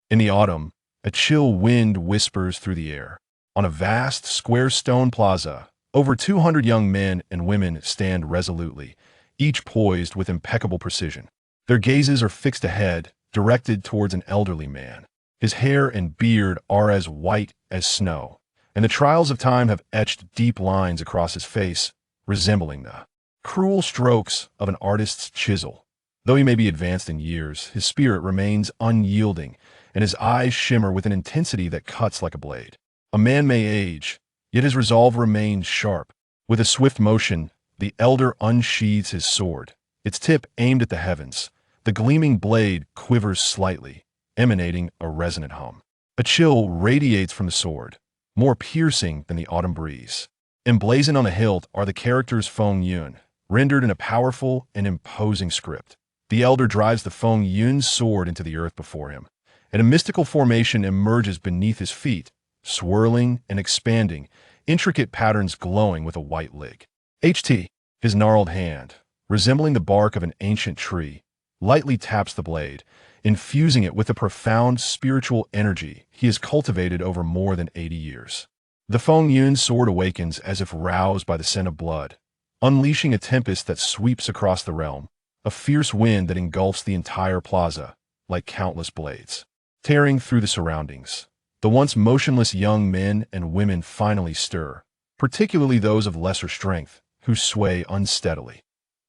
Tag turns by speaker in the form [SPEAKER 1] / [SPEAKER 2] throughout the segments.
[SPEAKER 1] In the autumn, a chill wind whispers through the air. On a vast, square stone plaza, over 200 young men and women stand resolutely, each poised with impeccable precision. Their gazes are fixed ahead, directed towards an elderly man. His hair and beard are as white as snow, and the trials of time have etched deep lines across his face, resembling the cruel strokes of an artist's chisel. Though he may be advanced in years, his spirit remains unyielding, and his eyes shimmer with an intensity that cuts like a blade. A man may age, yet his resolve remains sharp. With a swift motion, the elder unsheathes his sword, its tip aimed at the heavens. The gleaming blade quivers slightly, emanating a resonant hum. A chill radiates from the sword, more piercing than the autumn breeze. Emblazoned on the hilt are the characters Fangyuan, rendered in a powerful and imposing script. The elder drives the Fangyuan's sword into the earth before him, and a mystical formation emerges beneath his feet, swirling and expanding, intricate patterns glowing with a white lig. His gnarled hand, resembling the bark of an ancient tree, lightly taps the blade, infusing it with a profound spiritual energy he has cultivated over more than 80 years. The Fangyuan's sword awakens as if roused by the scent of blood, unleashing a tempest that sweeps across the realm, a fierce wind that engulfs the entire plaza, like countless blades. Tearing through the surroundings, the once motionless young men and women finally stir, particularly those of lesser strength, who sway unsteadily.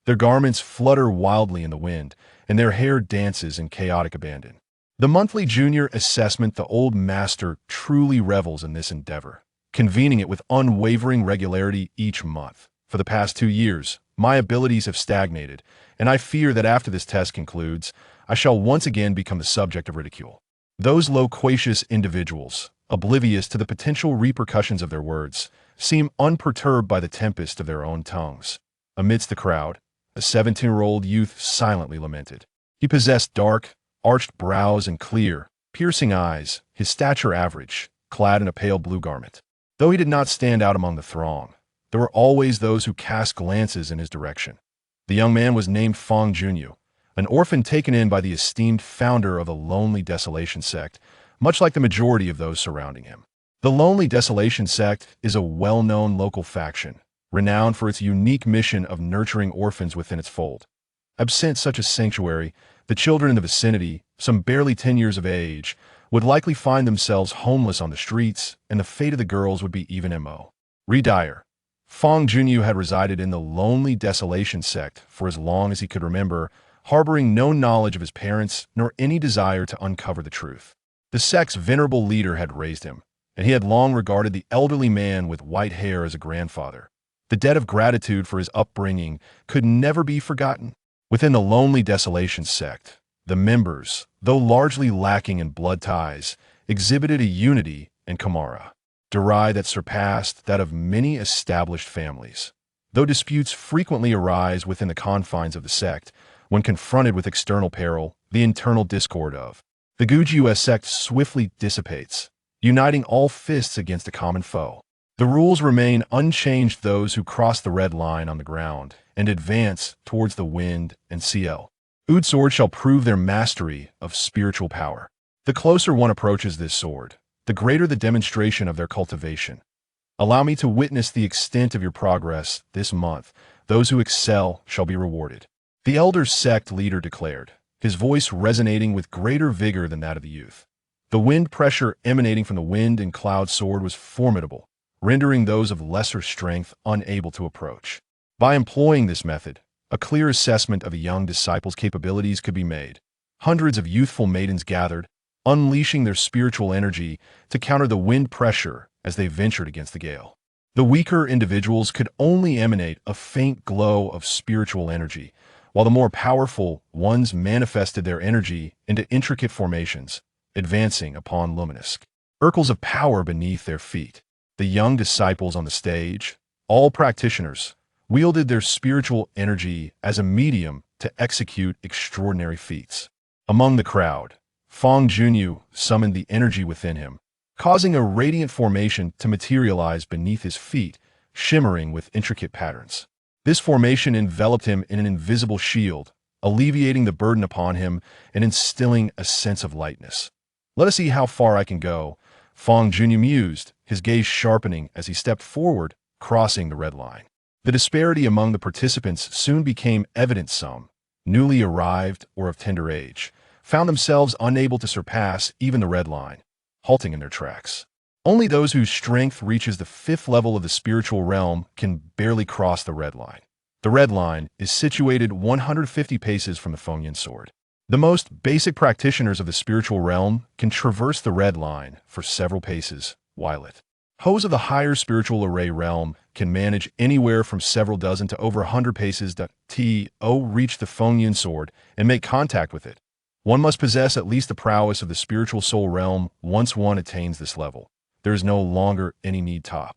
[SPEAKER 1] Their garments flutter wildly in the wind, and their hair dances in chaotic abandon. The monthly junior assessment, the old master truly revels in this endeavor, convening it with unwavering regularity each month. For the past 2 years, my abilities have stagnated, and I fear that after this test concludes, I shall once again become the subject of ridicule. Those loquacious individuals, oblivious to the potential repercussions of their words, seem unperturbed by the tempest of their own tongues. Amidst the crowd, a 17-year-old youth silently lamented. He possessed dark, arched brows and clear, piercing eyes, his stature average, clad in a pale blue garment. Though he did not stand out among the throng, there were always those who cast glances in his direction. The young man was named Fangyuan, an orphan taken in by the esteemed founder of the Lonely Desolation sect, much like the majority of those surrounding him. The Lonely Desolation sect is a well-known local faction, renowned for its unique mission of nurturing orphans within its fold. Absent such a sanctuary, the children in the vicinity, some barely 10 years of age, would likely find themselves homeless on the streets, and the fate of the girls would be even mo. Redire. Fangyuan had resided in the Lonely Desolation sect for as long as he could remember, harboring no knowledge of his parents nor any desire to uncover the truth. The sect's venerable leader had raised him, and he had long regarded the elderly man with white hair as a grandfather. The debt of gratitude for his upbringing could never be forgotten. Within the Lonely Desolation sect, the members, though largely lacking in blood ties, exhibited a unity and camaraderie that surpassed that of many established families. Though disputes frequently arise within the confines of the sect, when confronted with external peril, the internal discord of the Gujiu sect swiftly dissipates, uniting all fists against a common foe. The rules remain unchanged: those who cross the red line on the ground and advance towards the wind and CL. Oud sword shall prove their mastery of spiritual power. The closer one approaches this sword, the greater the demonstration of their cultivation. Allow me to witness the extent of your progress this month. Those who excel shall be rewarded. The elder sect leader declared, his voice resonating with greater vigor than that of the youth. The wind pressure emanating from the wind and cloud sword was formidable, rendering those of lesser strength unable to approach. By employing this method, a clear assessment of a young disciple's capabilities could be made. Hundreds of youthful maidens gathered, unleashing their spiritual energy to counter the wind pressure as they ventured against the gale. The weaker individuals could only emanate a faint glow of spiritual energy, while the more powerful ones manifested their energy into intricate formations, advancing upon luminous circles of power beneath their feet. The young disciples on the stage, all practitioners, wielded their spiritual energy as a medium to execute extraordinary feats. Among the crowd, Fangyuan summoned the energy within him, causing a radiant formation to materialize beneath his feet, shimmering with intricate patterns. This formation enveloped him in an invisible shield, alleviating the burden upon him and instilling a sense of lightness. Let us see how far I can go, Fangyuan mused, his gaze sharpening as he stepped forward, crossing the red line. The disparity among the participants soon became evident. Some, newly arrived or of tender age, found themselves unable to surpass even the red line, halting in their tracks. Only those whose strength reaches the 5th level of the spiritual realm can barely cross the red line. The red line is situated 150 paces from the Fangyuan sword. The most basic practitioners of the spiritual realm can traverse the red line for several paces, while Hos of the higher spiritual array realm can manage anywhere from several dozen to over 100 paces to reach the Fangyuan sword and make contact with it. One must possess at least the prowess of the spiritual soul realm. Once one attains this level, there is no longer any need to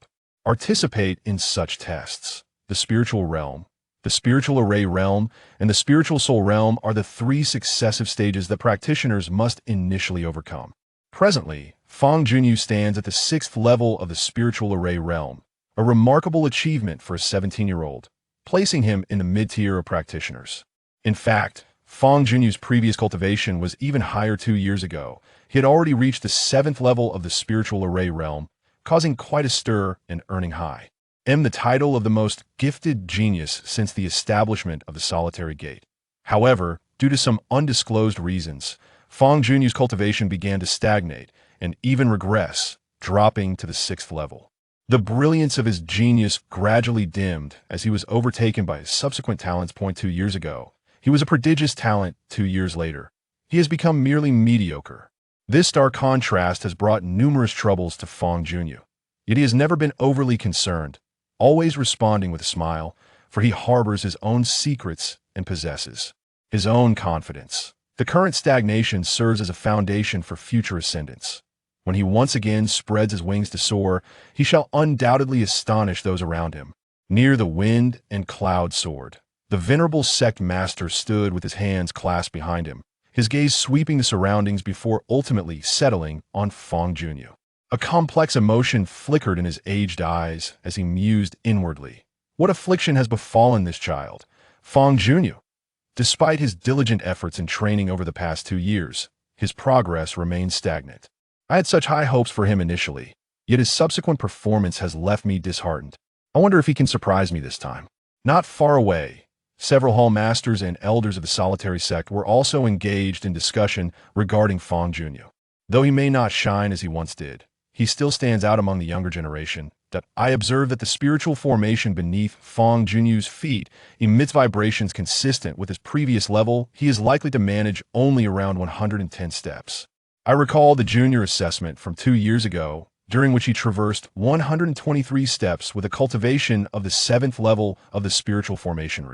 [SPEAKER 1] participate in such tests. The spiritual realm, the spiritual array realm, and the spiritual soul realm are the 3 successive stages that practitioners must initially overcome. Presently, Fangyuan stands at the 6th level of the spiritual array realm, a remarkable achievement for a 17-year-old, placing him in the mid-tier of practitioners. In fact, Fangyuan's previous cultivation was even higher 2 years ago. He had already reached the 7th level of the spiritual array realm, causing quite a stir and earning the title of the most gifted genius since the establishment of the solitary gate. However, due to some undisclosed reasons, Fangyuan's cultivation began to stagnate and even regress, dropping to the 6th level. The brilliance of his genius gradually dimmed as he was overtaken by his subsequent talents. 2 years ago, he was a prodigious talent. 2 years later, he has become merely mediocre. This stark contrast has brought numerous troubles to Fangyuan. Yet he has never been overly concerned, always responding with a smile, for he harbors his own secrets and possesses his own confidence. The current stagnation serves as a foundation for future ascendance. When he once again spreads his wings to soar, he shall undoubtedly astonish those around him. Near the wind and cloud sword, the venerable sect master stood with his hands clasped behind him, his gaze sweeping the surroundings before ultimately settling on Fangyuan. A complex emotion flickered in his aged eyes as he mused inwardly. What affliction has befallen this child, Fangyuan? Despite his diligent efforts and training over the past 2 years, his progress remains stagnant. I had such high hopes for him initially, yet his subsequent performance has left me disheartened. I wonder if he can surprise me this time. Not far away, several hall masters and elders of the solitary sect were also engaged in discussion regarding Fangyuan. Though he may not shine as he once did, he still stands out among the younger generation. I observe that the spiritual formation beneath Fangyuan's feet emits vibrations consistent with his previous level. He is likely to manage only around 110 steps. I recall the junior assessment from 2 years ago, during which he traversed 123 steps with a cultivation of the 7th level of the spiritual formation.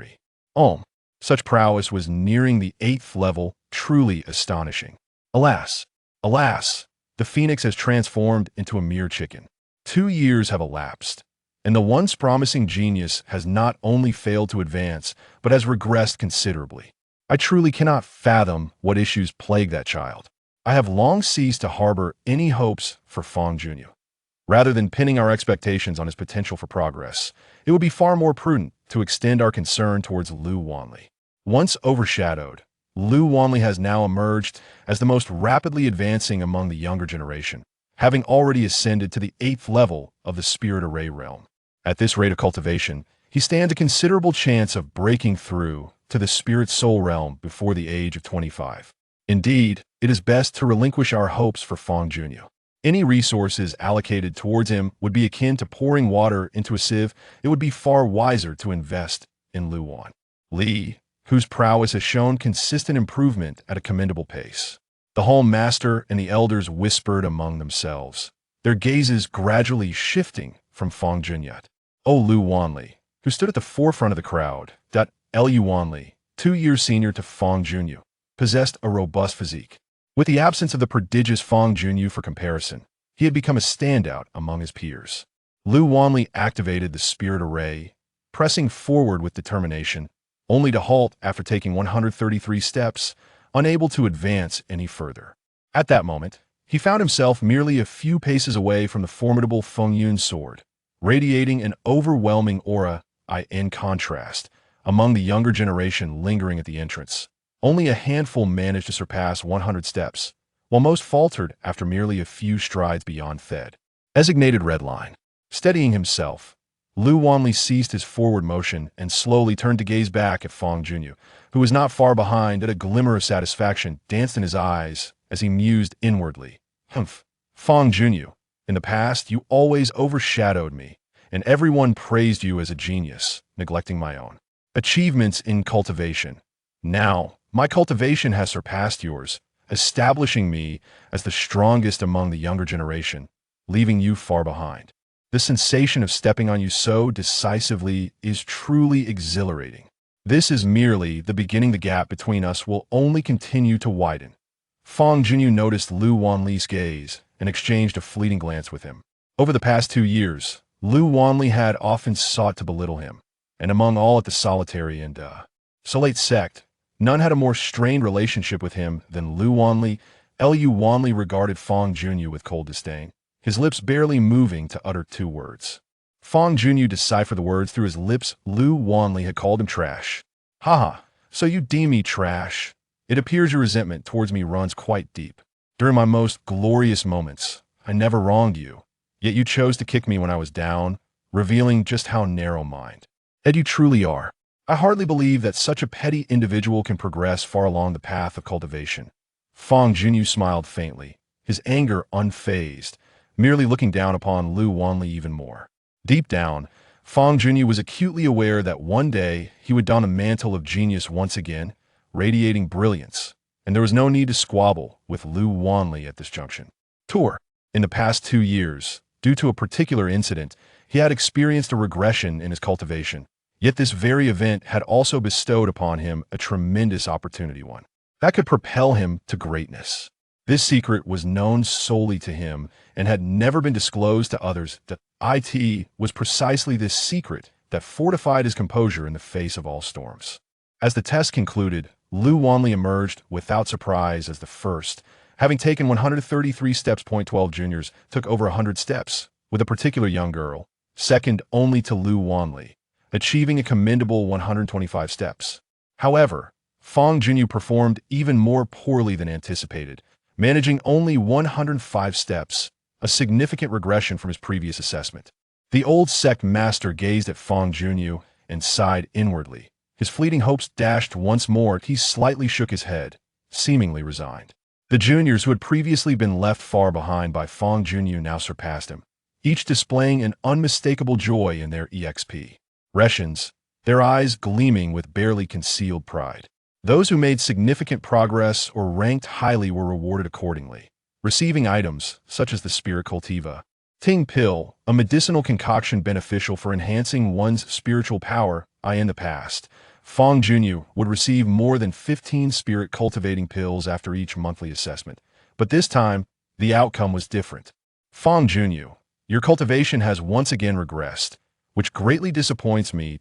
[SPEAKER 1] Such prowess was nearing the 8th level, truly astonishing. Alas, the phoenix has transformed into a mere chicken. 2 years have elapsed, and the once promising genius has not only failed to advance, but has regressed considerably. I truly cannot fathom what issues plague that child. I have long ceased to harbor any hopes for Fangyuan. Rather than pinning our expectations on his potential for progress, it would be far more prudent to extend our concern towards Lu Wanli. Once overshadowed, Lu Wanli has now emerged as the most rapidly advancing among the younger generation, having already ascended to the 8th level of the spirit array realm. At this rate of cultivation, he stands a considerable chance of breaking through to the spirit soul realm before the age of 25. Indeed, it is best to relinquish our hopes for Fangyuan. Any resources allocated towards him would be akin to pouring water into a sieve. It would be far wiser to invest in Lu Wanli, whose prowess has shown consistent improvement at a commendable pace. The hall master and the elders whispered among themselves, their gazes gradually shifting from Fangyuan. Lu Wanli, who stood at the forefront of the crowd, Lu Wanli, 2 years senior to Fangyuan, possessed a robust physique. With the absence of the prodigious Fangyuan for comparison, he had become a standout among his peers. Lu Wanli activated the spirit array, pressing forward with determination, only to halt after taking 133 steps, unable to advance any further. At that moment, he found himself merely a few paces away from the formidable Fangyuan sword, radiating an overwhelming aura. In contrast, among the younger generation lingering at the entrance, only a handful managed to surpass 100 steps, while most faltered after merely a few strides beyond Fed. Designated red line. Steadying himself, Lu Wanli ceased his forward motion and slowly turned to gaze back at Fangyuan, who was not far behind. At a glimmer of satisfaction danced in his eyes as he mused inwardly. Humph. Fangyuan, in the past you always overshadowed me, and everyone praised you as a genius, neglecting my own achievements in cultivation. Now, my cultivation has surpassed yours, establishing me as the strongest among the younger generation, leaving you far behind. The sensation of stepping on you so decisively is truly exhilarating. This is merely the beginning. The gap between us will only continue to widen. Fangyuan noticed Lu Wanli's gaze and exchanged a fleeting glance with him. Over the past 2 years, Lu Wanli had often sought to belittle him, and among all at the solitary and solate sect, none had a more strained relationship with him than Lu Wanli. Lu Wanli regarded Fangyuan with cold disdain, his lips barely moving to utter 2 words. Fangyuan deciphered the words through his lips. Lu Wanli had called him trash. Haha, so you deem me trash? It appears your resentment towards me runs quite deep. During my most glorious moments, I never wronged you, yet you chose to kick me when I was down, revealing just how narrow-minded you truly are. I hardly believe that such a petty individual can progress far along the path of cultivation. Fangyuan smiled faintly, his anger unfazed, merely looking down upon Lu Wanli even more. Deep down, Fangyuan was acutely aware that one day he would don a mantle of genius once again, radiating brilliance, and there was no need to squabble with Lu Wanli at this junction. In the past 2 years, due to a particular incident, he had experienced a regression in his cultivation. Yet this very event had also bestowed upon him a tremendous opportunity, one that could propel him to greatness. This secret was known solely to him and had never been disclosed to others. It was precisely this secret that fortified his composure in the face of all storms. As the test concluded, Lu Wanli emerged without surprise as the first, having taken 133 steps. 12 juniors took over 100 steps, with a particular young girl, second only to Lu Wanli, achieving a commendable 125 steps. However, Fangyuan performed even more poorly than anticipated, managing only 105 steps, a significant regression from his previous assessment. The old sect master gazed at Fangyuan and sighed inwardly. His fleeting hopes dashed once more. He slightly shook his head, seemingly resigned. The juniors who had previously been left far behind by Fangyuan now surpassed him, each displaying an unmistakable joy in their exp. Rations, their eyes gleaming with barely concealed pride. Those who made significant progress or ranked highly were rewarded accordingly, receiving items such as the Spirit Cultiva Ting Pill, a medicinal concoction beneficial for enhancing one's spiritual power. In the past, Fangyuan would receive more than 15 spirit cultivating pills after each monthly assessment, but this time, the outcome was different. Fangyuan, your cultivation has once again regressed, which greatly disappoints me.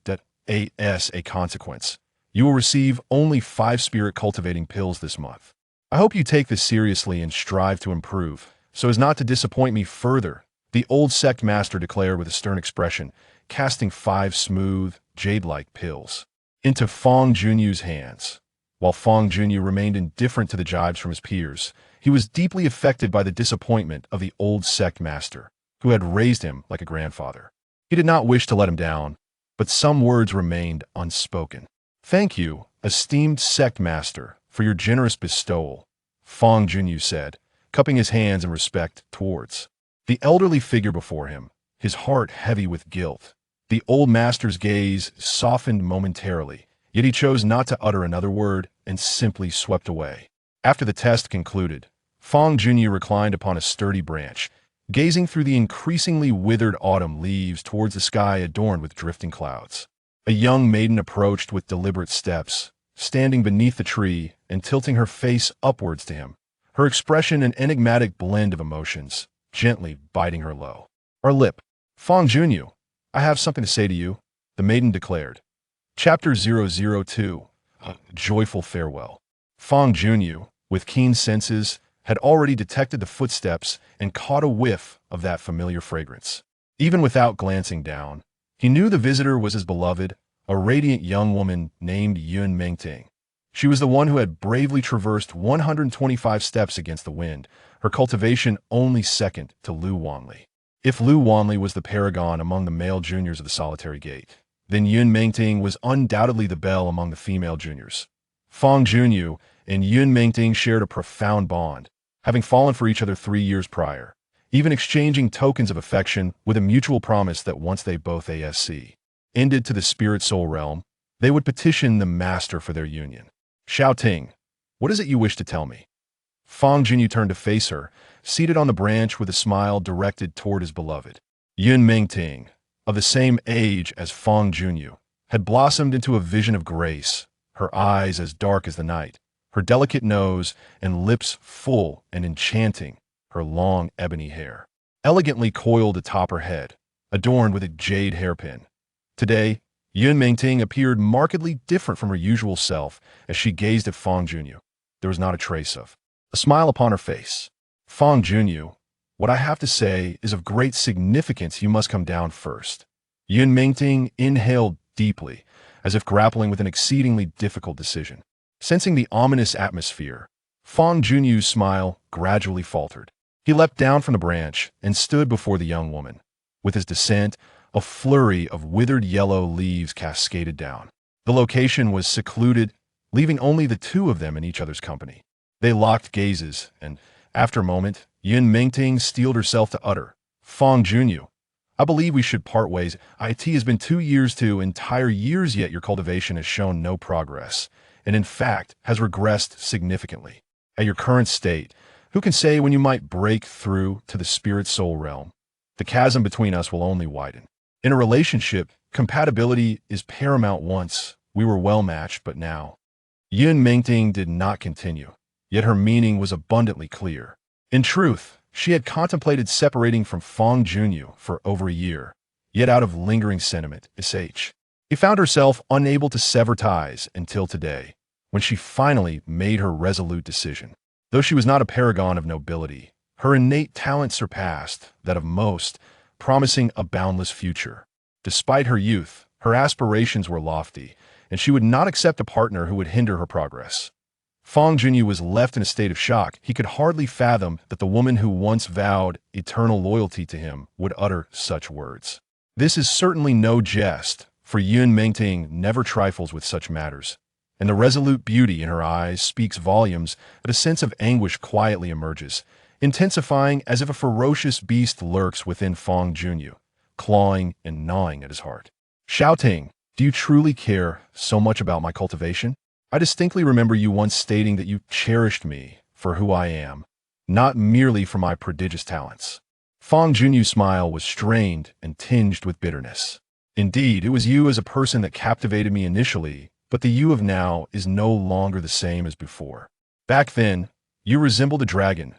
[SPEAKER 1] As a consequence, you will receive only 5 spirit cultivating pills this month. I hope you take this seriously and strive to improve, so as not to disappoint me further, the old sect master declared with a stern expression, casting 5 smooth, jade-like pills into Fangyuan's hands. While Fangyuan remained indifferent to the jibes from his peers, he was deeply affected by the disappointment of the old sect master, who had raised him like a grandfather. He did not wish to let him down, but some words remained unspoken. Thank you, esteemed sect master, for your generous bestowal, Fangyuan said, cupping his hands in respect towards the elderly figure before him, his heart heavy with guilt. The old master's gaze softened momentarily, yet he chose not to utter another word and simply swept away. After the test concluded, Fangyuan reclined upon a sturdy branch, gazing through the increasingly withered autumn leaves towards the sky adorned with drifting clouds. A young maiden approached with deliberate steps, standing beneath the tree and tilting her face upwards to him, her expression an enigmatic blend of emotions, gently biting her lip. Fangyuan, I have something to say to you, the maiden declared. Chapter 002, A Joyful Farewell. Fangyuan, with keen senses, had already detected the footsteps and caught a whiff of that familiar fragrance. Even without glancing down, he knew the visitor was his beloved, a radiant young woman named Yun Mengting. She was the one who had bravely traversed 125 steps against the wind, her cultivation only second to Lu Wanli. If Lu Wanli was the paragon among the male juniors of the solitary gate, then Yun Mengting was undoubtedly the belle among the female juniors. Fang Junyu and Yun Mengting shared a profound bond, having fallen for each other 3 years prior, even exchanging tokens of affection with a mutual promise that once they both ended to the spirit-soul realm, they would petition the master for their union. Shouting, "What is it you wish to tell me?" Fang Junyu turned to face her, seated on the branch with a smile directed toward his beloved. Yun Mengting, of the same age as Fang Junyu, had blossomed into a vision of grace, her eyes as dark as the night, her delicate nose and lips full and enchanting, her long ebony hair elegantly coiled atop her head, adorned with a jade hairpin. Today, Yun Mengting appeared markedly different from her usual self as she gazed at Fang Junyu. There was not a trace of a smile upon her face. "Fang Junyu, what I have to say is of great significance. You must come down first." Yun Mengting inhaled deeply, as if grappling with an exceedingly difficult decision. Sensing the ominous atmosphere, Fang Junyu's smile gradually faltered. He leapt down from the branch and stood before the young woman. With his descent, a flurry of withered yellow leaves cascaded down. The location was secluded, leaving only the two of them in each other's company. They locked gazes, and, after a moment, Yun Mengting steeled herself to utter, "Fang Junyu, I believe we should part ways. It has been 2 years, 2 entire years, yet your cultivation has shown no progress, and in fact has regressed significantly. At your current state, who can say when you might break through to the spirit-soul realm? The chasm between us will only widen. In a relationship, compatibility is paramount. Once we were well matched, but now." Yun Mengting did not continue, yet her meaning was abundantly clear. In truth, she had contemplated separating from Fang Junyu for over a year, yet out of lingering sentiment, he found herself unable to sever ties until today, when she finally made her resolute decision. Though she was not a paragon of nobility, her innate talent surpassed that of most, promising a boundless future. Despite her youth, her aspirations were lofty, and she would not accept a partner who would hinder her progress. Fang Junyu was left in a state of shock. He could hardly fathom that the woman who once vowed eternal loyalty to him would utter such words. This is certainly no jest, for Yun Mengting never trifles with such matters, and the resolute beauty in her eyes speaks volumes that a sense of anguish quietly emerges, intensifying as if a ferocious beast lurks within Fang Junyu, clawing and gnawing at his heart. Shouting, "Do you truly care so much about my cultivation? I distinctly remember you once stating that you cherished me for who I am, not merely for my prodigious talents." Fang Junyu's smile was strained and tinged with bitterness. "Indeed, it was you as a person that captivated me initially, but the you of now is no longer the same as before. Back then, you resembled a dragon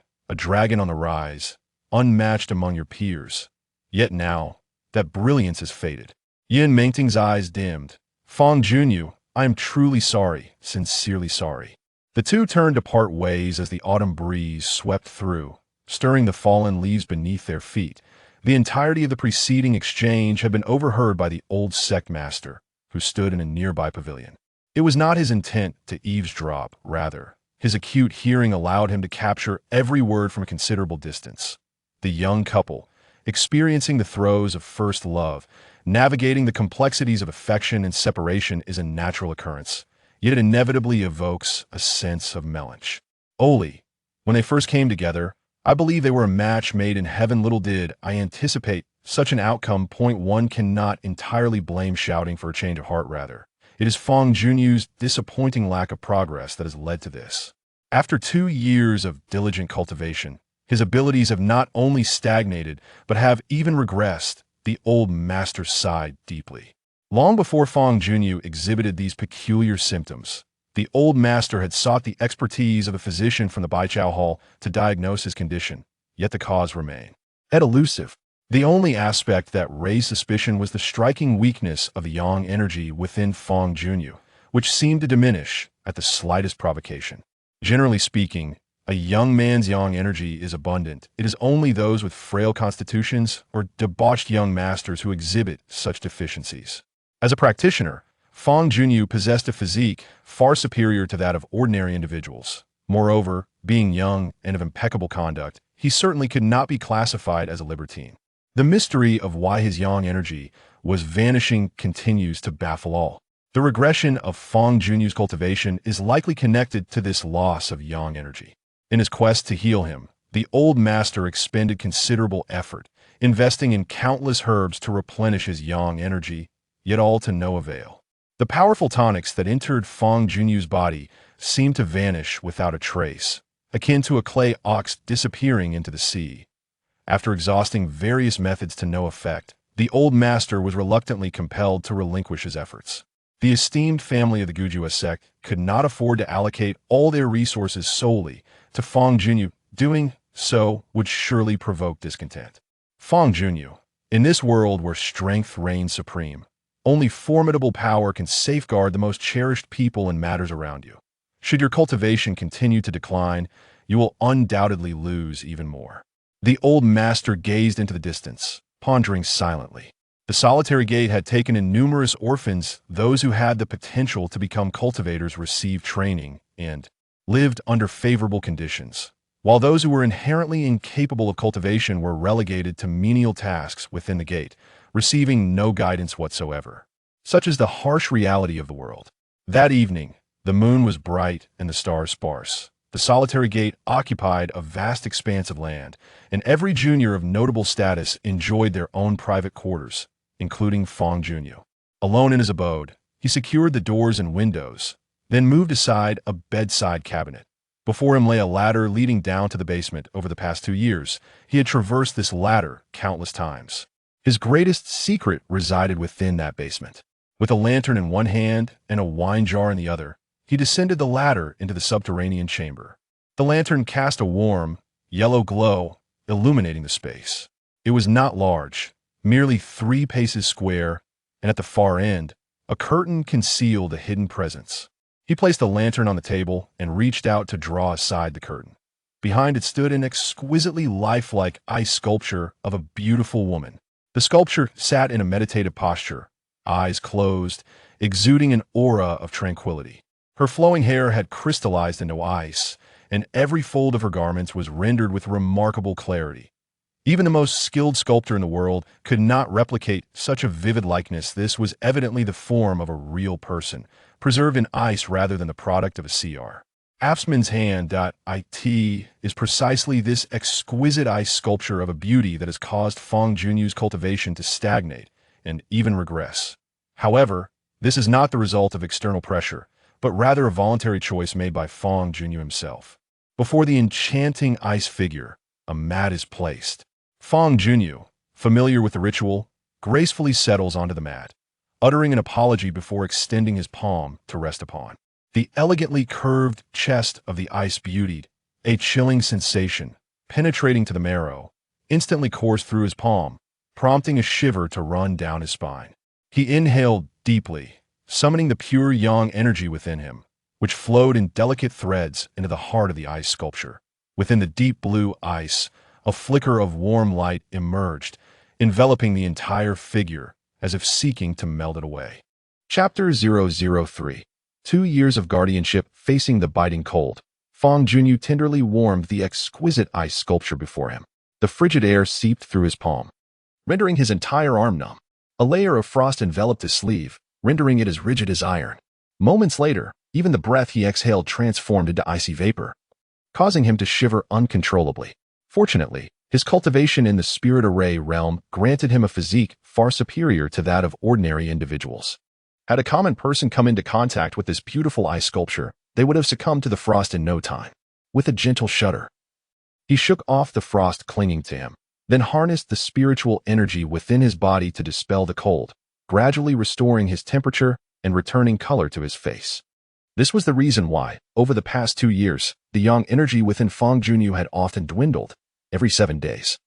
[SPEAKER 1] on the rise, unmatched among your peers. Yet now, that brilliance has faded." Yun Mengting's eyes dimmed. "Fang Junyu, I am truly sorry, sincerely sorry." The two turned to part ways as the autumn breeze swept through, stirring the fallen leaves beneath their feet. The entirety of the preceding exchange had been overheard by the old sect master, who stood in a nearby pavilion. It was not his intent to eavesdrop, rather, his acute hearing allowed him to capture every word from a considerable distance. The young couple, experiencing the throes of first love, navigating the complexities of affection and separation, is a natural occurrence, yet it inevitably evokes a sense of melancholy. When they first came together, I believe they were a match made in heaven. Little did I anticipate such an outcome. One cannot entirely blame shouting for a change of heart, rather. It is Fang Junyu's disappointing lack of progress that has led to this. After 2 years of diligent cultivation, his abilities have not only stagnated, but have even regressed. The old master sighed deeply. Long before Fang Junyu exhibited these peculiar symptoms, the old master had sought the expertise of a physician from the Baichao Hall to diagnose his condition, yet the cause remained elusive. The only aspect that raised suspicion was the striking weakness of the yang energy within Fang Junyu, which seemed to diminish at the slightest provocation. Generally speaking, a young man's yang energy is abundant. It is only those with frail constitutions or debauched young masters who exhibit such deficiencies. As a practitioner, Fang Junyu possessed a physique far superior to that of ordinary individuals. Moreover, being young and of impeccable conduct, he certainly could not be classified as a libertine. The mystery of why his yang energy was vanishing continues to baffle all. The regression of Fang Junyu's cultivation is likely connected to this loss of yang energy. In his quest to heal him, the old master expended considerable effort, investing in countless herbs to replenish his yang energy, yet all to no avail. The powerful tonics that entered Fang Junyu's body seemed to vanish without a trace, akin to a clay ox disappearing into the sea. After exhausting various methods to no effect, the old master was reluctantly compelled to relinquish his efforts. The esteemed family of the Gujua sect could not afford to allocate all their resources solely to Fang Junyu. Doing so would surely provoke discontent. Fang Junyu, in this world where strength reigns supreme, only formidable power can safeguard the most cherished people and matters around you. Should your cultivation continue to decline, you will undoubtedly lose even more. The old master gazed into the distance, pondering silently. The solitary gate had taken in numerous orphans. Those who had the potential to become cultivators received training and lived under favorable conditions, while those who were inherently incapable of cultivation were relegated to menial tasks within the gate, receiving no guidance whatsoever. Such is the harsh reality of the world. That evening, the moon was bright and the stars sparse. The solitary gate occupied a vast expanse of land, and every junior of notable status enjoyed their own private quarters, including Fang Junyu. Alone in his abode, he secured the doors and windows, then moved aside a bedside cabinet. Before him lay a ladder leading down to the basement. Over the past 2 years, he had traversed this ladder countless times. His greatest secret resided within that basement. With a lantern in one hand and a wine jar in the other, he descended the ladder into the subterranean chamber. The lantern cast a warm, yellow glow, illuminating the space. It was not large, merely 3 paces square, and at the far end, a curtain concealed a hidden presence. He placed the lantern on the table and reached out to draw aside the curtain. Behind it stood an exquisitely lifelike ice sculpture of a beautiful woman. The sculpture sat in a meditative posture, eyes closed, exuding an aura of tranquility. Her flowing hair had crystallized into ice, and every fold of her garments was rendered with remarkable clarity. Even the most skilled sculptor in the world could not replicate such a vivid likeness. This was evidently the form of a real person, preserved in ice rather than the product of a CR. Afsman's hand.it is precisely this exquisite ice sculpture of a beauty that has caused Fang Junyu's cultivation to stagnate and even regress. However, this is not the result of external pressure, but rather a voluntary choice made by Fang Junyu himself. Before the enchanting ice figure, a mat is placed. Fang Junyu, familiar with the ritual, gracefully settles onto the mat, uttering an apology before extending his palm to rest upon. The elegantly curved chest of the ice beauty, a chilling sensation, penetrating to the marrow, instantly coursed through his palm, prompting a shiver to run down his spine. He inhaled deeply, summoning the pure yang energy within him, which flowed in delicate threads into the heart of the ice sculpture. Within the deep blue ice, a flicker of warm light emerged, enveloping the entire figure as if seeking to melt it away. Chapter 003. 2 years of guardianship facing the biting cold. Fang Junyu tenderly warmed the exquisite ice sculpture before him. The frigid air seeped through his palm, rendering his entire arm numb. A layer of frost enveloped his sleeve, rendering it as rigid as iron. Moments later, even the breath he exhaled transformed into icy vapor, causing him to shiver uncontrollably. Fortunately, his cultivation in the spirit array realm granted him a physique far superior to that of ordinary individuals. Had a common person come into contact with this beautiful ice sculpture, they would have succumbed to the frost in no time. With a gentle shudder, he shook off the frost clinging to him, then harnessed the spiritual energy within his body to dispel the cold, gradually restoring his temperature and returning color to his face. This was the reason why, over the past 2 years, the yang energy within Fang Junyu had often dwindled. Every 7 days,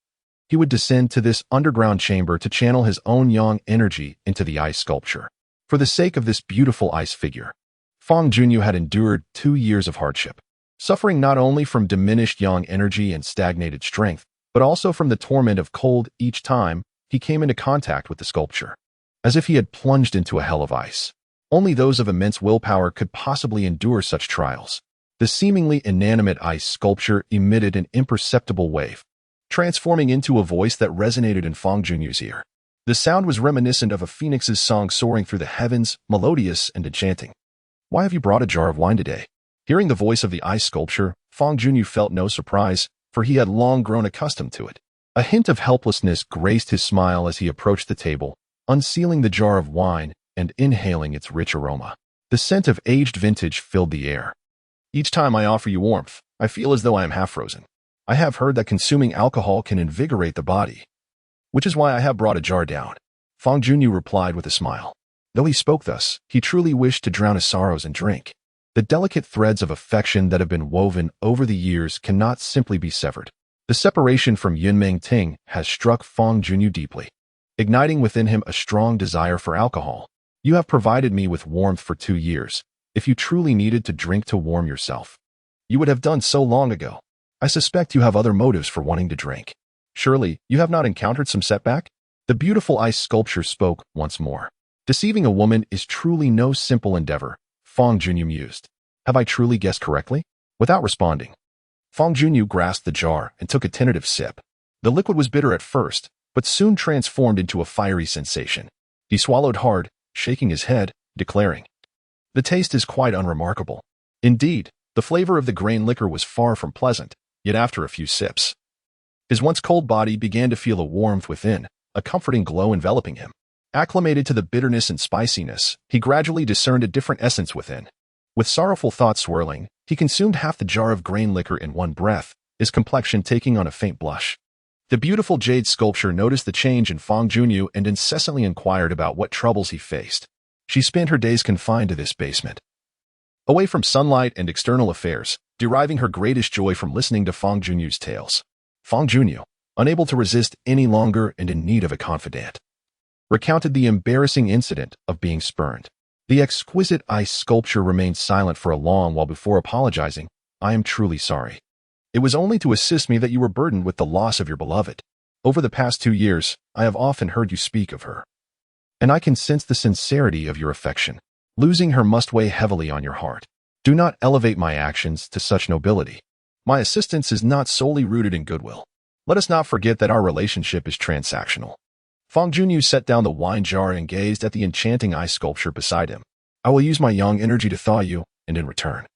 [SPEAKER 1] he would descend to this underground chamber to channel his own yang energy into the ice sculpture. For the sake of this beautiful ice figure, Fang Junyu had endured 2 years of hardship, suffering not only from diminished yang energy and stagnated strength, but also from the torment of cold each time he came into contact with the sculpture, as if he had plunged into a hell of ice. Only those of immense willpower could possibly endure such trials. The seemingly inanimate ice sculpture emitted an imperceptible wave, transforming into a voice that resonated in Fangyuan's ear. The sound was reminiscent of a phoenix's song soaring through the heavens, melodious and enchanting. "Why have you brought a jar of wine today?" Hearing the voice of the ice sculpture, Fangyuan felt no surprise, for he had long grown accustomed to it. A hint of helplessness graced his smile as he approached the table, unsealing the jar of wine and inhaling its rich aroma. The scent of aged vintage filled the air. "Each time I offer you warmth, I feel as though I am half frozen. I have heard that consuming alcohol can invigorate the body, which is why I have brought a jar down." Fangyuan replied with a smile. Though he spoke thus, he truly wished to drown his sorrows in drink. The delicate threads of affection that have been woven over the years cannot simply be severed. The separation from Yunmeng Ting has struck Fangyuan deeply, igniting within him a strong desire for alcohol. "You have provided me with warmth for 2 years. If you truly needed to drink to warm yourself, you would have done so long ago. I suspect you have other motives for wanting to drink. Surely, you have not encountered some setback?" The beautiful ice sculpture spoke once more. "Deceiving a woman is truly no simple endeavor," Fangyuan mused. "Have I truly guessed correctly?" Without responding, Fangyuan grasped the jar and took a tentative sip. The liquid was bitter at first, but soon transformed into a fiery sensation. He swallowed hard, shaking his head, declaring, "The taste is quite unremarkable. Indeed, the flavor of the grain liquor was far from pleasant, yet after a few sips, his once cold body began to feel a warmth within, a comforting glow enveloping him. Acclimated to the bitterness and spiciness, he gradually discerned a different essence within. With sorrowful thoughts swirling, he consumed half the jar of grain liquor in one breath, his complexion taking on a faint blush. The beautiful jade sculpture noticed the change in Fangyuan and incessantly inquired about what troubles he faced. She spent her days confined to this basement, away from sunlight and external affairs, deriving her greatest joy from listening to Fangyuan's tales. Fangyuan, unable to resist any longer and in need of a confidant, recounted the embarrassing incident of being spurned. The exquisite ice sculpture remained silent for a long while before apologizing. "I am truly sorry. It was only to assist me that you were burdened with the loss of your beloved. Over the past 2 years, I have often heard you speak of her, and I can sense the sincerity of your affection. Losing her must weigh heavily on your heart. Do not elevate my actions to such nobility. My assistance is not solely rooted in goodwill. Let us not forget that our relationship is transactional." Fangyuan set down the wine jar and gazed at the enchanting ice sculpture beside him. "I will use my yang energy to thaw you, and in return,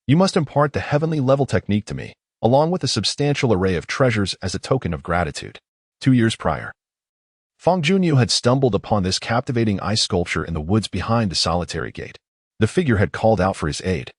[SPEAKER 1] you must impart the heavenly level technique to me, along with a substantial array of treasures as a token of gratitude." 2 years prior, Fangyuan had stumbled upon this captivating ice sculpture in the woods behind the solitary gate. The figure had called out for his aid,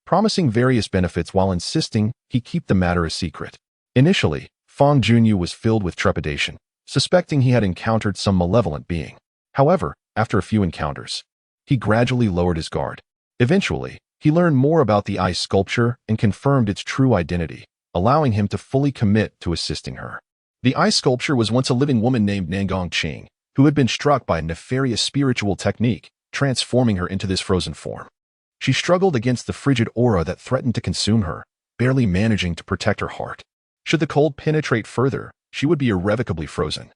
[SPEAKER 1] promising various benefits while insisting he keep the matter a secret. Initially, Fangyuan was filled with trepidation, suspecting he had encountered some malevolent being. However, after a few encounters, he gradually lowered his guard. Eventually, he learned more about the ice sculpture and confirmed its true identity, allowing him to fully commit to assisting her. The ice sculpture was once a living woman named Nangong, who had been struck by a nefarious spiritual technique, transforming her into this frozen form. She struggled against the frigid aura that threatened to consume her, barely managing to protect her heart. Should the cold penetrate further, she would be irrevocably frozen,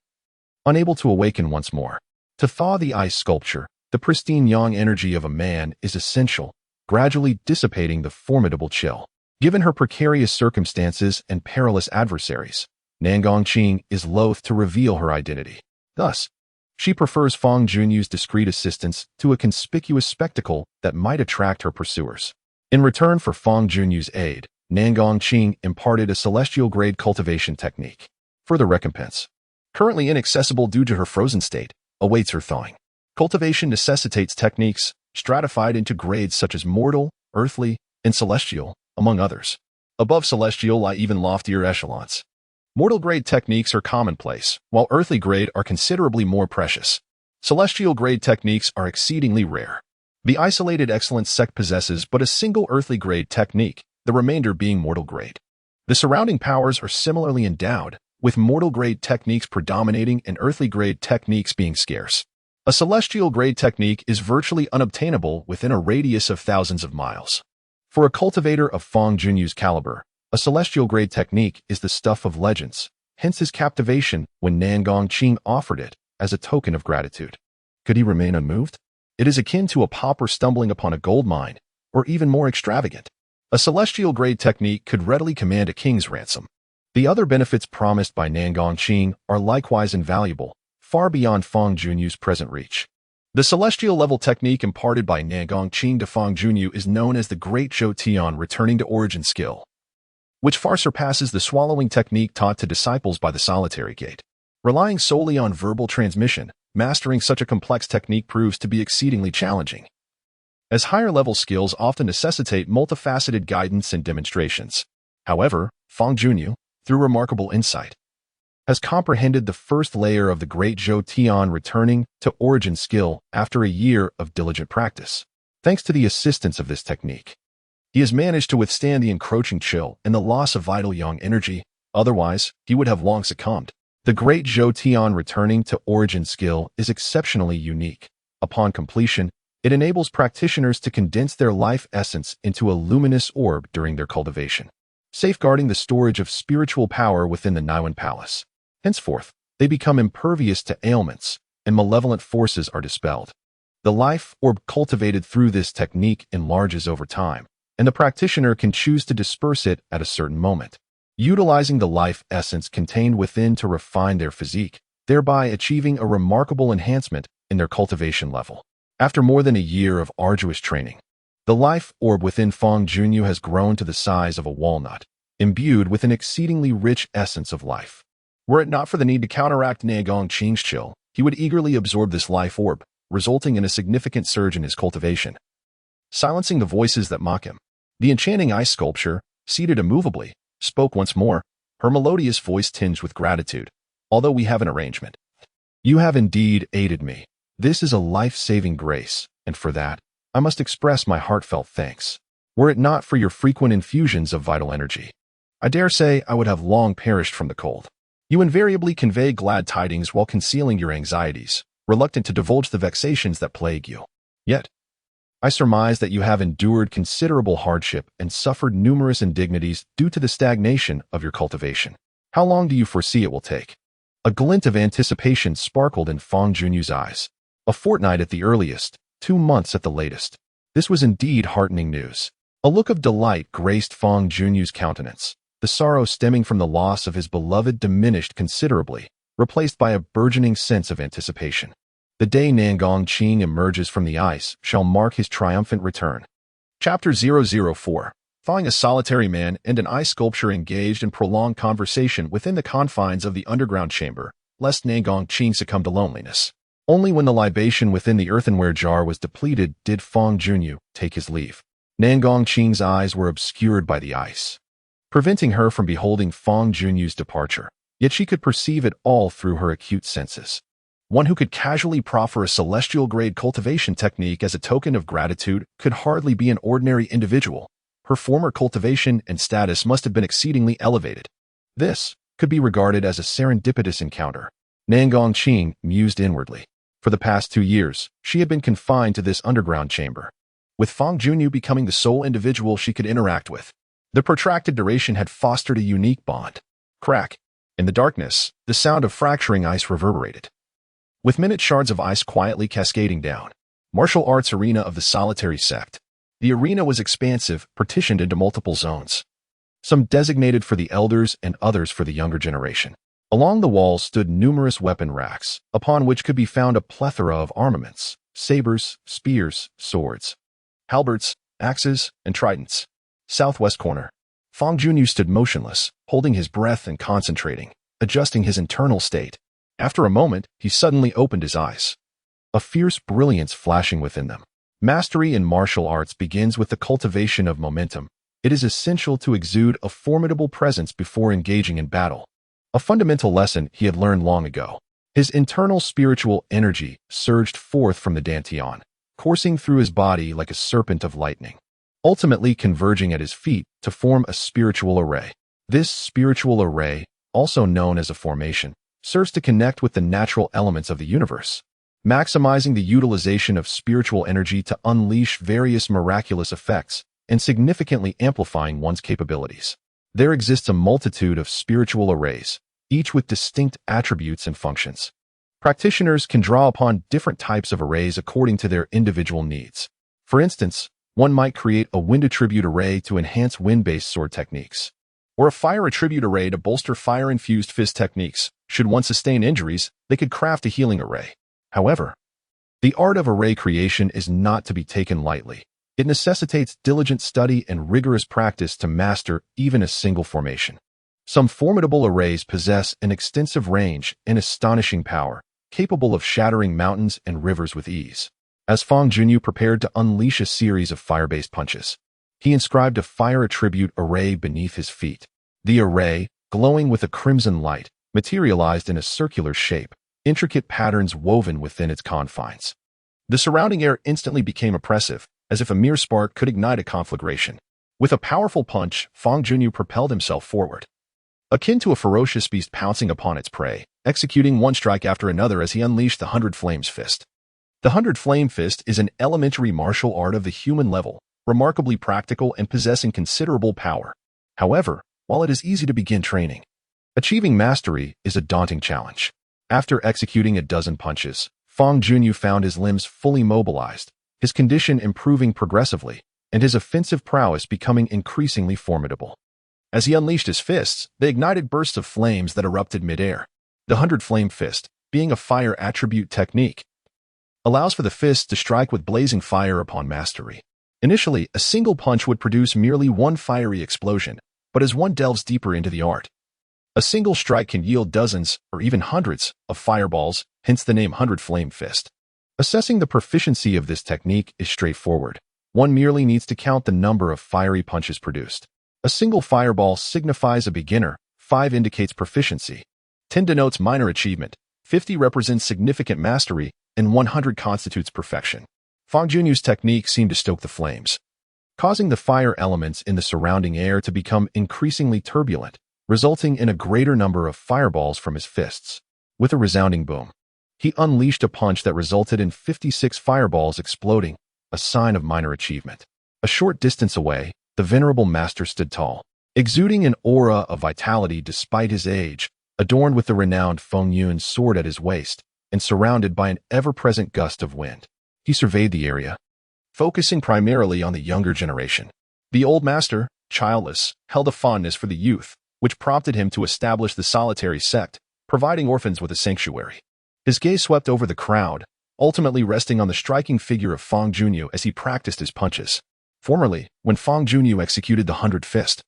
[SPEAKER 1] unable to awaken once more. To thaw the ice sculpture, the pristine yang energy of a man is essential, gradually dissipating the formidable chill. Given her precarious circumstances and perilous adversaries, Nangong is loath to reveal her identity. Thus, she prefers Fangyuan's discreet assistance to a conspicuous spectacle that might attract her pursuers. In return for Fangyuan's aid, Nangong imparted a celestial-grade cultivation technique. Further recompense, currently inaccessible due to her frozen state, awaits her thawing. Cultivation necessitates techniques stratified into grades such as mortal, earthly, and celestial, among others. Above celestial lie even loftier echelons. Mortal-grade techniques are commonplace, while earthly-grade are considerably more precious. Celestial-grade techniques are exceedingly rare. The isolated excellence sect possesses but a single earthly-grade technique, the remainder being mortal-grade. The surrounding powers are similarly endowed, with mortal-grade techniques predominating and earthly-grade techniques being scarce. A celestial-grade technique is virtually unobtainable within a radius of thousands of miles. For a cultivator of Fangyuan's caliber, a celestial-grade technique is the stuff of legends, hence his captivation when Nangong offered it as a token of gratitude. Could he remain unmoved? It is akin to a pauper stumbling upon a gold mine, or even more extravagant. A celestial-grade technique could readily command a king's ransom. The other benefits promised by Nangong Qing are likewise invaluable, far beyond Fang Junyu's present reach. The celestial-level technique imparted by Nangong Qing to Fang Junyu is known as the Great Zhou Tian returning to origin skill, which far surpasses the swallowing technique taught to disciples by the solitary gate. Relying solely on verbal transmission, mastering such a complex technique proves to be exceedingly challenging, as higher-level skills often necessitate multifaceted guidance and demonstrations. However, Fang Junyu, through remarkable insight, has comprehended the first layer of the Great Zhou Tian returning to origin skill after a year of diligent practice. Thanks to the assistance of this technique, he has managed to withstand the encroaching chill and the loss of vital yang energy. Otherwise, he would have long succumbed. The Great Zhou Tian returning to origin skill is exceptionally unique. Upon completion, it enables practitioners to condense their life essence into a luminous orb during their cultivation, safeguarding the storage of spiritual power within the Niwen Palace. Henceforth, they become impervious to ailments, and malevolent forces are dispelled. The life orb cultivated through this technique enlarges over time, and the practitioner can choose to disperse it at a certain moment, utilizing the life essence contained within to refine their physique, thereby achieving a remarkable enhancement in their cultivation level. After more than a year of arduous training, the life orb within Fang Junyu has grown to the size of a walnut, imbued with an exceedingly rich essence of life. Were it not for the need to counteract Nangong Qing's chill, he would eagerly absorb this life orb, resulting in a significant surge in his cultivation. Silencing the voices that mock him, the enchanting ice sculpture, seated immovably, spoke once more, her melodious voice tinged with gratitude. Although we have an arrangement, you have indeed aided me. This is a life-saving grace, and for that, I must express my heartfelt thanks. Were it not for your frequent infusions of vital energy, I dare say I would have long perished from the cold. You invariably convey glad tidings while concealing your anxieties, reluctant to divulge the vexations that plague you. Yet, I surmise that you have endured considerable hardship and suffered numerous indignities due to the stagnation of your cultivation. How long do you foresee it will take? A glint of anticipation sparkled in Fang Junyu's eyes. A fortnight at the earliest, 2 months at the latest. This was indeed heartening news. A look of delight graced Fang Junyu's countenance. The sorrow stemming from the loss of his beloved diminished considerably, replaced by a burgeoning sense of anticipation. The day Nangong Qing emerges from the ice shall mark his triumphant return. Chapter 004. Following a solitary man and an ice sculpture engaged in prolonged conversation within the confines of the underground chamber, lest Nangong Qing succumb to loneliness. Only when the libation within the earthenware jar was depleted did Fang Junyu take his leave. Nangong Qing's eyes were obscured by the ice, preventing her from beholding Fang Junyu's departure. Yet she could perceive it all through her acute senses. One who could casually proffer a celestial-grade cultivation technique as a token of gratitude could hardly be an ordinary individual. Her former cultivation and status must have been exceedingly elevated. This could be regarded as a serendipitous encounter. Nangong Qing mused inwardly. For the past 2 years, she had been confined to this underground chamber, with Fang Junyu becoming the sole individual she could interact with. The protracted duration had fostered a unique bond. Crack. In the darkness, the sound of fracturing ice reverberated, with minute shards of ice quietly cascading down. Martial arts arena of the solitary sect. The arena was expansive, partitioned into multiple zones, some designated for the elders and others for the younger generation. Along the walls stood numerous weapon racks, upon which could be found a plethora of armaments: sabers, spears, swords, halberds, axes, and tridents. Southwest corner. Fang Junyu stood motionless, holding his breath and concentrating, adjusting his internal state. After a moment, he suddenly opened his eyes, a fierce brilliance flashing within them. Mastery in martial arts begins with the cultivation of momentum. It is essential to exude a formidable presence before engaging in battle. A fundamental lesson he had learned long ago. His internal spiritual energy surged forth from the dantian, coursing through his body like a serpent of lightning, ultimately converging at his feet to form a spiritual array. This spiritual array, also known as a formation, serves to connect with the natural elements of the universe, maximizing the utilization of spiritual energy to unleash various miraculous effects and significantly amplifying one's capabilities. There exists a multitude of spiritual arrays, each with distinct attributes and functions. Practitioners can draw upon different types of arrays according to their individual needs. For instance, one might create a wind attribute array to enhance wind-based sword techniques, or a fire attribute array to bolster fire-infused fist techniques. Should one sustain injuries, they could craft a healing array. However, the art of array creation is not to be taken lightly. It necessitates diligent study and rigorous practice to master even a single formation. Some formidable arrays possess an extensive range and astonishing power, capable of shattering mountains and rivers with ease. As Fangyuan prepared to unleash a series of fire-based punches, he inscribed a fire attribute array beneath his feet. The array, glowing with a crimson light, materialized in a circular shape, intricate patterns woven within its confines. The surrounding air instantly became oppressive, as if a mere spark could ignite a conflagration. With a powerful punch, Fangyuan propelled himself forward, akin to a ferocious beast pouncing upon its prey, executing one strike after another as he unleashed the 100 Flames Fist. The 100 Flame Fist is an elementary martial art of the human level, remarkably practical and possessing considerable power. However, while it is easy to begin training, achieving mastery is a daunting challenge. After executing a dozen punches, Fangyuan found his limbs fully mobilized, his condition improving progressively, and his offensive prowess becoming increasingly formidable. As he unleashed his fists, they ignited bursts of flames that erupted midair. The 100 Flame Fist, being a fire attribute technique, allows for the fists to strike with blazing fire upon mastery. Initially, a single punch would produce merely one fiery explosion, but as one delves deeper into the art, a single strike can yield dozens, or even hundreds, of fireballs, hence the name 100 Flame Fist. Assessing the proficiency of this technique is straightforward. One merely needs to count the number of fiery punches produced. A single fireball signifies a beginner, 5 indicates proficiency, 10 denotes minor achievement, 50 represents significant mastery, and 100 constitutes perfection. Fangyuan's technique seemed to stoke the flames, causing the fire elements in the surrounding air to become increasingly turbulent, resulting in a greater number of fireballs from his fists. With a resounding boom, he unleashed a punch that resulted in 56 fireballs exploding, a sign of minor achievement. A short distance away, the venerable master stood tall, exuding an aura of vitality despite his age, adorned with the renowned Fangyuan sword at his waist, and surrounded by an ever-present gust of wind. He surveyed the area, focusing primarily on the younger generation. The old master, childless, held a fondness for the youth, which prompted him to establish the solitary sect, providing orphans with a sanctuary. His gaze swept over the crowd, ultimately resting on the striking figure of Fangyuan as he practiced his punches. Formerly, when Fangyuan executed the 100 Fist,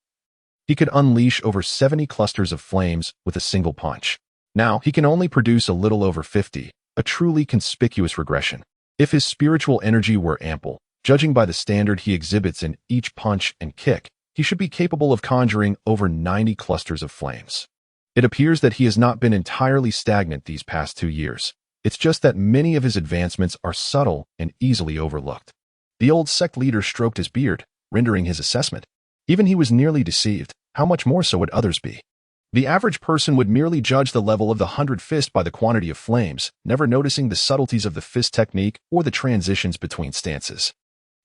[SPEAKER 1] he could unleash over 70 clusters of flames with a single punch. Now, he can only produce a little over 50, a truly conspicuous regression. If his spiritual energy were ample, judging by the standard he exhibits in each punch and kick, he should be capable of conjuring over 90 clusters of flames. It appears that he has not been entirely stagnant these past 2 years. It's just that many of his advancements are subtle and easily overlooked. The old sect leader stroked his beard, rendering his assessment. Even he was nearly deceived. How much more so would others be? The average person would merely judge the level of the 100 Fist by the quantity of flames, never noticing the subtleties of the fist technique or the transitions between stances.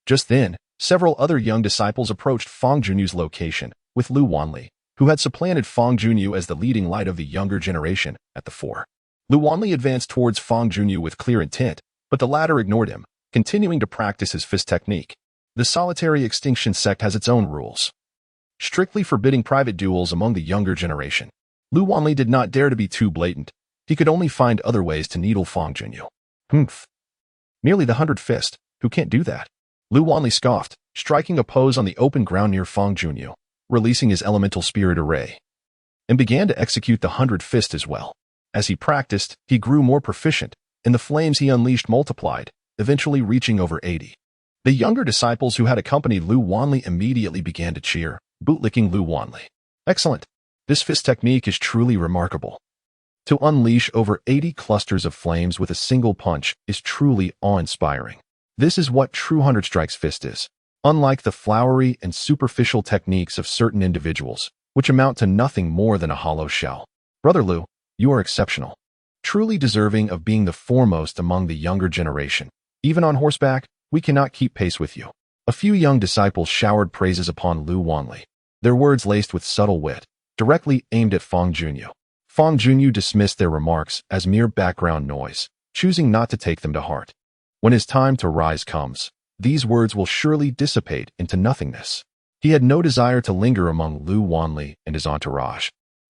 [SPEAKER 1] Just then, several other young disciples approached Fangyuan's location, with Lu Wanli, who had supplanted Fangyuan as the leading light of the younger generation, at the fore. Lu Wanli advanced towards Fangyuan with clear intent, but the latter ignored him, continuing to practice his fist technique. The solitary extinction sect has its own rules, strictly forbidding private duels among the younger generation. Lu Wanli did not dare to be too blatant. He could only find other ways to needle Fangyuan. Humph. Merely the 100 Fist. Who can't do that? Lu Wanli scoffed, striking a pose on the open ground near Fangyuan, releasing his elemental spirit array, and began to execute the 100 Fist as well. As he practiced, he grew more proficient, and the flames he unleashed multiplied, eventually reaching over 80. The younger disciples who had accompanied Lu Wanli immediately began to cheer, bootlicking Lu Wanli. Excellent. This fist technique is truly remarkable. To unleash over 80 clusters of flames with a single punch is truly awe-inspiring. This is what true 100 Strikes fist is. Unlike the flowery and superficial techniques of certain individuals, which amount to nothing more than a hollow shell. Brother Lu, you are exceptional. Truly deserving of being the foremost among the younger generation. Even on horseback, we cannot keep pace with you. A few young disciples showered praises upon Lu Wanli, their words laced with subtle wit, directly aimed at Fangyuan. Fang Junyu dismissed their remarks as mere background noise, choosing not to take them to heart. When his time to rise comes, these words will surely dissipate into nothingness. He had no desire to linger among Lu Wanli and his entourage,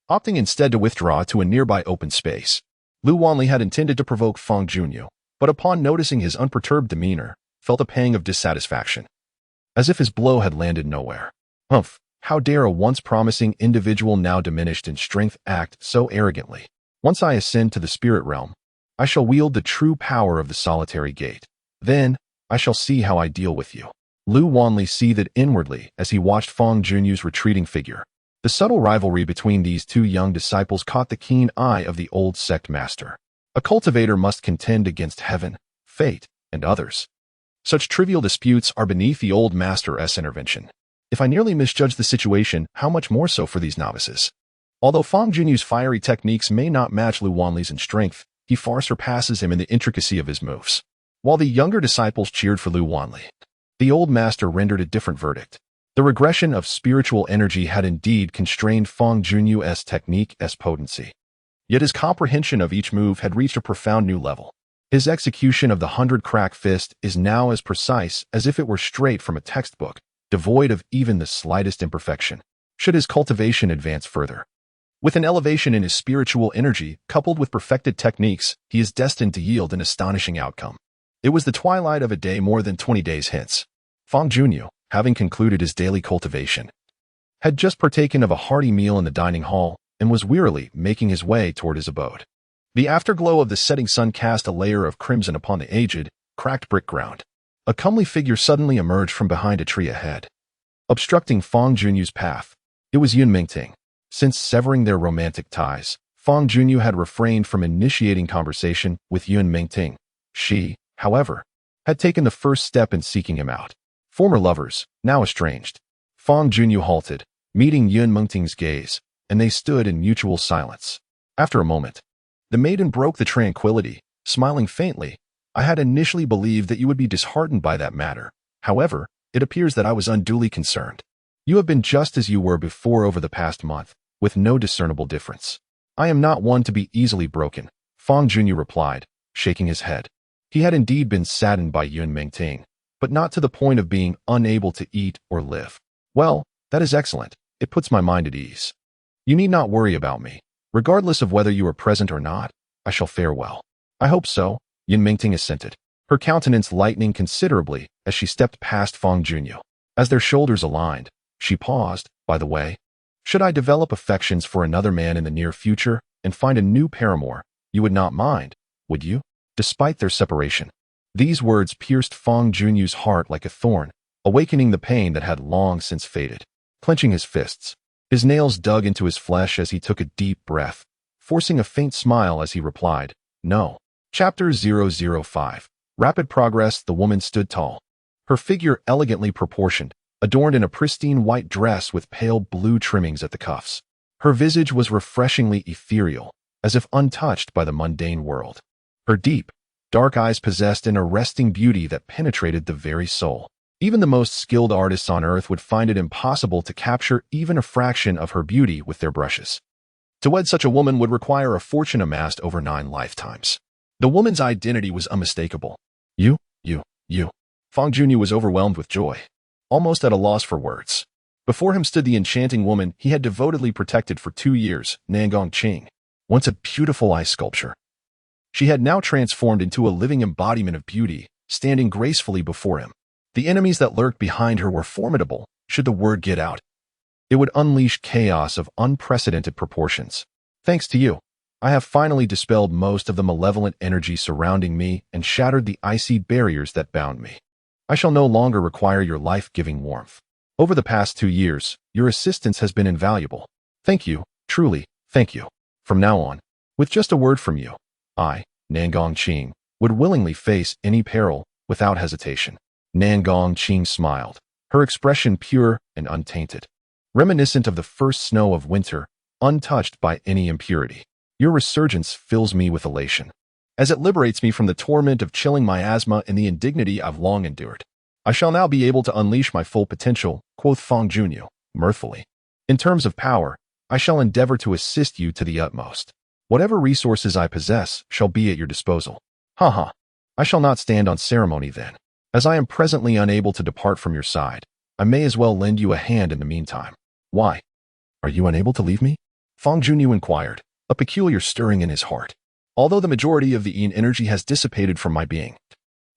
[SPEAKER 1] opting instead to withdraw to a nearby open space. Lu Wanli had intended to provoke Fang Junyu, but upon noticing his unperturbed demeanor, felt a pang of dissatisfaction, as if his blow had landed nowhere. Humph, how dare a once promising individual now diminished in strength act so arrogantly? Once I ascend to the spirit realm, I shall wield the true power of the solitary gate. Then, I shall see how I deal with you. Lu Wanli seethed inwardly as he watched Fang Junyu's retreating figure. The subtle rivalry between these two young disciples caught the keen eye of the old sect master. A cultivator must contend against heaven, fate, and others. Such trivial disputes are beneath the old master's intervention. If I nearly misjudged the situation, how much more so for these novices? Although Fang Junyu's fiery techniques may not match Lu Wanli's in strength, he far surpasses him in the intricacy of his moves. While the younger disciples cheered for Lu Wanli, the old master rendered a different verdict. The regression of spiritual energy had indeed constrained Fang Junyu's technique's potency. Yet his comprehension of each move had reached a profound new level. His execution of the 100-crack fist is now as precise as if it were straight from a textbook, devoid of even the slightest imperfection. Should his cultivation advance further, with an elevation in his spiritual energy coupled with perfected techniques, he is destined to yield an astonishing outcome. It was the twilight of a day more than 20 days hence. Fang Junyu, having concluded his daily cultivation, had just partaken of a hearty meal in the dining hall and was wearily making his way toward his abode. The afterglow of the setting sun cast a layer of crimson upon the aged, cracked brick ground. A comely figure suddenly emerged from behind a tree ahead, obstructing Fang Junyu's path. It was Yun Mingting. Since severing their romantic ties, Fang Junyu had refrained from initiating conversation with Yun Mingting. She, however, had taken the first step in seeking him out. Former lovers, now estranged. Fang Junyu halted, meeting Yun Mingting's gaze, and they stood in mutual silence. After a moment, the maiden broke the tranquility, smiling faintly. I had initially believed that you would be disheartened by that matter. However, it appears that I was unduly concerned. You have been just as you were before over the past month, with no discernible difference. I am not one to be easily broken, Fang Junyu replied, shaking his head. He had indeed been saddened by Yun Mingting, but not to the point of being unable to eat or live. Well, that is excellent. It puts my mind at ease. You need not worry about me. Regardless of whether you are present or not, I shall fare well. I hope so, Yun Mingting assented, her countenance lightening considerably as she stepped past Fang Junyu. As their shoulders aligned, she paused. By the way, should I develop affections for another man in the near future and find a new paramour, you would not mind, would you? Despite their separation. These words pierced Fang Junyu's heart like a thorn, awakening the pain that had long since faded. Clenching his fists, his nails dug into his flesh as he took a deep breath, forcing a faint smile as he replied, no. Chapter 005. Rapid progress. The woman stood tall, her figure elegantly proportioned, adorned in a pristine white dress with pale blue trimmings at the cuffs. Her visage was refreshingly ethereal, as if untouched by the mundane world. Her deep, dark eyes possessed an arresting beauty that penetrated the very soul. Even the most skilled artists on earth would find it impossible to capture even a fraction of her beauty with their brushes. To wed such a woman would require a fortune amassed over 9 lifetimes. The woman's identity was unmistakable. You. Fang Junyu was overwhelmed with joy, almost at a loss for words. Before him stood the enchanting woman he had devotedly protected for 2 years, Nangong Qing. Once a beautiful ice sculpture, she had now transformed into a living embodiment of beauty, standing gracefully before him. The enemies that lurked behind her were formidable. Should the word get out, it would unleash chaos of unprecedented proportions. Thanks to you, I have finally dispelled most of the malevolent energy surrounding me and shattered the icy barriers that bound me. I shall no longer require your life-giving warmth. Over the past 2 years, your assistance has been invaluable. Thank you, truly, thank you. From now on, with just a word from you, I, Nangong Qing, would willingly face any peril without hesitation. Nangong Qing smiled, her expression pure and untainted, reminiscent of the first snow of winter, untouched by any impurity. Your resurgence fills me with elation, as it liberates me from the torment of chilling miasma and the indignity I've long endured. I shall now be able to unleash my full potential, quoth Fang Junyu, mirthfully. In terms of power, I shall endeavor to assist you to the utmost. Whatever resources I possess shall be at your disposal. Haha. I shall not stand on ceremony then. As I am presently unable to depart from your side, I may as well lend you a hand in the meantime. Why? Are you unable to leave me? Fangyuan inquired, a peculiar stirring in his heart. Although the majority of the yin energy has dissipated from my being,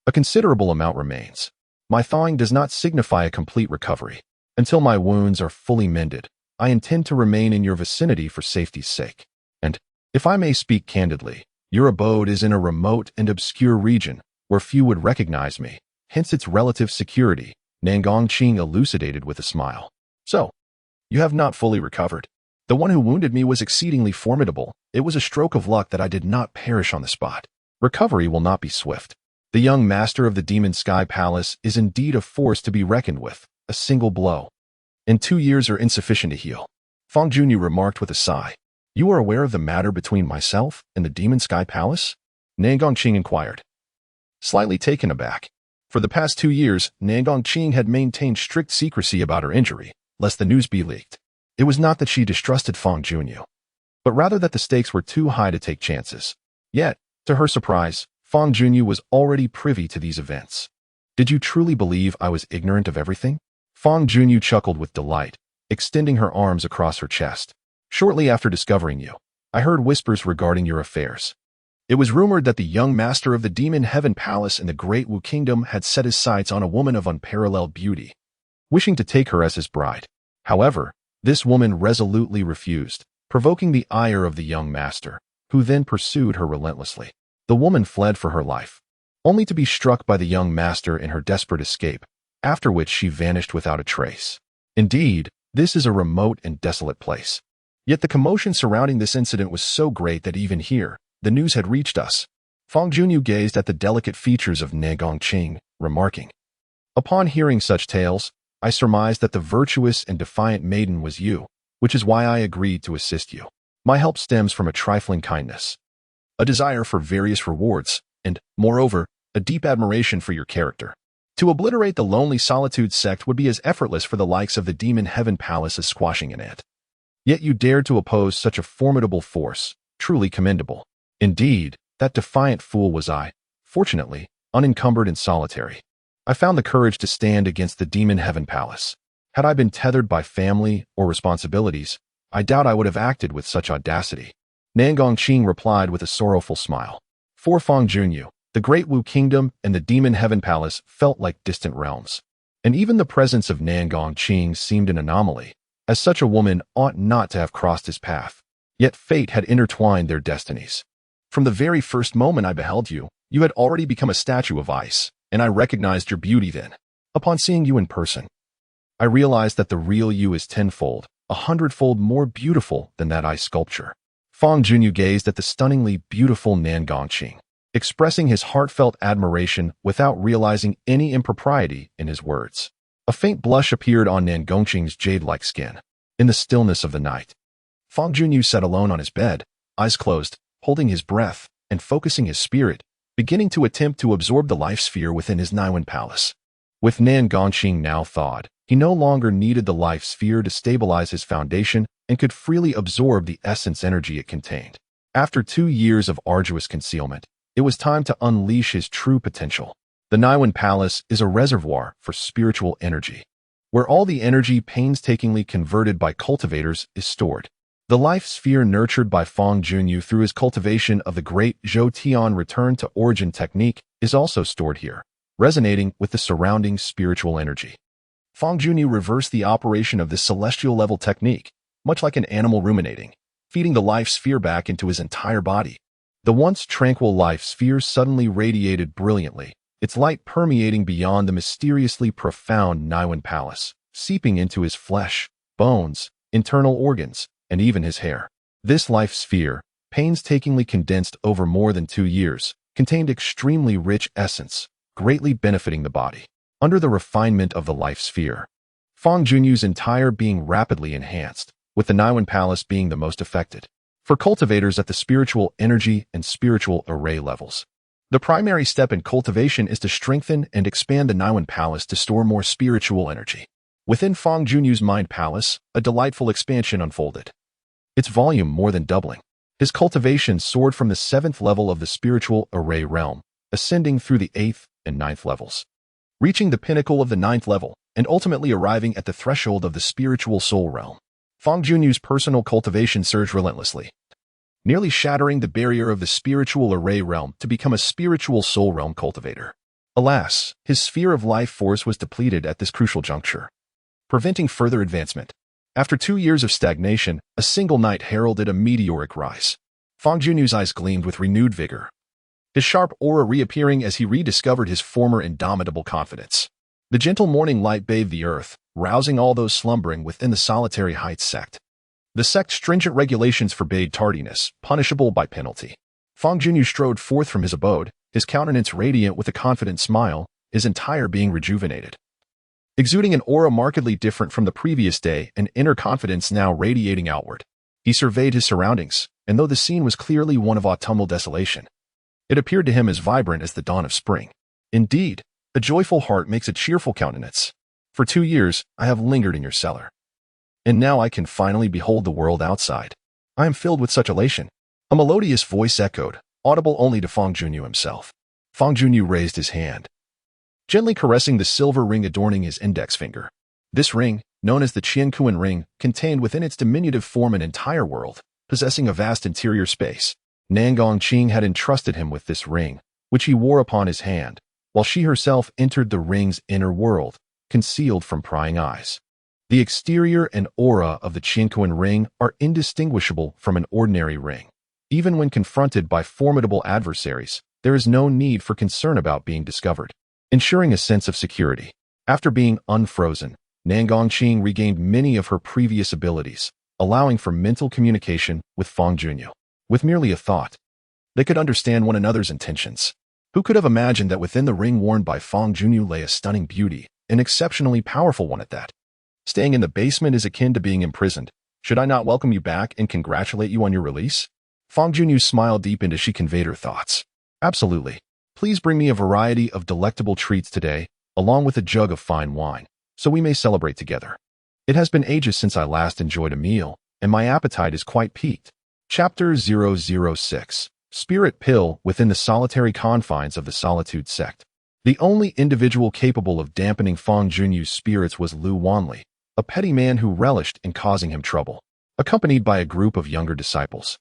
[SPEAKER 1] a considerable amount remains. My thawing does not signify a complete recovery. Until my wounds are fully mended, I intend to remain in your vicinity for safety's sake. And, if I may speak candidly, your abode is in a remote and obscure region where few would recognize me, hence its relative security, Nangongqing elucidated with a smile. So, you have not fully recovered. The one who wounded me was exceedingly formidable. It was a stroke of luck that I did not perish on the spot. Recovery will not be swift. The young master of the Demon Sky Palace is indeed a force to be reckoned with, a single blow. And 2 years are insufficient to heal. Fangyuan remarked with a sigh. You are aware of the matter between myself and the Demon Sky Palace? Nangongqing inquired. Slightly taken aback. For the past 2 years, Nangongqing had maintained strict secrecy about her injury, lest the news be leaked. It was not that she distrusted Fangyuan, but rather that the stakes were too high to take chances. Yet, to her surprise, Fangyuan was already privy to these events. Did you truly believe I was ignorant of everything? Fangyuan chuckled with delight, extending her arms across her chest. Shortly after discovering you, I heard whispers regarding your affairs. It was rumored that the young master of the Demon Heaven Palace in the Great Wu Kingdom had set his sights on a woman of unparalleled beauty, wishing to take her as his bride. However, this woman resolutely refused, provoking the ire of the young master, who then pursued her relentlessly. The woman fled for her life, only to be struck by the young master in her desperate escape, after which she vanished without a trace. Indeed, this is a remote and desolate place. Yet the commotion surrounding this incident was so great that even here, the news had reached us. Fangyuan gazed at the delicate features of Nangongqing, remarking, upon hearing such tales, I surmised that the virtuous and defiant maiden was you, which is why I agreed to assist you. My help stems from a trifling kindness, a desire for various rewards, and, moreover, a deep admiration for your character. To obliterate the lonely solitude sect would be as effortless for the likes of the Demon Heaven Palace as squashing an ant. Yet you dared to oppose such a formidable force, truly commendable. Indeed, that defiant fool was I, fortunately, unencumbered and solitary. I found the courage to stand against the Demon Heaven Palace. Had I been tethered by family or responsibilities, I doubt I would have acted with such audacity. Nangongqing replied with a sorrowful smile. For Fangyuan, the Great Wu Kingdom and the Demon Heaven Palace felt like distant realms. And even the presence of Nangongqing seemed an anomaly, as such a woman ought not to have crossed his path. Yet fate had intertwined their destinies. From the very first moment I beheld you, you had already become a statue of ice, and I recognized your beauty then. Upon seeing you in person, I realized that the real you is tenfold, 100-fold more beautiful than that ice sculpture. Fangyuan gazed at the stunningly beautiful Nangongqing, expressing his heartfelt admiration without realizing any impropriety in his words. A faint blush appeared on Nangongqing's jade-like skin. In the stillness of the night, Fangyuan sat alone on his bed, eyes closed, holding his breath, and focusing his spirit, beginning to attempt to absorb the life sphere within his Niwen Palace. With Nangongqing now thawed, he no longer needed the life sphere to stabilize his foundation and could freely absorb the essence energy it contained. After 2 years of arduous concealment, it was time to unleash his true potential. The Niwen Palace is a reservoir for spiritual energy, where all the energy painstakingly converted by cultivators is stored. The life sphere nurtured by Fangyuan through his cultivation of the great Zhou return to origin technique is also stored here, resonating with the surrounding spiritual energy. Fangyuan reversed the operation of this celestial level technique, much like an animal ruminating, feeding the life sphere back into his entire body. The once tranquil life sphere suddenly radiated brilliantly, its light permeating beyond the mysteriously profound Niwen Palace, seeping into his flesh, bones, internal organs, and even his hair. This life sphere, painstakingly condensed over more than 2 years, contained extremely rich essence, greatly benefiting the body. Under the refinement of the life sphere, Fangyuan's entire being rapidly enhanced, with the Niwen Palace being the most affected. For cultivators at the spiritual energy and spiritual array levels, the primary step in cultivation is to strengthen and expand the Niwen Palace to store more spiritual energy. Within Fangyuan's mind palace, a delightful expansion unfolded. its volume more than doubling. His cultivation soared from the 7th level of the spiritual array realm, ascending through the 8th and 9th levels, reaching the pinnacle of the 9th level, and ultimately arriving at the threshold of the spiritual soul realm. Fangyuan's personal cultivation surged relentlessly, nearly shattering the barrier of the spiritual array realm to become a spiritual soul realm cultivator. Alas, his sphere of life force was depleted at this crucial juncture, preventing further advancement. After 2 years of stagnation, a single night heralded a meteoric rise. Fangyuan's eyes gleamed with renewed vigor, his sharp aura reappearing as he rediscovered his former indomitable confidence. The gentle morning light bathed the earth, rousing all those slumbering within the Solitary Heights sect. The sect's stringent regulations forbade tardiness, punishable by penalty. Fangyuan strode forth from his abode, his countenance radiant with a confident smile, his entire being rejuvenated. Exuding an aura markedly different from the previous day, an inner confidence now radiating outward. He surveyed his surroundings, and though the scene was clearly one of autumnal desolation, it appeared to him as vibrant as the dawn of spring. Indeed, a joyful heart makes a cheerful countenance. For 2 years, I have lingered in your cellar, and now I can finally behold the world outside. I am filled with such elation. A melodious voice echoed, audible only to Fangyuan himself. Fangyuan raised his hand, gently caressing the silver ring adorning his index finger. This ring, known as the Qianquan ring, contained within its diminutive form an entire world, possessing a vast interior space. Nangongqing had entrusted him with this ring, which he wore upon his hand, while she herself entered the ring's inner world, concealed from prying eyes. The exterior and aura of the Qianquan ring are indistinguishable from an ordinary ring. Even when confronted by formidable adversaries, there is no need for concern about being discovered, ensuring a sense of security. After being unfrozen, Nangongqing regained many of her previous abilities, allowing for mental communication with Fangyuan. With merely a thought, they could understand one another's intentions. Who could have imagined that within the ring worn by Fangyuan lay a stunning beauty, an exceptionally powerful one at that? Staying in the basement is akin to being imprisoned. Should I not welcome you back and congratulate you on your release? Fangyuan smiled deepened as she conveyed her thoughts. Absolutely. Please bring me a variety of delectable treats today, along with a jug of fine wine, so we may celebrate together. It has been ages since I last enjoyed a meal, and my appetite is quite piqued. Chapter 006. Spirit Pill within the solitary confines of the Solitude sect. The only individual capable of dampening Fangyuan's spirits was Lu Wanli, a petty man who relished in causing him trouble, accompanied by a group of younger disciples.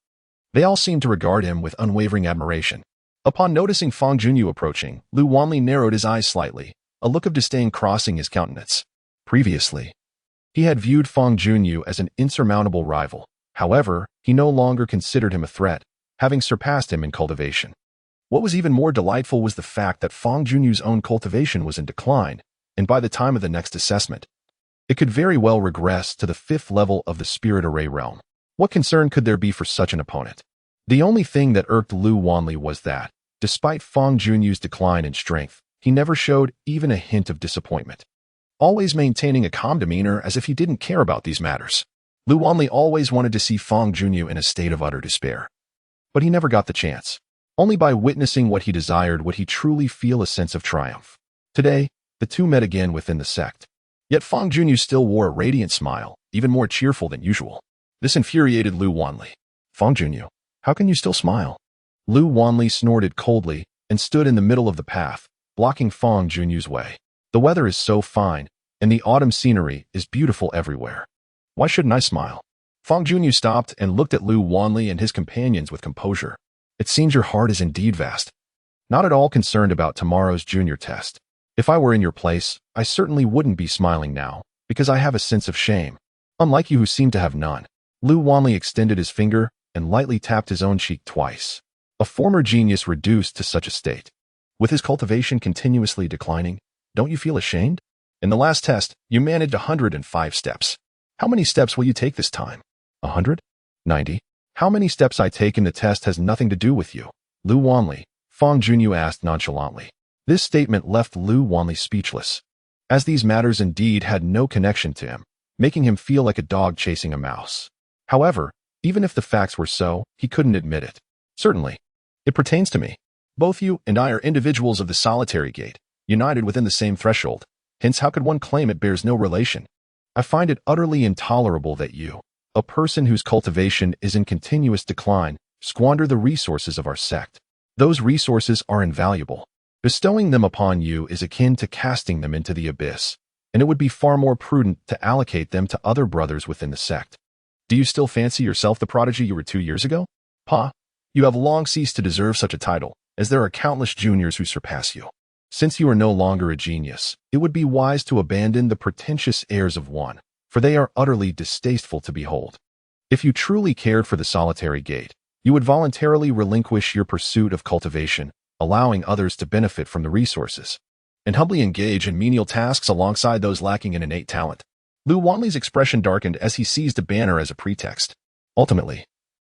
[SPEAKER 1] They all seemed to regard him with unwavering admiration. Upon noticing Fangyuan approaching, Lu Wanli narrowed his eyes slightly, a look of disdain crossing his countenance. Previously, he had viewed Fangyuan as an insurmountable rival. However, he no longer considered him a threat, having surpassed him in cultivation. What was even more delightful was the fact that Fangyuan's own cultivation was in decline, and by the time of the next assessment, it could very well regress to the 5th level of the spirit array realm. What concern could there be for such an opponent? The only thing that irked Lu Wanli was that, despite Fangyuan's decline in strength, he never showed even a hint of disappointment, always maintaining a calm demeanor as if he didn't care about these matters. Lu Wanli always wanted to see Fangyuan in a state of utter despair, but he never got the chance. Only by witnessing what he desired would he truly feel a sense of triumph. Today, the two met again within the sect. Yet Fangyuan still wore a radiant smile, even more cheerful than usual. This infuriated Lu Wanli. Fangyuan, how can you still smile? Lu Wanli snorted coldly and stood in the middle of the path, blocking Fangyuan's way. The weather is so fine, and the autumn scenery is beautiful everywhere. Why shouldn't I smile? Fangyuan stopped and looked at Lu Wanli and his companions with composure. It seems your heart is indeed vast. Not at all concerned about tomorrow's junior test. If I were in your place, I certainly wouldn't be smiling now, because I have a sense of shame. Unlike you who seem to have none. Lu Wanli extended his finger and lightly tapped his own cheek twice. A former genius reduced to such a state. With his cultivation continuously declining, don't you feel ashamed? In the last test, you managed 105 steps. How many steps will you take this time? 100? 90? How many steps I take in the test has nothing to do with you. Lu Wanli, Fangyuan asked nonchalantly. This statement left Lu Wanli speechless, as these matters indeed had no connection to him, making him feel like a dog chasing a mouse. However, even if the facts were so, he couldn't admit it. Certainly. It pertains to me. Both you and I are individuals of the solitary gate, united within the same threshold. Hence how could one claim it bears no relation? I find it utterly intolerable that you, a person whose cultivation is in continuous decline, squander the resources of our sect. Those resources are invaluable. Bestowing them upon you is akin to casting them into the abyss, and it would be far more prudent to allocate them to other brothers within the sect. Do you still fancy yourself the prodigy you were 2 years ago? Pa, you have long ceased to deserve such a title, as there are countless juniors who surpass you. Since you are no longer a genius, it would be wise to abandon the pretentious airs of one, for they are utterly distasteful to behold. If you truly cared for the solitary gate, you would voluntarily relinquish your pursuit of cultivation, allowing others to benefit from the resources, and humbly engage in menial tasks alongside those lacking in innate talent. Lu Wanli's expression darkened as he seized a banner as a pretext. Ultimately,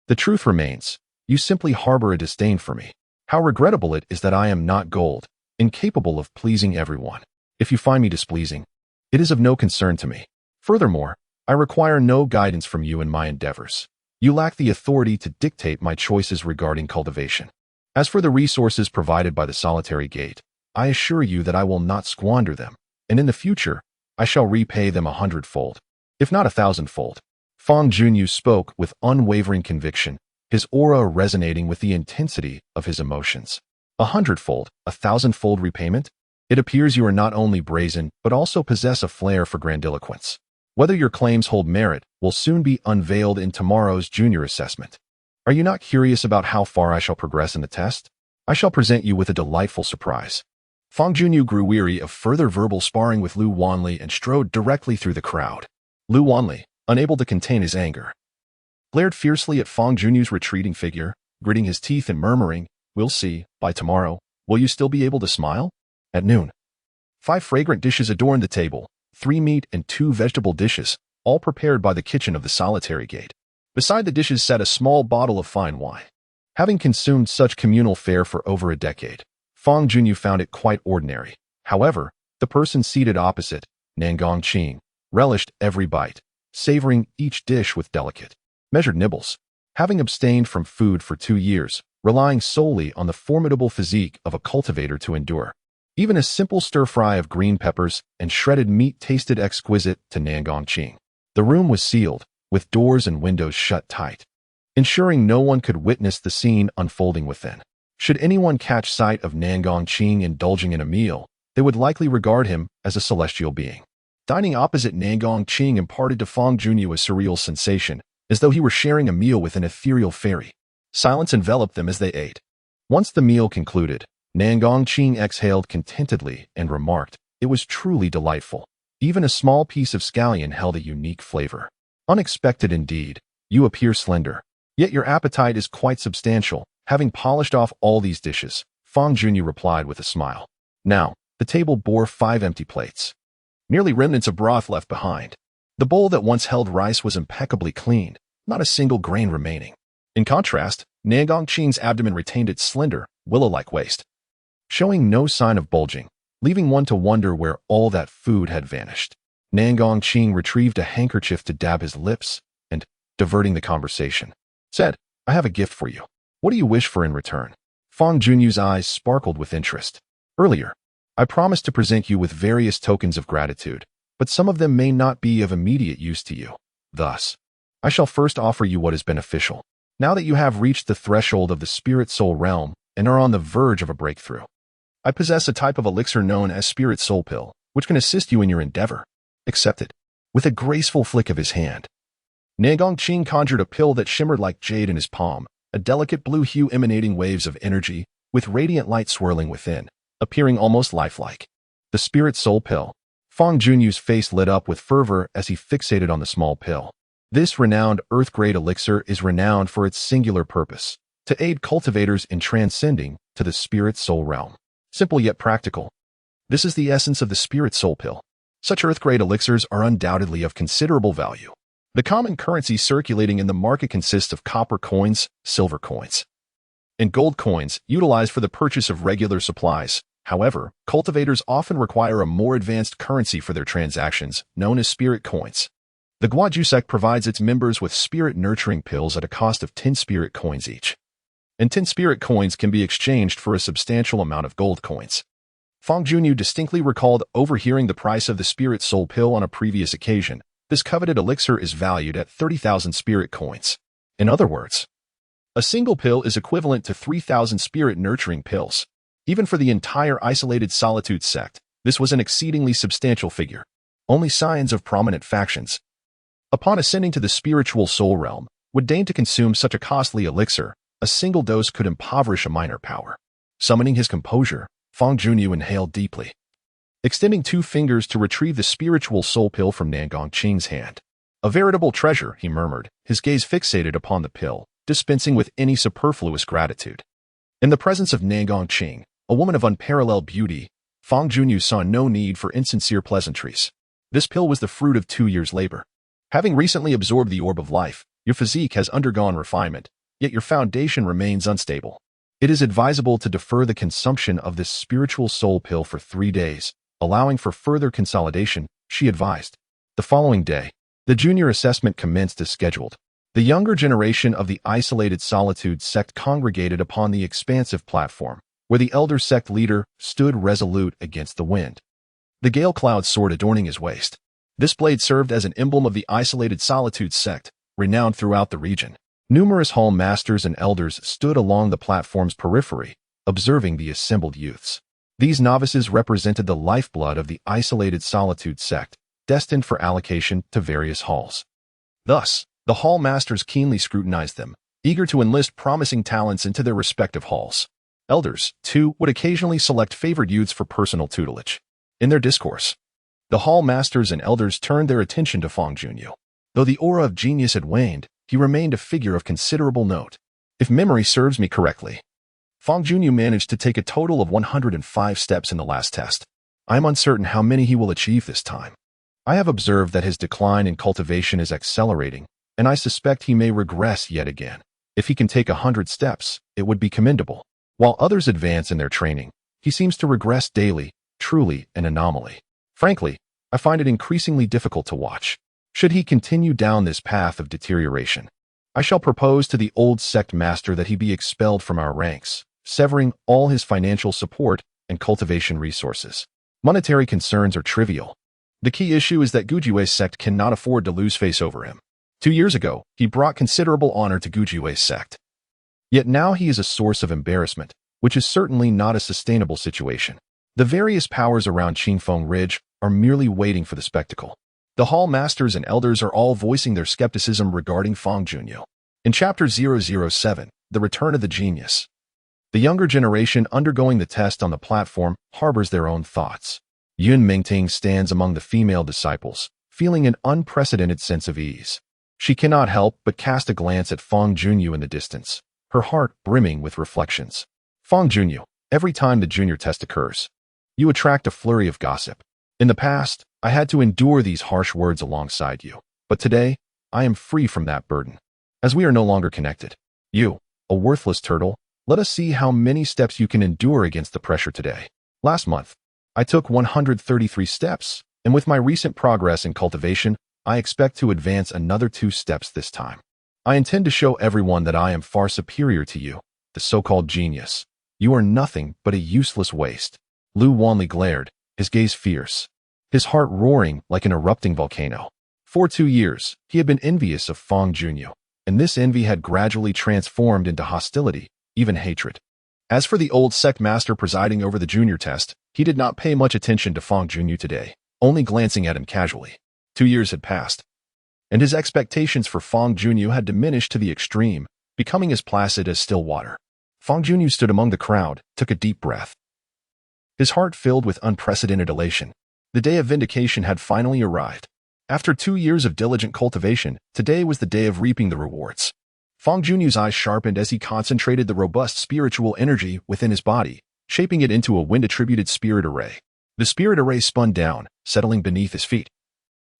[SPEAKER 1] the truth remains, you simply harbor a disdain for me. How regrettable it is that I am not gold, incapable of pleasing everyone. If you find me displeasing, it is of no concern to me. Furthermore, I require no guidance from you in my endeavors. You lack the authority to dictate my choices regarding cultivation. As for the resources provided by the solitary gate, I assure you that I will not squander them, and in the future, I shall repay them 100-fold, if not 1,000-fold. Fangyuan spoke with unwavering conviction, his aura resonating with the intensity of his emotions. 100-fold, 1,000-fold repayment? It appears you are not only brazen, but also possess a flair for grandiloquence. Whether your claims hold merit will soon be unveiled in tomorrow's junior assessment. Are you not curious about how far I shall progress in the test? I shall present you with a delightful surprise. Fangyuan grew weary of further verbal sparring with Lu Wanli and strode directly through the crowd. Lu Wanli, unable to contain his anger, glared fiercely at Fangyuan's retreating figure, gritting his teeth and murmuring, "We'll see, by tomorrow, will you still be able to smile?" At noon, 5 fragrant dishes adorned the table, 3 meat and 2 vegetable dishes, all prepared by the kitchen of the solitary gate. Beside the dishes sat a small bottle of fine wine. Having consumed such communal fare for over a decade, Fangyuan found it quite ordinary. However, the person seated opposite, Nangong Qing, relished every bite, savoring each dish with delicate, measured nibbles. Having abstained from food for 2 years, relying solely on the formidable physique of a cultivator to endure, even a simple stir-fry of green peppers and shredded meat tasted exquisite to Nangong Qing. The room was sealed, with doors and windows shut tight, ensuring no one could witness the scene unfolding within. Should anyone catch sight of Nangong Qing indulging in a meal, they would likely regard him as a celestial being. Dining opposite Nangong Qing imparted to Fangyuan a surreal sensation, as though he were sharing a meal with an ethereal fairy. Silence enveloped them as they ate. Once the meal concluded, Nangong Qing exhaled contentedly and remarked, "It was truly delightful. Even a small piece of scallion held a unique flavor. Unexpected indeed. You appear slender, yet your appetite is quite substantial." Having polished off all these dishes, Fangyuan replied with a smile. Now, the table bore 5 empty plates, merely remnants of broth left behind. The bowl that once held rice was impeccably clean, not a single grain remaining. In contrast, Nangong Qing's abdomen retained its slender, willow-like waist, showing no sign of bulging, leaving one to wonder where all that food had vanished. Nangong Qing retrieved a handkerchief to dab his lips and, diverting the conversation, said, "I have a gift for you. What do you wish for in return?" Fangyuan's eyes sparkled with interest. "Earlier, I promised to present you with various tokens of gratitude, but some of them may not be of immediate use to you. Thus, I shall first offer you what is beneficial. Now that you have reached the threshold of the spirit-soul realm and are on the verge of a breakthrough, I possess a type of elixir known as spirit-soul pill, which can assist you in your endeavor. Accept it." With a graceful flick of his hand, Nangong Qing conjured a pill that shimmered like jade in his palm, a delicate blue hue emanating waves of energy, with radiant light swirling within, appearing almost lifelike. The spirit-soul pill. Fangyuan's face lit up with fervor as he fixated on the small pill. This renowned earth-grade elixir is renowned for its singular purpose, to aid cultivators in transcending to the spirit-soul realm. Simple yet practical. This is the essence of the spirit-soul pill. Such earth-grade elixirs are undoubtedly of considerable value. The common currency circulating in the market consists of copper coins, silver coins, and gold coins utilized for the purchase of regular supplies. However, cultivators often require a more advanced currency for their transactions, known as spirit coins. The Guaju sect provides its members with spirit-nurturing pills at a cost of 10 spirit coins each, and 10 spirit coins can be exchanged for a substantial amount of gold coins. Fangyuan distinctly recalled overhearing the price of the spirit soul pill on a previous occasion, This coveted elixir is valued at 30,000 spirit coins. In other words, a single pill is equivalent to 3,000 spirit-nurturing pills. Even for the entire isolated solitude sect, this was an exceedingly substantial figure. Only signs of prominent factions, upon ascending to the spiritual soul realm, would deign to consume such a costly elixir. A single dose could impoverish a minor power. Summoning his composure, Fangyuan inhaled deeply, extending 2 fingers to retrieve the spiritual soul pill from Nangongqing's hand. A veritable treasure, he murmured, his gaze fixated upon the pill, dispensing with any superfluous gratitude. In the presence of Nangongqing, a woman of unparalleled beauty, Fangyuan saw no need for insincere pleasantries. This pill was the fruit of 2 years' labor. Having recently absorbed the orb of life, your physique has undergone refinement, yet your foundation remains unstable. It is advisable to defer the consumption of this spiritual soul pill for 3 days, allowing for further consolidation, she advised. The following day, the junior assessment commenced as scheduled. The younger generation of the isolated solitude sect congregated upon the expansive platform, where the elder sect leader stood resolute against the wind. The gale cloud sword adorning his waist. This blade served as an emblem of the isolated solitude sect, renowned throughout the region. Numerous hall masters and elders stood along the platform's periphery, observing the assembled youths. These novices represented the lifeblood of the isolated solitude sect, destined for allocation to various halls. Thus, the hall masters keenly scrutinized them, eager to enlist promising talents into their respective halls. Elders, too, would occasionally select favored youths for personal tutelage. In their discourse, the hall masters and elders turned their attention to Fangyuan. Though the aura of genius had waned, he remained a figure of considerable note. If memory serves me correctly, Fangyuan managed to take a total of 105 steps in the last test. I am uncertain how many he will achieve this time. I have observed that his decline in cultivation is accelerating, and I suspect he may regress yet again. If he can take 100 steps, it would be commendable. While others advance in their training, he seems to regress daily, truly an anomaly. Frankly, I find it increasingly difficult to watch. Should he continue down this path of deterioration, I shall propose to the old sect master that he be expelled from our ranks, severing all his financial support and cultivation resources. Monetary concerns are trivial. The key issue is that Gujiwei's sect cannot afford to lose face over him. 2 years ago, he brought considerable honor to Gujiwei's sect. Yet now he is a source of embarrassment, which is certainly not a sustainable situation. The various powers around Qingfeng Ridge are merely waiting for the spectacle. The hall masters and elders are all voicing their skepticism regarding Fangyuan. In Chapter 007, The Return of the Genius, the younger generation undergoing the test on the platform harbors their own thoughts. Yun Mingting stands among the female disciples, feeling an unprecedented sense of ease. She cannot help but cast a glance at Fangyuan in the distance, her heart brimming with reflections. Fangyuan, every time the junior test occurs, you attract a flurry of gossip. In the past, I had to endure these harsh words alongside you, but today, I am free from that burden. As we are no longer connected, you, a worthless turtle, let us see how many steps you can endure against the pressure today. Last month, I took 133 steps, and with my recent progress in cultivation, I expect to advance another 2 steps this time. I intend to show everyone that I am far superior to you, the so-called genius. You are nothing but a useless waste. Lu Wanli glared, his gaze fierce, his heart roaring like an erupting volcano. For 2 years, he had been envious of Fangyuan, and this envy had gradually transformed into hostility, even hatred. As for the old sect master presiding over the junior test, he did not pay much attention to Fangyuan today, only glancing at him casually. 2 years had passed, and his expectations for Fangyuan had diminished to the extreme, becoming as placid as still water. Fangyuan stood among the crowd, took a deep breath. His heart filled with unprecedented elation. The day of vindication had finally arrived. After 2 years of diligent cultivation, today was the day of reaping the rewards. Fangyuan's eyes sharpened as he concentrated the robust spiritual energy within his body, shaping it into a wind-attributed spirit array. The spirit array spun down, settling beneath his feet.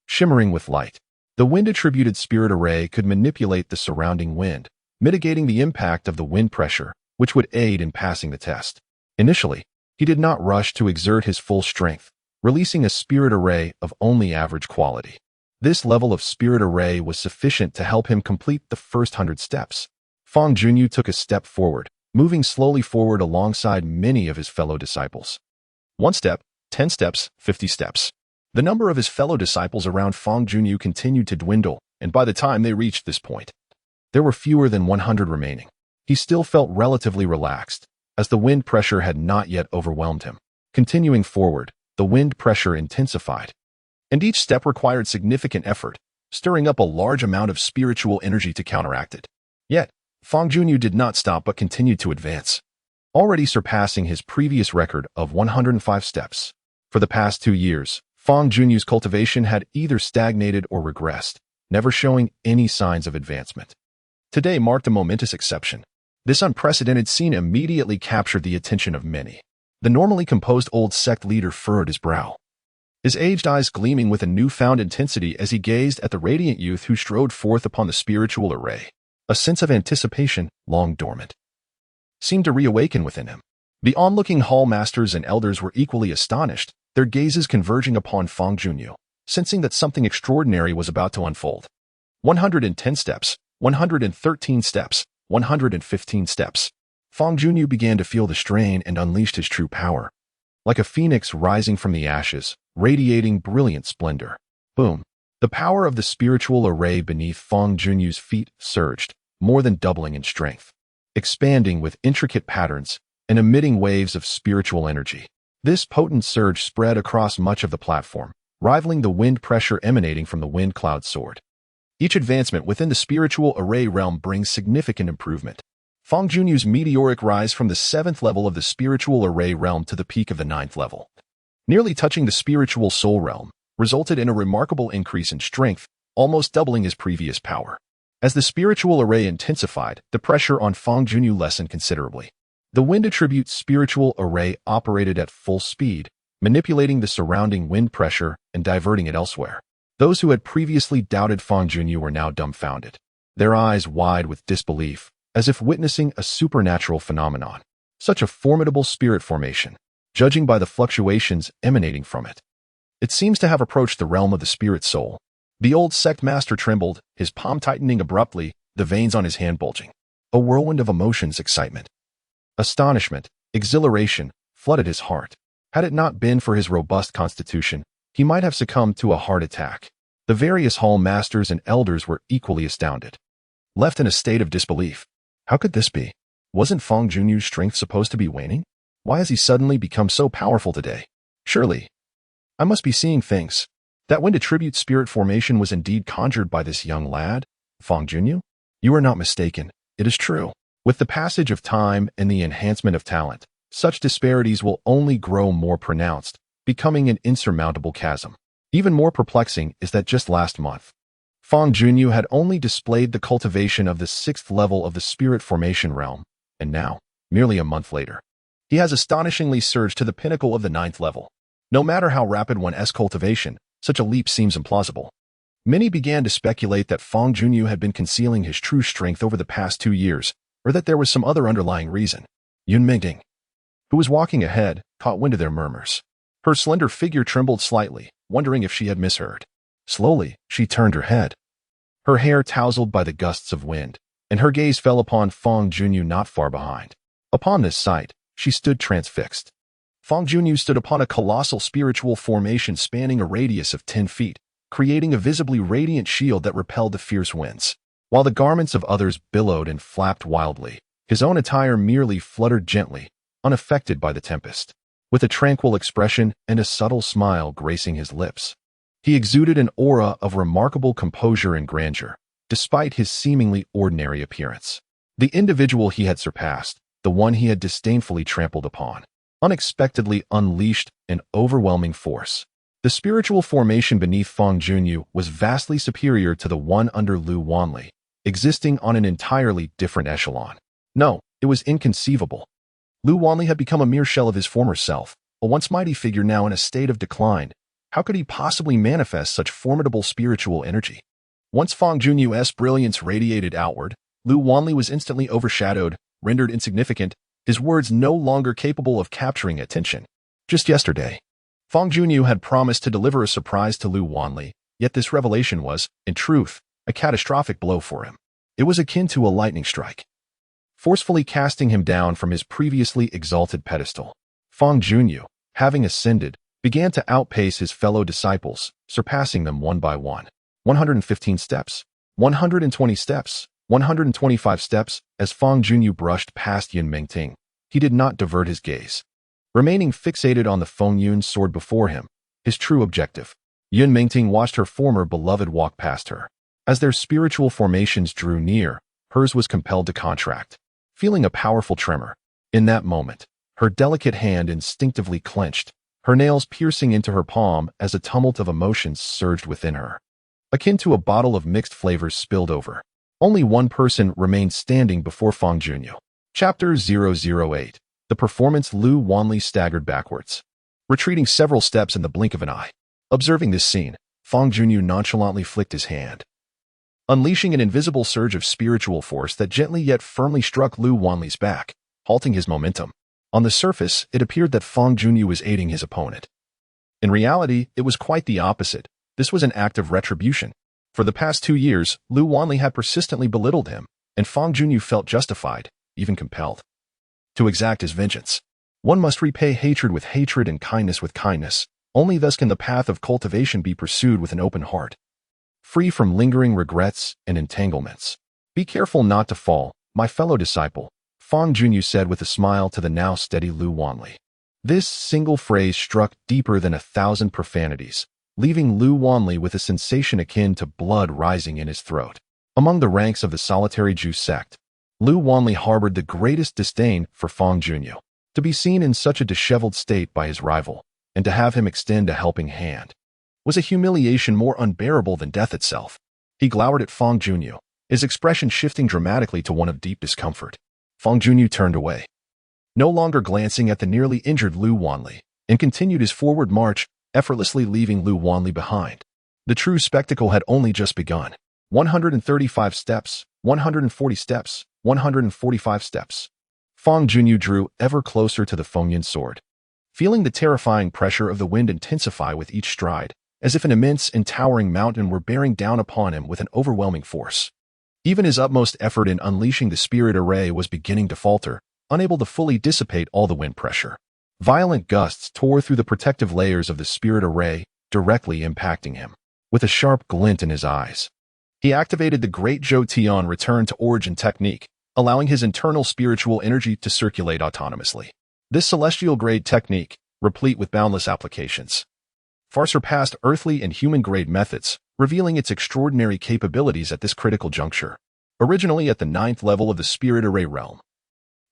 [SPEAKER 1] Shimmering with light, the wind-attributed spirit array could manipulate the surrounding wind, mitigating the impact of the wind pressure, which would aid in passing the test. Initially, he did not rush to exert his full strength, releasing a spirit array of only average quality. This level of spirit array was sufficient to help him complete the first 100 steps. Fangyuan took a step forward, moving slowly forward alongside many of his fellow disciples. 1 step, 10 steps, 50 steps. The number of his fellow disciples around Fangyuan continued to dwindle, and by the time they reached this point, there were fewer than 100 remaining. He still felt relatively relaxed, as the wind pressure had not yet overwhelmed him. Continuing forward, the wind pressure intensified, and each step required significant effort, stirring up a large amount of spiritual energy to counteract it. Yet, Fangyuan did not stop but continued to advance, already surpassing his previous record of 105 steps. For the past 2 years, Fangyuan's cultivation had either stagnated or regressed, never showing any signs of advancement. Today marked a momentous exception. This unprecedented scene immediately captured the attention of many. The normally composed old sect leader furrowed his brow, his aged eyes gleaming with a newfound intensity as he gazed at the radiant youth who strode forth upon the spiritual array. A sense of anticipation, long dormant, seemed to reawaken within him. The onlooking hall masters and elders were equally astonished, their gazes converging upon Fangyuan, sensing that something extraordinary was about to unfold. 110 steps, 113 steps, 115 steps. Fangyuan began to feel the strain and unleashed his true power. Like a phoenix rising from the ashes, radiating brilliant splendor. Boom! The power of the spiritual array beneath Fangyuan's feet surged, more than doubling in strength, expanding with intricate patterns and emitting waves of spiritual energy. This potent surge spread across much of the platform, rivaling the wind pressure emanating from the wind cloud sword. Each advancement within the spiritual array realm brings significant improvement. Fangyuan's meteoric rise from the 7th level of the spiritual array realm to the peak of the 9th level, nearly touching the spiritual soul realm, resulted in a remarkable increase in strength, almost doubling his previous power. As the spiritual array intensified, the pressure on Fangyuan lessened considerably. The wind attribute spiritual array operated at full speed, manipulating the surrounding wind pressure and diverting it elsewhere. Those who had previously doubted Fangyuan were now dumbfounded, their eyes wide with disbelief, as if witnessing a supernatural phenomenon. Such a formidable spirit formation, judging by the fluctuations emanating from it. It seems to have approached the realm of the spirit soul. The old sect master trembled, his palm tightening abruptly, the veins on his hand bulging. A whirlwind of emotions, excitement, astonishment, exhilaration, flooded his heart. Had it not been for his robust constitution, he might have succumbed to a heart attack. The various hall masters and elders were equally astounded, left in a state of disbelief. How could this be? Wasn't Fangyuan's strength supposed to be waning? Why has he suddenly become so powerful today? Surely, I must be seeing things. That wind attribute spirit formation was indeed conjured by this young lad, Fangyuan? You are not mistaken, it is true. With the passage of time and the enhancement of talent, such disparities will only grow more pronounced, becoming an insurmountable chasm. Even more perplexing is that just last month, Fangyuan had only displayed the cultivation of the 6th level of the spirit formation realm, and now, merely a month later, he has astonishingly surged to the pinnacle of the 9th level. No matter how rapid one's cultivation, such a leap seems implausible. Many began to speculate that Fangyuan had been concealing his true strength over the past 2 years, or that there was some other underlying reason. Yun Mingding, who was walking ahead, caught wind of their murmurs. Her slender figure trembled slightly, wondering if she had misheard. Slowly, she turned her head. Her hair tousled by the gusts of wind, and her gaze fell upon Fangyuan not far behind. Upon this sight, she stood transfixed. Fangyuan stood upon a colossal spiritual formation spanning a radius of 10 feet, creating a visibly radiant shield that repelled the fierce winds. While the garments of others billowed and flapped wildly, his own attire merely fluttered gently, unaffected by the tempest. With a tranquil expression and a subtle smile gracing his lips, he exuded an aura of remarkable composure and grandeur, despite his seemingly ordinary appearance. The individual he had surpassed, the one he had disdainfully trampled upon, unexpectedly unleashed an overwhelming force. The spiritual formation beneath Fangyuan was vastly superior to the one under Lu Wanli, existing on an entirely different echelon. No, it was inconceivable. Lu Wanli had become a mere shell of his former self, a once mighty figure now in a state of decline. How could he possibly manifest such formidable spiritual energy? Once Fangyuan's brilliance radiated outward, Lu Wanli was instantly overshadowed, rendered insignificant, his words no longer capable of capturing attention. Just yesterday, Fangyuan had promised to deliver a surprise to Lu Wanli, yet this revelation was, in truth, a catastrophic blow for him. It was akin to a lightning strike, forcefully casting him down from his previously exalted pedestal. Fangyuan, having ascended, began to outpace his fellow disciples, surpassing them one by one. 115 steps, 120 steps, 125 steps. As Fangyuan brushed past Yun Mengting, he did not divert his gaze, remaining fixated on the Fangyuan sword before him, his true objective. Yun Mengting watched her former beloved walk past her. As their spiritual formations drew near, hers was compelled to contract, feeling a powerful tremor. In that moment, her delicate hand instinctively clenched, her nails piercing into her palm as a tumult of emotions surged within her. Akin to a bottle of mixed flavors spilled over. Only one person remained standing before Fangyuan. Chapter 008. The performance. Lu Wanli staggered backwards, retreating several steps in the blink of an eye. Observing this scene, Fangyuan nonchalantly flicked his hand, unleashing an invisible surge of spiritual force that gently yet firmly struck Lu Wanli's back, halting his momentum. On the surface, it appeared that Fangyuan was aiding his opponent. In reality, it was quite the opposite. This was an act of retribution. For the past 2 years, Lu Wanli had persistently belittled him, and Fangyuan felt justified, even compelled, to exact his vengeance. One must repay hatred with hatred and kindness with kindness. Only thus can the path of cultivation be pursued with an open heart, free from lingering regrets and entanglements. Be careful not to fall, my fellow disciple, Fangyuan said with a smile to the now steady Lu Wanli. This single phrase struck deeper than 1,000 profanities, leaving Lu Wanli with a sensation akin to blood rising in his throat. Among the ranks of the solitary Jew sect, Lu Wanli harbored the greatest disdain for Fangyuan. To be seen in such a disheveled state by his rival, and to have him extend a helping hand, was a humiliation more unbearable than death itself. He glowered at Fangyuan, his expression shifting dramatically to one of deep discomfort. Fangyuan turned away, no longer glancing at the nearly injured Lu Wanli, and continued his forward march, effortlessly leaving Lu Wanli behind. The true spectacle had only just begun. 135 steps, 140 steps, 145 steps. Fangyuan drew ever closer to the Fangyuan sword, feeling the terrifying pressure of the wind intensify with each stride, as if an immense and towering mountain were bearing down upon him with an overwhelming force. Even his utmost effort in unleashing the spirit array was beginning to falter, unable to fully dissipate all the wind pressure. Violent gusts tore through the protective layers of the spirit array, directly impacting him. With a sharp glint in his eyes, he activated the Great Zhou Tian return to origin technique, allowing his internal spiritual energy to circulate autonomously. This celestial-grade technique, replete with boundless applications, far surpassed earthly and human-grade methods, revealing its extraordinary capabilities at this critical juncture. Originally at the 9th level of the spirit array realm,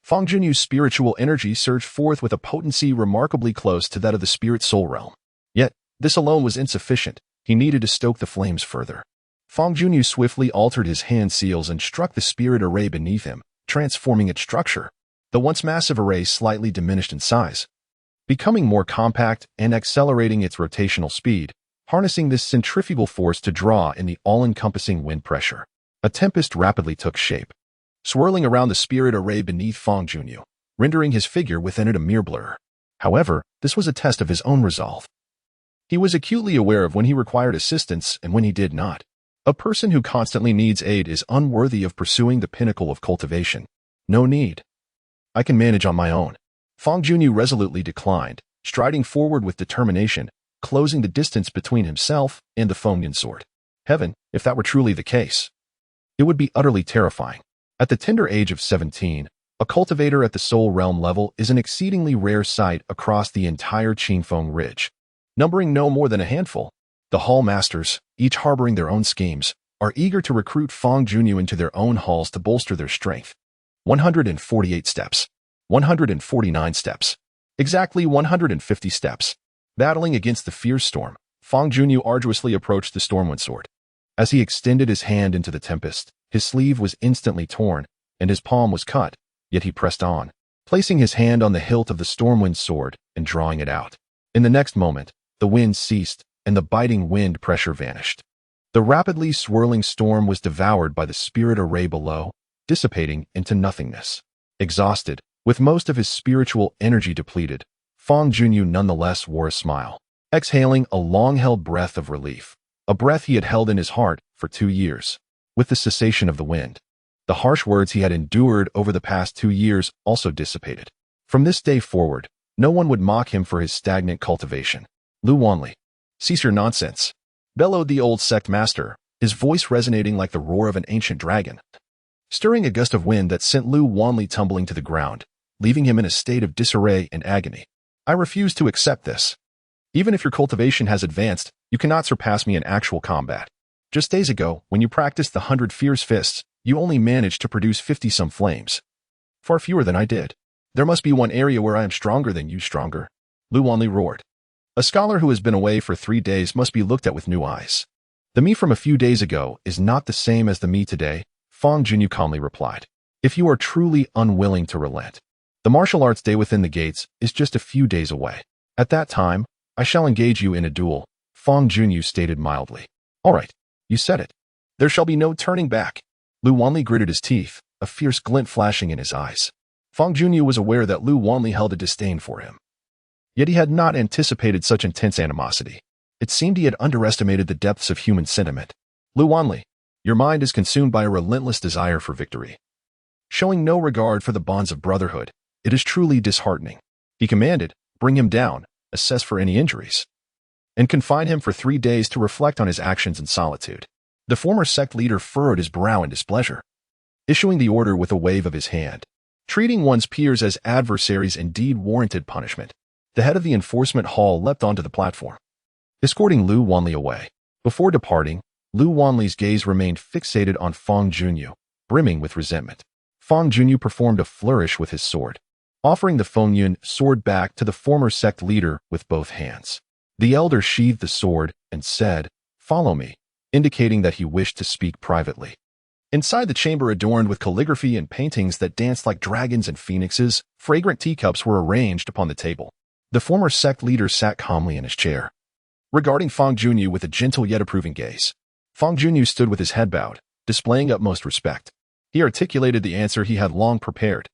[SPEAKER 1] Fangyuan's spiritual energy surged forth with a potency remarkably close to that of the spirit soul realm. Yet, this alone was insufficient. He needed to stoke the flames further. Fangyuan swiftly altered his hand seals and struck the spirit array beneath him, transforming its structure. The once massive array slightly diminished in size, becoming more compact and accelerating its rotational speed, harnessing this centrifugal force to draw in the all-encompassing wind pressure. A tempest rapidly took shape, swirling around the spirit array beneath Fangyuan, rendering his figure within it a mere blur. However, this was a test of his own resolve. He was acutely aware of when he required assistance and when he did not. A person who constantly needs aid is unworthy of pursuing the pinnacle of cultivation. No need. I can manage on my own. Fangyuan resolutely declined, striding forward with determination, closing the distance between himself and the Fangyuan sword. Heaven, if that were truly the case. It would be utterly terrifying. At the tender age of 17, a cultivator at the soul realm level is an exceedingly rare sight across the entire Qingfeng Ridge. Numbering no more than a handful, the hall masters, each harboring their own schemes, are eager to recruit Fangyuan into their own halls to bolster their strength. 148 steps. 149 steps. Exactly 150 steps. Battling against the fierce storm, Fangyuan arduously approached the Stormwind sword. As he extended his hand into the tempest, his sleeve was instantly torn, and his palm was cut, yet he pressed on, placing his hand on the hilt of the Stormwind sword and drawing it out. In the next moment, the wind ceased, and the biting wind pressure vanished. The rapidly swirling storm was devoured by the spirit array below, dissipating into nothingness. Exhausted, with most of his spiritual energy depleted, Fangyuan nonetheless wore a smile, exhaling a long-held breath of relief, a breath he had held in his heart for 2 years. With the cessation of the wind, the harsh words he had endured over the past 2 years also dissipated. From this day forward, no one would mock him for his stagnant cultivation. Lu Wanli, cease your nonsense, bellowed the old sect master, his voice resonating like the roar of an ancient dragon, stirring a gust of wind that sent Lu Wanli tumbling to the ground, leaving him in a state of disarray and agony. I refuse to accept this. Even if your cultivation has advanced, you cannot surpass me in actual combat. Just days ago, when you practiced the 100 fierce fists, you only managed to produce 50-some flames. Far fewer than I did. There must be one area where I am stronger than you stronger. Lu Wanli roared. A scholar who has been away for 3 days must be looked at with new eyes. The me from a few days ago is not the same as the me today, Fangyuan calmly replied. If you are truly unwilling to relent, the martial arts day within the gates is just a few days away. At that time, I shall engage you in a duel, Fangyuan stated mildly. All right, you said it. There shall be no turning back. Lu Wanli gritted his teeth, a fierce glint flashing in his eyes. Fangyuan was aware that Lu Wanli held a disdain for him. Yet he had not anticipated such intense animosity. It seemed he had underestimated the depths of human sentiment. Lu Wanli, your mind is consumed by a relentless desire for victory. Showing no regard for the bonds of brotherhood, it is truly disheartening. He commanded, bring him down, assess for any injuries, and confine him for 3 days to reflect on his actions in solitude. The former sect leader furrowed his brow in displeasure, issuing the order with a wave of his hand. Treating one's peers as adversaries indeed warranted punishment. The head of the enforcement hall leapt onto the platform, escorting Lu Wanli away. Before departing, Lu Wanli's gaze remained fixated on Fangyuan, brimming with resentment. Fangyuan performed a flourish with his sword, offering the Fangyuan sword back to the former sect leader with both hands. The elder sheathed the sword and said, "Follow me," indicating that he wished to speak privately. Inside the chamber adorned with calligraphy and paintings that danced like dragons and phoenixes, fragrant teacups were arranged upon the table. The former sect leader sat calmly in his chair, regarding Fangyuan with a gentle yet approving gaze. Fangyuan stood with his head bowed, displaying utmost respect. He articulated the answer he had long prepared.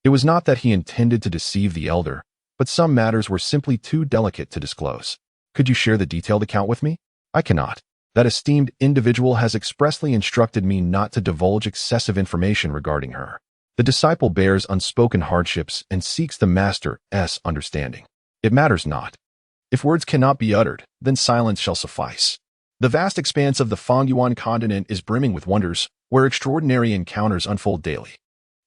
[SPEAKER 1] It was not that he intended to deceive the elder, but some matters were simply too delicate to disclose. Could you share the detailed account with me? I cannot. That esteemed individual has expressly instructed me not to divulge excessive information regarding her. The disciple bears unspoken hardships and seeks the master's understanding. It matters not. If words cannot be uttered, then silence shall suffice. The vast expanse of the Fangyuan continent is brimming with wonders, where extraordinary encounters unfold daily.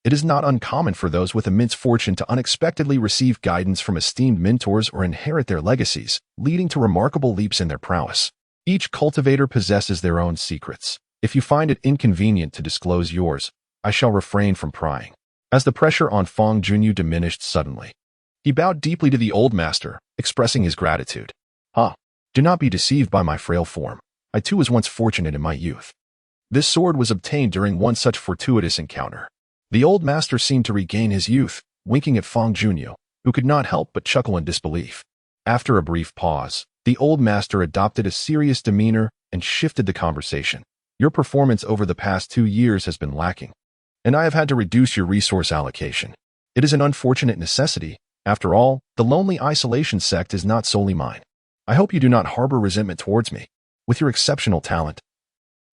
[SPEAKER 1] It is not uncommon for those with immense fortune to unexpectedly receive guidance from esteemed mentors or inherit their legacies, leading to remarkable leaps in their prowess. Each cultivator possesses their own secrets. If you find it inconvenient to disclose yours, I shall refrain from prying. As the pressure on Fangyuan diminished suddenly, he bowed deeply to the old master, expressing his gratitude. Do not be deceived by my frail form. I too was once fortunate in my youth. This sword was obtained during one such fortuitous encounter. The old master seemed to regain his youth, winking at Fangyuan, who could not help but chuckle in disbelief. After a brief pause, the old master adopted a serious demeanor and shifted the conversation. Your performance over the past 2 years has been lacking, and I have had to reduce your resource allocation. It is an unfortunate necessity. After all, the lonely isolation sect is not solely mine. I hope you do not harbor resentment towards me. With your exceptional talent,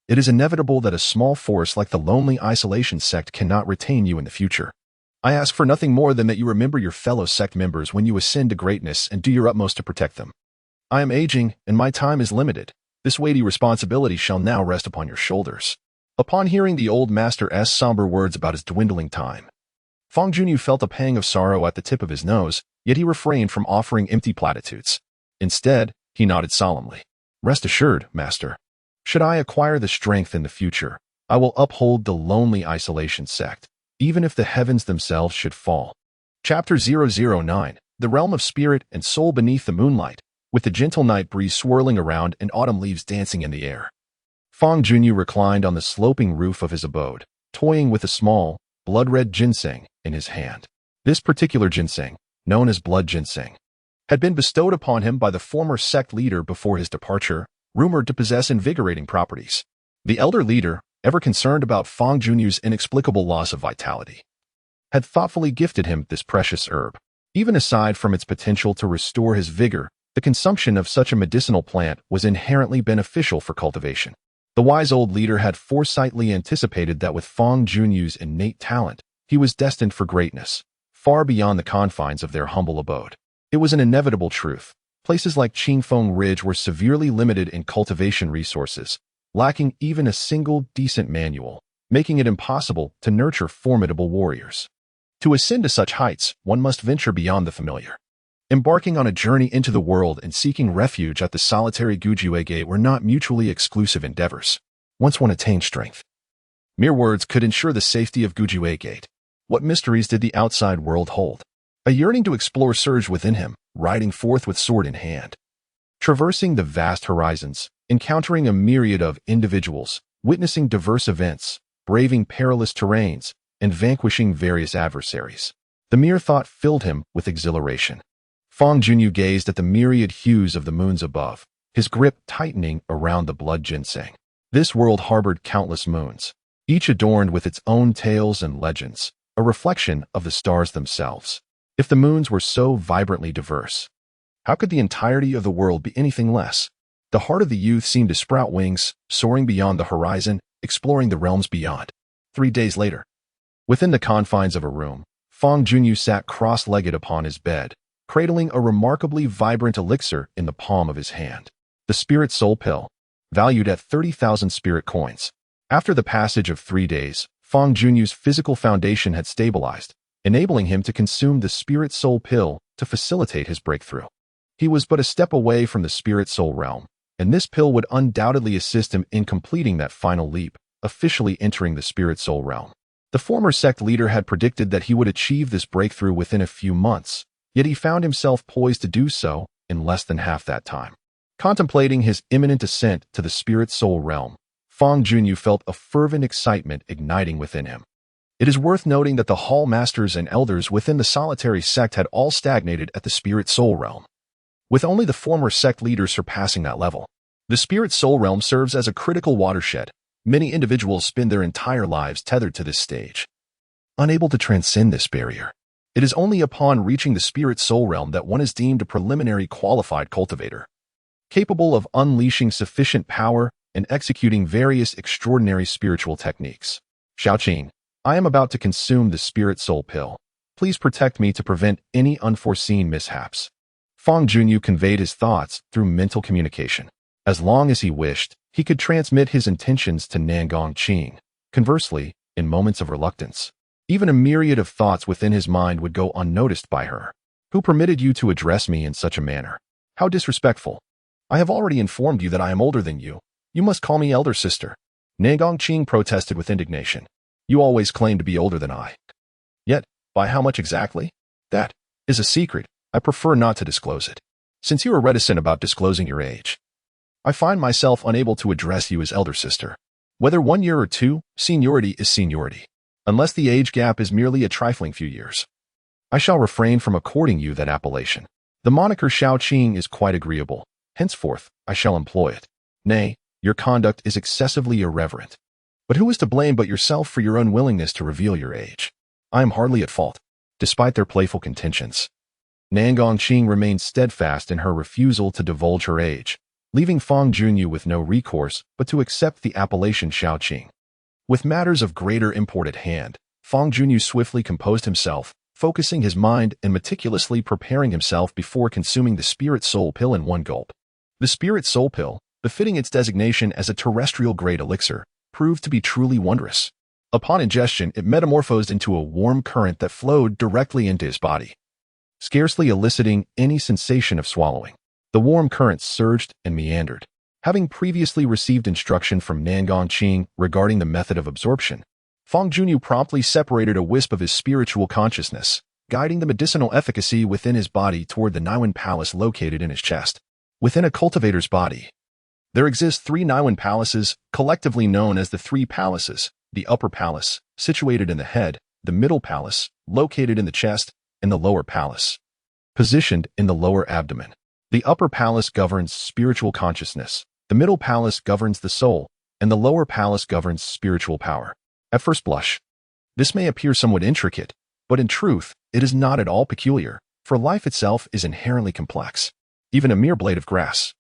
[SPEAKER 1] it is inevitable that a small force like the lonely isolation sect cannot retain you in the future. I ask for nothing more than that you remember your fellow sect members when you ascend to greatness and do your utmost to protect them. I am aging, and my time is limited. This weighty responsibility shall now rest upon your shoulders. Upon hearing the old master's somber words about his dwindling time, Fangyuan felt a pang of sorrow at the tip of his nose, yet he refrained from offering empty platitudes. Instead, he nodded solemnly. Rest assured, master. Should I acquire the strength in the future, I will uphold the lonely isolation sect, even if the heavens themselves should fall. Chapter 009, The Realm of Spirit and Soul Beneath the Moonlight, with the gentle night breeze swirling around and autumn leaves dancing in the air. Fangyuan reclined on the sloping roof of his abode, toying with a small, blood-red ginseng in his hand. This particular ginseng, known as blood ginseng, had been bestowed upon him by the former sect leader before his departure, rumored to possess invigorating properties. The elder leader, ever concerned about Fangyuan's inexplicable loss of vitality, had thoughtfully gifted him this precious herb. Even aside from its potential to restore his vigor, the consumption of such a medicinal plant was inherently beneficial for cultivation. The wise old leader had foresightly anticipated that with Fangyuan's innate talent, he was destined for greatness, far beyond the confines of their humble abode. It was an inevitable truth. Places like Qingfeng Ridge were severely limited in cultivation resources, lacking even a single decent manual, making it impossible to nurture formidable warriors. To ascend to such heights, one must venture beyond the familiar. Embarking on a journey into the world and seeking refuge at the solitary Gujue Gate were not mutually exclusive endeavors. Once one attained strength, mere words could ensure the safety of Gujue Gate. What mysteries did the outside world hold? A yearning to explore surged within him, riding forth with sword in hand. Traversing the vast horizons, encountering a myriad of individuals, witnessing diverse events, braving perilous terrains, and vanquishing various adversaries. The mere thought filled him with exhilaration. Fangyuan gazed at the myriad hues of the moons above, his grip tightening around the blood ginseng. This world harbored countless moons, each adorned with its own tales and legends, a reflection of the stars themselves. If the moons were so vibrantly diverse, how could the entirety of the world be anything less? The heart of the youth seemed to sprout wings, soaring beyond the horizon, exploring the realms beyond. 3 days later, within the confines of a room, Fangyuan sat cross-legged upon his bed, cradling a remarkably vibrant elixir in the palm of his hand. The Spirit Soul Pill, valued at 30,000 spirit coins. After the passage of 3 days, Fangyuan's physical foundation had stabilized, enabling him to consume the Spirit Soul Pill to facilitate his breakthrough. He was but a step away from the Spirit Soul realm, and this pill would undoubtedly assist him in completing that final leap, officially entering the Spirit Soul realm. The former sect leader had predicted that he would achieve this breakthrough within a few months, yet he found himself poised to do so in less than half that time. Contemplating his imminent ascent to the Spirit Soul realm, Fangyuan felt a fervent excitement igniting within him. It is worth noting that the hall masters and elders within the solitary sect had all stagnated at the Spirit Soul realm, with only the former sect leaders surpassing that level. The Spirit Soul realm serves as a critical watershed. Many individuals spend their entire lives tethered to this stage, unable to transcend this barrier. It is only upon reaching the Spirit Soul realm that one is deemed a preliminary qualified cultivator, capable of unleashing sufficient power and executing various extraordinary spiritual techniques. Xiaoqing, I am about to consume the Spirit Soul Pill. Please protect me to prevent any unforeseen mishaps. Fangyuan conveyed his thoughts through mental communication. As long as he wished, he could transmit his intentions to Qing. Conversely, in moments of reluctance, even a myriad of thoughts within his mind would go unnoticed by her. Who permitted you to address me in such a manner? How disrespectful. I have already informed you that I am older than you. You must call me elder sister. Qing protested with indignation. You always claim to be older than I. Yet, by how much exactly? That is a secret. I prefer not to disclose it. Since you are reticent about disclosing your age, I find myself unable to address you as elder sister. Whether 1 year or 2, seniority is seniority, unless the age gap is merely a trifling few years. I shall refrain from according you that appellation. The moniker Xiaoqing is quite agreeable. Henceforth, I shall employ it. Nay, your conduct is excessively irreverent. But who is to blame but yourself for your unwillingness to reveal your age? I am hardly at fault. Despite their playful contentions, Qing remained steadfast in her refusal to divulge her age, leaving Fangyuan with no recourse but to accept the appellation Xiaoqing. With matters of greater import at hand, Fangyuan swiftly composed himself, focusing his mind and meticulously preparing himself before consuming the Spirit Soul Pill in one gulp. The Spirit Soul Pill, befitting its designation as a terrestrial-grade elixir, proved to be truly wondrous. Upon ingestion, it metamorphosed into a warm current that flowed directly into his body, scarcely eliciting any sensation of swallowing. The warm current surged and meandered. Having previously received instruction from Qing regarding the method of absorption, Fangyuan promptly separated a wisp of his spiritual consciousness, guiding the medicinal efficacy within his body toward the Niwen Palace located in his chest. Within a cultivator's body, there exist 3 Niwen palaces, collectively known as the 3 palaces: the upper palace, situated in the head, the middle palace, located in the chest, and the lower palace, positioned in the lower abdomen. The upper palace governs spiritual consciousness, the middle palace governs the soul, and the lower palace governs spiritual power. At first blush, this may appear somewhat intricate, but in truth, it is not at all peculiar, for life itself is inherently complex. Even a mere blade of grass,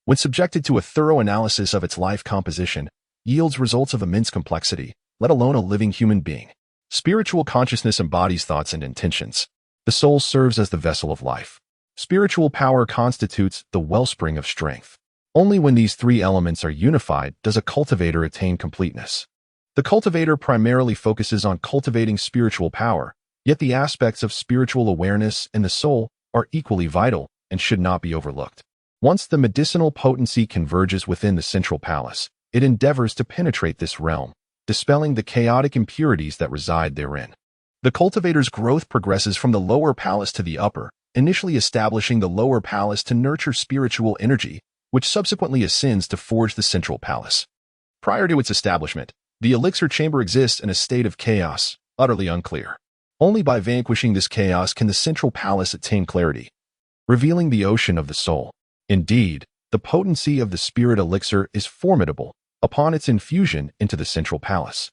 [SPEAKER 1] when subjected to a thorough analysis of its life composition, yields results of immense complexity, let alone a living human being. Spiritual consciousness embodies thoughts and intentions. The soul serves as the vessel of life. Spiritual power constitutes the wellspring of strength. Only when these three elements are unified does a cultivator attain completeness. The cultivator primarily focuses on cultivating spiritual power, yet the aspects of spiritual awareness and the soul are equally vital and should not be overlooked. Once the medicinal potency converges within the central palace, it endeavors to penetrate this realm, dispelling the chaotic impurities that reside therein. The cultivator's growth progresses from the lower palace to the upper, initially establishing the lower palace to nurture spiritual energy, which subsequently ascends to forge the central palace. Prior to its establishment, the elixir chamber exists in a state of chaos, utterly unclear. Only by vanquishing this chaos can the central palace attain clarity, revealing the ocean of the soul. Indeed, the potency of the spirit elixir is formidable upon its infusion into the central palace.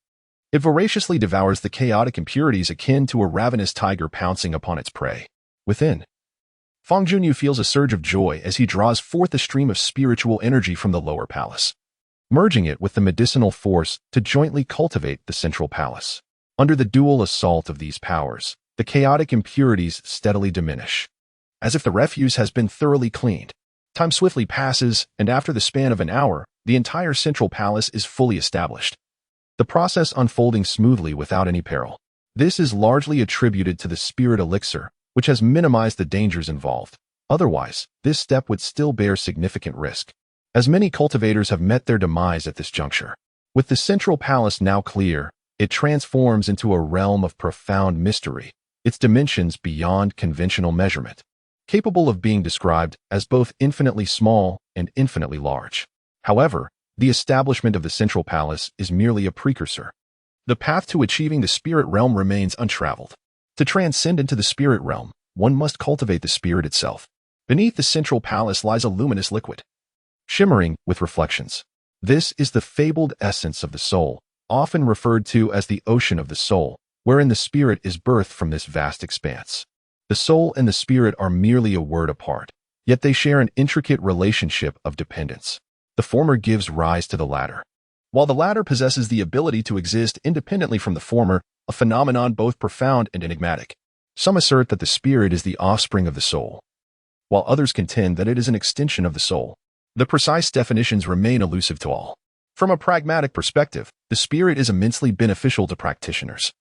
[SPEAKER 1] It voraciously devours the chaotic impurities akin to a ravenous tiger pouncing upon its prey. Within, Fangyuan feels a surge of joy as he draws forth a stream of spiritual energy from the lower palace, merging it with the medicinal force to jointly cultivate the central palace. Under the dual assault of these powers, the chaotic impurities steadily diminish. As if the refuse has been thoroughly cleaned, time swiftly passes, and after the span of an hour, the entire central palace is fully established, the process unfolding smoothly without any peril. This is largely attributed to the spirit elixir, which has minimized the dangers involved. Otherwise, this step would still bear significant risk, as many cultivators have met their demise at this juncture. With the central palace now clear, it transforms into a realm of profound mystery, its dimensions beyond conventional measurement, capable of being described as both infinitely small and infinitely large. However, the establishment of the central palace is merely a precursor. The path to achieving the spirit realm remains untraveled. To transcend into the spirit realm, one must cultivate the spirit itself. Beneath the central palace lies a luminous liquid, shimmering with reflections. This is the fabled essence of the soul, often referred to as the ocean of the soul, wherein the spirit is birthed from this vast expanse. The soul and the spirit are merely a word apart, yet they share an intricate relationship of dependence. The former gives rise to the latter, while the latter possesses the ability to exist independently from the former, a phenomenon both profound and enigmatic. Some assert that the spirit is the offspring of the soul, while others contend that it is an extension of the soul. The precise definitions remain elusive to all. From a pragmatic perspective, the spirit is immensely beneficial to practitioners,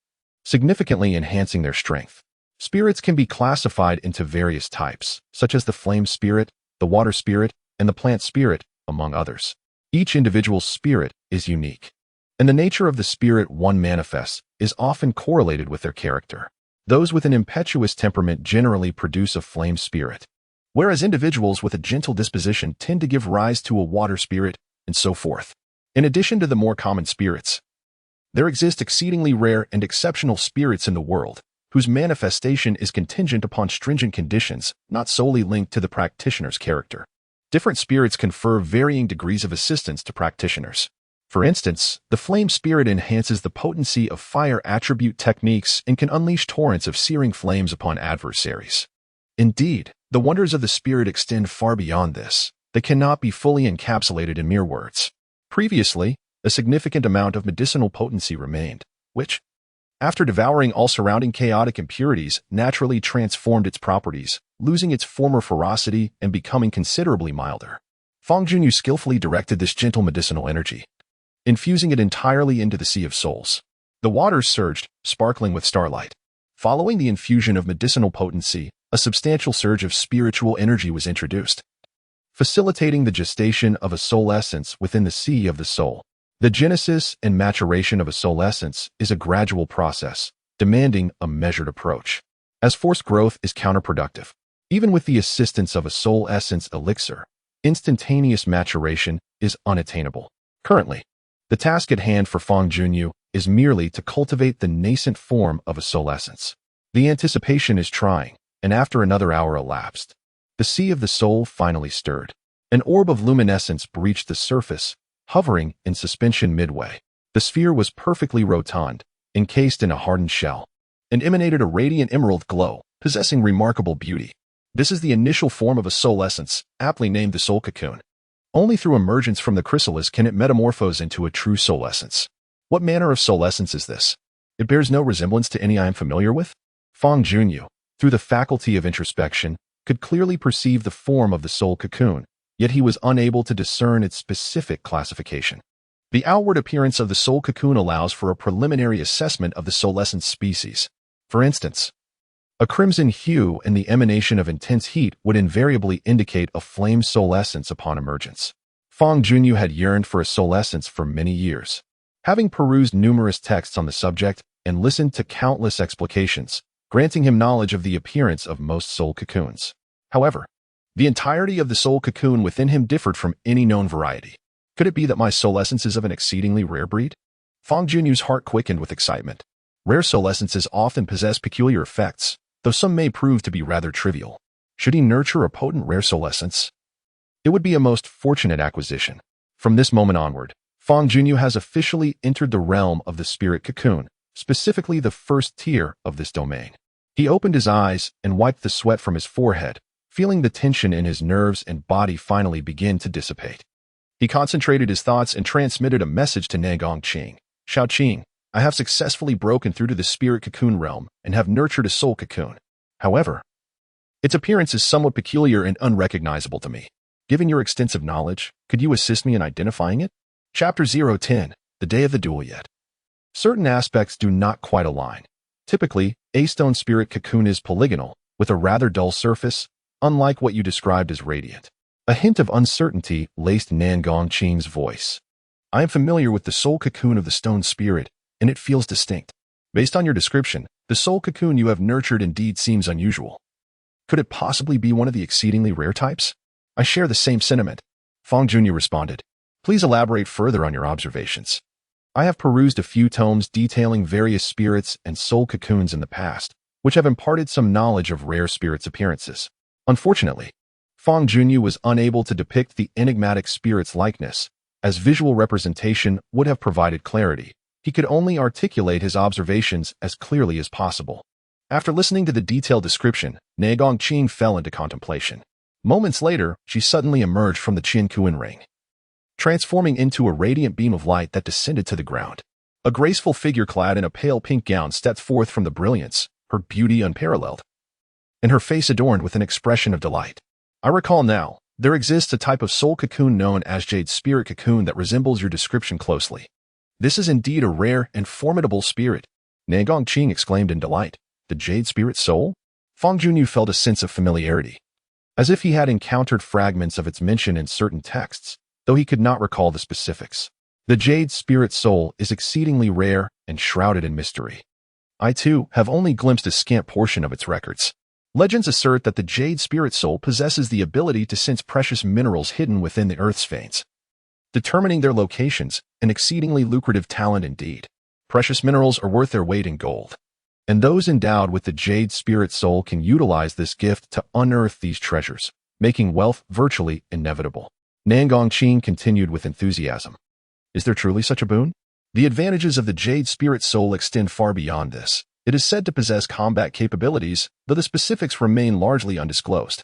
[SPEAKER 1] significantly enhancing their strength. Spirits can be classified into various types, such as the flame spirit, the water spirit, and the plant spirit, among others. Each individual's spirit is unique, and the nature of the spirit one manifests is often correlated with their character. Those with an impetuous temperament generally produce a flame spirit, whereas individuals with a gentle disposition tend to give rise to a water spirit, and so forth. In addition to the more common spirits, there exist exceedingly rare and exceptional spirits in the world, whose manifestation is contingent upon stringent conditions, not solely linked to the practitioner's character. Different spirits confer varying degrees of assistance to practitioners. For instance, the flame spirit enhances the potency of fire attribute techniques and can unleash torrents of searing flames upon adversaries. Indeed, the wonders of the spirit extend far beyond this. They cannot be fully encapsulated in mere words. Previously, a significant amount of medicinal potency remained, which, after devouring all surrounding chaotic impurities, naturally transformed its properties, losing its former ferocity and becoming considerably milder. Fangyuan skillfully directed this gentle medicinal energy, infusing it entirely into the Sea of Souls. The waters surged, sparkling with starlight. Following the infusion of medicinal potency, a substantial surge of spiritual energy was introduced, facilitating the gestation of a soul essence within the Sea of the Soul. The genesis and maturation of a soul essence is a gradual process, demanding a measured approach, as forced growth is counterproductive. Even with the assistance of a soul essence elixir, instantaneous maturation is unattainable. Currently, the task at hand for Fangyuan is merely to cultivate the nascent form of a soul essence. The anticipation is trying, and after another hour elapsed, the Sea of the Soul finally stirred. An orb of luminescence breached the surface, hovering in suspension midway. The sphere was perfectly rotund, encased in a hardened shell, and emanated a radiant emerald glow, possessing remarkable beauty. This is the initial form of a soul essence, aptly named the soul cocoon. Only through emergence from the chrysalis can it metamorphose into a true soul essence. What manner of soul essence is this? It bears no resemblance to any I am familiar with. Fangyuan, through the faculty of introspection, could clearly perceive the form of the soul cocoon, yet he was unable to discern its specific classification. The outward appearance of the soul cocoon allows for a preliminary assessment of the soulessence species. For instance, a crimson hue and the emanation of intense heat would invariably indicate a flame soulessence upon emergence. Fangyuan had yearned for a soulessence for many years. Having perused numerous texts on the subject and listened to countless explications, granting him knowledge of the appearance of most soul cocoons. However, the entirety of the soul cocoon within him differed from any known variety. Could it be that my soulessence is of an exceedingly rare breed? Fangyuan's heart quickened with excitement. Rare soulescences often possess peculiar effects, though some may prove to be rather trivial. Should he nurture a potent rare soulessence? It would be a most fortunate acquisition. From this moment onward, Fangyuan has officially entered the realm of the spirit cocoon, specifically the first tier of this domain. He opened his eyes and wiped the sweat from his forehead, feeling the tension in his nerves and body finally begin to dissipate. He concentrated his thoughts and transmitted a message to Nangongqing. Shaoqing, I have successfully broken through to the spirit cocoon realm and have nurtured a soul cocoon. However, its appearance is somewhat peculiar and unrecognizable to me. Given your extensive knowledge, could you assist me in identifying it? Chapter 010, The Day of the Duel Yet. Certain aspects do not quite align. Typically, a stone spirit cocoon is polygonal, with a rather dull surface, unlike what you described as radiant. A hint of uncertainty laced Nangongqing's voice. I am familiar with the soul cocoon of the stone spirit, and it feels distinct. Based on your description, the soul cocoon you have nurtured indeed seems unusual. Could it possibly be one of the exceedingly rare types? I share the same sentiment. Fangyuan responded. Please elaborate further on your observations. I have perused a few tomes detailing various spirits and soul cocoons in the past, which have imparted some knowledge of rare spirits' appearances. Unfortunately, Fangyuan was unable to depict the enigmatic spirit's likeness, as visual representation would have provided clarity. He could only articulate his observations as clearly as possible. After listening to the detailed description, Nangongqing fell into contemplation. Moments later, she suddenly emerged from the Qinkuan ring, transforming into a radiant beam of light that descended to the ground. A graceful figure clad in a pale pink gown stepped forth from the brilliance, her beauty unparalleled, and her face adorned with an expression of delight. I recall now, there exists a type of soul cocoon known as jade spirit cocoon that resembles your description closely. This is indeed a rare and formidable spirit, Nangongqing exclaimed in delight. The jade spirit soul? Fangyuan felt a sense of familiarity, as if he had encountered fragments of its mention in certain texts, though he could not recall the specifics. The jade spirit soul is exceedingly rare and shrouded in mystery. I, too, have only glimpsed a scant portion of its records. Legends assert that the jade spirit soul possesses the ability to sense precious minerals hidden within the Earth's veins, determining their locations, an exceedingly lucrative talent indeed. Precious minerals are worth their weight in gold, and those endowed with the jade spirit soul can utilize this gift to unearth these treasures, making wealth virtually inevitable. Nangongqing continued with enthusiasm. Is there truly such a boon? The advantages of the jade spirit soul extend far beyond this. It is said to possess combat capabilities, though the specifics remain largely undisclosed.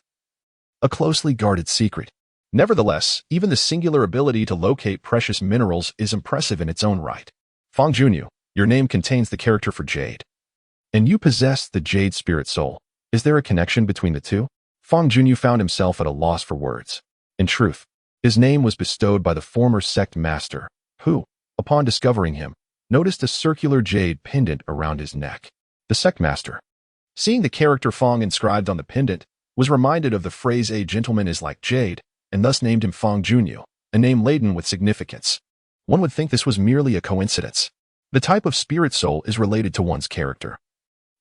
[SPEAKER 1] A closely guarded secret. Nevertheless, even the singular ability to locate precious minerals is impressive in its own right. Fangyuan, your name contains the character for jade, and you possess the jade spirit soul. Is there a connection between the two? Fangyuan found himself at a loss for words. In truth, his name was bestowed by the former sect master, who, upon discovering him, noticed a circular jade pendant around his neck. The sect master, seeing the character Fang inscribed on the pendant, was reminded of the phrase "a gentleman is like jade," and thus named him Fangyuan, a name laden with significance. One would think this was merely a coincidence. The type of spirit soul is related to one's character.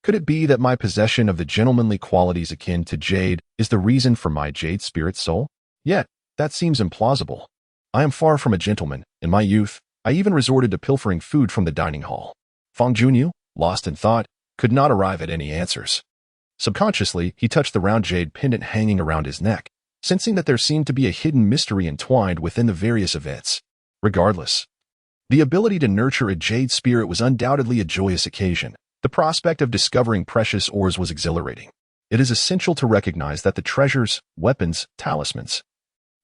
[SPEAKER 1] Could it be that my possession of the gentlemanly qualities akin to jade is the reason for my jade spirit soul? Yet, that seems implausible. I am far from a gentleman. In my youth, I even resorted to pilfering food from the dining hall. Fangyuan, lost in thought, could not arrive at any answers. Subconsciously, he touched the round jade pendant hanging around his neck, sensing that there seemed to be a hidden mystery entwined within the various events. Regardless, the ability to nurture a jade spirit was undoubtedly a joyous occasion. The prospect of discovering precious ores was exhilarating. It is essential to recognize that the treasures, weapons, talismans,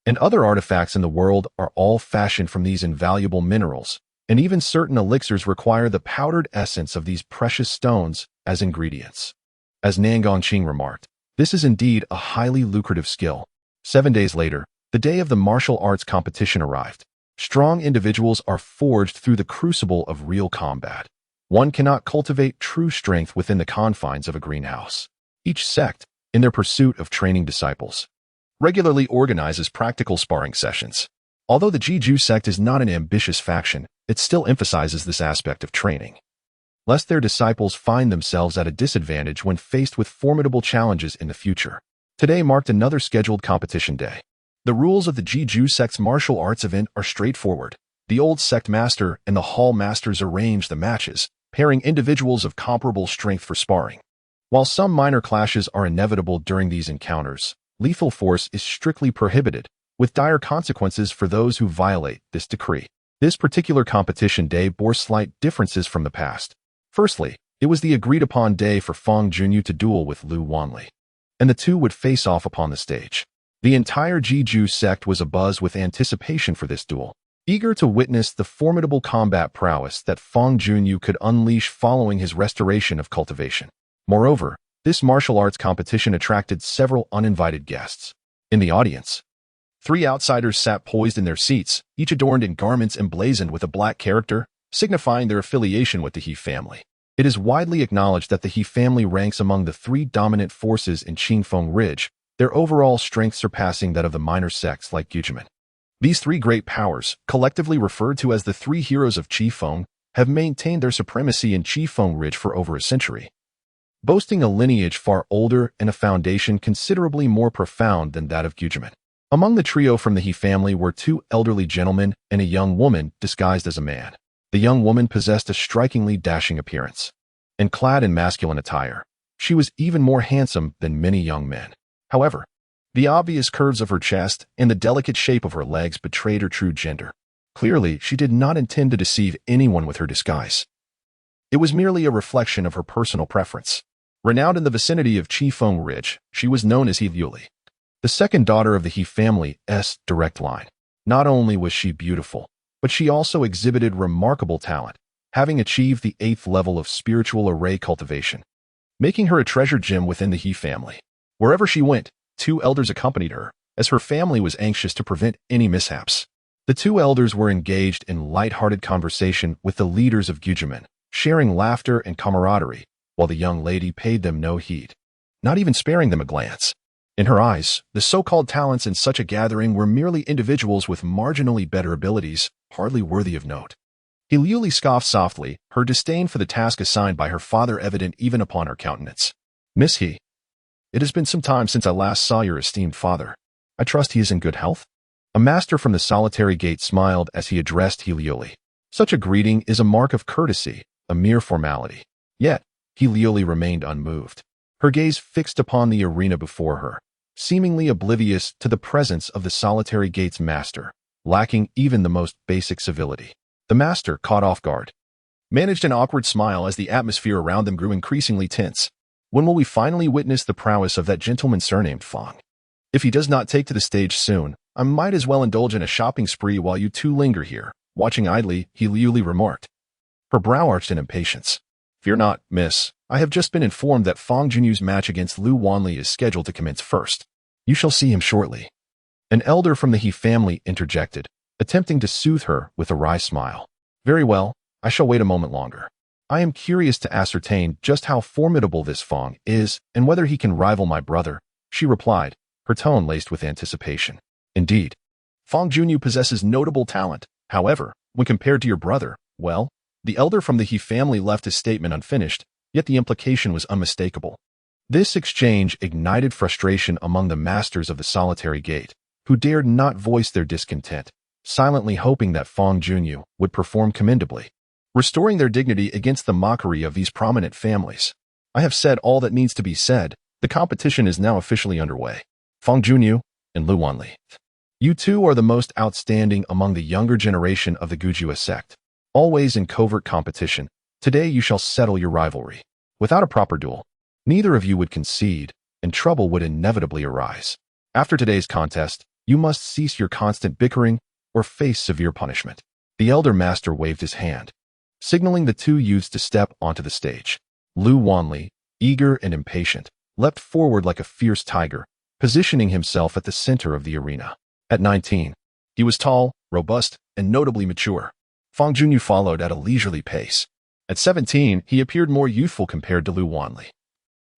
[SPEAKER 1] and other artifacts in the world are all fashioned from these invaluable minerals, and even certain elixirs require the powdered essence of these precious stones as ingredients. As Nangongqing remarked, This is indeed a highly lucrative skill. 7 days later, the day of the martial arts competition arrived. Strong individuals are forged through the crucible of real combat. One cannot cultivate true strength within the confines of a greenhouse. Each sect, in their pursuit of training disciples, regularly organizes practical sparring sessions. Although the Jeju sect is not an ambitious faction, it still emphasizes this aspect of training, lest their disciples find themselves at a disadvantage when faced with formidable challenges in the future. Today marked another scheduled competition day. The rules of the Jeju sect's martial arts event are straightforward. The old sect master and the hall masters arrange the matches, pairing individuals of comparable strength for sparring. While some minor clashes are inevitable during these encounters, lethal force is strictly prohibited, with dire consequences for those who violate this decree. This particular competition day bore slight differences from the past. Firstly, it was the agreed-upon day for Fangyuan to duel with Lu Wanli, and the two would face off upon the stage. The entire Jeju sect was abuzz with anticipation for this duel, eager to witness the formidable combat prowess that Fangyuan could unleash following his restoration of cultivation. Moreover, this martial arts competition attracted several uninvited guests. In the audience, 3 outsiders sat poised in their seats, each adorned in garments emblazoned with a black character, signifying their affiliation with the He family. It is widely acknowledged that the He family ranks among the 3 dominant forces in Qingfeng Ridge, their overall strength surpassing that of the minor sects like Gujuman. These 3 great powers, collectively referred to as the 3 heroes of Qifeng, have maintained their supremacy in Qifeng Ridge for over a century, boasting a lineage far older and a foundation considerably more profound than that of Gujuman. Among the trio from the He family were 2 elderly gentlemen and a young woman disguised as a man. The young woman possessed a strikingly dashing appearance, and clad in masculine attire, she was even more handsome than many young men. However, the obvious curves of her chest and the delicate shape of her legs betrayed her true gender. Clearly, she did not intend to deceive anyone with her disguise. It was merely a reflection of her personal preference. Renowned in the vicinity of Qifeng Ridge, she was known as He Liuli, the second daughter of the He family's direct line. Not only was she beautiful, but she also exhibited remarkable talent, having achieved the 8th level of spiritual array cultivation, making her a treasure gem within the He family. Wherever she went, 2 elders accompanied her, as her family was anxious to prevent any mishaps. The 2 elders were engaged in light-hearted conversation with the leaders of Gujuman, sharing laughter and camaraderie, while the young lady paid them no heed, not even sparing them a glance. In her eyes, the so-called talents in such a gathering were merely individuals with marginally better abilities, hardly worthy of note. He Liuli scoffed softly, her disdain for the task assigned by her father evident even upon her countenance. "Miss He, it has been some time since I last saw your esteemed father. I trust he is in good health?" A master from the solitary gate smiled as he addressed He Liuli. Such a greeting is a mark of courtesy, a mere formality. Yet, He Liuli remained unmoved, her gaze fixed upon the arena before her, seemingly oblivious to the presence of the solitary gate's master, lacking even the most basic civility. The master, caught off guard, managed an awkward smile as the atmosphere around them grew increasingly tense. "When will we finally witness the prowess of that gentleman surnamed Fang? If he does not take to the stage soon, I might as well indulge in a shopping spree while you 2 linger here." Watching idly, He Liuli remarked, her brow arched in impatience. "Fear not, miss. I have just been informed that Fangyuan's match against Lu Wanli is scheduled to commence first. You shall see him shortly." An elder from the He family interjected, attempting to soothe her with a wry smile. "Very well, I shall wait a moment longer. I am curious to ascertain just how formidable this Fang is and whether he can rival my brother," she replied, her tone laced with anticipation. "Indeed, Fangyuan possesses notable talent. However, when compared to your brother, well," the elder from the He family left his statement unfinished, yet the implication was unmistakable. This exchange ignited frustration among the masters of the solitary gate, who dared not voice their discontent, silently hoping that Fangyuan would perform commendably, restoring their dignity against the mockery of these prominent families. I have said all that needs to be said. The competition is now officially underway. Fangyuan and Lu Wanli, you 2 are the most outstanding among the younger generation of the Gujua sect. Always in covert competition, today you shall settle your rivalry. Without a proper duel, neither of you would concede, and trouble would inevitably arise. After today's contest, you must cease your constant bickering or face severe punishment." The elder master waved his hand, signaling the 2 youths to step onto the stage. Lu Wanli, eager and impatient, leapt forward like a fierce tiger, positioning himself at the center of the arena. At 19, he was tall, robust, and notably mature. Fangyuan followed at a leisurely pace. At 17, he appeared more youthful compared to Lu Wanli,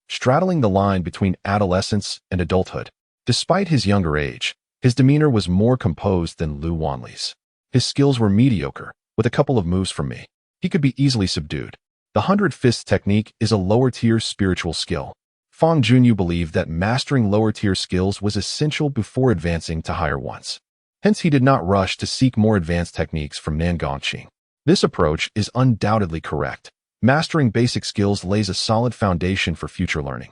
[SPEAKER 1] straddling the line between adolescence and adulthood. Despite his younger age, his demeanor was more composed than Lu Wanli's. His skills were mediocre. With a couple of moves from me, he could be easily subdued. The 100 Fists technique is a lower-tier spiritual skill. Fangyuan believed that mastering lower-tier skills was essential before advancing to higher ones. Hence, he did not rush to seek more advanced techniques from Nangonqing. This approach is undoubtedly correct. Mastering basic skills lays a solid foundation for future learning,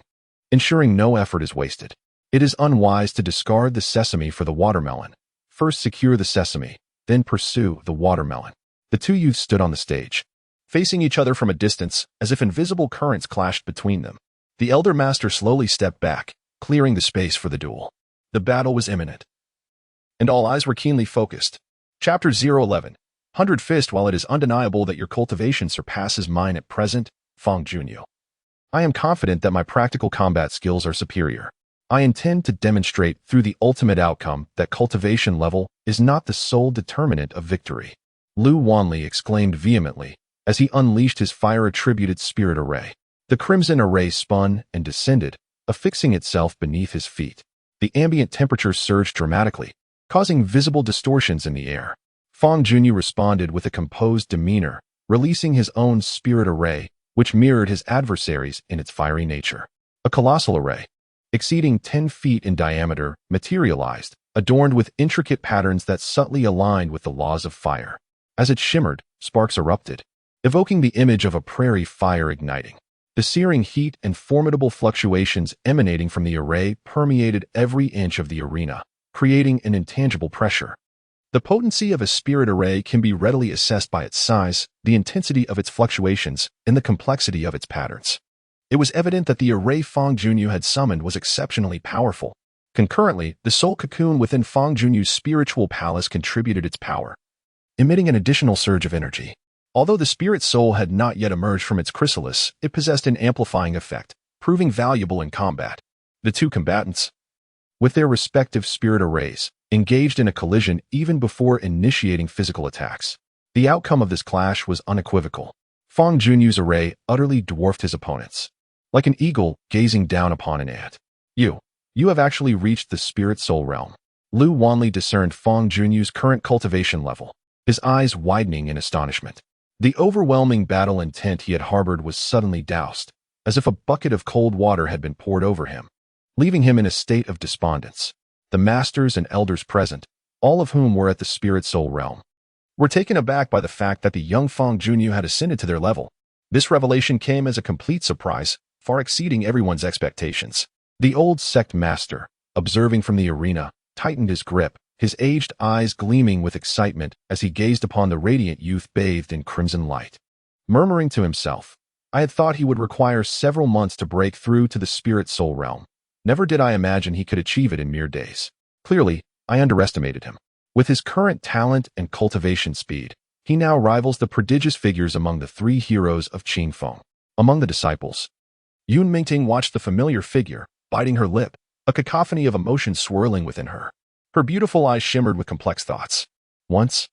[SPEAKER 1] ensuring no effort is wasted. It is unwise to discard the sesame for the watermelon. First secure the sesame, then pursue the watermelon. The two youths stood on the stage, facing each other from a distance as if invisible currents clashed between them. The elder master slowly stepped back, clearing the space for the duel. The battle was imminent, and all eyes were keenly focused. Chapter 011. 100 Fist. While it is undeniable that your cultivation surpasses mine at present, Fangyuan, I am confident that my practical combat skills are superior. I intend to demonstrate through the ultimate outcome that cultivation level is not the sole determinant of victory. Lu Wanli exclaimed vehemently as he unleashed his fire-attributed spirit array. The crimson array spun and descended, affixing itself beneath his feet. The ambient temperature surged dramatically, causing visible distortions in the air. Fangyuan responded with a composed demeanor, releasing his own spirit array, which mirrored his adversary's in its fiery nature. A colossal array, exceeding 10 feet in diameter, materialized, adorned with intricate patterns that subtly aligned with the laws of fire. As it shimmered, sparks erupted, evoking the image of a prairie fire igniting. The searing heat and formidable fluctuations emanating from the array permeated every inch of the arena, creating an intangible pressure. The potency of a spirit array can be readily assessed by its size, the intensity of its fluctuations, and the complexity of its patterns. It was evident that the array Fangyuan had summoned was exceptionally powerful. Concurrently, the soul cocoon within Fangyuan's spiritual palace contributed its power, emitting an additional surge of energy. Although the spirit soul had not yet emerged from its chrysalis, it possessed an amplifying effect, proving valuable in combat. The two combatants, with their respective spirit arrays, engaged in a collision even before initiating physical attacks. The outcome of this clash was unequivocal. Fangyuan's array utterly dwarfed his opponent's, like an eagle gazing down upon an ant. You have actually reached the spirit soul realm. Lu Wanli discerned Fangyuan's current cultivation level, his eyes widening in astonishment. The overwhelming battle intent he had harbored was suddenly doused, as if a bucket of cold water had been poured over him, leaving him in a state of despondence. The masters and elders present, all of whom were at the spirit soul realm, were taken aback by the fact that the young Fangyuan had ascended to their level. This revelation came as a complete surprise, far exceeding everyone's expectations. The old sect master, observing from the arena, tightened his grip, his aged eyes gleaming with excitement as he gazed upon the radiant youth bathed in crimson light. Murmuring to himself, I had thought he would require several months to break through to the spirit soul realm. Never did I imagine he could achieve it in mere days. Clearly, I underestimated him. With his current talent and cultivation speed, he now rivals the prodigious figures among the three heroes of Qingfeng. Among the disciples, Yun Mingting watched the familiar figure, biting her lip, a cacophony of emotions swirling within her. Her beautiful eyes shimmered with complex thoughts. Once,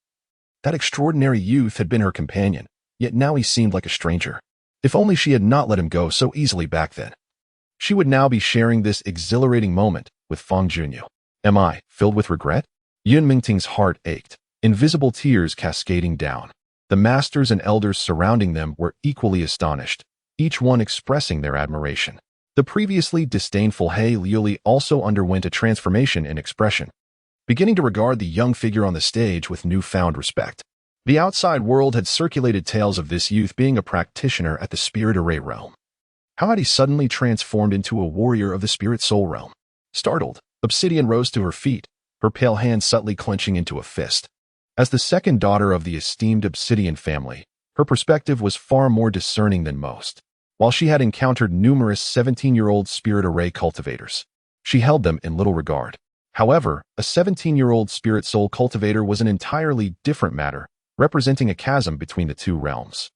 [SPEAKER 1] that extraordinary youth had been her companion, yet now he seemed like a stranger. If only she had not let him go so easily back then. She would now be sharing this exhilarating moment with Fangyuan. Am I filled with regret? Yun Mingting's heart ached, invisible tears cascading down. The masters and elders surrounding them were equally astonished, each one expressing their admiration. The previously disdainful He Liuli also underwent a transformation in expression, beginning to regard the young figure on the stage with newfound respect. The outside world had circulated tales of this youth being a practitioner at the spirit array realm. How had he suddenly transformed into a warrior of the spirit soul realm? Startled, Obsidian rose to her feet, her pale hand subtly clenching into a fist. As the second daughter of the esteemed Obsidian family, her perspective was far more discerning than most. While she had encountered numerous 17-year-old spirit array cultivators, she held them in little regard. However, a 17-year-old spirit soul cultivator was an entirely different matter, representing a chasm between the two realms.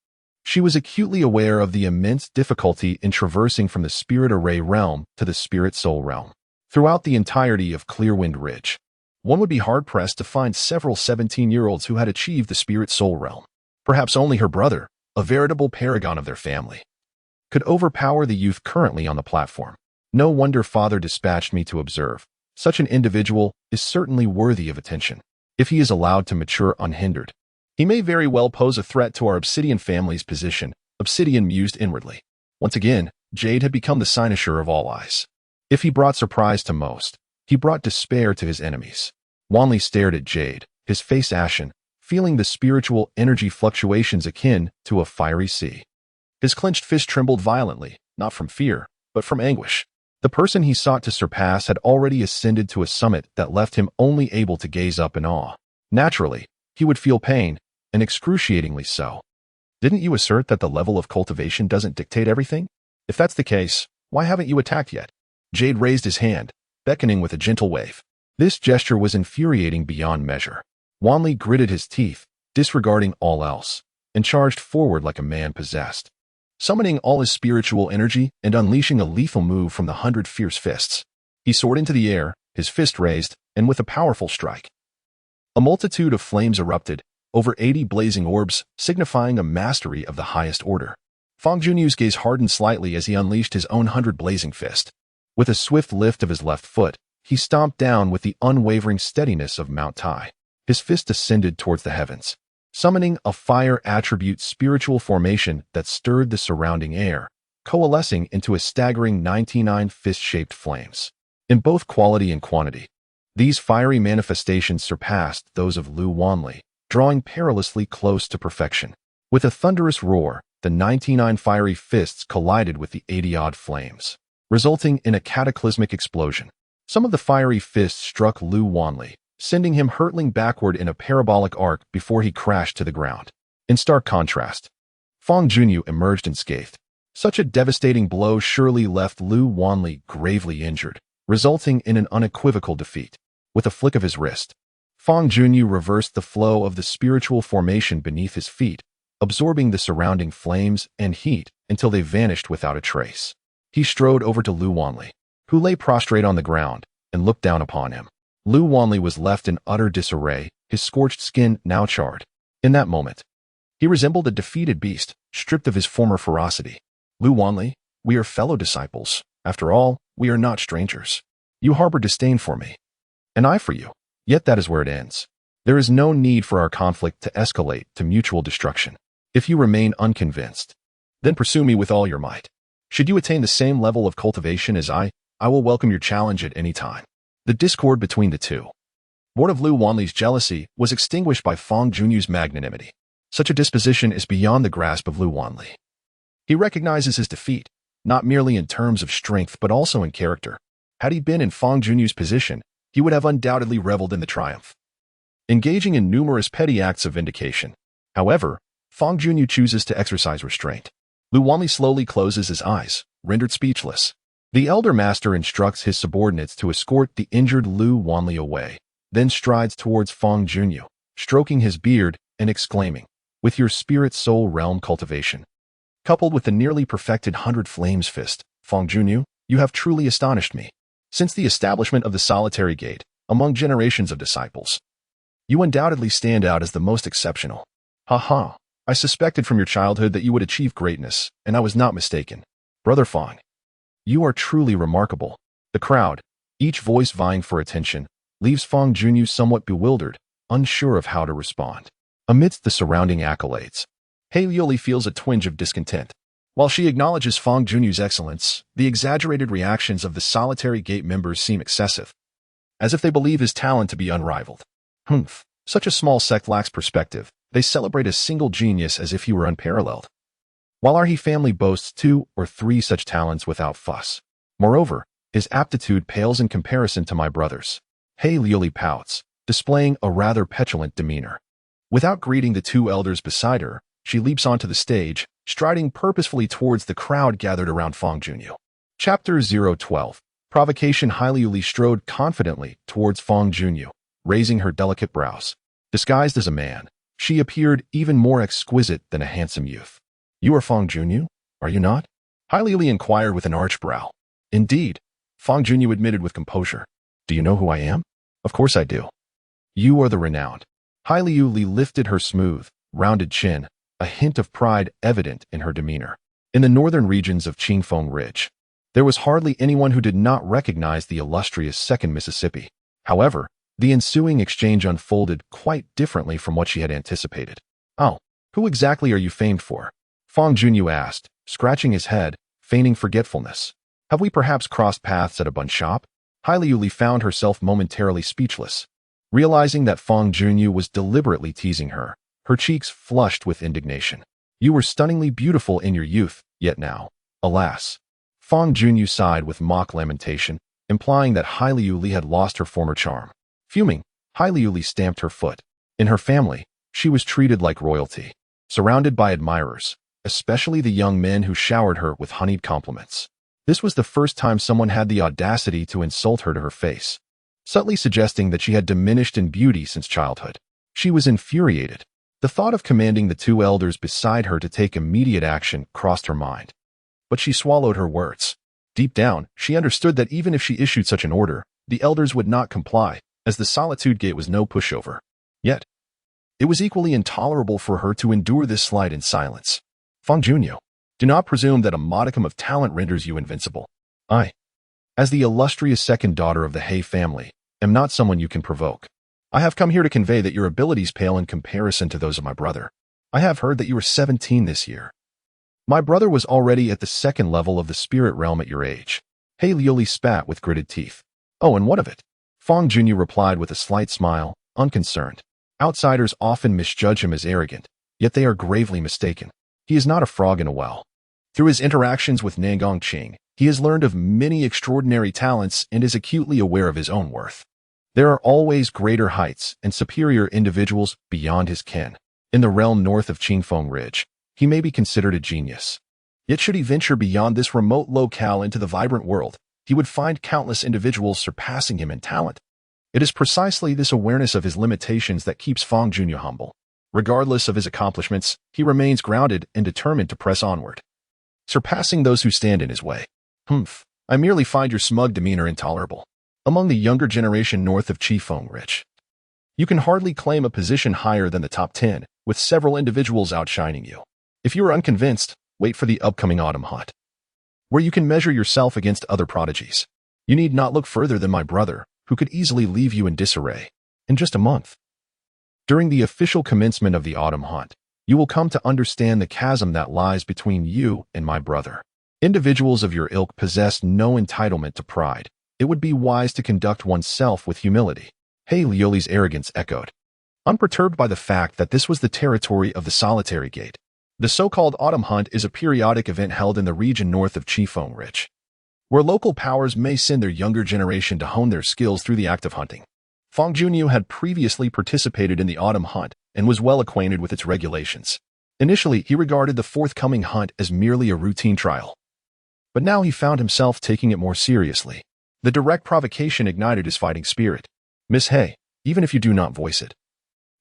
[SPEAKER 1] She was acutely aware of the immense difficulty in traversing from the spirit array realm to the spirit soul realm. Throughout the entirety of Clearwind Ridge, one would be hard-pressed to find several 17-year-olds who had achieved the spirit soul realm. Perhaps only her brother, a veritable paragon of their family, could overpower the youth currently on the platform. No wonder Father dispatched me to observe. Such an individual is certainly worthy of attention. If he is allowed to mature unhindered, he may very well pose a threat to our Obsidian family's position. Obsidian mused inwardly. Once again, Jade had become the cynosure of all eyes. If he brought surprise to most, he brought despair to his enemies. Wanli stared at Jade, his face ashen, feeling the spiritual energy fluctuations akin to a fiery sea. His clenched fist trembled violently, not from fear, but from anguish. The person he sought to surpass had already ascended to a summit that left him only able to gaze up in awe. Naturally, he would feel pain, and excruciatingly so. Didn't you assert that the level of cultivation doesn't dictate everything? If that's the case, why haven't you attacked yet? Jade raised his hand, beckoning with a gentle wave. This gesture was infuriating beyond measure. Wanli gritted his teeth, disregarding all else, and charged forward like a man possessed, summoning all his spiritual energy and unleashing a lethal move from the 100 fierce fists. He soared into the air, his fist raised, and with a powerful strike, a multitude of flames erupted, over 80 blazing orbs, signifying a mastery of the highest order. Fangyuan's gaze hardened slightly as he unleashed his own 100 blazing fist. With a swift lift of his left foot, he stomped down with the unwavering steadiness of Mount Tai. His fist ascended towards the heavens, summoning a fire attribute spiritual formation that stirred the surrounding air, coalescing into a staggering 99 fist-shaped flames. In both quality and quantity, these fiery manifestations surpassed those of Lu Wanli, drawing perilously close to perfection. With a thunderous roar, the 99 fiery fists collided with the 80-odd flames, resulting in a cataclysmic explosion. Some of the fiery fists struck Lu Wanli, sending him hurtling backward in a parabolic arc before he crashed to the ground. In stark contrast, Fangyuan emerged unscathed. Such a devastating blow surely left Lu Wanli gravely injured, resulting in an unequivocal defeat. With a flick of his wrist, Fangyuan reversed the flow of the spiritual formation beneath his feet, absorbing the surrounding flames and heat until they vanished without a trace. He strode over to Lu Wanli, who lay prostrate on the ground, and looked down upon him. Lu Wanli was left in utter disarray, his scorched skin now charred. In that moment, he resembled a defeated beast, stripped of his former ferocity. Lu Wanli, we are fellow disciples. After all, we are not strangers. You harbor disdain for me, and I for you. Yet that is where it ends. There is no need for our conflict to escalate to mutual destruction. If you remain unconvinced, then pursue me with all your might. Should you attain the same level of cultivation as I will welcome your challenge at any time. The discord between the two, born of Lu Wanli's jealousy, was extinguished by Fangyuan's magnanimity. Such a disposition is beyond the grasp of Lu Wanli. He recognizes his defeat, not merely in terms of strength but also in character. Had he been in Fangyuan's position, he would have undoubtedly reveled in the triumph, engaging in numerous petty acts of vindication. However, Fangyuan chooses to exercise restraint. Lu Wanli slowly closes his eyes, rendered speechless. The elder master instructs his subordinates to escort the injured Lu Wanli away, then strides towards Fangyuan, stroking his beard and exclaiming, "With your spirit soul realm cultivation, coupled with the nearly perfected 100 flames fist, Fangyuan, you have truly astonished me. Since the establishment of the solitary gate, among generations of disciples, you undoubtedly stand out as the most exceptional. Ha! I suspected from your childhood that you would achieve greatness, and I was not mistaken. Brother Fang, you are truly remarkable." The crowd, each voice vying for attention, leaves Fangyuan somewhat bewildered, unsure of how to respond. Amidst the surrounding accolades, He Liuli feels a twinge of discontent. While she acknowledges Fangyuan's excellence, the exaggerated reactions of the solitary gate members seem excessive, as if they believe his talent to be unrivaled. Such a small sect lacks perspective. They celebrate a single genius as if he were unparalleled, while our He family boasts 2 or 3 such talents without fuss. Moreover, his aptitude pales in comparison to my brother's. He Liuli pouts, displaying a rather petulant demeanor. Without greeting the 2 elders beside her, she leaps onto the stage, striding purposefully towards the crowd gathered around Fangyuan. Chapter 012. Provocation. He Liuli strode confidently towards Fangyuan, raising her delicate brows. Disguised as a man, she appeared even more exquisite than a handsome youth. You are Fang Junyu, are you not? Li inquired with an arched brow. Indeed, Fang Junyu admitted with composure. Do you know who I am? Of course I do. You are the renowned. Li lifted her smooth, rounded chin, a hint of pride evident in her demeanor. In the northern regions of Qingfeng Ridge, there was hardly anyone who did not recognize the illustrious Second Mississippi. However, the ensuing exchange unfolded quite differently from what she had anticipated. Oh, who exactly are you famed for? Fang Junyu asked, scratching his head, feigning forgetfulness. Have we perhaps crossed paths at a bun shop? Li found herself momentarily speechless. Realizing that Fang Junyu was deliberately teasing her, her cheeks flushed with indignation. You were stunningly beautiful in your youth, yet now, alas. Fang Junyu sighed with mock lamentation, implying that Li had lost her former charm. Fuming, Li stamped her foot. In her family, she was treated like royalty, surrounded by admirers, especially the young men who showered her with honeyed compliments. This was the first time someone had the audacity to insult her to her face, subtly suggesting that she had diminished in beauty since childhood. She was infuriated. The thought of commanding the two elders beside her to take immediate action crossed her mind. But she swallowed her words. Deep down, she understood that even if she issued such an order, the elders would not comply, as the Solitude Gate was no pushover. Yet, it was equally intolerable for her to endure this slight in silence. Fang Junyu, do not presume that a modicum of talent renders you invincible. I, as the illustrious second daughter of the He family, am not someone you can provoke. I have come here to convey that your abilities pale in comparison to those of my brother. I have heard that you were 17 this year. My brother was already at the second level of the spirit realm at your age. He Liuli spat with gritted teeth. Oh, and what of it? Fang Junyu replied with a slight smile, unconcerned. Outsiders often misjudge him as arrogant, yet they are gravely mistaken. He is not a frog in a well. Through his interactions with Nangong Qing, he has learned of many extraordinary talents and is acutely aware of his own worth. There are always greater heights and superior individuals beyond his ken. In the realm north of Qingfeng Ridge, he may be considered a genius. Yet should he venture beyond this remote locale into the vibrant world, he would find countless individuals surpassing him in talent. It is precisely this awareness of his limitations that keeps Fang Junyu humble. Regardless of his accomplishments, he remains grounded and determined to press onward, surpassing those who stand in his way. I merely find your smug demeanor intolerable. Among the younger generation north of Qingfeng Ridge, you can hardly claim a position higher than the top 10, with several individuals outshining you. If you are unconvinced, wait for the upcoming autumn hunt, where you can measure yourself against other prodigies. You need not look further than my brother, who could easily leave you in disarray in just a month. During the official commencement of the autumn hunt, you will come to understand the chasm that lies between you and my brother. Individuals of your ilk possess no entitlement to pride. It would be wise to conduct oneself with humility. He Liuli's arrogance echoed, unperturbed by the fact that this was the territory of the Solitary Gate. The so-called Autumn Hunt is a periodic event held in the region north of Qingfeng Ridge, where local powers may send their younger generation to hone their skills through the act of hunting. Fang Junyu had previously participated in the Autumn Hunt and was well acquainted with its regulations. Initially, he regarded the forthcoming hunt as merely a routine trial. But now he found himself taking it more seriously. The direct provocation ignited his fighting spirit. Miss He, even if you do not voice it,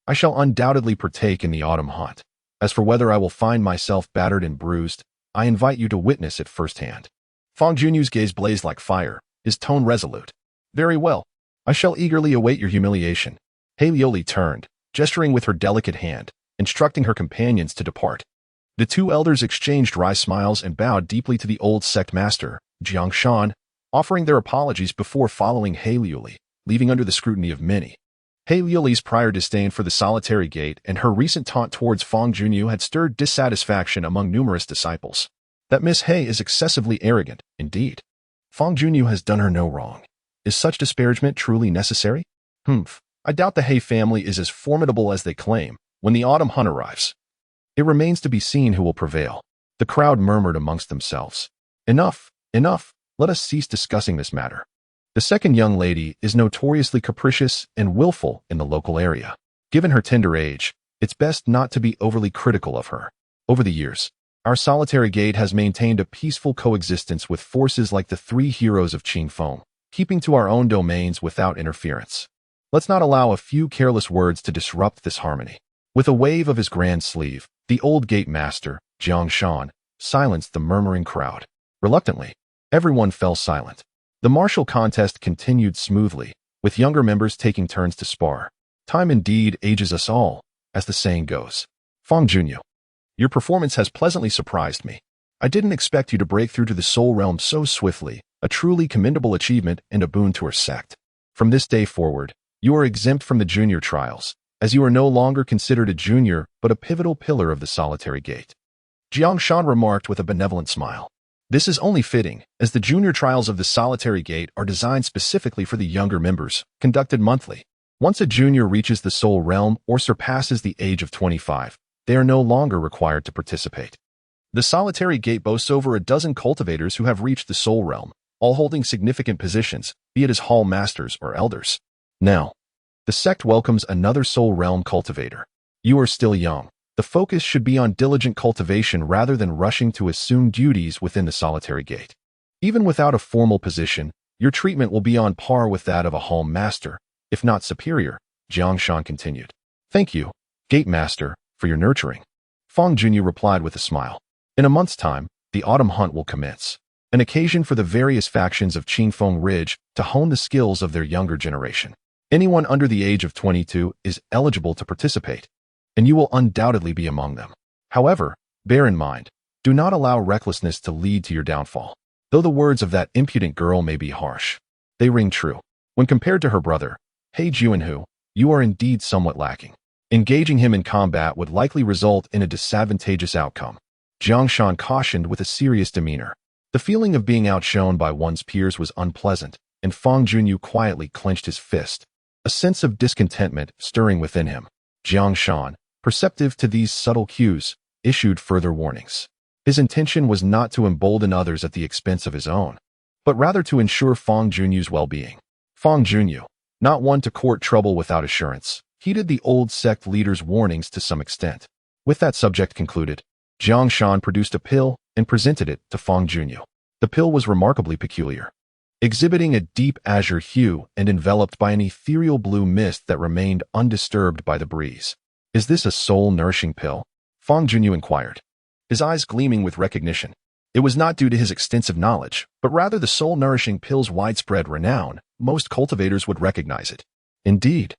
[SPEAKER 1] I shall undoubtedly partake in the autumn hunt. As for whether I will find myself battered and bruised, I invite you to witness it firsthand. Fang Junyu's gaze blazed like fire, his tone resolute. Very well. I shall eagerly await your humiliation. He Liuli turned, gesturing with her delicate hand, instructing her companions to depart. The two elders exchanged wry smiles and bowed deeply to the old sect master, Jiang Shan, offering their apologies before following He Liuli, leaving under the scrutiny of many. He Liuli's prior disdain for the Solitary Gate and her recent taunt towards Fang Junyu had stirred dissatisfaction among numerous disciples. That Miss He is excessively arrogant, indeed. Fang Junyu has done her no wrong. Is such disparagement truly necessary? I doubt the He family is as formidable as they claim when the autumn hunt arrives. It remains to be seen who will prevail. The crowd murmured amongst themselves. Enough, enough. Let us cease discussing this matter. The second young lady is notoriously capricious and willful in the local area. Given her tender age, it's best not to be overly critical of her. Over the years, our Solitary Gate has maintained a peaceful coexistence with forces like the three heroes of Qingfeng, keeping to our own domains without interference. Let's not allow a few careless words to disrupt this harmony. With a wave of his grand sleeve, the old gate master, Jiang Shan, silenced the murmuring crowd. Reluctantly, everyone fell silent. The martial contest continued smoothly, with younger members taking turns to spar. Time indeed ages us all, as the saying goes. Fangyuan, your performance has pleasantly surprised me. I didn't expect you to break through to the soul realm so swiftly, a truly commendable achievement and a boon to our sect. From this day forward, you are exempt from the junior trials, as you are no longer considered a junior but a pivotal pillar of the solitary gate. Jiang Shan remarked with a benevolent smile. This is only fitting, as the junior trials of the solitary gate are designed specifically for the younger members, conducted monthly. Once a junior reaches the soul realm or surpasses the age of 25, they are no longer required to participate. The solitary gate boasts over a dozen cultivators who have reached the soul realm, all holding significant positions, be it as hall masters or elders. Now, the sect welcomes another soul realm cultivator. You are still young. The focus should be on diligent cultivation rather than rushing to assume duties within the solitary gate. Even without a formal position, your treatment will be on par with that of a hall master, if not superior, Jiang Shan continued. Thank you, Gate Master, for your nurturing. Fangyuan replied with a smile. In a month's time, the autumn hunt will commence, an occasion for the various factions of Qingfeng Ridge to hone the skills of their younger generation. Anyone under the age of 22 is eligible to participate, and you will undoubtedly be among them. However, bear in mind, do not allow recklessness to lead to your downfall. Though the words of that impudent girl may be harsh, they ring true. When compared to her brother, He Juanhu, you are indeed somewhat lacking. Engaging him in combat would likely result in a disadvantageous outcome. Jiang Shan cautioned with a serious demeanor. The feeling of being outshone by one's peers was unpleasant, and Fangyuan quietly clenched his fist, a sense of discontentment stirring within him. Jiang Shan, perceptive to these subtle cues, issued further warnings. His intention was not to embolden others at the expense of his own, but rather to ensure Fangyuan's well-being. Fangyuan, not one to court trouble without assurance, heeded the old sect leader's warnings to some extent. With that subject concluded, Jiang Shan produced a pill and presented it to Fangyuan. The pill was remarkably peculiar, exhibiting a deep azure hue and enveloped by an ethereal blue mist that remained undisturbed by the breeze. Is this a soul-nourishing pill? Fangyuan inquired, his eyes gleaming with recognition. It was not due to his extensive knowledge, but rather the soul-nourishing pill's widespread renown. Most cultivators would recognize it. Indeed,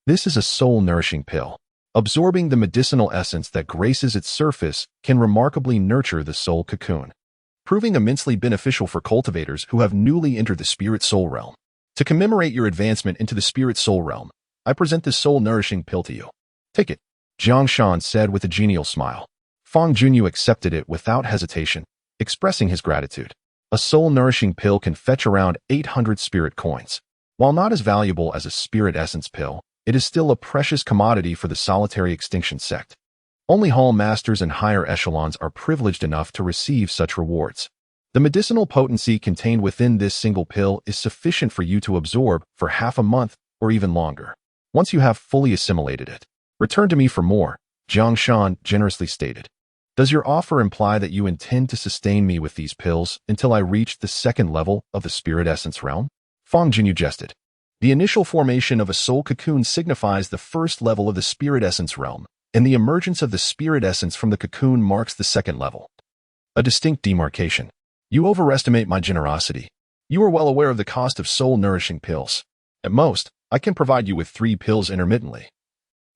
[SPEAKER 1] this is a soul-nourishing pill. Absorbing the medicinal essence that graces its surface can remarkably nurture the soul cocoon, proving immensely beneficial for cultivators who have newly entered the spirit soul realm. To commemorate your advancement into the spirit soul realm, I present this soul-nourishing pill to you. Take it, Jiang Shan said with a genial smile. Fangyuan accepted it without hesitation, expressing his gratitude. A soul-nourishing pill can fetch around 800 spirit coins. While not as valuable as a spirit essence pill, it is still a precious commodity for the solitary extinction sect. Only hall masters and higher echelons are privileged enough to receive such rewards. The medicinal potency contained within this single pill is sufficient for you to absorb for half a month or even longer. Once you have fully assimilated it, return to me for more, Jiang Shan generously stated. Does your offer imply that you intend to sustain me with these pills until I reach the second level of the spirit essence realm? Fangyuan jested. The initial formation of a soul cocoon signifies the first level of the spirit essence realm, and the emergence of the spirit essence from the cocoon marks the second level. A distinct demarcation. You overestimate my generosity. You are well aware of the cost of soul-nourishing pills. At most, I can provide you with 3 pills intermittently.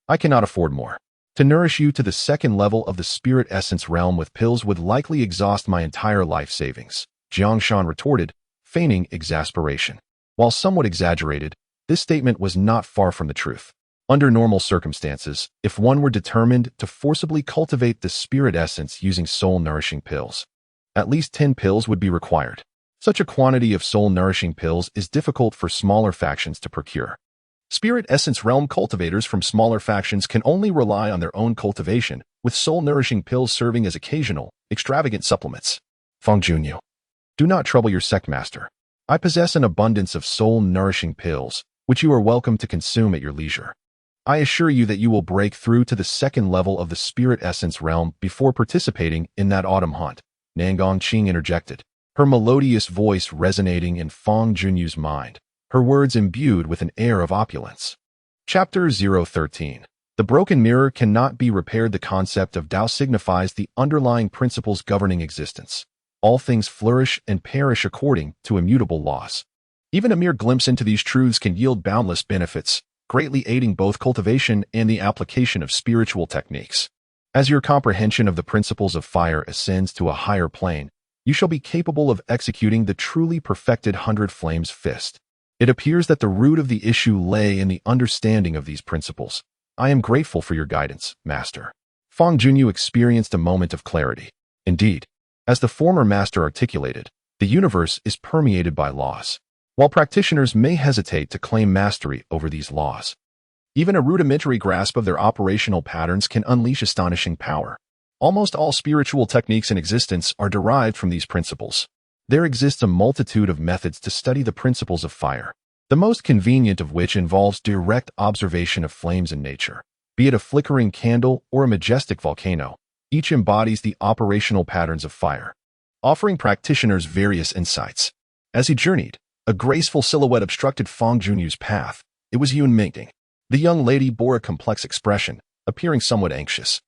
[SPEAKER 1] I cannot afford more. To nourish you to the second level of the spirit essence realm with pills would likely exhaust my entire life savings, Jiang Shan retorted, feigning exasperation. While somewhat exaggerated, this statement was not far from the truth. Under normal circumstances, if one were determined to forcibly cultivate the spirit essence using soul-nourishing pills, at least 10 pills would be required. Such a quantity of soul-nourishing pills is difficult for smaller factions to procure. Spirit essence realm cultivators from smaller factions can only rely on their own cultivation, with soul-nourishing pills serving as occasional, extravagant supplements. Fangyuan, do not trouble your sect master. I possess an abundance of soul-nourishing pills, which you are welcome to consume at your leisure. I assure you that you will break through to the second level of the spirit essence realm before participating in that autumn hunt, Nangong Qing interjected, her melodious voice resonating in Fangyuan's mind, her words imbued with an air of opulence. Chapter 013. The The broken mirror cannot be repaired. The concept of Tao signifies the underlying principles governing existence. All things flourish and perish according to immutable laws. Even a mere glimpse into these truths can yield boundless benefits, greatly aiding both cultivation and the application of spiritual techniques. As your comprehension of the principles of fire ascends to a higher plane, you shall be capable of executing the truly perfected 100 Flames fist. It appears that the root of the issue lay in the understanding of these principles. I am grateful for your guidance, Master. Fangyuan experienced a moment of clarity. Indeed, as the former master articulated, the universe is permeated by laws. While practitioners may hesitate to claim mastery over these laws, even a rudimentary grasp of their operational patterns can unleash astonishing power. Almost all spiritual techniques in existence are derived from these principles. There exists a multitude of methods to study the principles of fire, the most convenient of which involves direct observation of flames in nature. Be it a flickering candle or a majestic volcano, each embodies the operational patterns of fire, offering practitioners various insights. As he journeyed, a graceful silhouette obstructed Fangyuan's path. It was Enchantment. The young lady bore a complex expression, appearing somewhat anxious.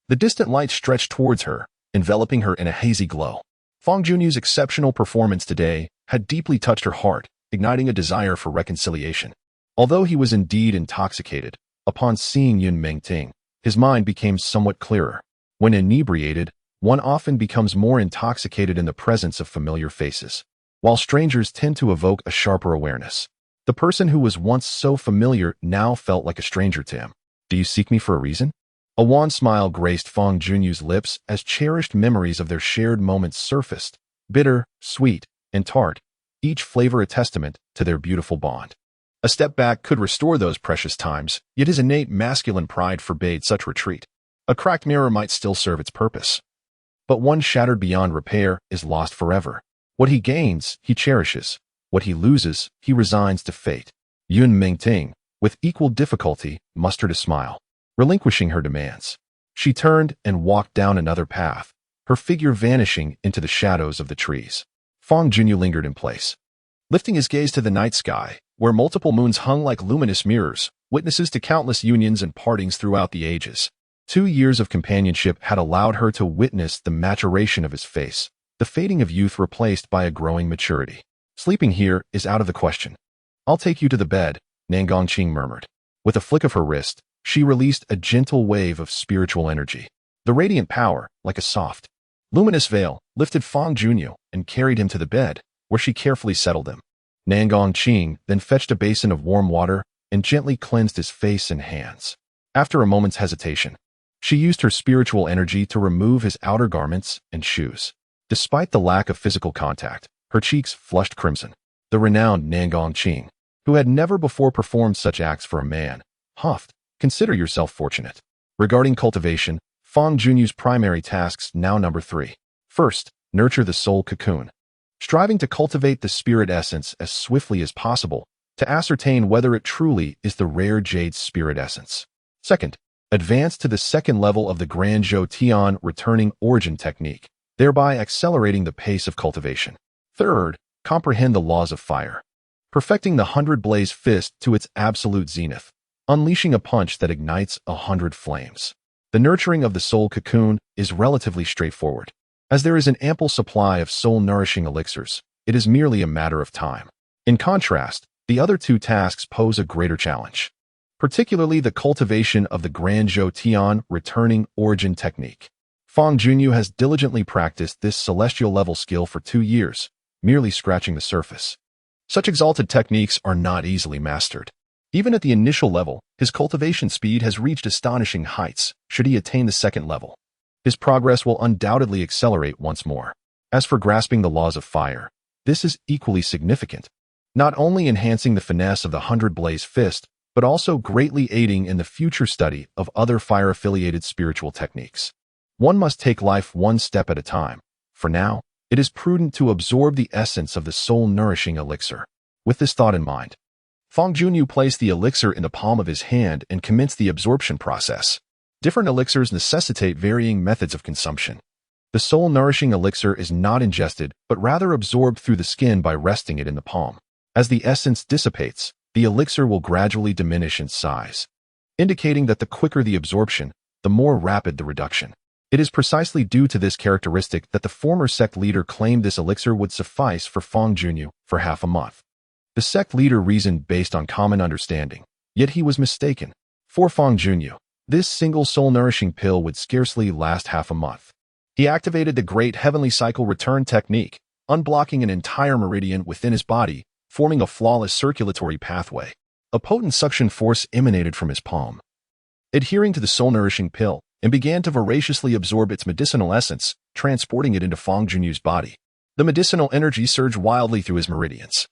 [SPEAKER 1] The distant light stretched towards her, enveloping her in a hazy glow. Fangyuan's exceptional performance today had deeply touched her heart, igniting a desire for reconciliation. Although he was indeed intoxicated, upon seeing Enchantment, his mind became somewhat clearer. When inebriated, one often becomes more intoxicated in the presence of familiar faces, while strangers tend to evoke a sharper awareness. The person who was once so familiar now felt like a stranger to him. Do you seek me for a reason? A wan smile graced Fangyuan's lips as cherished memories of their shared moments surfaced, bitter, sweet, and tart, each flavor a testament to their beautiful bond. A step back could restore those precious times, yet his innate masculine pride forbade such retreat. A cracked mirror might still serve its purpose, but one shattered beyond repair is lost forever. What he gains, he cherishes. What he loses, he resigns to fate. Enchantment, with equal difficulty, mustered a smile. Relinquishing her demands, she turned and walked down another path, her figure vanishing into the shadows of the trees. Fangyuan lingered in place, lifting his gaze to the night sky, where multiple moons hung like luminous mirrors, witnesses to countless unions and partings throughout the ages. 2 years of companionship had allowed her to witness the maturation of his face, the fading of youth replaced by a growing maturity. Sleeping here is out of the question. I'll take you to the bed, Nangang murmured. With a flick of her wrist, she released a gentle wave of spiritual energy. The radiant power, like a soft, luminous veil, lifted Fangyuan and carried him to the bed, where she carefully settled him. Nangang then fetched a basin of warm water and gently cleansed his face and hands. After a moment's hesitation, she used her spiritual energy to remove his outer garments and shoes. Despite the lack of physical contact, her cheeks flushed crimson. The renowned Nangang, who had never before performed such acts for a man, huffed, "Consider yourself fortunate." Regarding cultivation, Fangyuan's primary tasks now number 3. First, nurture the soul cocoon, striving to cultivate the spirit essence as swiftly as possible to ascertain whether it truly is the rare jade spirit essence. Second, advance to the second level of the Grand Zhou Tian returning origin technique, thereby accelerating the pace of cultivation. Third, comprehend the laws of fire, perfecting the 100 blaze fist to its absolute zenith, unleashing a punch that ignites 100 flames. The nurturing of the soul cocoon is relatively straightforward. As there is an ample supply of soul-nourishing elixirs, it is merely a matter of time. In contrast, the other 2 tasks pose a greater challenge, particularly the cultivation of the Grand Zhou Tian returning origin technique. Fangyuan has diligently practiced this celestial-level skill for 2 years, merely scratching the surface. Such exalted techniques are not easily mastered. Even at the initial level, his cultivation speed has reached astonishing heights should he attain the second level. His progress will undoubtedly accelerate once more. As for grasping the laws of fire, this is equally significant, not only enhancing the finesse of the 100 blaze fist, but also greatly aiding in the future study of other fire-affiliated spiritual techniques. One must take life one step at a time. For now, it is prudent to absorb the essence of the soul-nourishing elixir. With this thought in mind, Fangyuan placed the elixir in the palm of his hand and commenced the absorption process. Different elixirs necessitate varying methods of consumption. The soul-nourishing elixir is not ingested, but rather absorbed through the skin by resting it in the palm. As the essence dissipates, the elixir will gradually diminish in size, indicating that the quicker the absorption, the more rapid the reduction. It is precisely due to this characteristic that the former sect leader claimed this elixir would suffice for Fangyuan for half a month. The sect leader reasoned based on common understanding, yet he was mistaken. For Fangyuan, this single soul-nourishing pill would scarcely last half a month. He activated the Great Heavenly Cycle Return technique, unblocking an entire meridian within his body, forming a flawless circulatory pathway. A potent suction force emanated from his palm, adhering to the soul-nourishing pill, and began to voraciously absorb its medicinal essence, transporting it into Fangyuan's body. The medicinal energy surged wildly through his meridians,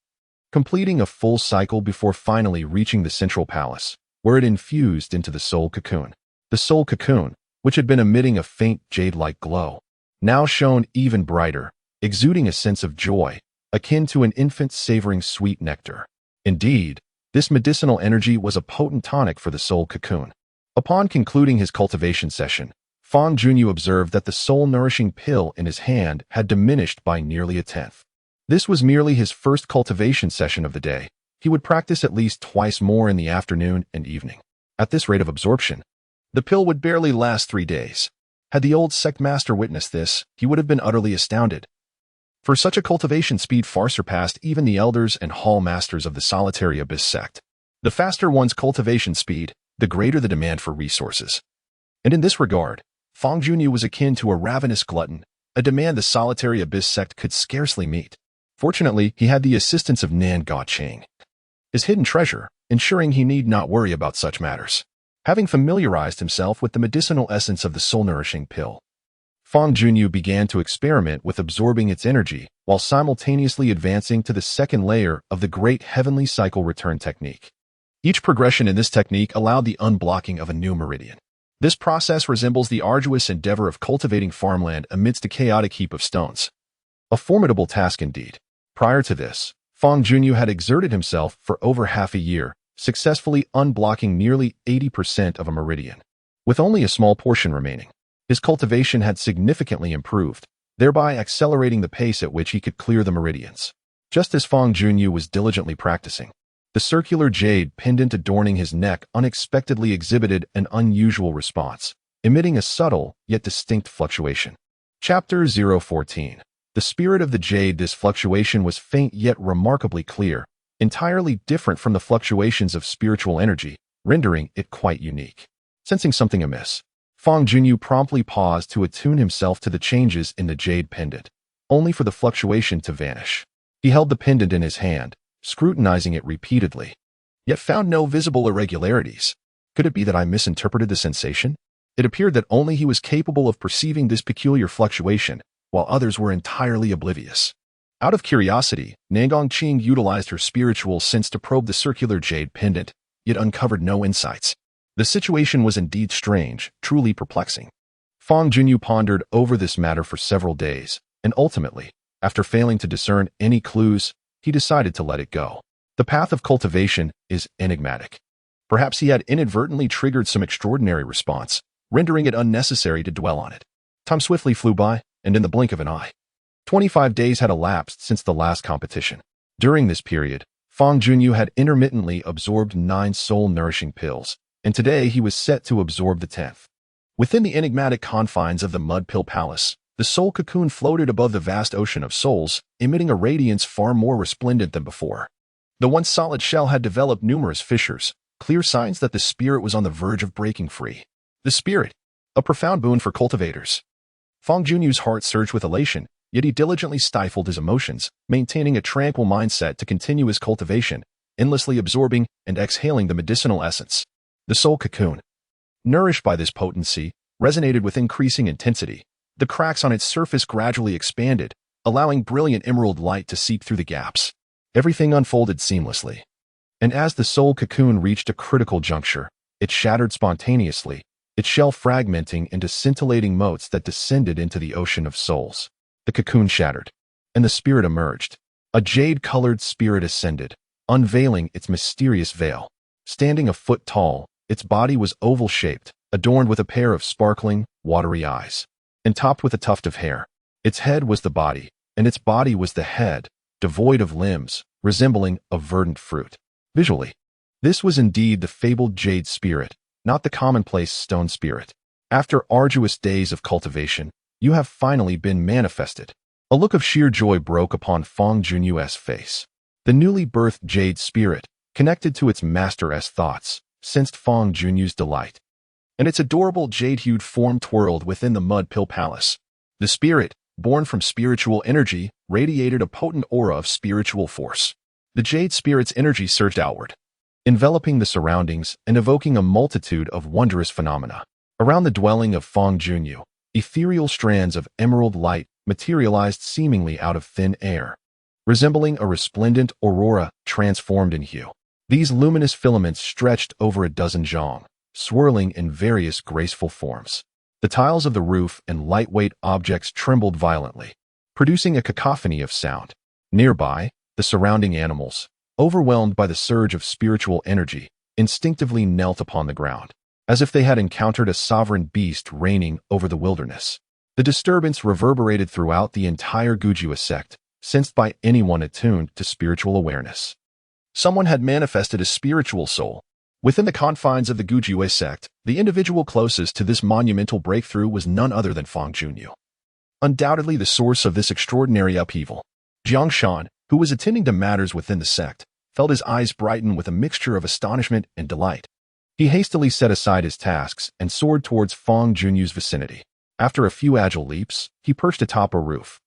[SPEAKER 1] completing a full cycle before finally reaching the central palace, where it infused into the soul cocoon. The soul cocoon, which had been emitting a faint jade-like glow, now shone even brighter, exuding a sense of joy, akin to an infant savoring sweet nectar. Indeed, this medicinal energy was a potent tonic for the soul cocoon. Upon concluding his cultivation session, Fangyuan observed that the soul-nourishing pill in his hand had diminished by nearly a tenth. This was merely his first cultivation session of the day. He would practice at least twice more in the afternoon and evening. At this rate of absorption, the pill would barely last 3 days. Had the old sect master witnessed this, he would have been utterly astounded. For such a cultivation speed far surpassed even the elders and hall masters of the solitary abyss sect. The faster one's cultivation speed, the greater the demand for resources. And in this regard, Fangyuan was akin to a ravenous glutton, a demand the solitary abyss sect could scarcely meet. Fortunately, he had the assistance of Nan Cheng, his hidden treasure, ensuring he need not worry about such matters. Having familiarized himself with the medicinal essence of the soul-nourishing pill, Fangyuan began to experiment with absorbing its energy while simultaneously advancing to the second layer of the Great Heavenly Cycle Return technique. Each progression in this technique allowed the unblocking of a new meridian. This process resembles the arduous endeavor of cultivating farmland amidst a chaotic heap of stones. A formidable task indeed. Prior to this, Fangyuan had exerted himself for over half a year, successfully unblocking nearly 80% of a meridian. With only a small portion remaining, his cultivation had significantly improved, thereby accelerating the pace at which he could clear the meridians. Just as Fangyuan was diligently practicing, the circular jade pendant adorning his neck unexpectedly exhibited an unusual response, emitting a subtle yet distinct fluctuation. Chapter 014. The spirit of the jade. This fluctuation was faint yet remarkably clear, entirely different from the fluctuations of spiritual energy, rendering it quite unique. Sensing something amiss, Fangyuan promptly paused to attune himself to the changes in the jade pendant, only for the fluctuation to vanish. He held the pendant in his hand, scrutinizing it repeatedly, yet found no visible irregularities. Could it be that I misinterpreted the sensation? It appeared that only he was capable of perceiving this peculiar fluctuation, while others were entirely oblivious. Out of curiosity, Nan Cheng utilized her spiritual sense to probe the circular jade pendant, yet uncovered no insights. The situation was indeed strange, truly perplexing. Fangyuan pondered over this matter for several days, and ultimately, after failing to discern any clues, he decided to let it go. The path of cultivation is enigmatic. Perhaps he had inadvertently triggered some extraordinary response, rendering it unnecessary to dwell on it. Time swiftly flew by, and in the blink of an eye, 25 days had elapsed since the last competition. During this period, Fangyuan had intermittently absorbed 9 soul-nourishing pills, and today he was set to absorb the 10th. Within the enigmatic confines of the Mud Pill Palace, the soul cocoon floated above the vast ocean of souls, emitting a radiance far more resplendent than before. The once solid shell had developed numerous fissures, clear signs that the spirit was on the verge of breaking free. The spirit, a profound boon for cultivators. Fangyuan's heart surged with elation, yet he diligently stifled his emotions, maintaining a tranquil mindset to continue his cultivation, endlessly absorbing and exhaling the medicinal essence. The soul cocoon, nourished by this potency, resonated with increasing intensity. The cracks on its surface gradually expanded, allowing brilliant emerald light to seep through the gaps. Everything unfolded seamlessly. And as the soul cocoon reached a critical juncture, it shattered spontaneously, its shell fragmenting into scintillating motes that descended into the ocean of souls. The cocoon shattered, and the spirit emerged. A jade-colored spirit ascended, unveiling its mysterious veil. Standing a foot tall, its body was oval-shaped, adorned with a pair of sparkling, watery eyes, and topped with a tuft of hair. Its head was the body, and its body was the head, devoid of limbs, resembling a verdant fruit. Visually, this was indeed the fabled jade spirit, not the commonplace stone spirit. After arduous days of cultivation, you have finally been manifested. A look of sheer joy broke upon Fangyuan's face. The newly birthed jade spirit, connected to its master's thoughts, sensed Fangyuan's delight, and its adorable jade-hued form twirled within the mud pill palace. The spirit, born from spiritual energy, radiated a potent aura of spiritual force. The jade spirit's energy surged outward, enveloping the surroundings and evoking a multitude of wondrous phenomena. Around the dwelling of Fangyuan, ethereal strands of emerald light materialized seemingly out of thin air, resembling a resplendent aurora transformed in hue. These luminous filaments stretched over a dozen zhang, swirling in various graceful forms. The tiles of the roof and lightweight objects trembled violently, producing a cacophony of sound. Nearby, the surrounding animals, overwhelmed by the surge of spiritual energy, instinctively knelt upon the ground, as if they had encountered a sovereign beast reigning over the wilderness. The disturbance reverberated throughout the entire Gujua sect, sensed by anyone attuned to spiritual awareness. Someone had manifested a spiritual soul. Within the confines of the Gujua sect, the individual closest to this monumental breakthrough was none other than Fangyuan. Undoubtedly the source of this extraordinary upheaval. Jiangshan, who was attending to matters within the sect, felt his eyes brighten with a mixture of astonishment and delight. He hastily set aside his tasks and soared towards Fangyuan's vicinity. After a few agile leaps, he perched atop a roof,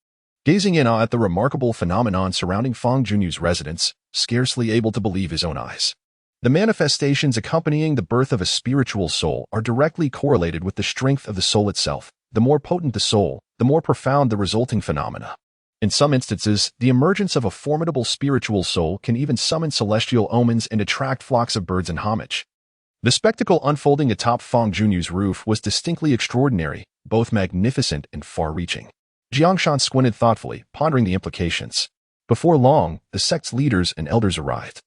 [SPEAKER 1] gazing in awe at the remarkable phenomenon surrounding Fangyuan's residence, scarcely able to believe his own eyes. The manifestations accompanying the birth of a spiritual soul are directly correlated with the strength of the soul itself. The more potent the soul, the more profound the resulting phenomena. In some instances, the emergence of a formidable spiritual soul can even summon celestial omens and attract flocks of birds in homage. The spectacle unfolding atop Fangyuan's roof was distinctly extraordinary, both magnificent and far-reaching. Jiangshan squinted thoughtfully, pondering the implications. Before long, the sect's leaders and elders arrived,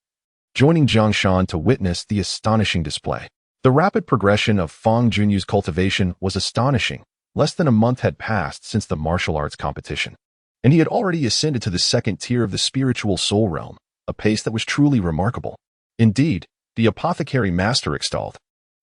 [SPEAKER 1] joining Jiangshan to witness the astonishing display. The rapid progression of Fangyuan's cultivation was astonishing. Less than a month had passed since the martial arts competition, and he had already ascended to the second tier of the spiritual soul realm, a pace that was truly remarkable. Indeed, the apothecary master extolled.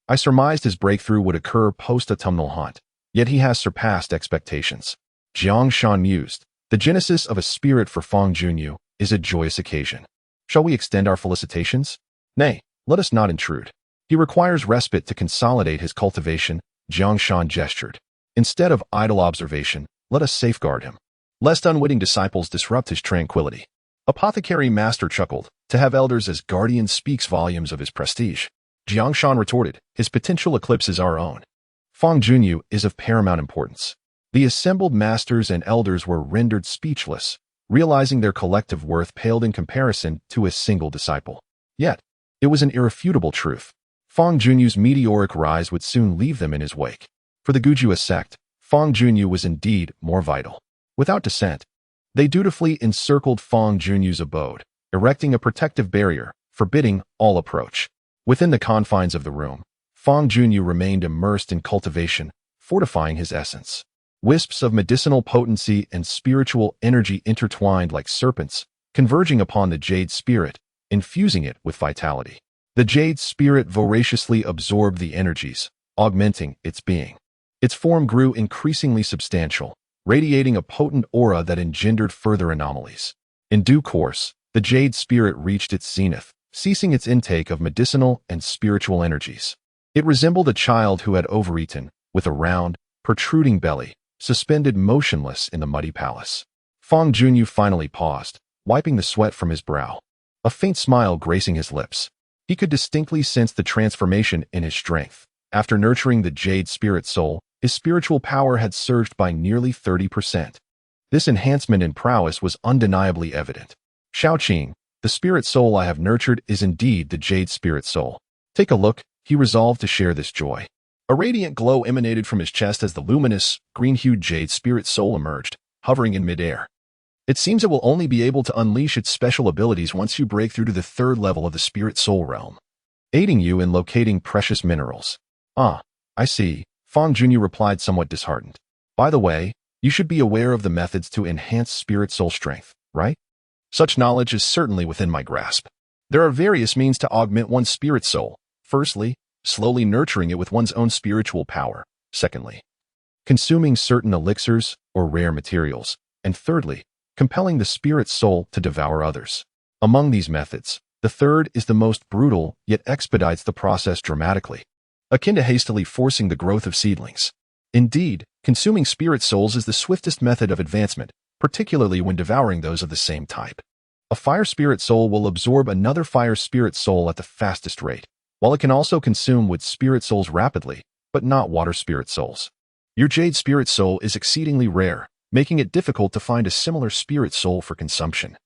[SPEAKER 1] I surmised his breakthrough would occur post-autumnal haunt, yet he has surpassed expectations. Jiangshan mused. The genesis of a spirit for Fangyuan is a joyous occasion. Shall we extend our felicitations? Nay, let us not intrude. He requires respite to consolidate his cultivation, Jiangshan gestured. Instead of idle observation, let us safeguard him, lest unwitting disciples disrupt his tranquility. Apothecary master chuckled. To have elders as guardians speaks volumes of his prestige. Jiangshan retorted, his potential eclipses our own. Fangyuan is of paramount importance. The assembled masters and elders were rendered speechless, realizing their collective worth paled in comparison to a single disciple. Yet, it was an irrefutable truth. Fangyuan's meteoric rise would soon leave them in his wake. For the Gujua sect, Fangyuan was indeed more vital. Without dissent, they dutifully encircled Fangyuan's abode, erecting a protective barrier, forbidding all approach. Within the confines of the room, Fangyuan remained immersed in cultivation, fortifying his essence. Wisps of medicinal potency and spiritual energy intertwined like serpents, converging upon the jade spirit, infusing it with vitality. The jade spirit voraciously absorbed the energies, augmenting its being. Its form grew increasingly substantial, radiating a potent aura that engendered further anomalies. In due course, the jade spirit reached its zenith, ceasing its intake of medicinal and spiritual energies. It resembled a child who had overeaten, with a round, protruding belly, suspended motionless in the muddy palace. Fangyuan finally paused, wiping the sweat from his brow, a faint smile gracing his lips. He could distinctly sense the transformation in his strength. After nurturing the jade spirit soul, his spiritual power had surged by nearly 30%. This enhancement in prowess was undeniably evident. Shaoqing, the spirit soul I have nurtured is indeed the jade spirit soul. Take a look, he resolved to share this joy. A radiant glow emanated from his chest as the luminous, green-hued jade spirit soul emerged, hovering in midair. It seems it will only be able to unleash its special abilities once you break through to the third level of the spirit soul realm, aiding you in locating precious minerals. Ah, I see, Fangyuan replied somewhat disheartened. By the way, you should be aware of the methods to enhance spirit soul strength, right? Such knowledge is certainly within my grasp. There are various means to augment one's spirit soul. Firstly, slowly nurturing it with one's own spiritual power. Secondly, consuming certain elixirs or rare materials. And thirdly, compelling the spirit soul to devour others. Among these methods, the third is the most brutal, yet expedites the process dramatically, akin to hastily forcing the growth of seedlings. Indeed, consuming spirit souls is the swiftest method of advancement, particularly when devouring those of the same type. A fire spirit soul will absorb another fire spirit soul at the fastest rate, while it can also consume wood spirit souls rapidly, but not water spirit souls. Your jade spirit soul is exceedingly rare, making it difficult to find a similar spirit soul for consumption.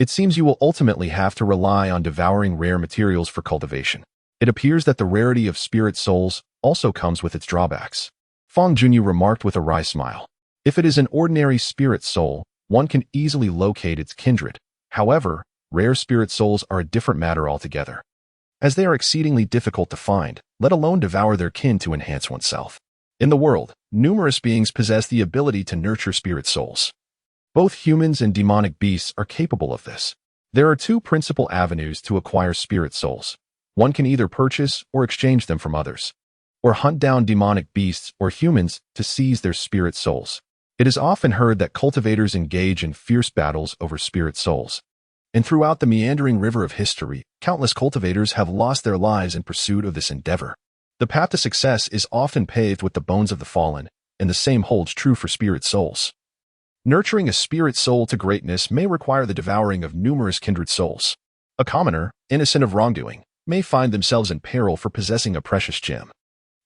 [SPEAKER 1] It seems you will ultimately have to rely on devouring rare materials for cultivation. It appears that the rarity of spirit souls also comes with its drawbacks. Fangyuan remarked with a wry smile. If it is an ordinary spirit soul, one can easily locate its kindred. However, rare spirit souls are a different matter altogether, as they are exceedingly difficult to find, let alone devour their kin to enhance oneself. In the world, numerous beings possess the ability to nurture spirit souls. Both humans and demonic beasts are capable of this. There are two principal avenues to acquire spirit souls. One can either purchase or exchange them from others, or hunt down demonic beasts or humans to seize their spirit souls. It is often heard that cultivators engage in fierce battles over spirit souls. And throughout the meandering river of history, countless cultivators have lost their lives in pursuit of this endeavor. The path to success is often paved with the bones of the fallen, and the same holds true for spirit souls. Nurturing a spirit soul to greatness may require the devouring of numerous kindred souls. A commoner, innocent of wrongdoing, may find themselves in peril for possessing a precious gem.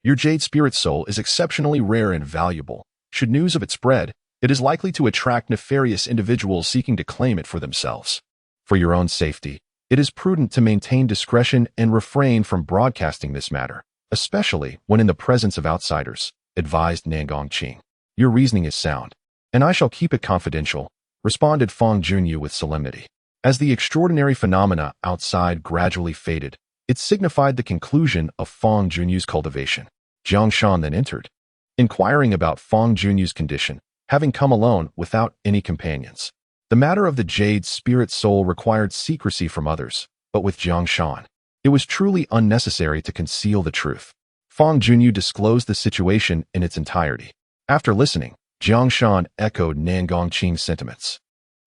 [SPEAKER 1] Your jade spirit soul is exceptionally rare and valuable. Should news of it spread, it is likely to attract nefarious individuals seeking to claim it for themselves. For your own safety, it is prudent to maintain discretion and refrain from broadcasting this matter, especially when in the presence of outsiders, advised Nangongqing. Your reasoning is sound, and I shall keep it confidential, responded Fangyuan with solemnity. As the extraordinary phenomena outside gradually faded, it signified the conclusion of Fangyuan's cultivation. Jiang Shan then entered, inquiring about Fangyuan's condition, having come alone without any companions. The matter of the jade spirit soul required secrecy from others, but with Jiang Shan, it was truly unnecessary to conceal the truth. Fangyuan disclosed the situation in its entirety. After listening, Jiang Shan echoed Nangongqing's sentiments,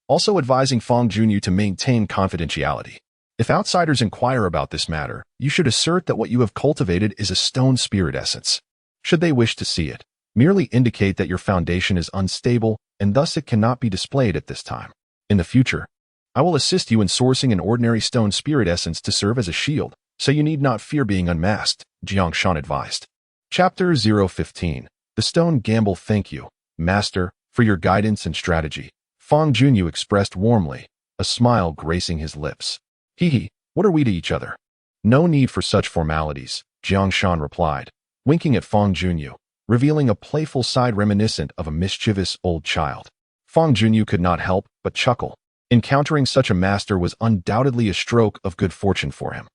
[SPEAKER 1] also advising Fangyuan to maintain confidentiality. If outsiders inquire about this matter, you should assert that what you have cultivated is a stone spirit essence. Should they wish to see it, merely indicate that your foundation is unstable and thus it cannot be displayed at this time. In the future, I will assist you in sourcing an ordinary stone spirit essence to serve as a shield, so you need not fear being unmasked, Jiang Shan advised. Chapter 015. The Stone Gamble. Thank you, Master, for your guidance and strategy. Fangyuan expressed warmly, a smile gracing his lips. Hee, what are we to each other? No need for such formalities, Jiang Shan replied, winking at Fangyuan, revealing a playful side reminiscent of a mischievous old child. Fangyuan could not help but chuckle. Encountering such a master was undoubtedly a stroke of good fortune for him.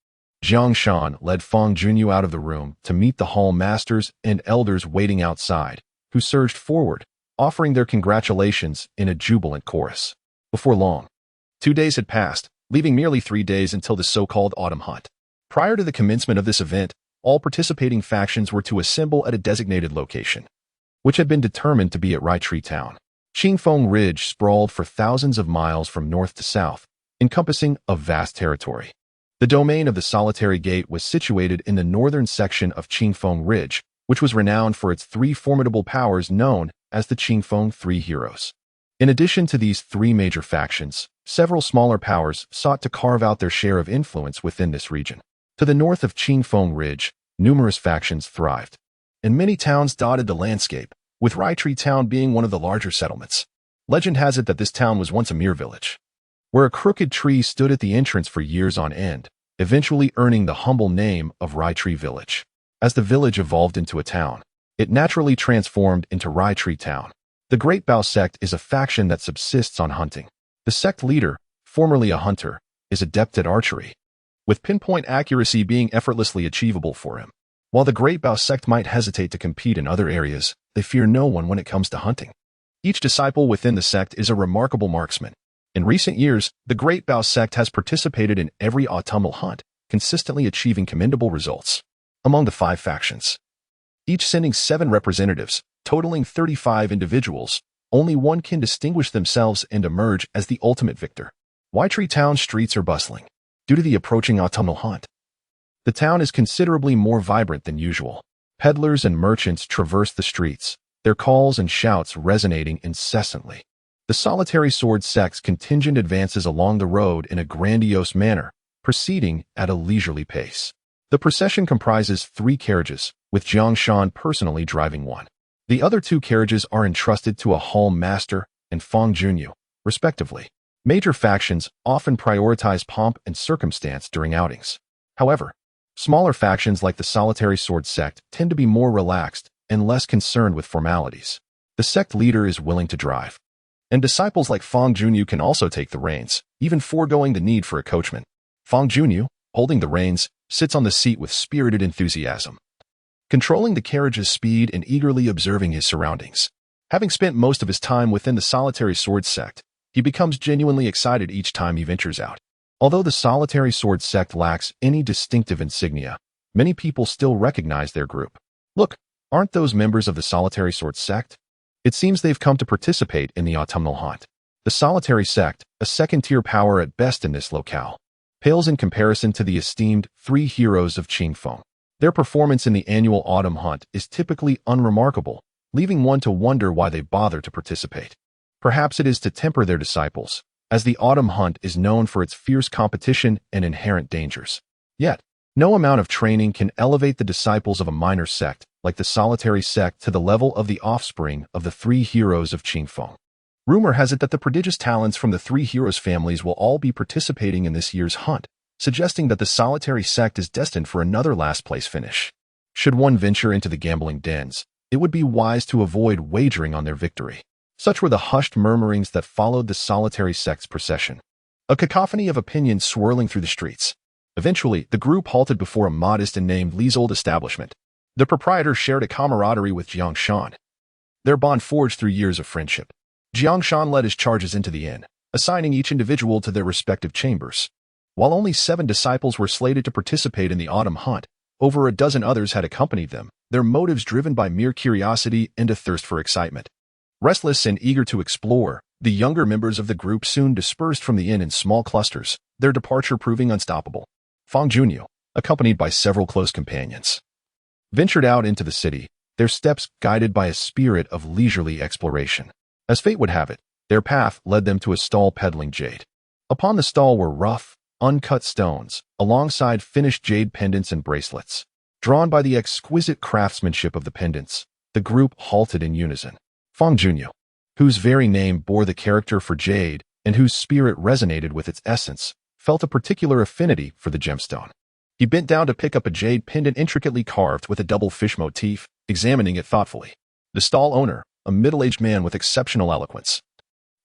[SPEAKER 1] Jiang Shan led Fangyuan out of the room to meet the hall masters and elders waiting outside, who surged forward, offering their congratulations in a jubilant chorus. Before long, 2 days had passed, leaving merely 3 days until the so-called autumn hunt. Prior to the commencement of this event, all participating factions were to assemble at a designated location, which had been determined to be at Raitree Town. Qingfeng Ridge sprawled for thousands of miles from north to south, encompassing a vast territory. The domain of the Solitary Gate was situated in the northern section of Qingfeng Ridge, which was renowned for its 3 formidable powers known as the Qingfeng Three Heroes. In addition to these 3 major factions, several smaller powers sought to carve out their share of influence within this region. To the north of Qingfeng Ridge, numerous factions thrived, and many towns dotted the landscape, with Raitree Town being one of the larger settlements. Legend has it that this town was once a mere village, where a crooked tree stood at the entrance for years on end, eventually earning the humble name of Raitree Village. As the village evolved into a town, it naturally transformed into Raitree Town. The Great Bao sect is a faction that subsists on hunting. The sect leader, formerly a hunter, is adept at archery, with pinpoint accuracy being effortlessly achievable for him. While the Great Bao sect might hesitate to compete in other areas, they fear no one when it comes to hunting. Each disciple within the sect is a remarkable marksman. In recent years, the Great Bao sect has participated in every autumnal hunt, consistently achieving commendable results. among the 5 factions, each sending 7 representatives, totaling 35 individuals. Only one can distinguish themselves and emerge as the ultimate victor. Whitetree Town's streets are bustling due to the approaching autumnal hunt. The town is considerably more vibrant than usual. Peddlers and merchants traverse the streets, their calls and shouts resonating incessantly. The solitary sword sect's contingent advances along the road in a grandiose manner, proceeding at a leisurely pace. The procession comprises 3 carriages, with Jiang Shan personally driving one. The other 2 carriages are entrusted to a hall master and Fangyuan, respectively. Major factions often prioritize pomp and circumstance during outings. However, smaller factions like the solitary sword sect tend to be more relaxed and less concerned with formalities. The sect leader is willing to drive, and disciples like Fangyuan can also take the reins, even foregoing the need for a coachman. Fangyuan, holding the reins, sits on the seat with spirited enthusiasm, controlling the carriage's speed and eagerly observing his surroundings. Having spent most of his time within the solitary sword sect, he becomes genuinely excited each time he ventures out. Although the solitary sword sect lacks any distinctive insignia, many people still recognize their group. Look, aren't those members of the solitary sword sect? It seems they've come to participate in the autumnal hunt. The solitary sect, a second-tier power at best in this locale, pales in comparison to the esteemed 3 heroes of Qingfeng. Their performance in the annual autumn hunt is typically unremarkable, leaving one to wonder why they bother to participate. Perhaps it is to temper their disciples, as the autumn hunt is known for its fierce competition and inherent dangers. Yet, no amount of training can elevate the disciples of a minor sect like the solitary sect to the level of the offspring of the 3 heroes of Qingfeng. Rumor has it that the prodigious talents from the 3 heroes' families will all be participating in this year's hunt, suggesting that the solitary sect is destined for another last-place finish. Should one venture into the gambling dens, it would be wise to avoid wagering on their victory. Such were the hushed murmurings that followed the solitary sect's procession. A cacophony of opinions swirling through the streets. Eventually, the group halted before a modest and named leasehold establishment. The proprietor shared a camaraderie with Jiang Shan, their bond forged through years of friendship. Jiang Shan led his charges into the inn, assigning each individual to their respective chambers. While only 7 disciples were slated to participate in the autumn hunt, over a dozen others had accompanied them, their motives driven by mere curiosity and a thirst for excitement. Restless and eager to explore, the younger members of the group soon dispersed from the inn in small clusters, their departure proving unstoppable. Fangyuan, accompanied by several close companions, ventured out into the city, their steps guided by a spirit of leisurely exploration. As fate would have it, their path led them to a stall peddling jade. Upon the stall were rough, uncut stones, alongside finished jade pendants and bracelets. Drawn by the exquisite craftsmanship of the pendants, the group halted in unison. Fangyuan, whose very name bore the character for jade and whose spirit resonated with its essence, felt a particular affinity for the gemstone. He bent down to pick up a jade pendant intricately carved with a double fish motif, examining it thoughtfully. The stall owner, a middle-aged man with exceptional eloquence,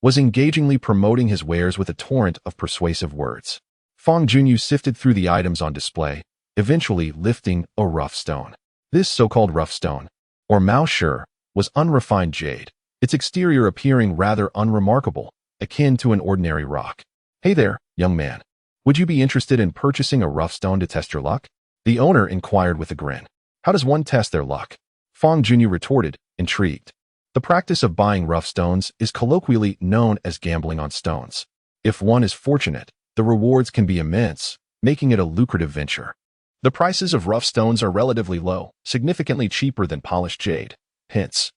[SPEAKER 1] was engagingly promoting his wares with a torrent of persuasive words. Fangyuan sifted through the items on display, eventually lifting a rough stone. This so-called rough stone, or Mao Shi, was unrefined jade, its exterior appearing rather unremarkable, akin to an ordinary rock. "Hey there, young man. Would you be interested in purchasing a rough stone to test your luck?" The owner inquired with a grin. "How does one test their luck?" Fangyuan retorted, intrigued. The practice of buying rough stones is colloquially known as gambling on stones. If one is fortunate, the rewards can be immense, making it a lucrative venture. The prices of rough stones are relatively low, significantly cheaper than polished jade. Hence,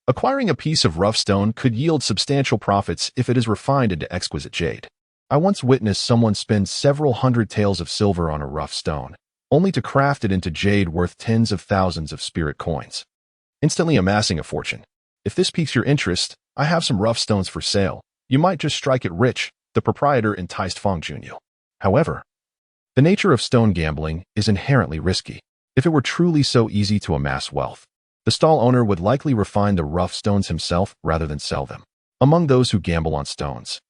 [SPEAKER 1] acquiring a piece of rough stone could yield substantial profits if it is refined into exquisite jade. I once witnessed someone spend several hundred taels of silver on a rough stone, only to craft it into jade worth tens of thousands of spirit coins, instantly amassing a fortune. If this piques your interest, I have some rough stones for sale. You might just strike it rich, the proprietor enticed Fangyuan. However, the nature of stone gambling is inherently risky. If it were truly so easy to amass wealth, the stall owner would likely refine the rough stones himself rather than sell them. Among those who gamble on stones,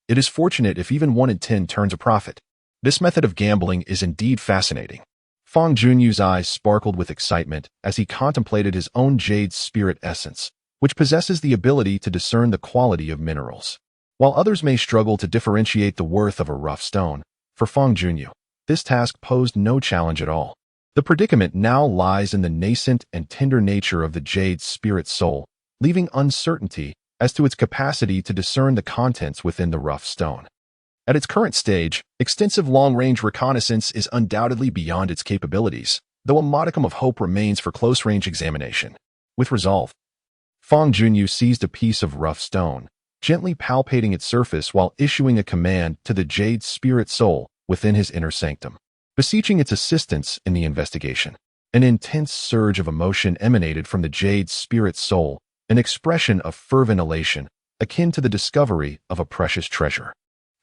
[SPEAKER 1] it is fortunate if even 1 in 10 turns a profit. This method of gambling is indeed fascinating. Fangyuan's eyes sparkled with excitement as he contemplated his own jade spirit essence, which possesses the ability to discern the quality of minerals. While others may struggle to differentiate the worth of a rough stone, for Fangyuan, this task posed no challenge at all. The predicament now lies in the nascent and tender nature of the jade's spirit soul, leaving uncertainty as to its capacity to discern the contents within the rough stone. At its current stage, extensive long-range reconnaissance is undoubtedly beyond its capabilities, though a modicum of hope remains for close-range examination. With resolve, Fangyuan seized a piece of rough stone, gently palpating its surface while issuing a command to the jade's spirit soul within his inner sanctum, beseeching its assistance in the investigation. An intense surge of emotion emanated from the jade's spirit soul, an expression of fervent elation, akin to the discovery of a precious treasure.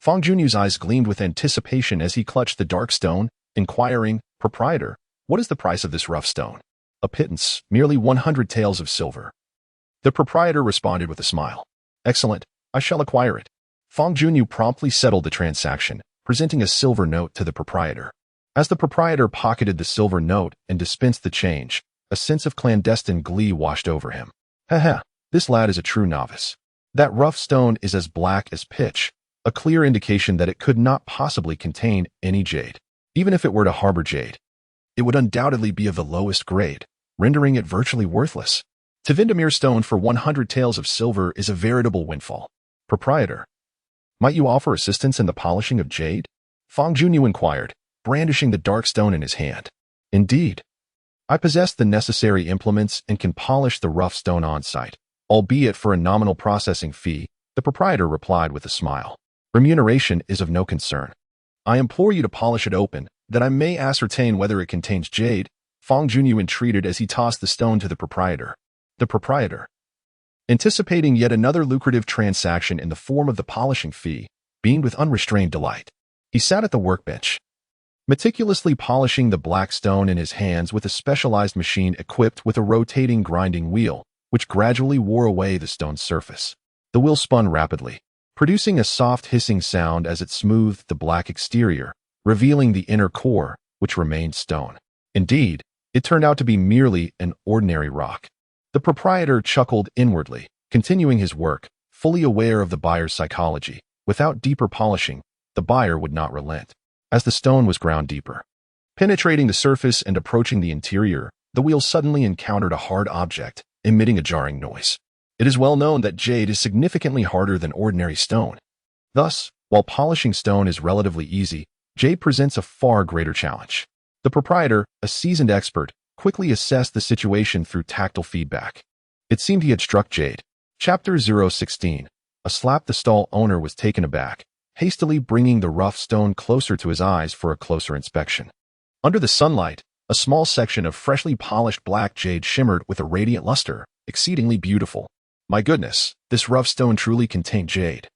[SPEAKER 1] Fangyuan's eyes gleamed with anticipation as he clutched the dark stone, inquiring, "Proprietor, what is the price of this rough stone?" "A pittance, merely 100 taels of silver." The proprietor responded with a smile. "Excellent, I shall acquire it." Fangyuan promptly settled the transaction, presenting a silver note to the proprietor. As the proprietor pocketed the silver note and dispensed the change, a sense of clandestine glee washed over him. "Haha, this lad is a true novice. That rough stone is as black as pitch, a clear indication that it could not possibly contain any jade. Even if it were to harbor jade, it would undoubtedly be of the lowest grade, rendering it virtually worthless. To vend a mere stone for 100 taels of silver is a veritable windfall. Proprietor, might you offer assistance in the polishing of jade?" Fangyuan inquired, brandishing the dark stone in his hand. "Indeed. I possess the necessary implements and can polish the rough stone on site, albeit for a nominal processing fee," the proprietor replied with a smile. "Remuneration is of no concern. I implore you to polish it open, that I may ascertain whether it contains jade," Fangyuan entreated as he tossed the stone to the proprietor. The proprietor, anticipating yet another lucrative transaction in the form of the polishing fee, beamed with unrestrained delight. He sat at the workbench, meticulously polishing the black stone in his hands with a specialized machine equipped with a rotating grinding wheel, which gradually wore away the stone's surface. The wheel spun rapidly, producing a soft hissing sound as it smoothed the black exterior, revealing the inner core, which remained stone. Indeed, it turned out to be merely an ordinary rock. The proprietor chuckled inwardly, continuing his work, fully aware of the buyer's psychology. Without deeper polishing, the buyer would not relent. As the stone was ground deeper, penetrating the surface and approaching the interior, the wheel suddenly encountered a hard object, emitting a jarring noise. It is well known that jade is significantly harder than ordinary stone. Thus, while polishing stone is relatively easy, jade presents a far greater challenge. The proprietor, a seasoned expert, quickly assessed the situation through tactile feedback. It seemed he had struck jade. Chapter 016. A slap. The stall owner was taken aback, hastily bringing the rough stone closer to his eyes for a closer inspection. Under the sunlight, a small section of freshly polished black jade shimmered with a radiant luster, exceedingly beautiful. My goodness, this rough stone truly contained jade.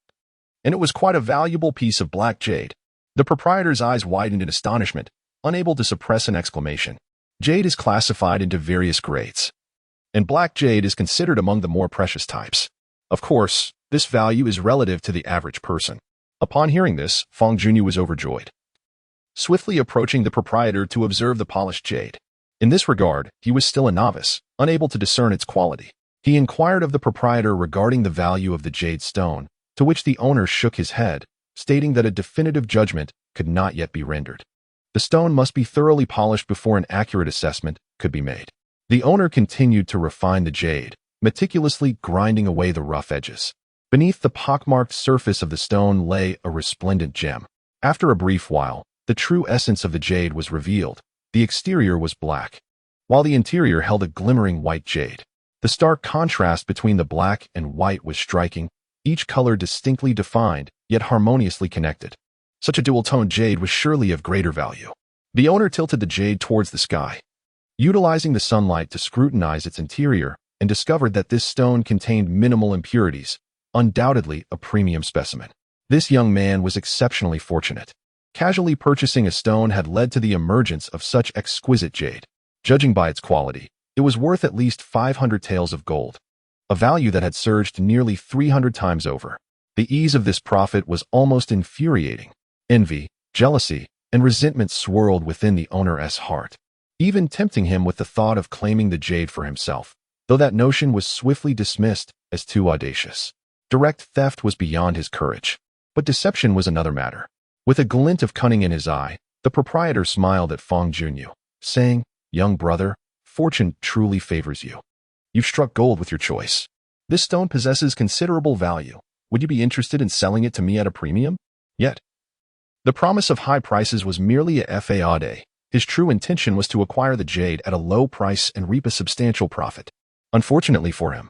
[SPEAKER 1] And it was quite a valuable piece of black jade. The proprietor's eyes widened in astonishment, unable to suppress an exclamation. Jade is classified into various grades, and black jade is considered among the more precious types. Of course, this value is relative to the average person. Upon hearing this, Fangyuan was overjoyed, swiftly approaching the proprietor to observe the polished jade. In this regard, he was still a novice, unable to discern its quality. He inquired of the proprietor regarding the value of the jade stone, to which the owner shook his head, stating that a definitive judgment could not yet be rendered. The stone must be thoroughly polished before an accurate assessment could be made. The owner continued to refine the jade, meticulously grinding away the rough edges. Beneath the pockmarked surface of the stone lay a resplendent gem. After a brief while, the true essence of the jade was revealed. The exterior was black, while the interior held a glimmering white jade. The stark contrast between the black and white was striking, each color distinctly defined, yet harmoniously connected. Such a dual-toned jade was surely of greater value. The owner tilted the jade towards the sky, utilizing the sunlight to scrutinize its interior, and discovered that this stone contained minimal impurities, undoubtedly a premium specimen. This young man was exceptionally fortunate. Casually purchasing a stone had led to the emergence of such exquisite jade. Judging by its quality, it was worth at least 500 taels of gold, a value that had surged nearly 300 times over. The ease of this profit was almost infuriating. Envy, jealousy, and resentment swirled within the owner's heart, even tempting him with the thought of claiming the jade for himself, though that notion was swiftly dismissed as too audacious. Direct theft was beyond his courage, but deception was another matter. With a glint of cunning in his eye, the proprietor smiled at Fangyuan, saying, "Young brother, fortune truly favors you. You've struck gold with your choice. This stone possesses considerable value. Would you be interested in selling it to me at a premium?" Yet, the promise of high prices was merely a fade. His true intention was to acquire the jade at a low price and reap a substantial profit. Unfortunately for him,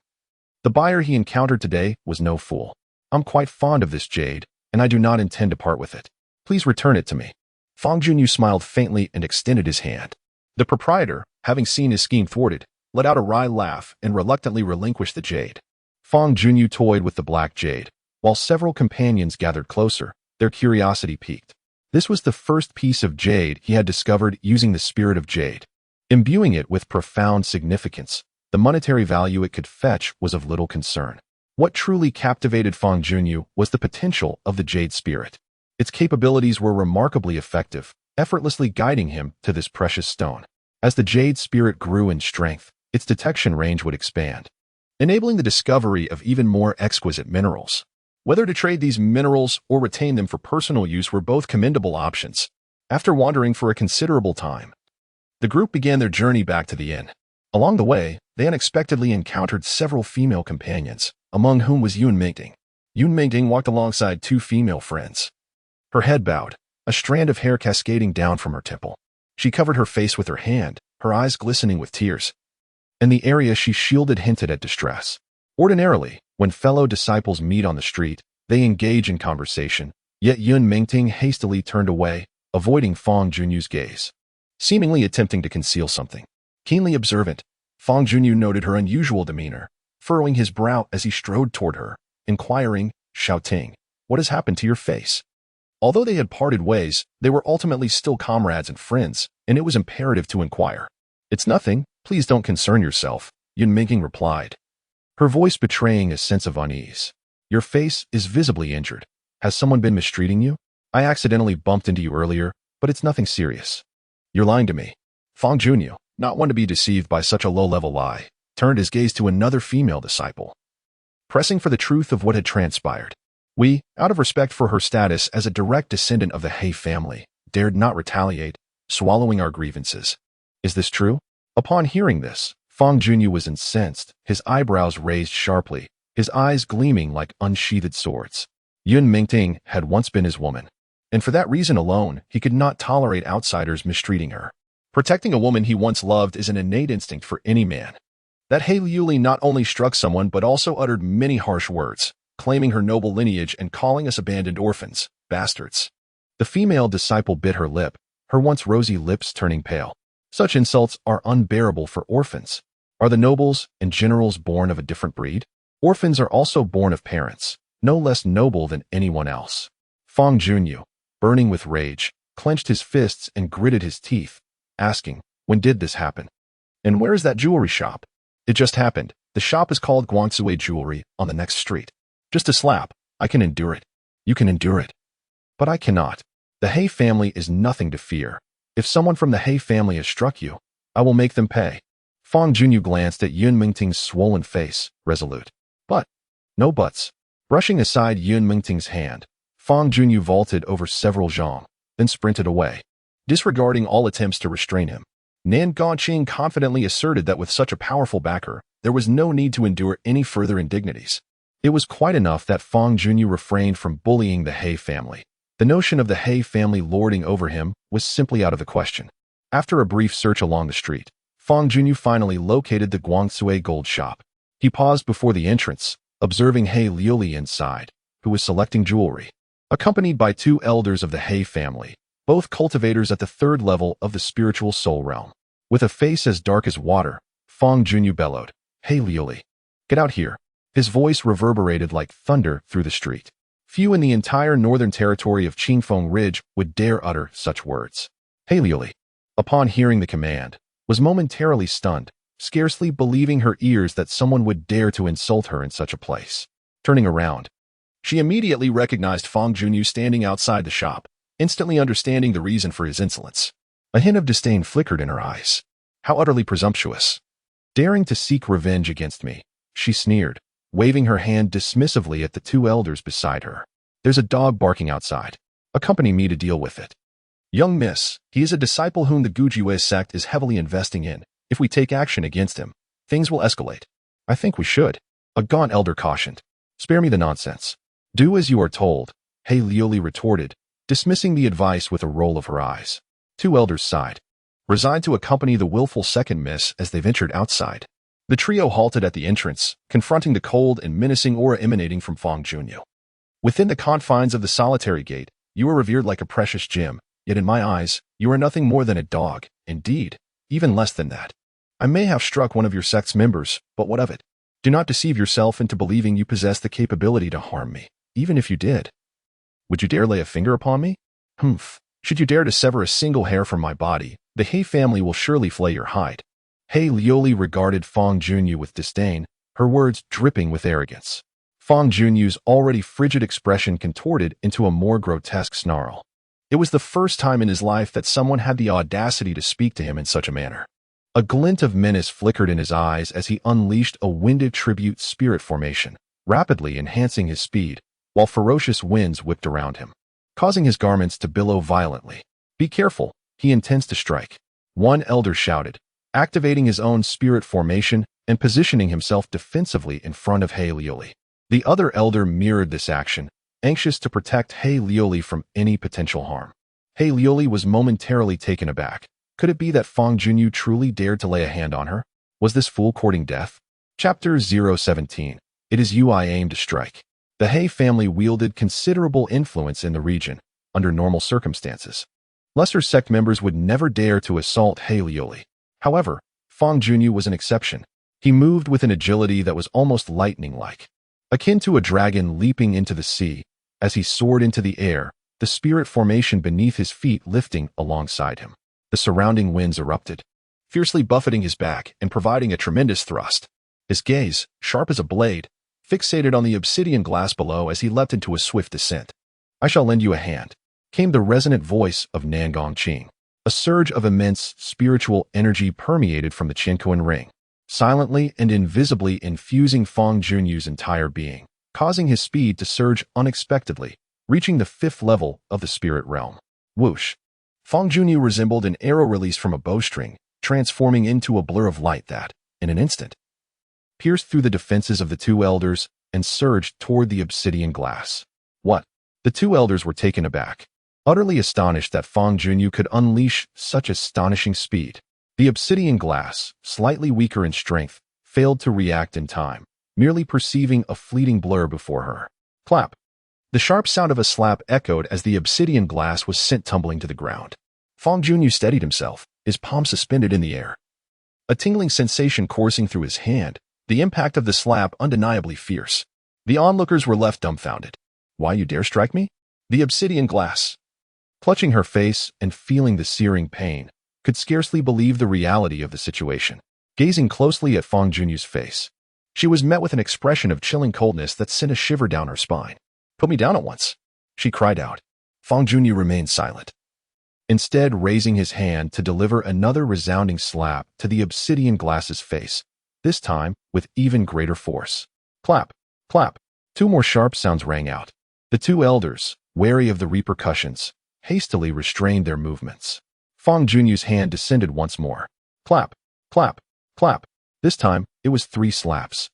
[SPEAKER 1] the buyer he encountered today was no fool. "I'm quite fond of this jade, and I do not intend to part with it. Please return it to me." Fangyuan smiled faintly and extended his hand. The proprietor, having seen his scheme thwarted, let out a wry laugh and reluctantly relinquished the jade. Fangyuan toyed with the black jade, while several companions gathered closer, their curiosity piqued. This was the first piece of jade he had discovered using the spirit of jade. Imbuing it with profound significance, the monetary value it could fetch was of little concern. What truly captivated Fangyuan was the potential of the jade spirit. Its capabilities were remarkably effective, effortlessly guiding him to this precious stone. As the jade spirit grew in strength, its detection range would expand, enabling the discovery of even more exquisite minerals. Whether to trade these minerals or retain them for personal use were both commendable options. After wandering for a considerable time, the group began their journey back to the inn. Along the way, they unexpectedly encountered several female companions, among whom was Yun Mingting. Yun Mingting walked alongside two female friends. Her head bowed, a strand of hair cascading down from her temple. She covered her face with her hand, her eyes glistening with tears. In the area she shielded hinted at distress. Ordinarily, when fellow disciples meet on the street, they engage in conversation, yet Yun Mingting hastily turned away, avoiding Fangyuan's gaze, seemingly attempting to conceal something. Keenly observant, Fangyuan noted her unusual demeanor, furrowing his brow as he strode toward her, inquiring, shouting, "What has happened to your face?" Although they had parted ways, they were ultimately still comrades and friends, and it was imperative to inquire. "It's nothing, please don't concern yourself," Yun Mingting replied, her voice betraying a sense of unease. "Your face is visibly injured. Has someone been mistreating you? I accidentally bumped into you earlier, but it's nothing serious." "You're lying to me." Fangyuan, not one to be deceived by such a low-level lie, turned his gaze to another female disciple, pressing for the truth of what had transpired. "We, out of respect for her status as a direct descendant of the He family, dared not retaliate, swallowing our grievances. Is this true?" Upon hearing this, Fangyuan was incensed, his eyebrows raised sharply, his eyes gleaming like unsheathed swords. Yun Mingting had once been his woman, and for that reason alone, he could not tolerate outsiders mistreating her. Protecting a woman he once loved is an innate instinct for any man. That He Liuli not only struck someone but also uttered many harsh words, claiming her noble lineage and calling us abandoned orphans, bastards. The female disciple bit her lip, her once rosy lips turning pale. Such insults are unbearable for orphans. Are the nobles and generals born of a different breed? Orphans are also born of parents, no less noble than anyone else. Fangyuan, burning with rage, clenched his fists and gritted his teeth, asking, "When did this happen? And where is that jewelry shop?" "It just happened. The shop is called Guangsui Jewelry on the next street. Just a slap. I can endure it." "You can endure it. But I cannot. The He family is nothing to fear. If someone from the He family has struck you, I will make them pay." Fangyuan glanced at Yun Mingting's swollen face, resolute. "But, no buts." Brushing aside Yun Mingting's hand, Fangyuan vaulted over several zhang, then sprinted away, disregarding all attempts to restrain him. Nan Gongqing confidently asserted that with such a powerful backer, there was no need to endure any further indignities. It was quite enough that Fangyuan refrained from bullying the He family. The notion of the He family lording over him was simply out of the question. After a brief search along the street, Fangyuan finally located the Guangsui gold shop. He paused before the entrance, observing He Liuli inside, who was selecting jewelry. Accompanied by two elders of the He family, both cultivators at the third level of the spiritual soul realm. With a face as dark as water, Fangyuan bellowed, "He Liuli, get out here." His voice reverberated like thunder through the street. Few in the entire northern territory of Qingfeng Ridge would dare utter such words. He Liuli, upon hearing the command, was momentarily stunned, scarcely believing her ears that someone would dare to insult her in such a place. Turning around, she immediately recognized Fangyuan standing outside the shop, instantly understanding the reason for his insolence. A hint of disdain flickered in her eyes. How utterly presumptuous. Daring to seek revenge against me, she sneered, waving her hand dismissively at the two elders beside her. "There's a dog barking outside. Accompany me to deal with it." Young miss, he is a disciple whom the Gujiwe sect is heavily investing in. If we take action against him, things will escalate. I think we should. A gaunt elder cautioned. Spare me the nonsense. Do as you are told, He Lioli retorted, dismissing the advice with a roll of her eyes. Two elders sighed, resigned to accompany the willful second miss as they ventured outside. The trio halted at the entrance, confronting the cold and menacing aura emanating from Fangyuan. Within the confines of the solitary gate, you are revered like a precious gem, yet in my eyes, you are nothing more than a dog, indeed, even less than that. I may have struck one of your sect's members, but what of it? Do not deceive yourself into believing you possess the capability to harm me, even if you did. Would you dare lay a finger upon me? Humph. Should you dare to sever a single hair from my body, the He family will surely flay your hide. He Lioli regarded Fangyuan with disdain, her words dripping with arrogance. Fangyuan's already frigid expression contorted into a more grotesque snarl. It was the first time in his life that someone had the audacity to speak to him in such a manner. A glint of menace flickered in his eyes as he unleashed a winded tribute spirit formation, rapidly enhancing his speed, while ferocious winds whipped around him, causing his garments to billow violently. Be careful, he intends to strike. One elder shouted, activating his own spirit formation and positioning himself defensively in front of He Lioli. The other elder mirrored this action, anxious to protect He Lioli from any potential harm. He Lioli was momentarily taken aback. Could it be that Fangyuan truly dared to lay a hand on her? Was this fool courting death? Chapter 017. It is you I aim to strike. The He family wielded considerable influence in the region, under normal circumstances. Lesser sect members would never dare to assault He Lioli. However, Fangyuan was an exception. He moved with an agility that was almost lightning-like, akin to a dragon leaping into the sea. As he soared into the air, the spirit formation beneath his feet lifting alongside him. The surrounding winds erupted, fiercely buffeting his back and providing a tremendous thrust. His gaze, sharp as a blade, fixated on the obsidian glass below as he leapt into a swift descent. I shall lend you a hand, came the resonant voice of Nangong Qing. A surge of immense spiritual energy permeated from the Qinkuan ring, silently and invisibly infusing Fangyuan's entire being, causing his speed to surge unexpectedly, reaching the 5th level of the spirit realm. Whoosh! Fangyuan resembled an arrow released from a bowstring, transforming into a blur of light that, in an instant, pierced through the defenses of the two elders and surged toward the obsidian glass. What? The two elders were taken aback, utterly astonished that Fangyuan could unleash such astonishing speed. The obsidian glass, slightly weaker in strength, failed to react in time, merely perceiving a fleeting blur before her. Clap! The sharp sound of a slap echoed as the obsidian glass was sent tumbling to the ground. Fangyuan steadied himself, his palm suspended in the air. A tingling sensation coursing through his hand, the impact of the slap undeniably fierce. The onlookers were left dumbfounded. Why you dare strike me? The obsidian glass, clutching her face and feeling the searing pain, could scarcely believe the reality of the situation. Gazing closely at Fangyuan's face, she was met with an expression of chilling coldness that sent a shiver down her spine. Put me down at once, she cried out. Fangyuan remained silent, instead raising his hand to deliver another resounding slap to the obsidian glass's face, this time with even greater force. Clap, clap. 2 more sharp sounds rang out. The two elders, wary of the repercussions, hastily restrained their movements. Fangyuan's hand descended once more. Clap, clap, clap. This time, it was 3 slaps.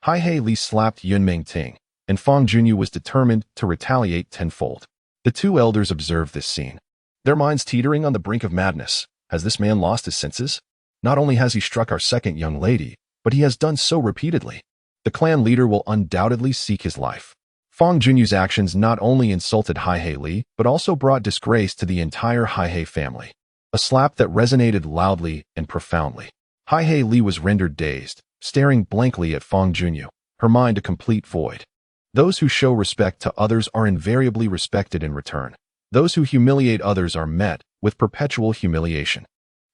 [SPEAKER 1] He Li slapped Yunmeng Ting, and Fangyuan was determined to retaliate tenfold. The two elders observed this scene, their minds teetering on the brink of madness. Has this man lost his senses? Not only has he struck our second young lady, but he has done so repeatedly. The clan leader will undoubtedly seek his life. Fangyuan's actions not only insulted He Li, but also brought disgrace to the entire He family. A slap that resonated loudly and profoundly. He Li was rendered dazed, staring blankly at Fangyuan, her mind a complete void. Those who show respect to others are invariably respected in return. Those who humiliate others are met with perpetual humiliation.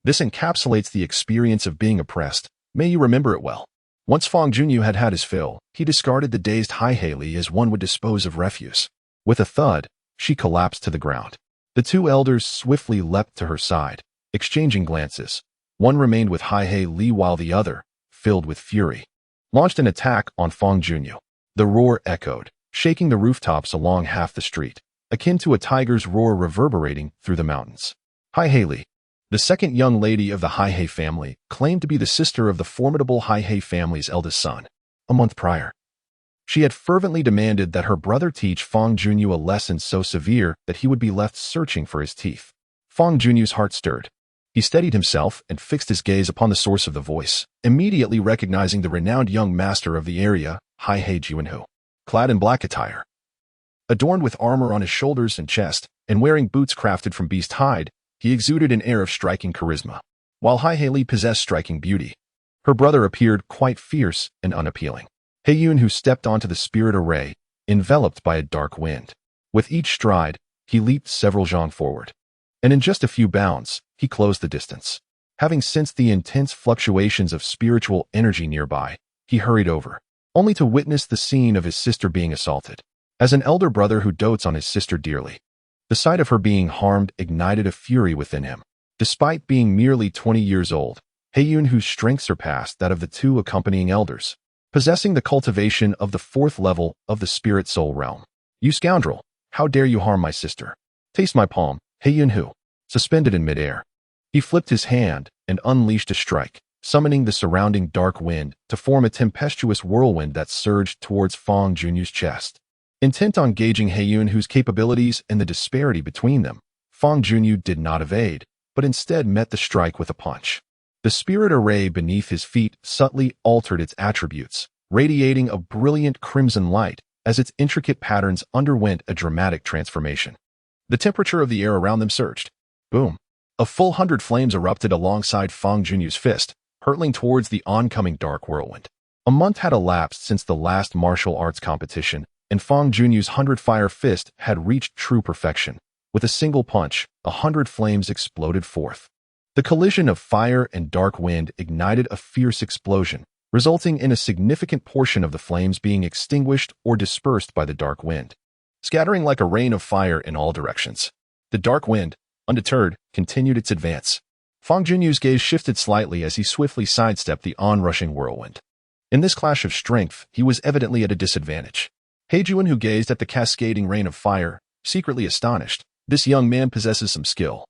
[SPEAKER 1] This encapsulates the experience of being oppressed. May you remember it well. Once Fangyuan had had his fill, he discarded the dazed He Li as one would dispose of refuse. With a thud, she collapsed to the ground. The two elders swiftly leapt to her side, exchanging glances. One remained with He Li while the other, filled with fury, launched an attack on Fangyuan. The roar echoed, shaking the rooftops along half the street. akin to a tiger's roar reverberating through the mountains. Haihei, the second young lady of the Haihei family, claimed to be the sister of the formidable Haihei family's eldest son. A month prior, she had fervently demanded that her brother teach Fang Junyu a lesson so severe that he would be left searching for his teeth. Fang Junyu's heart stirred. He steadied himself and fixed his gaze upon the source of the voice, immediately recognizing the renowned young master of the area, Haihei Jiwenhu. Clad in black attire, adorned with armor on his shoulders and chest, and wearing boots crafted from beast hide, he exuded an air of striking charisma. While Haihei possessed striking beauty, her brother appeared quite fierce and unappealing. Heiyun, who stepped onto the spirit array, enveloped by a dark wind. With each stride, he leaped several zhang forward, and in just a few bounds, he closed the distance. Having sensed the intense fluctuations of spiritual energy nearby, he hurried over, only to witness the scene of his sister being assaulted. As an elder brother who dotes on his sister dearly, the sight of her being harmed ignited a fury within him. Despite being merely 20 years old, Heiyun, whose strength surpassed that of the two accompanying elders, possessing the cultivation of the 4th level of the spirit soul realm. You scoundrel, how dare you harm my sister? Taste my palm, Heiyun, suspended in midair. He flipped his hand and unleashed a strike, summoning the surrounding dark wind to form a tempestuous whirlwind that surged towards Fang Junyu's chest. Intent on gauging Heiyun's capabilities and the disparity between them, Fang Junyu did not evade, but instead met the strike with a punch. The spirit array beneath his feet subtly altered its attributes, radiating a brilliant crimson light as its intricate patterns underwent a dramatic transformation. The temperature of the air around them surged. Boom! A full 100 flames erupted alongside Fang Junyu's fist, hurtling towards the oncoming dark whirlwind. A month had elapsed since the last martial arts competition, and Fang Junyu's 100-fire fist had reached true perfection. With a single punch, 100 flames exploded forth. The collision of fire and dark wind ignited a fierce explosion, resulting in a significant portion of the flames being extinguished or dispersed by the dark wind, scattering like a rain of fire in all directions. The dark wind, undeterred, continued its advance. Fang Junyu's gaze shifted slightly as he swiftly sidestepped the onrushing whirlwind. In this clash of strength, he was evidently at a disadvantage. Heiyun, who gazed at the cascading rain of fire, secretly astonished. This young man possesses some skill,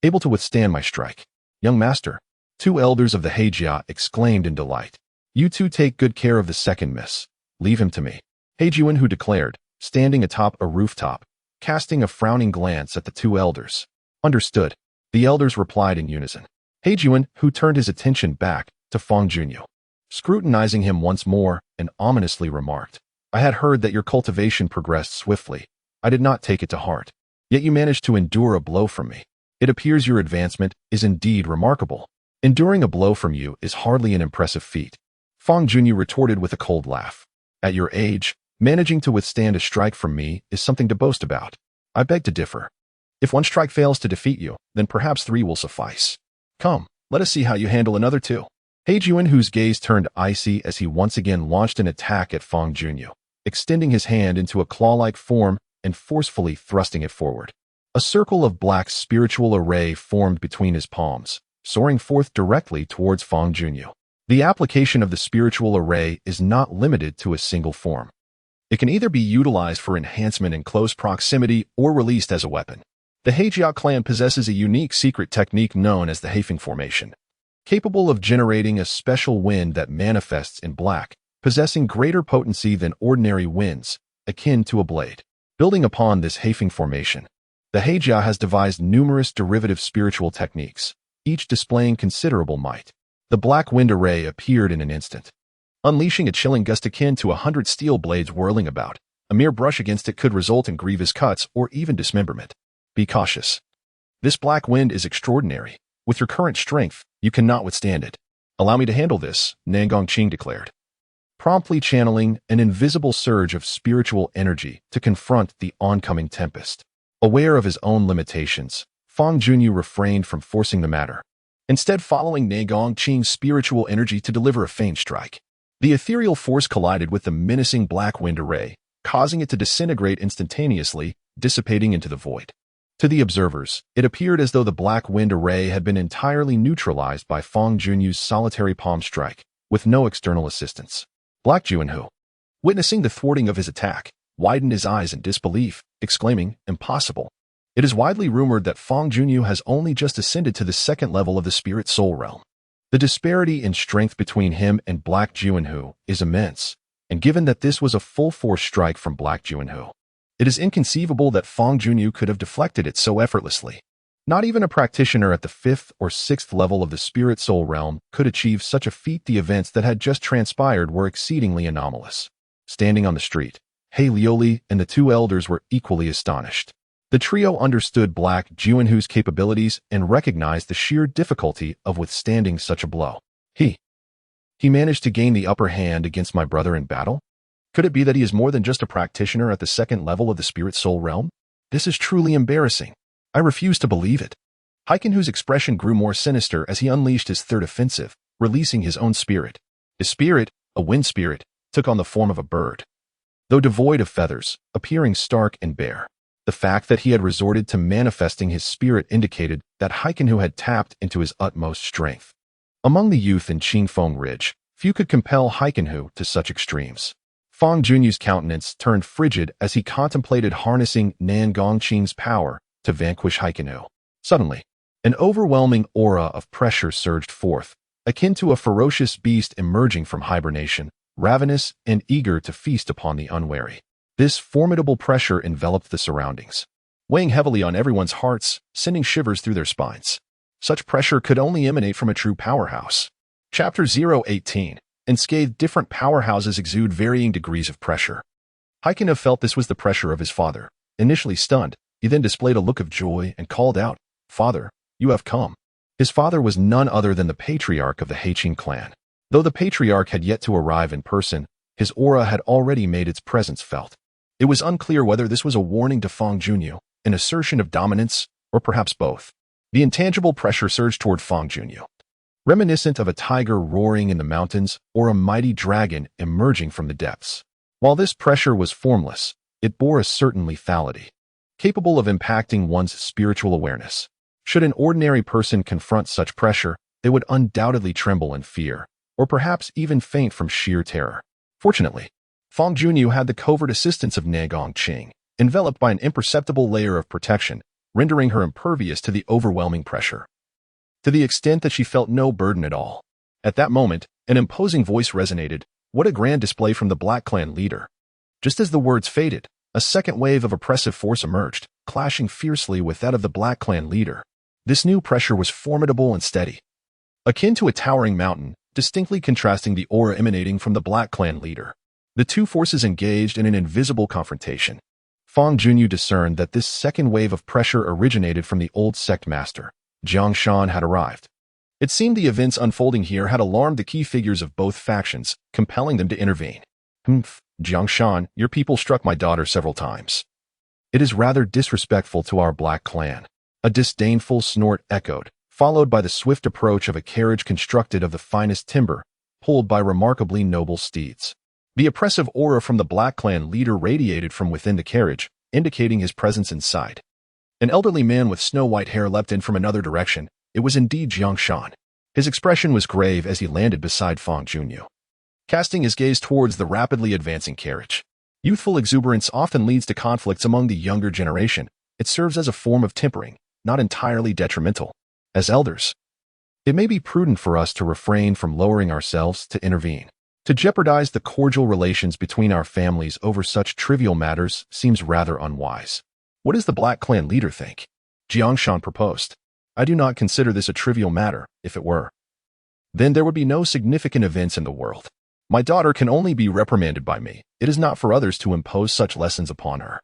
[SPEAKER 1] able to withstand my strike. Young master, 2 elders of the Heijia exclaimed in delight. You two take good care of the second miss. Leave him to me. Heiyun, who declared, standing atop a rooftop, casting a frowning glance at the 2 elders. Understood. The elders replied in unison. Heiyun, who turned his attention back to Fang Junyu, scrutinizing him once more, and ominously remarked, I had heard that your cultivation progressed swiftly. I did not take it to heart. Yet you managed to endure a blow from me. It appears your advancement is indeed remarkable. Enduring a blow from you is hardly an impressive feat. Fang Junyu retorted with a cold laugh. At your age, managing to withstand a strike from me is something to boast about. I beg to differ. If 1 strike fails to defeat you, then perhaps 3 will suffice. Come, let us see how you handle another 2. Heiyun, whose gaze turned icy as he once again launched an attack at Fang Junyu, extending his hand into a claw-like form and forcefully thrusting it forward. A circle of black spiritual array formed between his palms, soaring forth directly towards Fang Junyu. The application of the spiritual array is not limited to a single form. It can either be utilized for enhancement in close proximity or released as a weapon. The Heijia clan possesses a unique secret technique known as the Heifeng formation, capable of generating a special wind that manifests in black, possessing greater potency than ordinary winds, akin to a blade. Building upon this Heifeng formation, the Heijia has devised numerous derivative spiritual techniques, each displaying considerable might. The black wind array appeared in an instant, unleashing a chilling gust akin to 100 steel blades whirling about. A mere brush against it could result in grievous cuts or even dismemberment. Be cautious. This black wind is extraordinary. With your current strength, you cannot withstand it. Allow me to handle this, Nangongqing declared, promptly channeling an invisible surge of spiritual energy to confront the oncoming tempest. Aware of his own limitations, Fang Junyu refrained from forcing the matter, instead following Nangongqing's spiritual energy to deliver a feint strike. The ethereal force collided with the menacing black wind array, causing it to disintegrate instantaneously, dissipating into the void. To the observers, it appeared as though the black wind array had been entirely neutralized by Fang Junyu's solitary palm strike, with no external assistance. Black Juanhu, witnessing the thwarting of his attack, widened his eyes in disbelief, exclaiming, "Impossible." It is widely rumored that Fangyuan has only just ascended to the second level of the spirit soul realm. The disparity in strength between him and Black Juanhu is immense, and given that this was a full-force strike from Black Juanhu, it is inconceivable that Fangyuan could have deflected it so effortlessly. Not even a practitioner at the 5th or 6th level of the spirit soul realm could achieve such a feat. The events that had just transpired were exceedingly anomalous. Standing on the street, He Lioli and the two elders were equally astonished. The trio understood Black Juanhu's capabilities and recognized the sheer difficulty of withstanding such a blow. He managed to gain the upper hand against my brother in battle? Could it be that he is more than just a practitioner at the second level of the spirit soul realm? This is truly embarrassing. I refuse to believe it. Haikenhu's expression grew more sinister as he unleashed his third offensive, releasing his own spirit. His spirit, a wind spirit, took on the form of a bird. Though devoid of feathers, appearing stark and bare. The fact that he had resorted to manifesting his spirit indicated that Haikenhu had tapped into his utmost strength. Among the youth in Qingfeng Ridge, few could compel Haikenhu to such extremes. Fangyuan's countenance turned frigid as he contemplated harnessing Nan Gongqing's power to vanquish Haikenhu. Suddenly, an overwhelming aura of pressure surged forth, akin to a ferocious beast emerging from hibernation, ravenous and eager to feast upon the unwary. This formidable pressure enveloped the surroundings, weighing heavily on everyone's hearts, sending shivers through their spines. Such pressure could only emanate from a true powerhouse. Chapter 018. Unscathed, different powerhouses exude varying degrees of pressure. Haikenhu felt this was the pressure of his father. Initially stunned, he then displayed a look of joy and called out, "Father, you have come." His father was none other than the patriarch of the Heiqing clan. Though the patriarch had yet to arrive in person, his aura had already made its presence felt. It was unclear whether this was a warning to Fangyuan, an assertion of dominance, or perhaps both. The intangible pressure surged toward Fangyuan, reminiscent of a tiger roaring in the mountains or a mighty dragon emerging from the depths. While this pressure was formless, it bore a certain lethality, capable of impacting one's spiritual awareness. Should an ordinary person confront such pressure, they would undoubtedly tremble in fear, or perhaps even faint from sheer terror. Fortunately, Fangyuan had the covert assistance of Nan Gongqing, enveloped by an imperceptible layer of protection, rendering her impervious to the overwhelming pressure, to the extent that she felt no burden at all. At that moment, an imposing voice resonated. What a grand display from the Black Clan leader. Just as the words faded, a second wave of oppressive force emerged, clashing fiercely with that of the Black Clan leader. This new pressure was formidable and steady, akin to a towering mountain, distinctly contrasting the aura emanating from the Black Clan leader. The two forces engaged in an invisible confrontation. Fangyuan discerned that this second wave of pressure originated from the old sect master. Jiangshan had arrived. It seemed the events unfolding here had alarmed the key figures of both factions, compelling them to intervene. Jiangshan, your people struck my daughter several times. It is rather disrespectful to our Black Clan. A disdainful snort echoed, followed by the swift approach of a carriage constructed of the finest timber, pulled by remarkably noble steeds. The oppressive aura from the Black Clan leader radiated from within the carriage, indicating his presence inside. An elderly man with snow-white hair leapt in from another direction. It was indeed Jiangshan. His expression was grave as he landed beside Fangyuan, casting his gaze towards the rapidly advancing carriage. Youthful exuberance often leads to conflicts among the younger generation. It serves as a form of tempering, not entirely detrimental. As elders, it may be prudent for us to refrain from lowering ourselves to intervene. To jeopardize the cordial relations between our families over such trivial matters seems rather unwise. What does the Black Clan leader think? Jiangshan proposed. I do not consider this a trivial matter. If it were, then there would be no significant events in the world. My daughter can only be reprimanded by me. It is not for others to impose such lessons upon her.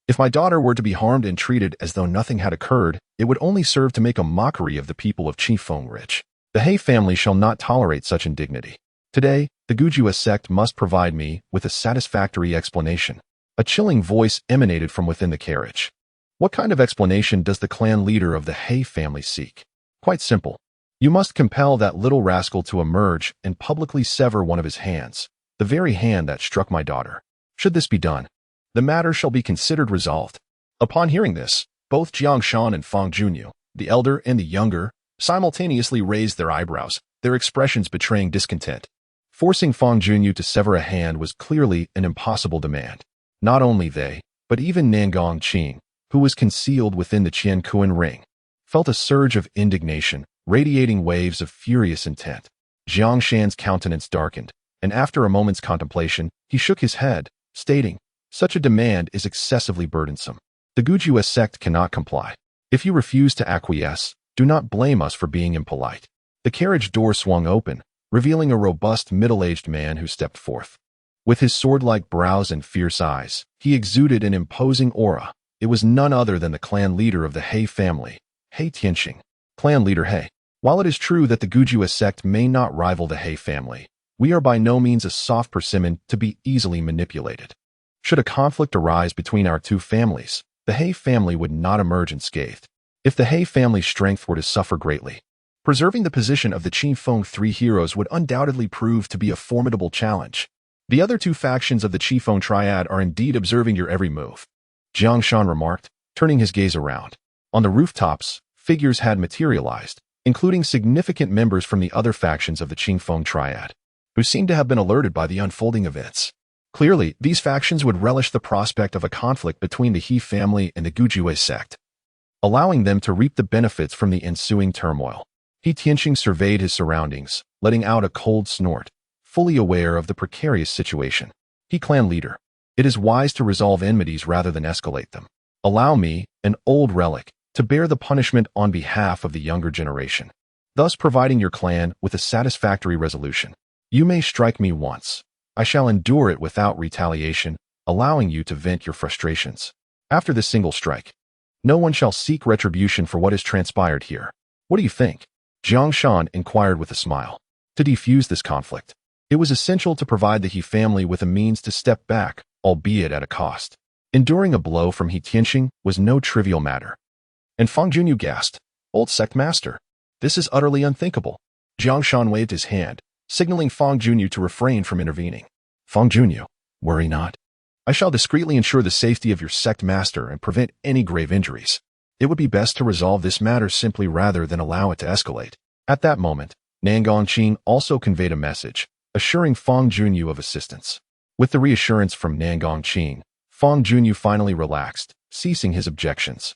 [SPEAKER 1] If my daughter were to be harmed and treated as though nothing had occurred, it would only serve to make a mockery of the people of Qingfeng Ridge. The He family shall not tolerate such indignity. Today, the Gujua sect must provide me with a satisfactory explanation. A chilling voice emanated from within the carriage. What kind of explanation does the clan leader of the He family seek? Quite simple. You must compel that little rascal to emerge and publicly sever one of his hands, the very hand that struck my daughter. Should this be done, the matter shall be considered resolved. Upon hearing this, both Jiangshan and Fangyuan, the elder and the younger, simultaneously raised their eyebrows, their expressions betraying discontent. Forcing Fangyuan to sever a hand was clearly an impossible demand. Not only they, but even Nangong Qing, who was concealed within the Qiankuan ring, felt a surge of indignation, radiating waves of furious intent. Jiang Shan's countenance darkened, and after a moment's contemplation, he shook his head, stating, "Such a demand is excessively burdensome. The Gujue sect cannot comply. If you refuse to acquiesce, do not blame us for being impolite." The carriage door swung open, revealing a robust middle-aged man who stepped forth. With his sword-like brows and fierce eyes, he exuded an imposing aura. It was none other than the clan leader of the He family, He Tianxing. Clan leader He. While it is true that the Gujue sect may not rival the He family, we are by no means a soft persimmon to be easily manipulated. Should a conflict arise between our two families, the He family would not emerge unscathed. If the He family's strength were to suffer greatly, preserving the position of the Qifeng three heroes would undoubtedly prove to be a formidable challenge. The other two factions of the Qifeng triad are indeed observing your every move, Jiang Shan remarked, turning his gaze around. On the rooftops, figures had materialized, including significant members from the other factions of the Qifeng triad, who seemed to have been alerted by the unfolding events. Clearly, these factions would relish the prospect of a conflict between the He family and the Gujue sect, allowing them to reap the benefits from the ensuing turmoil. He Tianxing surveyed his surroundings, letting out a cold snort, fully aware of the precarious situation. He clan leader. It is wise to resolve enmities rather than escalate them. Allow me, an old relic, to bear the punishment on behalf of the younger generation, thus providing your clan with a satisfactory resolution. You may strike me once. I shall endure it without retaliation, allowing you to vent your frustrations. After this single strike, no one shall seek retribution for what has transpired here. What do you think? Jiang Shan inquired with a smile. To defuse this conflict, it was essential to provide the He family with a means to step back, albeit at a cost. Enduring a blow from He Tianxing was no trivial matter. And Fangyuan gasped, "Old sect master, this is utterly unthinkable." Jiang Shan waved his hand, signaling Fangyuan to refrain from intervening. "Fangyuan, worry not. I shall discreetly ensure the safety of your sect master and prevent any grave injuries. It would be best to resolve this matter simply rather than allow it to escalate." At that moment, Nangong Qing also conveyed a message, assuring Fangyuan of assistance. With the reassurance from Nangong Qing, Fangyuan finally relaxed, ceasing his objections.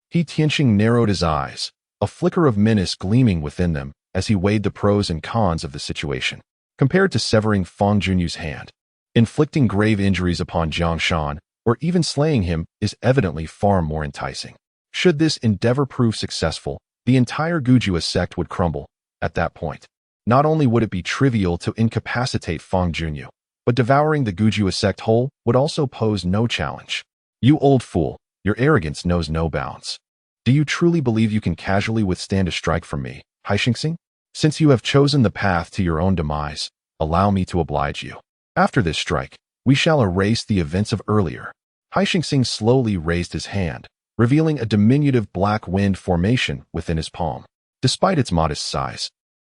[SPEAKER 1] He Tianxing narrowed his eyes, a flicker of menace gleaming within them as he weighed the pros and cons of the situation. Compared to severing Fangyuan's hand, inflicting grave injuries upon Jiang Shan, or even slaying him is evidently far more enticing. Should this endeavor prove successful, the entire Gujue sect would crumble. At that point, not only would it be trivial to incapacitate Fangyuan, but devouring the Gujue sect whole would also pose no challenge. You old fool, your arrogance knows no bounds. Do you truly believe you can casually withstand a strike from me, Haixingxing? Since you have chosen the path to your own demise, allow me to oblige you. After this strike, we shall erase the events of earlier. Haixingxing slowly raised his hand, revealing a diminutive black wind formation within his palm. Despite its modest size,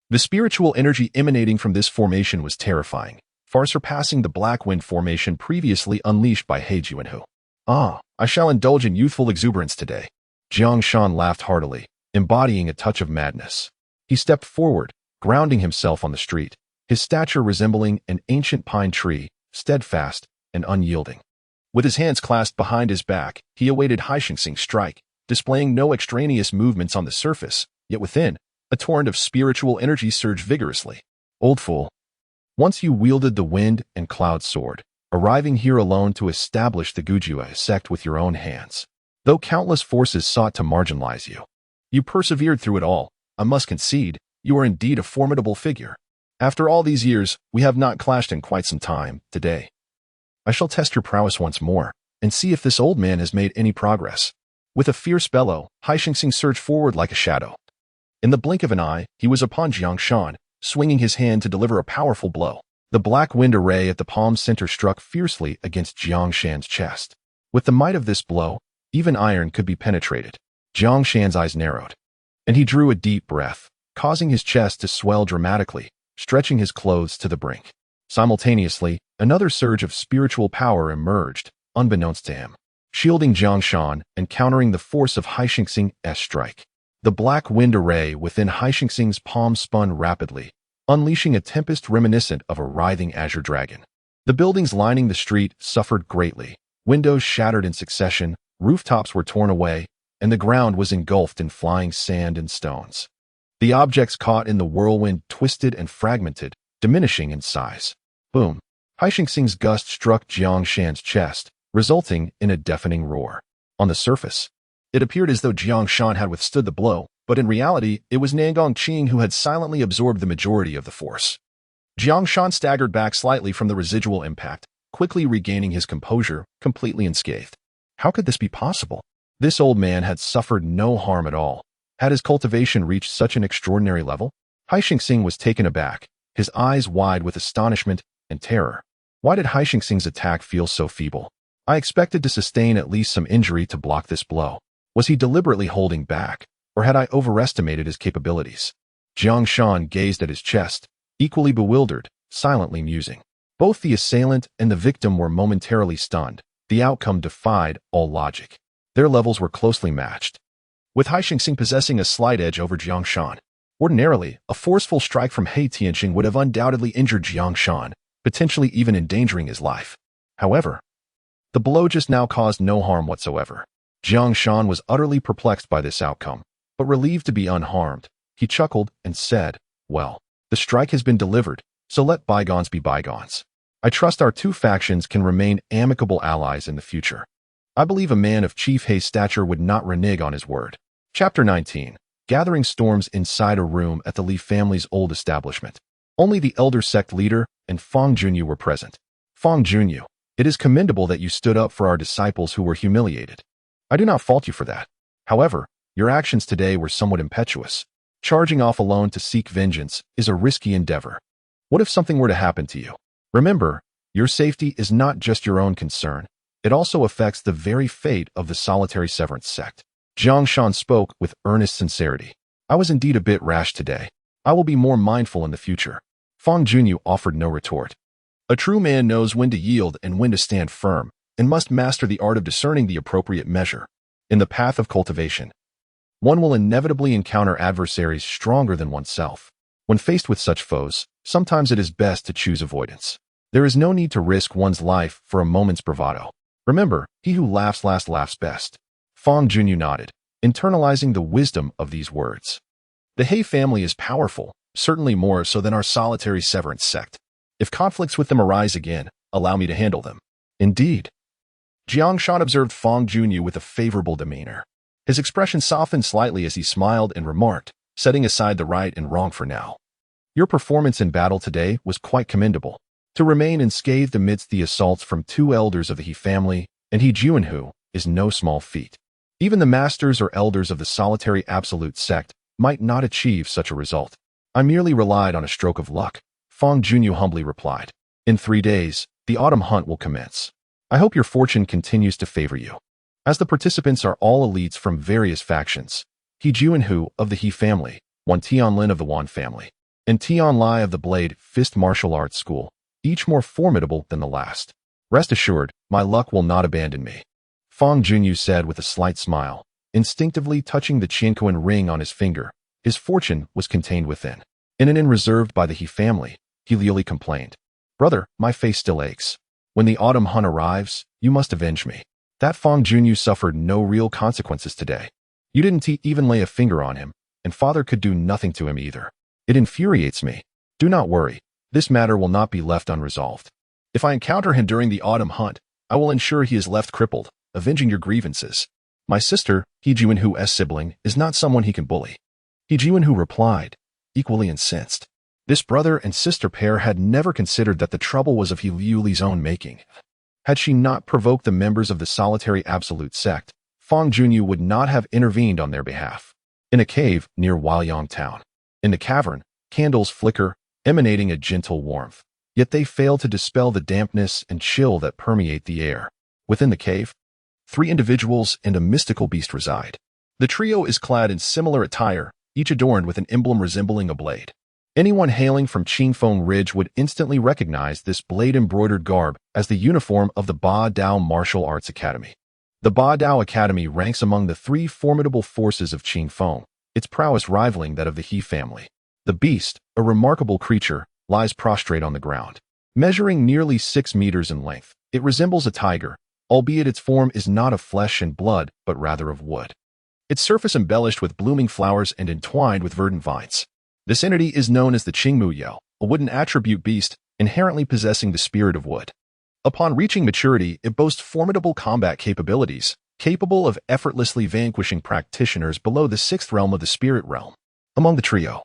[SPEAKER 1] the spiritual energy emanating from this formation was terrifying, far surpassing the black wind formation previously unleashed by He Jianhu. "Ah, I shall indulge in youthful exuberance today." Jiang Shan laughed heartily, embodying a touch of madness. He stepped forward, grounding himself on the street, his stature resembling an ancient pine tree, steadfast and unyielding. With his hands clasped behind his back, he awaited Haixingxing's strike, displaying no extraneous movements on the surface, yet within, a torrent of spiritual energy surged vigorously. Old fool. Once you wielded the wind and cloud sword, arriving here alone to establish the Gujue sect with your own hands. Though countless forces sought to marginalize you, you persevered through it all. I must concede, you are indeed a formidable figure. After all these years, we have not clashed in quite some time. Today, I shall test your prowess once more, and see if this old man has made any progress. With a fierce bellow, Haixingxing surged forward like a shadow. In the blink of an eye, he was upon Jiang Shan, swinging his hand to deliver a powerful blow. The black wind array at the palm center struck fiercely against Jiang Shan's chest. With the might of this blow, even iron could be penetrated. Jiang Shan's eyes narrowed, and he drew a deep breath, causing his chest to swell dramatically, stretching his clothes to the brink. Simultaneously, another surge of spiritual power emerged, unbeknownst to him, shielding Jiang Shan and countering the force of Haixingxing's strike. The black wind array within Haixingxing's palm spun rapidly, unleashing a tempest reminiscent of a writhing azure dragon. The buildings lining the street suffered greatly, Windows shattered in succession, rooftops were torn away, and the ground was engulfed in flying sand and stones. The objects caught in the whirlwind twisted and fragmented, diminishing in size. Boom! Haixing's gust struck Jiang Shan's chest, resulting in a deafening roar. On the surface, it appeared as though Jiang Shan had withstood the blow, but in reality, it was Nangong Qing who had silently absorbed the majority of the force. Jiang Shan staggered back slightly from the residual impact, quickly regaining his composure, completely unscathed. How could this be possible? This old man had suffered no harm at all. Had his cultivation reached such an extraordinary level? Haixing was taken aback, his eyes wide with astonishment and terror. Why did Haixing's attack feel so feeble? I expected to sustain at least some injury to block this blow. Was he deliberately holding back, or had I overestimated his capabilities? Jiang Shan gazed at his chest, equally bewildered, silently musing. Both the assailant and the victim were momentarily stunned. The outcome defied all logic. Their levels were closely matched, with Haixing possessing a slight edge over Jiang Shan. Ordinarily, a forceful strike from He Tianqing would have undoubtedly injured Jiang Shan, potentially even endangering his life. However, the blow just now caused no harm whatsoever. Jiang Shan was utterly perplexed by this outcome, but relieved to be unharmed. He chuckled and said, "Well, the strike has been delivered, so let bygones be bygones. I trust our two factions can remain amicable allies in the future." I believe a man of Chief He's stature would not renege on his word. Chapter 19. Gathering storms inside a room at the Li family's old establishment. Only the elder sect leader and Fangyuan were present. Fangyuan, it is commendable that you stood up for our disciples who were humiliated. I do not fault you for that. However, your actions today were somewhat impetuous. Charging off alone to seek vengeance is a risky endeavor. What if something were to happen to you? Remember, your safety is not just your own concern. It also affects the very fate of the solitary severance sect. Jiang Shan spoke with earnest sincerity. I was indeed a bit rash today. I will be more mindful in the future. Fangyuan offered no retort. A true man knows when to yield and when to stand firm, and must master the art of discerning the appropriate measure. In the path of cultivation, one will inevitably encounter adversaries stronger than oneself. When faced with such foes, sometimes it is best to choose avoidance. There is no need to risk one's life for a moment's bravado. Remember, he who laughs last laughs best. Fangyuan nodded, internalizing the wisdom of these words. The He family is powerful, certainly more so than our solitary severance sect. If conflicts with them arise again, allow me to handle them. Indeed. Jiang Shan observed Fangyuan with a favorable demeanor. His expression softened slightly as he smiled and remarked, setting aside the right and wrong for now. Your performance in battle today was quite commendable. To remain unscathed amidst the assaults from two elders of the He family and He Jianhu is no small feat. Even the masters or elders of the solitary absolute sect might not achieve such a result. I merely relied on a stroke of luck, Fangyuan humbly replied. In 3 days, the autumn hunt will commence. I hope your fortune continues to favor you. As the participants are all elites from various factions, He Jianhu of the He family, Wan Tianlin of the Wan family, and Tian Lai of the Blade Fist Martial Arts School, each more formidable than the last. Rest assured, my luck will not abandon me. Fangyuan said with a slight smile, instinctively touching the Qianquan ring on his finger. His fortune was contained within. In an inn reserved by the He family, he leally complained. Brother, my face still aches. When the autumn hunt arrives, you must avenge me. That Fangyuan suffered no real consequences today. You didn't even lay a finger on him, and father could do nothing to him either. It infuriates me. Do not worry. This matter will not be left unresolved. If I encounter him during the autumn hunt, I will ensure he is left crippled, avenging your grievances. My sister, He Jianhu's sibling, is not someone he can bully. He Jianhu replied, equally incensed. This brother and sister pair had never considered that the trouble was of He Liuli's own making. Had she not provoked the members of the solitary absolute sect, Fangyuan would not have intervened on their behalf. In a cave near Huaiyang town. In the cavern, candles flicker, emanating a gentle warmth. Yet they fail to dispel the dampness and chill that permeate the air. Within the cave, 3 individuals and a mystical beast reside. The trio is clad in similar attire, each adorned with an emblem resembling a blade. Anyone hailing from Qingfeng Ridge would instantly recognize this blade-embroidered garb as the uniform of the Ba Dao Martial Arts Academy. The Ba Dao Academy ranks among the 3 formidable forces of Qingfeng, its prowess rivaling that of the He family. The beast, a remarkable creature, lies prostrate on the ground. Measuring nearly 6 meters in length, it resembles a tiger, albeit its form is not of flesh and blood, but rather of wood. Its surface embellished with blooming flowers and entwined with verdant vines. This entity is known as the Qingmu Yao, a wooden attribute beast, inherently possessing the spirit of wood. Upon reaching maturity, it boasts formidable combat capabilities, capable of effortlessly vanquishing practitioners below the sixth realm of the spirit realm. Among the trio,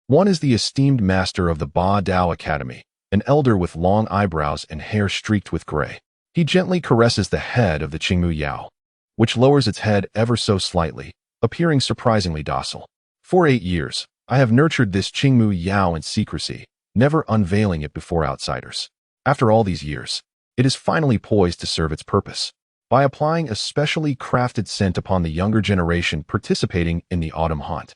[SPEAKER 1] one is the esteemed master of the Ba Dao Academy, an elder with long eyebrows and hair streaked with gray. He gently caresses the head of the Qingmu Yao, which lowers its head ever so slightly, appearing surprisingly docile. For 8 years, I have nurtured this Qingmu Yao in secrecy, never unveiling it before outsiders. After all these years, it is finally poised to serve its purpose by applying a specially crafted scent upon the younger generation participating in the autumn hunt.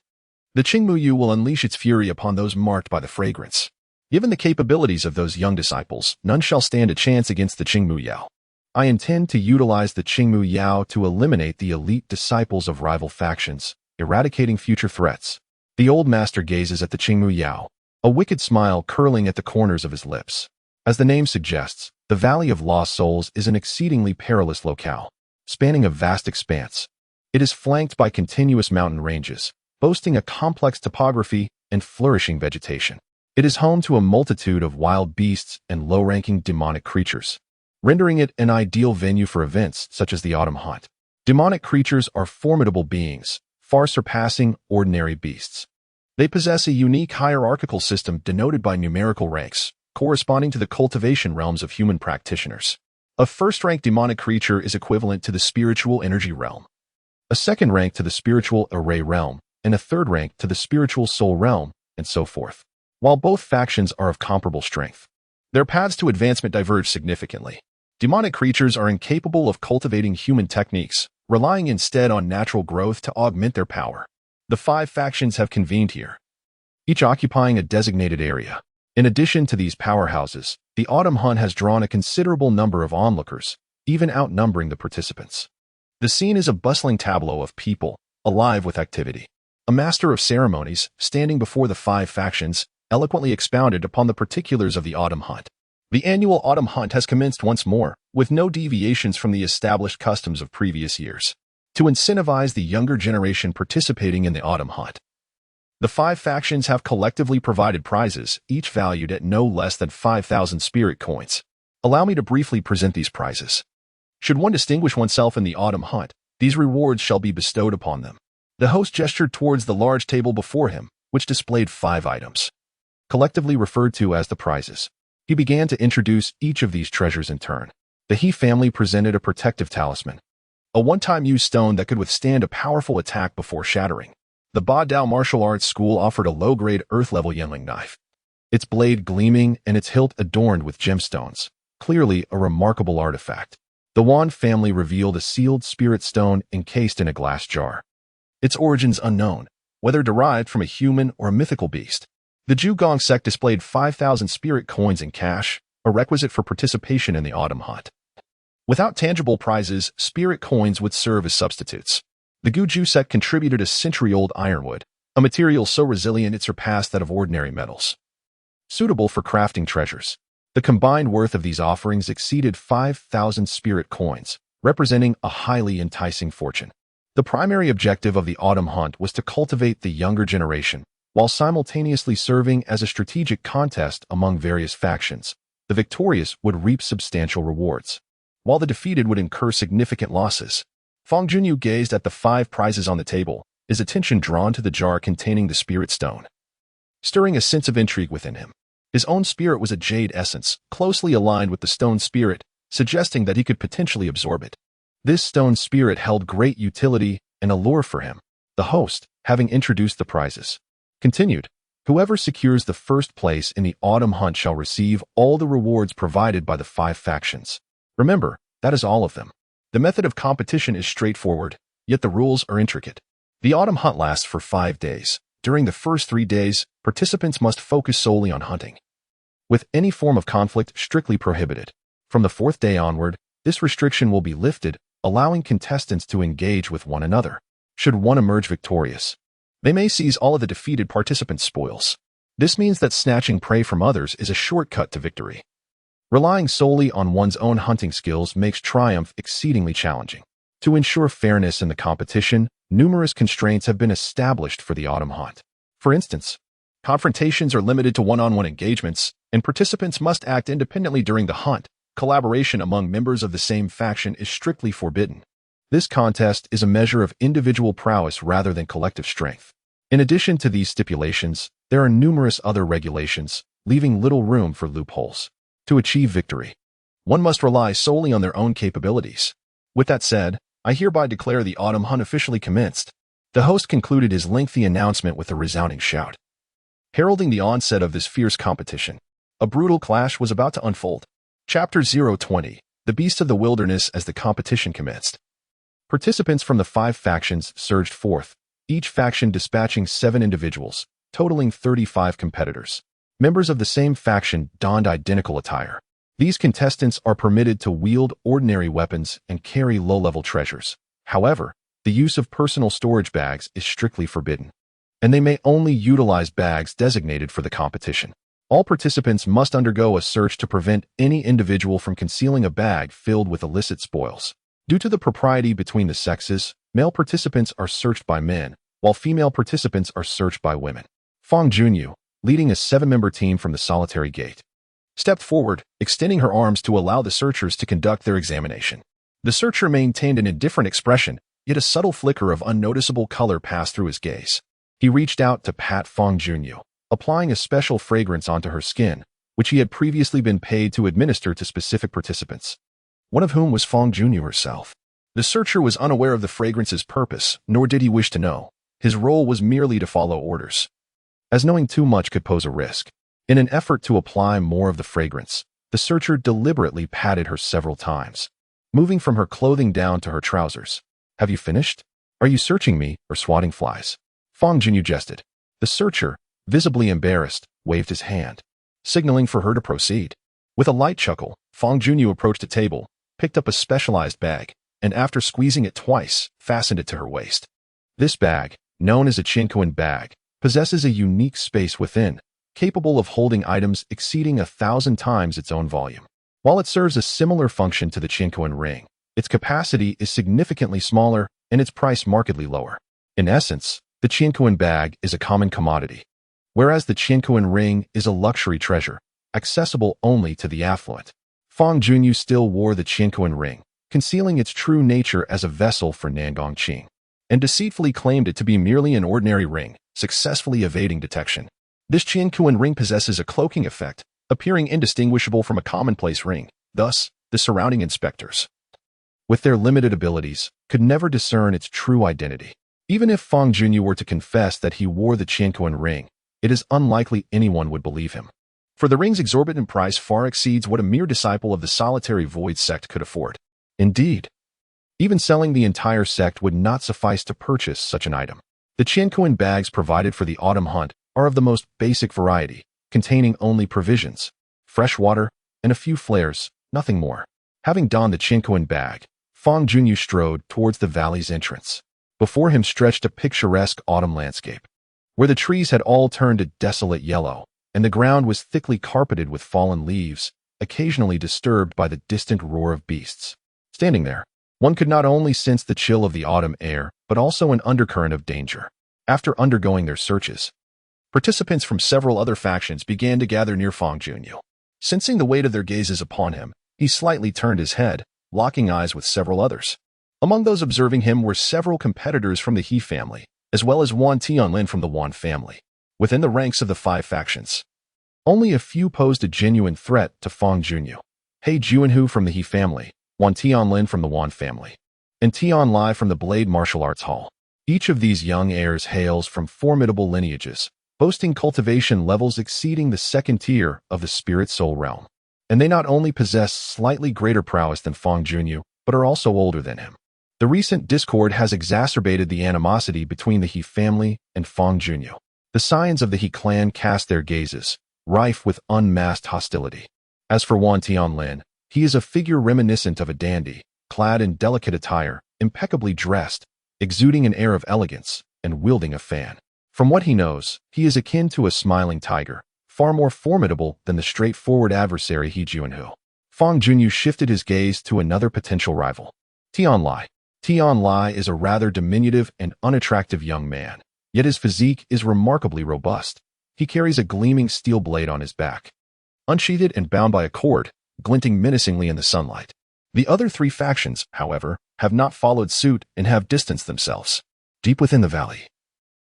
[SPEAKER 1] The Qingmu Yu will unleash its fury upon those marked by the fragrance. Given the capabilities of those young disciples, none shall stand a chance against the Qingmu Yao. I intend to utilize the Qingmu Yao to eliminate the elite disciples of rival factions, eradicating future threats. The old master gazes at the Qingmu Yao, a wicked smile curling at the corners of his lips. As the name suggests, the Valley of Lost Souls is an exceedingly perilous locale, spanning a vast expanse. It is flanked by continuous mountain ranges, boasting a complex topography and flourishing vegetation. It is home to a multitude of wild beasts and low-ranking demonic creatures, rendering it an ideal venue for events such as the autumn hunt. Demonic creatures are formidable beings, far surpassing ordinary beasts. They possess a unique hierarchical system denoted by numerical ranks, corresponding to the cultivation realms of human practitioners. A first-rank demonic creature is equivalent to the spiritual energy realm, a second rank to the spiritual array realm, and a third rank to the spiritual soul realm, and so forth. While both factions are of comparable strength, their paths to advancement diverge significantly. Demonic creatures are incapable of cultivating human techniques, relying instead on natural growth to augment their power. The 5 factions have convened here, each occupying a designated area. In addition to these powerhouses, the autumn hunt has drawn a considerable number of onlookers, even outnumbering the participants. The scene is a bustling tableau of people, alive with activity. A master of ceremonies, standing before the 5 factions, eloquently expounded upon the particulars of the autumn hunt. The annual autumn hunt has commenced once more, with no deviations from the established customs of previous years, to incentivize the younger generation participating in the autumn hunt. The 5 factions have collectively provided prizes, each valued at no less than 5,000 spirit coins. Allow me to briefly present these prizes. Should one distinguish oneself in the autumn hunt, these rewards shall be bestowed upon them. The host gestured towards the large table before him, which displayed 5 items, collectively referred to as the prizes. He began to introduce each of these treasures in turn. The He family presented a protective talisman, a one-time use stone that could withstand a powerful attack before shattering. The Ba Dao martial arts school offered a low-grade earth-level Yanling knife, its blade gleaming and its hilt adorned with gemstones, clearly a remarkable artifact. The Wan family revealed a sealed spirit stone encased in a glass jar, its origins unknown, whether derived from a human or a mythical beast. The Zhugong sect displayed 5,000 spirit coins in cash, a requisite for participation in the autumn hunt. Without tangible prizes, spirit coins would serve as substitutes. The Guju sect contributed a century-old ironwood, a material so resilient it surpassed that of ordinary metals, suitable for crafting treasures. The combined worth of these offerings exceeded 5,000 spirit coins, representing a highly enticing fortune. The primary objective of the autumn hunt was to cultivate the younger generation, while simultaneously serving as a strategic contest among various factions. The victorious would reap substantial rewards, while the defeated would incur significant losses. Fangyuan gazed at the 5 prizes on the table, his attention drawn to the jar containing the spirit stone, stirring a sense of intrigue within him. His own spirit was a jade essence, closely aligned with the stone spirit, suggesting that he could potentially absorb it. This stone spirit held great utility and allure for him. The host, having introduced the prizes, continued, "Whoever secures the first place in the autumn hunt shall receive all the rewards provided by the 5 factions. Remember, that is all of them. The method of competition is straightforward, yet the rules are intricate. The autumn hunt lasts for 5 days. During the first 3 days, participants must focus solely on hunting, with any form of conflict strictly prohibited. From the 4th day onward, this restriction will be lifted, allowing contestants to engage with one another. Should one emerge victorious, they may seize all of the defeated participants' spoils. This means that snatching prey from others is a shortcut to victory. Relying solely on one's own hunting skills makes triumph exceedingly challenging. To ensure fairness in the competition, numerous constraints have been established for the autumn hunt. For instance, confrontations are limited to one-on-one engagements, and participants must act independently during the hunt. Collaboration among members of the same faction is strictly forbidden. This contest is a measure of individual prowess rather than collective strength. In addition to these stipulations, there are numerous other regulations, leaving little room for loopholes. To achieve victory, one must rely solely on their own capabilities. With that said, I hereby declare the autumn hunt officially commenced. The host concluded his lengthy announcement with a resounding shout, heralding the onset of this fierce competition. A brutal clash was about to unfold. Chapter 020, The Beast of the Wilderness. As the competition commenced, participants from the 5 factions surged forth, each faction dispatching 7 individuals, totaling 35 competitors. Members of the same faction donned identical attire. These contestants are permitted to wield ordinary weapons and carry low-level treasures. However, the use of personal storage bags is strictly forbidden, and they may only utilize bags designated for the competition. All participants must undergo a search to prevent any individual from concealing a bag filled with illicit spoils. Due to the propriety between the sexes, male participants are searched by men, while female participants are searched by women. Fangyuan, leading a 7-member team from the solitary gate, stepped forward, extending her arms to allow the searchers to conduct their examination. The searcher maintained an indifferent expression, yet a subtle flicker of unnoticeable color passed through his gaze. He reached out to pat Fangyuan, applying a special fragrance onto her skin, which he had previously been paid to administer to specific participants, one of whom was Fangyuan herself. The searcher was unaware of the fragrance's purpose, nor did he wish to know. His role was merely to follow orders, as knowing too much could pose a risk. In an effort to apply more of the fragrance, the searcher deliberately patted her several times, moving from her clothing down to her trousers. Have you finished? Are you searching me or swatting flies? Fangyuan jested. The searcher, visibly embarrassed, waved his hand, signaling for her to proceed. With a light chuckle, Fangyuan approached a table, picked up a specialized bag, and after squeezing it twice, fastened it to her waist. This bag, known as a Chinquan bag, possesses a unique space within, capable of holding items exceeding 1,000 times its own volume. While it serves a similar function to the Chinquan ring, its capacity is significantly smaller and its price markedly lower. In essence, the Chinquan bag is a common commodity, whereas the Chinquan ring is a luxury treasure, accessible only to the affluent. Fangyuan still wore the Chinquan ring, concealing its true nature as a vessel for Nangong Qing, and deceitfully claimed it to be merely an ordinary ring, successfully evading detection. This Chinquan ring possesses a cloaking effect, appearing indistinguishable from a commonplace ring. Thus, the surrounding inspectors, with their limited abilities, could never discern its true identity. Even if Fangyuan were to confess that he wore the Chinquan ring, it is unlikely anyone would believe him, for the ring's exorbitant price far exceeds what a mere disciple of the solitary void sect could afford. Indeed, even selling the entire sect would not suffice to purchase such an item. The Chinquan bags provided for the autumn hunt are of the most basic variety, containing only provisions, fresh water, and a few flares, nothing more. Having donned the Chinquan bag, Fangyuan strode towards the valley's entrance. Before him stretched a picturesque autumn landscape, where the trees had all turned a desolate yellow, and the ground was thickly carpeted with fallen leaves, occasionally disturbed by the distant roar of beasts. Standing there, one could not only sense the chill of the autumn air, but also an undercurrent of danger. After undergoing their searches, participants from several other factions began to gather near Fangyuan. Sensing the weight of their gazes upon him, he slightly turned his head, locking eyes with several others. Among those observing him were several competitors from the He family, as well as Wan Tianlin from the Wan family. Within the ranks of the 5 factions, only a few posed a genuine threat to Fangyuan. He Juanhu from the He family, Wan Tianlin from the Wan family, and Tian Lai from the Blade Martial Arts Hall. Each of these young heirs hails from formidable lineages, boasting cultivation levels exceeding the 2nd tier of the spirit soul realm. And they not only possess slightly greater prowess than Fangyuan, but are also older than him. The recent discord has exacerbated the animosity between the He family and Fangyuan. The scions of the He clan cast their gazes, rife with unmasked hostility. As for Wan Tianlin, he is a figure reminiscent of a dandy, clad in delicate attire, impeccably dressed, exuding an air of elegance, and wielding a fan. From what he knows, he is akin to a smiling tiger, far more formidable than the straightforward adversary He Juanhu. Fang Junyu shifted his gaze to another potential rival. Tian Lai. Tian Lai is a rather diminutive and unattractive young man, yet his physique is remarkably robust. He carries a gleaming steel blade on his back, unsheathed and bound by a cord, glinting menacingly in the sunlight. The other three factions, however, have not followed suit and have distanced themselves. Deep within the valley,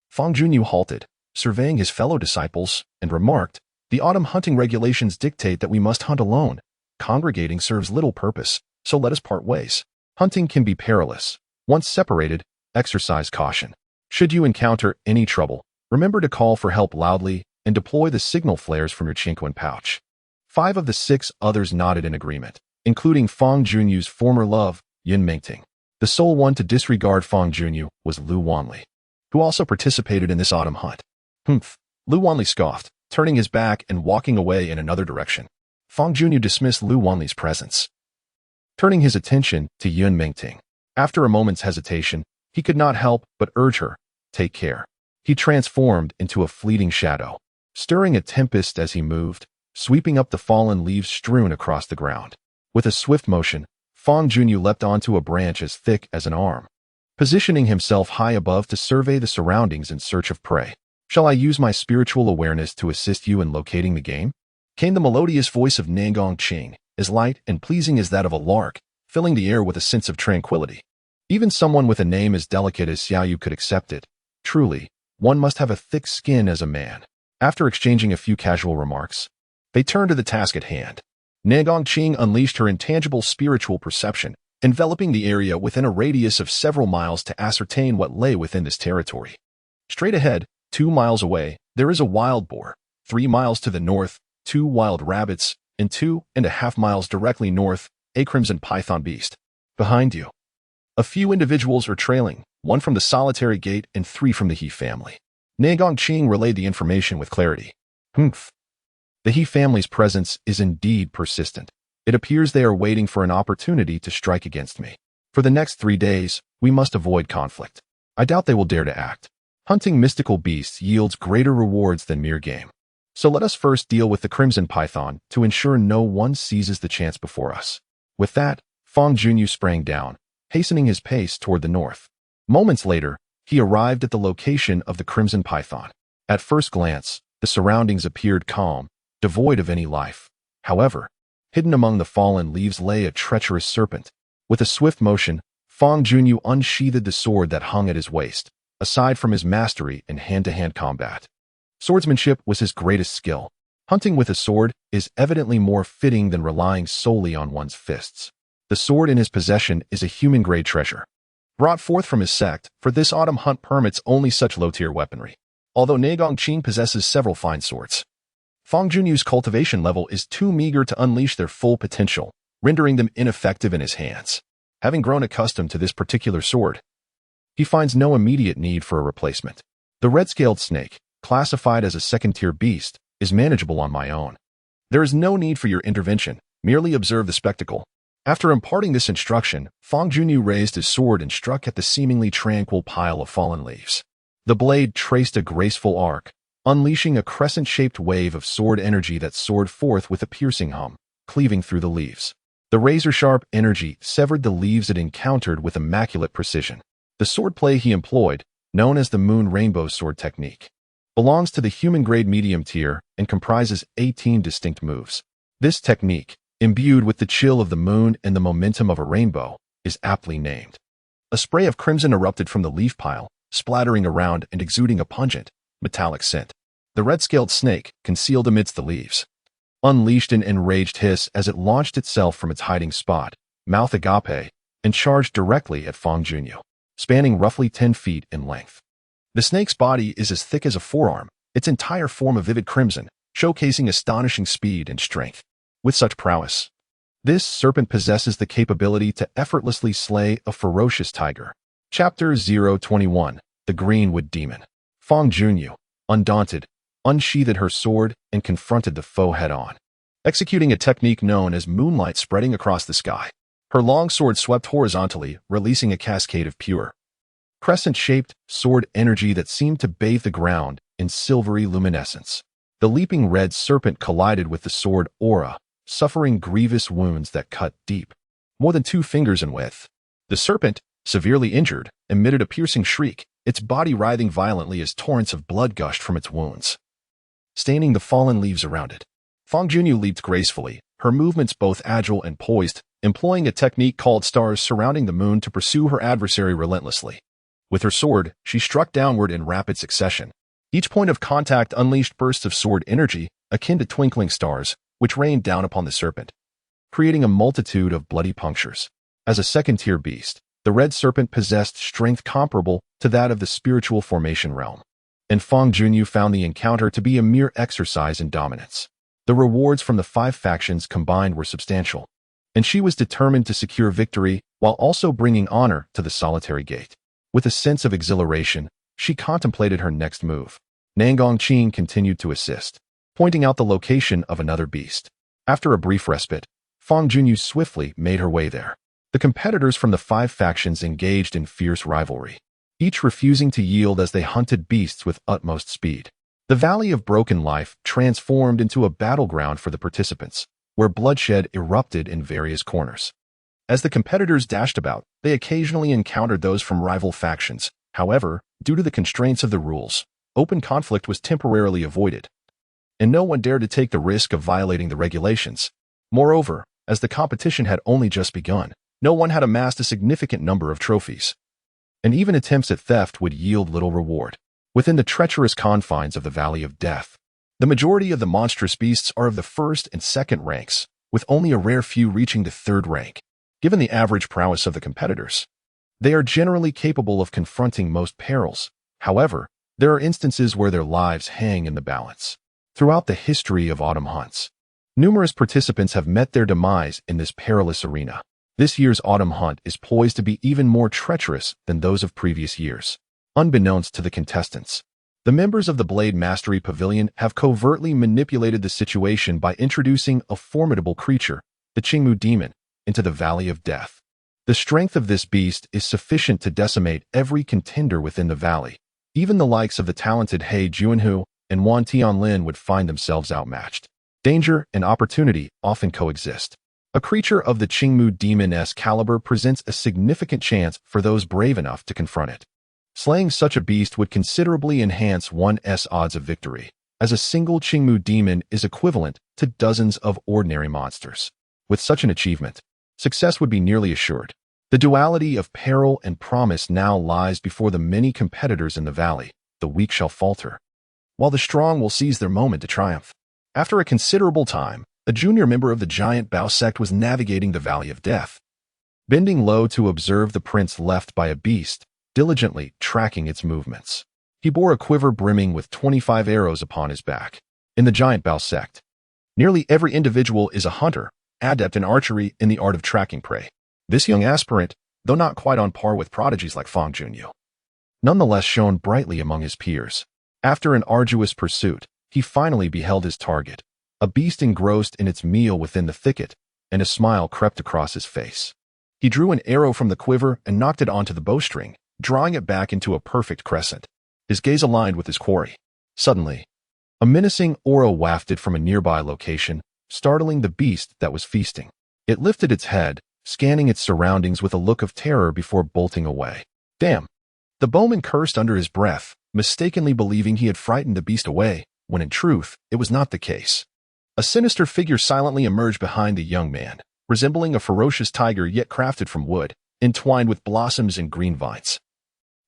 [SPEAKER 1] Fang Junyu halted, surveying his fellow disciples, and remarked, "The autumn hunting regulations dictate that we must hunt alone. Congregating serves little purpose, so let us part ways. Hunting can be perilous. Once separated, exercise caution. Should you encounter any trouble, remember to call for help loudly and deploy the signal flares from your Chinquan pouch." 5 of the 6 others nodded in agreement, including Fang Junyu's former love, Yin Mingting. The sole one to disregard Fang Junyu was Lu Wanli, who also participated in this autumn hunt. Humph. Lu Wanli scoffed, turning his back and walking away in another direction. Fang Junyu dismissed Lu Wanli's presence, turning his attention to Yin Mingting. After a moment's hesitation, he could not help but urge her, "Take care." He transformed into a fleeting shadow, stirring a tempest as he moved, sweeping up the fallen leaves strewn across the ground. With a swift motion, Fang Junyu leapt onto a branch as thick as an arm, positioning himself high above to survey the surroundings in search of prey. "Shall I use my spiritual awareness to assist you in locating the game?" Came the melodious voice of Nangong Qing, as light and pleasing as that of a lark, filling the air with a sense of tranquility. Even someone with a name as delicate as Xiaoyu could accept it. Truly, one must have a thick skin as a man. After exchanging a few casual remarks, they turned to the task at hand. Nangong Qing unleashed her intangible spiritual perception, enveloping the area within a radius of several miles to ascertain what lay within this territory. Straight ahead, 2 miles away, there is a wild boar. 3 miles to the north, 2 wild rabbits, and 2.5 miles directly north, a crimson python beast. Behind you, a few individuals are trailing, 1 from the solitary gate and 3 from the He family. Nangong Qing relayed the information with clarity. Humph. The He family's presence is indeed persistent. It appears they are waiting for an opportunity to strike against me. For the next 3 days, we must avoid conflict. I doubt they will dare to act. Hunting mystical beasts yields greater rewards than mere game. So let us first deal with the crimson python to ensure no one seizes the chance before us. With that, Fang Junyu sprang down, hastening his pace toward the north. Moments later, he arrived at the location of the crimson python. At first glance, the surroundings appeared calm, devoid of any life. However, hidden among the fallen leaves lay a treacherous serpent. With a swift motion, Fang Junyu unsheathed the sword that hung at his waist. Aside from his mastery in hand-to-hand combat, swordsmanship was his greatest skill. Hunting with a sword is evidently more fitting than relying solely on one's fists. The sword in his possession is a human-grade treasure, brought forth from his sect, for this autumn hunt permits only such low-tier weaponry. Although Nangong Qing possesses several fine swords, Fang Junyu's cultivation level is too meager to unleash their full potential, rendering them ineffective in his hands. Having grown accustomed to this particular sword, he finds no immediate need for a replacement. The red-scaled snake, classified as a second-tier beast, is manageable on my own. There is no need for your intervention, merely observe the spectacle. After imparting this instruction, Fang Junyu raised his sword and struck at the seemingly tranquil pile of fallen leaves. The blade traced a graceful arc, unleashing a crescent-shaped wave of sword energy that soared forth with a piercing hum, cleaving through the leaves. The razor-sharp energy severed the leaves it encountered with immaculate precision. The swordplay he employed, known as the Moon Rainbow Sword Technique, belongs to the human-grade medium tier and comprises 18 distinct moves. This technique, imbued with the chill of the moon and the momentum of a rainbow, is aptly named. A spray of crimson erupted from the leaf pile, splattering around and exuding a pungent, metallic scent. The red-scaled snake, concealed amidst the leaves, unleashed an enraged hiss as it launched itself from its hiding spot, mouth agape, and charged directly at Fang Junyu, spanning roughly 10 feet in length. The snake's body is as thick as a forearm, its entire form a vivid crimson, showcasing astonishing speed and strength. With such prowess, this serpent possesses the capability to effortlessly slay a ferocious tiger. Chapter 021, The Greenwood Demon. Fang Junyu, undaunted, unsheathed her sword and confronted the foe head-on, executing a technique known as moonlight spreading across the sky. Her long sword swept horizontally, releasing a cascade of pure, crescent-shaped sword energy that seemed to bathe the ground in silvery luminescence. The leaping red serpent collided with the sword aura, suffering grievous wounds that cut deep, more than 2 fingers in width. The serpent, severely injured, emitted a piercing shriek, its body writhing violently as torrents of blood gushed from its wounds, staining the fallen leaves around it. Fangyuan leaped gracefully, her movements both agile and poised, employing a technique called stars surrounding the moon to pursue her adversary relentlessly. With her sword, she struck downward in rapid succession. Each point of contact unleashed bursts of sword energy, akin to twinkling stars, which rained down upon the serpent, creating a multitude of bloody punctures. As a second-tier beast, the red serpent possessed strength comparable to that of the spiritual formation realm, and Fangyuan found the encounter to be a mere exercise in dominance. The rewards from the 5 factions combined were substantial, and she was determined to secure victory while also bringing honor to the solitary gate. With a sense of exhilaration, she contemplated her next move. Nangongqing continued to assist, pointing out the location of another beast. After a brief respite, Fangyuan swiftly made her way there. The competitors from the 5 factions engaged in fierce rivalry, each refusing to yield as they hunted beasts with utmost speed. The Valley of Broken Life transformed into a battleground for the participants, where bloodshed erupted in various corners. As the competitors dashed about, they occasionally encountered those from rival factions. However, due to the constraints of the rules, open conflict was temporarily avoided, and no one dared to take the risk of violating the regulations. Moreover, as the competition had only just begun, no one had amassed a significant number of trophies, and even attempts at theft would yield little reward. Within the treacherous confines of the Valley of Death, the majority of the monstrous beasts are of the 1st and 2nd ranks, with only a rare few reaching the 3rd rank. Given the average prowess of the competitors, they are generally capable of confronting most perils. However, there are instances where their lives hang in the balance. Throughout the history of autumn hunts, numerous participants have met their demise in this perilous arena. This year's autumn hunt is poised to be even more treacherous than those of previous years. Unbeknownst to the contestants, the members of the Blade Mastery Pavilion have covertly manipulated the situation by introducing a formidable creature, the Qingmu Demon, into the Valley of Death. The strength of this beast is sufficient to decimate every contender within the valley. Even the likes of the talented He Juanhu and Wan Tianlin would find themselves outmatched. Danger and opportunity often coexist. A creature of the Qingmu Demon's caliber presents a significant chance for those brave enough to confront it. Slaying such a beast would considerably enhance one's odds of victory, as a single Qingmu demon is equivalent to dozens of ordinary monsters. With such an achievement, success would be nearly assured. The duality of peril and promise now lies before the many competitors in the valley. The weak shall falter, while the strong will seize their moment to triumph. After a considerable time, a junior member of the giant Bao sect was navigating the Valley of Death, bending low to observe the prints left by a beast, diligently tracking its movements. He bore a quiver brimming with 25 arrows upon his back. In the giant Bao sect, nearly every individual is a hunter, adept in archery in the art of tracking prey. This young aspirant, though not quite on par with prodigies like Fangyuan, nonetheless shone brightly among his peers. After an arduous pursuit, he finally beheld his target, a beast engrossed in its meal within the thicket, and a smile crept across his face. He drew an arrow from the quiver and knocked it onto the bowstring, drawing it back into a perfect crescent. His gaze aligned with his quarry. Suddenly, a menacing aura wafted from a nearby location, startling the beast that was feasting. It lifted its head, scanning its surroundings with a look of terror before bolting away. Damn! The bowman cursed under his breath, mistakenly believing he had frightened the beast away, when in truth, it was not the case. A sinister figure silently emerged behind the young man, resembling a ferocious tiger yet crafted from wood, entwined with blossoms and green vines.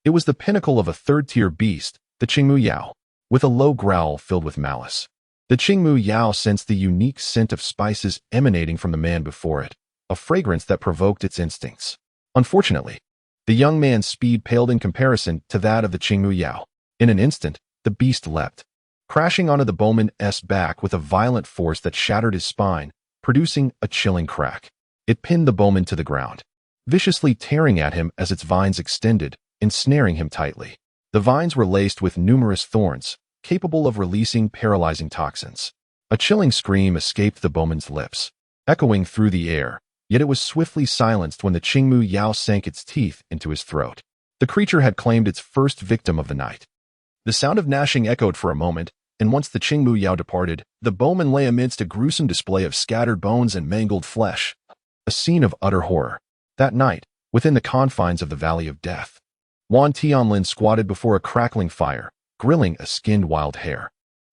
[SPEAKER 1] It was the pinnacle of a 3rd-tier beast, the Qingmu Yao, with a low growl filled with malice. The Qingmu Yao sensed the unique scent of spices emanating from the man before it, a fragrance that provoked its instincts. Unfortunately, the young man's speed paled in comparison to that of the Qingmu Yao. In an instant, the beast leapt, crashing onto the bowman's back with a violent force that shattered his spine, producing a chilling crack. It pinned the bowman to the ground, viciously tearing at him as its vines extended, ensnaring him tightly. The vines were laced with numerous thorns, capable of releasing paralyzing toxins. A chilling scream escaped the bowman's lips, echoing through the air, yet it was swiftly silenced when the Qingmu Yao sank its teeth into his throat. The creature had claimed its first victim of the night. The sound of gnashing echoed for a moment, and once the Qingmu Yao departed, the bowman lay amidst a gruesome display of scattered bones and mangled flesh, a scene of utter horror. That night, within the confines of the Valley of Death, Wan Tianlin squatted before a crackling fire, grilling a skinned wild hare.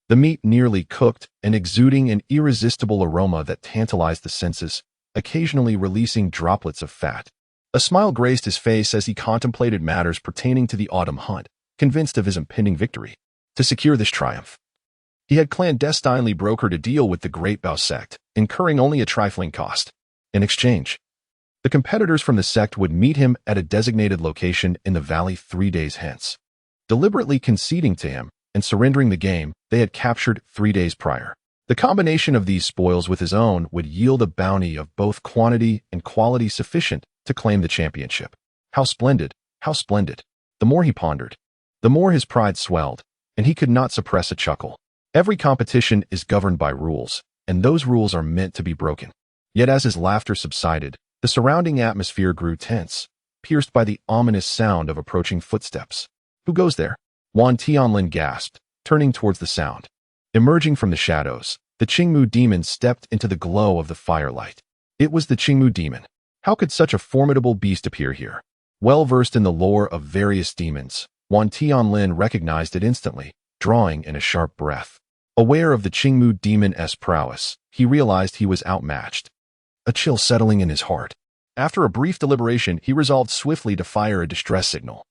[SPEAKER 1] The meat nearly cooked and exuding an irresistible aroma that tantalized the senses, occasionally releasing droplets of fat. A smile graced his face as he contemplated matters pertaining to the autumn hunt, convinced of his impending victory. To secure this triumph, he had clandestinely brokered a deal with the Great Bao sect, incurring only a trifling cost. In exchange, the competitors from the sect would meet him at a designated location in the valley 3 days hence. Deliberately conceding to him and surrendering the game they had captured 3 days prior, the combination of these spoils with his own would yield a bounty of both quantity and quality sufficient to claim the championship. How splendid, how splendid! The more he pondered, the more his pride swelled, and he could not suppress a chuckle. Every competition is governed by rules, and those rules are meant to be broken. Yet as his laughter subsided, the surrounding atmosphere grew tense, pierced by the ominous sound of approaching footsteps. Who goes there? Wan Tianlin gasped, turning towards the sound. Emerging from the shadows, the Qingmu demon stepped into the glow of the firelight. It was the Qingmu demon. How could such a formidable beast appear here? Well versed in the lore of various demons, Wan Tianlin recognized it instantly, drawing in a sharp breath. Aware of the Qingmu demon's prowess, he realized he was outmatched. A chill settling in his heart. After a brief deliberation, he resolved swiftly to fire a distress signal.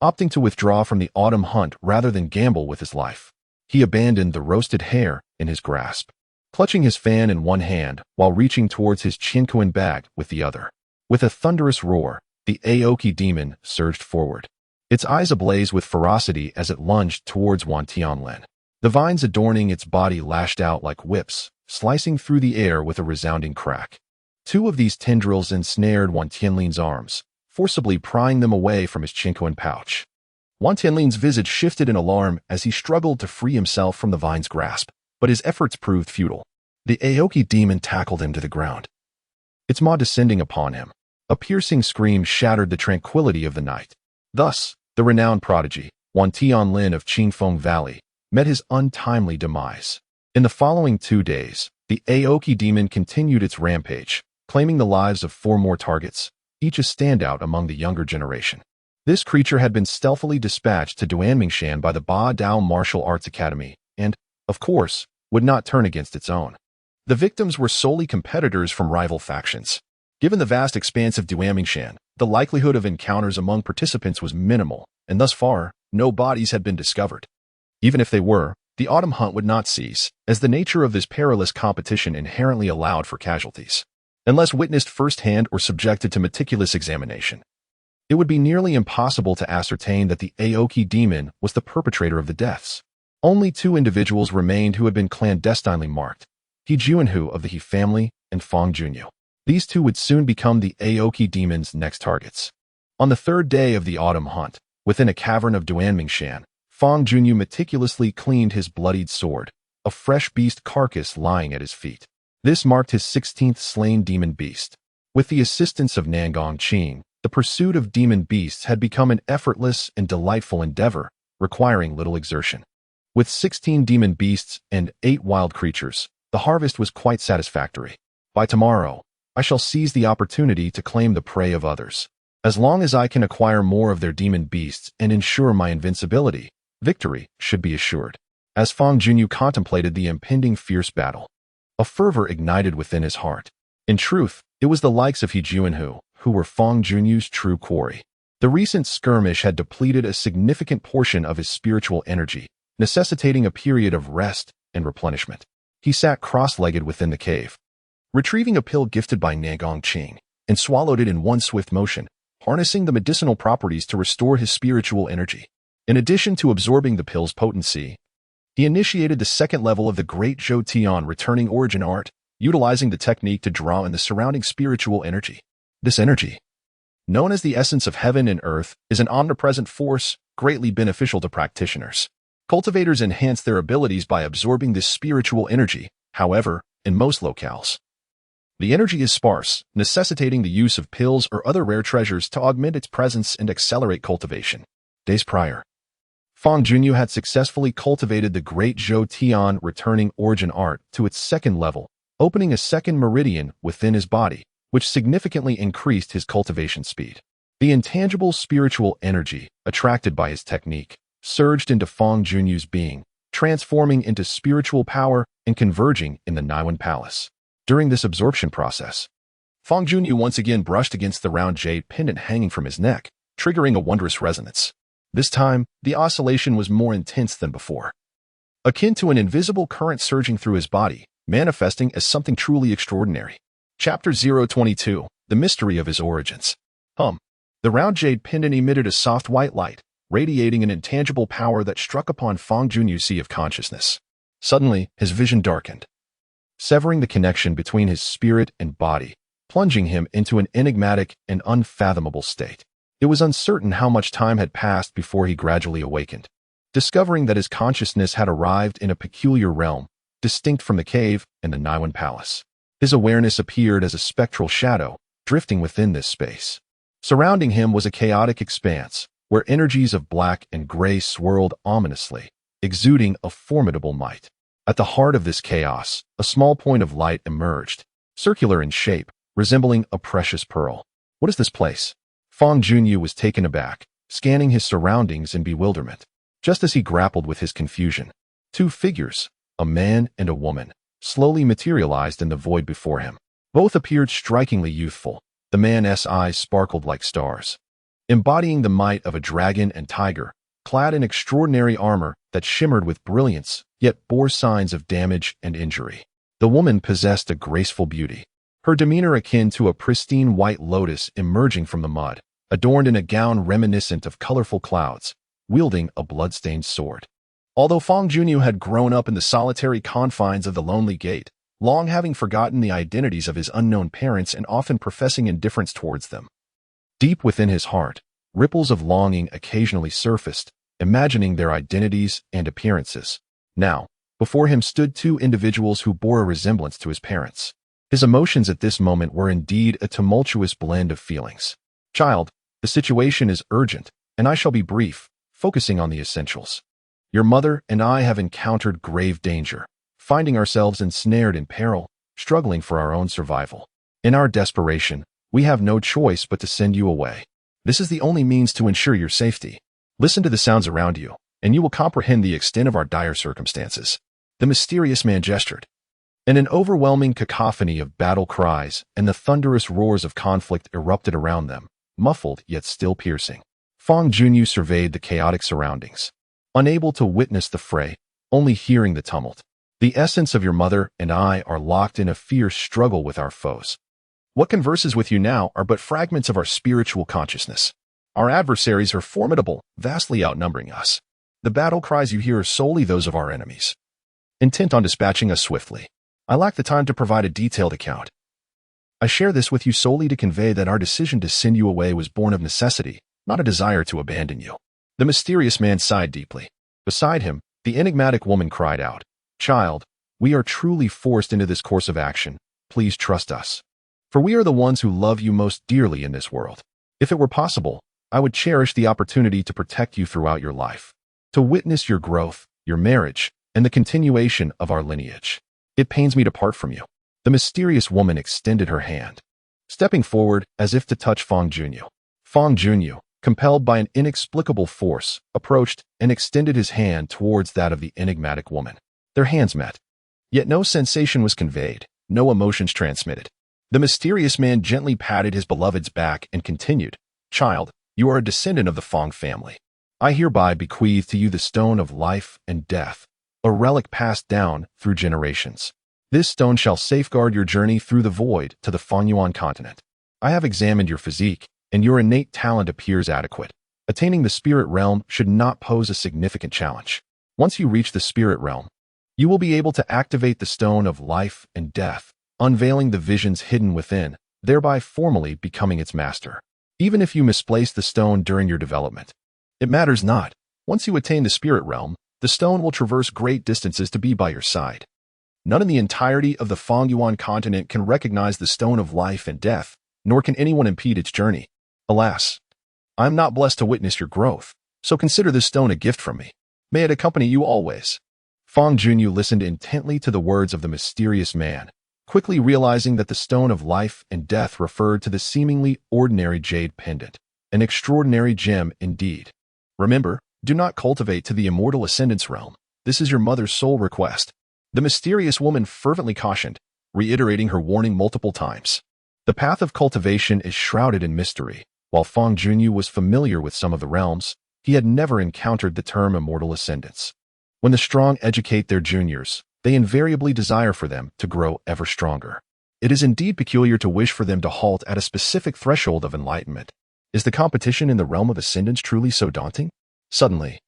[SPEAKER 1] Opting to withdraw from the autumn hunt rather than gamble with his life, he abandoned the roasted hare in his grasp, clutching his fan in one hand while reaching towards his Qinquan bag with the other. With a thunderous roar, the Aoki demon surged forward, its eyes ablaze with ferocity as it lunged towards Wan Tianlin. The vines adorning its body lashed out like whips, slicing through the air with a resounding crack. 2 of these tendrils ensnared Wan Tianlin's arms, forcibly prying them away from his Qinquan pouch. Wan Tianlin's visage shifted in alarm as he struggled to free himself from the vine's grasp, but his efforts proved futile. The Aoki demon tackled him to the ground, its maw descending upon him. A piercing scream shattered the tranquility of the night. Thus, the renowned prodigy, Wan Tianlin of Qingfeng Valley, met his untimely demise. In the following 2 days, the Aoki demon continued its rampage, claiming the lives of 4 more targets, each a standout among the younger generation. This creature had been stealthily dispatched to Duanmingshan by the Ba Dao Martial Arts Academy and, of course, would not turn against its own. The victims were solely competitors from rival factions. Given the vast expanse of Duanmingshan, the likelihood of encounters among participants was minimal, and thus far, no bodies had been discovered. Even if they were, the autumn hunt would not cease, as the nature of this perilous competition inherently allowed for casualties. Unless witnessed firsthand or subjected to meticulous examination, it would be nearly impossible to ascertain that the Aoki demon was the perpetrator of the deaths. Only 2 individuals remained who had been clandestinely marked, He Juanhu of the He family and Fangyuan. These 2 would soon become the Aoki demon's next targets. On the 3rd day of the autumn hunt, within a cavern of Duanmingshan, Fangyuan meticulously cleaned his bloodied sword, a fresh beast carcass lying at his feet. This marked his 16th slain demon beast. With the assistance of Nangong Qing, the pursuit of demon beasts had become an effortless and delightful endeavor, requiring little exertion. With 16 demon beasts and 8 wild creatures, the harvest was quite satisfactory. By tomorrow, I shall seize the opportunity to claim the prey of others. As long as I can acquire more of their demon beasts and ensure my invincibility, victory should be assured. As Fangyuan contemplated the impending fierce battle, a fervor ignited within his heart. In truth, it was the likes of He Juanhu who were Fangyuan's true quarry. The recent skirmish had depleted a significant portion of his spiritual energy, necessitating a period of rest and replenishment. He sat cross-legged within the cave, retrieving a pill gifted by Nangong Qing, and swallowed it in one swift motion, harnessing the medicinal properties to restore his spiritual energy. In addition to absorbing the pill's potency, he initiated the 2nd level of the Great Zhou Tian returning origin art, utilizing the technique to draw in the surrounding spiritual energy. This energy, known as the essence of heaven and earth, is an omnipresent force, greatly beneficial to practitioners. Cultivators enhance their abilities by absorbing this spiritual energy. However, in most locales, the energy is sparse, necessitating the use of pills or other rare treasures to augment its presence and accelerate cultivation. Days prior, Fangyuan had successfully cultivated the Great Zhou Tian returning origin art to its second level, opening a second meridian within his body, which significantly increased his cultivation speed. The intangible spiritual energy, attracted by his technique, surged into Fangyuan's being, transforming into spiritual power and converging in the Niwen Palace. During this absorption process, Fangyuan once again brushed against the round jade pendant hanging from his neck, triggering a wondrous resonance. This time, the oscillation was more intense than before, akin to an invisible current surging through his body, manifesting as something truly extraordinary. Chapter 022, The Mystery of His Origins. The round jade pendant emitted a soft white light, radiating an intangible power that struck upon Fangyuan's sea of consciousness. Suddenly, his vision darkened, severing the connection between his spirit and body, plunging him into an enigmatic and unfathomable state. It was uncertain how much time had passed before he gradually awakened, discovering that his consciousness had arrived in a peculiar realm, distinct from the cave and the Niwen Palace. His awareness appeared as a spectral shadow, drifting within this space. Surrounding him was a chaotic expanse, where energies of black and gray swirled ominously, exuding a formidable might. At the heart of this chaos, a small point of light emerged, circular in shape, resembling a precious pearl. What is this place? Fangyuan was taken aback, scanning his surroundings in bewilderment. Just as he grappled with his confusion, two figures, a man and a woman, slowly materialized in the void before him. Both appeared strikingly youthful. The man's eyes sparkled like stars, embodying the might of a dragon and tiger, clad in extraordinary armor that shimmered with brilliance, yet bore signs of damage and injury. The woman possessed a graceful beauty, her demeanor akin to a pristine white lotus emerging from the mud, adorned in a gown reminiscent of colorful clouds, wielding a blood-stained sword. Although Fangyuan had grown up in the solitary confines of the Lonely Gate, long having forgotten the identities of his unknown parents and often professing indifference towards them, deep within his heart, ripples of longing occasionally surfaced, imagining their identities and appearances. Now, before him stood two individuals who bore a resemblance to his parents. His emotions at this moment were indeed a tumultuous blend of feelings. Child, the situation is urgent, and I shall be brief, focusing on the essentials. Your mother and I have encountered grave danger, finding ourselves ensnared in peril, struggling for our own survival. In our desperation, we have no choice but to send you away. This is the only means to ensure your safety. Listen to the sounds around you, and you will comprehend the extent of our dire circumstances. The mysterious man gestured. And an overwhelming cacophony of battle cries and the thunderous roars of conflict erupted around them, muffled yet still piercing. Fangyuan surveyed the chaotic surroundings, unable to witness the fray, only hearing the tumult. The essence of your mother and I are locked in a fierce struggle with our foes. What converses with you now are but fragments of our spiritual consciousness. Our adversaries are formidable, vastly outnumbering us. The battle cries you hear are solely those of our enemies, intent on dispatching us swiftly. I lack the time to provide a detailed account. I share this with you solely to convey that our decision to send you away was born of necessity, not a desire to abandon you. The mysterious man sighed deeply. Beside him, the enigmatic woman cried out, Child, we are truly forced into this course of action. Please trust us. For we are the ones who love you most dearly in this world. If it were possible, I would cherish the opportunity to protect you throughout your life, to witness your growth, your marriage, and the continuation of our lineage. It pains me to part from you. The mysterious woman extended her hand, stepping forward as if to touch Fangyuan. Fangyuan, compelled by an inexplicable force, approached and extended his hand towards that of the enigmatic woman. Their hands met. Yet no sensation was conveyed, no emotions transmitted. The mysterious man gently patted his beloved's back and continued, Child, you are a descendant of the Fang family. I hereby bequeath to you the stone of life and death, a relic passed down through generations. This stone shall safeguard your journey through the void to the Fangyuan continent. I have examined your physique, and your innate talent appears adequate. Attaining the spirit realm should not pose a significant challenge. Once you reach the spirit realm, you will be able to activate the stone of life and death, unveiling the visions hidden within, thereby formally becoming its master. Even if you misplace the stone during your development, it matters not. Once you attain the spirit realm, the stone will traverse great distances to be by your side. None in the entirety of the Fangyuan continent can recognize the stone of life and death, nor can anyone impede its journey. Alas, I am not blessed to witness your growth. So consider this stone a gift from me. May it accompany you always." Fangyuan listened intently to the words of the mysterious man, quickly realizing that the stone of life and death referred to the seemingly ordinary jade pendant, an extraordinary gem indeed. "Remember, do not cultivate to the immortal ascendance realm. This is your mother's sole request," the mysterious woman fervently cautioned, reiterating her warning multiple times. The path of cultivation is shrouded in mystery. While Fangyuan was familiar with some of the realms, he had never encountered the term immortal ascendance. When the strong educate their juniors, they invariably desire for them to grow ever stronger. It is indeed peculiar to wish for them to halt at a specific threshold of enlightenment. Is the competition in the realm of ascendance truly so daunting? Suddenly,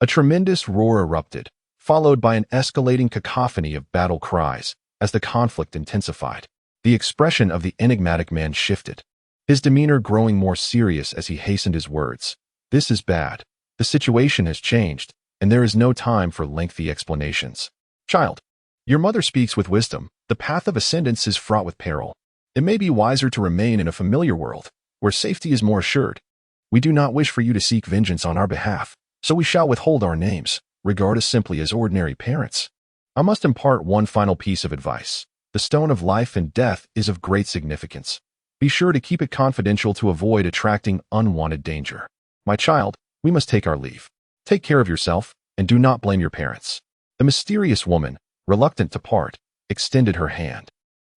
[SPEAKER 1] a tremendous roar erupted, followed by an escalating cacophony of battle cries. As the conflict intensified, the expression of the enigmatic man shifted, his demeanor growing more serious as he hastened his words. "This is bad. The situation has changed, and there is no time for lengthy explanations. Child, your mother speaks with wisdom. The path of ascendance is fraught with peril. It may be wiser to remain in a familiar world, where safety is more assured. We do not wish for you to seek vengeance on our behalf, so we shall withhold our names, regard us simply as ordinary parents. I must impart one final piece of advice. The stone of life and death is of great significance. Be sure to keep it confidential to avoid attracting unwanted danger. My child, we must take our leave. Take care of yourself, and do not blame your parents." The mysterious woman, reluctant to part, extended her hand.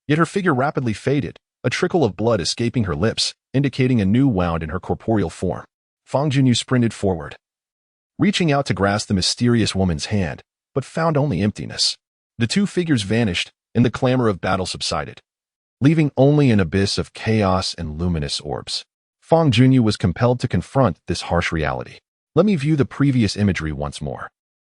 [SPEAKER 1] Yet her figure rapidly faded, a trickle of blood escaping her lips, indicating a new wound in her corporeal form. Fangyuan sprinted forward, reaching out to grasp the mysterious woman's hand, but found only emptiness. The two figures vanished, and the clamor of battle subsided, leaving only an abyss of chaos and luminous orbs. Fangyuan was compelled to confront this harsh reality. "Let me view the previous imagery once more.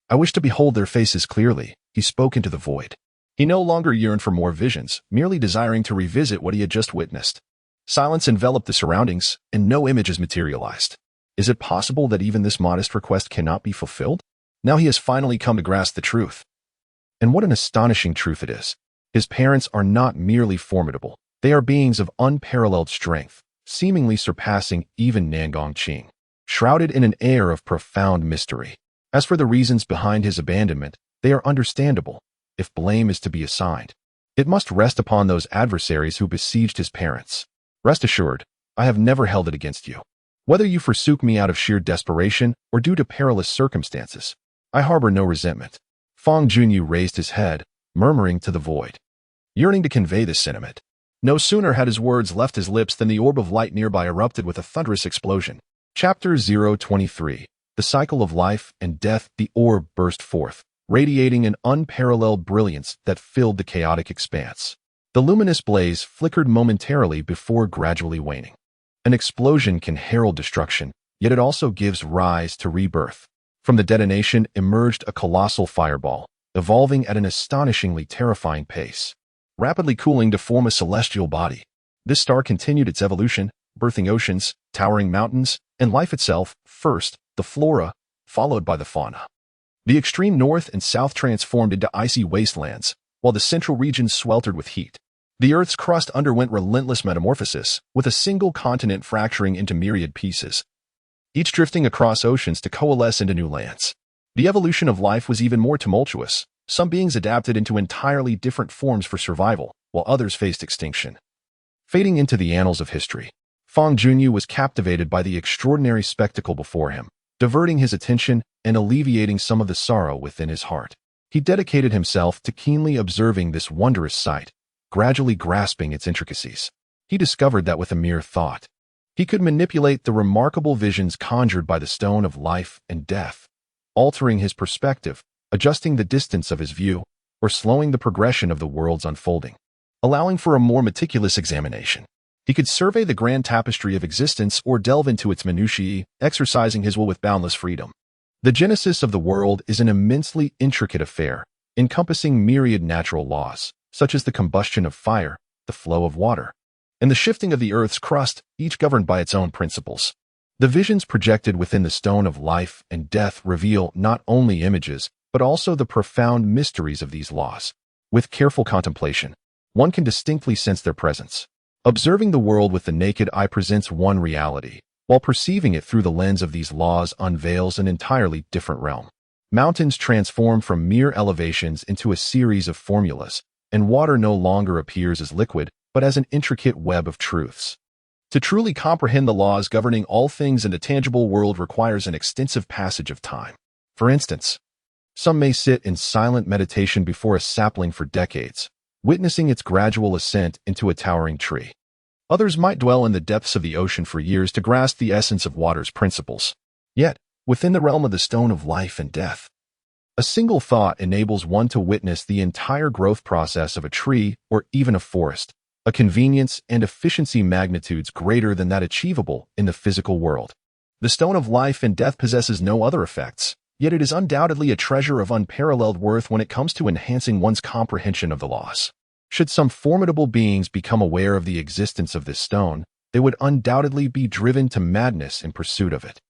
[SPEAKER 1] I wish to behold their faces clearly," he spoke into the void. He no longer yearned for more visions, merely desiring to revisit what he had just witnessed. Silence enveloped the surroundings, and no images materialized. Is it possible that even this modest request cannot be fulfilled? Now he has finally come to grasp the truth. And what an astonishing truth it is. His parents are not merely formidable. They are beings of unparalleled strength, seemingly surpassing even Nangong Qing, shrouded in an air of profound mystery. As for the reasons behind his abandonment, they are understandable. If blame is to be assigned, it must rest upon those adversaries who besieged his parents. Rest assured, I have never held it against you. Whether you forsook me out of sheer desperation or due to perilous circumstances, I harbor no resentment. Fangyuan raised his head, murmuring to the void, yearning to convey this sentiment. No sooner had his words left his lips than the orb of light nearby erupted with a thunderous explosion. Chapter 023. The cycle of life and death. The orb burst forth, radiating an unparalleled brilliance that filled the chaotic expanse. The luminous blaze flickered momentarily before gradually waning. An explosion can herald destruction, yet it also gives rise to rebirth. From the detonation emerged a colossal fireball, evolving at an astonishingly terrifying pace, rapidly cooling to form a celestial body. This star continued its evolution, birthing oceans, towering mountains, and life itself, first the flora, followed by the fauna. The extreme north and south transformed into icy wastelands, while the central region sweltered with heat. The Earth's crust underwent relentless metamorphosis, with a single continent fracturing into myriad pieces, each drifting across oceans to coalesce into new lands. The evolution of life was even more tumultuous. Some beings adapted into entirely different forms for survival, while others faced extinction. Fading into the annals of history, Fangyuan was captivated by the extraordinary spectacle before him, diverting his attention and alleviating some of the sorrow within his heart. He dedicated himself to keenly observing this wondrous sight, gradually grasping its intricacies. He discovered that with a mere thought, he could manipulate the remarkable visions conjured by the stone of life and death, altering his perspective, adjusting the distance of his view, or slowing the progression of the world's unfolding, allowing for a more meticulous examination. He could survey the grand tapestry of existence or delve into its minutiae, exercising his will with boundless freedom. The genesis of the world is an immensely intricate affair, encompassing myriad natural laws, such as the combustion of fire, the flow of water, and the shifting of the Earth's crust, each governed by its own principles. The visions projected within the stone of life and death reveal not only images, but also the profound mysteries of these laws. With careful contemplation, one can distinctly sense their presence. Observing the world with the naked eye presents one reality, while perceiving it through the lens of these laws unveils an entirely different realm. Mountains transform from mere elevations into a series of formulas, and water no longer appears as liquid, but as an intricate web of truths. To truly comprehend the laws governing all things in the tangible world requires an extensive passage of time. For instance, some may sit in silent meditation before a sapling for decades, witnessing its gradual ascent into a towering tree. Others might dwell in the depths of the ocean for years to grasp the essence of water's principles. Yet, within the realm of the stone of life and death, a single thought enables one to witness the entire growth process of a tree or even a forest, a convenience and efficiency magnitudes greater than that achievable in the physical world. The stone of life and death possesses no other effects, yet it is undoubtedly a treasure of unparalleled worth when it comes to enhancing one's comprehension of the laws. Should some formidable beings become aware of the existence of this stone, they would undoubtedly be driven to madness in pursuit of it.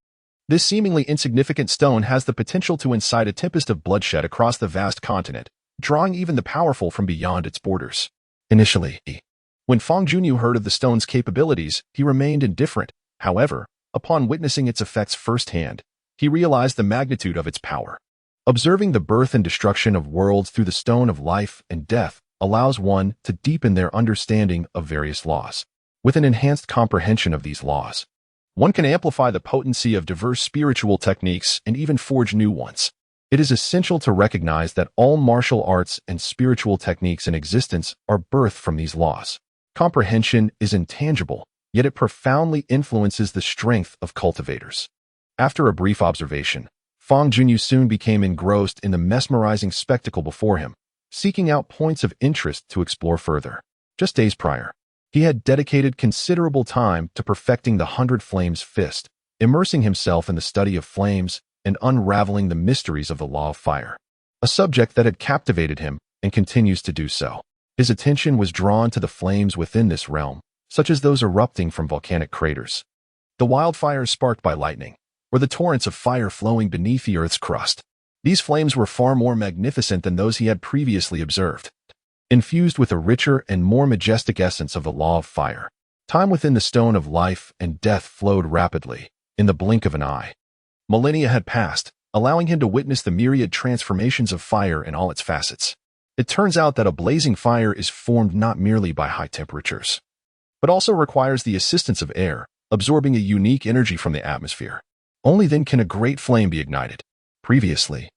[SPEAKER 1] This seemingly insignificant stone has the potential to incite a tempest of bloodshed across the vast continent, drawing even the powerful from beyond its borders. Initially, when Fangyuan heard of the stone's capabilities, he remained indifferent. However, upon witnessing its effects firsthand, he realized the magnitude of its power. Observing the birth and destruction of worlds through the stone of life and death allows one to deepen their understanding of various laws. With an enhanced comprehension of these laws, one can amplify the potency of diverse spiritual techniques and even forge new ones. It is essential to recognize that all martial arts and spiritual techniques in existence are birthed from these laws. Comprehension is intangible, yet it profoundly influences the strength of cultivators. After a brief observation, Fangyuan soon became engrossed in the mesmerizing spectacle before him, seeking out points of interest to explore further. Just days prior, he had dedicated considerable time to perfecting the 100 Flames Fist, immersing himself in the study of flames and unraveling the mysteries of the law of fire, a subject that had captivated him and continues to do so. His attention was drawn to the flames within this realm, such as those erupting from volcanic craters, the wildfires sparked by lightning, or the torrents of fire flowing beneath the Earth's crust. These flames were far more magnificent than those he had previously observed. Infused with a richer and more majestic essence of the law of fire, time within the stone of life and death flowed rapidly, in the blink of an eye. Millennia had passed, allowing him to witness the myriad transformations of fire in all its facets. It turns out that a blazing fire is formed not merely by high temperatures, but also requires the assistance of air, absorbing a unique energy from the atmosphere. Only then can a great flame be ignited. Previously,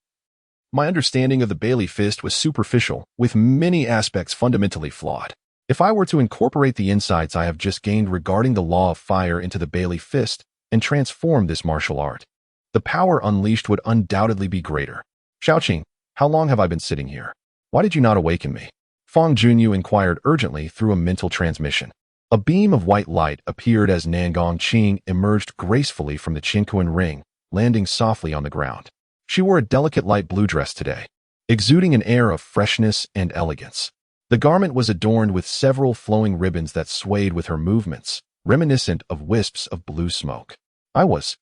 [SPEAKER 1] my understanding of the Bailey Fist was superficial, with many aspects fundamentally flawed. If I were to incorporate the insights I have just gained regarding the law of fire into the Bailey Fist and transform this martial art, the power unleashed would undoubtedly be greater. Xiaoqing, how long have I been sitting here? Why did you not awaken me? Fangyuan inquired urgently through a mental transmission. A beam of white light appeared as Nangongqing emerged gracefully from the Qingquan ring, landing softly on the ground. She wore a delicate light blue dress today, exuding an air of freshness and elegance. The garment was adorned with several flowing ribbons that swayed with her movements, reminiscent of wisps of blue smoke. I was,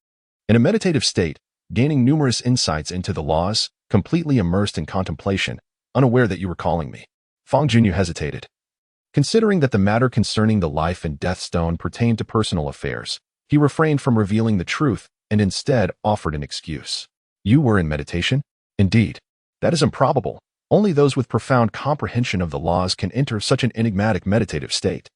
[SPEAKER 1] in a meditative state, gaining numerous insights into the laws, completely immersed in contemplation, unaware that you were calling me. Fangyuan hesitated. Considering that the matter concerning the life and death stone pertained to personal affairs, he refrained from revealing the truth and instead offered an excuse. You were in meditation? Indeed. That is improbable. Only those with profound comprehension of the laws can enter such an enigmatic meditative state.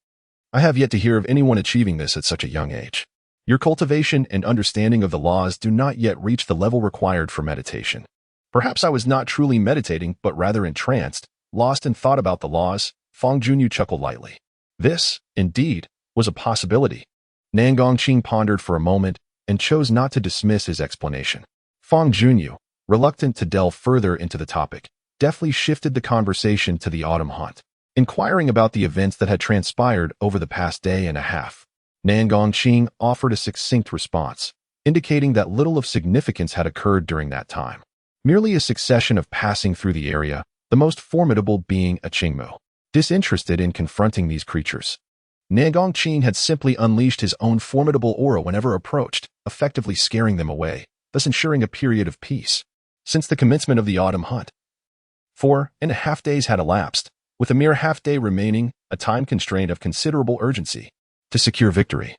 [SPEAKER 1] I have yet to hear of anyone achieving this at such a young age. Your cultivation and understanding of the laws do not yet reach the level required for meditation. Perhaps I was not truly meditating, but rather entranced, lost in thought about the laws. Fangyuan chuckled lightly. This, indeed, was a possibility. Nangongqing pondered for a moment and chose not to dismiss his explanation. Fangyuan, reluctant to delve further into the topic, deftly shifted the conversation to the autumn hunt, inquiring about the events that had transpired over the past day and a half. Nangongqing offered a succinct response, indicating that little of significance had occurred during that time. Merely a succession of passing through the area, the most formidable being a Qingmu. Disinterested in confronting these creatures, Nangongqing had simply unleashed his own formidable aura whenever approached, effectively scaring them away, thus ensuring a period of peace. Since the commencement of the autumn hunt, 4.5 days had elapsed, with a mere half day remaining, a time constraint of considerable urgency. To secure victory,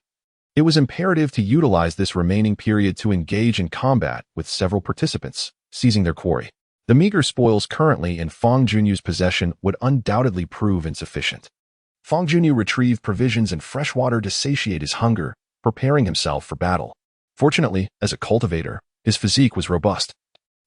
[SPEAKER 1] It was imperative to utilize this remaining period to engage in combat with several participants, seizing their quarry. The meager spoils currently in Fang Junyu's possession would undoubtedly prove insufficient. Fang Junyu retrieved provisions and fresh water to satiate his hunger, preparing himself for battle. Fortunately, as a cultivator, his physique was robust.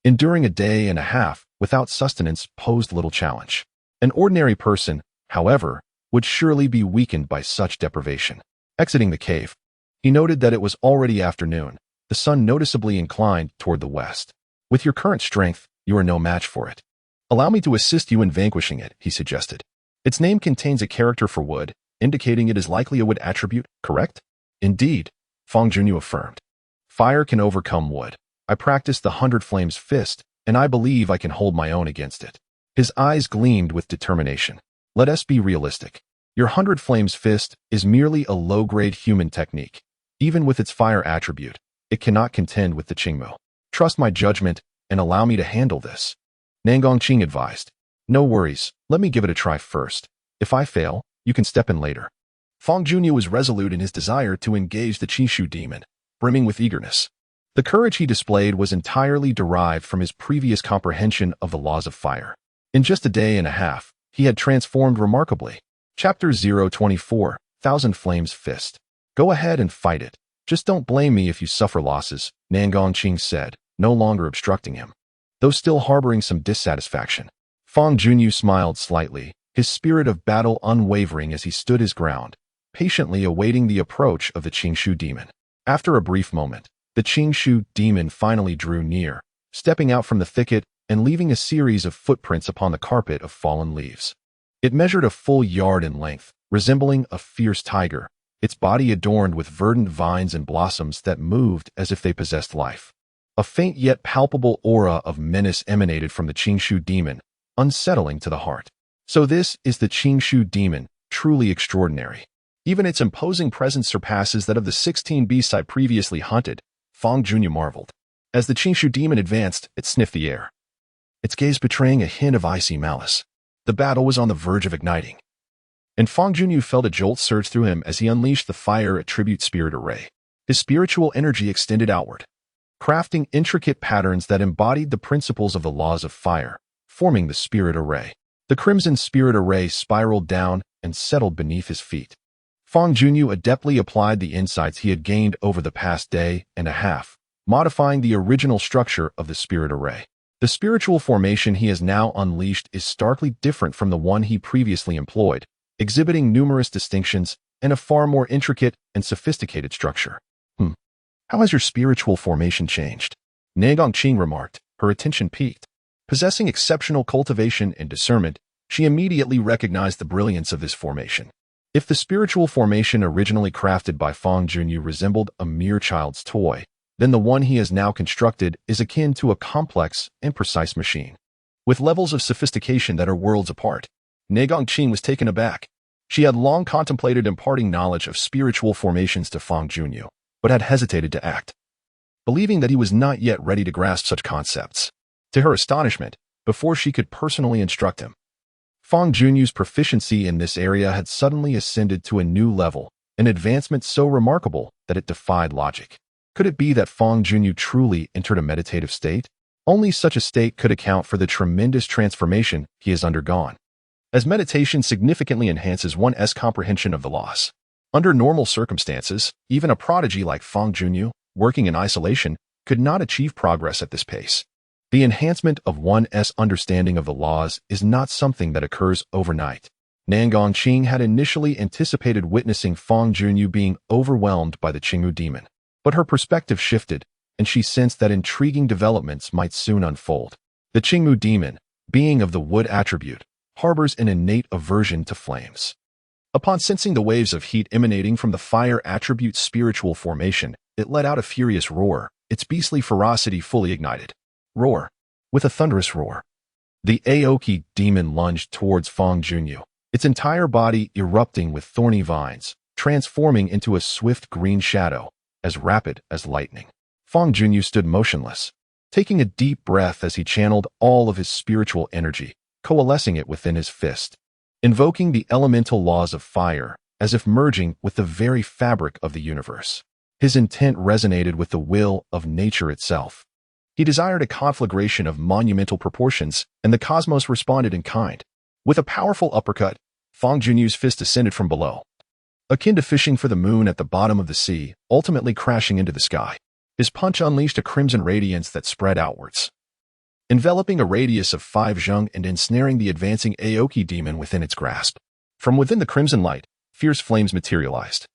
[SPEAKER 1] Enduring a day and a half without sustenance posed little challenge. An ordinary person, however, would surely be weakened by such deprivation. Exiting the cave, he noted that it was already afternoon, the sun noticeably inclined toward the west. With your current strength, you are no match for it. Allow me to assist you in vanquishing it, he suggested. Its name contains a character for wood, indicating it is likely a wood attribute, correct? Indeed, Fang Junyu affirmed. Fire can overcome wood. I practiced the 100 Flames Fist, and I believe I can hold my own against it. His eyes gleamed with determination. Let us be realistic. Your 100 Flames Fist is merely a low-grade human technique. Even with its fire attribute, it cannot contend with the Qingmu. Trust my judgment and allow me to handle this. Nangongqing advised. No worries, let me give it a try first. If I fail, you can step in later. Fang Junyu was resolute in his desire to engage the Qishu demon, brimming with eagerness. The courage he displayed was entirely derived from his previous comprehension of the laws of fire. In just a day and a half, he had transformed remarkably. Chapter 024, Thousand Flames Fist. Go ahead and fight it. Just don't blame me if you suffer losses, Nangongqing said, no longer obstructing him, though still harboring some dissatisfaction. Fang Junyu smiled slightly, his spirit of battle unwavering as he stood his ground, patiently awaiting the approach of the Qingshu demon. After a brief moment, the Qingshu demon finally drew near, stepping out from the thicket and leaving a series of footprints upon the carpet of fallen leaves. It measured a full yard in length, resembling a fierce tiger, its body adorned with verdant vines and blossoms that moved as if they possessed life. A faint yet palpable aura of menace emanated from the Qingshu demon, unsettling to the heart. So this is the Qingshu demon, truly extraordinary. Even its imposing presence surpasses that of the 16 beasts I previously hunted, Fang Junyu marveled. As the Qingshu demon advanced, it sniffed the air, its gaze betraying a hint of icy malice. The battle was on the verge of igniting, and Fang Junyu felt a jolt surge through him as he unleashed the fire attribute spirit array. His spiritual energy extended outward, crafting intricate patterns that embodied the principles of the laws of fire, forming the spirit array. The crimson spirit array spiraled down and settled beneath his feet. Fang Junyu adeptly applied the insights he had gained over the past day and a half, modifying the original structure of the spirit array. The spiritual formation he has now unleashed is starkly different from the one he previously employed, exhibiting numerous distinctions and a far more intricate and sophisticated structure. How has your spiritual formation changed? Nangongqing remarked, her attention piqued. Possessing exceptional cultivation and discernment, she immediately recognized the brilliance of this formation. If the spiritual formation originally crafted by Fang Junyu resembled a mere child's toy, then the one he has now constructed is akin to a complex and precise machine, with levels of sophistication that are worlds apart. Nangongqing was taken aback. She had long contemplated imparting knowledge of spiritual formations to Fang Junyu, but had hesitated to act, believing that he was not yet ready to grasp such concepts. To her astonishment, before she could personally instruct him, Fang Junyu's proficiency in this area had suddenly ascended to a new level, an advancement so remarkable that it defied logic. Could it be that Fang Junyu truly entered a meditative state? Only such a state could account for the tremendous transformation he has undergone, as meditation significantly enhances one's comprehension of the laws. Under normal circumstances, even a prodigy like Fang Junyu, working in isolation, could not achieve progress at this pace. The enhancement of one's understanding of the laws is not something that occurs overnight. Nangongqing had initially anticipated witnessing Fang Junyu being overwhelmed by the Qingmu demon, but her perspective shifted, and she sensed that intriguing developments might soon unfold. The Qingmu demon, being of the wood attribute, harbors an innate aversion to flames. Upon sensing the waves of heat emanating from the fire attribute spiritual formation, it let out a furious roar, its beastly ferocity fully ignited. Roar. With a thunderous roar, the Aoki demon lunged towards Fang Junyu, its entire body erupting with thorny vines, transforming into a swift green shadow, as rapid as lightning. Fang Junyu stood motionless, taking a deep breath as he channeled all of his spiritual energy, coalescing it within his fist. Invoking the elemental laws of fire, as if merging with the very fabric of the universe. His intent resonated with the will of nature itself. He desired a conflagration of monumental proportions, and the cosmos responded in kind. With a powerful uppercut, Fangyuan's fist ascended from below, akin to fishing for the moon at the bottom of the sea, ultimately crashing into the sky. His punch unleashed a crimson radiance that spread outwards, enveloping a radius of 5 zheng and ensnaring the advancing Aoki demon within its grasp. From within the crimson light, fierce flames materialized,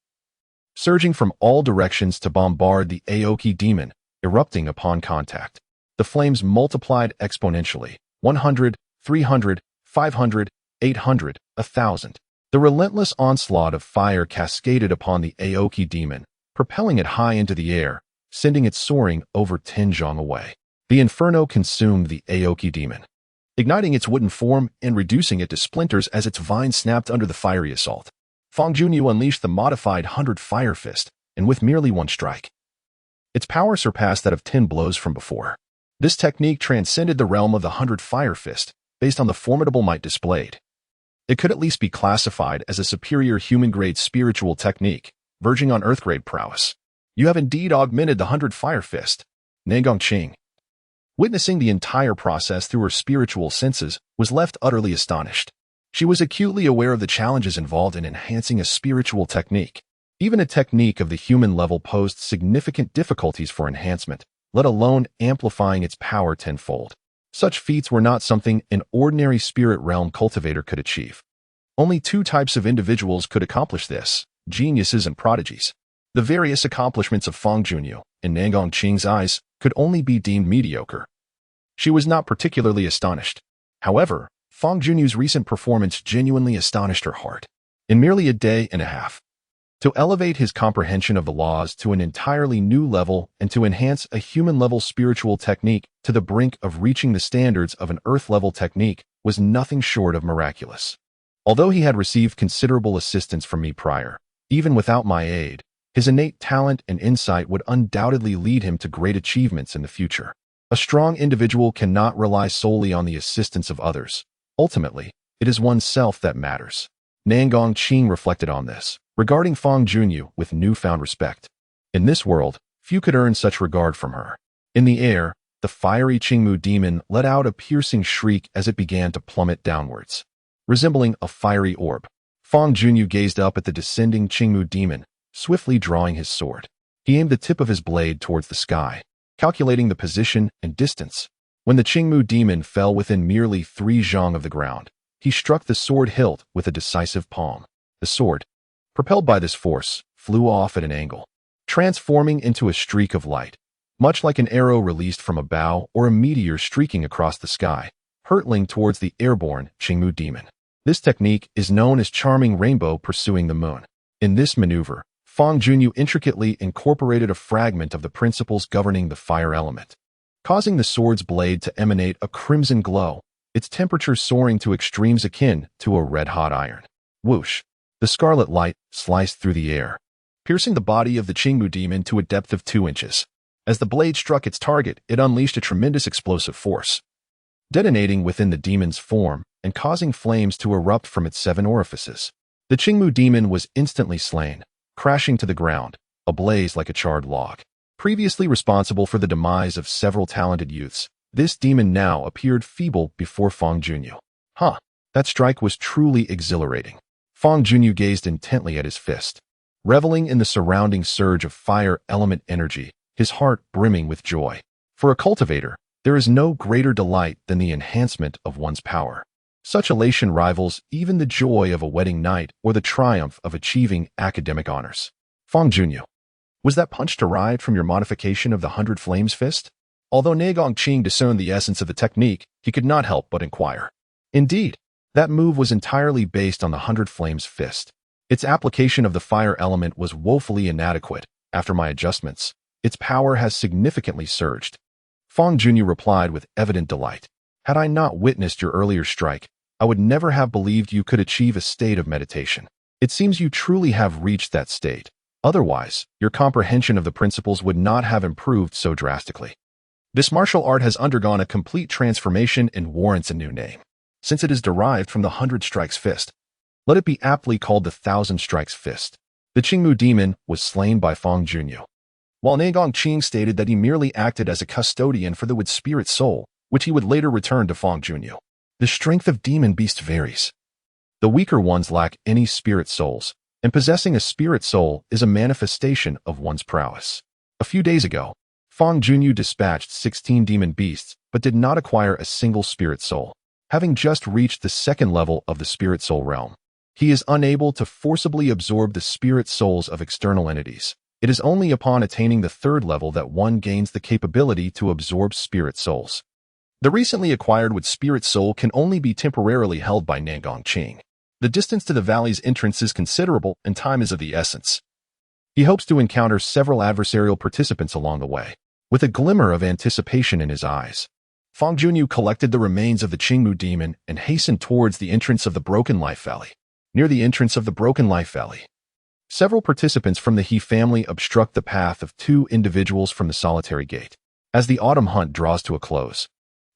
[SPEAKER 1] surging from all directions to bombard the Aoki demon, erupting upon contact. The flames multiplied exponentially, 100, 300, 500, 800, 1,000. The relentless onslaught of fire cascaded upon the Aoki demon, propelling it high into the air, sending it soaring over 10 zheng away. The inferno consumed the Aoki demon, igniting its wooden form and reducing it to splinters as its vine snapped under the fiery assault. Fangyuan unleashed the modified 100 Fire Fist, and with merely one strike, its power surpassed that of 10 blows from before. This technique transcended the realm of the 100 Fire Fist, based on the formidable might displayed. It could at least be classified as a superior human-grade spiritual technique, verging on earth-grade prowess. You have indeed augmented the 100 Fire Fist. Nangongqing, witnessing the entire process through her spiritual senses, was left utterly astonished. She was acutely aware of the challenges involved in enhancing a spiritual technique. Even a technique of the human level posed significant difficulties for enhancement, let alone amplifying its power tenfold. Such feats were not something an ordinary spirit realm cultivator could achieve. Only 2 types of individuals could accomplish this: geniuses and prodigies. The various accomplishments of Fangyuan, in Nangongqing's eyes, could only be deemed mediocre. She was not particularly astonished. However, Fangyuan's recent performance genuinely astonished her heart. In merely a day and a half, to elevate his comprehension of the laws to an entirely new level and to enhance a human-level spiritual technique to the brink of reaching the standards of an earth-level technique was nothing short of miraculous. Although he had received considerable assistance from me prior, even without my aid, his innate talent and insight would undoubtedly lead him to great achievements in the future. A strong individual cannot rely solely on the assistance of others. Ultimately, it is oneself that matters. Nangongqing reflected on this, regarding Fangyuan with newfound respect. In this world, few could earn such regard from her. In the air, the fiery Qingmu demon let out a piercing shriek as it began to plummet downwards, resembling a fiery orb. Fangyuan gazed up at the descending Qingmu demon, swiftly drawing his sword. He aimed the tip of his blade towards the sky, calculating the position and distance. When the Qingmu demon fell within merely 3 zheng of the ground, he struck the sword hilt with a decisive palm. The sword, propelled by this force, flew off at an angle, transforming into a streak of light, much like an arrow released from a bow or a meteor streaking across the sky, hurtling towards the airborne Qingmu demon. This technique is known as charming rainbow pursuing the moon. In this maneuver, Fangyuan intricately incorporated a fragment of the principles governing the fire element, causing the sword's blade to emanate a crimson glow, its temperature soaring to extremes akin to a red-hot iron. Whoosh! The scarlet light sliced through the air, piercing the body of the Qingmu demon to a depth of 2 inches. As the blade struck its target, it unleashed a tremendous explosive force, detonating within the demon's form and causing flames to erupt from its 7 orifices. The Qingmu demon was instantly slain, crashing to the ground, ablaze like a charred log. Previously responsible for the demise of several talented youths, this demon now appeared feeble before Fangyuan. That strike was truly exhilarating. Fangyuan gazed intently at his fist, reveling in the surrounding surge of fire element energy, his heart brimming with joy. For a cultivator, there is no greater delight than the enhancement of one's power. Such elation rivals even the joy of a wedding night or the triumph of achieving academic honors. Fangyuan, was that punch derived from your modification of the 100 Flames Fist? Although Nangongqing discerned the essence of the technique, he could not help but inquire. Indeed, that move was entirely based on the 100 Flames Fist. Its application of the fire element was woefully inadequate. After my adjustments, its power has significantly surged. Fangyuan replied with evident delight. Had I not witnessed your earlier strike, I would never have believed you could achieve a state of meditation. It seems you truly have reached that state. Otherwise, your comprehension of the principles would not have improved so drastically. This martial art has undergone a complete transformation and warrants a new name, since it is derived from the 100 Strikes Fist. Let it be aptly called the Thousand Strikes Fist. The Qingmu demon was slain by Fangyuan, while Nagong Qing stated that he merely acted as a custodian for the wood spirit soul, which he would later return to Fangyuan. The strength of demon beasts varies. The weaker ones lack any spirit souls, and possessing a spirit soul is a manifestation of one's prowess. A few days ago, Fangyuan dispatched 16 demon beasts but did not acquire a single spirit soul. Having just reached the second level of the spirit soul realm, he is unable to forcibly absorb the spirit souls of external entities. It is only upon attaining the third level that one gains the capability to absorb spirit souls. The recently acquired wood spirit soul can only be temporarily held by Nagong Qing. The distance to the valley's entrance is considerable and time is of the essence. He hopes to encounter several adversarial participants along the way. With a glimmer of anticipation in his eyes, Fangyuan collected the remains of the Qingmu demon and hastened towards the entrance of the Broken Life Valley. Near the entrance of the Broken Life Valley, several participants from the He family obstruct the path of two individuals from the solitary gate. As the autumn hunt draws to a close,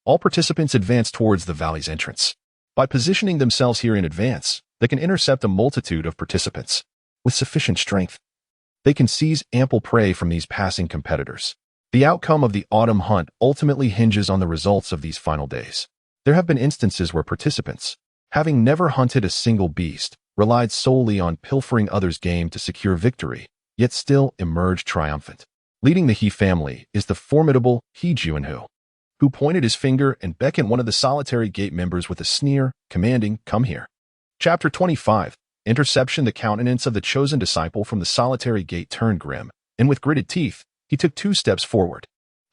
[SPEAKER 1] all participants advance towards the valley's entrance. By positioning themselves here in advance, they can intercept a multitude of participants. With sufficient strength, they can seize ample prey from these passing competitors. The outcome of the autumn hunt ultimately hinges on the results of these final days. There have been instances where participants, having never hunted a single beast, relied solely on pilfering others' game to secure victory, yet still emerged triumphant. Leading the He family is the formidable He Juanhu, who pointed his finger and beckoned one of the solitary gate members with a sneer, commanding, "Come here." Chapter 25. Interception. The countenance of the chosen disciple from the solitary gate turned grim, and with gritted teeth, he took 2 steps forward.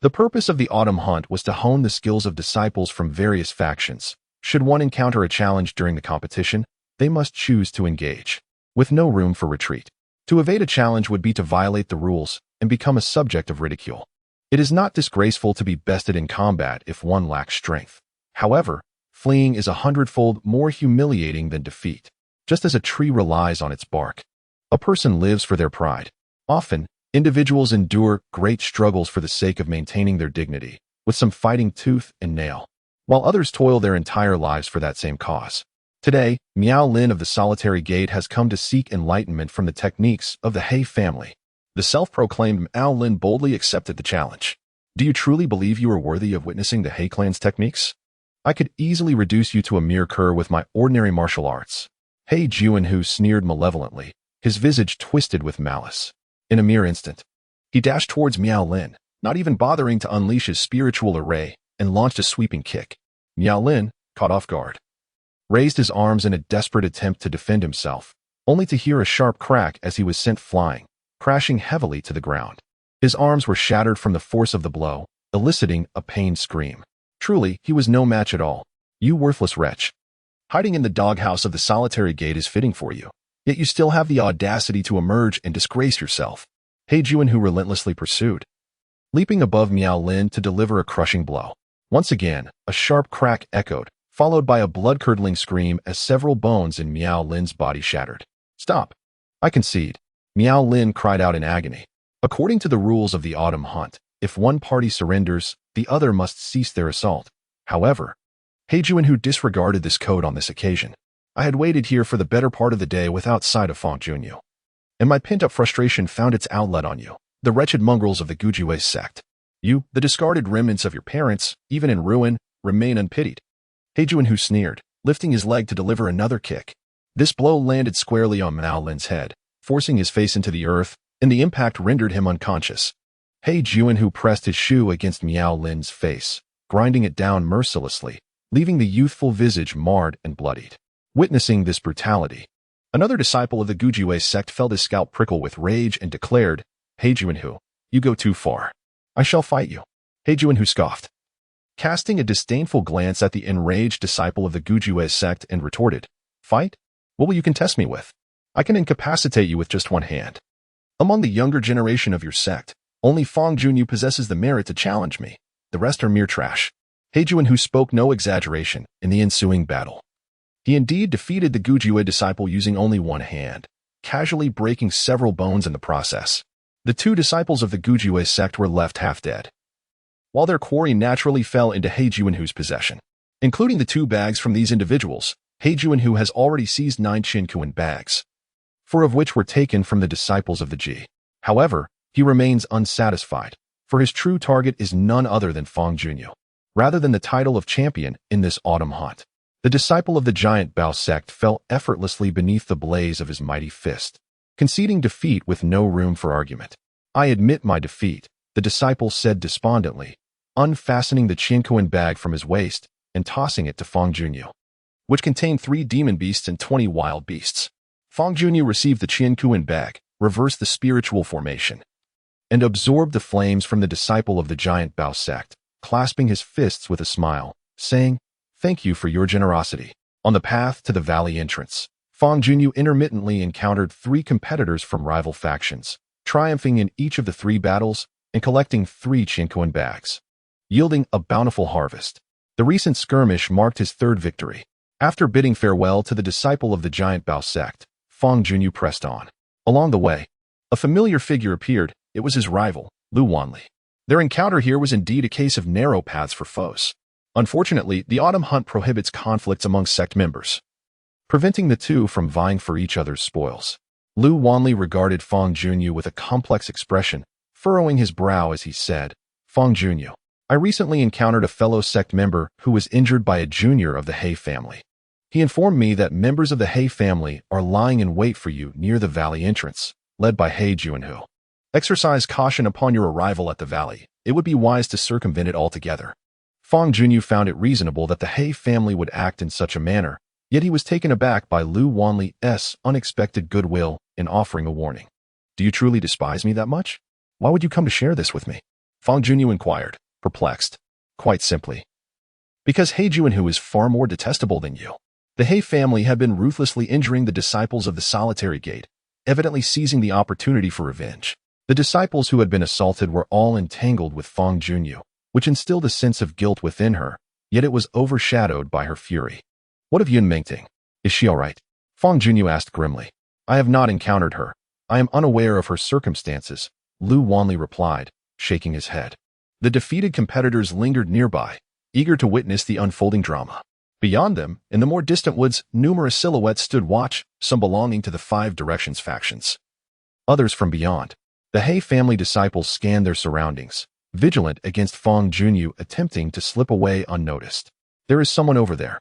[SPEAKER 1] The purpose of the autumn hunt was to hone the skills of disciples from various factions. Should one encounter a challenge during the competition, they must choose to engage, with no room for retreat. To evade a challenge would be to violate the rules and become a subject of ridicule. It is not disgraceful to be bested in combat if one lacks strength. However, fleeing is 100-fold more humiliating than defeat. Just as a tree relies on its bark, a person lives for their pride. Often, individuals endure great struggles for the sake of maintaining their dignity, with some fighting tooth and nail, while others toil their entire lives for that same cause. Today, Miao Lin of the Solitary Gate has come to seek enlightenment from the techniques of the He family. The self-proclaimed Miao Lin boldly accepted the challenge. Do you truly believe you are worthy of witnessing the He clan's techniques? I could easily reduce you to a mere cur with my ordinary martial arts. He Juanhu sneered malevolently, his visage twisted with malice. In a mere instant, he dashed towards Miao Lin, not even bothering to unleash his spiritual array, and launched a sweeping kick. Miao Lin, caught off guard, raised his arms in a desperate attempt to defend himself, only to hear a sharp crack as he was sent flying, crashing heavily to the ground. His arms were shattered from the force of the blow, eliciting a pained scream. Truly, he was no match at all. You worthless wretch. Hiding in the doghouse of the Solitary Gate is fitting for you, yet you still have the audacity to emerge and disgrace yourself. He Juanhu relentlessly pursued, leaping above Miao Lin to deliver a crushing blow. Once again, a sharp crack echoed, followed by a blood-curdling scream as several bones in Miao Lin's body shattered. Stop. I concede. Miao Lin cried out in agony. According to the rules of the autumn hunt, if one party surrenders, the other must cease their assault. However, He Juanhu disregarded this code on this occasion. I had waited here for the better part of the day without sight of Fangyuan, and my pent-up frustration found its outlet on you, the wretched mongrels of the Gujiwei sect. You, the discarded remnants of your parents, even in ruin, remain unpitied. He Juanhu sneered, lifting his leg to deliver another kick. This blow landed squarely on Miao Lin's head, forcing his face into the earth, and the impact rendered him unconscious. He Juanhu pressed his shoe against Miao Lin's face, grinding it down mercilessly, leaving the youthful visage marred and bloodied. Witnessing this brutality, another disciple of the Gujiwei sect felt his scalp prickle with rage and declared, He Juanhu, you go too far. I shall fight you. He Juanhu scoffed, casting a disdainful glance at the enraged disciple of the Gujiwei sect and retorted, Fight? What will you contest me with? I can incapacitate you with just one hand. Among the younger generation of your sect, only Fangyuan possesses the merit to challenge me. The rest are mere trash. He Juanhu spoke no exaggeration in the ensuing battle. He indeed defeated the Gujiwei disciple using only one hand, casually breaking several bones in the process. The 2 disciples of the Gujiwei sect were left half dead, while their quarry naturally fell into He Juanhu's possession. Including the 2 bags from these individuals, Hejuan who has already seized 9 Qinkuan bags, 4 of which were taken from the disciples of the Ji. However, he remains unsatisfied, for his true target is none other than Fangyuan. Rather than the title of champion in this autumn hunt, the disciple of the giant Bao sect fell effortlessly beneath the blaze of his mighty fist, conceding defeat with no room for argument. I admit my defeat, the disciple said despondently, unfastening the Qinkuan bag from his waist and tossing it to Fangyuan, which contained 3 demon beasts and 20 wild beasts. Fangyuan received the Qinkuan bag, reversed the spiritual formation, and absorbed the flames from the disciple of the giant Bao sect, clasping his fists with a smile, saying, "Thank you for your generosity." On the path to the valley entrance, Fangyuan intermittently encountered 3 competitors from rival factions, triumphing in each of the 3 battles and collecting 3 Qinkuan bags, yielding a bountiful harvest. The recent skirmish marked his 3rd victory. After bidding farewell to the disciple of the giant Bao sect, Fangyuan pressed on. Along the way, a familiar figure appeared. It was his rival, Lu Wanli. Their encounter here was indeed a case of narrow paths for foes. Unfortunately, the autumn hunt prohibits conflicts among sect members, preventing the two from vying for each other's spoils. Lu Wanli regarded Fangyuan with a complex expression, furrowing his brow as he said, "Fangyuan, I recently encountered a fellow sect member who was injured by a junior of the He family. He informed me that members of the He family are lying in wait for you near the valley entrance, led by Hejuan. Exercise caution upon your arrival at the valley. It would be wise to circumvent it altogether." Fangyuan found it reasonable that the He family would act in such a manner, yet he was taken aback by Lu Wanli's unexpected goodwill in offering a warning. "Do you truly despise me that much? Why would you come to share this with me?" Fangyuan inquired, perplexed. "Quite simply, because Hejuan is far more detestable than you." The He family had been ruthlessly injuring the disciples of the Solitary Gate, evidently seizing the opportunity for revenge. The disciples who had been assaulted were all entangled with Fangyuan, which instilled a sense of guilt within her, yet it was overshadowed by her fury. "What of Yun Mingting? Is she all right?" Fangyuan asked grimly. "I have not encountered her. I am unaware of her circumstances," Lu Wanli replied, shaking his head. The defeated competitors lingered nearby, eager to witness the unfolding drama. Beyond them, in the more distant woods, numerous silhouettes stood watch, some belonging to the 5 Directions factions, others from beyond. The He family disciples scanned their surroundings, vigilant against Fangyuan attempting to slip away unnoticed. "There is someone over there,"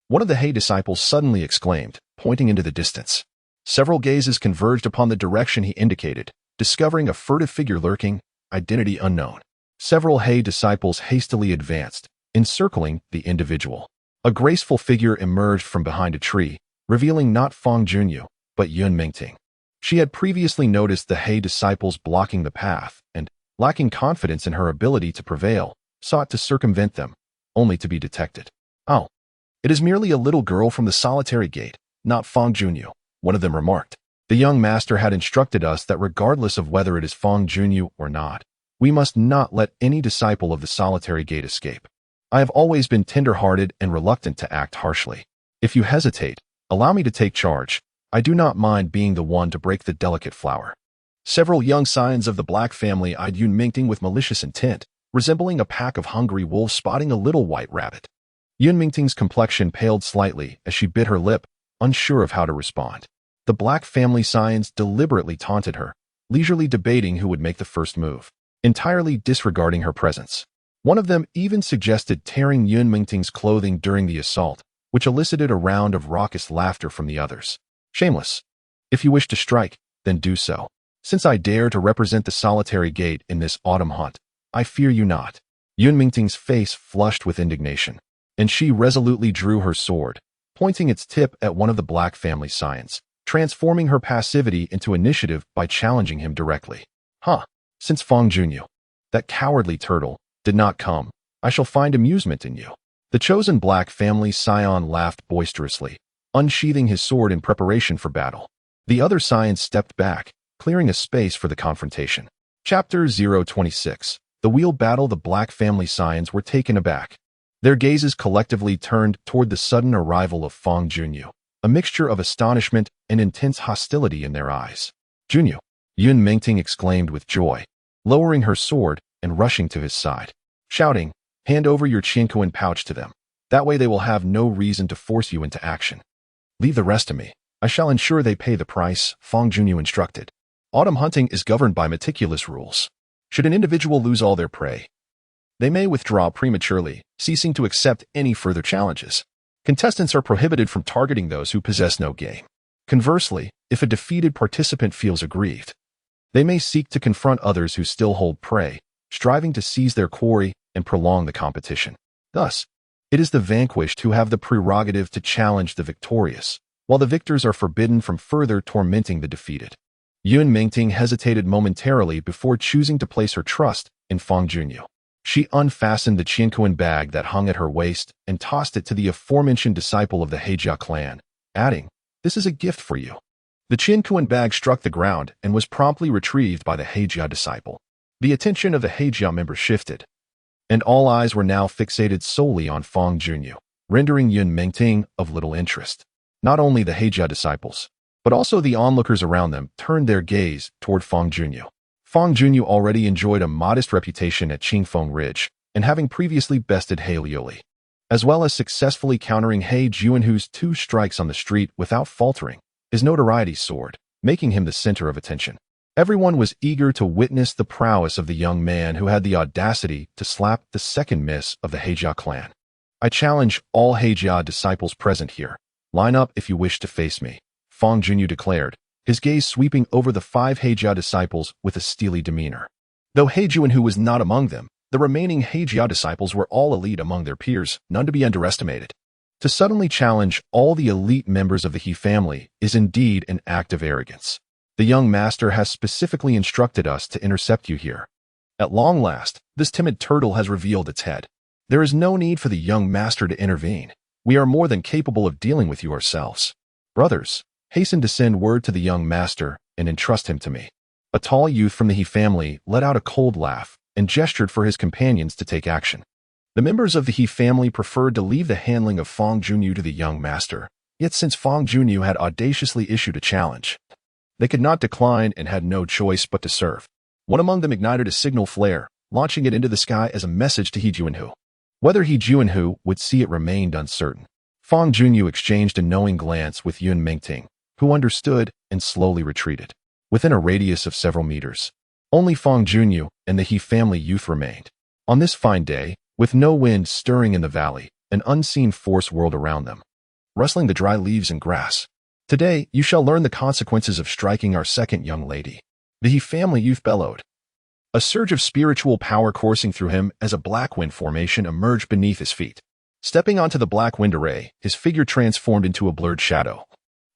[SPEAKER 1] one of the He disciples suddenly exclaimed, pointing into the distance. Several gazes converged upon the direction he indicated, discovering a furtive figure lurking, identity unknown. Several He disciples hastily advanced, encircling the individual. A graceful figure emerged from behind a tree, revealing not Fangyuan, but Yun Mingting. She had previously noticed the He disciples blocking the path, and, lacking confidence in her ability to prevail, sought to circumvent them, only to be detected. "Oh, it is merely a little girl from the Solitary Gate, not Fangyuan," one of them remarked. "The young master had instructed us that regardless of whether it is Fangyuan or not, we must not let any disciple of the Solitary Gate escape. I have always been tender-hearted and reluctant to act harshly. If you hesitate, allow me to take charge. I do not mind being the one to break the delicate flower." Several young scions of the Black family eyed Yun Mingting with malicious intent, resembling a pack of hungry wolves spotting a little white rabbit. Yun Mingting's complexion paled slightly as she bit her lip, unsure of how to respond. The Black family scions deliberately taunted her, leisurely debating who would make the first move, entirely disregarding her presence. One of them even suggested tearing Yun Mingting's clothing during the assault, which elicited a round of raucous laughter from the others. "Shameless. If you wish to strike, then do so. Since I dare to represent the Solitary Gate in this autumn hunt, I fear you not." Yun Mingting's face flushed with indignation, and she resolutely drew her sword, pointing its tip at one of the Black family scions, transforming her passivity into initiative by challenging him directly. "Huh, since Fangyuan, that cowardly turtle, did not come, I shall find amusement in you." The chosen Black family scion laughed boisterously, unsheathing his sword in preparation for battle. The other scions stepped back, clearing a space for the confrontation. Chapter 026. The wheel battle. The Black family scions were taken aback. Their gazes collectively turned toward the sudden arrival of Fangyuan, a mixture of astonishment and intense hostility in their eyes. "Junyu!" Yun Mingting exclaimed with joy, lowering her sword and rushing to his side, shouting, "Hand over your Qinkuan pouch to them. That way they will have no reason to force you into action." Leave the rest to me. I shall ensure they pay the price, Fangyuan instructed. Autumn hunting is governed by meticulous rules. Should an individual lose all their prey, they may withdraw prematurely, ceasing to accept any further challenges. Contestants are prohibited from targeting those who possess no game. Conversely, if a defeated participant feels aggrieved, they may seek to confront others who still hold prey, striving to seize their quarry and prolong the competition. Thus, it is the vanquished who have the prerogative to challenge the victorious, while the victors are forbidden from further tormenting the defeated. Yun Mingting hesitated momentarily before choosing to place her trust in Fangyuan. She unfastened the Qiankuan bag that hung at her waist and tossed it to the aforementioned disciple of the Heijia clan, adding, "This is a gift for you." The Qiankuan bag struck the ground and was promptly retrieved by the Heijia disciple. The attention of the Heijia member shifted, and all eyes were now fixated solely on Fangyuan, rendering Yun Mingting of little interest. Not only the Heijia disciples, but also the onlookers around them turned their gaze toward Fangyuan. Fangyuan already enjoyed a modest reputation at Qingfeng Ridge, and having previously bested He Liuli, as well as successfully countering He Juanhu's 2 strikes on the street without faltering, his notoriety soared, making him the center of attention. Everyone was eager to witness the prowess of the young man who had the audacity to slap the second miss of the Heijia clan. "I challenge all Heijia disciples present here. Line up if you wish to face me," Fangyuan declared, his gaze sweeping over the 5 Heijia disciples with a steely demeanor. Though He Juanhu was not among them, the remaining Heijia disciples were all elite among their peers, none to be underestimated. To suddenly challenge all the elite members of the He family is indeed an act of arrogance. The young master has specifically instructed us to intercept you here. At long last, this timid turtle has revealed its head. There is no need for the young master to intervene. We are more than capable of dealing with you ourselves. Brothers, hasten to send word to the young master and entrust him to me." A tall youth from the He family let out a cold laugh and gestured for his companions to take action. The members of the He family preferred to leave the handling of Fangyuan to the young master, yet since Fangyuan had audaciously issued a challenge, they could not decline and had no choice but to serve. One among them ignited a signal flare, launching it into the sky as a message to He Juanhu. Whether He Juanhu would see it remained uncertain. Fangyuan exchanged a knowing glance with Yun Mingting, who understood and slowly retreated. Within a radius of several meters, only Fangyuan and the He family youth remained. On this fine day, with no wind stirring in the valley, an unseen force whirled around them, rustling the dry leaves and grass. "Today, you shall learn the consequences of striking our second young lady," the He family youth bellowed. A surge of spiritual power coursing through him as a black wind formation emerged beneath his feet. Stepping onto the black wind array, his figure transformed into a blurred shadow.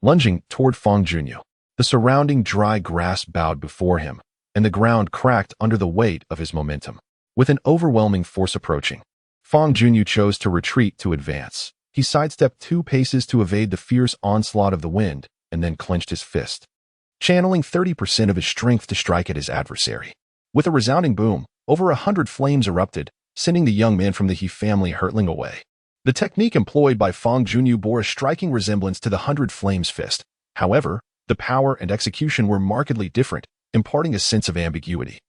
[SPEAKER 1] Lunging toward Fangyuan, the surrounding dry grass bowed before him, and the ground cracked under the weight of his momentum. With an overwhelming force approaching, Fangyuan chose to retreat to advance. He sidestepped 2 paces to evade the fierce onslaught of the wind, and then clenched his fist, channeling 30% of his strength to strike at his adversary. With a resounding boom, over 100 flames erupted, sending the young man from the He family hurtling away. The technique employed by Fangyuan bore a striking resemblance to the 100 Flames fist. However, the power and execution were markedly different, imparting a sense of ambiguity.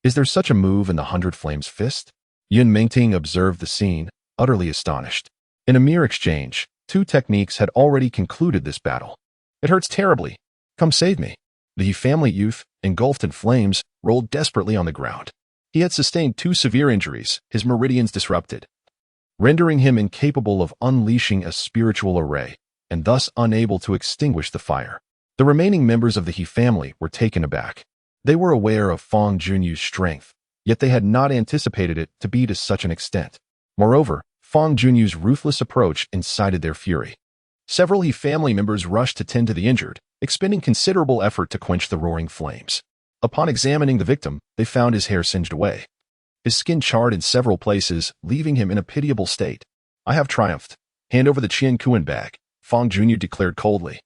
[SPEAKER 1] Is there such a move in the 100 Flames fist? Yun Mingting observed the scene, utterly astonished. In a mere exchange, 2 techniques had already concluded this battle. "It hurts terribly. Come save me." The He family youth, engulfed in flames, rolled desperately on the ground. He had sustained 2 severe injuries, his meridians disrupted, rendering him incapable of unleashing a spiritual array, and thus unable to extinguish the fire. The remaining members of the He family were taken aback. They were aware of Fangyuan's strength, yet they had not anticipated it to be to such an extent. Moreover, Fangyuan's ruthless approach incited their fury. Several He family members rushed to tend to the injured, expending considerable effort to quench the roaring flames. Upon examining the victim, they found his hair singed away, his skin charred in several places, leaving him in a pitiable state. "I have triumphed. Hand over the Qiankuan bag," Fangyuan declared coldly,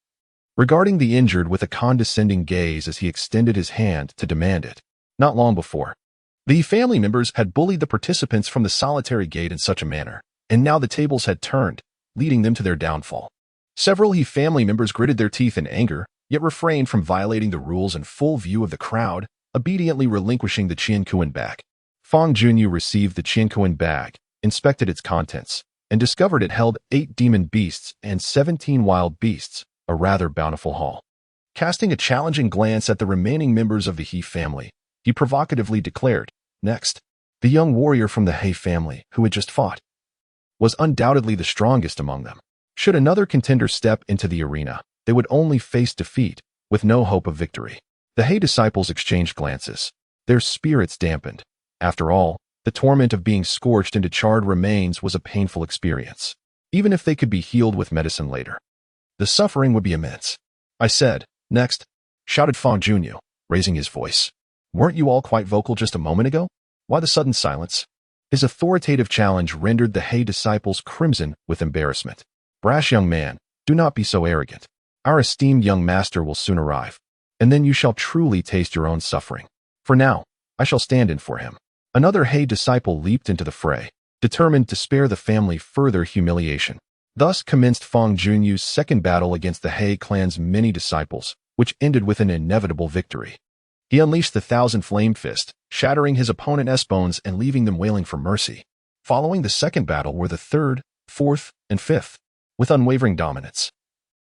[SPEAKER 1] regarding the injured with a condescending gaze as he extended his hand to demand it. Not long before, the family members had bullied the participants from the solitary gate in such a manner, and now the tables had turned, leading them to their downfall. Several He family members gritted their teeth in anger, yet refrained from violating the rules in full view of the crowd, obediently relinquishing the Qiankuan bag. Fangyuan received the Qiankuan bag, inspected its contents, and discovered it held 8 demon beasts and 17 wild beasts, a rather bountiful haul. Casting a challenging glance at the remaining members of the He family, he provocatively declared, "Next." The young warrior from the He family, who had just fought, was undoubtedly the strongest among them. Should another contender step into the arena, they would only face defeat, with no hope of victory. The He disciples exchanged glances, their spirits dampened. After all, the torment of being scorched into charred remains was a painful experience. Even if they could be healed with medicine later, the suffering would be immense. "I said, next," shouted Fangyuan, raising his voice. "Weren't you all quite vocal just a moment ago? Why the sudden silence?" His authoritative challenge rendered the He disciples crimson with embarrassment. "Brash young man, do not be so arrogant. Our esteemed young master will soon arrive, and then you shall truly taste your own suffering. For now, I shall stand in for him." Another He disciple leaped into the fray, determined to spare the family further humiliation. Thus commenced Fangyuan's second battle against the He clan's many disciples, which ended with an inevitable victory. He unleashed the Thousand Flame Fist, shattering his opponent's bones and leaving them wailing for mercy. Following the second battle were the third, fourth, and fifth, with unwavering dominance.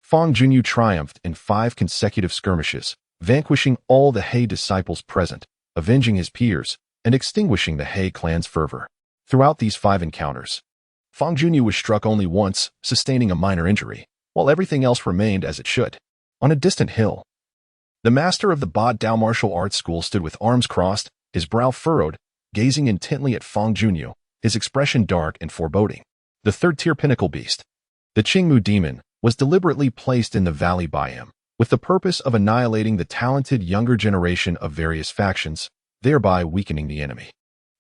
[SPEAKER 1] Fangyuan triumphed in 5 consecutive skirmishes, vanquishing all the He disciples present, avenging his peers, and extinguishing the He clan's fervor. Throughout these 5 encounters, Fangyuan was struck only once, sustaining a minor injury, while everything else remained as it should. On a distant hill, the master of the Ba Dao martial arts school stood with arms crossed, his brow furrowed, gazing intently at Fangyuan, his expression dark and foreboding. The third-tier pinnacle beast, the Qingmu demon, was deliberately placed in the valley by him, with the purpose of annihilating the talented younger generation of various factions, thereby weakening the enemy.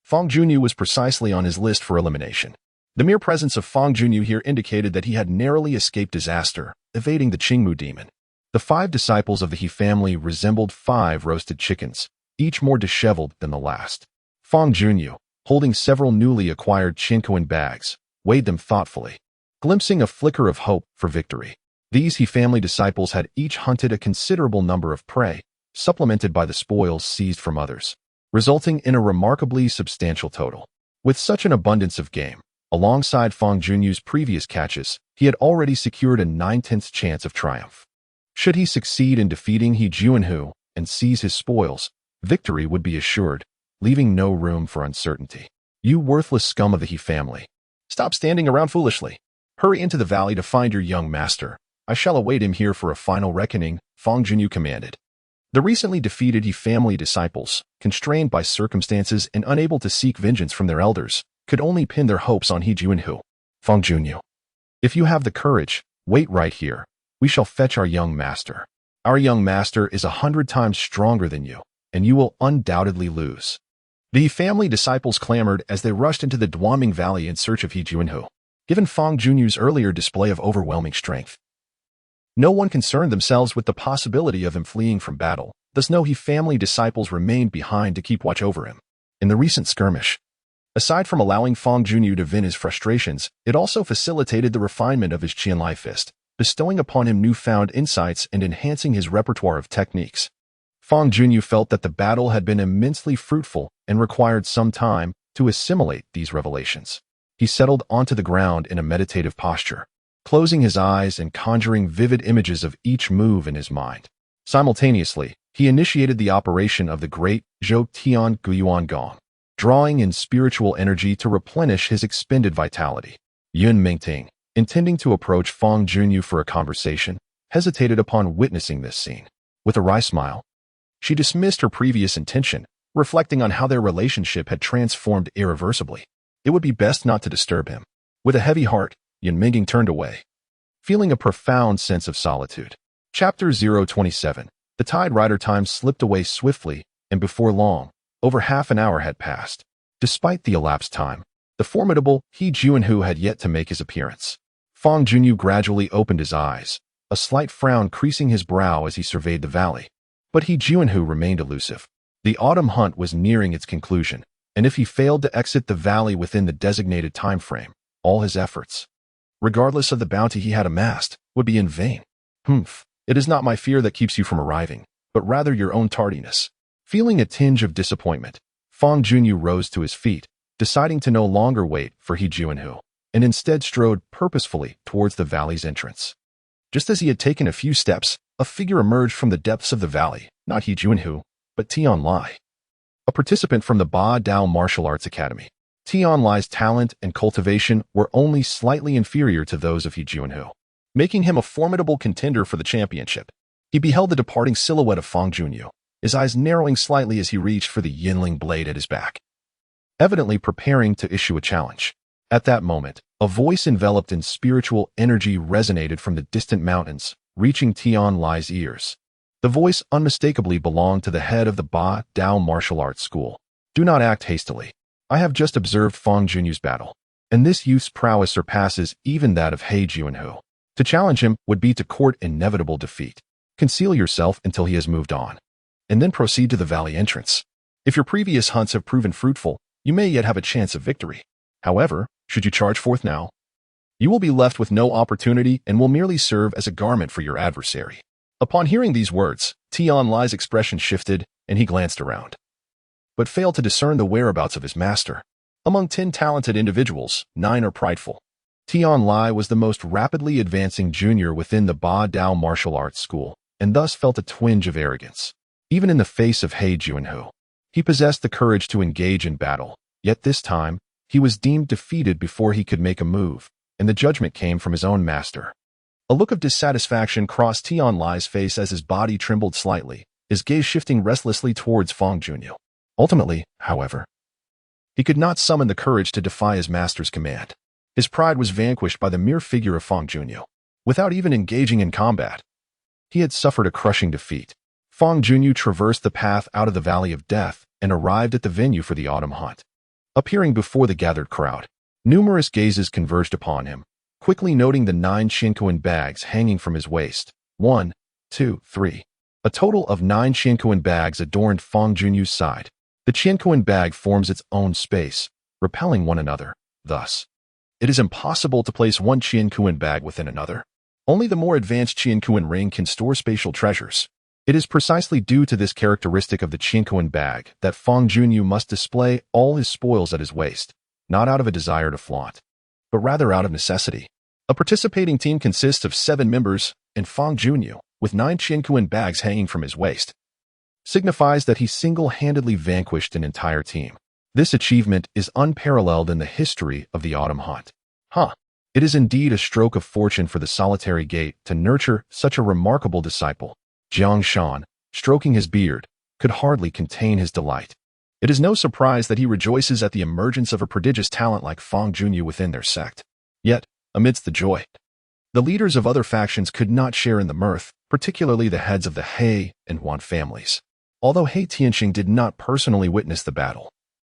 [SPEAKER 1] Fangyuan was precisely on his list for elimination. The mere presence of Fangyuan here indicated that he had narrowly escaped disaster, evading the Qingmu demon. The 5 disciples of the He family resembled 5 roasted chickens, each more disheveled than the last. Fangyuan, holding several newly acquired Chinkoan bags, weighed them thoughtfully, glimpsing a flicker of hope for victory. These He family disciples had each hunted a considerable number of prey, supplemented by the spoils seized from others, resulting in a remarkably substantial total. With such an abundance of game, alongside Fangyuan's previous catches, he had already secured a 9/10 chance of triumph. Should he succeed in defeating He Juanhu and seize his spoils, victory would be assured, leaving no room for uncertainty. "You worthless scum of the He family. Stop standing around foolishly. Hurry into the valley to find your young master. I shall await him here for a final reckoning," Fangyuan commanded. The recently defeated He family disciples, constrained by circumstances and unable to seek vengeance from their elders, could only pin their hopes on He Juanhu. "Fangyuan, if you have the courage, wait right here. We shall fetch our young master. Our young master is 100 times stronger than you, and you will undoubtedly lose." The family disciples clamored as they rushed into the Duaming Valley in search of He Juanhu. Given Fangyuan's earlier display of overwhelming strength, no one concerned themselves with the possibility of him fleeing from battle, thus no He family disciples remained behind to keep watch over him. In the recent skirmish, aside from allowing Fangyuan to vent his frustrations, it also facilitated the refinement of his Qianlai fist, bestowing upon him newfound insights and enhancing his repertoire of techniques. Fangyuan felt that the battle had been immensely fruitful and required some time to assimilate these revelations. He settled onto the ground in a meditative posture, closing his eyes and conjuring vivid images of each move in his mind. Simultaneously, he initiated the operation of the great Zhou Tian Guyuan Gong, drawing in spiritual energy to replenish his expended vitality. Yun Mingting, intending to approach Fangyuan for a conversation, hesitated upon witnessing this scene. With a wry smile, she dismissed her previous intention, reflecting on how their relationship had transformed irreversibly. It would be best not to disturb him. With a heavy heart, Yun Mingting turned away, feeling a profound sense of solitude. Chapter 027. The Tide Rider time slipped away swiftly, and before long, over half an hour had passed. Despite the elapsed time, the formidable He Juanhu had yet to make his appearance. Fangyuan gradually opened his eyes, a slight frown creasing his brow as he surveyed the valley. But He Juanhu remained elusive. The autumn hunt was nearing its conclusion, and if he failed to exit the valley within the designated time frame, all his efforts, regardless of the bounty he had amassed, would be in vain. It is not my fear that keeps you from arriving, but rather your own tardiness." Feeling a tinge of disappointment, Fangyuan rose to his feet, deciding to no longer wait for He Juanhu. and instead strode purposefully towards the valley's entrance. Just as he had taken a few steps, a figure emerged from the depths of the valley, not He Junhu, but Tian Lai, a participant from the Ba Dao Martial Arts Academy. Tian Lai's talent and cultivation were only slightly inferior to those of He Junhu, making him a formidable contender for the championship. He beheld the departing silhouette of Fangyuan, his eyes narrowing slightly as he reached for the Yinling blade at his back, evidently preparing to issue a challenge. At that moment, a voice enveloped in spiritual energy resonated from the distant mountains, reaching Tian Lai's ears. The voice unmistakably belonged to the head of the Ba Dao Martial Arts School. Do not act hastily. I have just observed Fangyuan's battle, and this youth's prowess surpasses even that of He Junhu. To challenge him would be to court inevitable defeat. Conceal yourself until he has moved on, and then proceed to the valley entrance. If your previous hunts have proven fruitful, you may yet have a chance of victory. However, should you charge forth now, you will be left with no opportunity and will merely serve as a garment for your adversary. Upon hearing these words, Tian Lai's expression shifted, and he glanced around, but failed to discern the whereabouts of his master. Among 10 talented individuals, 9 are prideful. Tian Lai was the most rapidly advancing junior within the Ba Dao Martial Arts School, and thus felt a twinge of arrogance. Even in the face of He Junhu, he possessed the courage to engage in battle, yet this time, he was deemed defeated before he could make a move, and the judgment came from his own master. A look of dissatisfaction crossed Tian Lai's face as his body trembled slightly, his gaze shifting restlessly towards Fangyuan. Ultimately, however, he could not summon the courage to defy his master's command. His pride was vanquished by the mere figure of Fangyuan. Without even engaging in combat, he had suffered a crushing defeat. Fangyuan traversed the path out of the Valley of Death and arrived at the venue for the autumn hunt. Appearing before the gathered crowd, numerous gazes converged upon him, quickly noting the 9 Qiankuan bags hanging from his waist. 1, 2, 3. A total of 9 Qiankuan bags adorned Fangyuan's side. The Qiankuan bag forms its own space, repelling one another. Thus, it is impossible to place one Qiankuan bag within another. Only the more advanced Qiankuan ring can store spatial treasures. It is precisely due to this characteristic of the Qiankuan bag that Fangyuan must display all his spoils at his waist, not out of a desire to flaunt, but rather out of necessity. A participating team consists of 7 members, and Fangyuan, with 9 Qiankuan bags hanging from his waist, signifies that he single-handedly vanquished an entire team. This achievement is unparalleled in the history of the autumn hunt. It is indeed a stroke of fortune for the solitary gate to nurture such a remarkable disciple. Jiang Shan, stroking his beard, could hardly contain his delight. It is no surprise that he rejoices at the emergence of a prodigious talent like Fangyuan within their sect. Yet, amidst the joy, the leaders of other factions could not share in the mirth, particularly the heads of the He and Huan families. Although He Tianxing did not personally witness the battle,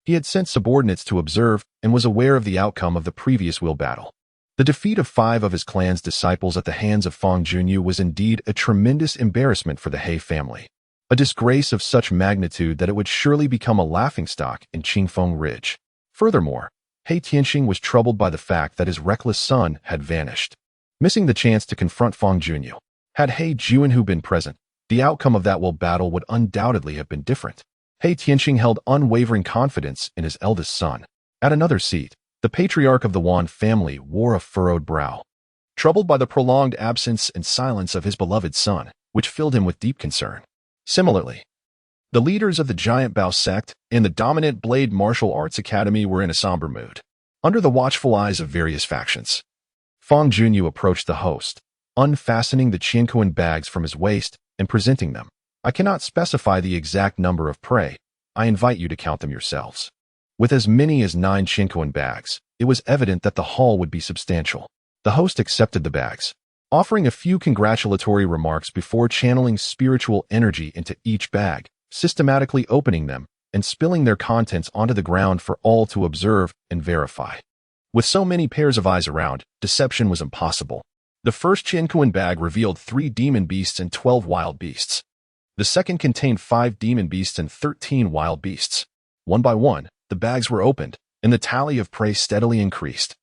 [SPEAKER 1] he had sent subordinates to observe and was aware of the outcome of the previous will battle. The defeat of 5 of his clan's disciples at the hands of Fangyuan was indeed a tremendous embarrassment for the He family, a disgrace of such magnitude that it would surely become a laughingstock in Qingfeng Ridge. Furthermore, He Tianxing was troubled by the fact that his reckless son had vanished, missing the chance to confront Fangyuan. Had He Junhu been present, the outcome of that will battle would undoubtedly have been different. He Tianxing held unwavering confidence in his eldest son. At another seat, the patriarch of the Wan family wore a furrowed brow, troubled by the prolonged absence and silence of his beloved son, which filled him with deep concern. Similarly, the leaders of the Giant Bao sect and the dominant Blade Martial Arts Academy were in a somber mood. Under the watchful eyes of various factions, Fangyuan approached the host, unfastening the Qiankuan bags from his waist and presenting them. I cannot specify the exact number of prey. I invite you to count them yourselves. With as many as 9 Qiankuan bags, it was evident that the haul would be substantial. The host accepted the bags, offering a few congratulatory remarks before channeling spiritual energy into each bag, systematically opening them and spilling their contents onto the ground for all to observe and verify. With so many pairs of eyes around, deception was impossible. The first Qiankuan bag revealed 3 demon beasts and 12 wild beasts. The second contained 5 demon beasts and 13 wild beasts. One by one, the bags were opened, and the tally of prey steadily increased,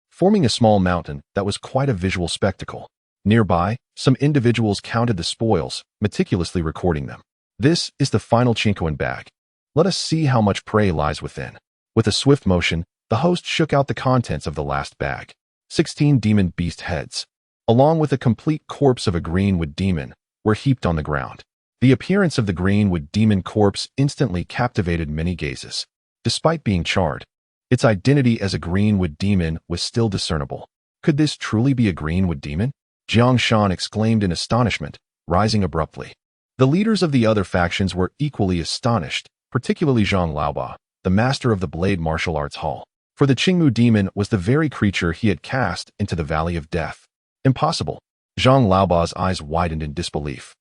[SPEAKER 1] forming a small mountain that was quite a visual spectacle. Nearby, some individuals counted the spoils, meticulously recording them. This is the final Qiankuan bag. Let us see how much prey lies within. With a swift motion, The host shook out the contents of the last bag. 16 demon beast heads, along with a complete corpse of a greenwood demon, were heaped on the ground. The appearance of the greenwood demon corpse instantly captivated many gazes. Despite being charred, its identity as a greenwood demon was still discernible. Could this truly be a greenwood demon? Jiang Shan exclaimed in astonishment, rising abruptly. The leaders of the other factions were equally astonished, particularly Zhang Laoba, the master of the Blade Martial Arts Hall. For the Qingmu demon was the very creature he had cast into the Valley of Death. Impossible. Zhang Laoba's eyes widened in disbelief,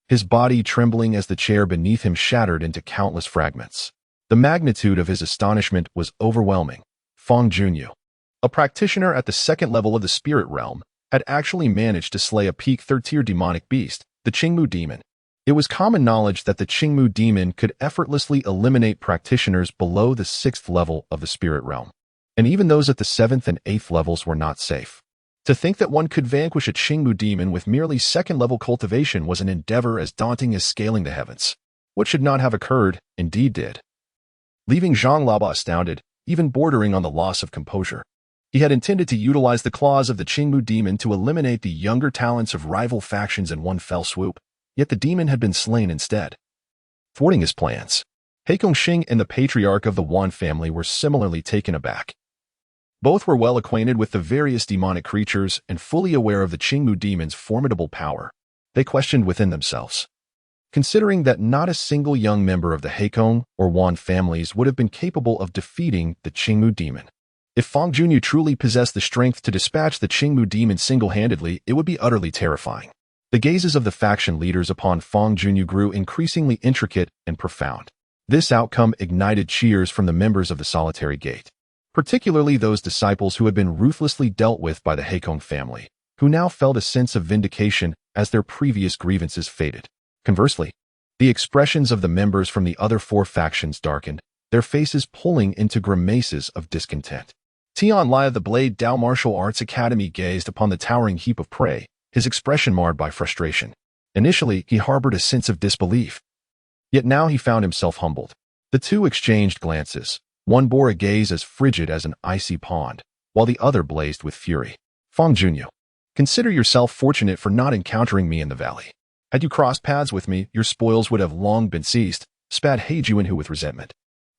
[SPEAKER 1] his body trembling as the chair beneath him shattered into countless fragments. The magnitude of his astonishment was overwhelming. Fangyuan, a practitioner at the second level of the spirit realm, had actually managed to slay a peak third-tier demonic beast, the Qingmu demon. It was common knowledge that the Qingmu demon could effortlessly eliminate practitioners below the 6th level of the spirit realm, and even those at the 7th and 8th levels were not safe. To think that one could vanquish a Qingmu demon with merely 2nd-level cultivation was an endeavor as daunting as scaling the heavens. What should not have occurred, indeed did, leaving Zhang Laoba astounded, even bordering on the loss of composure. He had intended to utilize the claws of the Qingmu demon to eliminate the younger talents of rival factions in one fell swoop, yet the demon had been slain instead. Thwarting his plans, He Gongxing and the patriarch of the Wan family were similarly taken aback. Both were well acquainted with the various demonic creatures and fully aware of the Qingmu demon's formidable power. They questioned within themselves, considering that not a single young member of the Heikong or Wan families would have been capable of defeating the Qingmu demon. If Fangyuan truly possessed the strength to dispatch the Qingmu demon single-handedly, it would be utterly terrifying. The gazes of the faction leaders upon Fangyuan grew increasingly intricate and profound. This outcome ignited cheers from the members of the Solitary Gate, particularly those disciples who had been ruthlessly dealt with by the Heikong family, who now felt a sense of vindication as their previous grievances faded. Conversely, the expressions of the members from the other 4 factions darkened, their faces pulling into grimaces of discontent. Tian Lai of the Blade Dao Martial Arts Academy gazed upon the towering heap of prey, his expression marred by frustration. Initially, he harbored a sense of disbelief, yet now he found himself humbled. The two exchanged glances. One bore a gaze as frigid as an icy pond, while the other blazed with fury. Fangyuan, consider yourself fortunate for not encountering me in the valley. Had you crossed paths with me, your spoils would have long been seized, spat He Juanhu with resentment.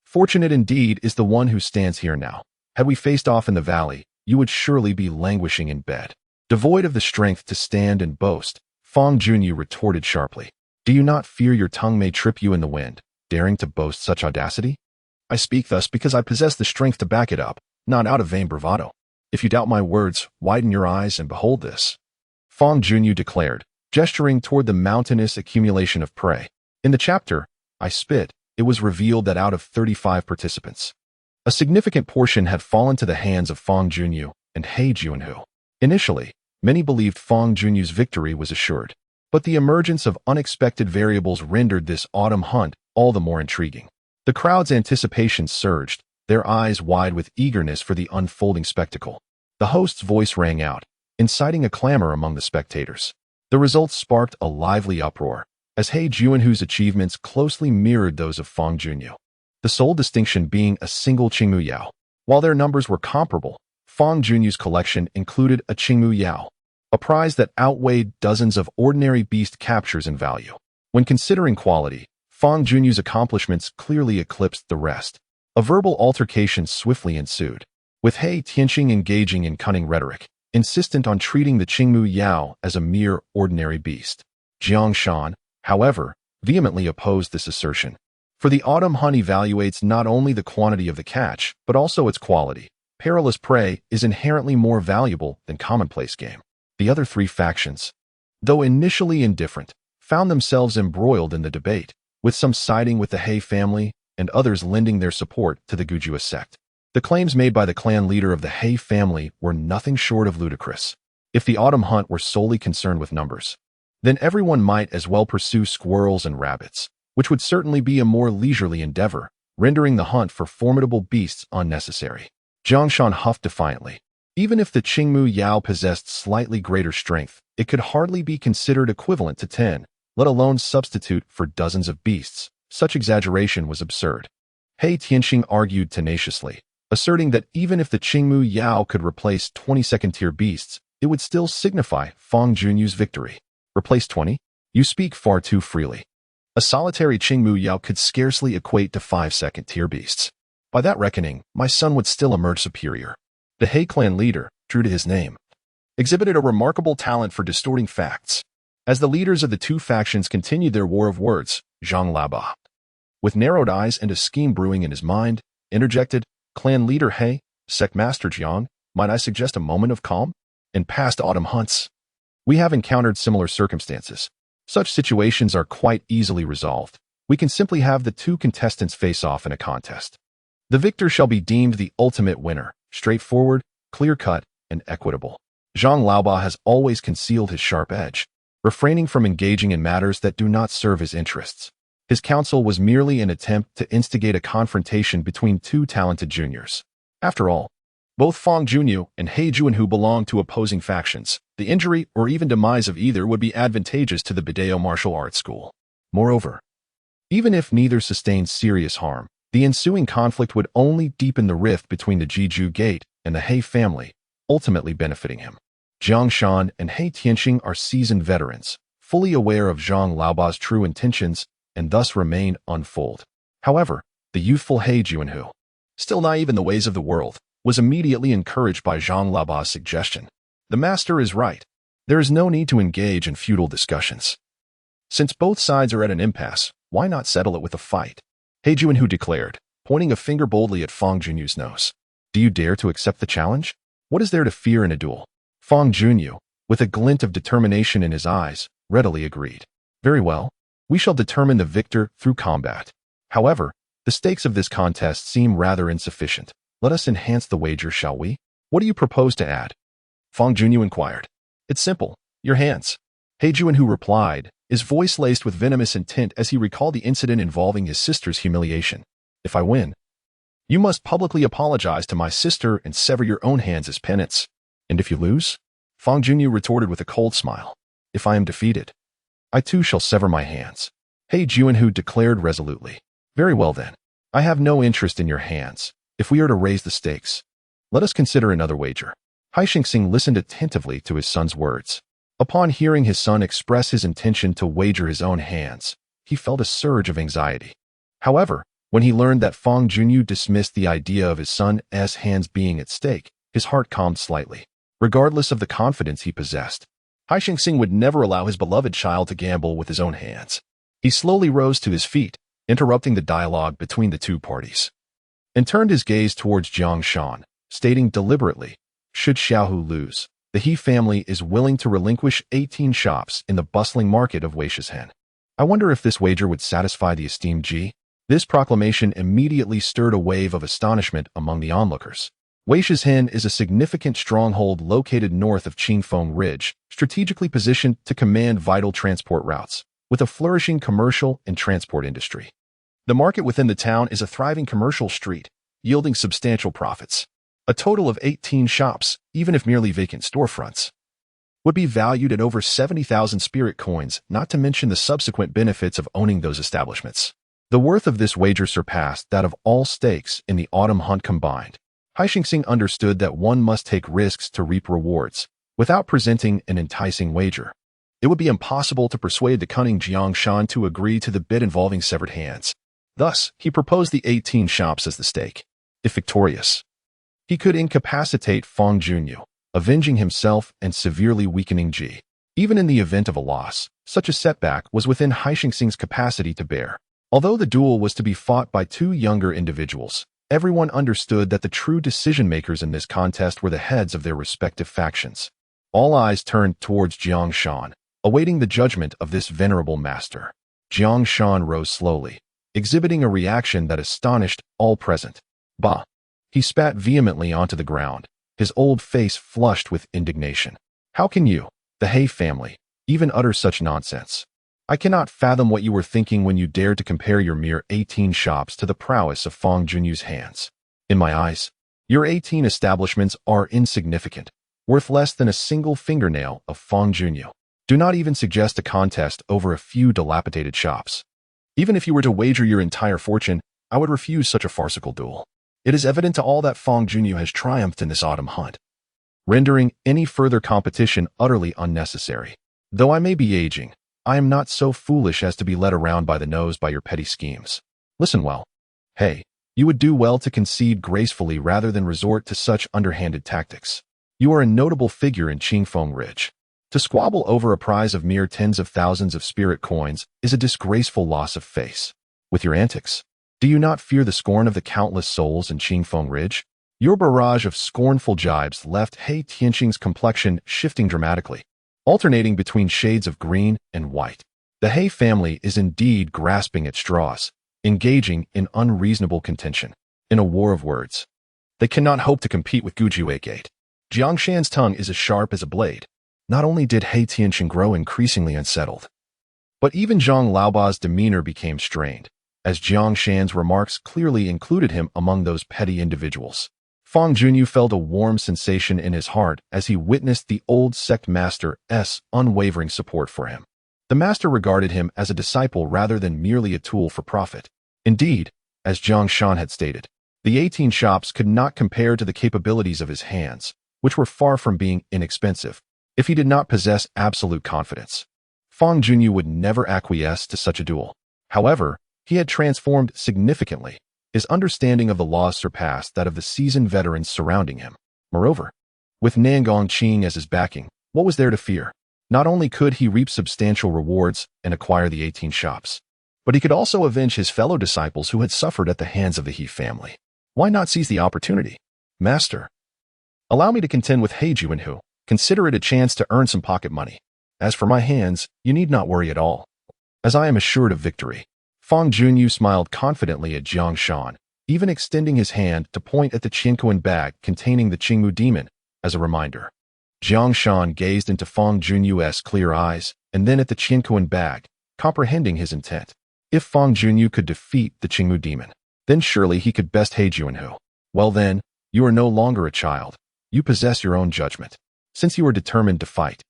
[SPEAKER 1] Fortunate indeed is the one who stands here now. Had we faced off in the valley, you would surely be languishing in bed, devoid of the strength to stand and boast. Fangyuan retorted sharply. Do you not fear your tongue may trip you in the wind, daring to boast such audacity? I speak thus because I possess the strength to back it up, not out of vain bravado. If you doubt my words, widen your eyes and behold this. Fangyuan declared, gesturing toward the mountainous accumulation of prey. In the chapter, I Spit, it was revealed that out of 35 participants, a significant portion had fallen to the hands of Fangyuan and He Juanhu. Initially, many believed Fangyuan's victory was assured, but the emergence of unexpected variables rendered this autumn hunt all the more intriguing. The crowd's anticipation surged, their eyes wide with eagerness for the unfolding spectacle. The host's voice rang out, inciting a clamor among the spectators. The results sparked a lively uproar, as He Juanhu's achievements closely mirrored those of Fangyuan, the sole distinction being a single Qingmu Yao. While their numbers were comparable, Fangyuan's collection included a Qingmu Yao, a prize that outweighed dozens of ordinary beast captures in value. When considering quality, Fangyuan's accomplishments clearly eclipsed the rest. A verbal altercation swiftly ensued, with He Tianqing engaging in cunning rhetoric, insistent on treating the Qingmu Yao as a mere ordinary beast. Jiang Shan, however, vehemently opposed this assertion. For the autumn hunt evaluates not only the quantity of the catch, but also its quality. Perilous prey is inherently more valuable than commonplace game. The other 3 factions, though initially indifferent, found themselves embroiled in the debate, with some siding with the He family and others lending their support to the Gujua sect. The claims made by the clan leader of the He family were nothing short of ludicrous. If the autumn hunt were solely concerned with numbers, then everyone might as well pursue squirrels and rabbits, which would certainly be a more leisurely endeavor, rendering the hunt for formidable beasts unnecessary. Jiang Shan huffed defiantly. Even if the Qingmu Yao possessed slightly greater strength, it could hardly be considered equivalent to 10, let alone substitute for dozens of beasts. Such exaggeration was absurd. He Tianqing argued tenaciously. asserting that even if the Qingmu Yao could replace 20 second-tier beasts, it would still signify Fang Junyu's victory. Replace 20? You speak far too freely. A solitary Qingmu Yao could scarcely equate to 5 second-tier beasts. By that reckoning, my son would still emerge superior. The He clan leader, true to his name, exhibited a remarkable talent for distorting facts. As the leaders of the two factions continued their war of words, Zhang Laoba, with narrowed eyes and a scheme brewing in his mind, interjected, "Clan leader He, sect master Jiang, might I suggest a moment of calm? In past autumn hunts, we have encountered similar circumstances. Such situations are quite easily resolved. We can simply have the two contestants face off in a contest. The victor shall be deemed the ultimate winner, straightforward, clear-cut, and equitable." Zhang Laoba has always concealed his sharp edge, refraining from engaging in matters that do not serve his interests. His counsel was merely an attempt to instigate a confrontation between two talented juniors. After all, both Fang Junyu and He Juanhu belong to opposing factions. The injury or even demise of either would be advantageous to the Bidao martial arts school. Moreover, even if neither sustained serious harm, the ensuing conflict would only deepen the rift between the Jiju Gate and the He family, ultimately benefiting him. Jiang Shan and He Tianxing are seasoned veterans, fully aware of Zhang Laoba's true intentions, and thus remain unfooled. However, the youthful He Juanhu, still naive in the ways of the world, was immediately encouraged by Zhang Laoba's suggestion. The master is right. There is no need to engage in futile discussions. Since both sides are at an impasse, why not settle it with a fight? He Juanhu declared, pointing a finger boldly at Fang Junyu's nose. Do you dare to accept the challenge? What is there to fear in a duel? Fang Junyu, with a glint of determination in his eyes, readily agreed. Very well. We shall determine the victor through combat. However, the stakes of this contest seem rather insufficient. Let us enhance the wager, shall we? What do you propose to add? Fang Junyu inquired. It's simple. Your hands. He Juanhu replied, his voice laced with venomous intent as he recalled the incident involving his sister's humiliation. If I win, you must publicly apologize to my sister and sever your own hands as penance. And if you lose? Fang Junyu retorted with a cold smile. If I am defeated, I too shall sever my hands. He Juanhu declared resolutely. Very well then. I have no interest in your hands. If we are to raise the stakes, let us consider another wager. Haixingxing listened attentively to his son's words. Upon hearing his son express his intention to wager his own hands, he felt a surge of anxiety. However, when he learned that Fang Junyu dismissed the idea of his son's hands being at stake, his heart calmed slightly. Regardless of the confidence he possessed, Haixingxing would never allow his beloved child to gamble with his own hands. He slowly rose to his feet, interrupting the dialogue between the two parties, and turned his gaze towards Jiang Shan, stating deliberately, should Xiaohu lose, the He family is willing to relinquish 18 shops in the bustling market of Weishishen. I wonder if this wager would satisfy the esteemed Ji? This proclamation immediately stirred a wave of astonishment among the onlookers. Weishishen is a significant stronghold located north of Qingfeng Ridge, strategically positioned to command vital transport routes, with a flourishing commercial and transport industry. The market within the town is a thriving commercial street, yielding substantial profits. A total of 18 shops, even if merely vacant storefronts, would be valued at over 70,000 spirit coins, not to mention the subsequent benefits of owning those establishments. The worth of this wager surpassed that of all stakes in the autumn hunt combined. Haixingxing understood that one must take risks to reap rewards. Without presenting an enticing wager, it would be impossible to persuade the cunning Jiang Shan to agree to the bid involving severed hands. Thus, he proposed the 18 shops as the stake. If victorious, he could incapacitate Fang Junyu, avenging himself and severely weakening Ji. Even in the event of a loss, such a setback was within Haixingxing's capacity to bear. Although the duel was to be fought by two younger individuals, everyone understood that the true decision-makers in this contest were the heads of their respective factions. All eyes turned towards Jiang Shan, awaiting the judgment of this venerable master. Jiang Shan rose slowly, exhibiting a reaction that astonished all present. Bah! He spat vehemently onto the ground, his old face flushed with indignation. How can you, the He family, even utter such nonsense? I cannot fathom what you were thinking when you dared to compare your mere 18 shops to the prowess of Fang Junyu's hands. In my eyes, your 18 establishments are insignificant, worth less than a single fingernail of Fang Junyu. Do not even suggest a contest over a few dilapidated shops. Even if you were to wager your entire fortune, I would refuse such a farcical duel. It is evident to all that Fangyuan has triumphed in this autumn hunt, rendering any further competition utterly unnecessary. Though I may be aging, I am not so foolish as to be led around by the nose by your petty schemes. Listen well. Hey, you would do well to concede gracefully rather than resort to such underhanded tactics. You are a notable figure in Qingfeng Ridge. To squabble over a prize of mere tens of thousands of spirit coins is a disgraceful loss of face. With your antics, do you not fear the scorn of the countless souls in Qingfeng Ridge? Your barrage of scornful jibes left He Tianqing's complexion shifting dramatically, alternating between shades of green and white. The He family is indeed grasping at straws, engaging in unreasonable contention. In a war of words, they cannot hope to compete with Gujuei Gate. Jiang Shan's tongue is as sharp as a blade. Not only did He Tianqing grow increasingly unsettled, but even Zhang Laoba's demeanor became strained, as Jiang Shan's remarks clearly included him among those petty individuals. Fangyuan felt a warm sensation in his heart as he witnessed the old sect master's unwavering support for him. The master regarded him as a disciple rather than merely a tool for profit. Indeed, as Jiang Shan had stated, the 18 shops could not compare to the capabilities of his hands, which were far from being inexpensive. If he did not possess absolute confidence, Fangyuan would never acquiesce to such a duel. However, he had transformed significantly. His understanding of the laws surpassed that of the seasoned veterans surrounding him. Moreover, with Nangong Qing as his backing, what was there to fear? Not only could he reap substantial rewards and acquire the 18 shops, but he could also avenge his fellow disciples who had suffered at the hands of the He family. Why not seize the opportunity? Master, allow me to contend with He Juanhu. Consider it a chance to earn some pocket money. As for my hands, you need not worry at all, as I am assured of victory. Fangyuan smiled confidently at Jiang Shan, even extending his hand to point at the Qianquan bag containing the Qingmu demon as a reminder. Jiang Shan gazed into Fangyuan's clear eyes and then at the Qianquan bag, comprehending his intent. If Fangyuan could defeat the Qingmu demon, then surely he could best He Juanhu. Well then, you are no longer a child. You possess your own judgment. Since you are determined to fight,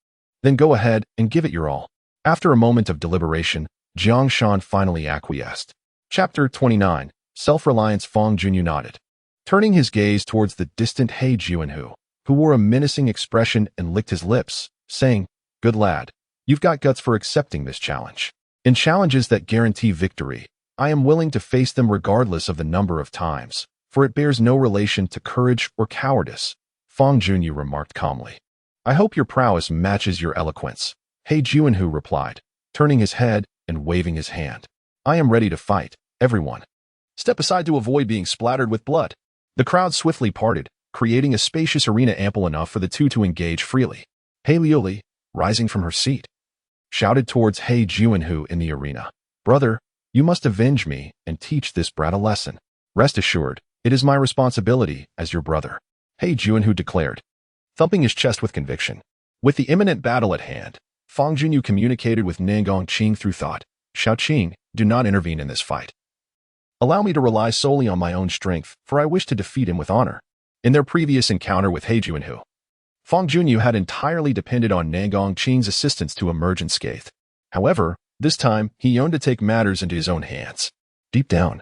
[SPEAKER 1] then go ahead and give it your all. After a moment of deliberation, Jiang Shan finally acquiesced. Chapter 29. Self-reliance. Fangyuan nodded, turning his gaze towards the distant He Juanhu, who wore a menacing expression and licked his lips, saying, "Good lad, you've got guts for accepting this challenge. In challenges that guarantee victory, I am willing to face them regardless of the number of times, for it bears no relation to courage or cowardice," Fangyuan remarked calmly. "I hope your prowess matches your eloquence," He Juanhu replied, turning his head and waving his hand. "I am ready to fight, everyone. Step aside to avoid being splattered with blood." The crowd swiftly parted, creating a spacious arena ample enough for the two to engage freely. He Liuli, rising from her seat, shouted towards He Juanhu in the arena, "Brother, you must avenge me and teach this brat a lesson. Rest assured, it is my responsibility as your brother," He Juanhu declared, thumping his chest with conviction. With the imminent battle at hand, Fangyuan communicated with Nangong Qing through thought. "Xiao Qing, do not intervene in this fight. Allow me to rely solely on my own strength, for I wish to defeat him with honor." In their previous encounter with He Juanhu, Fangyuan had entirely depended on Nangong Qing's assistance to emerge unscathed. However, this time he yearned to take matters into his own hands. Deep down,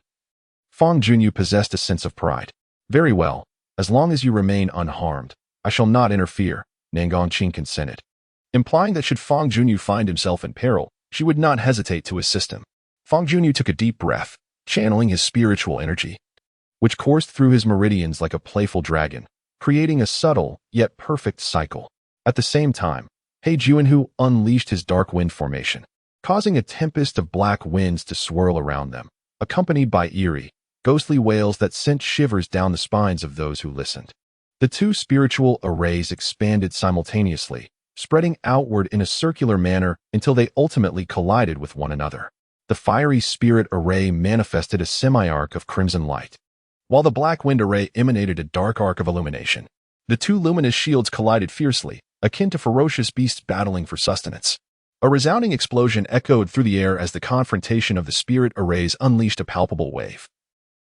[SPEAKER 1] Fangyuan possessed a sense of pride. "Very well, as long as you remain unharmed, I shall not interfere," Nangong Qing consented, implying that should Fangyuan find himself in peril, she would not hesitate to assist him. Fangyuan took a deep breath, channeling his spiritual energy, which coursed through his meridians like a playful dragon, creating a subtle yet perfect cycle. At the same time, He Juanhu unleashed his dark wind formation, causing a tempest of black winds to swirl around them, accompanied by eerie, ghostly wails that sent shivers down the spines of those who listened. The two spiritual arrays expanded simultaneously, spreading outward in a circular manner until they ultimately collided with one another. The fiery spirit array manifested a semi-arc of crimson light, while the black wind array emanated a dark arc of illumination. The two luminous shields collided fiercely, akin to ferocious beasts battling for sustenance. A resounding explosion echoed through the air as the confrontation of the spirit arrays unleashed a palpable wave,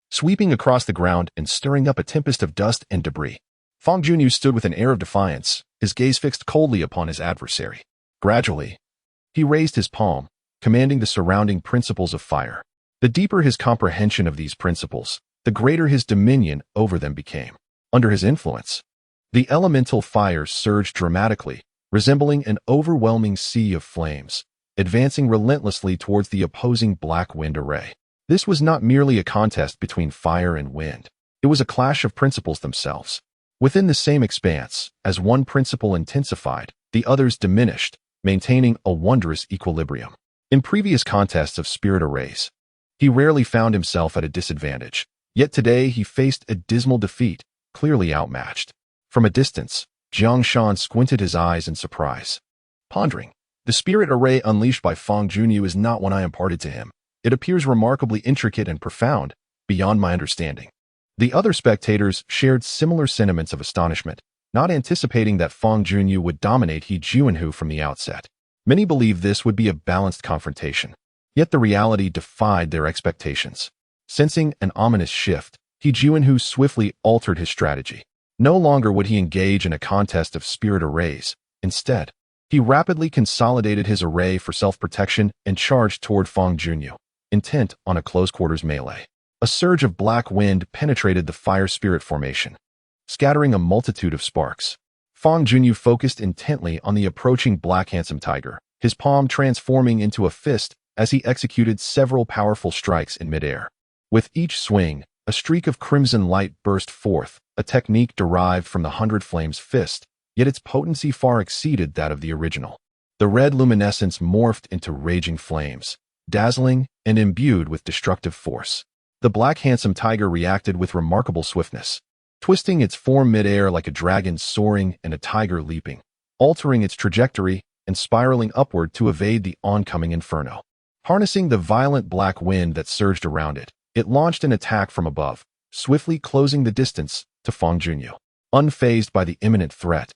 [SPEAKER 1] sweeping across the ground and stirring up a tempest of dust and debris. Fangyuan stood with an air of defiance, his gaze fixed coldly upon his adversary. Gradually, he raised his palm, commanding the surrounding principles of fire. The deeper his comprehension of these principles, the greater his dominion over them became. Under his influence, the elemental fire surged dramatically, resembling an overwhelming sea of flames, advancing relentlessly towards the opposing black wind array. This was not merely a contest between fire and wind. It was a clash of principles themselves. Within the same expanse, as one principle intensified, the others diminished, maintaining a wondrous equilibrium. In previous contests of spirit arrays, he rarely found himself at a disadvantage, yet today he faced a dismal defeat, clearly outmatched. From a distance, Jiang Shan squinted his eyes in surprise, pondering. The spirit array unleashed by Fangyuan is not one I imparted to him. It appears remarkably intricate and profound, beyond my understanding. The other spectators shared similar sentiments of astonishment, not anticipating that Fangyuan would dominate He Jianhu from the outset. Many believed this would be a balanced confrontation, yet the reality defied their expectations. Sensing an ominous shift, He Jianhu swiftly altered his strategy. No longer would he engage in a contest of spirit arrays. Instead, he rapidly consolidated his array for self-protection and charged toward Fangyuan, intent on a close-quarters melee. A surge of black wind penetrated the fire spirit formation, scattering a multitude of sparks. Fangyuan focused intently on the approaching black handsome tiger, his palm transforming into a fist as he executed several powerful strikes in midair. With each swing, a streak of crimson light burst forth, a technique derived from the 100 Flames fist, yet its potency far exceeded that of the original. The red luminescence morphed into raging flames, dazzling and imbued with destructive force. The black handsome tiger reacted with remarkable swiftness, twisting its form midair like a dragon soaring and a tiger leaping, altering its trajectory and spiraling upward to evade the oncoming inferno. Harnessing the violent black wind that surged around it, it launched an attack from above, swiftly closing the distance to Fangyuan. Unfazed by the imminent threat,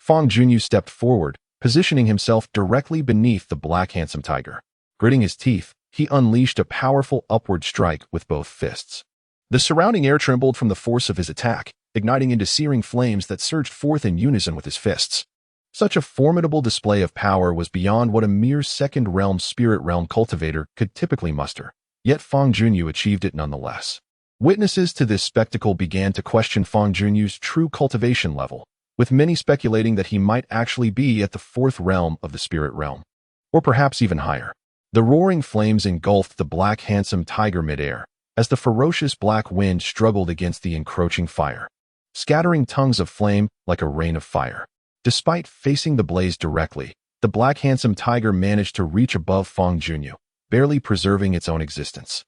[SPEAKER 1] Fangyuan stepped forward, positioning himself directly beneath the black handsome tiger. Gritting his teeth, he unleashed a powerful upward strike with both fists. The surrounding air trembled from the force of his attack, igniting into searing flames that surged forth in unison with his fists. Such a formidable display of power was beyond what a mere second-realm spirit realm cultivator could typically muster, yet Fangyuan achieved it nonetheless. Witnesses to this spectacle began to question Fangyuan's true cultivation level, with many speculating that he might actually be at the 4th realm of the spirit realm, or perhaps even higher. The roaring flames engulfed the black handsome tiger midair, as the ferocious black wind struggled against the encroaching fire, scattering tongues of flame like a rain of fire. Despite facing the blaze directly, the black handsome tiger managed to reach above Fangyuan, barely preserving its own existence.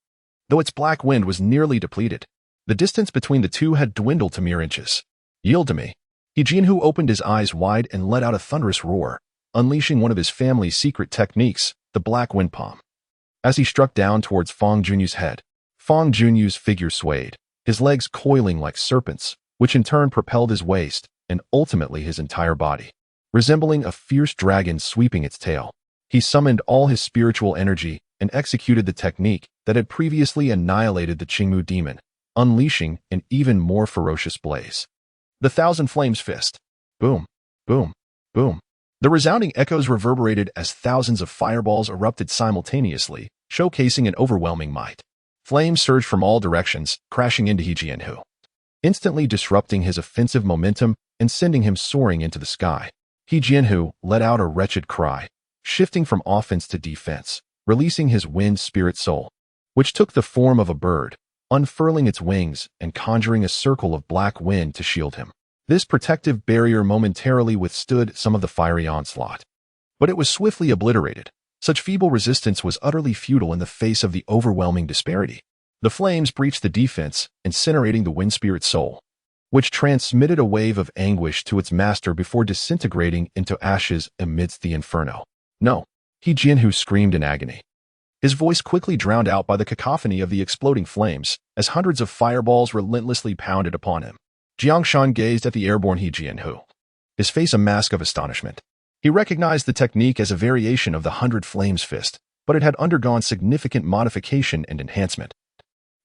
[SPEAKER 1] Though its black wind was nearly depleted, the distance between the two had dwindled to mere inches. "Yield to me." He Jianhu opened his eyes wide and let out a thunderous roar, unleashing one of his family's secret techniques, the black wind palm. As he struck down towards Fangyuan's head, Fangyuan's figure swayed, his legs coiling like serpents, which in turn propelled his waist and ultimately his entire body. Resembling a fierce dragon sweeping its tail, he summoned all his spiritual energy and executed the technique that had previously annihilated the Qingmu demon, unleashing an even more ferocious blaze. The 1,000 Flames fist. Boom, boom, boom. The resounding echoes reverberated as thousands of fireballs erupted simultaneously, showcasing an overwhelming might. Flames surged from all directions, crashing into He Jianhu, instantly disrupting his offensive momentum and sending him soaring into the sky. He Jianhu let out a wretched cry, shifting from offense to defense, releasing his wind spirit soul, which took the form of a bird, unfurling its wings and conjuring a circle of black wind to shield him. This protective barrier momentarily withstood some of the fiery onslaught, but it was swiftly obliterated. Such feeble resistance was utterly futile in the face of the overwhelming disparity. The flames breached the defense, incinerating the wind spirit soul, which transmitted a wave of anguish to its master before disintegrating into ashes amidst the inferno. "No!" He Jianhu screamed in agony, his voice quickly drowned out by the cacophony of the exploding flames as hundreds of fireballs relentlessly pounded upon him. Jiang Shan gazed at the airborne He Jianhu, his face a mask of astonishment. He recognized the technique as a variation of the 100 Flames fist, but it had undergone significant modification and enhancement,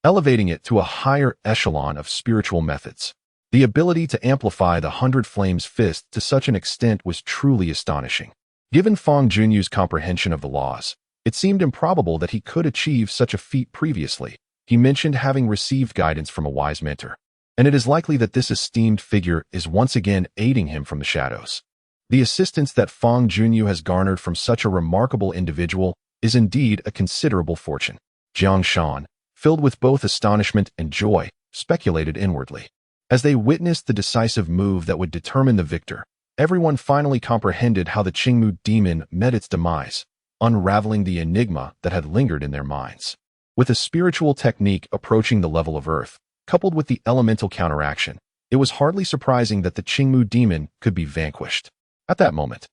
[SPEAKER 1] elevating it to a higher echelon of spiritual methods. The ability to amplify the 100 Flames fist to such an extent was truly astonishing. Given Fangyuan's comprehension of the laws, it seemed improbable that he could achieve such a feat previously, He mentioned having received guidance from a wise mentor, and it is likely that this esteemed figure is once again aiding him from the shadows. The assistance that Fang Junyu has garnered from such a remarkable individual is indeed a considerable fortune. Jiang Shan, filled with both astonishment and joy, speculated inwardly. As they witnessed the decisive move that would determine the victor, everyone finally comprehended how the Qingmu demon met its demise, unraveling the enigma that had lingered in their minds. With a spiritual technique approaching the level of Earth, coupled with the elemental counteraction, it was hardly surprising that the Qingmu demon could be vanquished. At that moment,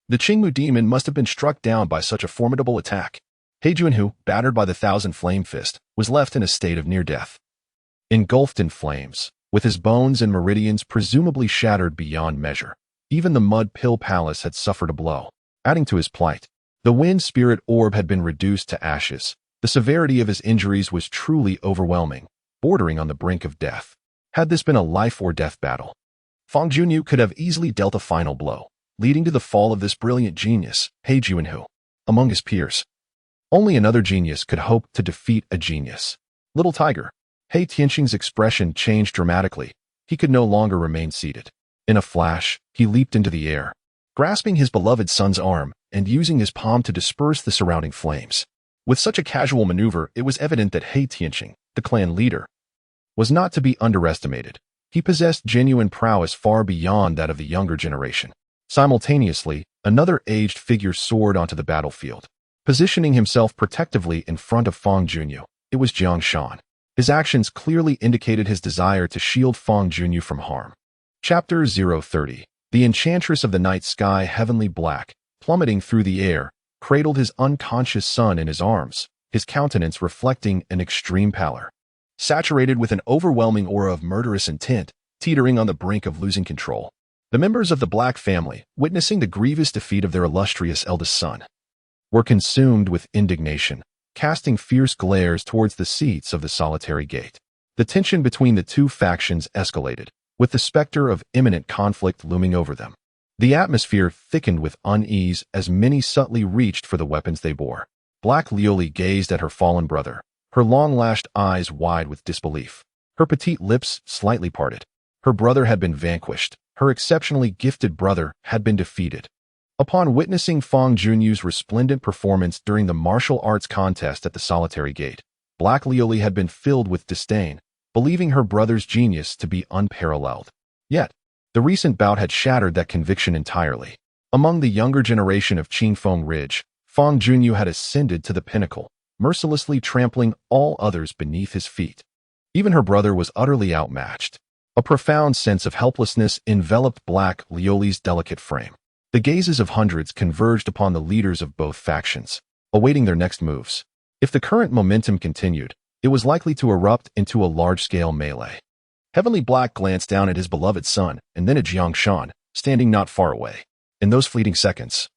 [SPEAKER 1] the Qingmu demon must have been struck down by such a formidable attack. He Junhu, battered by the thousand flame fist, was left in a state of near death. Engulfed in flames, with his bones and meridians presumably shattered beyond measure, even the mud pill palace had suffered a blow. Adding to his plight, the wind spirit orb had been reduced to ashes. The severity of his injuries was truly overwhelming, bordering on the brink of death. Had this been a life-or-death battle, Fang Junyu could have easily dealt a final blow, leading to the fall of this brilliant genius, He Junhu. Among his peers, only another genius could hope to defeat a genius. Little Tiger. He Tianqing's expression changed dramatically. He could no longer remain seated. In a flash, he leaped into the air, grasping his beloved son's arm and using his palm to disperse the surrounding flames. With such a casual maneuver, it was evident that He Tianqing, the clan leader, was not to be underestimated. He possessed genuine prowess far beyond that of the younger generation. Simultaneously, another aged figure soared onto the battlefield, positioning himself protectively in front of Fang Junyu. It was Jiang Shan. His actions clearly indicated his desire to shield Fang Junyu from harm. Chapter 030. The enchantress of the night sky, heavenly black, plummeting through the air, cradled his unconscious son in his arms, his countenance reflecting an extreme pallor. Saturated with an overwhelming aura of murderous intent, teetering on the brink of losing control, the members of the Black family, witnessing the grievous defeat of their illustrious eldest son, were consumed with indignation, casting fierce glares towards the seats of the solitary gate. The tension between the two factions escalated, with the specter of imminent conflict looming over them. The atmosphere thickened with unease as many subtly reached for the weapons they bore. Black Lioli gazed at her fallen brother, her long-lashed eyes wide with disbelief, her petite lips slightly parted. Her brother had been vanquished. Her exceptionally gifted brother had been defeated. Upon witnessing Fang Junyu's resplendent performance during the martial arts contest at the solitary gate, Black Lioli had been filled with disdain, believing her brother's genius to be unparalleled. Yet, the recent bout had shattered that conviction entirely. Among the younger generation of Qingfeng Ridge, Fang Junyu had ascended to the pinnacle, mercilessly trampling all others beneath his feet. Even her brother was utterly outmatched. A profound sense of helplessness enveloped Black Lioli's delicate frame. The gazes of hundreds converged upon the leaders of both factions, awaiting their next moves. If the current momentum continued, it was likely to erupt into a large-scale melee. Heavenly Black glanced down at his beloved son and then at Jiang Shan, standing not far away. In those fleeting seconds,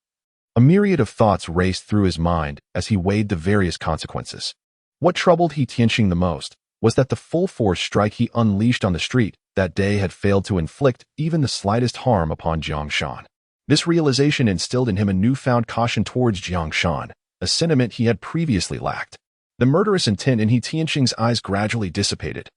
[SPEAKER 1] a myriad of thoughts raced through his mind as he weighed the various consequences. What troubled He Tianqing the most was that the full-force strike he unleashed on the street that day had failed to inflict even the slightest harm upon Jiang Shan. This realization instilled in him a newfound caution towards Jiang Shan, a sentiment he had previously lacked. The murderous intent in He Tianqing's eyes gradually dissipated,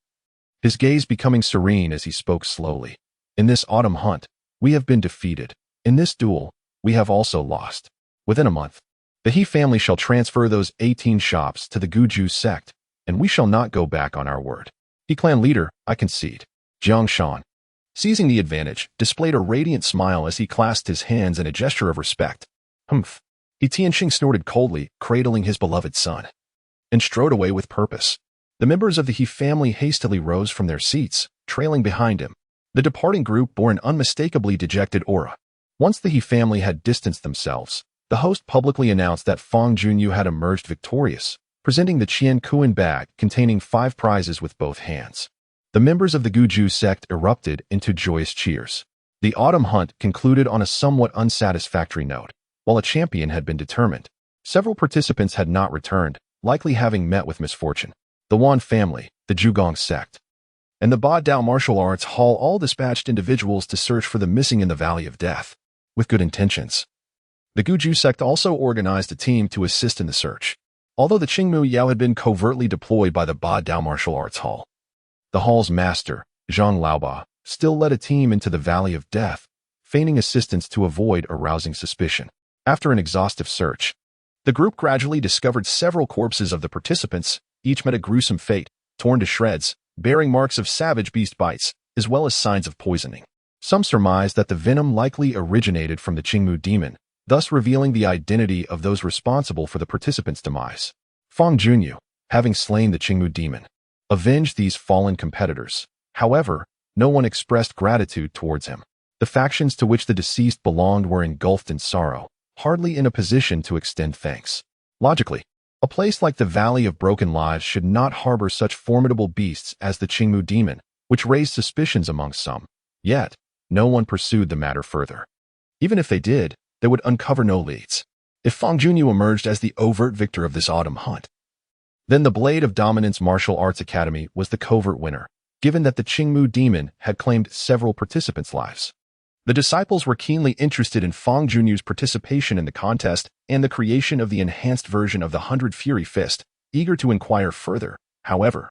[SPEAKER 1] his gaze becoming serene as he spoke slowly. In this autumn hunt, we have been defeated. In this duel, we have also lost. Within a month, the He family shall transfer those 18 shops to the Guju sect, and we shall not go back on our word. He clan leader, I concede. Jiang Shan, seizing the advantage, displayed a radiant smile as he clasped his hands in a gesture of respect. Humph. He Tianqing snorted coldly, cradling his beloved son, and strode away with purpose. The members of the He family hastily rose from their seats, trailing behind him. The departing group bore an unmistakably dejected aura. Once the He family had distanced themselves, the host publicly announced that Fang Junyu had emerged victorious, presenting the Qian Kuan bag containing 5 prizes with both hands. The members of the Guju sect erupted into joyous cheers. The autumn hunt concluded on a somewhat unsatisfactory note. While a champion had been determined, several participants had not returned, likely having met with misfortune. The Wan family, the Zhugong sect, and the Ba Dao martial arts hall all dispatched individuals to search for the missing in the Valley of Death, with good intentions. The Guju sect also organized a team to assist in the search. Although the Qingmu Yao had been covertly deployed by the Ba Dao Martial Arts Hall, the hall's master, Zhang Laoba, still led a team into the Valley of Death, feigning assistance to avoid arousing suspicion. After an exhaustive search, the group gradually discovered several corpses of the participants, each met a gruesome fate, torn to shreds, bearing marks of savage beast bites, as well as signs of poisoning. Some surmised that the venom likely originated from the Qingmu demon, thus revealing the identity of those responsible for the participants' demise. Fangyuan, having slain the Qingmu demon, avenged these fallen competitors. However, no one expressed gratitude towards him. The factions to which the deceased belonged were engulfed in sorrow, hardly in a position to extend thanks. Logically, a place like the Valley of Broken Lives should not harbor such formidable beasts as the Qingmu demon, which raised suspicions among some. Yet, no one pursued the matter further. Even if they did, they would uncover no leads. If Fangyuan emerged as the overt victor of this autumn hunt, then the Blade of Dominance Martial Arts Academy was the covert winner, given that the Qingmu demon had claimed several participants' lives. The disciples were keenly interested in Fangyuan's participation in the contest and the creation of the enhanced version of the 100 Fury Fist, eager to inquire further. However,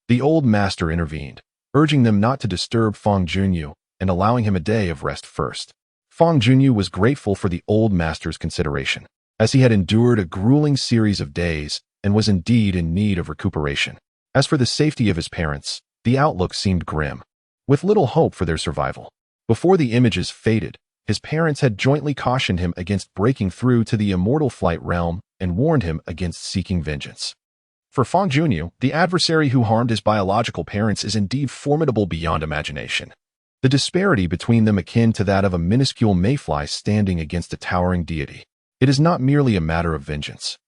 [SPEAKER 1] the old master intervened, urging them not to disturb Fangyuan and allowing him a day of rest first. Fangyuan was grateful for the old master's consideration, as he had endured a grueling series of days and was indeed in need of recuperation. As for the safety of his parents, the outlook seemed grim, with little hope for their survival. Before the images faded, his parents had jointly cautioned him against breaking through to the immortal flight realm and warned him against seeking vengeance. For Fangyuan, the adversary who harmed his biological parents is indeed formidable beyond imagination. The disparity between them akin to that of a minuscule mayfly standing against a towering deity. It is not merely a matter of vengeance.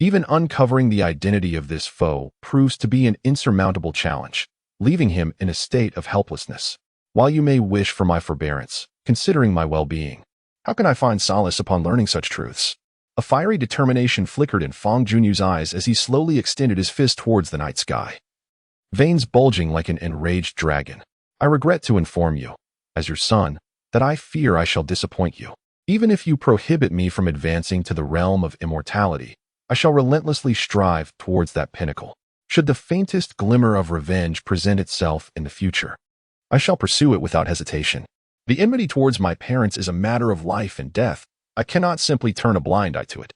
[SPEAKER 1] Even uncovering the identity of this foe proves to be an insurmountable challenge, leaving him in a state of helplessness. While you may wish for my forbearance, considering my well-being, how can I find solace upon learning such truths? A fiery determination flickered in Fangyuan's eyes as he slowly extended his fist towards the night sky, veins bulging like an enraged dragon. I regret to inform you, as your son, that I fear I shall disappoint you. Even if you prohibit me from advancing to the realm of immortality, I shall relentlessly strive towards that pinnacle. Should the faintest glimmer of revenge present itself in the future, I shall pursue it without hesitation. The enmity towards my parents is a matter of life and death. I cannot simply turn a blind eye to it.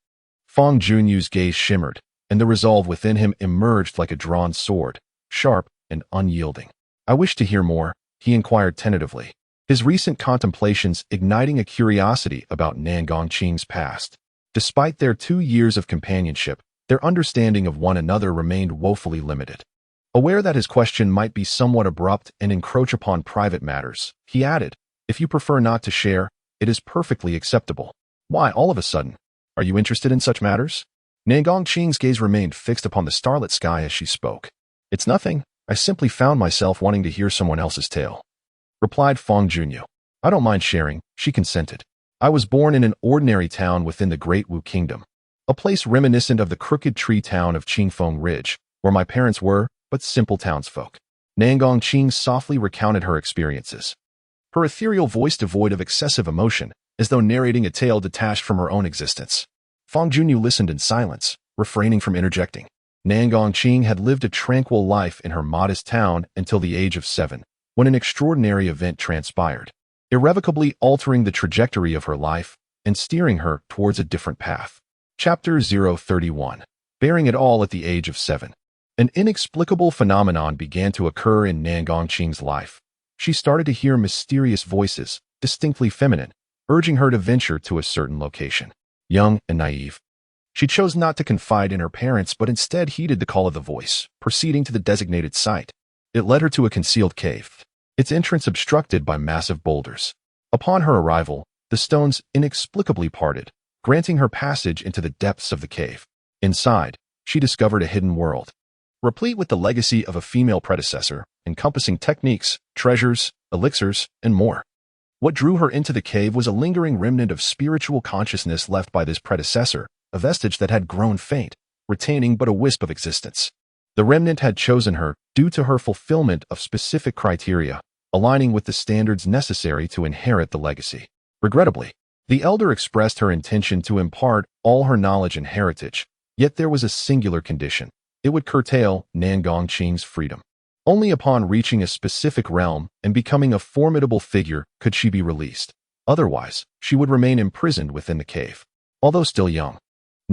[SPEAKER 1] Fangyuan's gaze shimmered, and the resolve within him emerged like a drawn sword, sharp and unyielding. I wish to hear more, he inquired tentatively, his recent contemplations igniting a curiosity about Nangongqing's past. Despite their 2 years of companionship, their understanding of one another remained woefully limited. Aware that his question might be somewhat abrupt and encroach upon private matters, he added, if you prefer not to share, it is perfectly acceptable. Why, all of a sudden? Are you interested in such matters? Nangongqing's gaze remained fixed upon the starlit sky as she spoke. It's nothing. I simply found myself wanting to hear someone else's tale, replied Fangyuan. I don't mind sharing, she consented. I was born in an ordinary town within the Great Wu Kingdom, a place reminiscent of the crooked tree town of Qingfeng Ridge, where my parents were but simple townsfolk. Nangongqing softly recounted her experiences, her ethereal voice devoid of excessive emotion, as though narrating a tale detached from her own existence. Fangyuan listened in silence, refraining from interjecting. Nangongqing had lived a tranquil life in her modest town until the age of 7, when an extraordinary event transpired, irrevocably altering the trajectory of her life and steering her towards a different path. Chapter 031. Bearing it all at the age of 7. An inexplicable phenomenon began to occur in Nangongqing's life. She started to hear mysterious voices, distinctly feminine, urging her to venture to a certain location. Young and naive, she chose not to confide in her parents but instead heeded the call of the voice, proceeding to the designated site. It led her to a concealed cave, its entrance obstructed by massive boulders. Upon her arrival, the stones inexplicably parted, granting her passage into the depths of the cave. Inside, she discovered a hidden world, replete with the legacy of a female predecessor, encompassing techniques, treasures, elixirs, and more. What drew her into the cave was a lingering remnant of spiritual consciousness left by this predecessor, a vestige that had grown faint, retaining but a wisp of existence. The remnant had chosen her due to her fulfillment of specific criteria, aligning with the standards necessary to inherit the legacy. Regrettably, the elder expressed her intention to impart all her knowledge and heritage, Yet there was a singular condition. It would curtail Nangongqing's freedom. Only upon reaching a specific realm and becoming a formidable figure could she be released. Otherwise, she would remain imprisoned within the cave. Although still young,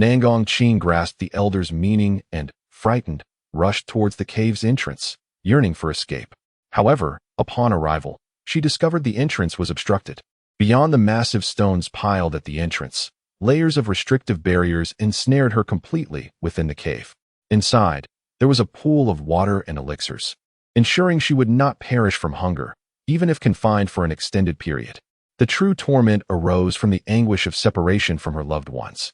[SPEAKER 1] Nangongqing grasped the elder's meaning and, frightened, rushed towards the cave's entrance, yearning for escape. However, upon arrival, she discovered the entrance was obstructed. Beyond the massive stones piled at the entrance, layers of restrictive barriers ensnared her completely within the cave. Inside, there was a pool of water and elixirs, ensuring she would not perish from hunger, even if confined for an extended period. The true torment arose from the anguish of separation from her loved ones.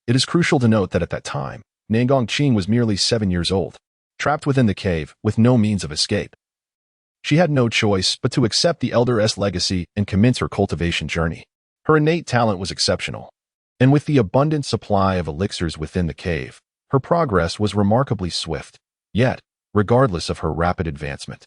[SPEAKER 1] It is crucial to note that at that time, Nangongqing was merely 7 years old, trapped within the cave with no means of escape. She had no choice but to accept the elder's legacy and commence her cultivation journey. Her innate talent was exceptional, and with the abundant supply of elixirs within the cave, her progress was remarkably swift. Yet, regardless of her rapid advancement,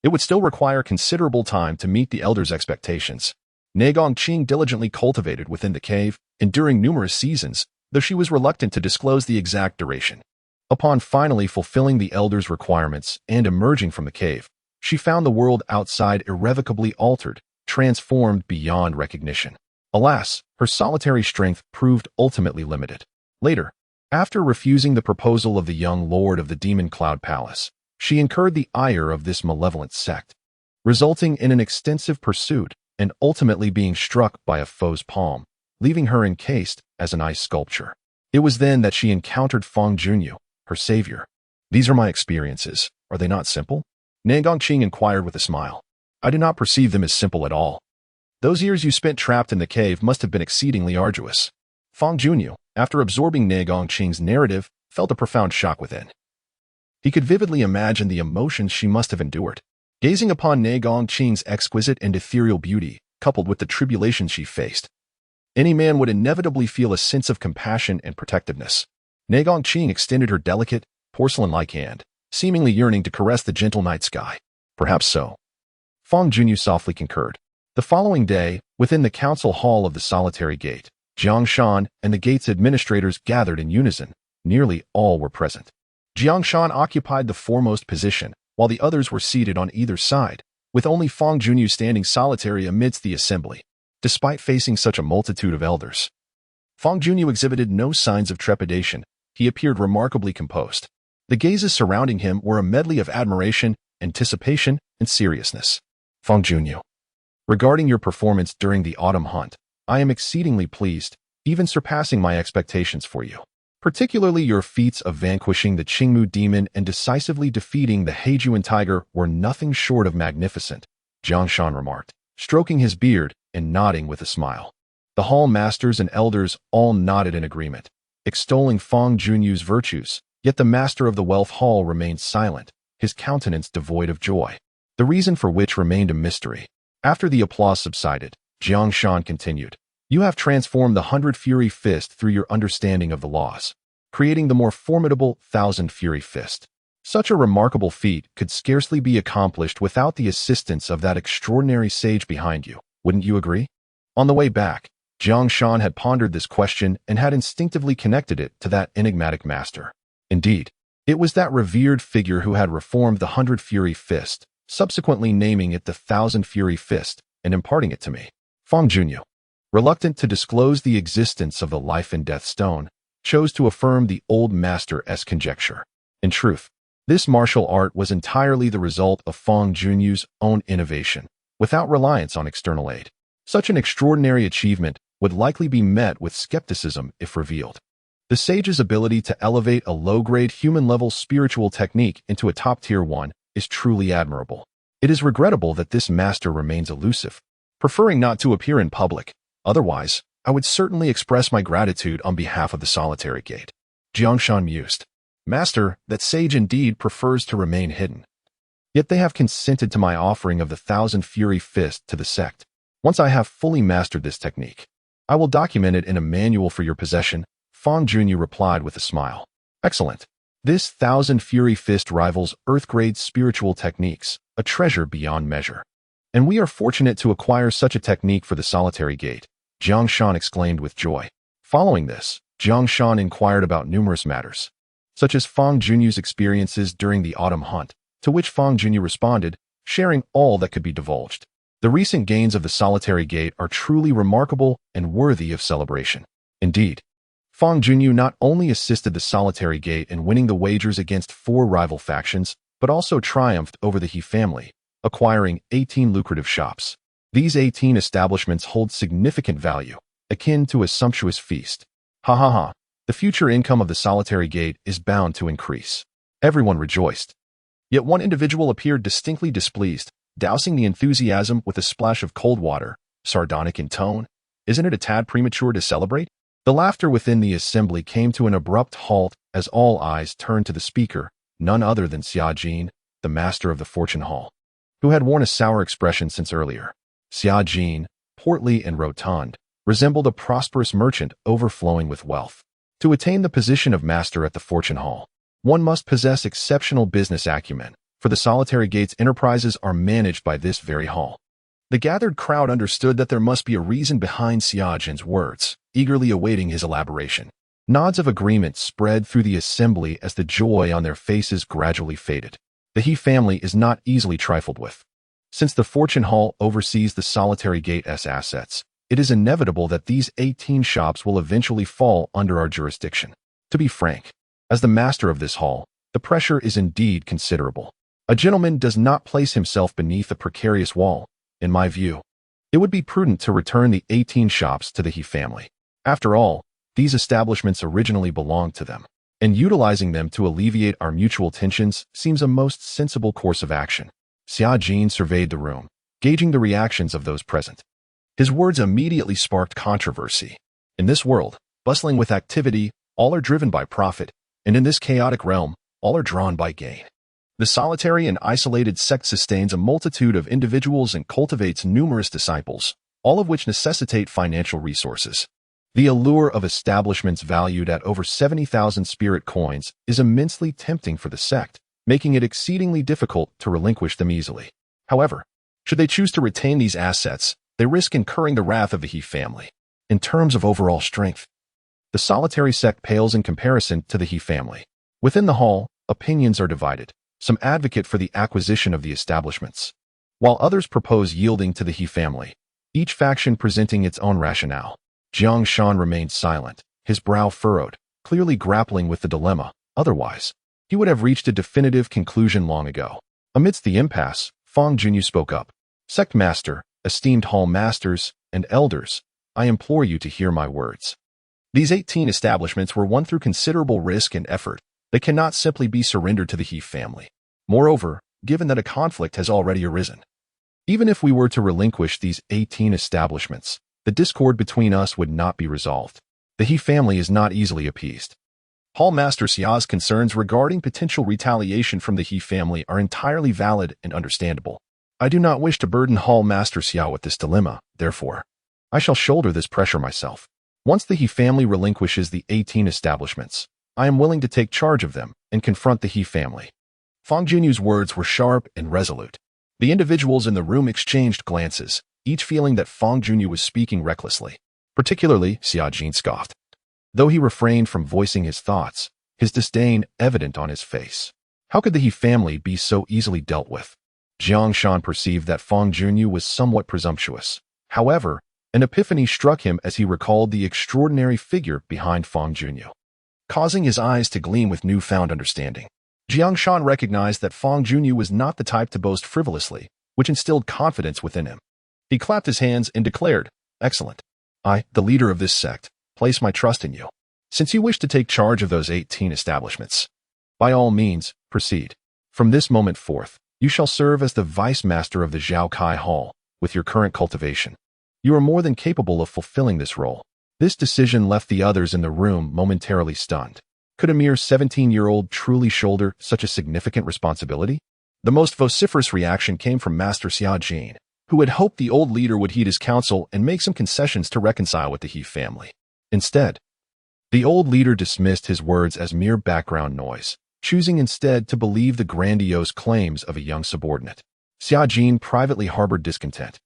[SPEAKER 1] it would still require considerable time to meet the elder's expectations. Nangongqing diligently cultivated within the cave, enduring numerous seasons, though she was reluctant to disclose the exact duration. Upon finally fulfilling the elder's requirements and emerging from the cave, she found the world outside irrevocably altered, transformed beyond recognition. Alas, her solitary strength proved ultimately limited. Later, after refusing the proposal of the young lord of the Demon Cloud Palace, she incurred the ire of this malevolent sect, resulting in an extensive pursuit and ultimately being struck by a foe's palm, leaving her encased as an ice sculpture. It was then that she encountered Fangyuan, her savior. "These are my experiences. Are they not simple?" Nangongqing inquired with a smile. "I do not perceive them as simple at all. Those years you spent trapped in the cave must have been exceedingly arduous." Fangyuan, after absorbing Nangongqing's narrative, felt a profound shock within. He could vividly imagine the emotions she must have endured. Gazing upon Nangongqing's exquisite and ethereal beauty, coupled with the tribulations she faced, any man would inevitably feel a sense of compassion and protectiveness. Nangongqing extended her delicate, porcelain-like hand, seemingly yearning to caress the gentle night sky. "Perhaps so," Fangyuan softly concurred. The following day, within the council hall of the Solitary Gate, Jiangshan and the gate's administrators gathered in unison. Nearly all were present. Jiangshan occupied the foremost position, while the others were seated on either side, with only Fangyuan standing solitary amidst the assembly. Despite facing such a multitude of elders, Fangyuan exhibited no signs of trepidation. He appeared remarkably composed. The gazes surrounding him were a medley of admiration, anticipation, and seriousness. "Fangyuan, regarding your performance during the autumn hunt, I am exceedingly pleased, even surpassing my expectations for you. Particularly your feats of vanquishing the Qingmu demon and decisively defeating the Heijuan tiger were nothing short of magnificent," Jiangshan remarked, stroking his beard and nodding with a smile. The hall masters and elders all nodded in agreement, extolling Fangyuan's virtues, yet the master of the Wealth Hall remained silent, his countenance devoid of joy, the reason for which remained a mystery. After the applause subsided, Jiangshan continued, "You have transformed the 100 Fury Fist through your understanding of the laws, creating the more formidable 1,000 Fury Fist. Such a remarkable feat could scarcely be accomplished without the assistance of that extraordinary sage behind you. Wouldn't you agree?" On the way back, Jiangshan had pondered this question and had instinctively connected it to that enigmatic master. Indeed, it was that revered figure who had reformed the 100 Fury Fist, subsequently naming it the 1,000 Fury Fist and imparting it to me. Fangyuan, reluctant to disclose the existence of the life and death stone, chose to affirm the old master's conjecture. In truth, this martial art was entirely the result of Fangyuan's own innovation, without reliance on external aid. Such an extraordinary achievement would likely be met with skepticism if revealed. The sage's ability to elevate a low-grade human-level spiritual technique into a top-tier one is truly admirable. It is regrettable that this master remains elusive, preferring not to appear in public. Otherwise, I would certainly express my gratitude on behalf of the Solitary Gate." Jiangshan mused. "Master, that sage indeed prefers to remain hidden. Yet they have consented to my offering of the 1,000 Fury Fist to the sect. Once I have fully mastered this technique, I will document it in a manual for your possession," Fangyuan replied with a smile. "Excellent. This 1,000 Fury Fist rivals Earth-grade spiritual techniques, a treasure beyond measure. And we are fortunate to acquire such a technique for the Solitary Gate," Jiangshan exclaimed with joy. Following this, Jiang Shan inquired about numerous matters, such as Fang Junyu's experiences during the autumn hunt, to which Fang Junyu responded, sharing all that could be divulged. The recent gains of the solitary gate are truly remarkable and worthy of celebration. Indeed, Fang Junyu not only assisted the solitary gate in winning the wagers against 4 rival factions, but also triumphed over the He family, acquiring 18 lucrative shops. These 18 establishments hold significant value, akin to a sumptuous feast. Ha ha ha, the future income of the solitary gate is bound to increase. Everyone rejoiced. Yet one individual appeared distinctly displeased, dousing the enthusiasm with a splash of cold water, sardonic in tone. Isn't it a tad premature to celebrate? The laughter within the assembly came to an abrupt halt as all eyes turned to the speaker, none other than Xia Jin, the master of the fortune hall, who had worn a sour expression since earlier. Xia Jin, portly and rotund, resembled a prosperous merchant overflowing with wealth. To attain the position of master at the fortune hall, one must possess exceptional business acumen, for the solitary gate's enterprises are managed by this very hall. The gathered crowd understood that there must be a reason behind Xia Jin's words, eagerly awaiting his elaboration. Nods of agreement spread through the assembly as the joy on their faces gradually faded. The He family is not easily trifled with. Since the fortune hall oversees the solitary gate's assets, it is inevitable that these 18 shops will eventually fall under our jurisdiction. To be frank, as the master of this hall, the pressure is indeed considerable. A gentleman does not place himself beneath a precarious wall. In my view, it would be prudent to return the 18 shops to the He family. After all, these establishments originally belonged to them, and utilizing them to alleviate our mutual tensions seems a most sensible course of action. Xia Jin surveyed the room, gauging the reactions of those present. His words immediately sparked controversy. In this world, bustling with activity, all are driven by profit, and in this chaotic realm, all are drawn by gain. The solitary and isolated sect sustains a multitude of individuals and cultivates numerous disciples, all of which necessitate financial resources. The allure of establishments valued at over 70,000 spirit coins is immensely tempting for the sect, making it exceedingly difficult to relinquish them easily. However, should they choose to retain these assets, they risk incurring the wrath of the He family. In terms of overall strength, the solitary sect pales in comparison to the He family. Within the hall, opinions are divided. Some advocate for the acquisition of the establishments, while others propose yielding to the He family, each faction presenting its own rationale. Jiang Shan remained silent, his brow furrowed, clearly grappling with the dilemma. Otherwise, he would have reached a definitive conclusion long ago. Amidst the impasse, Fang Junyu spoke up. Sect master, esteemed hall masters, and elders, I implore you to hear my words. These 18 establishments were won through considerable risk and effort. They cannot simply be surrendered to the He family. Moreover, given that a conflict has already arisen, even if we were to relinquish these 18 establishments, the discord between us would not be resolved. The He family is not easily appeased. Hall Master Xia's concerns regarding potential retaliation from the He family are entirely valid and understandable. I do not wish to burden Hall Master Xia with this dilemma, therefore, I shall shoulder this pressure myself. Once the He family relinquishes the 18 establishments, I am willing to take charge of them and confront the He family. Fang Junyu's words were sharp and resolute. The individuals in the room exchanged glances, each feeling that Fang Junyu was speaking recklessly. Particularly, Xia Jin scoffed. Though he refrained from voicing his thoughts, his disdain evident on his face. How could the He family be so easily dealt with? Jiang Shan perceived that Fang Junyu was somewhat presumptuous. However, an epiphany struck him as he recalled the extraordinary figure behind Fang Junyu, causing his eyes to gleam with newfound understanding. Jiang Shan recognized that Fang Junyu was not the type to boast frivolously, which instilled confidence within him. He clapped his hands and declared, "Excellent. I, the leader of this sect, place my trust in you. Since you wish to take charge of those 18 establishments, by all means, proceed. From this moment forth, you shall serve as the vice master of the Zhao Kai Hall, with your current cultivation. You are more than capable of fulfilling this role." This decision left the others in the room momentarily stunned. Could a mere 17-year-old truly shoulder such a significant responsibility? The most vociferous reaction came from Master Xia Jin, who had hoped the old leader would heed his counsel and make some concessions to reconcile with the He family. Instead, the old leader dismissed his words as mere background noise, choosing instead to believe the grandiose claims of a young subordinate. Xia Jin privately harbored discontent,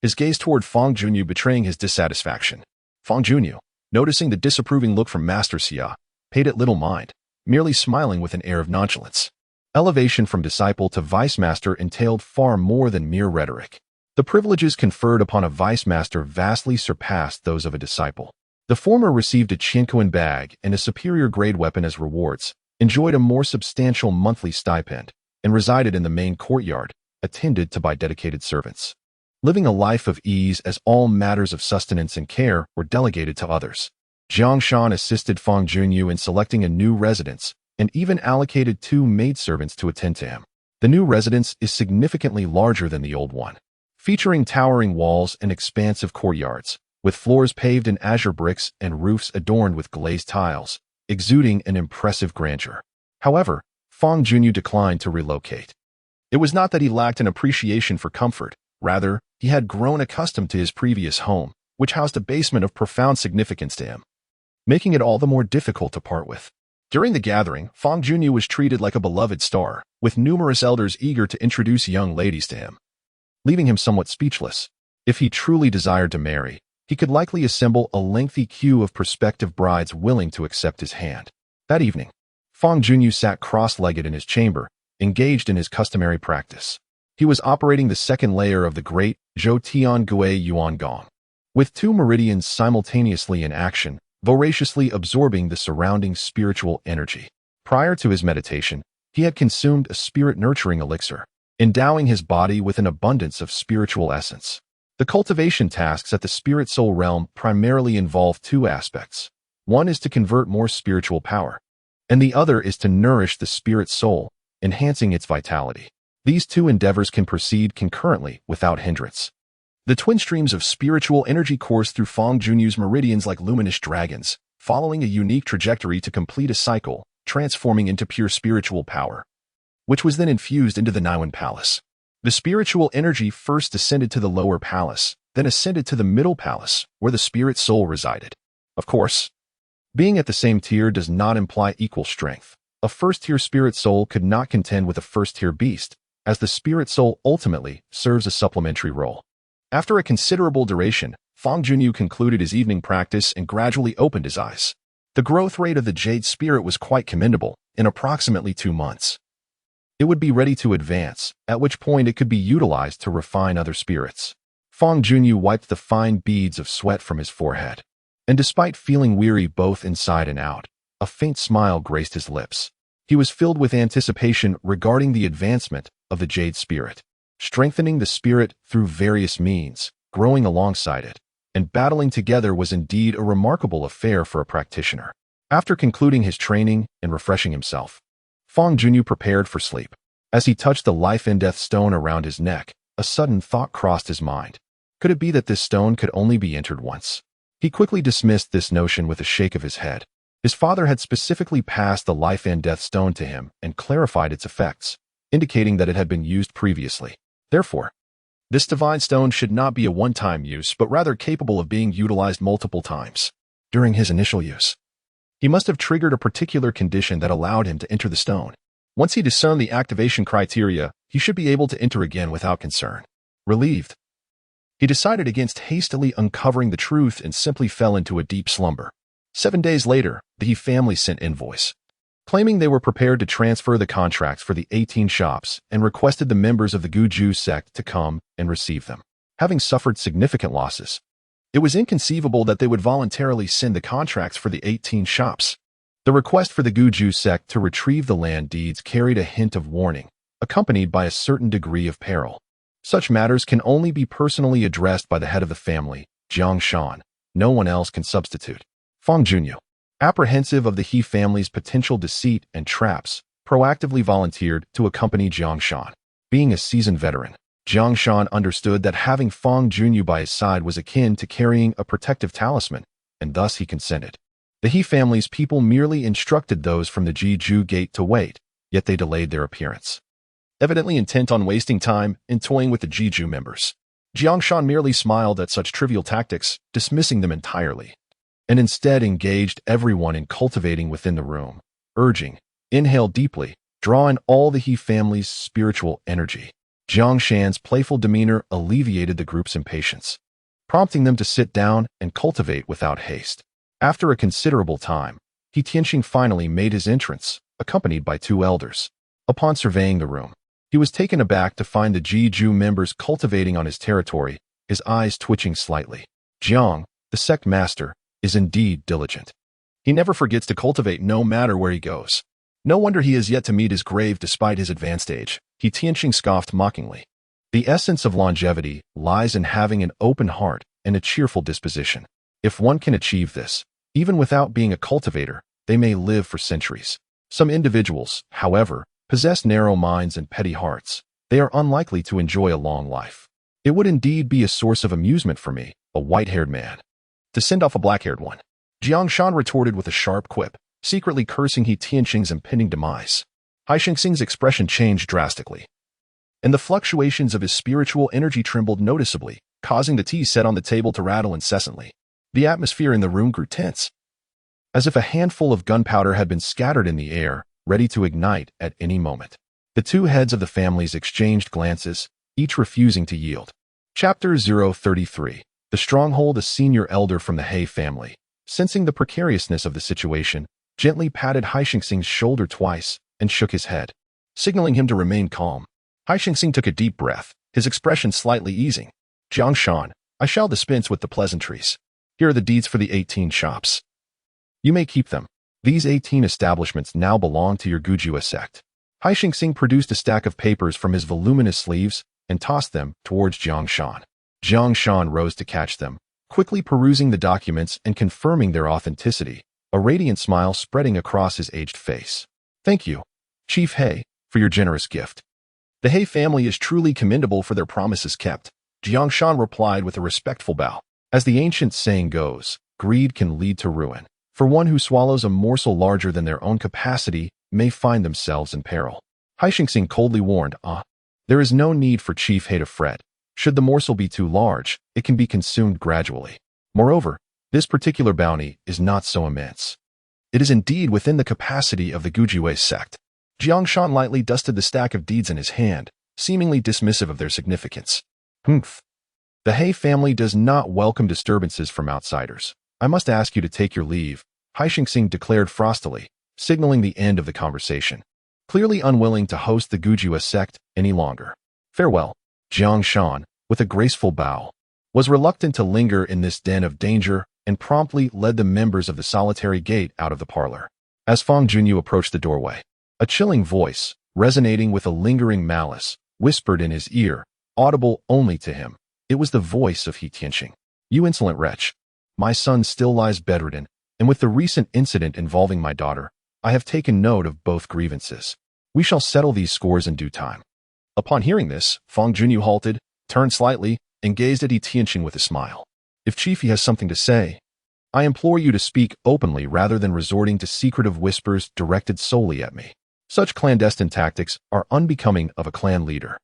[SPEAKER 1] his gaze toward Fang Junyu betraying his dissatisfaction. Fang Junyu, noticing the disapproving look from Master Xia, paid it little mind, merely smiling with an air of nonchalance. Elevation from disciple to vice master entailed far more than mere rhetoric. The privileges conferred upon a vice master vastly surpassed those of a disciple. The former received a Fangyuan bag and a superior grade weapon as rewards, enjoyed a more substantial monthly stipend, and resided in the main courtyard, attended to by dedicated servants. Living a life of ease as all matters of sustenance and care were delegated to others. Jiang Shan assisted Fang Junyu in selecting a new residence and even allocated 2 maidservants to attend to him. The new residence is significantly larger than the old one, featuring towering walls and expansive courtyards, with floors paved in azure bricks and roofs adorned with glazed tiles, exuding an impressive grandeur. However, Fang Junyu declined to relocate. It was not that he lacked an appreciation for comfort. Rather, he had grown accustomed to his previous home, which housed a basement of profound significance to him, making it all the more difficult to part with. During the gathering, Fang Junyu was treated like a beloved star, with numerous elders eager to introduce young ladies to him, leaving him somewhat speechless. If he truly desired to marry, he could likely assemble a lengthy queue of prospective brides willing to accept his hand. That evening, Fang Junyu sat cross-legged in his chamber, engaged in his customary practice. He was operating the second layer of the great Zhou Tian Gui Yuan Gong, with 2 meridians simultaneously in action, voraciously absorbing the surrounding spiritual energy. Prior to his meditation, he had consumed a spirit-nurturing elixir, endowing his body with an abundance of spiritual essence. The cultivation tasks at the spirit-soul realm primarily involve 2 aspects. One is to convert more spiritual power, and the other is to nourish the spirit soul, enhancing its vitality. These 2 endeavors can proceed concurrently without hindrance. The twin streams of spiritual energy course through Fang Junyu's meridians like luminous dragons, following a unique trajectory to complete a cycle, transforming into pure spiritual power, which was then infused into the Niwen Palace. The spiritual energy first descended to the lower palace, then ascended to the middle palace, where the spirit soul resided. Of course, being at the same tier does not imply equal strength. A first-tier spirit soul could not contend with a first-tier beast, as the spirit soul ultimately serves a supplementary role. After a considerable duration, Fang Junyu concluded his evening practice and gradually opened his eyes. The growth rate of the jade spirit was quite commendable. In approximately 2 months, it would be ready to advance, at which point it could be utilized to refine other spirits. Fang Junyu wiped the fine beads of sweat from his forehead, and despite feeling weary both inside and out, a faint smile graced his lips. He was filled with anticipation regarding the advancement of the jade spirit. Strengthening the spirit through various means, growing alongside it, and battling together was indeed a remarkable affair for a practitioner. After concluding his training and refreshing himself, Fang Junyu prepared for sleep. As he touched the life and death stone around his neck, a sudden thought crossed his mind. Could it be that this stone could only be entered once? He quickly dismissed this notion with a shake of his head. His father had specifically passed the life and death stone to him and clarified its effects, indicating that it had been used previously. Therefore, this divine stone should not be a one-time use, but rather capable of being utilized multiple times. During his initial use, he must have triggered a particular condition that allowed him to enter the stone. Once he discerned the activation criteria, he should be able to enter again without concern. Relieved, he decided against hastily uncovering the truth and simply fell into a deep slumber. 7 days later, the He family sent invoice, claiming they were prepared to transfer the contracts for the 18 shops and requested the members of the Guju sect to come and receive them. Having suffered significant losses, it was inconceivable that they would voluntarily send the contracts for the 18 shops. The request for the Guju sect to retrieve the land deeds carried a hint of warning, accompanied by a certain degree of peril. Such matters can only be personally addressed by the head of the family, Jiang Shan. No one else can substitute. Fang Junyu, apprehensive of the He family's potential deceit and traps, proactively volunteered to accompany Jiang Shan. Being a seasoned veteran, Jiang Shan understood that having Fang Junyu by his side was akin to carrying a protective talisman, and thus he consented. The He family's people merely instructed those from the Jiju gate to wait, yet they delayed their appearance, evidently intent on wasting time and toying with the Jiju members. Jiang Shan merely smiled at such trivial tactics, dismissing them entirely, and instead engaged everyone in cultivating within the room, urging, inhale deeply, draw in all the He family's spiritual energy. Jiang Shan's playful demeanor alleviated the group's impatience, prompting them to sit down and cultivate without haste. After a considerable time, He Tianqing finally made his entrance, accompanied by 2 elders. Upon surveying the room, he was taken aback to find the Jiju members cultivating on his territory, his eyes twitching slightly. Jiang, the sect master, is indeed diligent. He never forgets to cultivate no matter where he goes. No wonder he is yet to meet his grave despite his advanced age. He Tianqing scoffed mockingly. The essence of longevity lies in having an open heart and a cheerful disposition. If one can achieve this, even without being a cultivator, they may live for centuries. Some individuals, however, possess narrow minds and petty hearts. They are unlikely to enjoy a long life. It would indeed be a source of amusement for me, a white-haired man, to send off a black-haired one. Jiang Shan retorted with a sharp quip, secretly cursing He Tianqing's impending demise. Haishengxing's expression changed drastically, and the fluctuations of his spiritual energy trembled noticeably, causing the tea set on the table to rattle incessantly. The atmosphere in the room grew tense, as if a handful of gunpowder had been scattered in the air, ready to ignite at any moment. The 2 heads of the families exchanged glances, each refusing to yield. Chapter 033. The Stronghold. A senior elder from the He family, sensing the precariousness of the situation, gently patted Haishengxing's shoulder twice and shook his head, signaling him to remain calm. Haishengxing took a deep breath, his expression slightly easing. Jiang Shan, I shall dispense with the pleasantries. Here are the deeds for the 18 shops. You may keep them. These 18 establishments now belong to your Gujua sect. Haishengxing produced a stack of papers from his voluminous sleeves and tossed them towards Jiang Shan. Jiang Shan rose to catch them, quickly perusing the documents and confirming their authenticity, a radiant smile spreading across his aged face. Thank you, Chief He, for your generous gift. The He family is truly commendable for their promises kept, Jiang Shan replied with a respectful bow. As the ancient saying goes, greed can lead to ruin. For one who swallows a morsel larger than their own capacity may find themselves in peril. Haishengxing coldly warned, there is no need for Chief He to fret. Should the morsel be too large, it can be consumed gradually. Moreover, this particular bounty is not so immense. It is indeed within the capacity of the Gujue sect. Jiang Shan lightly dusted the stack of deeds in his hand, seemingly dismissive of their significance. Humph. The He family does not welcome disturbances from outsiders. I must ask you to take your leave, Haishengxing declared frostily, signaling the end of the conversation, clearly unwilling to host the Gujua sect any longer. Farewell. Jiang Shan, with a graceful bow, was reluctant to linger in this den of danger and promptly led the members of the solitary gate out of the parlor. As Fangyuan approached the doorway, a chilling voice, resonating with a lingering malice, whispered in his ear, audible only to him. It was the voice of He Tianqing. You insolent wretch. My son still lies bedridden, and with the recent incident involving my daughter, I have taken note of both grievances. We shall settle these scores in due time. Upon hearing this, Fangyuan halted, turned slightly, and gazed at He Tianqing with a smile. If Chief He has something to say, I implore you to speak openly rather than resorting to secretive whispers directed solely at me. Such clandestine tactics are unbecoming of a clan leader.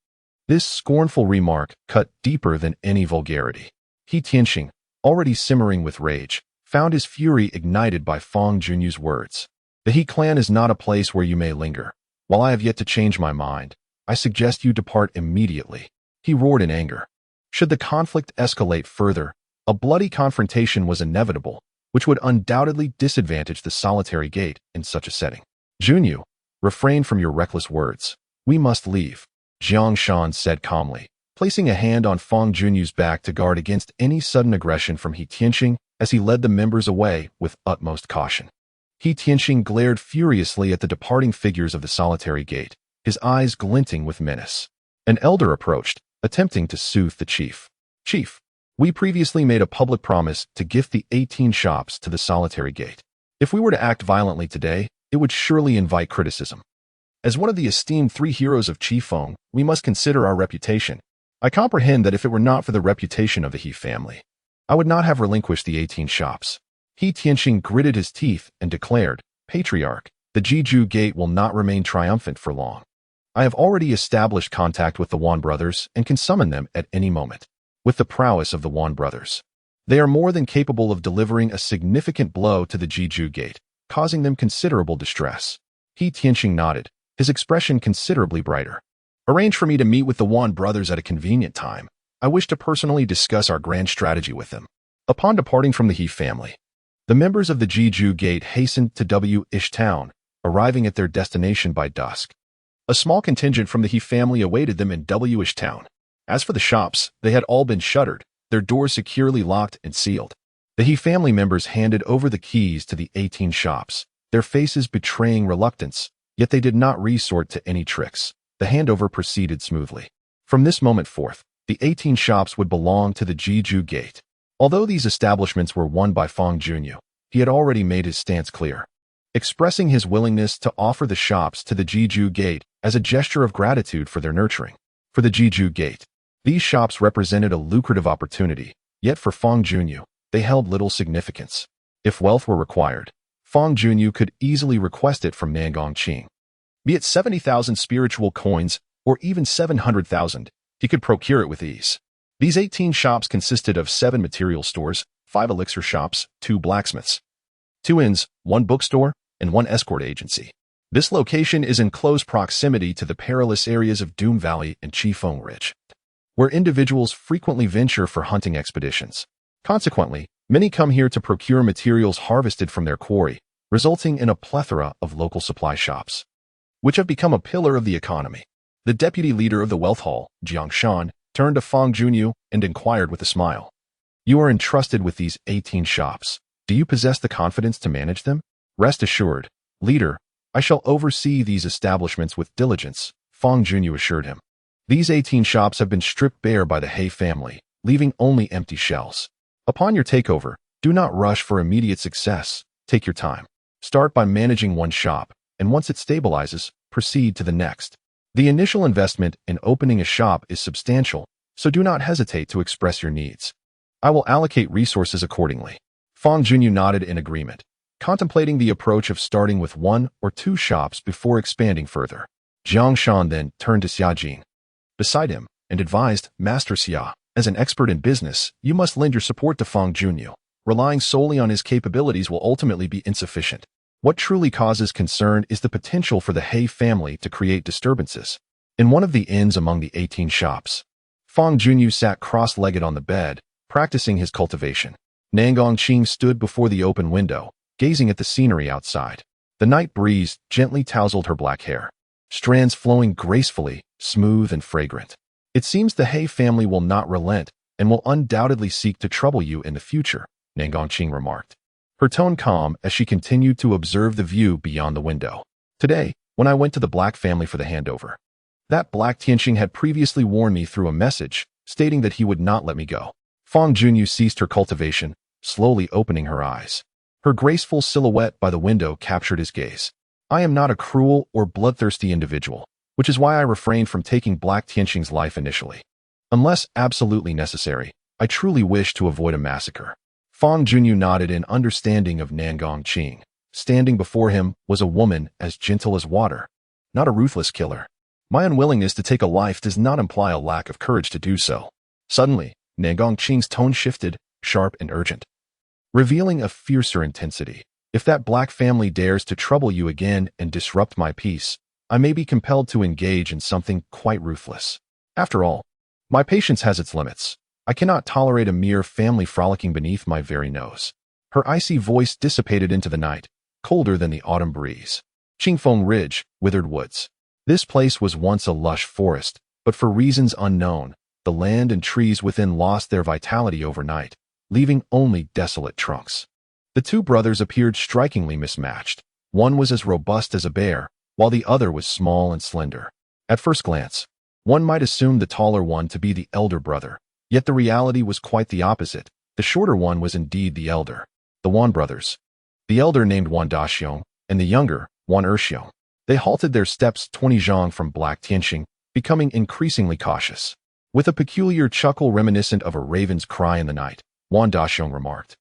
[SPEAKER 1] This scornful remark cut deeper than any vulgarity. He Tianqing, already simmering with rage, found his fury ignited by Fangyuan's words. The He clan is not a place where you may linger. While I have yet to change my mind, I suggest you depart immediately. He roared in anger. Should the conflict escalate further, a bloody confrontation was inevitable, which would undoubtedly disadvantage the solitary gate in such a setting. Junyu, refrain from your reckless words. We must leave, Jiang Shan said calmly, placing a hand on Fangyuan's back to guard against any sudden aggression from He Tianqing as he led the members away with utmost caution. He Tianqing glared furiously at the departing figures of the solitary gate, his eyes glinting with menace. An elder approached, attempting to soothe the chief. Chief, we previously made a public promise to gift the 18 shops to the solitary gate. If we were to act violently today, it would surely invite criticism. As one of the esteemed 3 heroes of Qifeng, we must consider our reputation. I comprehend that if it were not for the reputation of the He family, I would not have relinquished the 18 shops. He Tianqing gritted his teeth and declared, Patriarch, the Jiju gate will not remain triumphant for long. I have already established contact with the Wan brothers and can summon them at any moment. With the prowess of the Wan brothers, they are more than capable of delivering a significant blow to the Jiju gate, causing them considerable distress. He Tianqing nodded, his expression considerably brighter. Arrange for me to meet with the Wan brothers at a convenient time. I wish to personally discuss our grand strategy with them. Upon departing from the He family, The members of the Jeju Gate hastened to W-ish town, arriving at their destination by dusk. A small contingent from the He family awaited them in W-ish town. As for the shops, they had all been shuttered, their doors securely locked and sealed. The He family members handed over the keys to the 18 shops, their faces betraying reluctance, yet they did not resort to any tricks. The handover proceeded smoothly. From this moment forth, the 18 shops would belong to the Jeju Gate. Although these establishments were won by Fangyuan, he had already made his stance clear, expressing his willingness to offer the shops to the Jeju Gate as a gesture of gratitude for their nurturing. For the Jeju Gate, these shops represented a lucrative opportunity, yet for Fangyuan, they held little significance. If wealth were required, Fangyuan could easily request it from Nangang, be it 70,000 spiritual coins or even 700,000, he could procure it with ease. These 18 shops consisted of 7 material stores, 5 elixir shops, 2 blacksmiths, 2 inns, 1 bookstore, and 1 escort agency. This location is in close proximity to the perilous areas of Doom Valley and Chifeng Ridge, where individuals frequently venture for hunting expeditions. Consequently, many come here to procure materials harvested from their quarry, resulting in a plethora of local supply shops, which have become a pillar of the economy. The deputy leader of the wealth hall, Jiang Shan, turned to Fangyuan and inquired with a smile. You are entrusted with these 18 shops. Do you possess the confidence to manage them? Rest assured, leader, I shall oversee these establishments with diligence, Fangyuan assured him. These 18 shops have been stripped bare by the He family, leaving only empty shells. Upon your takeover, do not rush for immediate success. Take your time. Start by managing one shop, and once it stabilizes, proceed to the next. The initial investment in opening a shop is substantial, so do not hesitate to express your needs. I will allocate resources accordingly. Fangyuan nodded in agreement, contemplating the approach of starting with 1 or 2 shops before expanding further. Jiang Shan then turned to Xiajin beside him and advised, Master Xia, as an expert in business, you must lend your support to Fangyuan. Relying solely on his capabilities will ultimately be insufficient. What truly causes concern is the potential for the He family to create disturbances. In one of the inns among the 18 shops, Fangyuan sat cross-legged on the bed, practicing his cultivation. Nangang stood before the open window, gazing at the scenery outside. The night breeze gently tousled her black hair, strands flowing gracefully, smooth and fragrant. It seems the He family will not relent and will undoubtedly seek to trouble you in the future, Nangang remarked, her tone calm as she continued to observe the view beyond the window. Today, when I went to the Black family for the handover, that Black Tianqing had previously warned me through a message, stating that he would not let me go. Fangyuan ceased her cultivation, slowly opening her eyes. Her graceful silhouette by the window captured his gaze. I am not a cruel or bloodthirsty individual, which is why I refrained from taking Black Tianqing's life initially. Unless absolutely necessary, I truly wish to avoid a massacre. Fangyuan nodded in understanding of Nangang. Standing before him was a woman as gentle as water, not a ruthless killer. My unwillingness to take a life does not imply a lack of courage to do so. Suddenly, Nangong's tone shifted, sharp and urgent, revealing a fiercer intensity. If that Black family dares to trouble you again and disrupt my peace, I may be compelled to engage in something quite ruthless. After all, my patience has its limits. I cannot tolerate a mere family frolicking beneath my very nose. Her icy voice dissipated into the night, colder than the autumn breeze. Chifeng Ridge, withered woods. This place was once a lush forest, but for reasons unknown, the land and trees within lost their vitality overnight, leaving only desolate trunks. The two brothers appeared strikingly mismatched. One was as robust as a bear, while the other was small and slender. At first glance, one might assume the taller one to be the elder brother, yet the reality was quite the opposite. The shorter one was indeed the elder. The Wan brothers. The elder named Wan Daxiong, and the younger, Wan Erxiong. They halted their steps 20 zhang from Black Tianqing, becoming increasingly cautious. With a peculiar chuckle reminiscent of a raven's cry in the night, Wan Daxiong remarked,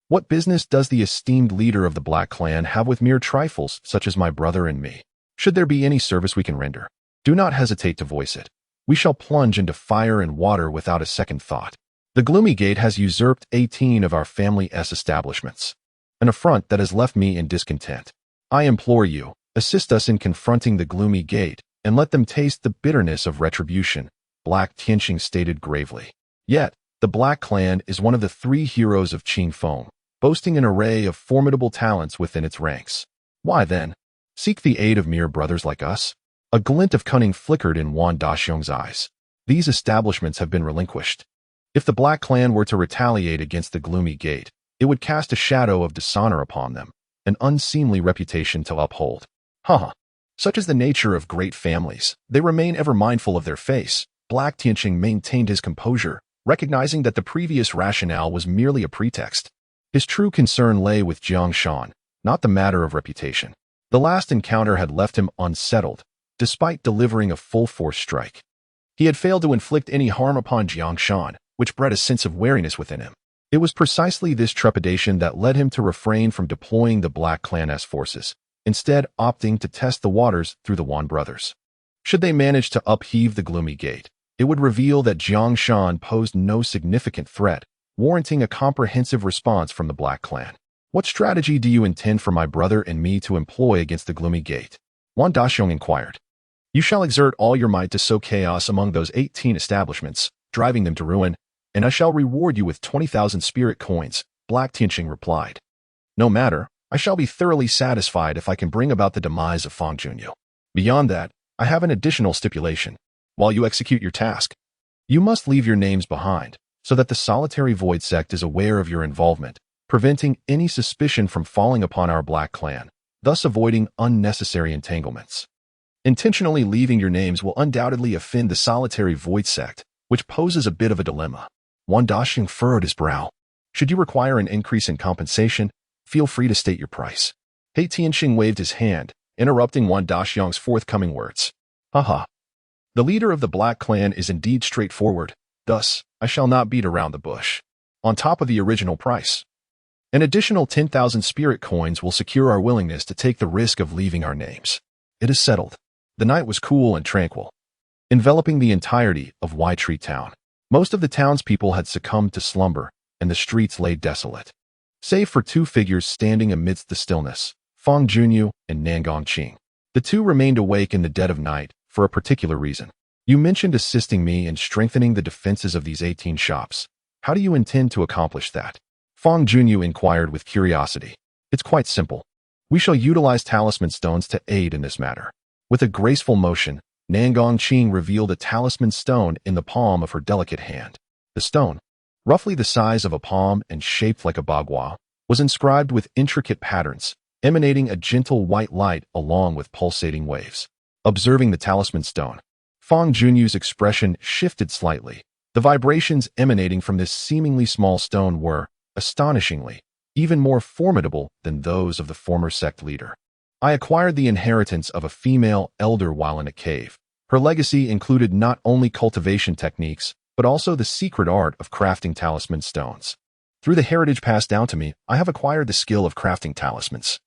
[SPEAKER 1] What business does the esteemed leader of the Black clan have with mere trifles such as my brother and me? Should there be any service we can render, do not hesitate to voice it. We shall plunge into fire and water without a second thought. The gloomy gate has usurped 18 of our family's establishments, an affront that has left me in discontent. I implore you, assist us in confronting the gloomy gate, and let them taste the bitterness of retribution, Black Tianqing stated gravely. Yet, the Black clan is one of the 3 heroes of Qingfeng, boasting an array of formidable talents within its ranks. Why, then, seek the aid of mere brothers like us? A glint of cunning flickered in Wan Daxiong's eyes. These establishments have been relinquished. If the Black Clan were to retaliate against the gloomy gate, it would cast a shadow of dishonor upon them, an unseemly reputation to uphold. Such is the nature of great families. They remain ever mindful of their face. Black Tianqing maintained his composure, recognizing that the previous rationale was merely a pretext. His true concern lay with Jiang Shan, not the matter of reputation. The last encounter had left him unsettled, despite delivering a full-force strike. He had failed to inflict any harm upon Jiang Shan, which bred a sense of wariness within him. It was precisely this trepidation that led him to refrain from deploying the Black Clan's forces, instead opting to test the waters through the Wan brothers. Should they manage to upheave the gloomy gate, it would reveal that Jiang Shan posed no significant threat, warranting a comprehensive response from the Black Clan. What strategy do you intend for my brother and me to employ against the gloomy gate? Wan Daxiong inquired. You shall exert all your might to sow chaos among those 18 establishments, driving them to ruin, and I shall reward you with 20,000 spirit coins, Black Tianqing replied. No matter, I shall be thoroughly satisfied if I can bring about the demise of Fangyuan. Beyond that, I have an additional stipulation. While you execute your task, you must leave your names behind, so that the solitary void sect is aware of your involvement, preventing any suspicion from falling upon our Black Clan, thus avoiding unnecessary entanglements. Intentionally leaving your names will undoubtedly offend the solitary void sect, which poses a bit of a dilemma. Wan Daxiong furrowed his brow. Should you require an increase in compensation, feel free to state your price. He Tianqing waved his hand, interrupting Wan Daxiong's forthcoming words. The leader of the Black Clan is indeed straightforward, thus, I shall not beat around the bush. On top of the original price, an additional 10,000 spirit coins will secure our willingness to take the risk of leaving our names. It is settled. The night was cool and tranquil, enveloping the entirety of Tree Town. Most of the townspeople had succumbed to slumber, and the streets lay desolate. Save for two figures standing amidst the stillness, Fangyuan and Nangongqing. The two remained awake in the dead of night, for a particular reason. You mentioned assisting me in strengthening the defenses of these 18 shops. How do you intend to accomplish that? Fangyuan inquired with curiosity. It's quite simple. We shall utilize talisman stones to aid in this matter. With a graceful motion, Nangongqing revealed a talisman stone in the palm of her delicate hand. The stone, roughly the size of a palm and shaped like a bagua, was inscribed with intricate patterns, emanating a gentle white light along with pulsating waves. Observing the talisman stone, Fangyuan's expression shifted slightly. The vibrations emanating from this seemingly small stone were, astonishingly, even more formidable than those of the former sect leader. I acquired the inheritance of a female elder while in a cave. Her legacy included not only cultivation techniques, but also the secret art of crafting talisman stones. Through the heritage passed down to me, I have acquired the skill of crafting talismans,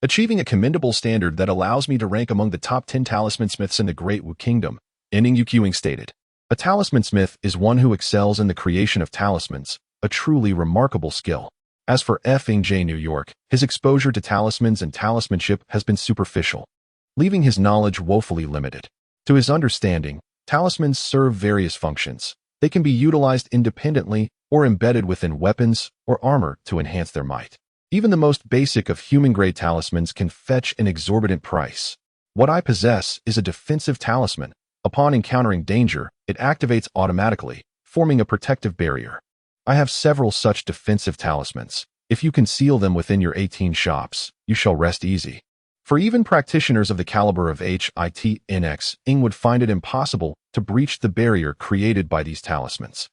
[SPEAKER 1] achieving a commendable standard that allows me to rank among the top 10 talisman smiths in the Great Wu Kingdom, Enchantment stated. A talisman smith is one who excels in the creation of talismans, a truly remarkable skill. As for Fangyuan New York, his exposure to talismans and talismanship has been superficial, leaving his knowledge woefully limited. To his understanding, talismans serve various functions. They can be utilized independently or embedded within weapons or armor to enhance their might. Even the most basic of human-grade talismans can fetch an exorbitant price. What I possess is a defensive talisman. Upon encountering danger, it activates automatically, forming a protective barrier. I have several such defensive talismans. If you conceal them within your 18 shops, you shall rest easy. For even practitioners of the caliber of HITNX, would find it impossible to breach the barrier created by these talismans.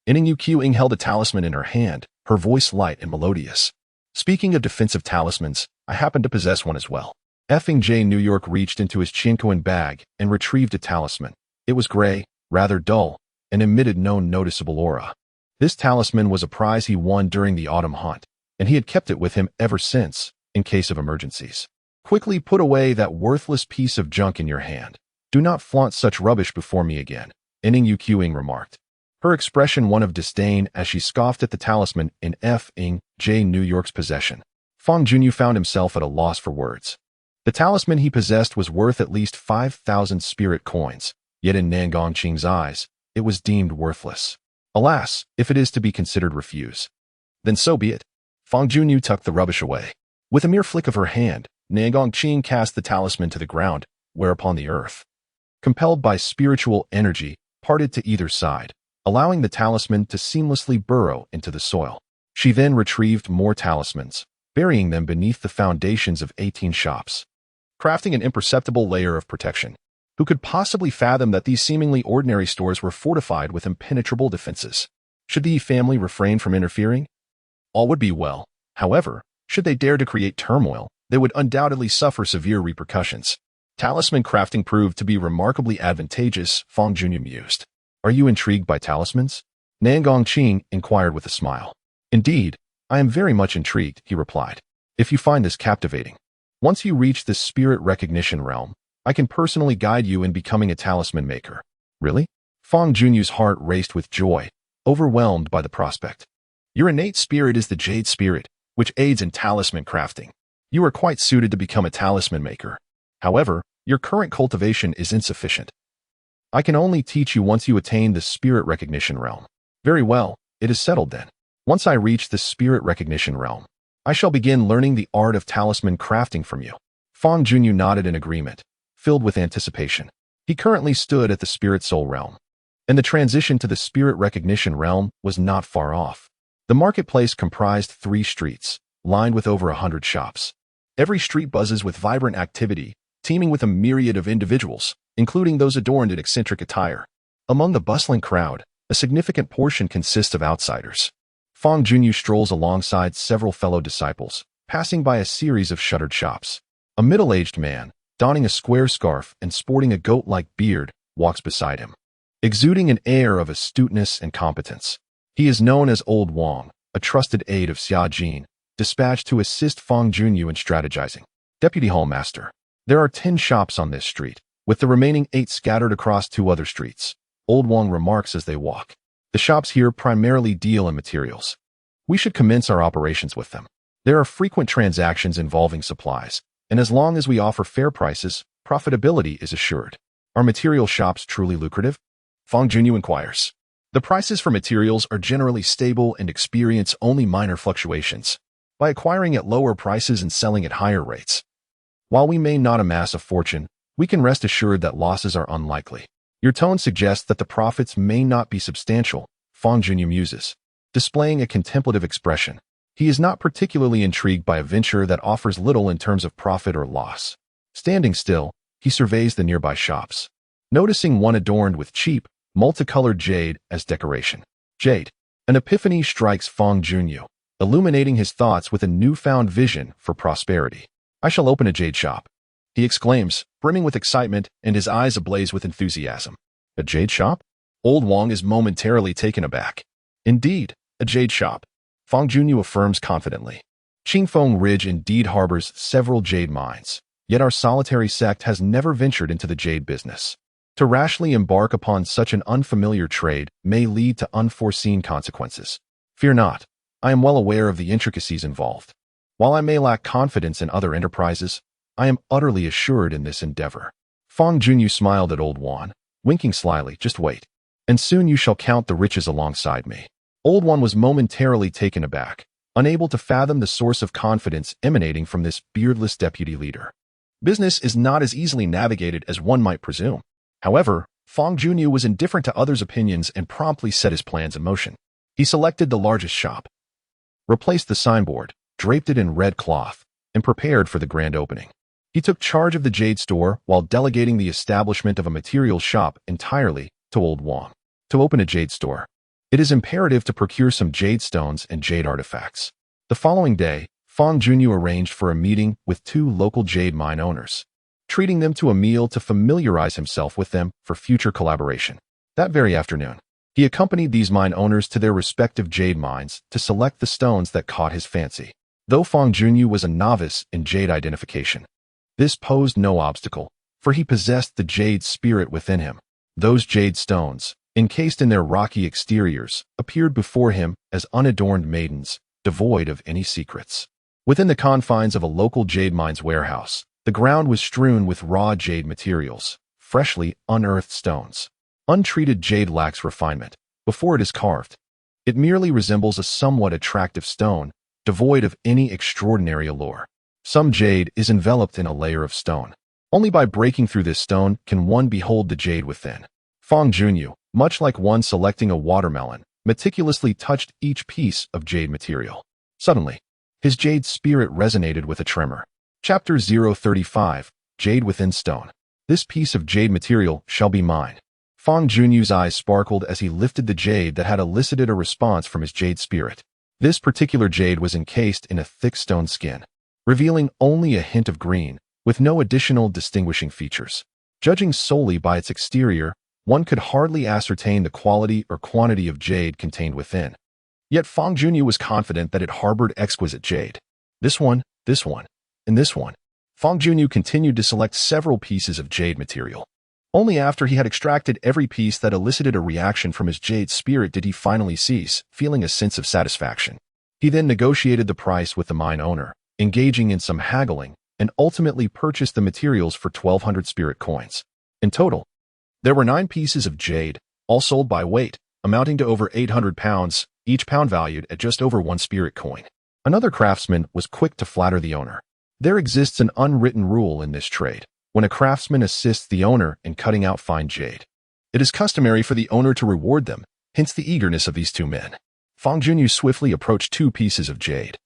[SPEAKER 1] Ning held a talisman in her hand, her voice light and melodious. Speaking of defensive talismans, I happen to possess one as well. Fangyuan New York reached into his Chincoin bag and retrieved a talisman. It was gray, rather dull, and emitted no noticeable aura. This talisman was a prize he won during the autumn hunt, and he had kept it with him ever since, in case of emergencies. Quickly put away that worthless piece of junk in your hand. Do not flaunt such rubbish before me again, Ning remarked. Her expression one of disdain as she scoffed at the talisman in Fangyuan New York's possession. Fangyuan found himself at a loss for words. The talisman he possessed was worth at least 5,000 spirit coins, yet in Nangongqing's eyes, it was deemed worthless. Alas, if it is to be considered refuse. Then so be it. Fang Junyu tucked the rubbish away. With a mere flick of her hand, Qing cast the talisman to the ground, whereupon the earth, compelled by spiritual energy, parted to either side, allowing the talisman to seamlessly burrow into the soil. She then retrieved more talismans, burying them beneath the foundations of 18 shops, crafting an imperceptible layer of protection. Who could possibly fathom that these seemingly ordinary stores were fortified with impenetrable defenses? Should the Yi family refrain from interfering? All would be well. However, should they dare to create turmoil, they would undoubtedly suffer severe repercussions. Talisman crafting proved to be remarkably advantageous, Fang Junyu mused. Are you intrigued by talismans? Qing inquired with a smile. Indeed, I am very much intrigued, he replied. If you find this captivating, once you reach the spirit recognition realm, I can personally guide you in becoming a talisman maker. Really? Fang Junyu's heart raced with joy, overwhelmed by the prospect. Your innate spirit is the jade spirit, which aids in talisman crafting. You are quite suited to become a talisman maker. However, your current cultivation is insufficient. I can only teach you once you attain the spirit recognition realm. Very well, it is settled then. Once I reach the spirit recognition realm, I shall begin learning the art of talisman crafting from you. Fang Junyu nodded in agreement, filled with anticipation. He currently stood at the spirit soul realm, and the transition to the spirit recognition realm was not far off. The marketplace comprised 3 streets, lined with over 100 shops. Every street buzzes with vibrant activity, teeming with a myriad of individuals, including those adorned in eccentric attire. Among the bustling crowd, a significant portion consists of outsiders. Fang Junyu strolls alongside several fellow disciples, passing by a series of shuttered shops. A middle-aged man, donning a square scarf and sporting a goat-like beard, walks beside him, exuding an air of astuteness and competence. He is known as Old Wang, a trusted aide of Xia Jin, dispatched to assist Fang Junyu in strategizing. Deputy Hall Master. There are 10 shops on this street, with the remaining 8 scattered across 2 other streets. Old Wang remarks as they walk. The shops here primarily deal in materials. We should commence our operations with them. There are frequent transactions involving supplies, and as long as we offer fair prices, profitability is assured. Are material shops truly lucrative? Fang Junyu inquires. The prices for materials are generally stable and experience only minor fluctuations, by acquiring at lower prices and selling at higher rates. While we may not amass a fortune, we can rest assured that losses are unlikely. Your tone suggests that the profits may not be substantial, Fang Junyu muses, displaying a contemplative expression. He is not particularly intrigued by a venture that offers little in terms of profit or loss. Standing still, he surveys the nearby shops, noticing one adorned with cheap, multicolored jade as decoration. Jade. An epiphany strikes Fang Junyu, illuminating his thoughts with a newfound vision for prosperity. I shall open a jade shop, he exclaims, brimming with excitement and his eyes ablaze with enthusiasm. A jade shop? Old Wang is momentarily taken aback. Indeed, a jade shop, Fang Junyu affirms confidently. Qingfeng Ridge indeed harbors several jade mines, yet our solitary sect has never ventured into the jade business. To rashly embark upon such an unfamiliar trade may lead to unforeseen consequences. Fear not, I am well aware of the intricacies involved. While I may lack confidence in other enterprises, I am utterly assured in this endeavor. Fang Junyu smiled at Old Wan, winking slyly. Just wait, and soon you shall count the riches alongside me. Old Wan was momentarily taken aback, unable to fathom the source of confidence emanating from this beardless deputy leader. Business is not as easily navigated as one might presume. However, Fang Junyu was indifferent to others' opinions and promptly set his plans in motion. He selected the largest shop, replaced the signboard, draped it in red cloth, and prepared for the grand opening. He took charge of the jade store while delegating the establishment of a materials shop entirely to Old Wang. To open a jade store, it is imperative to procure some jade stones and jade artifacts. The following day, Fang Junyu arranged for a meeting with 2 local jade mine owners, treating them to a meal to familiarize himself with them for future collaboration. That very afternoon, he accompanied these mine owners to their respective jade mines to select the stones that caught his fancy. Though Fang Junyu was a novice in jade identification, this posed no obstacle, for he possessed the jade spirit within him. Those jade stones, encased in their rocky exteriors, appeared before him as unadorned maidens, devoid of any secrets. Within the confines of a local jade mine's warehouse, the ground was strewn with raw jade materials, freshly unearthed stones. Untreated jade lacks refinement before it is carved. It merely resembles a somewhat attractive stone, devoid of any extraordinary allure. Some jade is enveloped in a layer of stone. Only by breaking through this stone can one behold the jade within. Fangyuan, much like one selecting a watermelon, meticulously touched each piece of jade material. Suddenly, his jade spirit resonated with a tremor. Chapter 035, Jade Within Stone. This piece of jade material shall be mine. Fangyuan's eyes sparkled as he lifted the jade that had elicited a response from his jade spirit. This particular jade was encased in a thick stone skin, revealing only a hint of green, with no additional distinguishing features. Judging solely by its exterior, one could hardly ascertain the quality or quantity of jade contained within. Yet Fangyuan was confident that it harbored exquisite jade. This one, and this one. Fangyuan continued to select several pieces of jade material. Only after he had extracted every piece that elicited a reaction from his jade spirit did he finally cease, feeling a sense of satisfaction. He then negotiated the price with the mine owner, engaging in some haggling, and ultimately purchased the materials for 1,200 spirit coins. In total, there were 9 pieces of jade, all sold by weight, amounting to over 800 pounds, each pound valued at just over 1 spirit coin. Another craftsman was quick to flatter the owner. There exists an unwritten rule in this trade. When a craftsman assists the owner in cutting out fine jade, it is customary for the owner to reward them, hence the eagerness of these two men. Fangyuan swiftly approached 2 pieces of jade.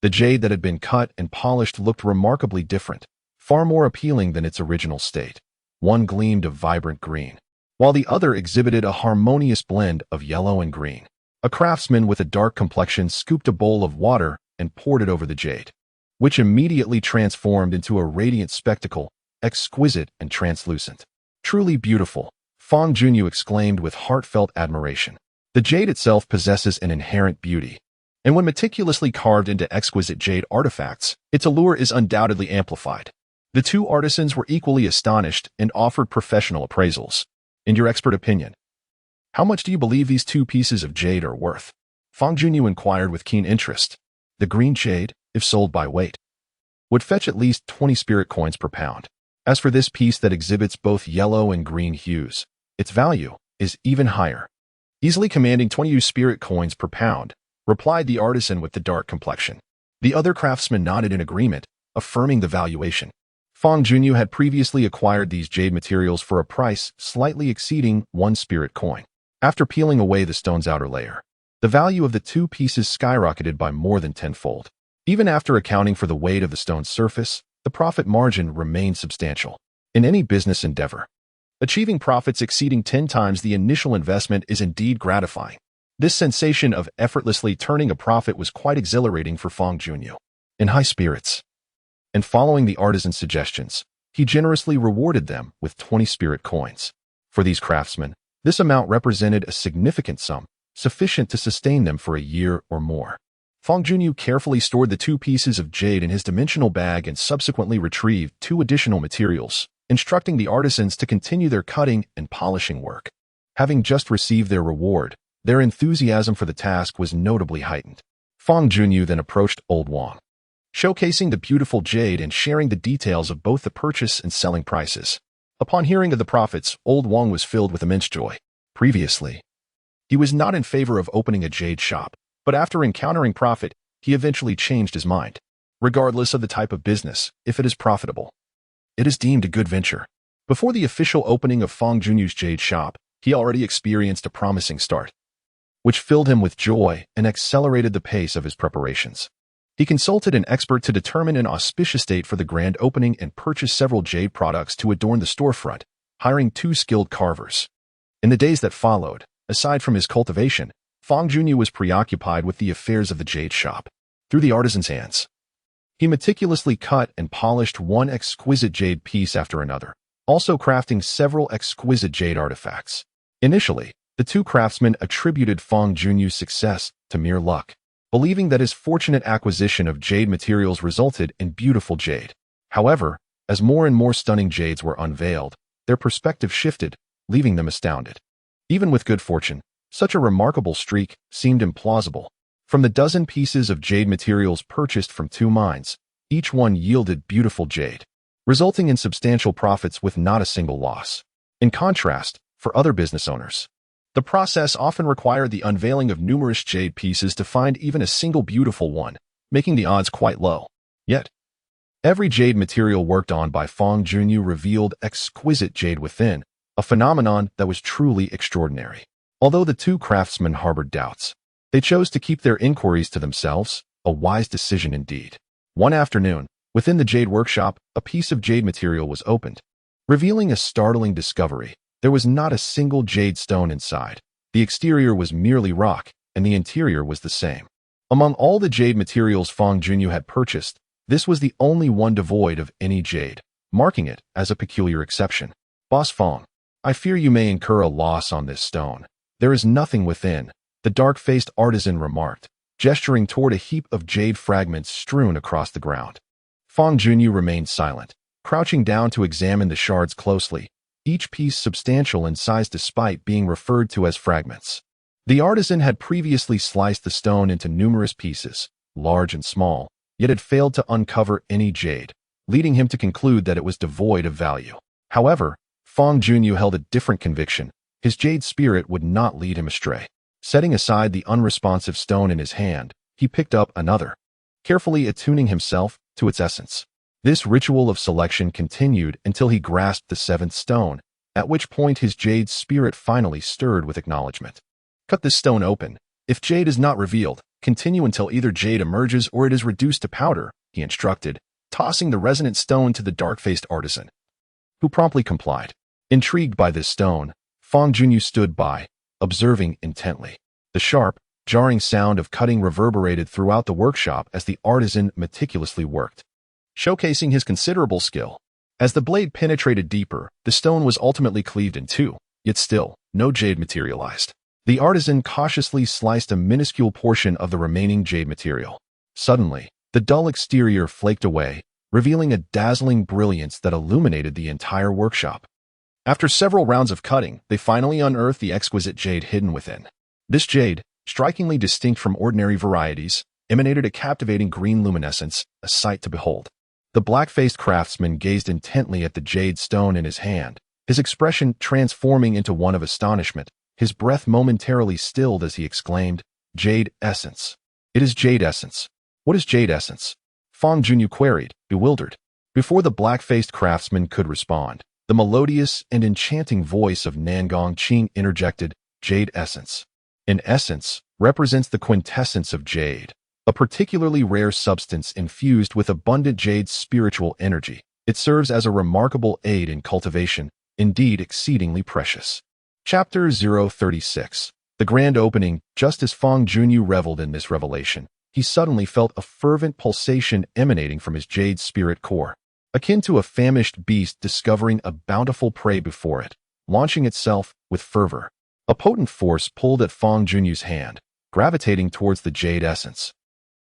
[SPEAKER 1] The jade that had been cut and polished looked remarkably different, far more appealing than its original state. One gleamed of vibrant green, while the other exhibited a harmonious blend of yellow and green. A craftsman with a dark complexion scooped a bowl of water and poured it over the jade, which immediately transformed into a radiant spectacle, exquisite and translucent. Truly beautiful, Fangyuan exclaimed with heartfelt admiration. The jade itself possesses an inherent beauty, and when meticulously carved into exquisite jade artifacts, its allure is undoubtedly amplified. The 2 artisans were equally astonished and offered professional appraisals. In your expert opinion, how much do you believe these 2 pieces of jade are worth? Fangyuan inquired with keen interest. The green jade, if sold by weight, would fetch at least 20 spirit coins per pound. As for this piece that exhibits both yellow and green hues, its value is even higher, easily commanding 20 spirit coins per pound, replied the artisan with the dark complexion. The other craftsman nodded in agreement, affirming the valuation. Fangyuan had previously acquired these jade materials for a price slightly exceeding 1 spirit coin. After peeling away the stone's outer layer, the value of the 2 pieces skyrocketed by more than tenfold. Even after accounting for the weight of the stone's surface, the profit margin remained substantial. In any business endeavor, achieving profits exceeding 10 times the initial investment is indeed gratifying. This sensation of effortlessly turning a profit was quite exhilarating for Fangyuan. In high spirits, and following the artisan's suggestions, he generously rewarded them with 20 spirit coins. For these craftsmen, this amount represented a significant sum, sufficient to sustain them for a year or more. Fangyuan carefully stored the 2 pieces of jade in his dimensional bag and subsequently retrieved 2 additional materials, instructing the artisans to continue their cutting and polishing work. Having just received their reward, their enthusiasm for the task was notably heightened. Fangyuan then approached Old Wang, showcasing the beautiful jade and sharing the details of both the purchase and selling prices. Upon hearing of the profits, Old Wang was filled with immense joy. Previously, he was not in favor of opening a jade shop, but after encountering profit, he eventually changed his mind. Regardless of the type of business, if it is profitable, it is deemed a good venture. Before the official opening of Fangyuan's jade shop, he already experienced a promising start, which filled him with joy and accelerated the pace of his preparations. He consulted an expert to determine an auspicious date for the grand opening and purchased several jade products to adorn the storefront, hiring 2 skilled carvers. In the days that followed, aside from his cultivation, Fangyuan was preoccupied with the affairs of the jade shop. Through the artisan's hands, he meticulously cut and polished 1 exquisite jade piece after another, also crafting several exquisite jade artifacts. Initially, the 2 craftsmen attributed Fangyuan's success to mere luck, believing that his fortunate acquisition of jade materials resulted in beautiful jade. However, as more and more stunning jades were unveiled, their perspective shifted, leaving them astounded. Even with good fortune, such a remarkable streak seemed implausible. From the dozen pieces of jade materials purchased from 2 mines, each one yielded beautiful jade, resulting in substantial profits with not a single loss. In contrast, for other business owners, the process often required the unveiling of numerous jade pieces to find even a single beautiful one, making the odds quite low. Yet, every jade material worked on by Fangyuan revealed exquisite jade within, a phenomenon that was truly extraordinary. Although the two craftsmen harbored doubts, they chose to keep their inquiries to themselves, a wise decision indeed. One afternoon, within the jade workshop, a piece of jade material was opened, revealing a startling discovery. There was not a single jade stone inside. The exterior was merely rock, and the interior was the same. Among all the jade materials Fangyuan had purchased, this was the only one devoid of any jade, marking it as a peculiar exception. Boss Fang, I fear you may incur a loss on this stone. There is nothing within, the dark-faced artisan remarked, gesturing toward a heap of jade fragments strewn across the ground. Fangyuan remained silent, crouching down to examine the shards closely, each piece substantial in size despite being referred to as fragments. The artisan had previously sliced the stone into numerous pieces, large and small, yet had failed to uncover any jade, leading him to conclude that it was devoid of value. However, Fangyuan held a different conviction. His jade spirit would not lead him astray. Setting aside the unresponsive stone in his hand, he picked up another, carefully attuning himself to its essence. This ritual of selection continued until he grasped the seventh stone, at which point his jade spirit finally stirred with acknowledgement. Cut this stone open. If jade is not revealed, continue until either jade emerges or it is reduced to powder, he instructed, tossing the resonant stone to the dark-faced artisan, who promptly complied. Intrigued by this stone, Fangyuan stood by, observing intently. The sharp, jarring sound of cutting reverberated throughout the workshop as the artisan meticulously worked, showcasing his considerable skill. As the blade penetrated deeper, the stone was ultimately cleaved in two, yet still, no jade materialized. The artisan cautiously sliced a minuscule portion of the remaining jade material. Suddenly, the dull exterior flaked away, revealing a dazzling brilliance that illuminated the entire workshop. After several rounds of cutting, they finally unearthed the exquisite jade hidden within. This jade, strikingly distinct from ordinary varieties, emanated a captivating green luminescence, a sight to behold. The black-faced craftsman gazed intently at the jade stone in his hand, his expression transforming into one of astonishment, his breath momentarily stilled as he exclaimed, "Jade essence. It is jade essence." "What is jade essence?" Fangyuan queried, bewildered. Before the black-faced craftsman could respond, the melodious and enchanting voice of Nangang interjected, "Jade essence, in essence, represents the quintessence of jade, a particularly rare substance infused with abundant jade's spiritual energy. It serves as a remarkable aid in cultivation, indeed exceedingly precious." Chapter 036. The grand opening. Just as Fangyuan reveled in this revelation, he suddenly felt a fervent pulsation emanating from his jade spirit core, akin to a famished beast discovering a bountiful prey before it, launching itself with fervor. A potent force pulled at Fangyuan's hand, gravitating towards the jade essence,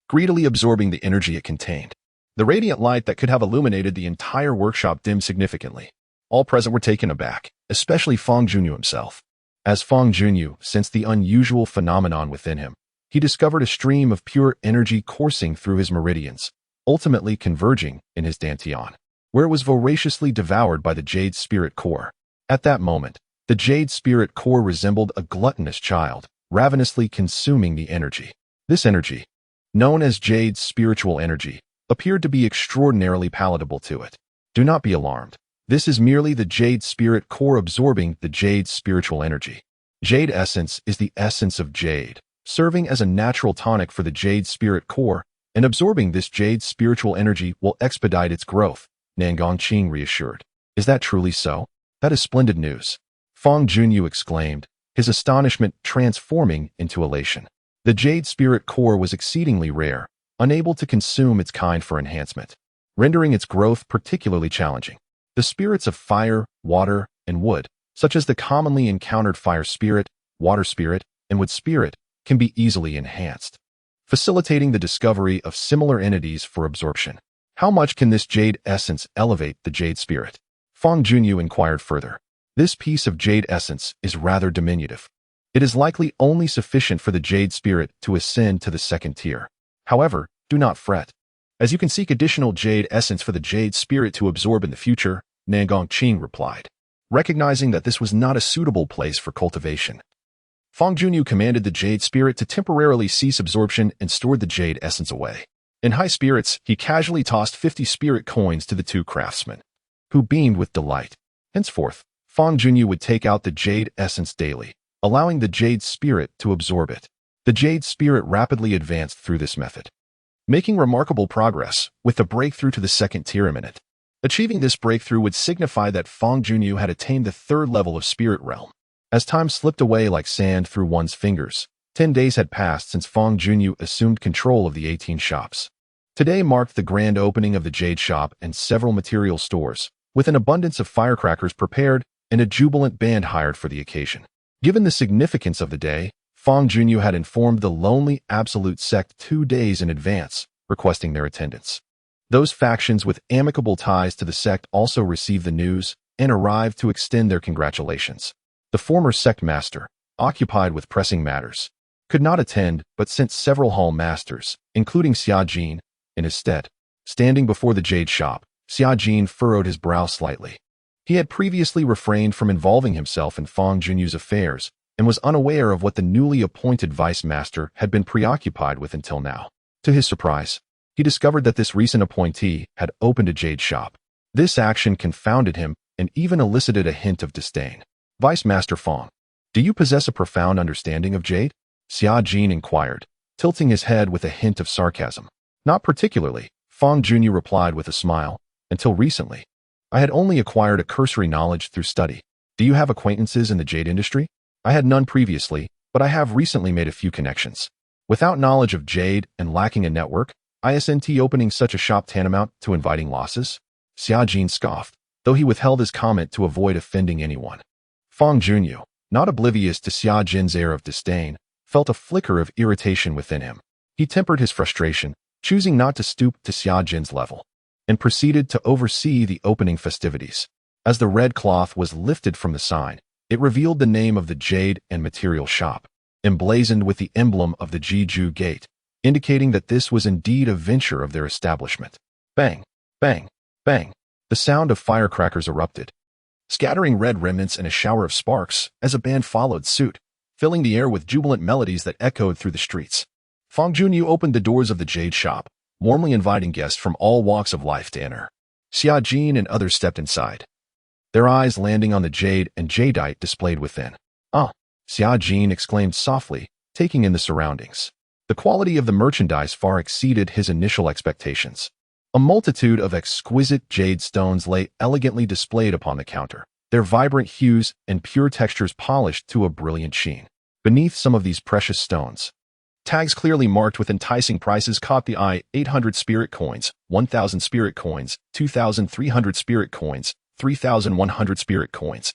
[SPEAKER 1] greedily absorbing the energy it contained. The radiant light that could have illuminated the entire workshop dimmed significantly. All present were taken aback, especially Fangyuan himself. As Fangyuan sensed the unusual phenomenon within him, he discovered a stream of pure energy coursing through his meridians, ultimately converging in his dantian, where it was voraciously devoured by the jade spirit core. At that moment, the jade spirit core resembled a gluttonous child, ravenously consuming the energy. This energy, known as jade's spiritual energy, appeared to be extraordinarily palatable to it. Do not be alarmed. This is merely the jade spirit core absorbing the jade's spiritual energy. Jade essence is the essence of jade, serving as a natural tonic for the jade spirit core, and absorbing this jade's spiritual energy will expedite its growth, Nangang reassured. Is that truly so? That is splendid news. Fangyuan exclaimed, his astonishment transforming into elation. The jade spirit core was exceedingly rare, unable to consume its kind for enhancement, rendering its growth particularly challenging. The spirits of fire, water, and wood, such as the commonly encountered fire spirit, water spirit, and wood spirit, can be easily enhanced, facilitating the discovery of similar entities for absorption. How much can this jade essence elevate the jade spirit? Fangyuan inquired further. This piece of jade essence is rather diminutive. It is likely only sufficient for the jade spirit to ascend to the second tier. However, do not fret. As you can seek additional jade essence for the jade spirit to absorb in the future, Nangang replied, recognizing that this was not a suitable place for cultivation. Fangyuan commanded the jade spirit to temporarily cease absorption and stored the jade essence away. In high spirits, he casually tossed 50 spirit coins to the two craftsmen, who beamed with delight. Henceforth, Fangyuan would take out the jade essence daily, allowing the jade spirit to absorb it. The jade spirit rapidly advanced through this method, making remarkable progress, with a breakthrough to the second tier imminent. Achieving this breakthrough would signify that Fangyuan had attained the third level of spirit realm. As time slipped away like sand through one's fingers, 10 days had passed since Fangyuan assumed control of the 18 shops. Today marked the grand opening of the Jade Shop and several material stores, with an abundance of firecrackers prepared and a jubilant band hired for the occasion. Given the significance of the day, Fangyuan had informed the lonely Absolute sect 2 days in advance, requesting their attendance. Those factions with amicable ties to the sect also received the news and arrived to extend their congratulations. The former sect master, occupied with pressing matters, could not attend but sent several hall masters, including Xiajin, in his stead. Standing before the Jade Shop, Xiajin furrowed his brow slightly. He had previously refrained from involving himself in Fangyuan's affairs and was unaware of what the newly appointed vice master had been preoccupied with until now. To his surprise, he discovered that this recent appointee had opened a Jade Shop. This action confounded him and even elicited a hint of disdain. Vice Master Fang, do you possess a profound understanding of jade? Xiajin inquired, tilting his head with a hint of sarcasm. Not particularly, Fangyuan replied with a smile. Until recently, I had only acquired a cursory knowledge through study. Do you have acquaintances in the jade industry? I had none previously, but I have recently made a few connections. Without knowledge of jade and lacking a network, isn't opening such a shop tantamount to inviting losses? Xiajin scoffed, though he withheld his comment to avoid offending anyone. Fangyuan, not oblivious to Xiajin's air of disdain, felt a flicker of irritation within him. He tempered his frustration, choosing not to stoop to Xiajin's level, and proceeded to oversee the opening festivities. As the red cloth was lifted from the sign, it revealed the name of the Jade and Material Shop, emblazoned with the emblem of the Jeju Gate, indicating that this was indeed a venture of their establishment. Bang, bang, bang. The sound of firecrackers erupted, scattering red remnants and a shower of sparks as a band followed suit, filling the air with jubilant melodies that echoed through the streets. Fangyuan opened the doors of the Jade Shop, warmly inviting guests from all walks of life to enter. Xiajin and others stepped inside, their eyes landing on the jade and jadeite displayed within. Ah! Xiajin exclaimed softly, taking in the surroundings. The quality of the merchandise far exceeded his initial expectations. A multitude of exquisite jade stones lay elegantly displayed upon the counter, their vibrant hues and pure textures polished to a brilliant sheen. Beneath some of these precious stones, tags clearly marked with enticing prices caught the eye: 800 spirit coins, 1,000 spirit coins, 2,300 spirit coins, 3,100 spirit coins,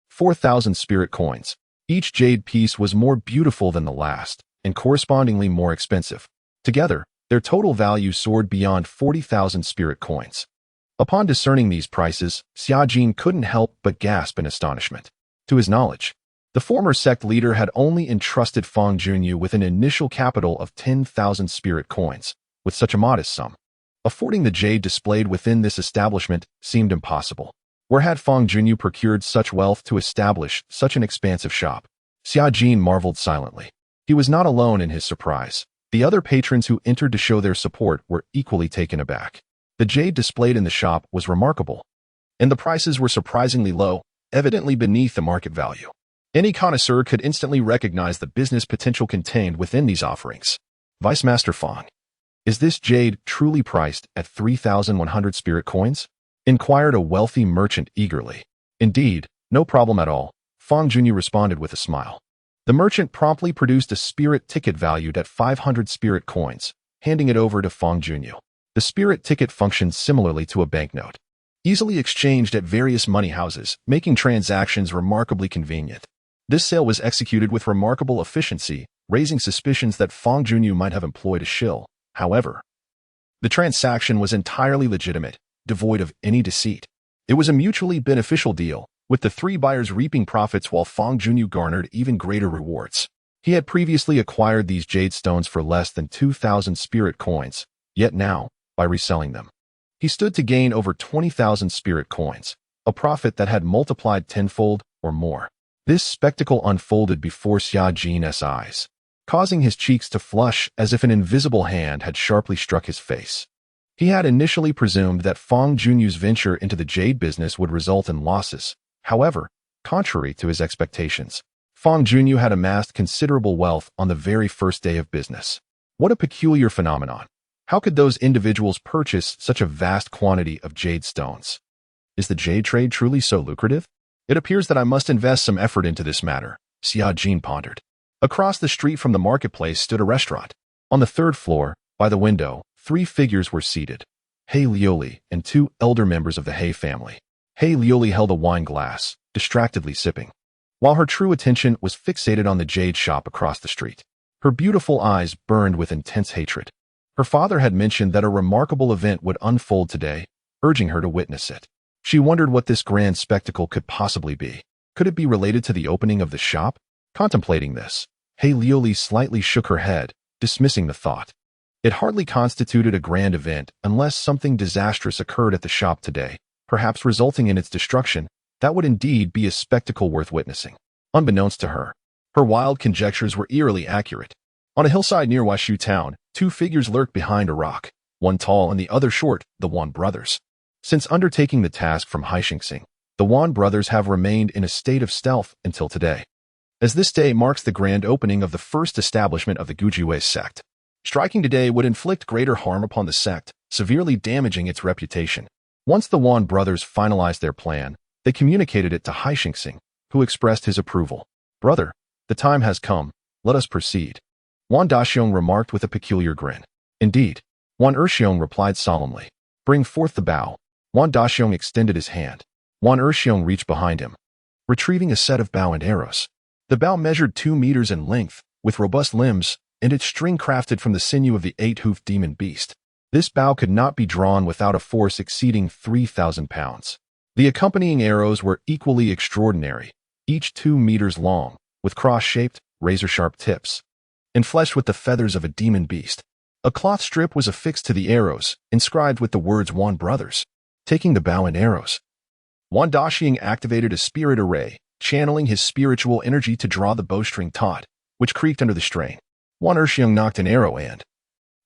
[SPEAKER 1] 4,000 spirit coins. Each jade piece was more beautiful than the last, and correspondingly more expensive. Together, their total value soared beyond 40,000 spirit coins. Upon discerning these prices, Xiajin couldn't help but gasp in astonishment. To his knowledge, the former sect leader had only entrusted Fangyuan with an initial capital of 10,000 spirit coins. With such a modest sum, affording the jade displayed within this establishment seemed impossible. Where had Fangyuan procured such wealth to establish such an expansive shop? Xiajin marveled silently. He was not alone in his surprise. The other patrons who entered to show their support were equally taken aback. The jade displayed in the shop was remarkable, and the prices were surprisingly low, evidently beneath the market value. Any connoisseur could instantly recognize the business potential contained within these offerings. Vice Master Fang, is this jade truly priced at 3,100 spirit coins? Inquired a wealthy merchant eagerly. Indeed, no problem at all, Fangyuan responded with a smile. The merchant promptly produced a spirit ticket valued at 500 spirit coins, handing it over to Fangyuan. The spirit ticket functioned similarly to a banknote, easily exchanged at various money houses, making transactions remarkably convenient. This sale was executed with remarkable efficiency, raising suspicions that Fangyuan might have employed a shill. However, the transaction was entirely legitimate, devoid of any deceit. It was a mutually beneficial deal, with the three buyers reaping profits while Fangyuan garnered even greater rewards. He had previously acquired these jade stones for less than 2,000 spirit coins, yet now, by reselling them, he stood to gain over 20,000 spirit coins, a profit that had multiplied tenfold or more. This spectacle unfolded before Xiajin's eyes, causing his cheeks to flush as if an invisible hand had sharply struck his face. He had initially presumed that Fangyuan's venture into the jade business would result in losses. However, contrary to his expectations, Fangyuan had amassed considerable wealth on the very first day of business. What a peculiar phenomenon. How could those individuals purchase such a vast quantity of jade stones? Is the jade trade truly so lucrative? It appears that I must invest some effort into this matter, Xia Jin pondered. Across the street from the marketplace stood a restaurant. On the third floor, by the window, 3 figures were seated. He Liuli and 2 elder members of the He family. He Liuli held a wine glass, distractedly sipping, while her true attention was fixated on the jade shop across the street. Her beautiful eyes burned with intense hatred. Her father had mentioned that a remarkable event would unfold today, urging her to witness it. She wondered what this grand spectacle could possibly be. Could it be related to the opening of the shop? Contemplating this, He Liuli slightly shook her head, dismissing the thought. It hardly constituted a grand event unless something disastrous occurred at the shop today, perhaps resulting in its destruction. That would indeed be a spectacle worth witnessing. Unbeknownst to her, her wild conjectures were eerily accurate. On a hillside near Washu town, 2 figures lurked behind a rock, one tall and the other short, the Wan brothers. Since undertaking the task from Haixingxing, the Wan brothers have remained in a state of stealth until today, as this day marks the grand opening of the first establishment of the Gujiwei sect. Striking today would inflict greater harm upon the sect, severely damaging its reputation. Once the Wan brothers finalized their plan, they communicated it to Haixingxing, who expressed his approval. "Brother, the time has come, let us proceed," Wan Daxiong remarked with a peculiar grin. "Indeed," Wan Erxiong replied solemnly. "Bring forth the bow." Wan Daxiong extended his hand. Wan Erxiong reached behind him, retrieving a set of bow and arrows. The bow measured 2 meters in length, with robust limbs, and its string crafted from the sinew of the 8-hoofed demon beast. This bow could not be drawn without a force exceeding 3,000 pounds. The accompanying arrows were equally extraordinary, each 2 meters long, with cross-shaped, razor-sharp tips, and fleshed with the feathers of a demon beast. A cloth strip was affixed to the arrows, inscribed with the words Wan Brothers. Taking the bow and arrows, Wan Daxiong activated a spirit array, channeling his spiritual energy to draw the bowstring taut, which creaked under the strain. Wan Erxiong knocked an arrow and,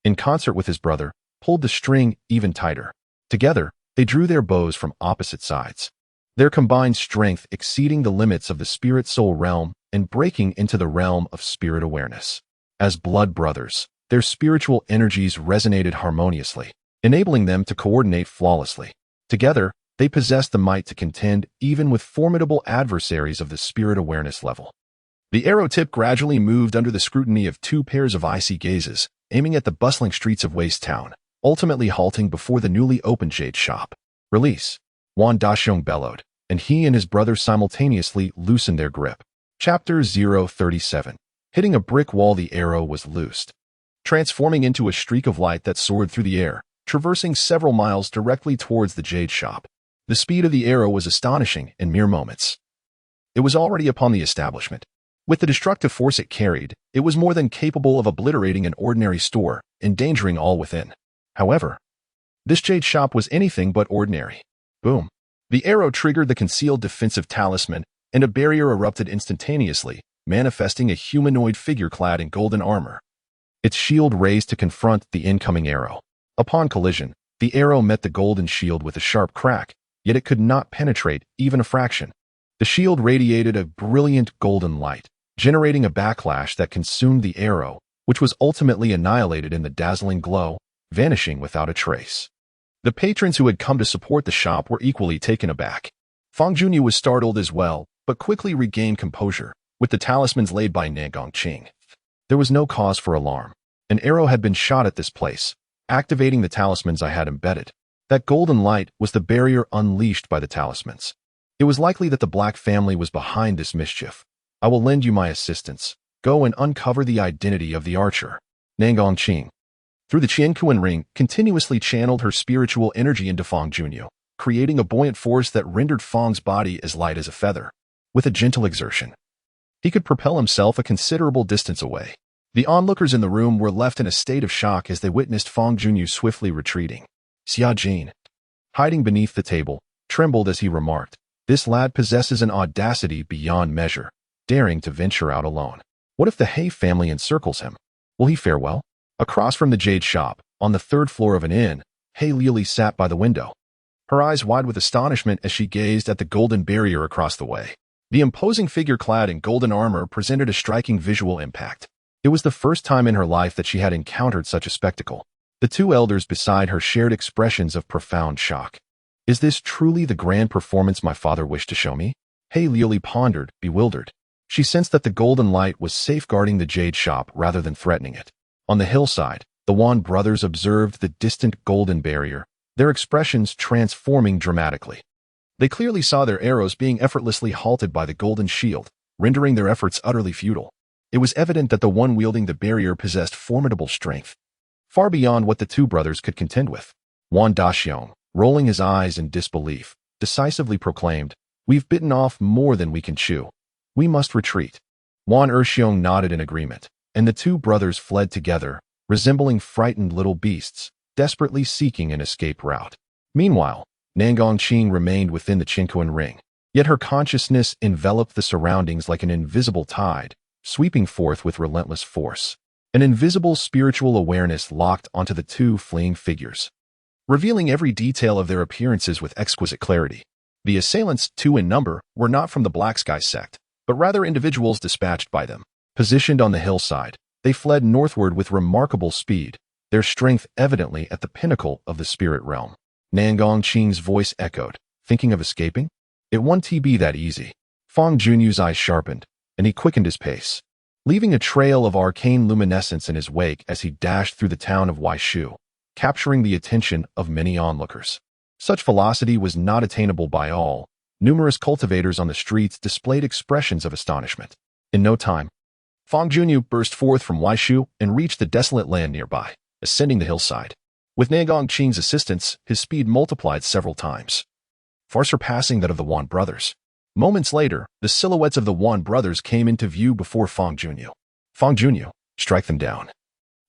[SPEAKER 1] in concert with his brother, pulled the string even tighter. Together, they drew their bows from opposite sides, their combined strength exceeding the limits of the spirit-soul realm and breaking into the realm of spirit awareness. As blood brothers, their spiritual energies resonated harmoniously, enabling them to coordinate flawlessly. Together, they possessed the might to contend even with formidable adversaries of the spirit awareness level. The arrow tip gradually moved under the scrutiny of 2 pairs of icy gazes, aiming at the bustling streets of Waste Town, ultimately halting before the newly opened jade shop. "Release," Wan Daxiong bellowed, and he and his brother simultaneously loosened their grip. Chapter 037. Hitting a brick wall, the arrow was loosed, transforming into a streak of light that soared through the air, traversing several miles directly towards the jade shop. The speed of the arrow was astonishing in mere moments. It was already upon the establishment. With the destructive force it carried, it was more than capable of obliterating an ordinary store, endangering all within. However, this jade shop was anything but ordinary. Boom. The arrow triggered the concealed defensive talisman, and a barrier erupted instantaneously, manifesting a humanoid figure clad in golden armor. Its shield raised to confront the incoming arrow. Upon collision, the arrow met the golden shield with a sharp crack, yet it could not penetrate even a fraction. The shield radiated a brilliant golden light, generating a backlash that consumed the arrow, which was ultimately annihilated in the dazzling glow, vanishing without a trace. The patrons who had come to support the shop were equally taken aback. Fangyuan was startled as well, but quickly regained composure. With the talismans laid by Nangongqing, there was no cause for alarm. An arrow had been shot at this place, activating the talismans I had embedded. That golden light was the barrier unleashed by the talismans. It was likely that the Black family was behind this mischief. I will lend you my assistance. Go and uncover the identity of the archer. Nangongqing, through the Qiankuan ring, continuously channeled her spiritual energy into Fangyuan, creating a buoyant force that rendered Fang's body as light as a feather. With a gentle exertion, he could propel himself a considerable distance away. The onlookers in the room were left in a state of shock as they witnessed Fangyuan swiftly retreating. Xia Jin, hiding beneath the table, trembled as he remarked, "This lad possesses an audacity beyond measure, daring to venture out alone." What if the He family encircles him? Will he fare well? Across from the jade shop, on the third floor of an inn, He Lily sat by the window, her eyes wide with astonishment as she gazed at the golden barrier across the way. The imposing figure clad in golden armor presented a striking visual impact. It was the first time in her life that she had encountered such a spectacle. The two elders beside her shared expressions of profound shock. Is this truly the grand performance my father wished to show me? He Lily pondered, bewildered. She sensed that the golden light was safeguarding the jade shop rather than threatening it. On the hillside, the Wan brothers observed the distant golden barrier, their expressions transforming dramatically. They clearly saw their arrows being effortlessly halted by the golden shield, rendering their efforts utterly futile. It was evident that the one wielding the barrier possessed formidable strength, far beyond what the two brothers could contend with. Wan Daxiong, rolling his eyes in disbelief, decisively proclaimed, "We've bitten off more than we can chew. We must retreat." Wan Erxiong nodded in agreement, and the two brothers fled together, resembling frightened little beasts, desperately seeking an escape route. Meanwhile, Nangong Qing remained within the Qinkuan ring, yet her consciousness enveloped the surroundings like an invisible tide, sweeping forth with relentless force. An invisible spiritual awareness locked onto the two fleeing figures, revealing every detail of their appearances with exquisite clarity. The assailants, 2 in number, were not from the Black Sky sect, but rather individuals dispatched by them. Positioned on the hillside, they fled northward with remarkable speed, their strength evidently at the pinnacle of the spirit realm. Nangong Qing's voice echoed, thinking of escaping? It won't be that easy. Fang Junyu's eyes sharpened, and he quickened his pace, leaving a trail of arcane luminescence in his wake as he dashed through the town of Waishu, capturing the attention of many onlookers. Such velocity was not attainable by all. Numerous cultivators on the streets displayed expressions of astonishment. In no time, Fang Junyu burst forth from Waishu and reached the desolate land nearby, ascending the hillside. With Nangong Qing's assistance, his speed multiplied several times, far surpassing that of the Wan brothers. Moments later, the silhouettes of the Wan brothers came into view before Fang Junyu. Fang Junyu, strike them down,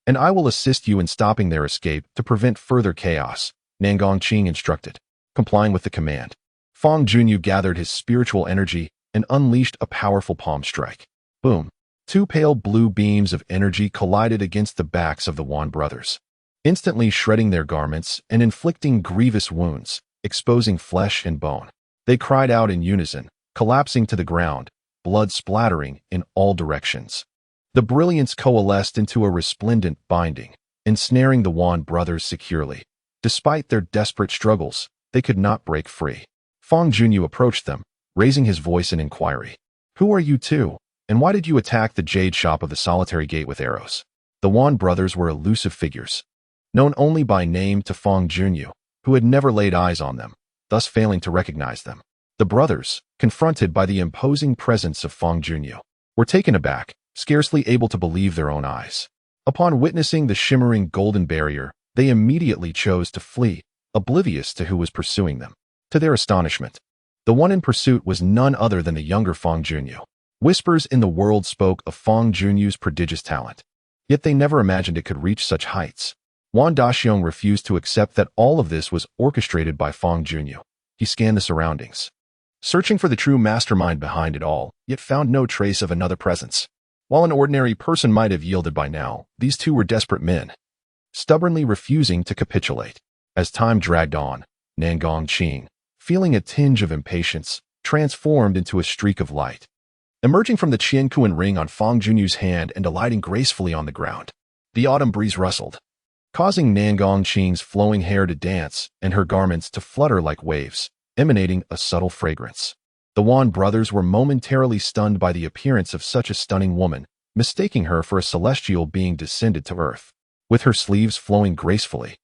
[SPEAKER 1] and I will assist you in stopping their escape to prevent further chaos, Nangong Qing instructed. Complying with the command, Fang Junyu gathered his spiritual energy and unleashed a powerful palm strike. Boom! 2 pale blue beams of energy collided against the backs of the Wan brothers, instantly shredding their garments and inflicting grievous wounds, exposing flesh and bone. They cried out in unison, collapsing to the ground, blood splattering in all directions. The brilliance coalesced into a resplendent binding, ensnaring the Wan brothers securely. Despite their desperate struggles, they could not break free. Fang Junyu approached them, raising his voice in inquiry. "Who are you two, and why did you attack the jade shop of the solitary gate with arrows?" The Wan brothers were elusive figures, known only by name to Fang Junyu, who had never laid eyes on them, thus failing to recognize them. The brothers, confronted by the imposing presence of Fang Junyu, were taken aback, scarcely able to believe their own eyes. Upon witnessing the shimmering golden barrier, they immediately chose to flee, oblivious to who was pursuing them. To their astonishment, the one in pursuit was none other than the younger Fang Junyu. Whispers in the world spoke of Fang Junyu's prodigious talent, yet they never imagined it could reach such heights. Wan Daxiong refused to accept that all of this was orchestrated by Fang Junyu. He scanned the surroundings, searching for the true mastermind behind it all, yet found no trace of another presence. While an ordinary person might have yielded by now, these two were desperate men, stubbornly refusing to capitulate. As time dragged on, Nangong Qing, feeling a tinge of impatience, transformed into a streak of light, emerging from the Qiankuan ring on Fang Junyu's hand and alighting gracefully on the ground. The autumn breeze rustled, causing Nangong Qing's flowing hair to dance and her garments to flutter like waves, emanating a subtle fragrance. The Wan brothers were momentarily stunned by the appearance of such a stunning woman, mistaking her for a celestial being descended to earth. With her sleeves flowing gracefully,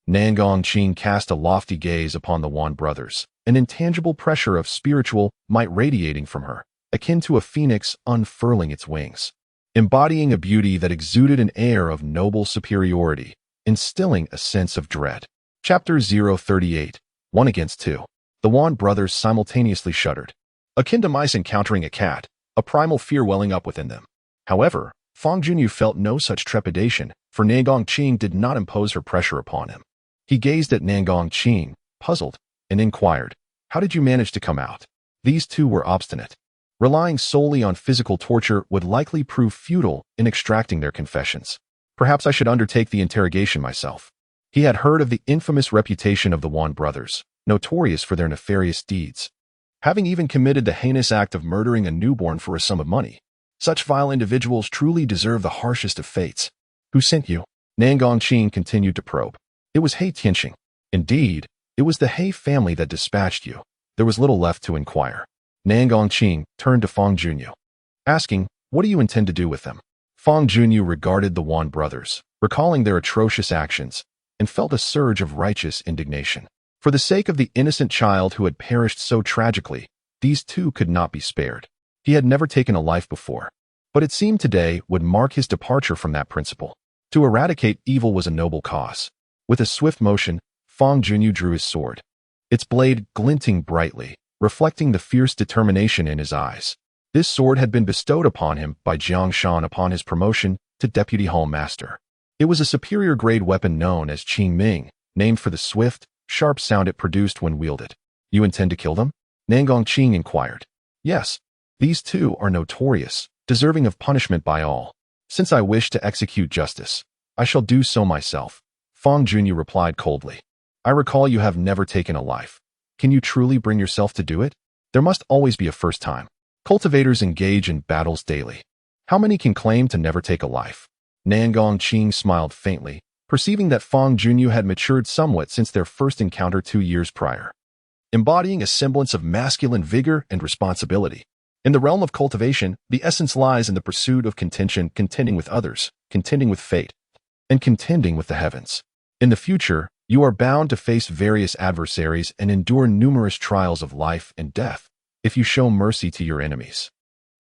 [SPEAKER 1] Nangong Qing cast a lofty gaze upon the Wan brothers, an intangible pressure of spiritual might radiating from her, akin to a phoenix unfurling its wings, embodying a beauty that exuded an air of noble superiority, instilling a sense of dread. Chapter 038, 1 against 2. The Wan brothers simultaneously shuddered, akin to mice encountering a cat, a primal fear welling up within them. However, Fang Junyu felt no such trepidation, for Nangong Qing did not impose her pressure upon him. He gazed at Nangong Qing, puzzled, and inquired, "How did you manage to come out?" These two were obstinate, Relying solely on physical torture would likely prove futile in extracting their confessions. Perhaps I should undertake the interrogation myself. He had heard of the infamous reputation of the Wan brothers, notorious for their nefarious deeds, having even committed the heinous act of murdering a newborn for a sum of money. Such vile individuals truly deserve the harshest of fates. Who sent you? Nangongqing continued to probe. It was He Tianqing. Indeed, it was the He family that dispatched you. There was little left to inquire. Nangongqing turned to Fang Junyu, asking, what do you intend to do with them? Fang Junyu regarded the Wan brothers, recalling their atrocious actions, and felt a surge of righteous indignation. For the sake of the innocent child who had perished so tragically, these two could not be spared. He had never taken a life before, but it seemed today would mark his departure from that principle. To eradicate evil was a noble cause. With a swift motion, Fang Junyu drew his sword, its blade glinting brightly, reflecting the fierce determination in his eyes. This sword had been bestowed upon him by Jiang Shan upon his promotion to Deputy Hall Master. It was a superior grade weapon known as Qing Ming, named for the swift, sharp sound it produced when wielded. You intend to kill them? Nangongqing inquired. Yes. These two are notorious, deserving of punishment by all. Since I wish to execute justice, I shall do so myself. Fang Junyu replied coldly. I recall you have never taken a life. Can you truly bring yourself to do it? There must always be a first time. Cultivators engage in battles daily. How many can claim to never take a life? Nangongqing smiled faintly, perceiving that Fang Junyu had matured somewhat since their first encounter 2 years prior, embodying a semblance of masculine vigor and responsibility. In the realm of cultivation, the essence lies in the pursuit of contention, contending with others, contending with fate, and contending with the heavens. In the future, you are bound to face various adversaries and endure numerous trials of life and death. If you show mercy to your enemies,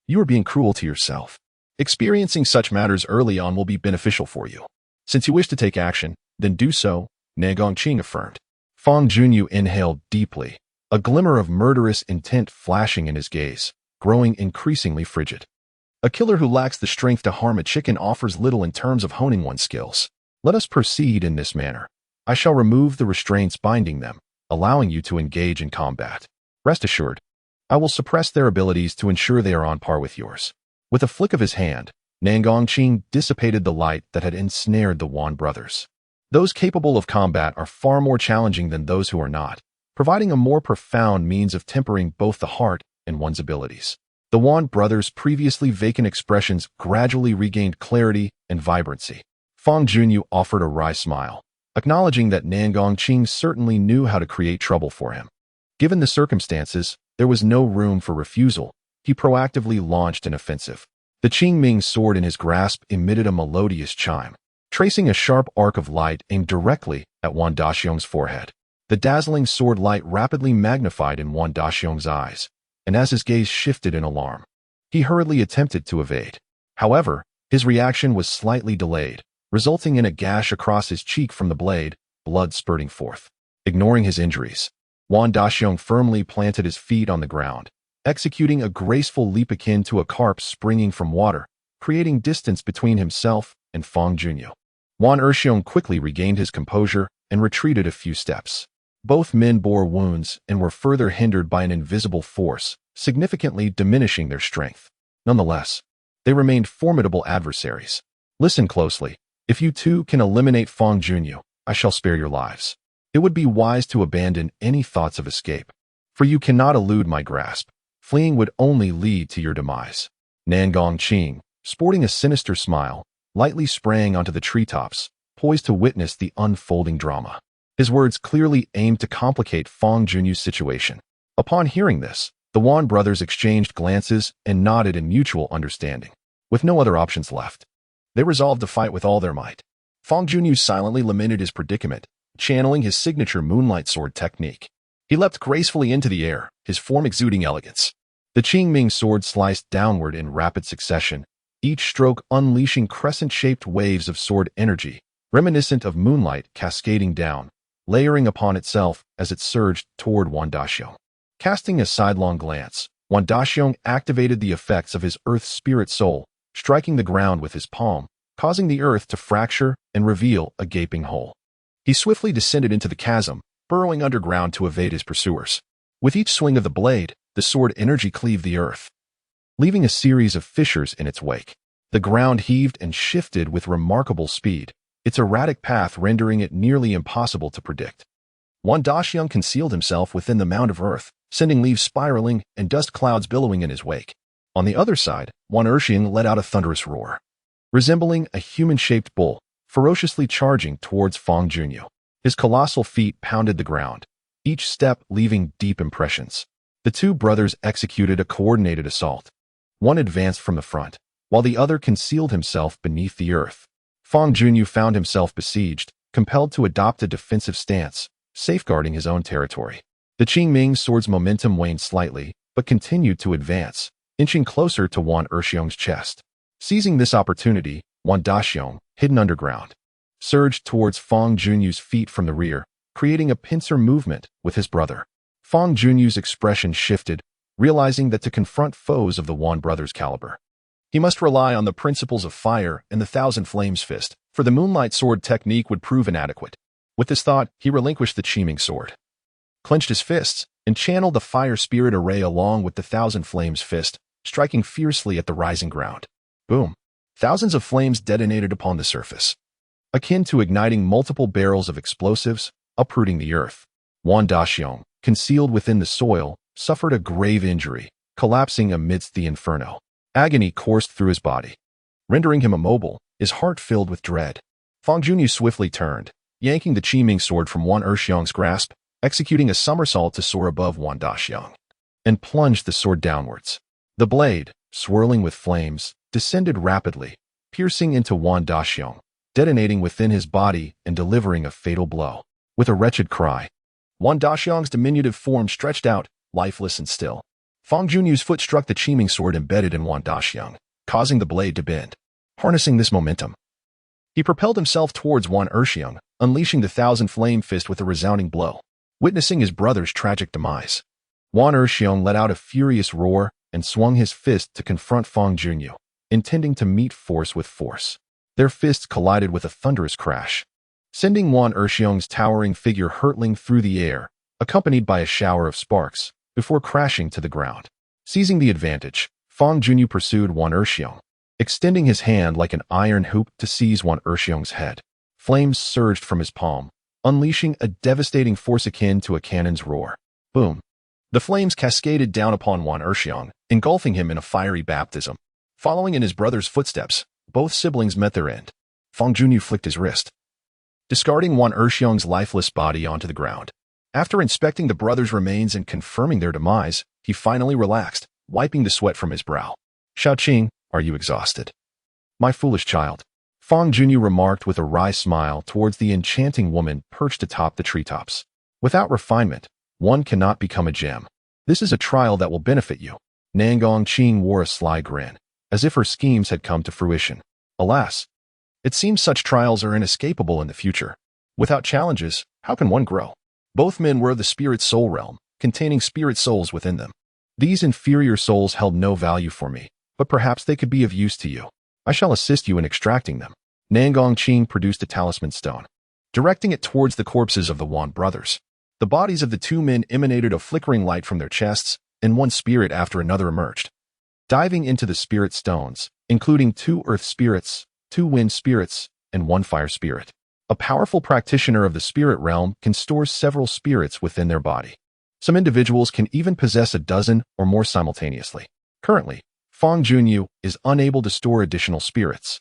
[SPEAKER 1] you are being cruel to yourself. Experiencing such matters early on will be beneficial for you. Since you wish to take action, then do so, Nangongqing affirmed. Fang Junyu inhaled deeply, a glimmer of murderous intent flashing in his gaze, growing increasingly frigid. A killer who lacks the strength to harm a chicken offers little in terms of honing one's skills. Let us proceed in this manner. I shall remove the restraints binding them, allowing you to engage in combat. Rest assured, I will suppress their abilities to ensure they are on par with yours. With a flick of his hand, Nangongqing dissipated the light that had ensnared the Wan brothers. Those capable of combat are far more challenging than those who are not, providing a more profound means of tempering both the heart and one's abilities. The Wan brothers' previously vacant expressions gradually regained clarity and vibrancy. Fang Junyu offered a wry smile, acknowledging that Nangongqing certainly knew how to create trouble for him. Given the circumstances, there was no room for refusal. He proactively launched an offensive. The Qing Ming sword in his grasp emitted a melodious chime, tracing a sharp arc of light aimed directly at Wan Daxiong's forehead. The dazzling sword light rapidly magnified in Wan Daxiong's eyes, and as his gaze shifted in alarm, he hurriedly attempted to evade. However, his reaction was slightly delayed, resulting in a gash across his cheek from the blade, blood spurting forth. Ignoring his injuries, Wan Daxiong firmly planted his feet on the ground, executing a graceful leap akin to a carp springing from water, creating distance between himself and Fang Junyu. Wan Erxiong quickly regained his composure and retreated a few steps. Both men bore wounds and were further hindered by an invisible force, significantly diminishing their strength. Nonetheless, they remained formidable adversaries. Listen closely. If you two can eliminate Fang Junyu, I shall spare your lives. It would be wise to abandon any thoughts of escape, for you cannot elude my grasp. Fleeing would only lead to your demise. Nangongqing, sporting a sinister smile, lightly sprang onto the treetops, poised to witness the unfolding drama. His words clearly aimed to complicate Fang Junyu's situation. Upon hearing this, the Wan brothers exchanged glances and nodded in mutual understanding. With no other options left, they resolved to fight with all their might. Fang Junyu silently lamented his predicament, channeling his signature moonlight sword technique. He leapt gracefully into the air, his form exuding elegance. The Qing Ming sword sliced downward in rapid succession, each stroke unleashing crescent-shaped waves of sword energy, reminiscent of moonlight cascading down, layering upon itself as it surged toward Wan Daxiong. Casting a sidelong glance, Wan Daxiong activated the effects of his earth spirit soul, striking the ground with his palm, causing the earth to fracture and reveal a gaping hole. He swiftly descended into the chasm, burrowing underground to evade his pursuers. With each swing of the blade, the sword energy cleaved the earth, leaving a series of fissures in its wake. The ground heaved and shifted with remarkable speed, its erratic path rendering it nearly impossible to predict. Wan Daxiang concealed himself within the mound of earth, sending leaves spiraling and dust clouds billowing in his wake. On the other side, Wan Erxiang let out a thunderous roar, resembling a human-shaped bull, ferociously charging towards Fangyuan. His colossal feet pounded the ground, each step leaving deep impressions. The two brothers executed a coordinated assault. One advanced from the front, while the other concealed himself beneath the earth. Fangyuan found himself besieged, compelled to adopt a defensive stance, safeguarding his own territory. The Qingming's sword's momentum waned slightly, but continued to advance, inching closer to Wan Erxiang's chest. Seizing this opportunity, Wan Daxiang, hidden underground, surged towards Fangyuan's feet from the rear, creating a pincer movement with his brother. Fangyuan's expression shifted, realizing that to confront foes of the Wan brothers' caliber, he must rely on the principles of fire and the Thousand Flames fist, for the moonlight sword technique would prove inadequate. With this thought, he relinquished the Qiming sword, clenched his fists, and channeled the fire spirit array along with the Thousand Flames fist, striking fiercely at the rising ground. Boom! Thousands of flames detonated upon the surface, akin to igniting multiple barrels of explosives, uprooting the earth. Wan Daxiang, concealed within the soil, suffered a grave injury, collapsing amidst the inferno. Agony coursed through his body, rendering him immobile, his heart filled with dread. Fangyuan swiftly turned, yanking the Qiming sword from Wan Erxiang's grasp, executing a somersault to soar above Wan Daxiang, and plunged the sword downwards. The blade, swirling with flames, descended rapidly, piercing into Wan Daxiang, detonating within his body and delivering a fatal blow. With a wretched cry, Wan Daxiang's diminutive form stretched out, lifeless and still. Fangyuan's foot struck the Qiming sword embedded in Wan Daxiang, causing the blade to bend. Harnessing this momentum, he propelled himself towards Wan Erxiang, unleashing the Thousand Flame fist with a resounding blow. Witnessing his brother's tragic demise, Wan Erxiang let out a furious roar and swung his fist to confront Fangyuan, intending to meet force with force. Their fists collided with a thunderous crash, sending Wan Erxiang's towering figure hurtling through the air, accompanied by a shower of sparks, before crashing to the ground. Seizing the advantage, Fangyuan pursued Wan Erxiang, extending his hand like an iron hoop to seize Wan Erxiang's head. Flames surged from his palm, unleashing a devastating force akin to a cannon's roar. Boom! The flames cascaded down upon Wan Erxiang, engulfing him in a fiery baptism. Following in his brother's footsteps, both siblings met their end. Fangyuan flicked his wrist, discarding Wan Erxiang's lifeless body onto the ground. After inspecting the brothers' remains and confirming their demise, he finally relaxed, wiping the sweat from his brow. "Shaoqing, are you exhausted?" "My foolish child," Fangyuan remarked with a wry smile towards the enchanting woman perched atop the treetops. "Without refinement, one cannot become a gem. This is a trial that will benefit you." Nangang wore a sly grin, as if her schemes had come to fruition. Alas, it seems such trials are inescapable in the future. Without challenges, how can one grow? Both men were of the spirit soul realm, containing spirit souls within them. These inferior souls held no value for me, but perhaps they could be of use to you. I shall assist you in extracting them. Nangang produced a talisman stone, directing it towards the corpses of the Wan brothers. The bodies of the two men emanated a flickering light from their chests, and one spirit after another emerged, diving into the spirit stones, including 2 earth spirits, 2 wind spirits, and 1 fire spirit. A powerful practitioner of the spirit realm can store several spirits within their body. Some individuals can even possess a dozen or more simultaneously. Currently, Fangyuan is unable to store additional spirits,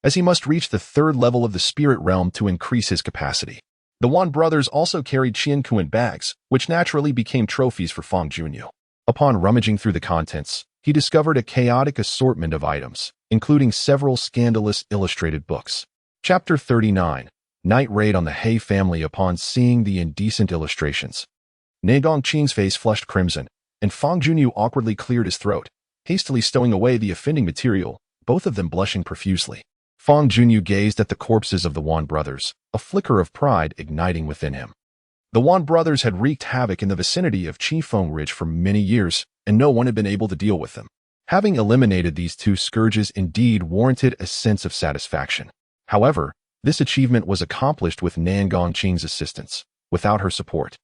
[SPEAKER 1] as he must reach the 3rd level of the spirit realm to increase his capacity. The Wan brothers also carried Qiankuan bags, which naturally became trophies for Fangyuan. Upon rummaging through the contents, he discovered a chaotic assortment of items, including several scandalous illustrated books. Chapter 39. Night Raid on the He family. Upon seeing the indecent illustrations, Nangang face flushed crimson, and Fangyuan awkwardly cleared his throat, hastily stowing away the offending material, both of them blushing profusely. Fangyuan gazed at the corpses of the Wan brothers, a flicker of pride igniting within him. The Wan brothers had wreaked havoc in the vicinity of Qifeng Ridge for many years, and no one had been able to deal with them. Having eliminated these 2 scourges indeed warranted a sense of satisfaction. However, this achievement was accomplished with Nangang assistance. Without her support,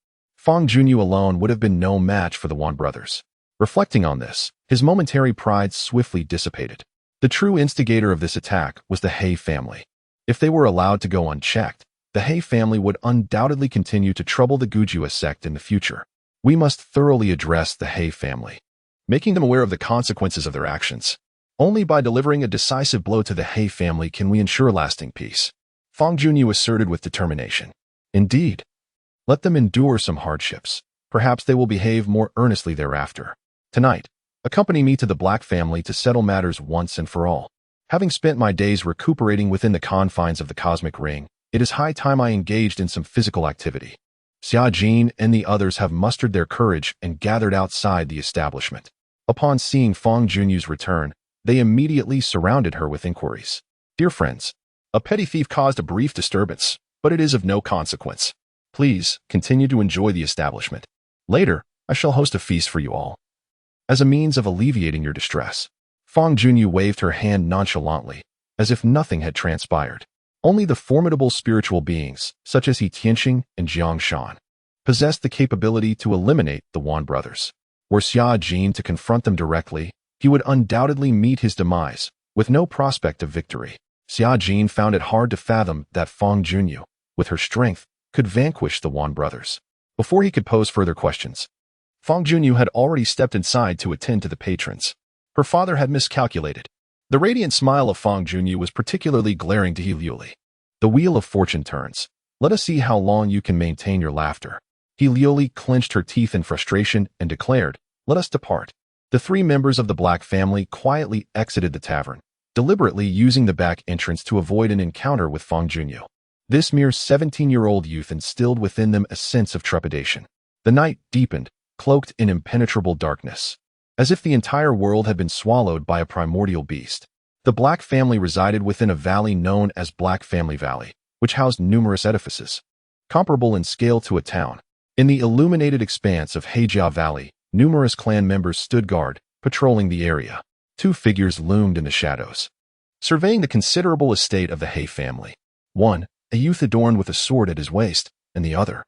[SPEAKER 1] Fangyuan alone would have been no match for the Wan brothers. Reflecting on this, his momentary pride swiftly dissipated. The true instigator of this attack was the He family. If they were allowed to go unchecked, the He family would undoubtedly continue to trouble the Gujua sect in the future. We must thoroughly address the He family, making them aware of the consequences of their actions. Only by delivering a decisive blow to the He family can we ensure lasting peace. Fangyuan asserted with determination. Indeed. Let them endure some hardships. Perhaps they will behave more earnestly thereafter. Tonight, accompany me to the Black family to settle matters once and for all. Having spent my days recuperating within the confines of the cosmic ring, it is high time I engaged in some physical activity. Xia Jin and the others have mustered their courage and gathered outside the establishment. Upon seeing Fangyuan's return, they immediately surrounded her with inquiries. Dear friends, a petty thief caused a brief disturbance, but it is of no consequence. Please continue to enjoy the establishment. Later, I shall host a feast for you all. As a means of alleviating your distress, Fangyuan waved her hand nonchalantly, as if nothing had transpired. Only the formidable spiritual beings, such as He Tianqing and Jiang Shan, possessed the capability to eliminate the Wan brothers. Were Xia Jin to confront them directly, he would undoubtedly meet his demise, with no prospect of victory. Xia Jin found it hard to fathom that Fangyuan, with her strength, could vanquish the Wan brothers. Before he could pose further questions, Fangyuan had already stepped inside to attend to the patrons. Her father had miscalculated. The radiant smile of Fangyuan was particularly glaring to He Liuli. The wheel of fortune turns. Let us see how long you can maintain your laughter. He Liuli clenched her teeth in frustration and declared, Let us depart. The three members of the Black family quietly exited the tavern, deliberately using the back entrance to avoid an encounter with Fangyuan. This mere 17-year-old youth instilled within them a sense of trepidation. The night deepened, cloaked in impenetrable darkness. As if the entire world had been swallowed by a primordial beast. The Black family resided within a valley known as Black Family Valley, which housed numerous edifices, comparable in scale to a town. In the illuminated expanse of Heijia Valley, numerous clan members stood guard, patrolling the area. Two figures loomed in the shadows, surveying the considerable estate of the He family. One, a youth adorned with a sword at his waist, and the other,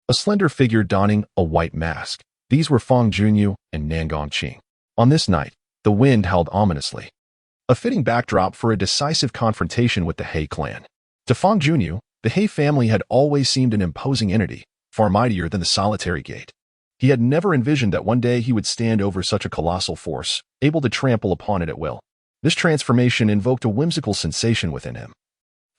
[SPEAKER 1] a slender figure donning a white mask. These were Fangyuan and Nangongqing. On this night, the wind howled ominously, a fitting backdrop for a decisive confrontation with the He clan. To Fangyuan, the He family had always seemed an imposing entity, far mightier than the solitary gate. He had never envisioned that one day he would stand over such a colossal force, able to trample upon it at will. This transformation invoked a whimsical sensation within him,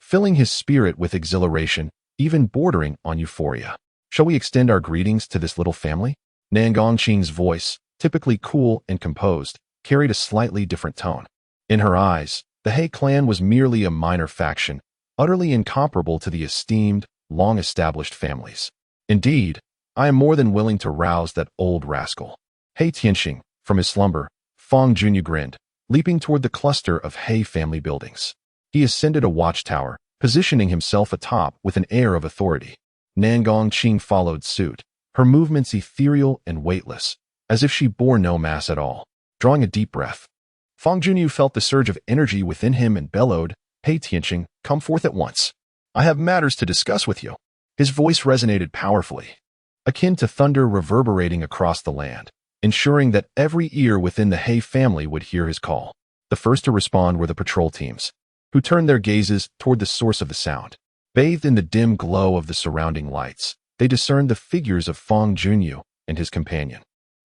[SPEAKER 1] filling his spirit with exhilaration, even bordering on euphoria. Shall we extend our greetings to this little family? Nangongqing's voice, typically cool and composed, carried a slightly different tone. In her eyes, the He clan was merely a minor faction, utterly incomparable to the esteemed, long-established families. Indeed, I am more than willing to rouse that old rascal. He Tianqing, from his slumber, Fangyuan grinned, leaping toward the cluster of He family buildings. He ascended a watchtower, positioning himself atop with an air of authority. Nangongqing followed suit, her movements ethereal and weightless, as if she bore no mass at all. Drawing a deep breath, Fangyuan felt the surge of energy within him and bellowed, He Tianqing, come forth at once. I have matters to discuss with you. His voice resonated powerfully, akin to thunder reverberating across the land, ensuring that every ear within the He family would hear his call. The first to respond were the patrol teams, who turned their gazes toward the source of the sound. Bathed in the dim glow of the surrounding lights, they discerned the figures of Fangyuan and his companion.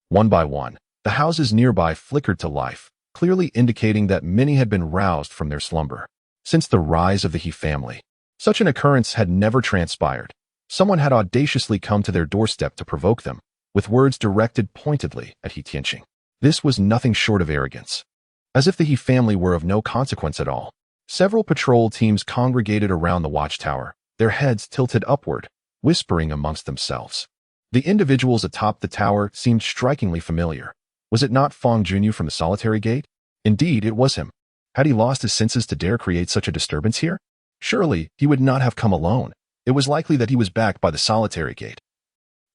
[SPEAKER 1] One by one, the houses nearby flickered to life, clearly indicating that many had been roused from their slumber. Since the rise of the He family, such an occurrence had never transpired. Someone had audaciously come to their doorstep to provoke them, with words directed pointedly at He Tianqing. This was nothing short of arrogance. As if the He family were of no consequence at all. Several patrol teams congregated around the watchtower, their heads tilted upward, whispering amongst themselves. The individuals atop the tower seemed strikingly familiar. Was it not Fangyuan from the solitary gate? Indeed, it was him. Had he lost his senses to dare create such a disturbance here? Surely, he would not have come alone. It was likely that he was backed by the solitary gate,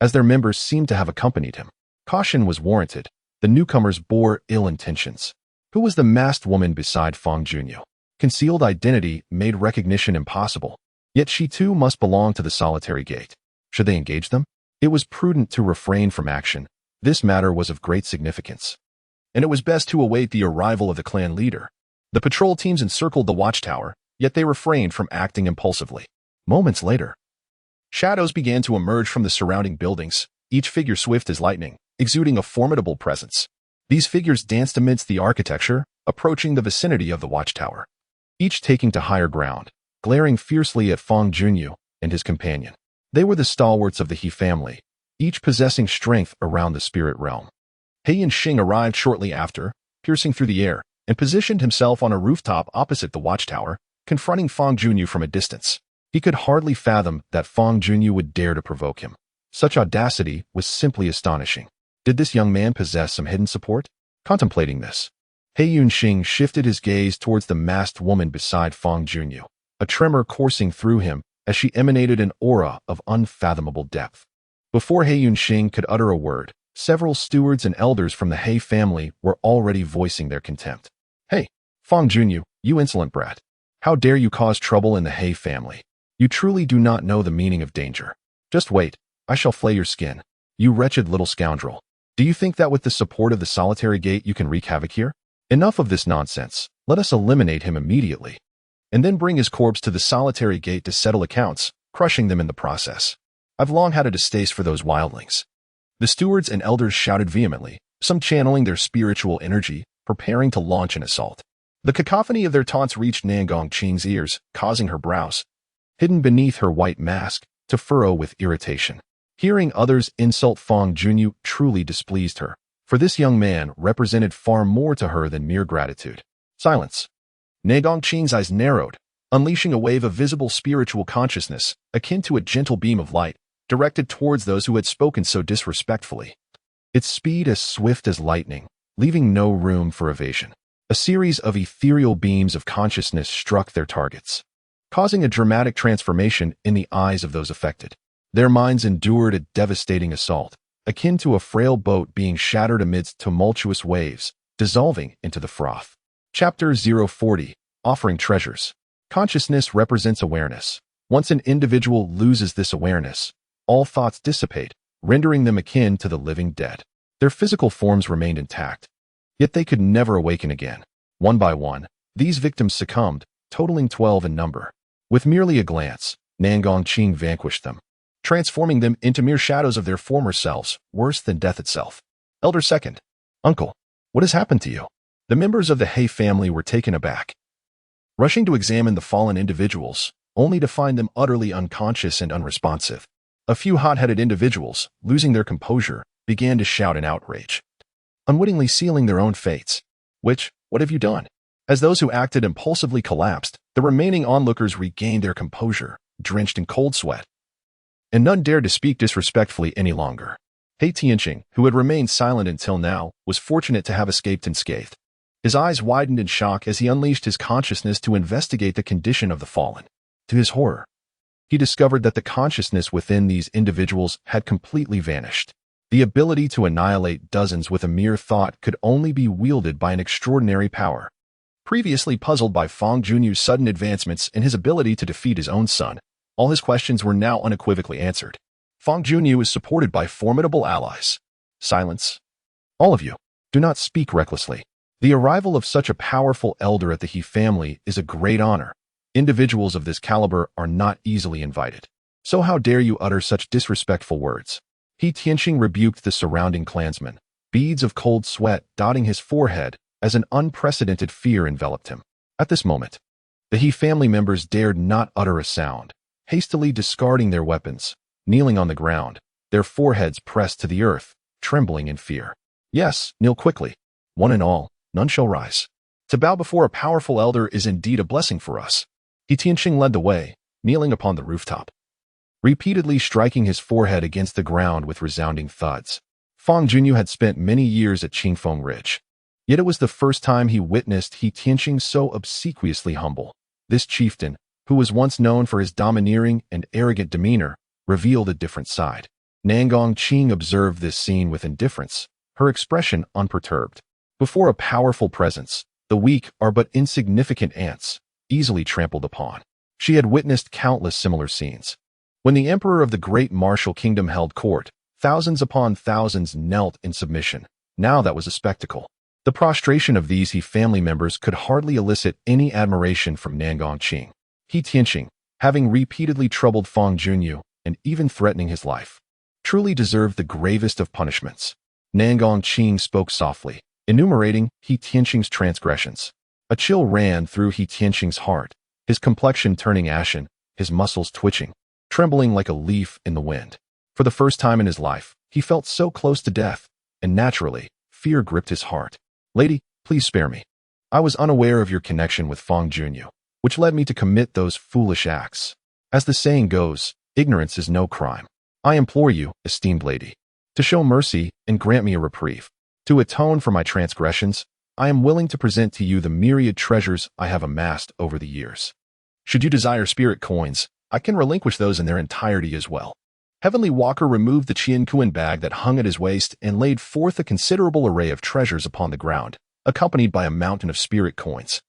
[SPEAKER 1] as their members seemed to have accompanied him. Caution was warranted. The newcomers bore ill intentions. Who was the masked woman beside Fangyuan? Concealed identity made recognition impossible. Yet she too must belong to the solitary gate. Should they engage them? It was prudent to refrain from action. This matter was of great significance, and it was best to await the arrival of the clan leader. The patrol teams encircled the watchtower, yet they refrained from acting impulsively. Moments later, shadows began to emerge from the surrounding buildings, each figure swift as lightning, exuding a formidable presence. These figures danced amidst the architecture, approaching the vicinity of the watchtower, each taking to higher ground, glaring fiercely at Fangyuan and his companion. They were the stalwarts of the He family, each possessing strength around the spirit realm. He arrived shortly after, piercing through the air, and positioned himself on a rooftop opposite the watchtower, confronting Fangyuan from a distance. He could hardly fathom that Fangyuan would dare to provoke him. Such audacity was simply astonishing. Did this young man possess some hidden support? Contemplating this, He shifted his gaze towards the masked woman beside Fangyuan, a tremor coursing through him as she emanated an aura of unfathomable depth. Before He could utter a word, several stewards and elders from the He family were already voicing their contempt. "Hey, Fangyuan, you insolent brat. How dare you cause trouble in the He family? You truly do not know the meaning of danger. Just wait, I shall flay your skin. You wretched little scoundrel. Do you think that with the support of the solitary gate you can wreak havoc here? Enough of this nonsense. Let us eliminate him immediately, and then bring his corpse to the solitary gate to settle accounts, crushing them in the process. I've long had a distaste for those wildlings." The stewards and elders shouted vehemently, some channeling their spiritual energy, preparing to launch an assault. The cacophony of their taunts reached Nangongqing's ears, causing her brows, hidden beneath her white mask, to furrow with irritation. Hearing others insult Fangyuan truly displeased her, for this young man represented far more to her than mere gratitude. Silence. Nangongqing's eyes narrowed, unleashing a wave of visible spiritual consciousness, akin to a gentle beam of light, directed towards those who had spoken so disrespectfully. Its speed as swift as lightning, leaving no room for evasion. A series of ethereal beams of consciousness struck their targets, causing a dramatic transformation in the eyes of those affected. Their minds endured a devastating assault, akin to a frail boat being shattered amidst tumultuous waves, dissolving into the froth. Chapter 040, Offering Treasures. Consciousness represents awareness. Once an individual loses this awareness, all thoughts dissipate, rendering them akin to the living dead. Their physical forms remained intact, yet they could never awaken again. One by one, these victims succumbed, totaling 12 in number. With merely a glance, Nangongqing vanquished them, transforming them into mere shadows of their former selves, worse than death itself. Elder Second, Uncle, what has happened to you? The members of the He family were taken aback, rushing to examine the fallen individuals, only to find them utterly unconscious and unresponsive. A few hot-headed individuals, losing their composure, began to shout in outrage, unwittingly sealing their own fates. What have you done? As those who acted impulsively collapsed, the remaining onlookers regained their composure, drenched in cold sweat, and none dared to speak disrespectfully any longer. He Tianqing, who had remained silent until now, was fortunate to have escaped unscathed. His eyes widened in shock as he unleashed his consciousness to investigate the condition of the fallen. To his horror, he discovered that the consciousness within these individuals had completely vanished. The ability to annihilate dozens with a mere thought could only be wielded by an extraordinary power. Previously puzzled by Fangyuan's sudden advancements and his ability to defeat his own son, all his questions were now unequivocally answered. Fangyuan is supported by formidable allies. Silence. All of you, do not speak recklessly. The arrival of such a powerful elder at the He family is a great honor. Individuals of this caliber are not easily invited. So how dare you utter such disrespectful words? He Tianqing rebuked the surrounding clansmen, beads of cold sweat dotting his forehead as an unprecedented fear enveloped him. At this moment, the He family members dared not utter a sound, hastily discarding their weapons, kneeling on the ground, their foreheads pressed to the earth, trembling in fear. Yes, kneel quickly. One and all, none shall rise. To bow before a powerful elder is indeed a blessing for us. He Tianqing led the way, kneeling upon the rooftop, repeatedly striking his forehead against the ground with resounding thuds. Fangyuan had spent many years at Qingfeng Ridge, yet it was the first time he witnessed He Tianqing so obsequiously humble. This chieftain, who was once known for his domineering and arrogant demeanor, revealed a different side. Nangongqing observed this scene with indifference, her expression unperturbed. Before a powerful presence, the weak are but insignificant ants, easily trampled upon. She had witnessed countless similar scenes. When the emperor of the great martial kingdom held court, Thousands upon thousands knelt in submission. Now that was a spectacle. The prostration of these He family members could hardly elicit any admiration from Nangongqing. He Tianqing, having repeatedly troubled Fangyuan and even threatening his life, truly deserved the gravest of punishments. Nangongqing spoke softly, enumerating He Tianqing's transgressions. A chill ran through He Tianqing's heart, his complexion turning ashen, his muscles twitching, trembling like a leaf in the wind. For the first time in his life, he felt so close to death, and naturally, fear gripped his heart. Lady, please spare me. I was unaware of your connection with Fangyuan, which led me to commit those foolish acts. As the saying goes, ignorance is no crime. I implore you, esteemed lady, to show mercy and grant me a reprieve. To atone for my transgressions, I am willing to present to you the myriad treasures I have amassed over the years. Should you desire spirit coins, I can relinquish those in their entirety as well. Heavenly Walker removed the Qianquan bag that hung at his waist and laid forth a considerable array of treasures upon the ground, accompanied by a mountain of spirit coins,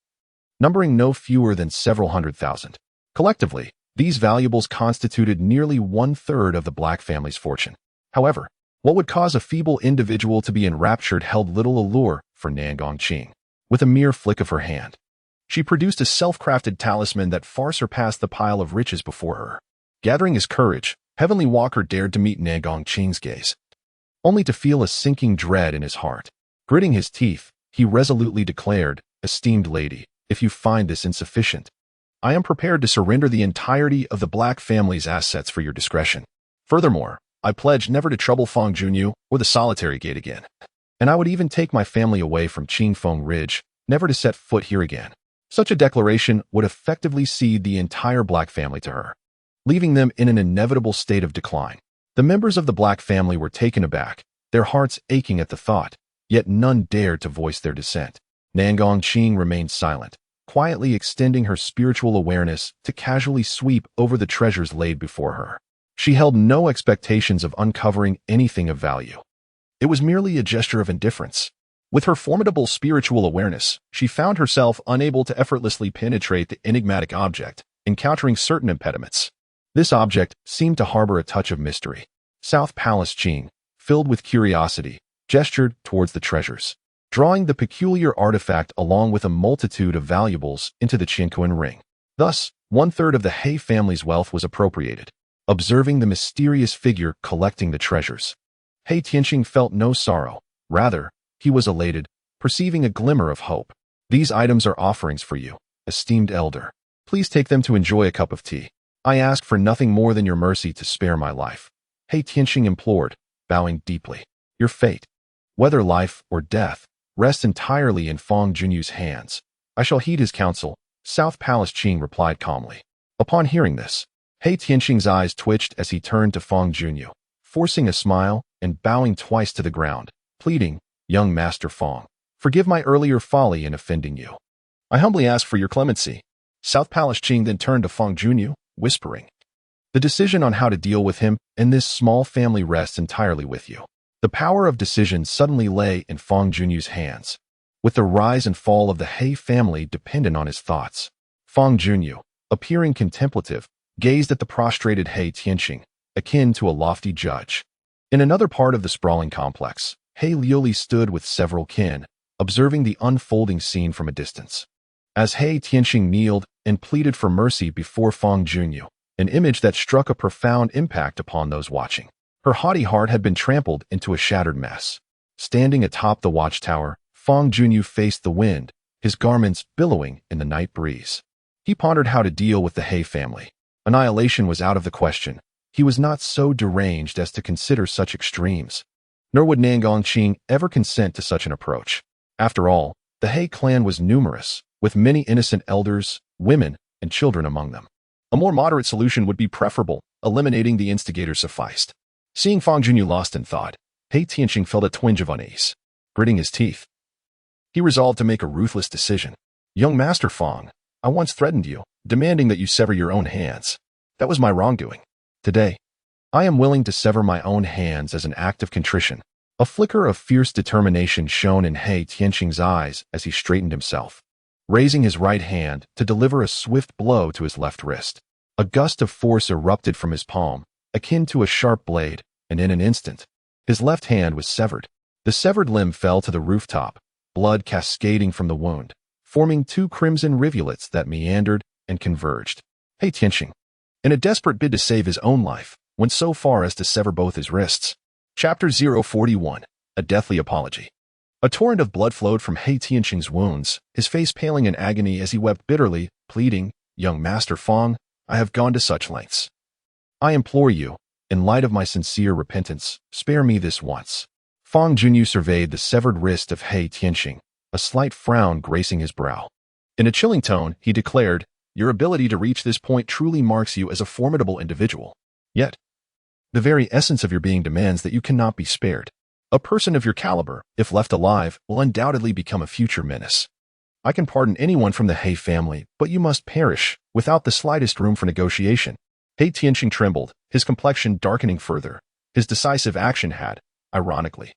[SPEAKER 1] numbering no fewer than several 100,000. Collectively, these valuables constituted nearly 1/3 of the Black family's fortune. However, what would cause a feeble individual to be enraptured held little allure for Nangongqing. With a mere flick of her hand, she produced a self-crafted talisman that far surpassed the pile of riches before her. Gathering his courage, Heavenly Walker dared to meet Nangongqing's gaze, only to feel a sinking dread in his heart. Gritting his teeth, he resolutely declared, "Esteemed lady, if you find this insufficient, I am prepared to surrender the entirety of the Black family's assets for your discretion. Furthermore, I pledge never to trouble Fangyuan or the Solitary Gate again, and I would even take my family away from Qingfeng Ridge, never to set foot here again." Such a declaration would effectively cede the entire Black family to her, leaving them in an inevitable state of decline. The members of the Black family were taken aback, their hearts aching at the thought, yet none dared to voice their dissent. Nangongqing remained silent, quietly extending her spiritual awareness to casually sweep over the treasures laid before her. She held no expectations of uncovering anything of value. It was merely a gesture of indifference. With her formidable spiritual awareness, she found herself unable to effortlessly penetrate the enigmatic object, encountering certain impediments. This object seemed to harbor a touch of mystery. South Palace Qing, filled with curiosity, gestured towards the treasures, drawing the peculiar artifact along with a multitude of valuables into the Qianquan ring. Thus, 1/3 of the He family's wealth was appropriated. Observing the mysterious figure collecting the treasures, He Tianqing felt no sorrow. Rather, he was elated, perceiving a glimmer of hope. "These items are offerings for you, esteemed elder. Please take them to enjoy a cup of tea. I ask for nothing more than your mercy to spare my life," He Tianqing implored, bowing deeply. "Your fate, whether life or death, rests entirely in Fangyuan's hands. I shall heed his counsel," South Palace Qing replied calmly. Upon hearing this, He Tianqing's eyes twitched as he turned to Fangyuan, forcing a smile and bowing twice to the ground, pleading, "Young Master Fang, forgive my earlier folly in offending you. I humbly ask for your clemency." South Palace Qing then turned to Fangyuan, whispering, "The decision on how to deal with him and this small family rests entirely with you." The power of decision suddenly lay in Fangyuan's hands, with the rise and fall of the He family dependent on his thoughts. Fangyuan, appearing contemplative, gazed at the prostrated He Tianqing, akin to a lofty judge. In another part of the sprawling complex, He Liuli stood with several kin, observing the unfolding scene from a distance. As He Tianqing kneeled and pleaded for mercy before Fangyuan, an image that struck a profound impact upon those watching. Her haughty heart had been trampled into a shattered mess. Standing atop the watchtower, Fangyuan faced the wind, his garments billowing in the night breeze. He pondered how to deal with the He family. Annihilation was out of the question. He was not so deranged as to consider such extremes. Nor would Nangongqing ever consent to such an approach. After all, the He clan was numerous, with many innocent elders, women, and children among them. A more moderate solution would be preferable, eliminating the instigator sufficed. Seeing Fangyuan lost in thought, He Tianqing felt a twinge of unease. Gritting his teeth, he resolved to make a ruthless decision. "Young Master Fang, I once threatened you, demanding that you sever your own hands. That was my wrongdoing. Today, I am willing to sever my own hands as an act of contrition." A flicker of fierce determination shone in He Tianqing's eyes as he straightened himself, raising his right hand to deliver a swift blow to his left wrist. A gust of force erupted from his palm, akin to a sharp blade, and in an instant, his left hand was severed. The severed limb fell to the rooftop, blood cascading from the wound, forming two crimson rivulets that meandered and converged. He Tianqing, in a desperate bid to save his own life, went so far as to sever both his wrists. Chapter 041, A Deathly Apology. A torrent of blood flowed from He Tianqing's wounds, his face paling in agony as he wept bitterly, pleading, "Young Master Fang, I have gone to such lengths. I implore you, in light of my sincere repentance, spare me this once." Fang Junyu surveyed the severed wrist of He Tianqing, a slight frown gracing his brow. In a chilling tone, he declared, "Your ability to reach this point truly marks you as a formidable individual. Yet, the very essence of your being demands that you cannot be spared. A person of your caliber, if left alive, will undoubtedly become a future menace. I can pardon anyone from the He family, but you must perish, without the slightest room for negotiation." He Tianqing trembled, his complexion darkening further. His decisive action had, ironically,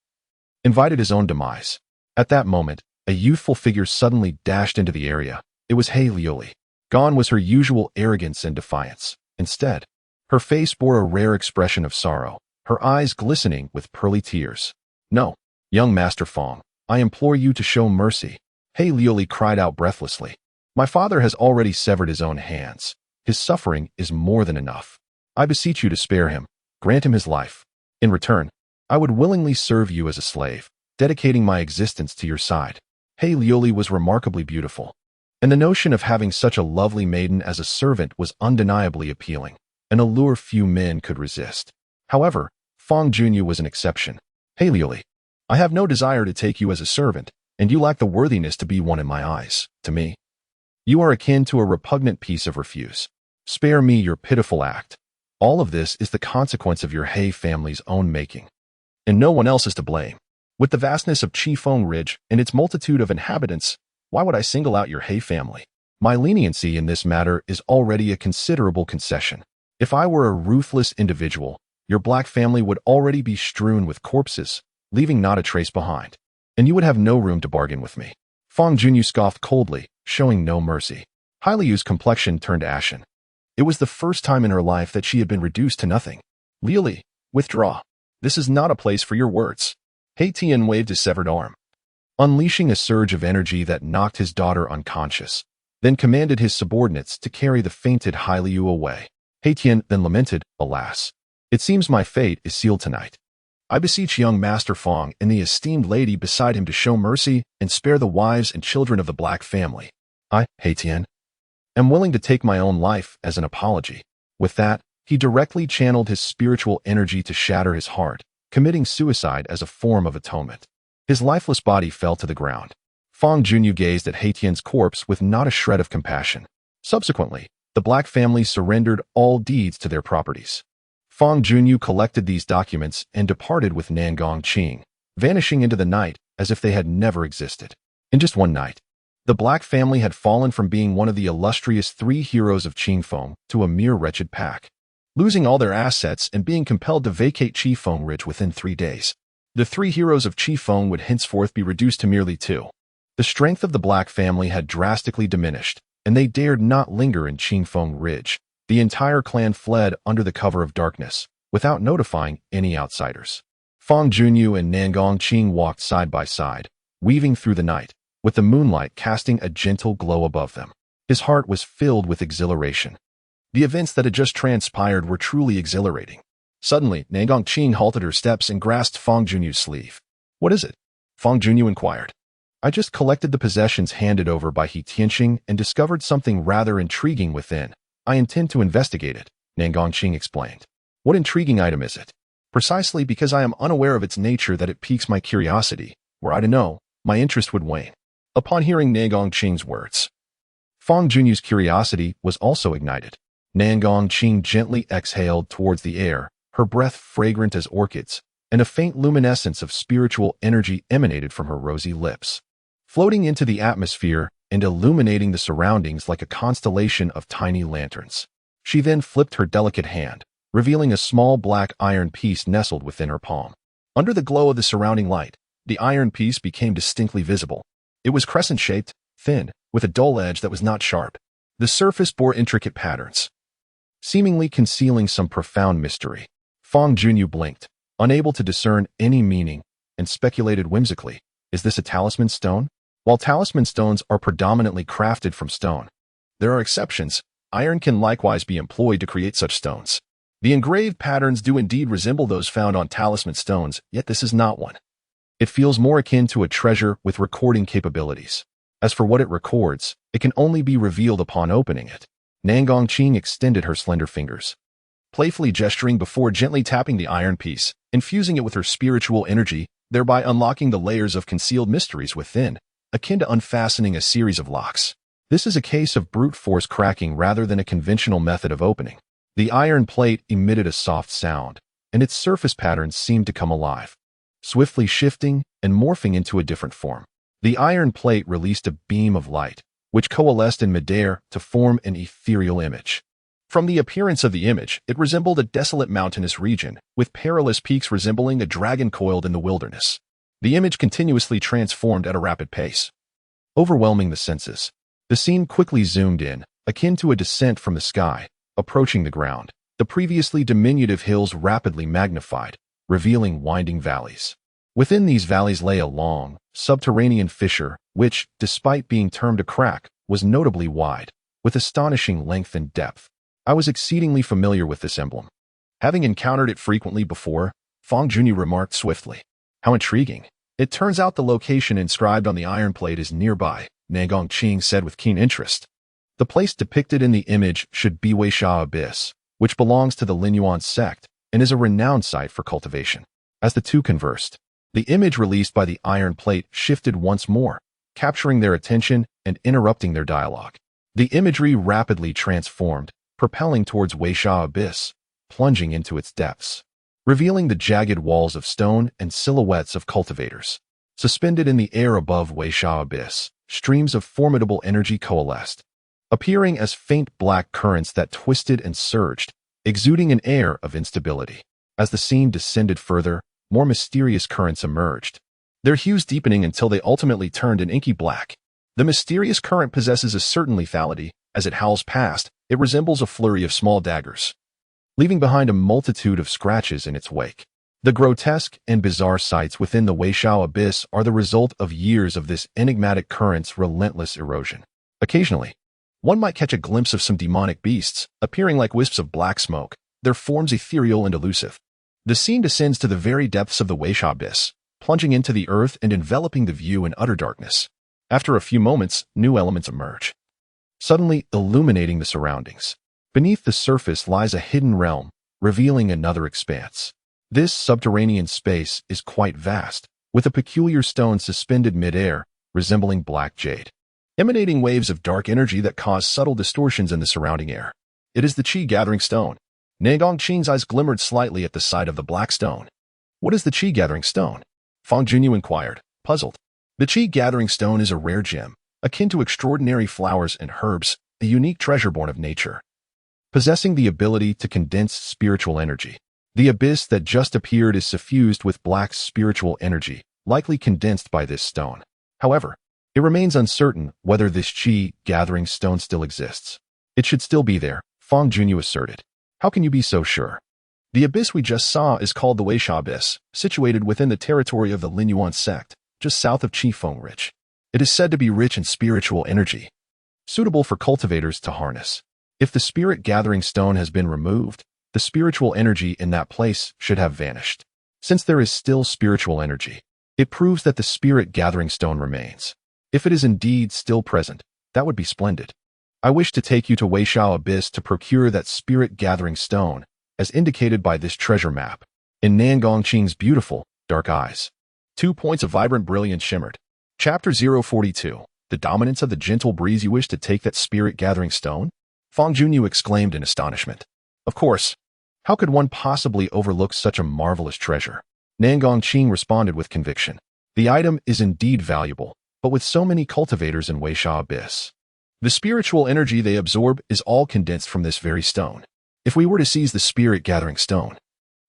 [SPEAKER 1] invited his own demise. At that moment, a youthful figure suddenly dashed into the area. It was He Liuli. Gone was her usual arrogance and defiance. Instead, her face bore a rare expression of sorrow, her eyes glistening with pearly tears. "No, young Master Fang, I implore you to show mercy." He Liuli cried out breathlessly. "My father has already severed his own hands. His suffering is more than enough. I beseech you to spare him, grant him his life. In return, I would willingly serve you as a slave, dedicating my existence to your side." He Liuli was remarkably beautiful, and the notion of having such a lovely maiden as a servant was undeniably appealing, an allure few men could resist. However, Fang Junyu was an exception. "He Liuli, I have no desire to take you as a servant, and you lack the worthiness to be one in my eyes. To me, you are akin to a repugnant piece of refuse. Spare me your pitiful act. All of this is the consequence of your He family's own making, and no one else is to blame. With the vastness of Qifeng Ridge and its multitude of inhabitants, why would I single out your He family? My leniency in this matter is already a considerable concession. If I were a ruthless individual, your black family would already be strewn with corpses, leaving not a trace behind, and you would have no room to bargain with me." Fang Junyu scoffed coldly, showing no mercy. He Liu's complexion turned ashen. It was the first time in her life that she had been reduced to nothing. "Liuli, withdraw. This is not a place for your words." He Tian waved his severed arm, unleashing a surge of energy that knocked his daughter unconscious, then commanded his subordinates to carry the fainted He Liu away. He Tian then lamented, "Alas, it seems my fate is sealed tonight. I beseech young Master Fang and the esteemed lady beside him to show mercy and spare the wives and children of the black family. I, He Tian, am willing to take my own life as an apology." With that, he directly channeled his spiritual energy to shatter his heart, committing suicide as a form of atonement. His lifeless body fell to the ground. Fang Junyu gazed at He Tian's corpse with not a shred of compassion. Subsequently, the black family surrendered all deeds to their properties. Fang Junyu collected these documents and departed with Nangong Qing, vanishing into the night as if they had never existed. In just one night, the black family had fallen from being one of the illustrious 3 heroes of Qingfeng to a mere wretched pack, losing all their assets and being compelled to vacate Qifeng Ridge within 3 days. The 3 heroes of Qifeng would henceforth be reduced to merely 2. The strength of the black family had drastically diminished, and they dared not linger in Qifeng Ridge. The entire clan fled under the cover of darkness, without notifying any outsiders. Fang Junyu and Nangong Qing walked side by side, weaving through the night, with the moonlight casting a gentle glow above them. His heart was filled with exhilaration. The events that had just transpired were truly exhilarating. Suddenly, Nangong Qing halted her steps and grasped Fang Junyu's sleeve. "What is it?" Fang Junyu inquired. "I just collected the possessions handed over by He Tianqing and discovered something rather intriguing within. I intend to investigate it," Nangong Qing explained. "What intriguing item is it?" "Precisely because I am unaware of its nature that it piques my curiosity. Were I to know, my interest would wane." Upon hearing Nangong Qing's words, Fang Junyu's curiosity was also ignited. Nangong Qing gently exhaled towards the air, her breath fragrant as orchids, and a faint luminescence of spiritual energy emanated from her rosy lips, floating into the atmosphere and illuminating the surroundings like a constellation of tiny lanterns. She then flipped her delicate hand, revealing a small black iron piece nestled within her palm. Under the glow of the surrounding light, the iron piece became distinctly visible. It was crescent-shaped, thin, with a dull edge that was not sharp. The surface bore intricate patterns, seemingly concealing some profound mystery. Fang Junyu blinked, unable to discern any meaning, and speculated whimsically, is this a talisman stone? While talisman stones are predominantly crafted from stone, there are exceptions. Iron can likewise be employed to create such stones. The engraved patterns do indeed resemble those found on talisman stones, yet this is not one. It feels more akin to a treasure with recording capabilities. As for what it records, it can only be revealed upon opening it. Nangongqing extended her slender fingers, playfully gesturing before gently tapping the iron piece, infusing it with her spiritual energy, thereby unlocking the layers of concealed mysteries within, akin to unfastening a series of locks. This is a case of brute force cracking rather than a conventional method of opening. The iron plate emitted a soft sound, and its surface patterns seemed to come alive, swiftly shifting and morphing into a different form. The iron plate released a beam of light, which coalesced in midair to form an ethereal image. From the appearance of the image, it resembled a desolate mountainous region, with perilous peaks resembling a dragon coiled in the wilderness. The image continuously transformed at a rapid pace, overwhelming the senses. The scene quickly zoomed in, akin to a descent from the sky, approaching the ground. The previously diminutive hills rapidly magnified, revealing winding valleys. Within these valleys lay a long, subterranean fissure, which, despite being termed a crack, was notably wide, with astonishing length and depth. I was exceedingly familiar with this emblem. Having encountered it frequently before, Fangyuan remarked swiftly. How intriguing. It turns out the location inscribed on the iron plate is nearby, Nangongqing said with keen interest. The place depicted in the image should be Weisha Abyss, which belongs to the Linyuan sect and is a renowned site for cultivation. As the two conversed, the image released by the iron plate shifted once more, capturing their attention and interrupting their dialogue. The imagery rapidly transformed, propelling towards Weisha Abyss, plunging into its depths, revealing the jagged walls of stone and silhouettes of cultivators. Suspended in the air above Weisha Abyss, streams of formidable energy coalesced, appearing as faint black currents that twisted and surged, exuding an air of instability. As the scene descended further, more mysterious currents emerged, their hues deepening until they ultimately turned an inky black. The mysterious current possesses a certain lethality. As it howls past, it resembles a flurry of small daggers, leaving behind a multitude of scratches in its wake. The grotesque and bizarre sights within the Weisha Abyss are the result of years of this enigmatic current's relentless erosion. Occasionally, one might catch a glimpse of some demonic beasts, appearing like wisps of black smoke, their forms ethereal and elusive. The scene descends to the very depths of the Weisha Abyss, plunging into the earth and enveloping the view in utter darkness. After a few moments, new elements emerge, suddenly illuminating the surroundings. Beneath the surface lies a hidden realm, revealing another expanse. This subterranean space is quite vast, with a peculiar stone suspended mid-air, resembling black jade, emanating waves of dark energy that cause subtle distortions in the surrounding air. It is the Qi-gathering stone. Nangongqing's eyes glimmered slightly at the sight of the black stone. What is the Qi-gathering stone? Fangyuan inquired, puzzled. The Qi-gathering stone is a rare gem, akin to extraordinary flowers and herbs, a unique treasure born of nature, possessing the ability to condense spiritual energy. The abyss that just appeared is suffused with black spiritual energy, likely condensed by this stone. However, it remains uncertain whether this Qi-gathering stone still exists. It should still be there, Fangyuan asserted. How can you be so sure? The abyss we just saw is called the Weisha Abyss, situated within the territory of the Linyuan sect, just south of Qifeng Ridge. It is said to be rich in spiritual energy, suitable for cultivators to harness. If the spirit-gathering stone has been removed, the spiritual energy in that place should have vanished. Since there is still spiritual energy, it proves that the spirit-gathering stone remains. If it is indeed still present, that would be splendid. I wish to take you to Weisha Abyss to procure that spirit-gathering stone, as indicated by this treasure map. In Nangongqing's beautiful, dark eyes, 2 points of vibrant brilliance shimmered. Chapter 042. The dominance of the gentle breeze. You wish to take that spirit-gathering stone? Fangyuan exclaimed in astonishment. Of course. How could one possibly overlook such a marvelous treasure? Nangongqing responded with conviction. The item is indeed valuable, but with so many cultivators in Weisha Abyss, the spiritual energy they absorb is all condensed from this very stone. If we were to seize the spirit-gathering stone,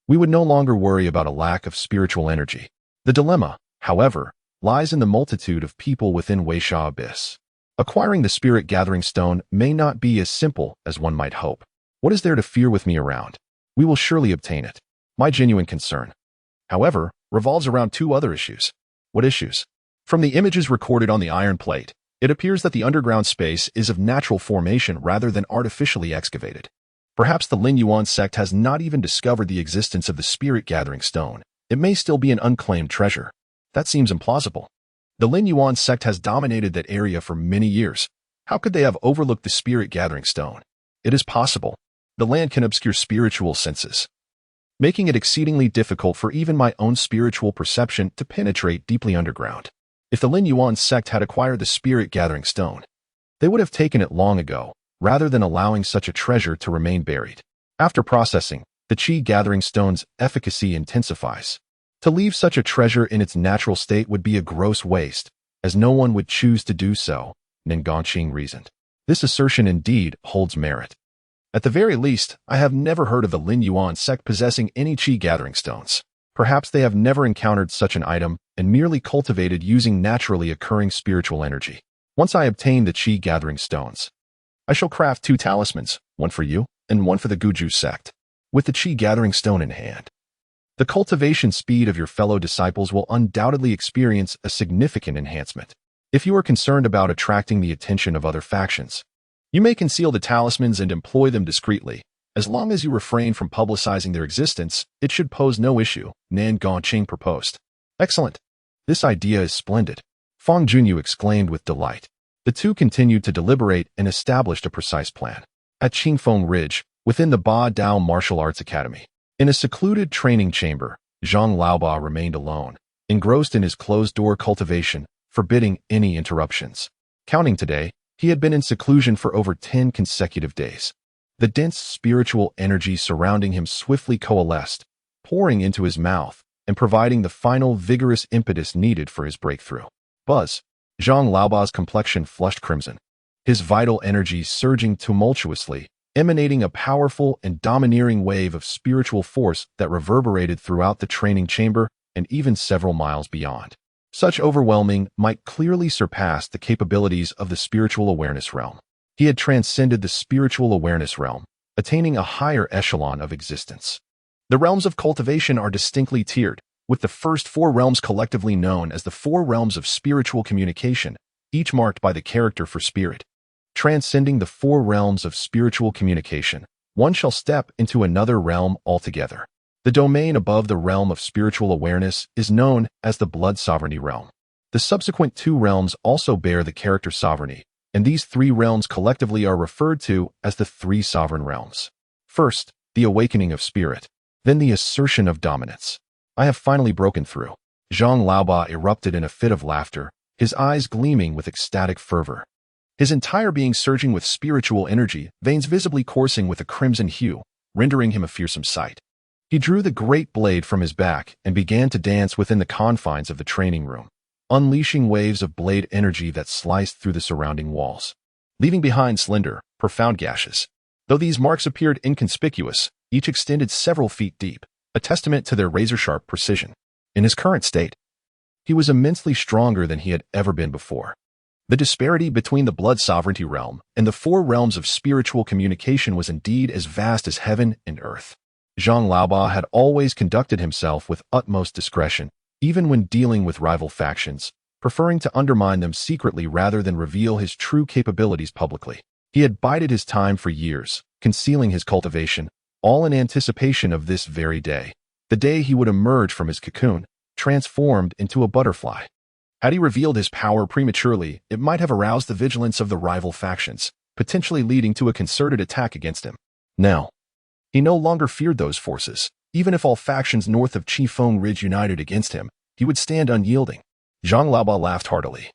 [SPEAKER 1] we would no longer worry about a lack of spiritual energy. The dilemma, however, lies in the multitude of people within Weisha Abyss. Acquiring the spirit-gathering stone may not be as simple as one might hope. What is there to fear with me around? We will surely obtain it. My genuine concern however, revolves around two other issues. What issues? From the images recorded on the iron plate, it appears that the underground space is of natural formation rather than artificially excavated. Perhaps the Lin Yuan sect has not even discovered the existence of the spirit-gathering stone. It may still be an unclaimed treasure. That seems implausible. The Lin Yuan sect has dominated that area for many years. How could they have overlooked the spirit-gathering stone? It is possible. The land can obscure spiritual senses, making it exceedingly difficult for even my own spiritual perception to penetrate deeply underground. If the Lin Yuan sect had acquired the spirit-gathering stone, they would have taken it long ago, rather than allowing such a treasure to remain buried. After processing, the qi-gathering stone's efficacy intensifies. To leave such a treasure in its natural state would be a gross waste, as no one would choose to do so, Nen Gongqing reasoned. This assertion indeed holds merit. At the very least, I have never heard of the Lin Yuan sect possessing any qi-gathering stones. Perhaps they have never encountered such an item and merely cultivated using naturally occurring spiritual energy. Once I obtain the qi-gathering stones, I shall craft 2 talismans, one for you and one for the Guju sect, with the qi-gathering stone in hand. The cultivation speed of your fellow disciples will undoubtedly experience a significant enhancement. If you are concerned about attracting the attention of other factions, you may conceal the talismans and employ them discreetly. As long as you refrain from publicizing their existence, it should pose no issue, Nan Gongqing proposed. Excellent. This idea is splendid, Fangyuan exclaimed with delight. The two continued to deliberate and established a precise plan. At Qingfeng Ridge, within the Ba Dao Martial Arts Academy, in a secluded training chamber, Zhang Laoba remained alone, engrossed in his closed-door cultivation, forbidding any interruptions. Counting today, he had been in seclusion for over 10 consecutive days. The dense spiritual energy surrounding him swiftly coalesced, pouring into his mouth and providing the final vigorous impetus needed for his breakthrough. Buzz! Zhang Laoba's complexion flushed crimson, his vital energy surging tumultuously, emanating a powerful and domineering wave of spiritual force that reverberated throughout the training chamber and even several miles beyond. Such overwhelming might clearly surpass the capabilities of the spiritual awareness realm. He had transcended the spiritual awareness realm, attaining a higher echelon of existence. The realms of cultivation are distinctly tiered, with the first 4 realms collectively known as the 4 realms of spiritual communication, each marked by the character for spirit. Transcending the 4 realms of spiritual communication, one shall step into another realm altogether. The domain above the realm of spiritual awareness is known as the blood sovereignty realm. The subsequent 2 realms also bear the character sovereignty, and these 3 realms collectively are referred to as the 3 sovereign realms. First, the awakening of spirit, then the assertion of dominance. I have finally broken through. Zhang Laoba erupted in a fit of laughter, his eyes gleaming with ecstatic fervor. His entire being surging with spiritual energy, veins visibly coursing with a crimson hue, rendering him a fearsome sight. He drew the great blade from his back and began to dance within the confines of the training room, unleashing waves of blade energy that sliced through the surrounding walls, leaving behind slender, profound gashes. Though these marks appeared inconspicuous, each extended several feet deep, a testament to their razor-sharp precision. In his current state, he was immensely stronger than he had ever been before. The disparity between the blood sovereignty realm and the 4 realms of spiritual communication was indeed as vast as heaven and earth. Zhang Laoba had always conducted himself with utmost discretion, even when dealing with rival factions, preferring to undermine them secretly rather than reveal his true capabilities publicly. He had bided his time for years, concealing his cultivation, all in anticipation of this very day, the day he would emerge from his cocoon, transformed into a butterfly. Had he revealed his power prematurely, it might have aroused the vigilance of the rival factions, potentially leading to a concerted attack against him. Now, he no longer feared those forces. Even if all factions north of Qifeng Ridge united against him, he would stand unyielding. Zhang Laoba laughed heartily,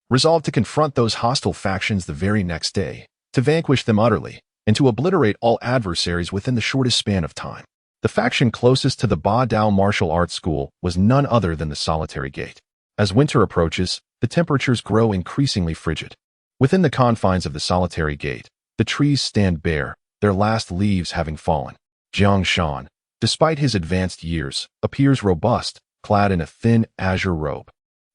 [SPEAKER 1] resolved to confront those hostile factions the very next day, to vanquish them utterly, and to obliterate all adversaries within the shortest span of time. The faction closest to the Ba Dao Martial Arts School was none other than the Solitary Gate. As winter approaches, the temperatures grow increasingly frigid. Within the confines of the Solitary Gate, the trees stand bare, their last leaves having fallen. Jiang Shan, despite his advanced years, appears robust, clad in a thin azure robe,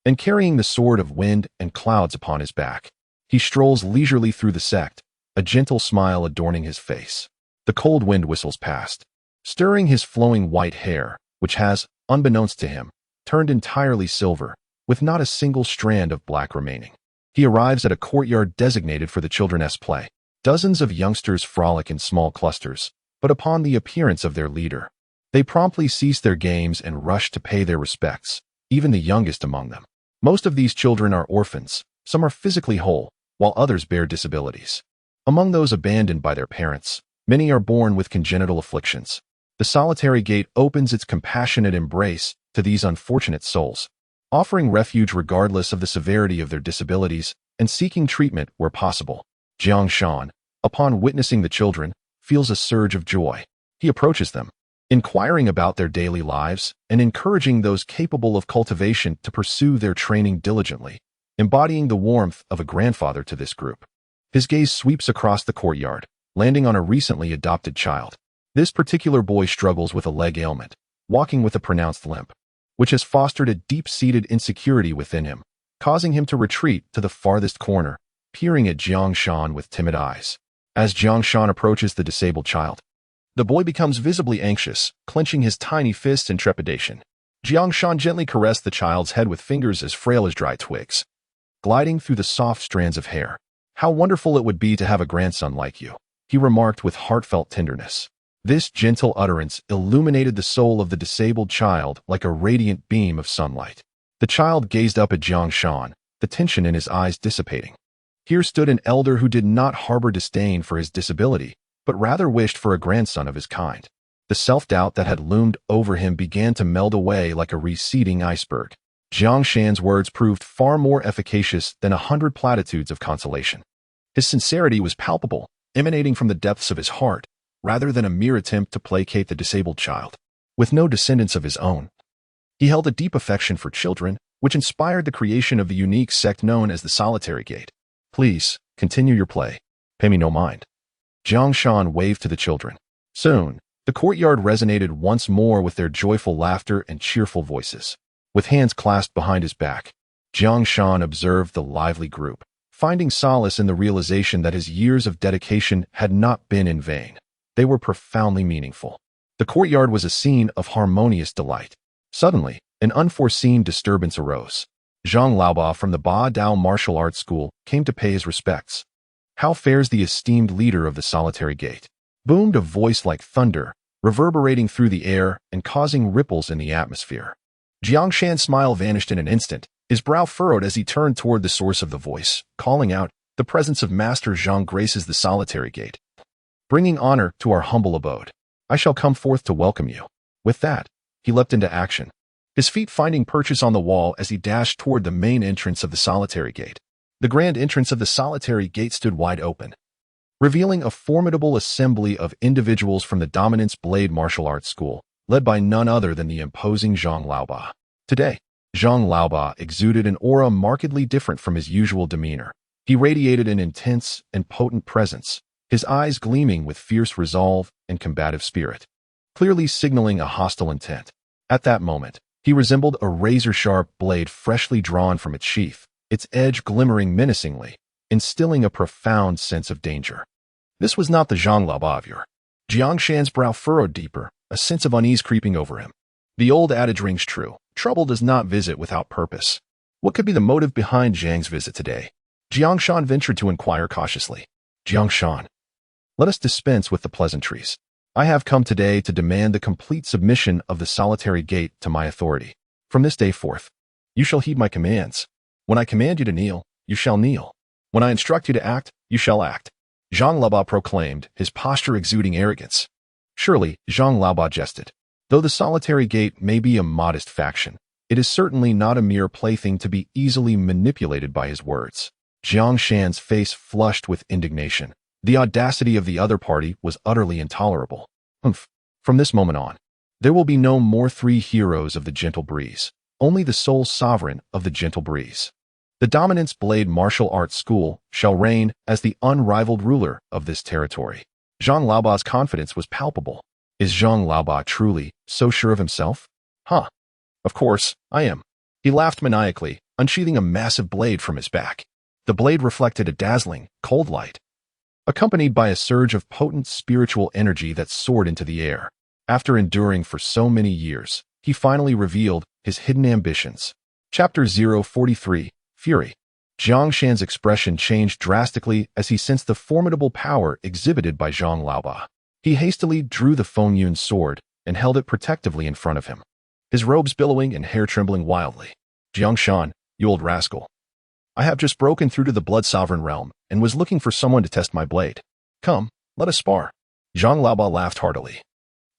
[SPEAKER 1] and carrying the sword of wind and clouds upon his back. He strolls leisurely through the sect, a gentle smile adorning his face. The cold wind whistles past, stirring his flowing white hair, which has, unbeknownst to him, turned entirely silver, with not a single strand of black remaining. He arrives at a courtyard designated for the children's play. Dozens of youngsters frolic in small clusters, but upon the appearance of their leader, they promptly cease their games and rush to pay their respects, even the youngest among them. Most of these children are orphans, some are physically whole, while others bear disabilities. Among those abandoned by their parents, many are born with congenital afflictions. The solitary gate opens its compassionate embrace to these unfortunate souls, offering refuge regardless of the severity of their disabilities and seeking treatment where possible. Jiang Shan, upon witnessing the children, feels a surge of joy. He approaches them, inquiring about their daily lives and encouraging those capable of cultivation to pursue their training diligently, embodying the warmth of a grandfather to this group. His gaze sweeps across the courtyard, landing on a recently adopted child. This particular boy struggles with a leg ailment, walking with a pronounced limp, which has fostered a deep-seated insecurity within him, causing him to retreat to the farthest corner, peering at Jiang Shan with timid eyes. As Jiang Shan approaches the disabled child, the boy becomes visibly anxious, clenching his tiny fists in trepidation. Jiang Shan gently caressed the child's head with fingers as frail as dry twigs, gliding through the soft strands of hair. "How wonderful it would be to have a grandson like you," he remarked with heartfelt tenderness. This gentle utterance illuminated the soul of the disabled child like a radiant beam of sunlight. The child gazed up at Jiang Shan, the tension in his eyes dissipating. Here stood an elder who did not harbor disdain for his disability, but rather wished for a grandson of his kind. The self-doubt that had loomed over him began to melt away like a receding iceberg. Jiang Shan's words proved far more efficacious than 100 platitudes of consolation. His sincerity was palpable, emanating from the depths of his heart, rather than a mere attempt to placate the disabled child. With no descendants of his own, he held a deep affection for children, which inspired the creation of the unique sect known as the Solitary Gate. "Please, continue your play. Pay me no mind." Jiang Shan waved to the children. Soon, the courtyard resonated once more with their joyful laughter and cheerful voices. With hands clasped behind his back, Jiang Shan observed the lively group, finding solace in the realization that his years of dedication had not been in vain. They were profoundly meaningful. The courtyard was a scene of harmonious delight. Suddenly, an unforeseen disturbance arose. Zhang Laoba from the Ba Dao martial arts school came to pay his respects. "How fares the esteemed leader of the Solitary Gate?" boomed a voice like thunder, reverberating through the air and causing ripples in the atmosphere. Jiang Shan's smile vanished in an instant, his brow furrowed as he turned toward the source of the voice, calling out, "The presence of Master Zhang graces the Solitary Gate, bringing honor to our humble abode. I shall come forth to welcome you." With that, he leapt into action, his feet finding purchase on the wall as he dashed toward the main entrance of the Solitary Gate. The grand entrance of the Solitary Gate stood wide open, revealing a formidable assembly of individuals from the Dominance Blade Martial Arts School, led by none other than the imposing Zhang Laoba. Today, Zhang Laoba exuded an aura markedly different from his usual demeanor. He radiated an intense and potent presence, his eyes gleaming with fierce resolve and combative spirit, clearly signaling a hostile intent. At that moment, he resembled a razor-sharp blade freshly drawn from its sheath, its edge glimmering menacingly, instilling a profound sense of danger. This was not the Zhang Laoba of yore. Jiang Shan's brow furrowed deeper, a sense of unease creeping over him. The old adage rings true: trouble does not visit without purpose. What could be the motive behind Zhang's visit today? Jiang Shan ventured to inquire cautiously. "Jiang Shan, let us dispense with the pleasantries. I have come today to demand the complete submission of the Solitary Gate to my authority. From this day forth, you shall heed my commands. When I command you to kneel, you shall kneel. When I instruct you to act, you shall act." Zhang Laoba proclaimed, his posture exuding arrogance. Surely, Zhang Laoba jested. Though the Solitary Gate may be a modest faction, it is certainly not a mere plaything to be easily manipulated by his words. Jiang Shan's face flushed with indignation. The audacity of the other party was utterly intolerable. From this moment on, there will be no more three heroes of the gentle breeze, only the sole sovereign of the gentle breeze. The Dominance Blade Martial Arts School shall reign as the unrivaled ruler of this territory. Zhang Laoba's confidence was palpable. Is Zhang Laoba truly so sure of himself? Of course, I am. He laughed maniacally, unsheathing a massive blade from his back. The blade reflected a dazzling, cold light, accompanied by a surge of potent spiritual energy that soared into the air. After enduring for so many years, he finally revealed his hidden ambitions. Chapter 043, Fury. Jiang Shan's expression changed drastically as he sensed the formidable power exhibited by Zhang Laoba. He hastily drew the Fangyuan sword and held it protectively in front of him, his robes billowing and hair trembling wildly. Jiang Shan, you old rascal. I have just broken through to the Blood Sovereign realm and was looking for someone to test my blade. Come, let us spar. Zhang Laoba laughed heartily,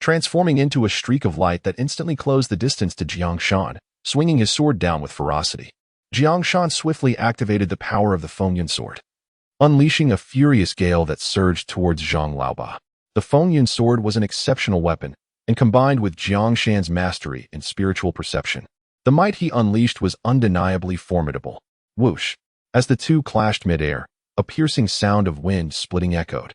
[SPEAKER 1] transforming into a streak of light that instantly closed the distance to Jiang Shan, swinging his sword down with ferocity. Jiang Shan swiftly activated the power of the Fangyuan sword, unleashing a furious gale that surged towards Zhang Laoba. The Fangyuan sword was an exceptional weapon, and combined with Jiang Shan's mastery in spiritual perception, the might he unleashed was undeniably formidable. Whoosh! As the two clashed mid-air, a piercing sound of wind splitting echoed.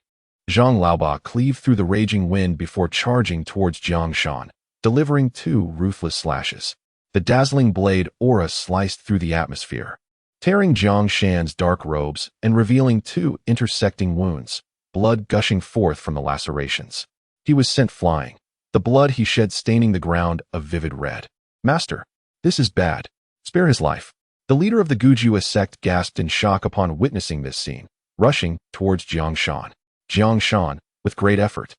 [SPEAKER 1] Zhang Laoba cleaved through the raging wind before charging towards Jiang Shan, delivering two ruthless slashes. The dazzling blade aura sliced through the atmosphere, tearing Jiang Shan's dark robes and revealing two intersecting wounds, blood gushing forth from the lacerations. He was sent flying, the blood he shed staining the ground a vivid red. Master, this is bad. Spare his life. The leader of the Gujua sect gasped in shock upon witnessing this scene, rushing towards Jiang Shan. Jiang Shan, with great effort,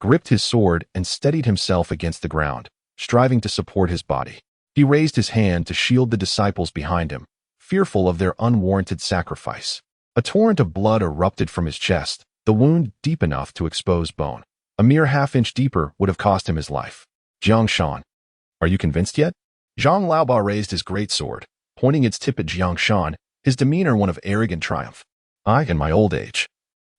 [SPEAKER 1] gripped his sword and steadied himself against the ground, striving to support his body. He raised his hand to shield the disciples behind him, fearful of their unwarranted sacrifice. A torrent of blood erupted from his chest, the wound deep enough to expose bone. A mere half-inch deeper would have cost him his life. Jiang Shan, are you convinced yet? Zhang Laoba raised his great sword, pointing its tip at Jiang Shan, his demeanor one of arrogant triumph. I, in my old age,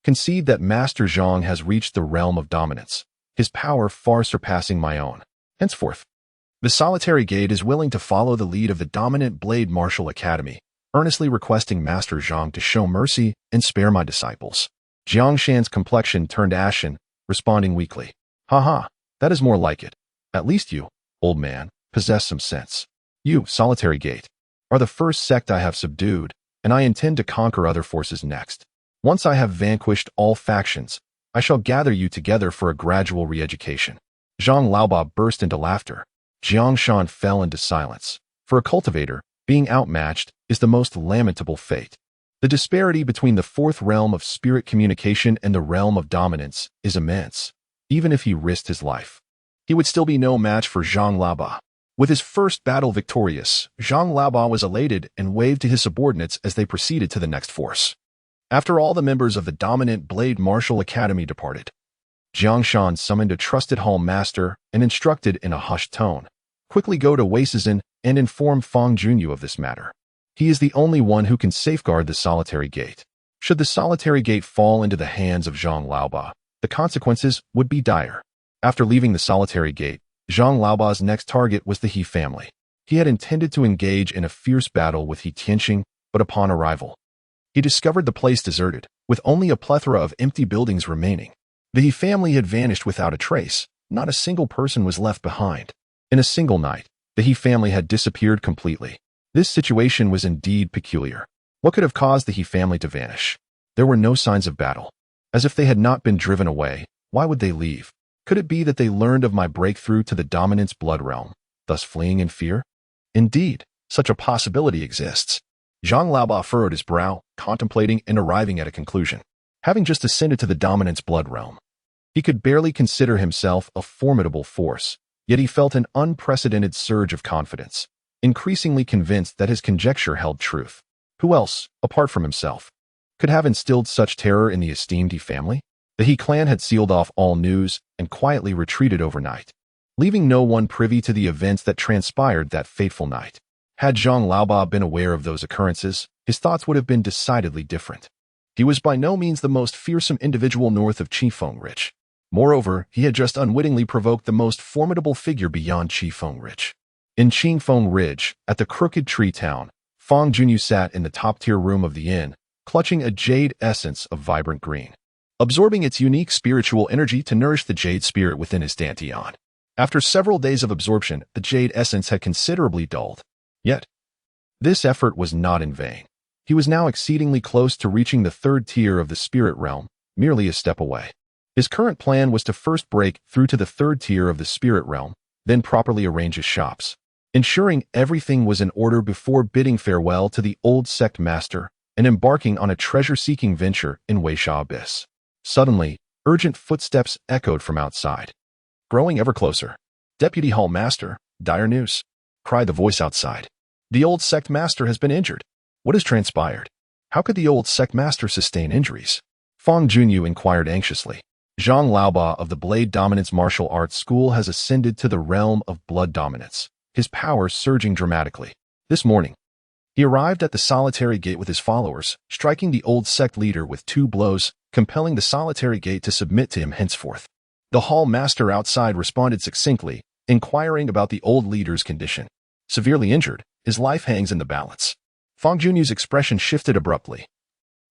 [SPEAKER 1] concede that Master Zhang has reached the realm of dominance, his power far surpassing my own. Henceforth, the Solitary Gate is willing to follow the lead of the dominant Blade Martial Academy, earnestly requesting Master Zhang to show mercy and spare my disciples. Jiang Shan's complexion turned ashen, responding weakly. Ha, that is more like it. At least you, old man, possess some sense. You, Solitary Gate, are the first sect I have subdued, and I intend to conquer other forces next. Once I have vanquished all factions, I shall gather you together for a gradual re-education. Zhang Laoba burst into laughter. Jiang Shan fell into silence. For a cultivator, being outmatched is the most lamentable fate. The disparity between the fourth realm of spirit communication and the realm of dominance is immense. Even if he risked his life, he would still be no match for Zhang Laoba. With his first battle victorious, Zhang Laoba was elated and waved to his subordinates as they proceeded to the next force. After all the members of the dominant Blade Martial Academy departed, Jiang Shan summoned a trusted hall master and instructed in a hushed tone, quickly go to Weisizhen and inform Fang Junyu of this matter. He is the only one who can safeguard the Solitary Gate. Should the Solitary Gate fall into the hands of Zhang Laoba, the consequences would be dire. After leaving the Solitary Gate, Zhang Laoba's next target was the He family. He had intended to engage in a fierce battle with He Tianqing, but upon arrival, he discovered the place deserted, with only a plethora of empty buildings remaining. The He family had vanished without a trace. Not a single person was left behind. In a single night, the He family had disappeared completely. This situation was indeed peculiar. What could have caused the He family to vanish? There were no signs of battle. As if they had not been driven away, why would they leave? Could it be that they learned of my breakthrough to the dominance blood realm, thus fleeing in fear? Indeed, such a possibility exists. Zhang Laoba furrowed his brow, contemplating and arriving at a conclusion. Having just ascended to the dominance blood realm, he could barely consider himself a formidable force, yet he felt an unprecedented surge of confidence, increasingly convinced that his conjecture held truth. Who else, apart from himself, could have instilled such terror in the esteemed He family? The He clan had sealed off all news and quietly retreated overnight, leaving no one privy to the events that transpired that fateful night. Had Zhang Laoba been aware of those occurrences, his thoughts would have been decidedly different. He was by no means the most fearsome individual north of Qifeng Ridge. Moreover, he had just unwittingly provoked the most formidable figure beyond Qifeng Ridge. In Qifeng Ridge, at the Crooked Tree Town, Fang Junyu sat in the top-tier room of the inn, clutching a jade essence of vibrant green, absorbing its unique spiritual energy to nourish the jade spirit within his dantian. After several days of absorption, the jade essence had considerably dulled. Yet, this effort was not in vain. He was now exceedingly close to reaching the third tier of the spirit realm, merely a step away. His current plan was to first break through to the third tier of the spirit realm, then properly arrange his shops, ensuring everything was in order before bidding farewell to the old sect master and embarking on a treasure-seeking venture in Weisha Abyss. Suddenly, urgent footsteps echoed from outside. Growing ever closer. "Deputy Hall Master, dire news," cried the voice outside. "The old sect master has been injured." "What has transpired? How could the old sect master sustain injuries?" Fang Junyu inquired anxiously. "Zhang Laoba of the Blade Dominance Martial Arts School has ascended to the realm of blood dominance, his powers surging dramatically. This morning, he arrived at the solitary gate with his followers, striking the old sect leader with 2 blows, compelling the solitary gate to submit to him henceforth." The hall master outside responded succinctly, inquiring about the old leader's condition. "Severely injured, his life hangs in the balance." Fang Junyu's expression shifted abruptly.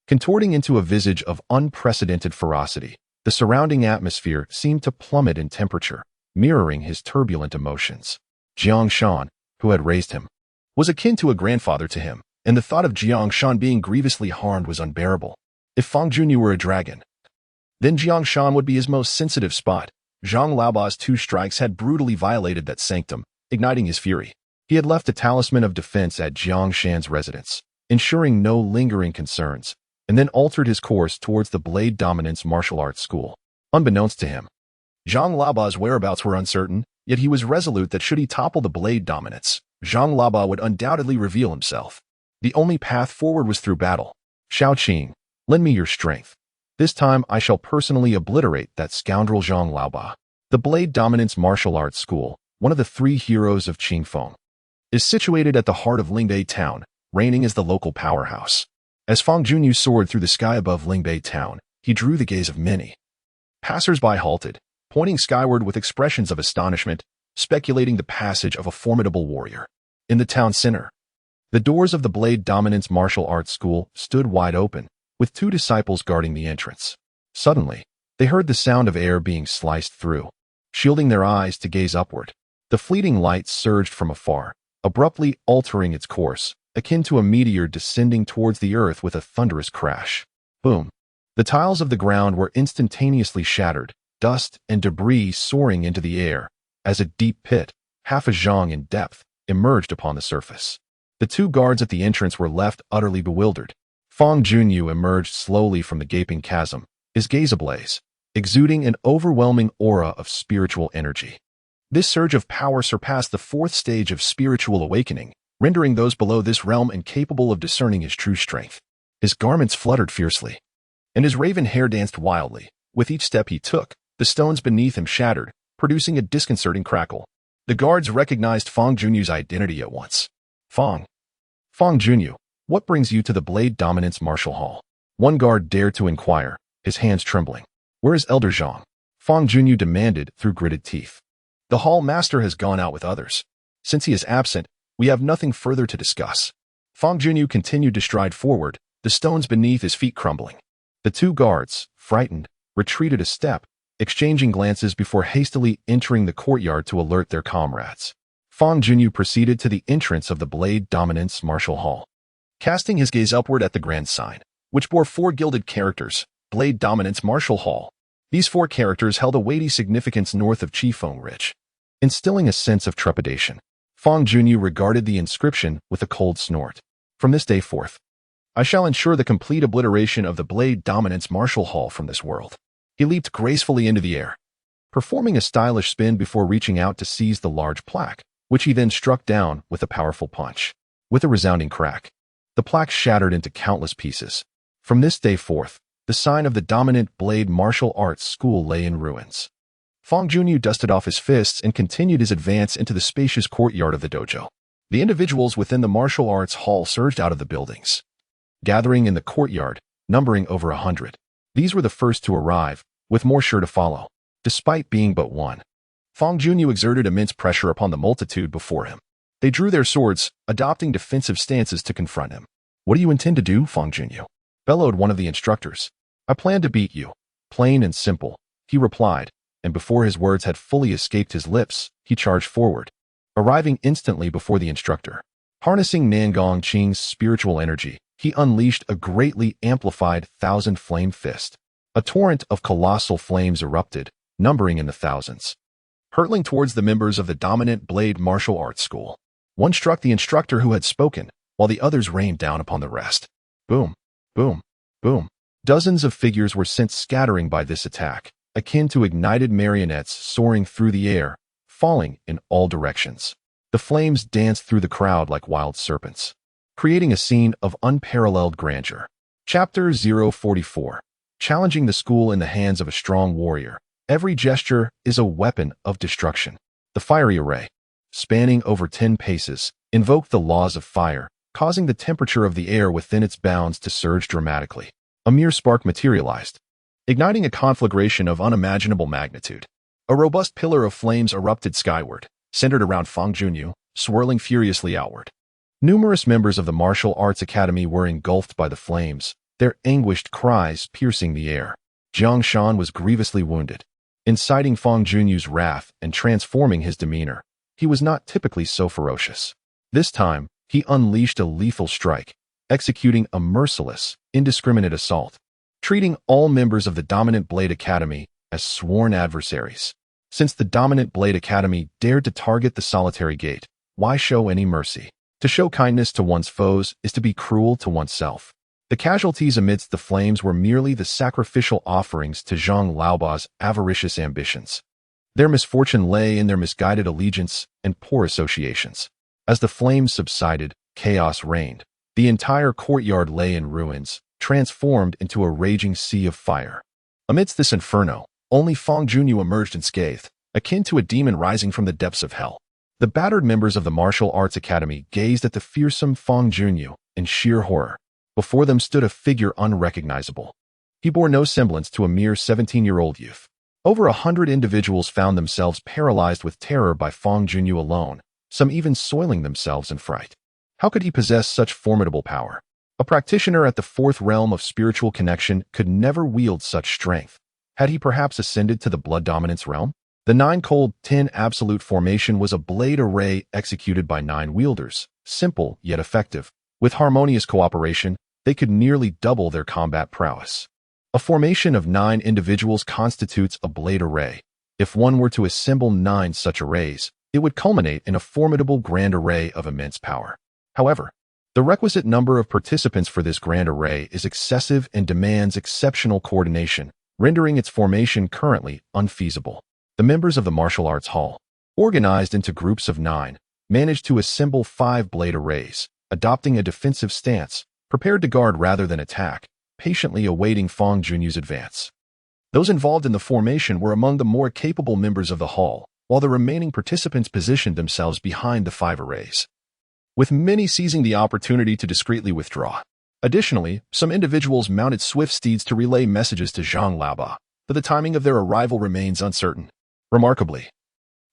[SPEAKER 1] Contorting into a visage of unprecedented ferocity, the surrounding atmosphere seemed to plummet in temperature, mirroring his turbulent emotions. Jiang Shan, who had raised him, was akin to a grandfather to him, and the thought of Jiang Shan being grievously harmed was unbearable. If Fang Junyu were a dragon, then Jiang Shan would be his most sensitive spot. Zhang Laoba's 2 strikes had brutally violated that sanctum, igniting his fury. He had left a talisman of defense at Jiang Shan's residence, ensuring no lingering concerns, and then altered his course towards the Blade Dominance Martial Arts School. Unbeknownst to him, Zhang Laoba's whereabouts were uncertain, yet he was resolute that should he topple the Blade Dominance, Zhang Laoba would undoubtedly reveal himself. The only path forward was through battle. "Shao Qing, lend me your strength. This time I shall personally obliterate that scoundrel Zhang Laoba." The Blade Dominance Martial Arts School, one of the 3 heroes of Qingfeng, is situated at the heart of Lingbei Town, reigning as the local powerhouse. As Fang Junyu soared through the sky above Lingbei Town, he drew the gaze of many. Passers-by halted, pointing skyward with expressions of astonishment, speculating the passage of a formidable warrior. In the town center, the doors of the Blade Dominance Martial Arts School stood wide open, with 2 disciples guarding the entrance. Suddenly, they heard the sound of air being sliced through. Shielding their eyes to gaze upward, the fleeting light surged from afar, abruptly altering its course, akin to a meteor descending towards the earth with a thunderous crash. Boom! The tiles of the ground were instantaneously shattered, dust and debris soaring into the air, as a deep pit, half a zhang in depth, emerged upon the surface. The 2 guards at the entrance were left utterly bewildered. Fang Junyu emerged slowly from the gaping chasm, his gaze ablaze, exuding an overwhelming aura of spiritual energy. This surge of power surpassed the 4th stage of spiritual awakening, rendering those below this realm incapable of discerning his true strength. His garments fluttered fiercely, and his raven hair danced wildly. With each step he took, the stones beneath him shattered, producing a disconcerting crackle. The guards recognized Fang Junyu's identity at once. Fang Junyu, what brings you to the Blade Dominance Martial Hall?" One guard dared to inquire, his hands trembling. "Where is Elder Zhang?" Fang Junyu demanded through gritted teeth. "The hall master has gone out with others. Since he is absent, we have nothing further to discuss." Fang Junyu continued to stride forward, the stones beneath his feet crumbling. The 2 guards, frightened, retreated a step, exchanging glances before hastily entering the courtyard to alert their comrades. Fang Junyu proceeded to the entrance of the Blade Dominance Martial Hall. Casting his gaze upward at the grand sign, which bore 4 gilded characters, Blade Dominance Martial Hall. These 4 characters held a weighty significance north of Qifeng Ridge, instilling a sense of trepidation. Fang Junyu regarded the inscription with a cold snort. "From this day forth, I shall ensure the complete obliteration of the Blade Dominance Martial Hall from this world." He leaped gracefully into the air, performing a stylish spin before reaching out to seize the large plaque, which he then struck down with a powerful punch. With a resounding crack, the plaque shattered into countless pieces. From this day forth, the sign of the dominant Blade Martial Arts School lay in ruins. Fang Junyu dusted off his fists and continued his advance into the spacious courtyard of the dojo. The individuals within the martial arts hall surged out of the buildings, gathering in the courtyard, numbering over 100. These were the first to arrive, with more sure to follow. Despite being but one, Fang Junyu exerted immense pressure upon the multitude before him. They drew their swords, adopting defensive stances to confront him. "What do you intend to do, Fang Junyu?" bellowed one of the instructors. "I plan to beat you. Plain and simple," he replied, and before his words had fully escaped his lips, he charged forward, arriving instantly before the instructor. Harnessing Nangong Qing's spiritual energy, he unleashed a greatly amplified 1,000-flame fist. A torrent of colossal flames erupted, numbering in the thousands. hurtling towards the members of the dominant blade martial arts school. One struck the instructor who had spoken, while the others rained down upon the rest. Boom, boom, boom. Dozens of figures were sent scattering by this attack, akin to ignited marionettes soaring through the air, falling in all directions. The flames danced through the crowd like wild serpents, creating a scene of unparalleled grandeur. Chapter 044. Challenging the school in the hands of a strong warrior. Every gesture is a weapon of destruction. The fiery array, spanning over 10 paces, invoked the laws of fire, causing the temperature of the air within its bounds to surge dramatically. A mere spark materialized, igniting a conflagration of unimaginable magnitude. A robust pillar of flames erupted skyward, centered around Fangyuan, swirling furiously outward. Numerous members of the martial arts academy were engulfed by the flames, their anguished cries piercing the air. Jiang Shan was grievously wounded, inciting Fangyuan's wrath and transforming his demeanor. He was not typically so ferocious. This time, he unleashed a lethal strike, executing a merciless, indiscriminate assault, treating all members of the Dominant Blade Academy as sworn adversaries. Since the Dominant Blade Academy dared to target the solitary gate, why show any mercy? To show kindness to one's foes is to be cruel to oneself. The casualties amidst the flames were merely the sacrificial offerings to Zhang Laoba's avaricious ambitions. Their misfortune lay in their misguided allegiance and poor associations. As the flames subsided, chaos reigned. The entire courtyard lay in ruins, transformed into a raging sea of fire. Amidst this inferno, only Fangyuan emerged unscathed, akin to a demon rising from the depths of hell. The battered members of the Martial Arts Academy gazed at the fearsome Fangyuan in sheer horror. Before them stood a figure unrecognizable. He bore no semblance to a mere 17-year-old youth. Over 100 individuals found themselves paralyzed with terror by Fangyuan alone, some even soiling themselves in fright. How could he possess such formidable power? A practitioner at the fourth realm of spiritual connection could never wield such strength. Had he perhaps ascended to the blood dominance realm? The 9-cold 10 absolute formation was a blade array executed by 9 wielders, simple yet effective. With harmonious cooperation, they could nearly double their combat prowess. A formation of 9 individuals constitutes a blade array. If one were to assemble 9 such arrays, it would culminate in a formidable grand array of immense power. However, the requisite number of participants for this grand array is excessive and demands exceptional coordination, rendering its formation currently unfeasible. The members of the Martial Arts Hall, organized into groups of 9, managed to assemble 5 blade arrays, adopting a defensive stance, prepared to guard rather than attack, patiently awaiting Fangyuan's advance. Those involved in the formation were among the more capable members of the hall, while the remaining participants positioned themselves behind the 5 arrays, with many seizing the opportunity to discreetly withdraw. Additionally, some individuals mounted swift steeds to relay messages to Zhang Laoba, but the timing of their arrival remains uncertain. Remarkably,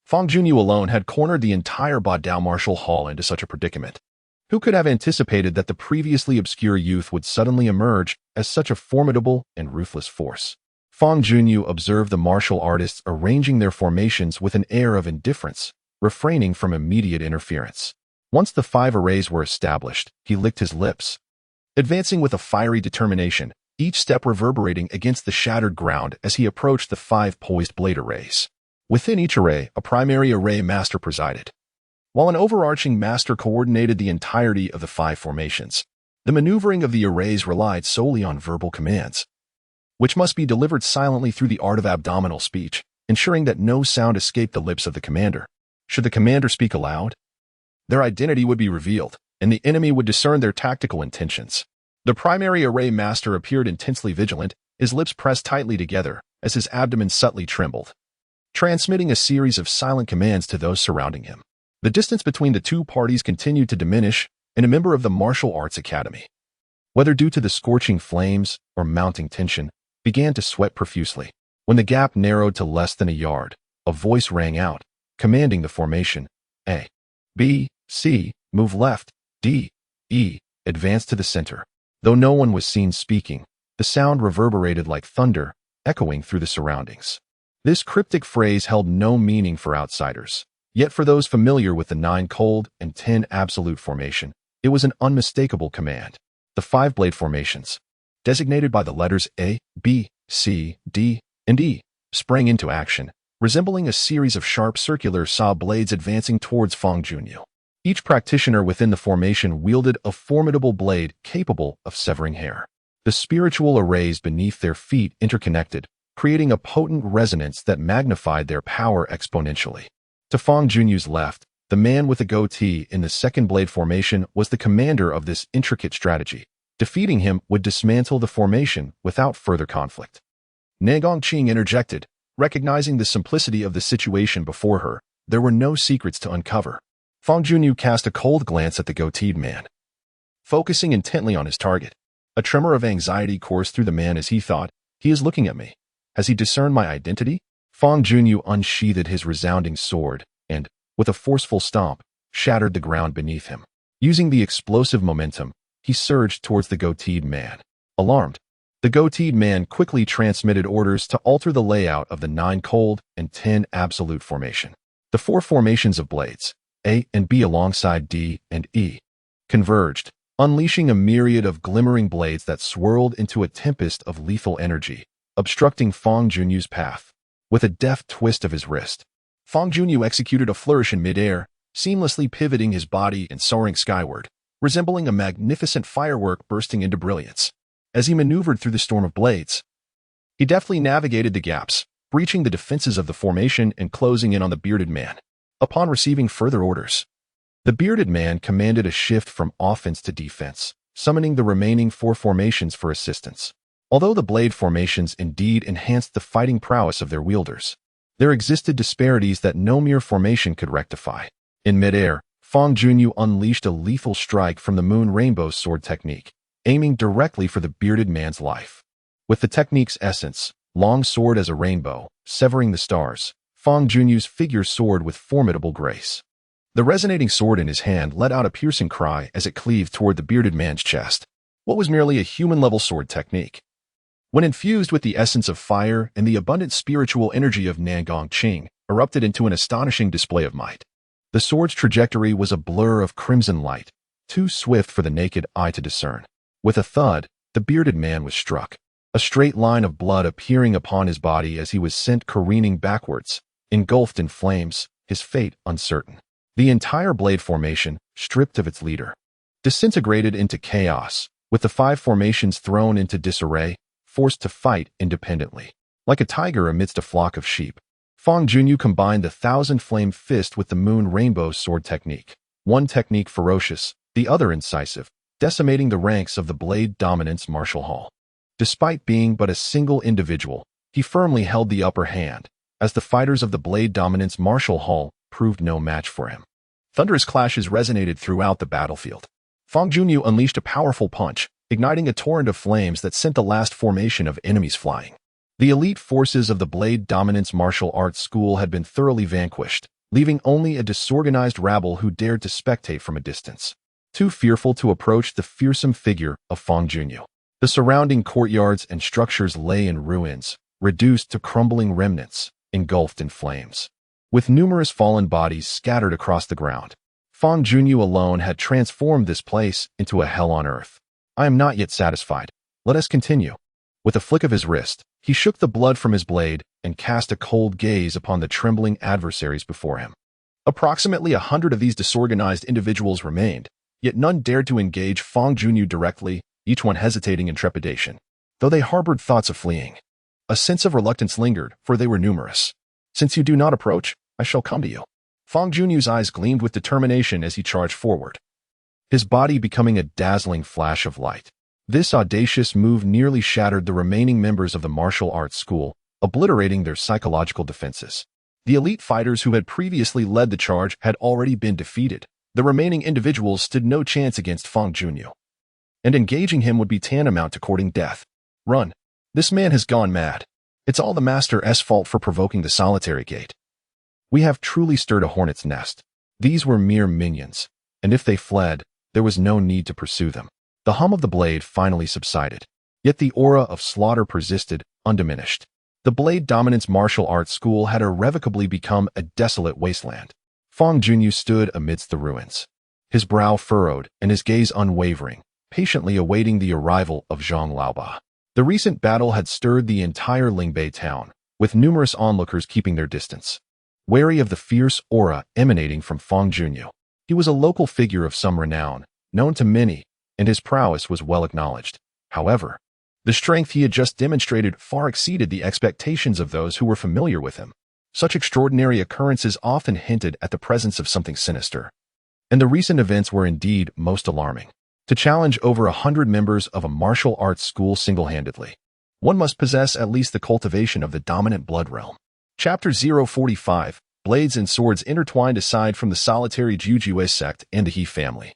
[SPEAKER 1] Fangyuan alone had cornered the entire Badao Martial Hall into such a predicament. Who could have anticipated that the previously obscure youth would suddenly emerge as such a formidable and ruthless force? Fangyuan observed the martial artists arranging their formations with an air of indifference, refraining from immediate interference. Once the 5 arrays were established, he licked his lips, advancing with a fiery determination, each step reverberating against the shattered ground as he approached the 5 poised blade arrays. Within each array, a primary array master presided, while an overarching master coordinated the entirety of the 5 formations. The maneuvering of the arrays relied solely on verbal commands, which must be delivered silently through the art of abdominal speech, ensuring that no sound escaped the lips of the commander. Should the commander speak aloud, their identity would be revealed, and the enemy would discern their tactical intentions. The primary array master appeared intensely vigilant, his lips pressed tightly together as his abdomen subtly trembled, transmitting a series of silent commands to those surrounding him. The distance between the 2 parties continued to diminish, and a member of the Martial Arts Academy, whether due to the scorching flames or mounting tension, began to sweat profusely. When the gap narrowed to less than a yard, a voice rang out, commanding the formation: A, B, C, move left, D, E, advance to the center. Though no one was seen speaking, the sound reverberated like thunder, echoing through the surroundings. This cryptic phrase held no meaning for outsiders. Yet for those familiar with the 9 cold and 10 absolute formation, it was an unmistakable command. The 5 blade formations, designated by the letters A, B, C, D, and E, sprang into action, resembling a series of sharp circular saw blades advancing towards Fangyuan. Each practitioner within the formation wielded a formidable blade capable of severing hair. The spiritual arrays beneath their feet interconnected, creating a potent resonance that magnified their power exponentially. To Fangyuan's left, the man with the goatee in the second blade formation was the commander of this intricate strategy. Defeating him would dismantle the formation without further conflict. Nangongqing interjected, recognizing the simplicity of the situation before her. There were no secrets to uncover. Fangyuan cast a cold glance at the goateed man, focusing intently on his target. A tremor of anxiety coursed through the man as he thought, "He is looking at me. Has he discerned my identity?" Fangyuan unsheathed his resounding sword and, with a forceful stomp, shattered the ground beneath him. Using the explosive momentum, he surged towards the goateed man. Alarmed, the goateed man quickly transmitted orders to alter the layout of the 9 cold and 10 absolute formation. The 4 formations of blades, A and B alongside D and E, converged, unleashing a myriad of glimmering blades that swirled into a tempest of lethal energy, obstructing Fangyuan's path. With a deft twist of his wrist, Fangyuan executed a flourish in midair, seamlessly pivoting his body and soaring skyward, resembling a magnificent firework bursting into brilliance. As he maneuvered through the storm of blades, he deftly navigated the gaps, breaching the defenses of the formation and closing in on the bearded man. Upon receiving further orders, the bearded man commanded a shift from offense to defense, summoning the remaining 4 formations for assistance. Although the blade formations indeed enhanced the fighting prowess of their wielders, there existed disparities that no mere formation could rectify. In midair, Fangyuan unleashed a lethal strike from the moon rainbow sword technique, aiming directly for the bearded man's life. With the technique's essence, long sword as a rainbow, severing the stars, Fangyuan's figure soared with formidable grace. The resonating sword in his hand let out a piercing cry as it cleaved toward the bearded man's chest. What was merely a human-level sword technique, when infused with the essence of fire and the abundant spiritual energy of Nangongqing, erupted into an astonishing display of might. The sword's trajectory was a blur of crimson light, too swift for the naked eye to discern. With a thud, the bearded man was struck, a straight line of blood appearing upon his body as he was sent careening backwards, engulfed in flames, his fate uncertain. The entire blade formation, stripped of its leader, disintegrated into chaos, with the 5 formations thrown into disarray, forced to fight independently. Like a tiger amidst a flock of sheep, Fangyuan combined the 1,000-flame fist with the moon rainbow sword technique. One technique ferocious, the other incisive, decimating the ranks of the blade dominance martial hall. Despite being but a single individual, he firmly held the upper hand, as the fighters of the blade dominance martial hall proved no match for him. Thunderous clashes resonated throughout the battlefield. Fangyuan unleashed a powerful punch, igniting a torrent of flames that sent the last formation of enemies flying. The elite forces of the Blade Dominance Martial Arts School had been thoroughly vanquished, leaving only a disorganized rabble who dared to spectate from a distance, too fearful to approach the fearsome figure of Fangyuan. The surrounding courtyards and structures lay in ruins, reduced to crumbling remnants, engulfed in flames. With numerous fallen bodies scattered across the ground, Fangyuan alone had transformed this place into a hell on earth. "I am not yet satisfied. Let us continue." With a flick of his wrist, he shook the blood from his blade and cast a cold gaze upon the trembling adversaries before him. Approximately 100 of these disorganized individuals remained, yet none dared to engage Fangyuan directly, each one hesitating in trepidation, though they harbored thoughts of fleeing. A sense of reluctance lingered, for they were numerous. "Since you do not approach, I shall come to you." Fangyuan's eyes gleamed with determination as he charged forward, his body becoming a dazzling flash of light. This audacious move nearly shattered the remaining members of the martial arts school, obliterating their psychological defenses. The elite fighters who had previously led the charge had already been defeated. The remaining individuals stood no chance against Fangyuan, and engaging him would be tantamount to courting death. "Run. This man has gone mad. It's all the Master's fault for provoking the solitary gate. We have truly stirred a hornet's nest." These were mere minions, and if they fled, there was no need to pursue them. The hum of the blade finally subsided, yet the aura of slaughter persisted, undiminished. The Blade Dominance Martial Arts School had irrevocably become a desolate wasteland. Fangyuan stood amidst the ruins, his brow furrowed and his gaze unwavering, patiently awaiting the arrival of Zhang Laoba. The recent battle had stirred the entire Lingbei town, with numerous onlookers keeping their distance, wary of the fierce aura emanating from Fangyuan. He was a local figure of some renown, known to many, and his prowess was well acknowledged. However, the strength he had just demonstrated far exceeded the expectations of those who were familiar with him. Such extraordinary occurrences often hinted at the presence of something sinister, and the recent events were indeed most alarming. To challenge over 100 members of a martial arts school single-handedly, one must possess at least the cultivation of the dominant blood realm. Chapter 045, Blades and Swords Intertwined. Aside from the solitary Jujue sect and the He family,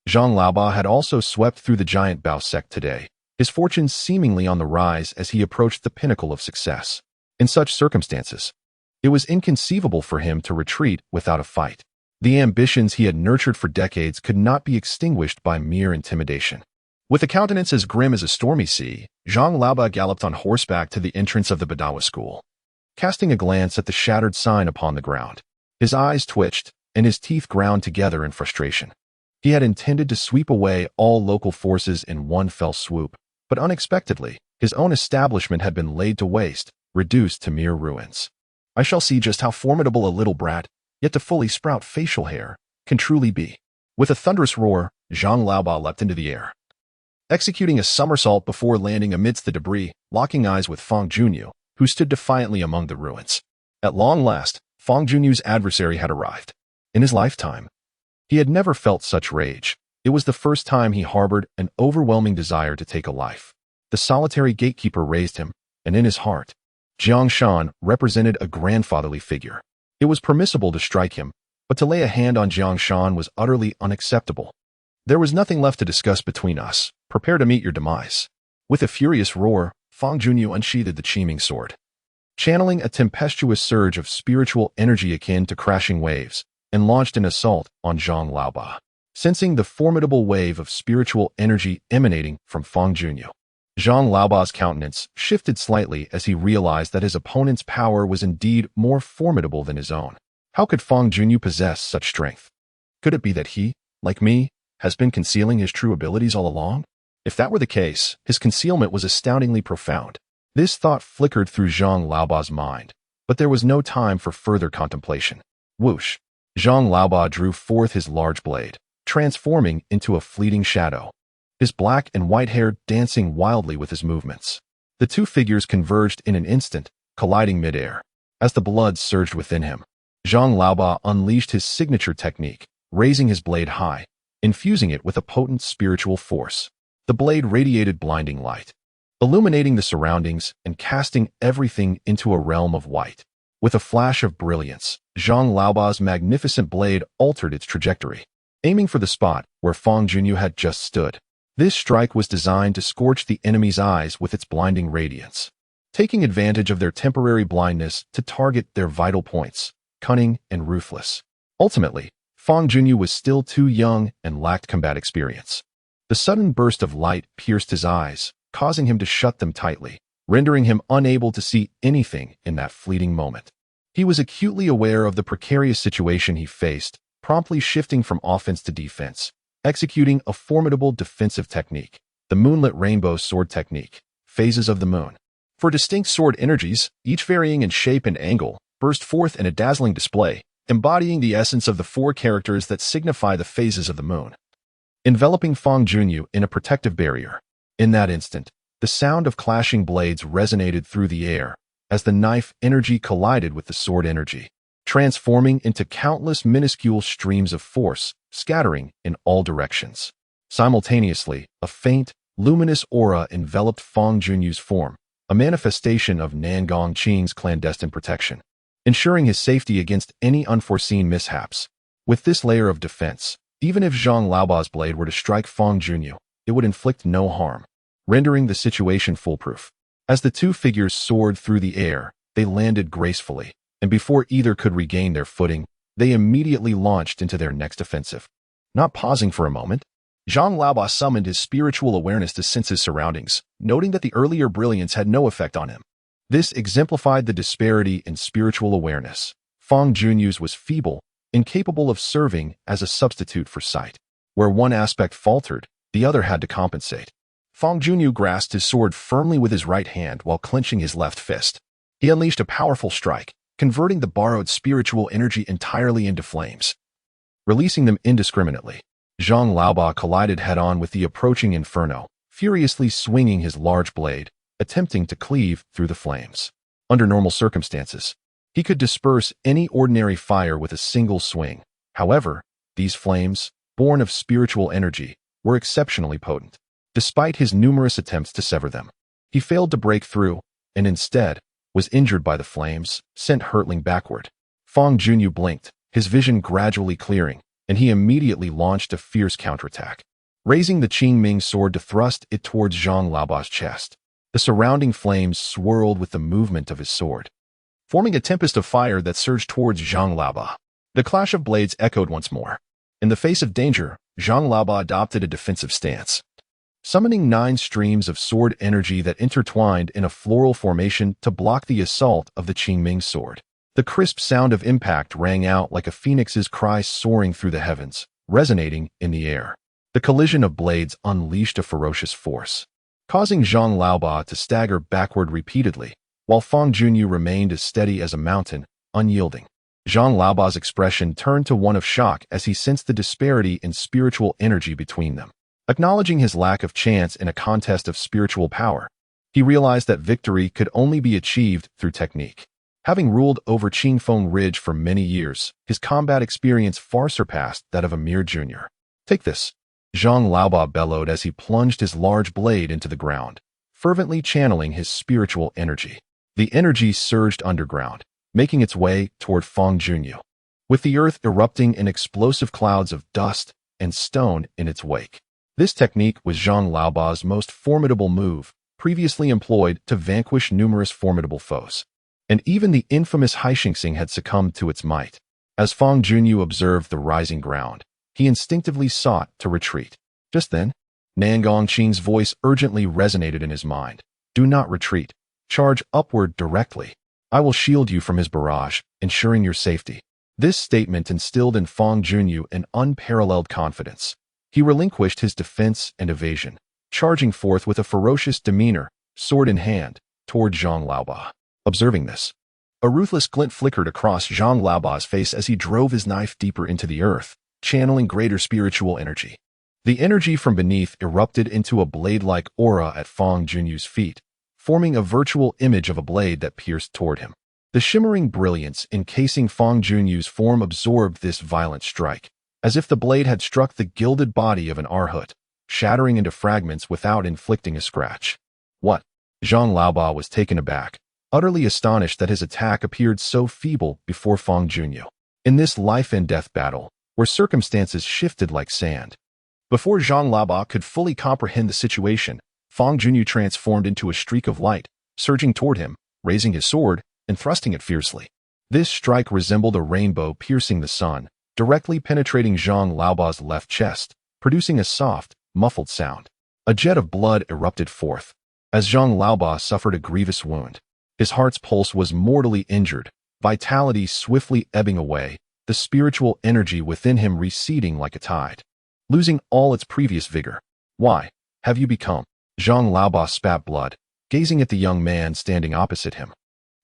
[SPEAKER 1] Zhang Laoba had also swept through the giant Bao sect today, his fortunes seemingly on the rise as he approached the pinnacle of success. In such circumstances, it was inconceivable for him to retreat without a fight. The ambitions he had nurtured for decades could not be extinguished by mere intimidation. With a countenance as grim as a stormy sea, Zhang Laoba galloped on horseback to the entrance of the Badawa school. Casting a glance at the shattered sign upon the ground, his eyes twitched and his teeth ground together in frustration. He had intended to sweep away all local forces in one fell swoop, but unexpectedly, his own establishment had been laid to waste, reduced to mere ruins. I shall see just how formidable a little brat, yet to fully sprout facial hair, can truly be. With a thunderous roar, Zhang Laoba leapt into the air, executing a somersault before landing amidst the debris, locking eyes with Fangyuan, who stood defiantly among the ruins. At long last, Fangyuan's adversary had arrived. In his lifetime, he had never felt such rage. It was the first time he harbored an overwhelming desire to take a life. The solitary gatekeeper raised him, and in his heart, Jiang Shan represented a grandfatherly figure. It was permissible to strike him, but to lay a hand on Jiang Shan was utterly unacceptable. There was nothing left to discuss between us. Prepare to meet your demise. With a furious roar, Fangyuan unsheathed the chiming sword, channeling a tempestuous surge of spiritual energy akin to crashing waves, and launched an assault on Zhang Laoba. Sensing the formidable wave of spiritual energy emanating from Fangyuan, Zhang Laoba's countenance shifted slightly as he realized that his opponent's power was indeed more formidable than his own. How could Fangyuan possess such strength? Could it be that he, like me, has been concealing his true abilities all along? If that were the case, his concealment was astoundingly profound. This thought flickered through Zhang Laoba's mind, but there was no time for further contemplation. Whoosh! Zhang Laoba drew forth his large blade, transforming into a fleeting shadow, his black and white hair dancing wildly with his movements. The two figures converged in an instant, colliding midair. As the blood surged within him, Zhang Laoba unleashed his signature technique, raising his blade high, infusing it with a potent spiritual force. The blade radiated blinding light, illuminating the surroundings and casting everything into a realm of white. With a flash of brilliance, Zhang Laoba's magnificent blade altered its trajectory, aiming for the spot where Fangyuan had just stood. This strike was designed to scorch the enemy's eyes with its blinding radiance, taking advantage of their temporary blindness to target their vital points, cunning and ruthless. Ultimately, Fangyuan was still too young and lacked combat experience. The sudden burst of light pierced his eyes, causing him to shut them tightly, rendering him unable to see anything in that fleeting moment. He was acutely aware of the precarious situation he faced, promptly shifting from offense to defense, executing a formidable defensive technique, the moonlit rainbow sword technique, phases of the moon. For distinct sword energies, each varying in shape and angle, burst forth in a dazzling display, embodying the essence of the four characters that signify the phases of the moon, enveloping Fangyuan in a protective barrier. In that instant, the sound of clashing blades resonated through the air as the knife energy collided with the sword energy, transforming into countless minuscule streams of force, scattering in all directions. Simultaneously, a faint, luminous aura enveloped Fangyuan's form, a manifestation of Nangong Qing's clandestine protection, ensuring his safety against any unforeseen mishaps. With this layer of defense, even if Zhang Laoba's blade were to strike Fangyuan, it would inflict no harm, rendering the situation foolproof. As the two figures soared through the air, they landed gracefully, and before either could regain their footing, they immediately launched into their next offensive. Not pausing for a moment, Zhang Laoba summoned his spiritual awareness to sense his surroundings, noting that the earlier brilliance had no effect on him. This exemplified the disparity in spiritual awareness. Fangyuan's was feeble, incapable of serving as a substitute for sight. Where one aspect faltered, the other had to compensate. Fangyuan grasped his sword firmly with his right hand while clenching his left fist. He unleashed a powerful strike, converting the borrowed spiritual energy entirely into flames. Releasing them indiscriminately, Zhang Laoba collided head-on with the approaching inferno, furiously swinging his large blade, attempting to cleave through the flames. Under normal circumstances, he could disperse any ordinary fire with a single swing. However, these flames, born of spiritual energy, were exceptionally potent. Despite his numerous attempts to sever them, he failed to break through, and instead was injured by the flames, sent hurtling backward. Fangyuan blinked, his vision gradually clearing, and he immediately launched a fierce counterattack, raising the Qingming sword to thrust it towards Zhang Laoba's chest. The surrounding flames swirled with the movement of his sword, forming a tempest of fire that surged towards Zhang Laoba. The clash of blades echoed once more. In the face of danger, Zhang Laoba adopted a defensive stance, summoning 9 streams of sword energy that intertwined in a floral formation to block the assault of the Qingming sword. The crisp sound of impact rang out like a phoenix's cry soaring through the heavens, resonating in the air. The collision of blades unleashed a ferocious force, causing Zhang Laoba to stagger backward repeatedly, while Fangyuan remained as steady as a mountain, unyielding. Zhang Laoba's expression turned to one of shock as he sensed the disparity in spiritual energy between them. Acknowledging his lack of chance in a contest of spiritual power, he realized that victory could only be achieved through technique. Having ruled over Qingfeng Ridge for many years, his combat experience far surpassed that of a mere junior. "Take this," Zhang Laoba bellowed as he plunged his large blade into the ground, fervently channeling his spiritual energy. The energy surged underground, making its way toward Fangyuan, with the earth erupting in explosive clouds of dust and stone in its wake. This technique was Zhang Laoba's most formidable move, previously employed to vanquish numerous formidable foes. And even the infamous Haixingxing had succumbed to its might. As Fangyuan observed the rising ground, he instinctively sought to retreat. Just then, Nangong Qing's voice urgently resonated in his mind. "Do not retreat. Charge upward directly. I will shield you from his barrage, ensuring your safety." This statement instilled in Fangyuan an unparalleled confidence. He relinquished his defense and evasion, charging forth with a ferocious demeanor, sword in hand, toward Zhang Laoba. Observing this, a ruthless glint flickered across Zhang Laoba's face as he drove his knife deeper into the earth, channeling greater spiritual energy. The energy from beneath erupted into a blade-like aura at Fangyuan's feet, forming a virtual image of a blade that pierced toward him. The shimmering brilliance encasing Fangyuan's form absorbed this violent strike, as if the blade had struck the gilded body of an arhut, shattering into fragments without inflicting a scratch. "What?" Zhang Laoba was taken aback, utterly astonished that his attack appeared so feeble before Fangyuan. In this life-and-death battle, where circumstances shifted like sand. Before Zhang Laoba could fully comprehend the situation, Fangyuan transformed into a streak of light, surging toward him, raising his sword, and thrusting it fiercely. This strike resembled a rainbow piercing the sun, directly penetrating Zhang Laoba's left chest, producing a soft, muffled sound. A jet of blood erupted forth, as Zhang Laoba suffered a grievous wound. His heart's pulse was mortally injured, vitality swiftly ebbing away, the spiritual energy within him receding like a tide, losing all its previous vigor. "Why have you become?" Zhang Laoba spat blood, gazing at the young man standing opposite him.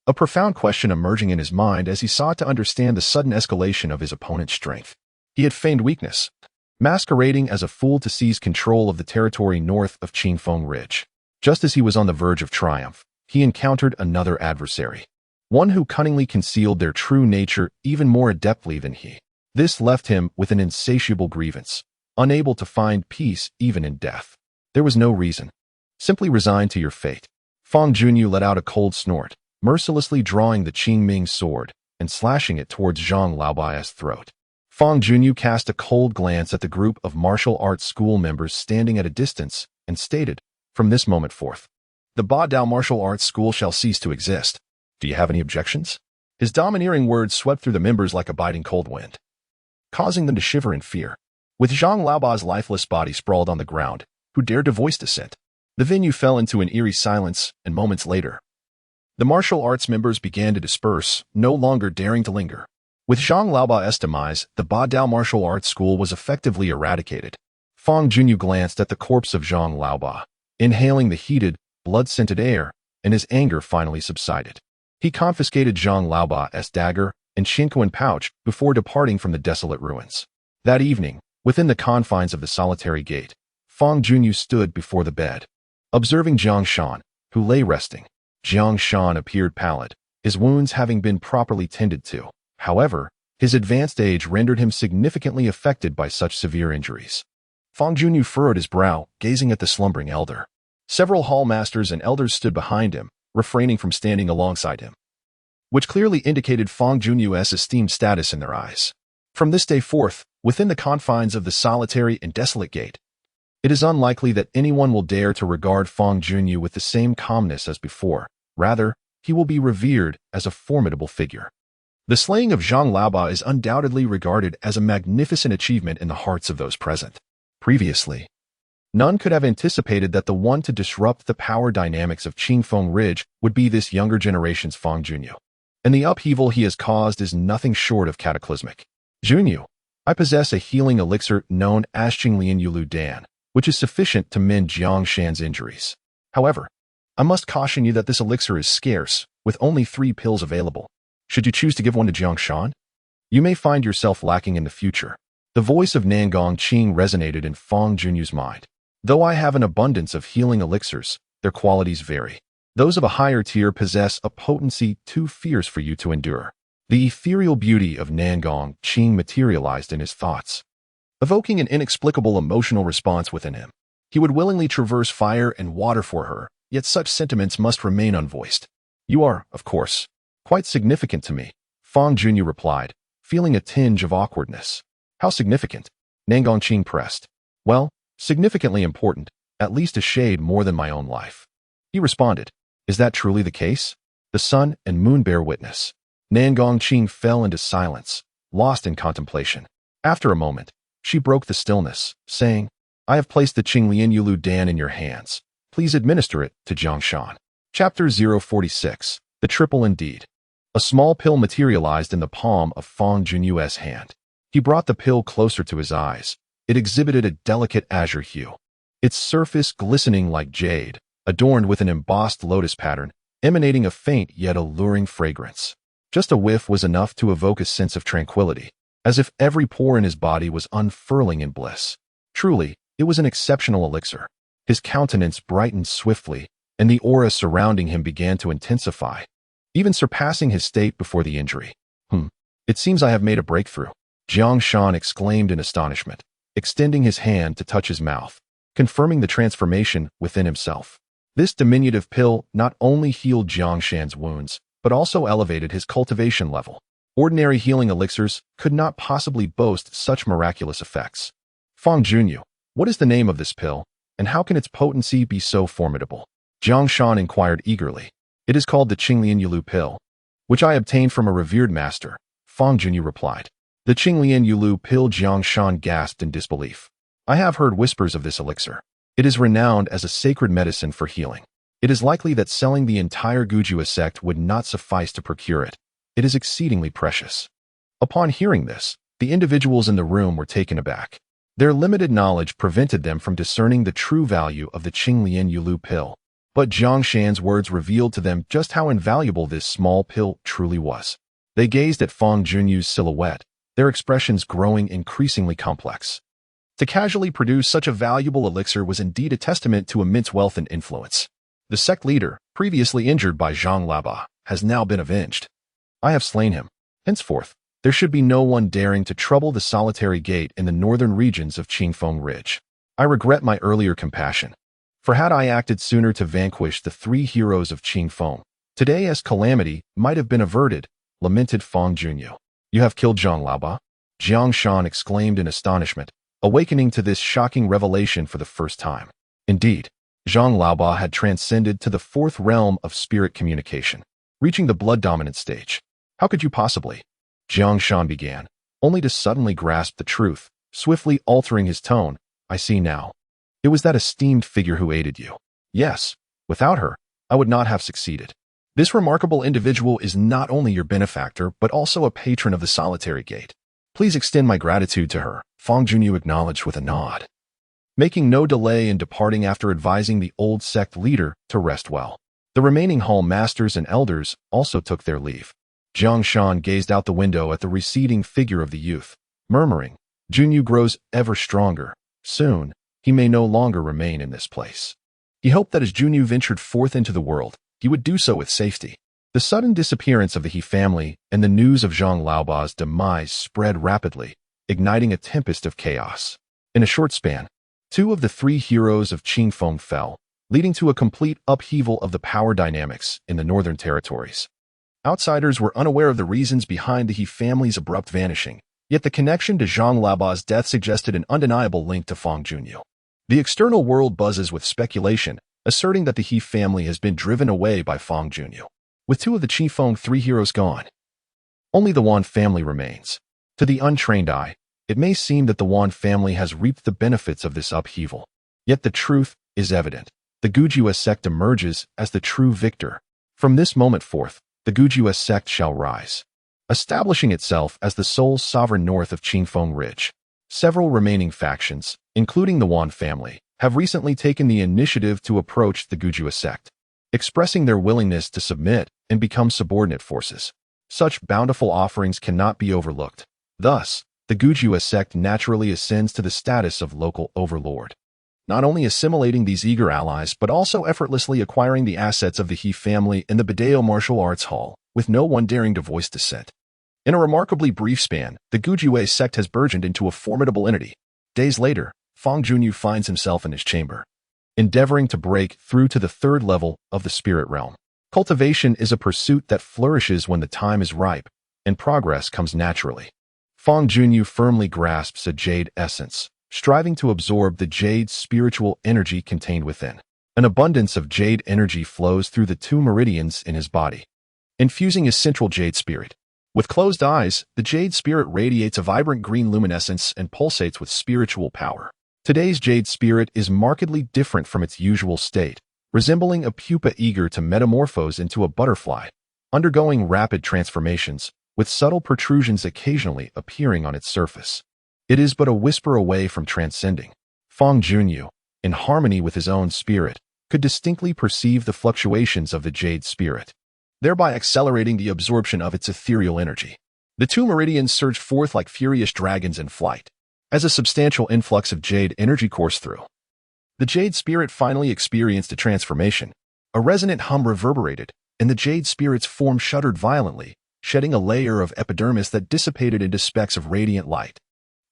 [SPEAKER 1] A profound question emerging in his mind as he sought to understand the sudden escalation of his opponent's strength. He had feigned weakness, masquerading as a fool to seize control of the territory north of Qingfeng Ridge. Just as he was on the verge of triumph, he encountered another adversary, one who cunningly concealed their true nature even more adeptly than he. This left him with an insatiable grievance, unable to find peace even in death. There was no reason. Simply resigned to your fate. Fangyuan let out a cold snort, mercilessly drawing the Qingming sword and slashing it towards Zhang Laoba's throat. Fangyuan cast a cold glance at the group of martial arts school members standing at a distance and stated, "From this moment forth, the Ba Dao Martial Arts School shall cease to exist. Do you have any objections?" His domineering words swept through the members like a biting cold wind, causing them to shiver in fear. With Zhang Laoba's lifeless body sprawled on the ground, who dared to voice dissent? The venue fell into an eerie silence, and moments later, the martial arts members began to disperse, no longer daring to linger. With Zhang Laoba's demise, the Ba Dao Martial Arts School was effectively eradicated. Fangyuan glanced at the corpse of Zhang Laoba, inhaling the heated, blood-scented air, and his anger finally subsided. He confiscated Zhang Laoba's dagger and Fangyuan pouch before departing from the desolate ruins. That evening, within the confines of the solitary gate, Fang Junyu stood before the bed, observing Jiang Shan, who lay resting. Jiang Shan appeared pallid, his wounds having been properly tended to. However, his advanced age rendered him significantly affected by such severe injuries. Fang Junyu furrowed his brow, gazing at the slumbering elder. Several hall masters and elders stood behind him, refraining from standing alongside him, which clearly indicated Fang Junyu's esteemed status in their eyes. From this day forth, within the confines of the solitary and desolate gate, it is unlikely that anyone will dare to regard Fang Junyu with the same calmness as before. Rather, he will be revered as a formidable figure. The slaying of Zhang Laoba is undoubtedly regarded as a magnificent achievement in the hearts of those present. Previously, none could have anticipated that the one to disrupt the power dynamics of Qingfeng Ridge would be this younger generation's Fang Junyu. And the upheaval he has caused is nothing short of cataclysmic. Junyu, I possess a healing elixir known as Qinglian Yulu Dan, which is sufficient to mend Jiang Shan's injuries. However, I must caution you that this elixir is scarce, with only 3 pills available. Should you choose to give one to Jiang Shan, you may find yourself lacking in the future. The voice of Nangong Qing resonated in Fang Junyu's mind. Though I have an abundance of healing elixirs, their qualities vary. Those of a higher tier possess a potency too fierce for you to endure. The ethereal beauty of Nangong Qing materialized in his thoughts, evoking an inexplicable emotional response within him. He would willingly traverse fire and water for her, yet such sentiments must remain unvoiced. You are, of course, quite significant to me, Fang Junyu replied, feeling a tinge of awkwardness. How significant? Nangong Qing pressed. Well, significantly important, at least a shade more than my own life. He responded. Is that truly the case? The sun and moon bear witness. Nangong Qing fell into silence, lost in contemplation. After a moment, she broke the stillness, saying, I have placed the Qinglian Yulu Dan in your hands. Please administer it to Jiang Shan. Chapter 046. The Triple Indeed. A small pill materialized in the palm of Fang Junyu's hand. He brought the pill closer to his eyes. It exhibited a delicate azure hue, its surface glistening like jade, adorned with an embossed lotus pattern, emanating a faint yet alluring fragrance. Just a whiff was enough to evoke a sense of tranquility, as if every pore in his body was unfurling in bliss. Truly, it was an exceptional elixir. His countenance brightened swiftly, and the aura surrounding him began to intensify, even surpassing his state before the injury. It seems I have made a breakthrough, Jiang Shan exclaimed in astonishment, extending his hand to touch his mouth, confirming the transformation within himself. This diminutive pill not only healed Jiang Shan's wounds, but also elevated his cultivation level. Ordinary healing elixirs could not possibly boast such miraculous effects. Fang Junyu, what is the name of this pill, and how can its potency be so formidable? Jiang Shan inquired eagerly. It is called the Qinglian Yulu pill, which I obtained from a revered master, Fang Junyu replied. The Qinglian Yulu pill. Jiang Shan gasped in disbelief. I have heard whispers of this elixir. It is renowned as a sacred medicine for healing. It is likely that selling the entire Gujua sect would not suffice to procure it. It is exceedingly precious. Upon hearing this, the individuals in the room were taken aback. Their limited knowledge prevented them from discerning the true value of the Qinglian Yulu pill. But Jiang Shan's words revealed to them just how invaluable this small pill truly was. They gazed at Fang Junyu's silhouette, their expressions growing increasingly complex. To casually produce such a valuable elixir was indeed a testament to immense wealth and influence. The sect leader, previously injured by Zhang Laoba, has now been avenged. I have slain him. Henceforth, there should be no one daring to trouble the solitary gate in the northern regions of Qingfeng Ridge. I regret my earlier compassion. For had I acted sooner to vanquish the 3 heroes of Qingfeng, today's calamity might have been averted, lamented Fang Junyu. You have killed Zhang Laoba? Jiang Shan exclaimed in astonishment, awakening to this shocking revelation for the first time. Indeed, Zhang Laoba had transcended to the 4th realm of spirit communication, reaching the blood-dominant stage. How could you possibly? Jiang Shan began, only to suddenly grasp the truth, swiftly altering his tone. I see now. It was that esteemed figure who aided you. Yes, without her, I would not have succeeded. This remarkable individual is not only your benefactor, but also a patron of the solitary gate. Please extend my gratitude to her, Fang Junyu acknowledged with a nod, making no delay in departing after advising the old sect leader to rest well. The remaining hall masters and elders also took their leave. Jiang Shan gazed out the window at the receding figure of the youth, murmuring, "Junyu grows ever stronger. Soon, he may no longer remain in this place." He hoped that as Junyu ventured forth into the world, he would do so with safety. The sudden disappearance of the He family and the news of Zhang Laoba's demise spread rapidly, igniting a tempest of chaos. In a short span, 2 of the 3 heroes of Qingfeng fell, leading to a complete upheaval of the power dynamics in the northern territories. Outsiders were unaware of the reasons behind the He family's abrupt vanishing, yet the connection to Zhang Laoba's death suggested an undeniable link to Fang Junyu. The external world buzzes with speculation, asserting that the He family has been driven away by Fang Junyu. With 2 of the Qifeng 3 heroes gone, only the Wan family remains. To the untrained eye, it may seem that the Wan family has reaped the benefits of this upheaval. Yet the truth is evident. The Gujua sect emerges as the true victor. From this moment forth, the Gujua sect shall rise, establishing itself as the sole sovereign north of Qingfeng Ridge. Several remaining factions, including the Wan family, have recently taken the initiative to approach the Gujua sect, expressing their willingness to submit and become subordinate forces. Such bountiful offerings cannot be overlooked. Thus, the Gujua sect naturally ascends to the status of local overlord, not only assimilating these eager allies but also effortlessly acquiring the assets of the He family in the Bidao Martial Arts Hall, with no one daring to voice dissent. In a remarkably brief span, the Gujua sect has burgeoned into a formidable entity. Days later, Fang Junyu finds himself in his chamber, endeavoring to break through to the 3rd level of the spirit realm. Cultivation is a pursuit that flourishes when the time is ripe, and progress comes naturally. Fang Junyu firmly grasps a jade essence, striving to absorb the jade spiritual energy contained within. An abundance of jade energy flows through the 2 meridians in his body, infusing his central jade spirit. With closed eyes, the jade spirit radiates a vibrant green luminescence and pulsates with spiritual power. Today's jade spirit is markedly different from its usual state, resembling a pupa eager to metamorphose into a butterfly, undergoing rapid transformations, with subtle protrusions occasionally appearing on its surface. It is but a whisper away from transcending. Fang Junyu, in harmony with his own spirit, could distinctly perceive the fluctuations of the jade spirit, thereby accelerating the absorption of its ethereal energy. The 2 meridians surged forth like furious dragons in flight, as a substantial influx of jade energy coursed through. The jade spirit finally experienced a transformation. A resonant hum reverberated, and the jade spirit's form shuddered violently, shedding a layer of epidermis that dissipated into specks of radiant light.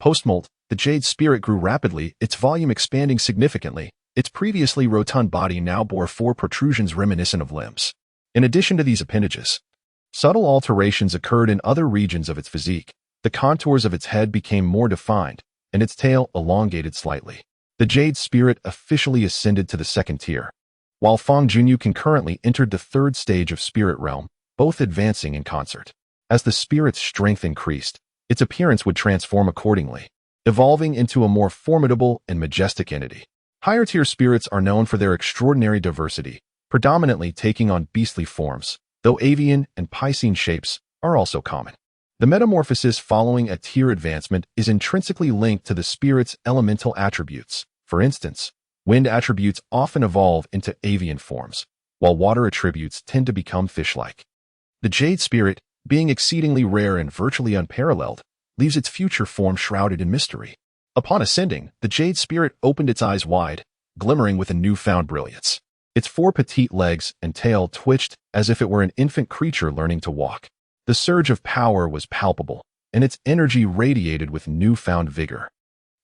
[SPEAKER 1] Post-molt, the jade spirit grew rapidly, its volume expanding significantly. Its previously rotund body now bore 4 protrusions reminiscent of limbs. In addition to these appendages, subtle alterations occurred in other regions of its physique. The contours of its head became more defined, and its tail elongated slightly. The jade spirit officially ascended to the 2nd tier, while Fang Junyu concurrently entered the 3rd stage of spirit realm, both advancing in concert. As the spirit's strength increased, its appearance would transform accordingly, evolving into a more formidable and majestic entity. Higher-tier spirits are known for their extraordinary diversity, predominantly taking on beastly forms, though avian and piscine shapes are also common. The metamorphosis following a tier advancement is intrinsically linked to the spirit's elemental attributes. For instance, wind attributes often evolve into avian forms, while water attributes tend to become fish-like. The jade spirit, being exceedingly rare and virtually unparalleled, leaves its future form shrouded in mystery. Upon ascending, the jade spirit opened its eyes wide, glimmering with a newfound brilliance. Its 4 petite legs and tail twitched as if it were an infant creature learning to walk. The surge of power was palpable, and its energy radiated with newfound vigor.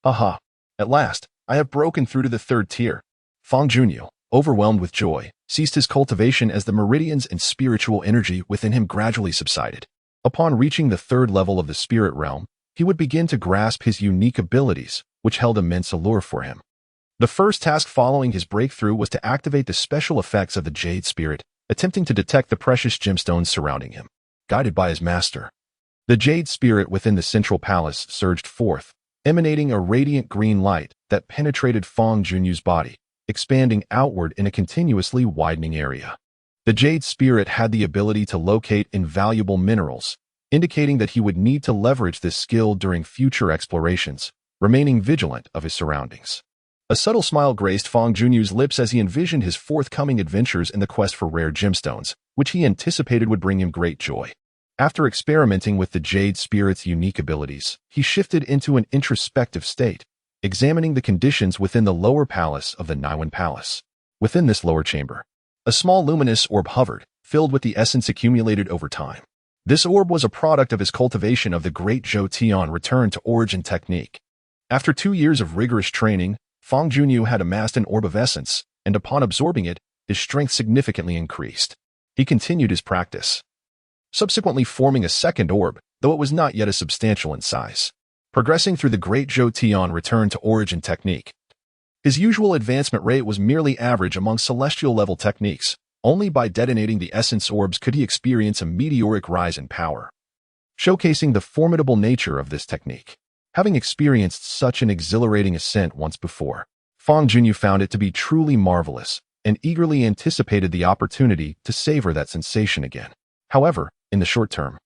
[SPEAKER 1] Aha! At last, I have broken through to the 3rd tier. Fang Junyu, overwhelmed with joy, ceased his cultivation as the meridians and spiritual energy within him gradually subsided. Upon reaching the 3rd level of the spirit realm, he would begin to grasp his unique abilities, which held immense allure for him. The first task following his breakthrough was to activate the special effects of the jade spirit, attempting to detect the precious gemstones surrounding him. Guided by his master, the jade spirit within the central palace surged forth, emanating a radiant green light that penetrated Fang Junyu's body, expanding outward in a continuously widening area. The jade spirit had the ability to locate invaluable minerals, indicating that he would need to leverage this skill during future explorations, remaining vigilant of his surroundings. A subtle smile graced Fang Junyu's lips as he envisioned his forthcoming adventures in the quest for rare gemstones, which he anticipated would bring him great joy. After experimenting with the Jade Spirit's unique abilities, he shifted into an introspective state, examining the conditions within the lower palace of the Niwen Palace. Within this lower chamber, a small luminous orb hovered, filled with the essence accumulated over time. This orb was a product of his cultivation of the Great Zhou Tian return to origin technique. After 2 years of rigorous training, Fang Junyu had amassed an orb of essence, and upon absorbing it, his strength significantly increased. He continued his practice, subsequently forming a second orb, though it was not yet as substantial in size. Progressing through the Great Zhou Tian return to origin technique, his usual advancement rate was merely average among celestial-level techniques. Only by detonating the essence orbs could he experience a meteoric rise in power, showcasing the formidable nature of this technique. Having experienced such an exhilarating ascent once before, Fang Junyu found it to be truly marvelous and eagerly anticipated the opportunity to savor that sensation again. However, in the short term,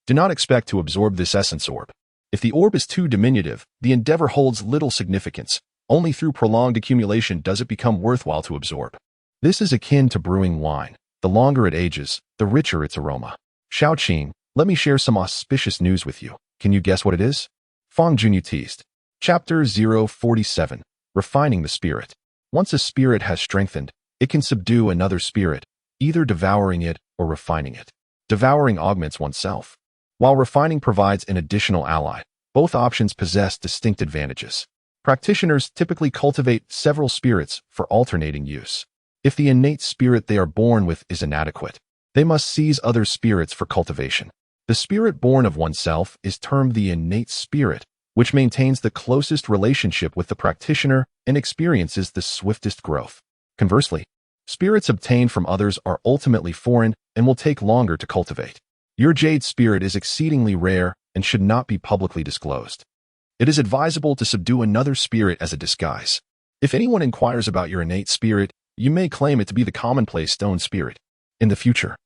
[SPEAKER 1] do not expect to absorb this essence orb. If the orb is too diminutive, the endeavor holds little significance. Only through prolonged accumulation does it become worthwhile to absorb. This is akin to brewing wine. The longer it ages, the richer its aroma. Shaoqing, let me share some auspicious news with you. Can you guess what it is? Fang Junyu teased. Chapter 047. Refining the Spirit. Once a spirit has strengthened, it can subdue another spirit, either devouring it or refining it. Devouring augments oneself, while refining provides an additional ally. Both options possess distinct advantages. Practitioners typically cultivate several spirits for alternating use. If the innate spirit they are born with is inadequate, they must seize other spirits for cultivation. The spirit born of oneself is termed the innate spirit, which maintains the closest relationship with the practitioner and experiences the swiftest growth. Conversely, spirits obtained from others are ultimately foreign and will take longer to cultivate. Your Jade Spirit is exceedingly rare and should not be publicly disclosed. It is advisable to subdue another spirit as a disguise. If anyone inquires about your innate spirit, you may claim it to be the commonplace stone spirit. In the future,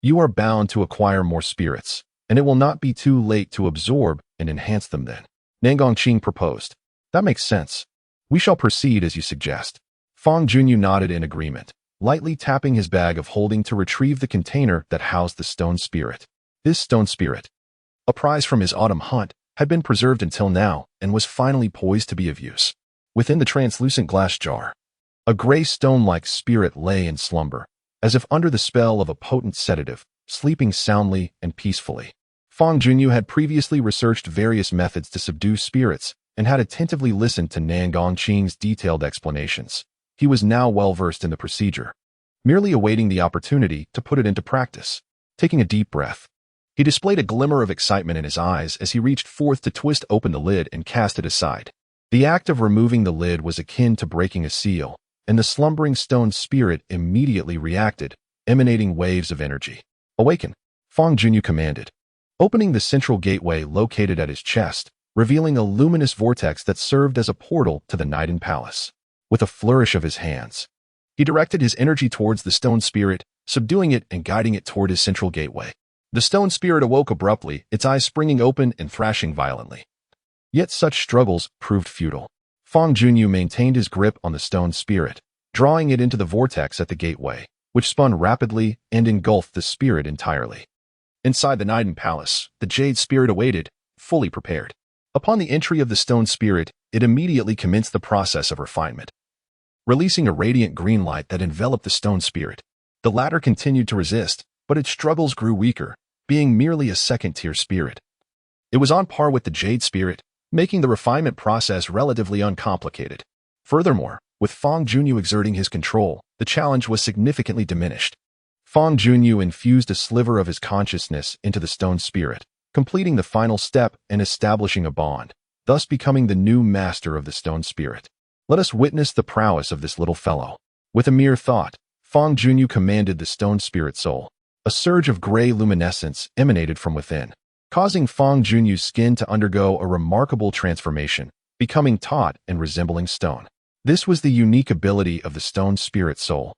[SPEAKER 1] you are bound to acquire more spirits, and it will not be too late to absorb and enhance them then. Nangongqing proposed. That makes sense. We shall proceed as you suggest. Fang Junyu nodded in agreement, lightly tapping his bag of holding to retrieve the container that housed the stone spirit. This stone spirit, a prize from his autumn hunt, had been preserved until now and was finally poised to be of use. Within the translucent glass jar, a gray stone-like spirit lay in slumber, as if under the spell of a potent sedative, sleeping soundly and peacefully. Fang Junyu had previously researched various methods to subdue spirits and had attentively listened to Nangongqing's detailed explanations. He was now well-versed in the procedure, merely awaiting the opportunity to put it into practice. Taking a deep breath, he displayed a glimmer of excitement in his eyes as he reached forth to twist open the lid and cast it aside. The act of removing the lid was akin to breaking a seal, and the slumbering stone spirit immediately reacted, emanating waves of energy. Awaken, Fang Junyu commanded, opening the central gateway located at his chest, revealing a luminous vortex that served as a portal to the Niwen Palace. With a flourish of his hands, he directed his energy towards the stone spirit, subduing it and guiding it toward his central gateway. The stone spirit awoke abruptly, its eyes springing open and thrashing violently. Yet such struggles proved futile. Fang Junyu maintained his grip on the stone spirit, drawing it into the vortex at the gateway, which spun rapidly and engulfed the spirit entirely. Inside the Niwen Palace, the Jade Spirit awaited, fully prepared. Upon the entry of the stone spirit, it immediately commenced the process of refinement, releasing a radiant green light that enveloped the stone spirit. The latter continued to resist, but its struggles grew weaker, being merely a second-tier spirit. It was on par with the Jade Spirit, making the refinement process relatively uncomplicated. Furthermore, with Fang Junyu exerting his control, the challenge was significantly diminished. Fang Junyu infused a sliver of his consciousness into the stone spirit, completing the final step and establishing a bond, thus becoming the new master of the stone spirit. Let us witness the prowess of this little fellow. With a mere thought, Fang Junyu commanded the stone spirit soul. A surge of gray luminescence emanated from within, causing Fang Junyu's skin to undergo a remarkable transformation, becoming taut and resembling stone. This was the unique ability of the stone spirit soul,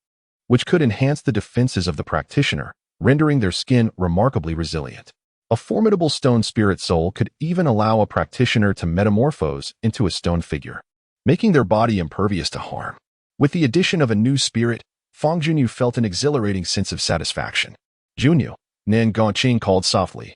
[SPEAKER 1] which could enhance the defenses of the practitioner, rendering their skin remarkably resilient. A formidable stone spirit soul could even allow a practitioner to metamorphose into a stone figure, making their body impervious to harm. With the addition of a new spirit, Fangyuan felt an exhilarating sense of satisfaction. Junyu, Nan Gongqing called softly.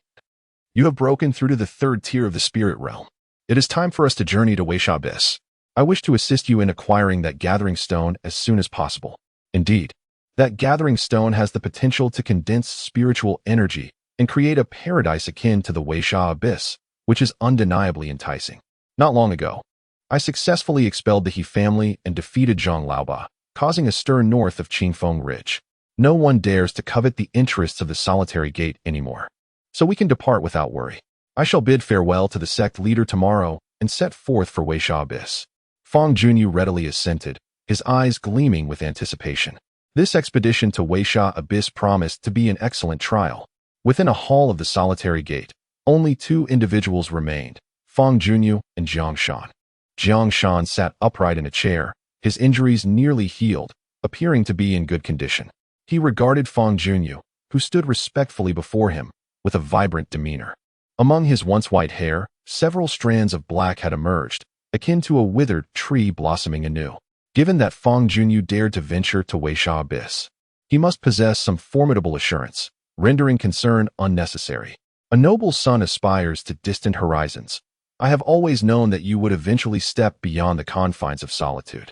[SPEAKER 1] You have broken through to the third tier of the spirit realm. It is time for us to journey to Weisha Abyss. I wish to assist you in acquiring that gathering stone as soon as possible. Indeed, that gathering stone has the potential to condense spiritual energy and create a paradise akin to the Weisha Abyss, which is undeniably enticing. Not long ago, I successfully expelled the He family and defeated Zhang Laoba, causing a stir north of Qingfeng Ridge. No one dares to covet the interests of the solitary gate anymore. So we can depart without worry. I shall bid farewell to the sect leader tomorrow and set forth for Weisha Abyss. Fangyuan readily assented, his eyes gleaming with anticipation. This expedition to Weisha Abyss promised to be an excellent trial. Within a hall of the solitary gate, only two individuals remained, Fangyuan and Jiang Shan. Jiang Shan sat upright in a chair, his injuries nearly healed, appearing to be in good condition. He regarded Fangyuan, who stood respectfully before him, with a vibrant demeanor. Among his once white hair, several strands of black had emerged, akin to a withered tree blossoming anew. Given that Fangyuan dared to venture to Weisha Abyss, he must possess some formidable assurance, rendering concern unnecessary. A noble son aspires to distant horizons. I have always known that you would eventually step beyond the confines of solitude.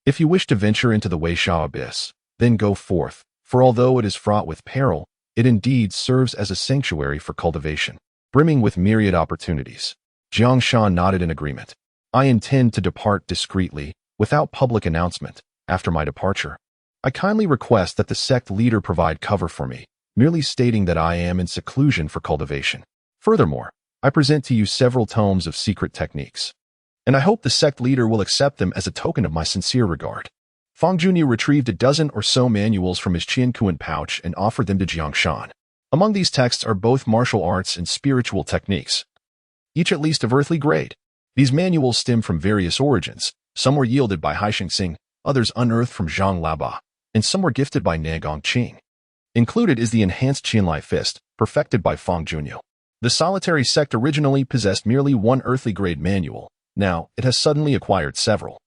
[SPEAKER 1] If you wish to venture into the Weisha Abyss, then go forth, for although it is fraught with peril, it indeed serves as a sanctuary for cultivation, brimming with myriad opportunities. Jiang Shan nodded in agreement. I intend to depart discreetly, without public announcement, after my departure. I kindly request that the sect leader provide cover for me, merely stating that I am in seclusion for cultivation. Furthermore, I present to you several tomes of secret techniques, and I hope the sect leader will accept them as a token of my sincere regard. Fangyuan retrieved a dozen or so manuals from his Qiankuan pouch and offered them to Jiang Shan. Among these texts are both martial arts and spiritual techniques, each at least of earthly grade. These manuals stem from various origins. Some were yielded by Haishengxing, others unearthed from Zhang Laoba, and some were gifted by Nan Gongqing. Included is the enhanced Qianlai fist, perfected by Fangyuan. The solitary sect originally possessed merely one earthly grade manual. Now, it has suddenly acquired several,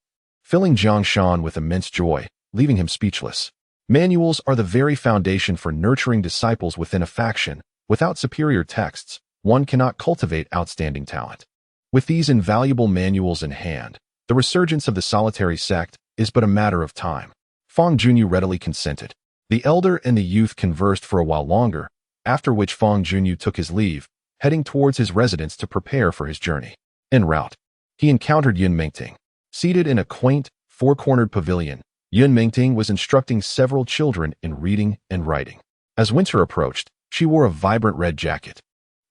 [SPEAKER 1] filling Jiang Shan with immense joy, leaving him speechless. Manuals are the very foundation for nurturing disciples within a faction. Without superior texts, one cannot cultivate outstanding talent. With these invaluable manuals in hand, the resurgence of the solitary sect is but a matter of time. Fangyuan readily consented. The elder and the youth conversed for a while longer, after which Fangyuan took his leave, heading towards his residence to prepare for his journey. En route, he encountered Yun Mengting. Seated in a quaint, four-cornered pavilion, Yun Mengting was instructing several children in reading and writing. As winter approached, she wore a vibrant red jacket,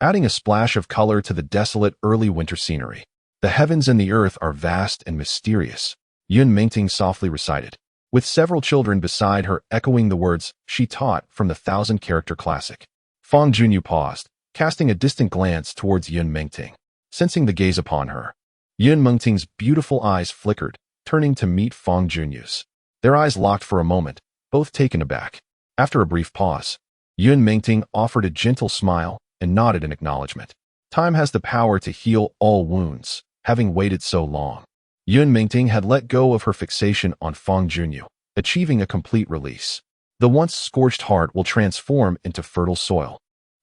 [SPEAKER 1] adding a splash of color to the desolate early winter scenery. The heavens and the earth are vast and mysterious, Yun Mengting softly recited, with several children beside her echoing the words she taught from the 1,000-character classic. Fangyuan paused, casting a distant glance towards Yun Mengting. Sensing the gaze upon her, Yun Mengting's beautiful eyes flickered, turning to meet Fangyuan's. Their eyes locked for a moment, both taken aback. After a brief pause, Yun Mengting offered a gentle smile and nodded in acknowledgement. Time has the power to heal all wounds. Having waited so long, Yun Mengting had let go of her fixation on Fangyuan, achieving a complete release. The once scorched heart will transform into fertile soil,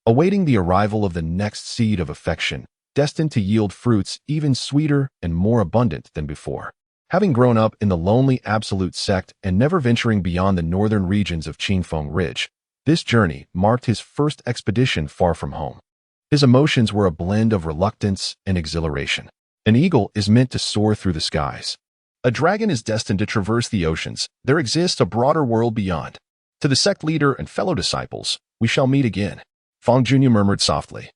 [SPEAKER 1] awaiting the arrival of the next seed of affection, destined to yield fruits even sweeter and more abundant than before. Having grown up in the lonely absolute sect and never venturing beyond the northern regions of Qingfeng Ridge, this journey marked his first expedition far from home. His emotions were a blend of reluctance and exhilaration. An eagle is meant to soar through the skies. A dragon is destined to traverse the oceans. There exists a broader world beyond. To the sect leader and fellow disciples, we shall meet again. Fangyuan murmured softly,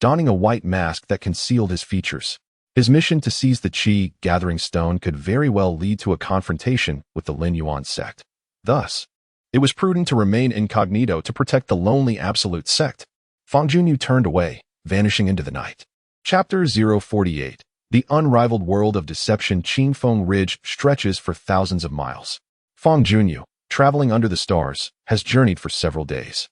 [SPEAKER 1] donning a white mask that concealed his features. His mission to seize the Qi gathering stone could very well lead to a confrontation with the Linyuan sect. Thus, it was prudent to remain incognito to protect the lonely absolute sect. Fangyuan turned away, vanishing into the night. Chapter 048. The unrivaled world of deception. Qingfeng Ridge stretches for thousands of miles. Fangyuan, traveling under the stars, has journeyed for several days,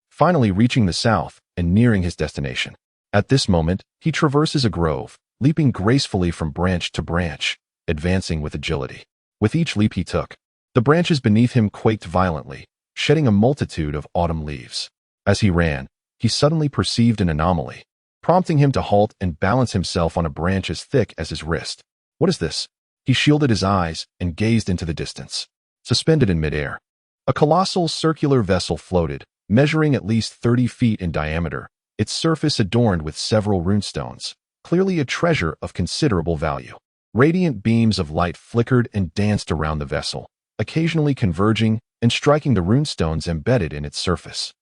[SPEAKER 1] finally reaching the south and nearing his destination. At this moment, he traverses a grove, leaping gracefully from branch to branch, advancing with agility. With each leap he took, the branches beneath him quaked violently, shedding a multitude of autumn leaves. As he ran, he suddenly perceived an anomaly, prompting him to halt and balance himself on a branch as thick as his wrist. What is this? He shielded his eyes and gazed into the distance. Suspended in midair, a colossal circular vessel floated, measuring at least 30 feet in diameter, its surface adorned with several runestones, clearly a treasure of considerable value. Radiant beams of light flickered and danced around the vessel, occasionally converging and striking the runestones embedded in its surface.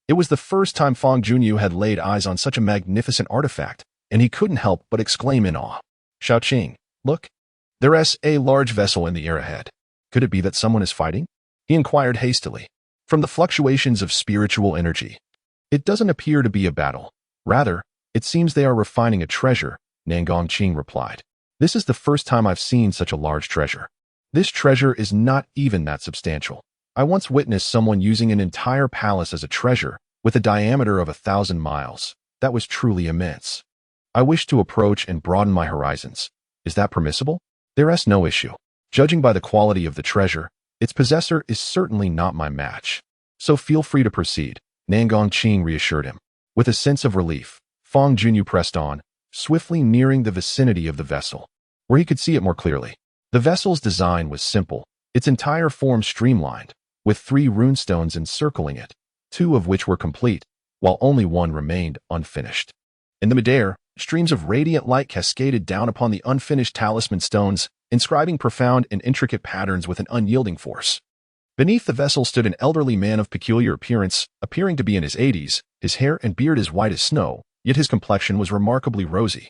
[SPEAKER 1] It was the first time Fangyuan had laid eyes on such a magnificent artifact, and he couldn't help but exclaim in awe. Xiaoqing, look! There's a large vessel in the air ahead. Could it be that someone is fighting? He inquired hastily. From the fluctuations of spiritual energy, it doesn't appear to be a battle. Rather, it seems they are refining a treasure, Nanggongqing replied. This is the first time I've seen such a large treasure. This treasure is not even that substantial. I once witnessed someone using an entire palace as a treasure, with a diameter of 1,000 miles. That was truly immense. I wish to approach and broaden my horizons. Is that permissible? There's no issue. Judging by the quality of the treasure, its possessor is certainly not my match. So feel free to proceed, Nanggongqing reassured him. With a sense of relief, Fangyuan pressed on, swiftly nearing the vicinity of the vessel, where he could see it more clearly. The vessel's design was simple, its entire form streamlined, with 3 runestones encircling it, 2 of which were complete, while only 1 remained unfinished. In the midair, streams of radiant light cascaded down upon the unfinished talisman stones, inscribing profound and intricate patterns with an unyielding force. Beneath the vessel stood an elderly man of peculiar appearance, appearing to be in his 80s, his hair and beard as white as snow, yet his complexion was remarkably rosy,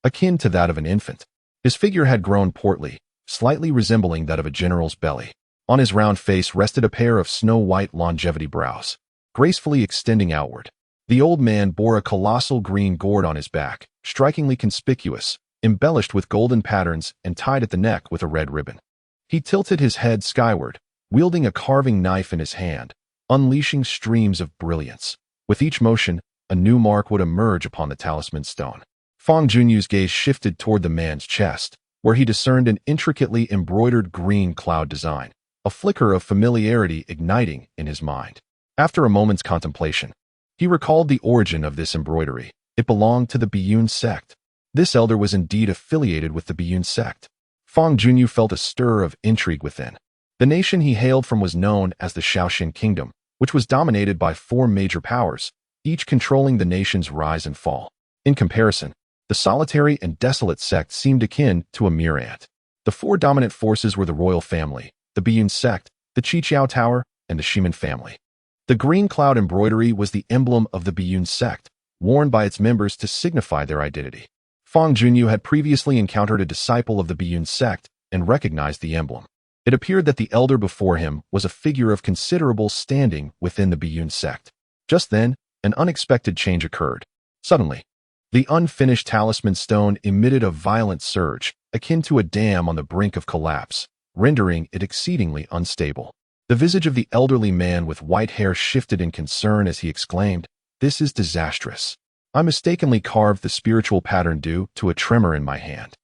[SPEAKER 1] akin to that of an infant. His figure had grown portly, slightly resembling that of a general's belly. On his round face rested a pair of snow-white longevity brows, gracefully extending outward. The old man bore a colossal green gourd on his back, strikingly conspicuous, embellished with golden patterns and tied at the neck with a red ribbon. He tilted his head skyward, wielding a carving knife in his hand, unleashing streams of brilliance. With each motion, a new mark would emerge upon the talisman stone. Fangyuan's gaze shifted toward the man's chest, where he discerned an intricately embroidered green cloud design, a flicker of familiarity igniting in his mind. After a moment's contemplation, he recalled the origin of this embroidery. It belonged to the Biyun sect. This elder was indeed affiliated with the Biyun sect. Fangyuan felt a stir of intrigue within. The nation he hailed from was known as the Shaoxin Kingdom, which was dominated by 4 major powers, each controlling the nation's rise and fall. In comparison, the solitary and desolate sect seemed akin to a mere ant. The 4 dominant forces were the royal family, the Biyun sect, the Qiqiao Tower, and the Shiman family. The green cloud embroidery was the emblem of the Biyun sect, worn by its members to signify their identity. Fangyuan had previously encountered a disciple of the Biyun sect and recognized the emblem. It appeared that the elder before him was a figure of considerable standing within the Biyun sect. Just then, an unexpected change occurred. Suddenly, the unfinished talisman stone emitted a violent surge, akin to a dam on the brink of collapse, rendering it exceedingly unstable. The visage of the elderly man with white hair shifted in concern as he exclaimed, "This is disastrous. I mistakenly carved the spiritual pattern due to a tremor in my hand.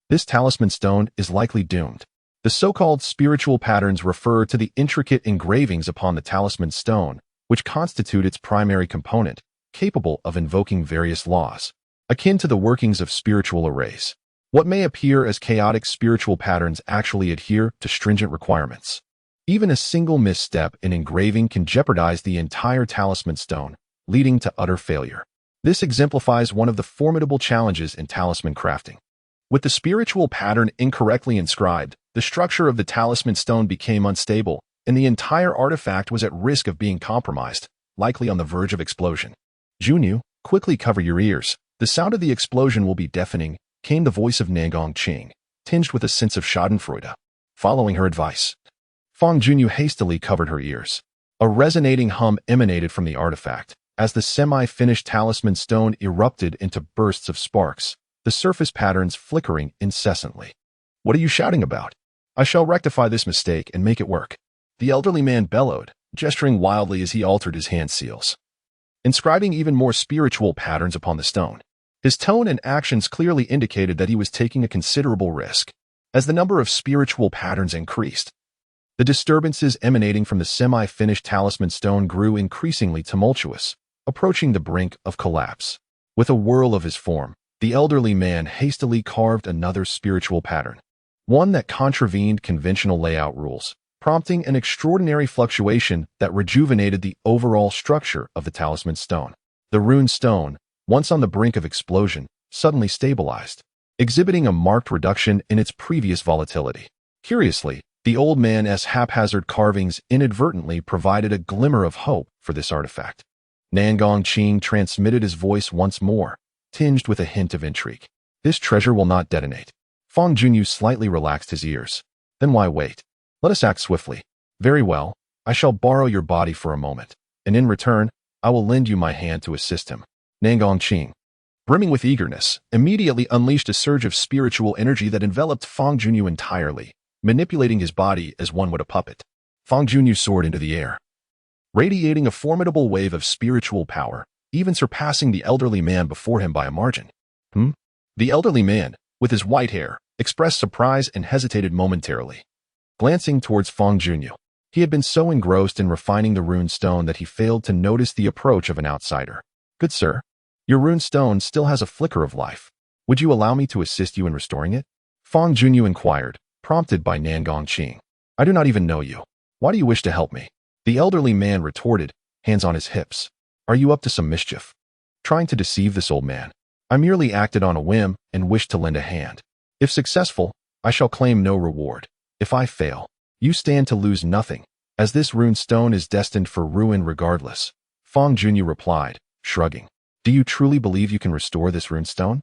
[SPEAKER 1] This talisman stone is likely doomed." The so-called spiritual patterns refer to the intricate engravings upon the talisman stone, which constitute its primary component, capable of invoking various laws, akin to the workings of spiritual arrays. What may appear as chaotic spiritual patterns actually adhere to stringent requirements. Even a single misstep in engraving can jeopardize the entire talisman stone, leading to utter failure. This exemplifies one of the formidable challenges in talisman crafting. With the spiritual pattern incorrectly inscribed, the structure of the talisman stone became unstable, and the entire artifact was at risk of being compromised, likely on the verge of explosion. "Junyu, quickly cover your ears. The sound of the explosion will be deafening," came the voice of Nanggongqing, tinged with a sense of schadenfreude. Following her advice, Fangyuan hastily covered her ears. A resonating hum emanated from the artifact, as the semi-finished talisman stone erupted into bursts of sparks, the surface patterns flickering incessantly. "What are you shouting about? I shall rectify this mistake and make it work," the elderly man bellowed, gesturing wildly as he altered his hand seals, inscribing even more spiritual patterns upon the stone. His tone and actions clearly indicated that he was taking a considerable risk. As the number of spiritual patterns increased, the disturbances emanating from the semi-finished talisman stone grew increasingly tumultuous, approaching the brink of collapse. With a whirl of his form, the elderly man hastily carved another spiritual pattern, one that contravened conventional layout rules, prompting an extraordinary fluctuation that rejuvenated the overall structure of the talisman stone. The rune stone, once on the brink of explosion, suddenly stabilized, exhibiting a marked reduction in its previous volatility. Curiously, the old man's haphazard carvings inadvertently provided a glimmer of hope for this artifact. Nangong transmitted his voice once more, tinged with a hint of intrigue. This treasure will not detonate. Fangyuan slightly relaxed his ears. Then why wait? Let us act swiftly. Very well, I shall borrow your body for a moment, and in return, I will lend you my hand to assist him. Nangong, brimming with eagerness, immediately unleashed a surge of spiritual energy that enveloped Fangyuan entirely, manipulating his body as one would a puppet. Fangyuan soared into the air, radiating a formidable wave of spiritual power, even surpassing the elderly man before him by a margin. The elderly man, with his white hair, expressed surprise and hesitated momentarily. Glancing towards Fangyuan, he had been so engrossed in refining the rune stone that he failed to notice the approach of an outsider. Good sir, your rune stone still has a flicker of life. Would you allow me to assist you in restoring it? Fangyuan inquired, prompted by Nangong. I do not even know you. Why do you wish to help me? The elderly man retorted, hands on his hips. Are you up to some mischief? Trying to deceive this old man? I merely acted on a whim and wished to lend a hand. If successful, I shall claim no reward. If I fail, you stand to lose nothing, as this rune stone is destined for ruin regardless. Fangyuan replied, shrugging. Do you truly believe you can restore this rune stone?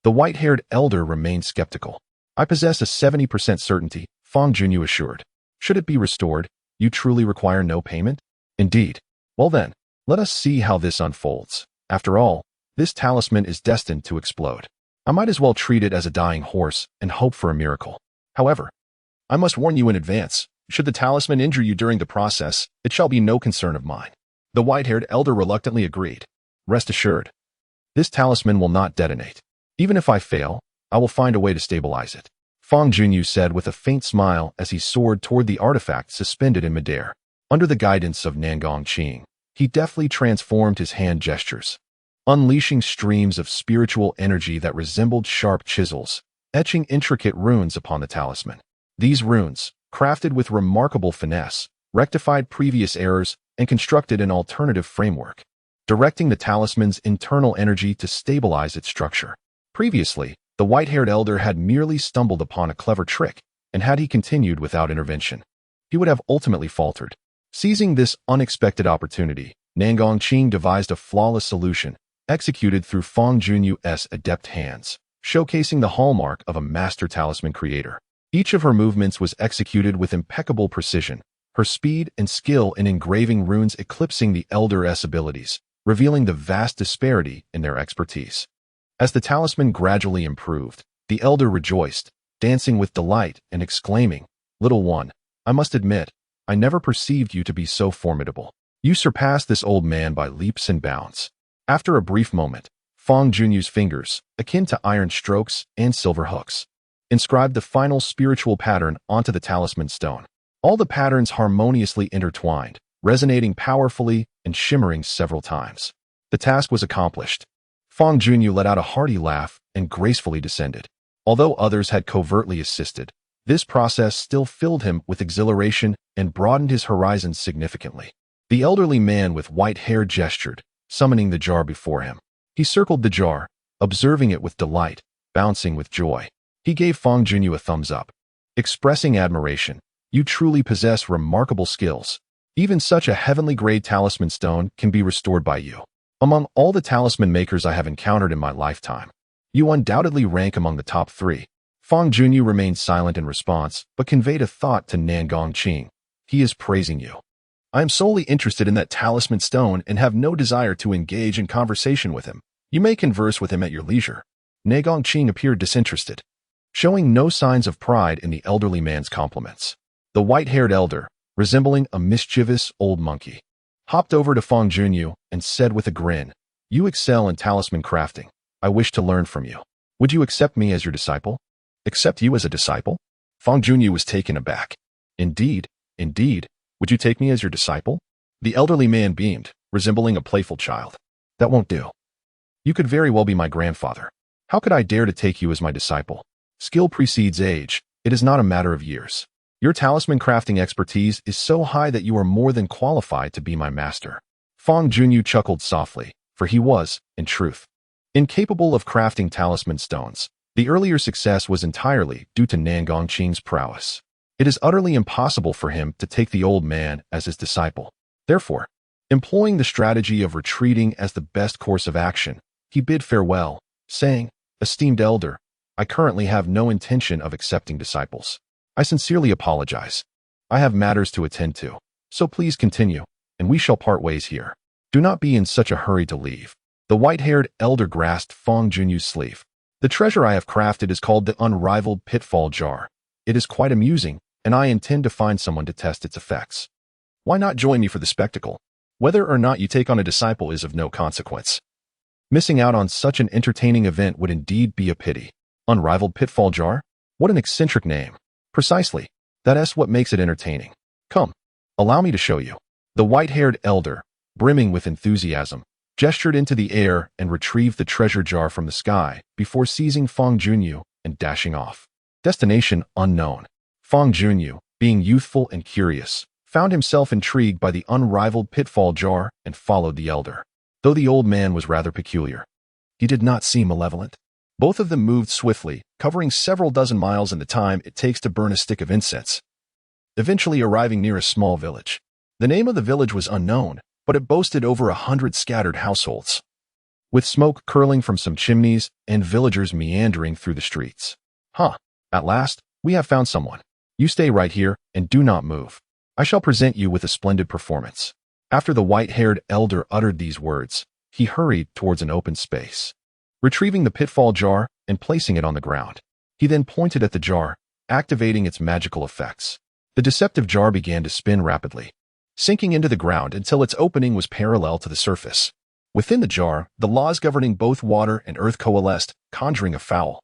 [SPEAKER 1] The white-haired elder remained skeptical. I possess a 70% certainty, Fangyuan assured. Should it be restored, you truly require no payment? Indeed. Well then, let us see how this unfolds. After all, this talisman is destined to explode. I might as well treat it as a dying horse and hope for a miracle. However, I must warn you in advance, should the talisman injure you during the process, it shall be no concern of mine. The white-haired elder reluctantly agreed. Rest assured, this talisman will not detonate. Even if I fail, I will find a way to stabilize it. Fangyuan said with a faint smile as he soared toward the artifact suspended in midair. Under the guidance of Nangong, he deftly transformed his hand gestures, unleashing streams of spiritual energy that resembled sharp chisels, etching intricate runes upon the talisman. These runes, crafted with remarkable finesse, rectified previous errors and constructed an alternative framework, directing the talisman's internal energy to stabilize its structure. Previously, the white-haired elder had merely stumbled upon a clever trick, and had he continued without intervention, he would have ultimately faltered. Seizing this unexpected opportunity, Nangong devised a flawless solution, executed through Fangyuan's adept hands, showcasing the hallmark of a master talisman creator. Each of her movements was executed with impeccable precision, her speed and skill in engraving runes eclipsing the elder's abilities, revealing the vast disparity in their expertise. As the talisman gradually improved, the elder rejoiced, dancing with delight and exclaiming, "Little one, I must admit, I never perceived you to be so formidable. You surpassed this old man by leaps and bounds." After a brief moment, Fangyuan's fingers, akin to iron strokes and silver hooks, inscribed the final spiritual pattern onto the talisman stone. All the patterns harmoniously intertwined, resonating powerfully and shimmering several times. The task was accomplished. Fangyuan let out a hearty laugh and gracefully descended. Although others had covertly assisted, this process still filled him with exhilaration and broadened his horizons significantly. The elderly man with white hair gestured, summoning the jar before him. He circled the jar, observing it with delight, bouncing with joy. He gave Fangyuan a thumbs up, expressing admiration. You truly possess remarkable skills. Even such a heavenly-grade talisman stone can be restored by you. Among all the talisman makers I have encountered in my lifetime, you undoubtedly rank among the top 3. Fangyuan remained silent in response, but conveyed a thought to Nangong. He is praising you. I am solely interested in that talisman stone and have no desire to engage in conversation with him. You may converse with him at your leisure. Nangong appeared disinterested, showing no signs of pride in the elderly man's compliments. The white-haired elder, resembling a mischievous old monkey, hopped over to Fangyuan and said with a grin, "You excel in talisman crafting. I wish to learn from you. Would you accept me as your disciple?" "Accept you as a disciple?" Fangyuan was taken aback. Indeed, indeed, would you take me as your disciple? The elderly man beamed, resembling a playful child. That won't do. You could very well be my grandfather. How could I dare to take you as my disciple? Skill precedes age. It is not a matter of years. Your talisman crafting expertise is so high that you are more than qualified to be my master. Fangyuan chuckled softly, for he was, in truth, incapable of crafting talisman stones. The earlier success was entirely due to Nangongqing's prowess. It is utterly impossible for him to take the old man as his disciple. Therefore, employing the strategy of retreating as the best course of action, he bid farewell, saying, "Esteemed elder, I currently have no intention of accepting disciples. I sincerely apologize. I have matters to attend to, so please continue, and we shall part ways here. Do not be in such a hurry to leave." The white-haired elder grasped Fangyuan's sleeve. "The treasure I have crafted is called the unrivaled pitfall jar. It is quite amusing, and I intend to find someone to test its effects. Why not join me for the spectacle? Whether or not you take on a disciple is of no consequence. Missing out on such an entertaining event would indeed be a pity. Unrivaled pitfall jar? What an eccentric name. Precisely. That's what makes it entertaining. Come, allow me to show you." The white-haired elder, brimming with enthusiasm, gestured into the air and retrieved the treasure jar from the sky before seizing Fangyuan and dashing off. Destination unknown. Fangyuan, being youthful and curious, found himself intrigued by the unrivaled pitfall jar and followed the elder. Though the old man was rather peculiar, he did not seem malevolent. Both of them moved swiftly, covering several dozen miles in the time it takes to burn a stick of incense, eventually arriving near a small village. The name of the village was unknown, but it boasted over 100 scattered households, with smoke curling from some chimneys and villagers meandering through the streets. At last, we have found someone. You stay right here and do not move. I shall present you with a splendid performance." After the white-haired elder uttered these words, he hurried towards an open space, retrieving the pitfall jar and placing it on the ground. He then pointed at the jar, activating its magical effects. The deceptive jar began to spin rapidly, sinking into the ground until its opening was parallel to the surface. Within the jar, the laws governing both water and earth coalesced, conjuring a foul,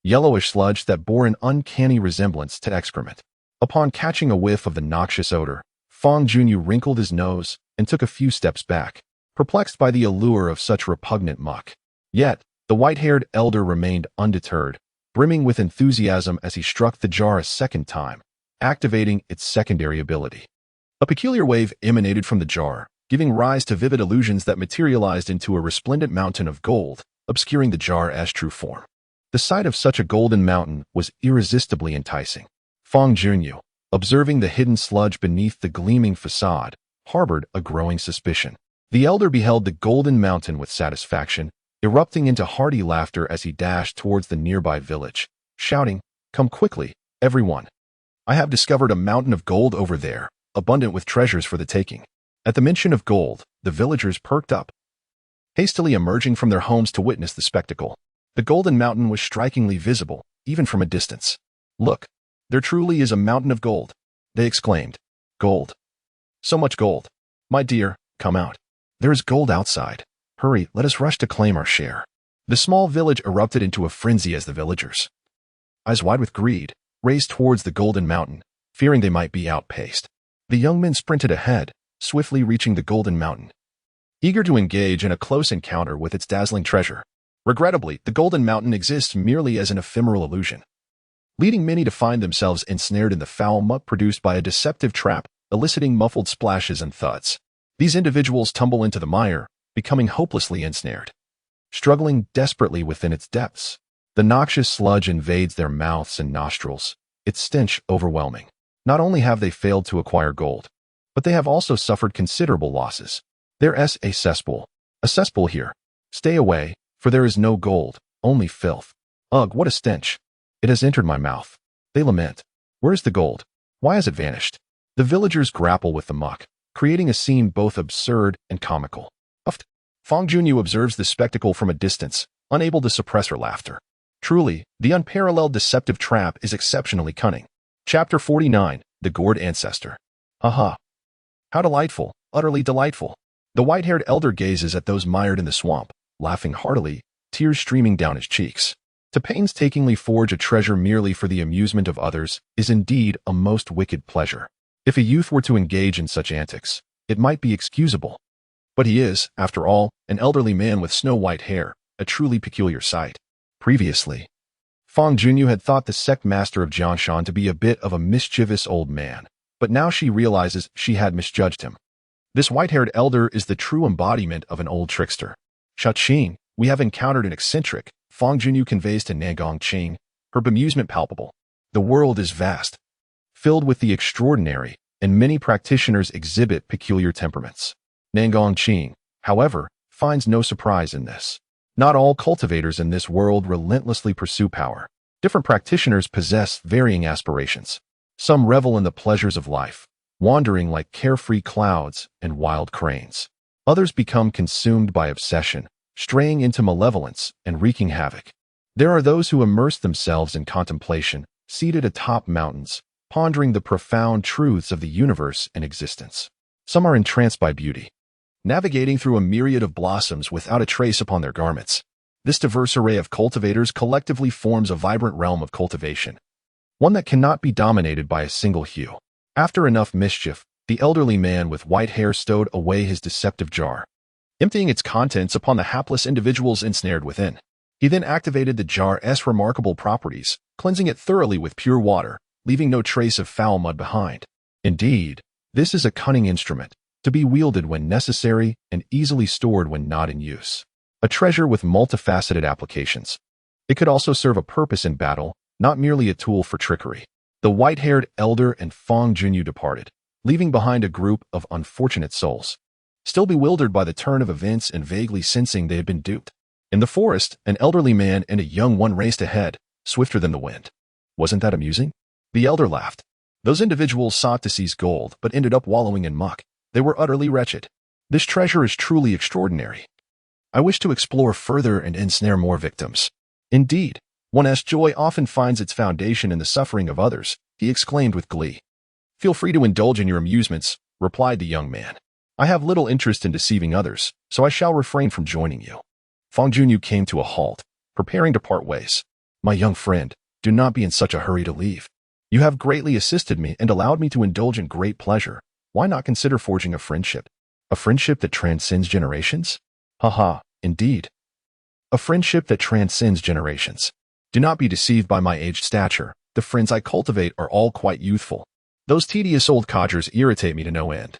[SPEAKER 1] yellowish sludge that bore an uncanny resemblance to excrement. Upon catching a whiff of the noxious odor, Fangyuan wrinkled his nose and took a few steps back, perplexed by the allure of such repugnant muck. Yet, the white-haired elder remained undeterred, brimming with enthusiasm as he struck the jar a second time, activating its secondary ability. A peculiar wave emanated from the jar, giving rise to vivid illusions that materialized into a resplendent mountain of gold, obscuring the jar's true form. The sight of such a golden mountain was irresistibly enticing. Fangyuan, observing the hidden sludge beneath the gleaming facade, harbored a growing suspicion. The elder beheld the golden mountain with satisfaction, erupting into hearty laughter as he dashed towards the nearby village, shouting, "Come quickly, everyone. I have discovered a mountain of gold over there, abundant with treasures for the taking." At the mention of gold, the villagers perked up, hastily emerging from their homes to witness the spectacle. The golden mountain was strikingly visible, even from a distance. "Look, there truly is a mountain of gold," they exclaimed. "Gold. So much gold. My dear, come out. There is gold outside. Hurry, let us rush to claim our share." The small village erupted into a frenzy as the villagers, eyes wide with greed, raced towards the golden mountain, fearing they might be outpaced. The young men sprinted ahead, swiftly reaching the golden mountain, eager to engage in a close encounter with its dazzling treasure. Regrettably, the golden mountain exists merely as an ephemeral illusion, leading many to find themselves ensnared in the foul muck produced by a deceptive trap, eliciting muffled splashes and thuds. These individuals tumble into the mire, becoming hopelessly ensnared, struggling desperately within its depths. The noxious sludge invades their mouths and nostrils, its stench overwhelming. Not only have they failed to acquire gold, but they have also suffered considerable losses. There's a cesspool. A cesspool here. Stay away, for there is no gold, only filth. Ugh, what a stench. It has entered my mouth. They lament. Where is the gold? Why has it vanished? The villagers grapple with the muck, creating a scene both absurd and comical. Fangyuan observes the spectacle from a distance, unable to suppress her laughter. Truly, the unparalleled deceptive trap is exceptionally cunning. Chapter 49, The Gourd Ancestor. Aha! How delightful, utterly delightful. The white-haired elder gazes at those mired in the swamp, laughing heartily, tears streaming down his cheeks. To painstakingly forge a treasure merely for the amusement of others is indeed a most wicked pleasure. If a youth were to engage in such antics, it might be excusable. But he is, after all, an elderly man with snow-white hair, a truly peculiar sight. Previously, Fangyuan had thought the sect master of Jianshan to be a bit of a mischievous old man, but now she realizes she had misjudged him. This white-haired elder is the true embodiment of an old trickster. Shaqing, we have encountered an eccentric, Fangyuan conveys to Nangongqing, her bemusement palpable. The world is vast, filled with the extraordinary, and many practitioners exhibit peculiar temperaments. Nangongqing, however, finds no surprise in this. Not all cultivators in this world relentlessly pursue power. Different practitioners possess varying aspirations. Some revel in the pleasures of life, wandering like carefree clouds and wild cranes. Others become consumed by obsession, straying into malevolence and wreaking havoc. There are those who immerse themselves in contemplation, seated atop mountains, pondering the profound truths of the universe and existence. Some are entranced by beauty, navigating through a myriad of blossoms without a trace upon their garments. This diverse array of cultivators collectively forms a vibrant realm of cultivation, one that cannot be dominated by a single hue. After enough mischief, the elderly man with white hair stowed away his deceptive jar, emptying its contents upon the hapless individuals ensnared within. He then activated the jar's remarkable properties, cleansing it thoroughly with pure water, leaving no trace of foul mud behind. Indeed, this is a cunning instrument, to be wielded when necessary and easily stored when not in use. A treasure with multifaceted applications. It could also serve a purpose in battle, not merely a tool for trickery. The white-haired elder and Fangyuan departed, leaving behind a group of unfortunate souls, still bewildered by the turn of events and vaguely sensing they had been duped. In the forest, an elderly man and a young one raced ahead, swifter than the wind. Wasn't that amusing? The elder laughed. Those individuals sought to seize gold, but ended up wallowing in muck. They were utterly wretched. This treasure is truly extraordinary. I wish to explore further and ensnare more victims. Indeed, one's joy often finds its foundation in the suffering of others, he exclaimed with glee. Feel free to indulge in your amusements, replied the young man. I have little interest in deceiving others, so I shall refrain from joining you. Fangyuan came to a halt, preparing to part ways. My young friend, do not be in such a hurry to leave. You have greatly assisted me and allowed me to indulge in great pleasure. Why not consider forging a friendship? A friendship that transcends generations? Haha, indeed. A friendship that transcends generations. Do not be deceived by my aged stature. The friends I cultivate are all quite youthful. Those tedious old codgers irritate me to no end,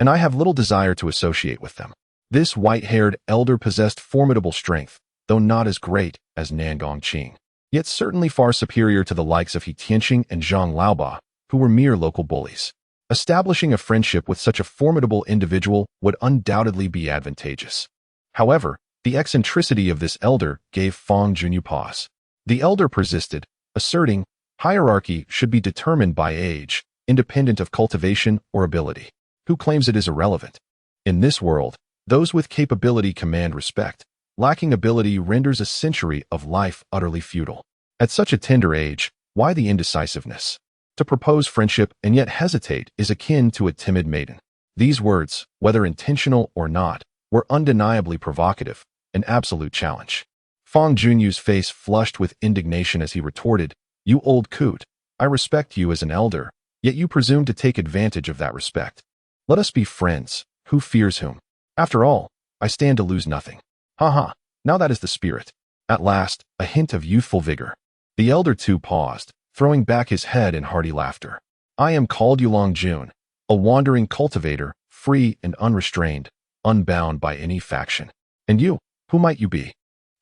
[SPEAKER 1] and I have little desire to associate with them. This white-haired elder possessed formidable strength, though not as great as Nangongqing, yet certainly far superior to the likes of He Tianqing and Zhang Laoba, who were mere local bullies. Establishing a friendship with such a formidable individual would undoubtedly be advantageous. However, the eccentricity of this elder gave Fangyuan pause. The elder persisted, asserting, hierarchy should be determined by age, independent of cultivation or ability. Who claims it is irrelevant? In this world, those with capability command respect. Lacking ability renders a century of life utterly futile. At such a tender age, why the indecisiveness? To propose friendship and yet hesitate is akin to a timid maiden. These words, whether intentional or not, were undeniably provocative, an absolute challenge. Fangyuan's face flushed with indignation as he retorted, You old coot, I respect you as an elder, yet you presume to take advantage of that respect. Let us be friends. Who fears whom? After all, I stand to lose nothing. Now that is the spirit. At last, a hint of youthful vigor. The elder too paused, throwing back his head in hearty laughter. I am called Yulong Jun, a wandering cultivator, free and unrestrained, unbound by any faction. And you, who might you be?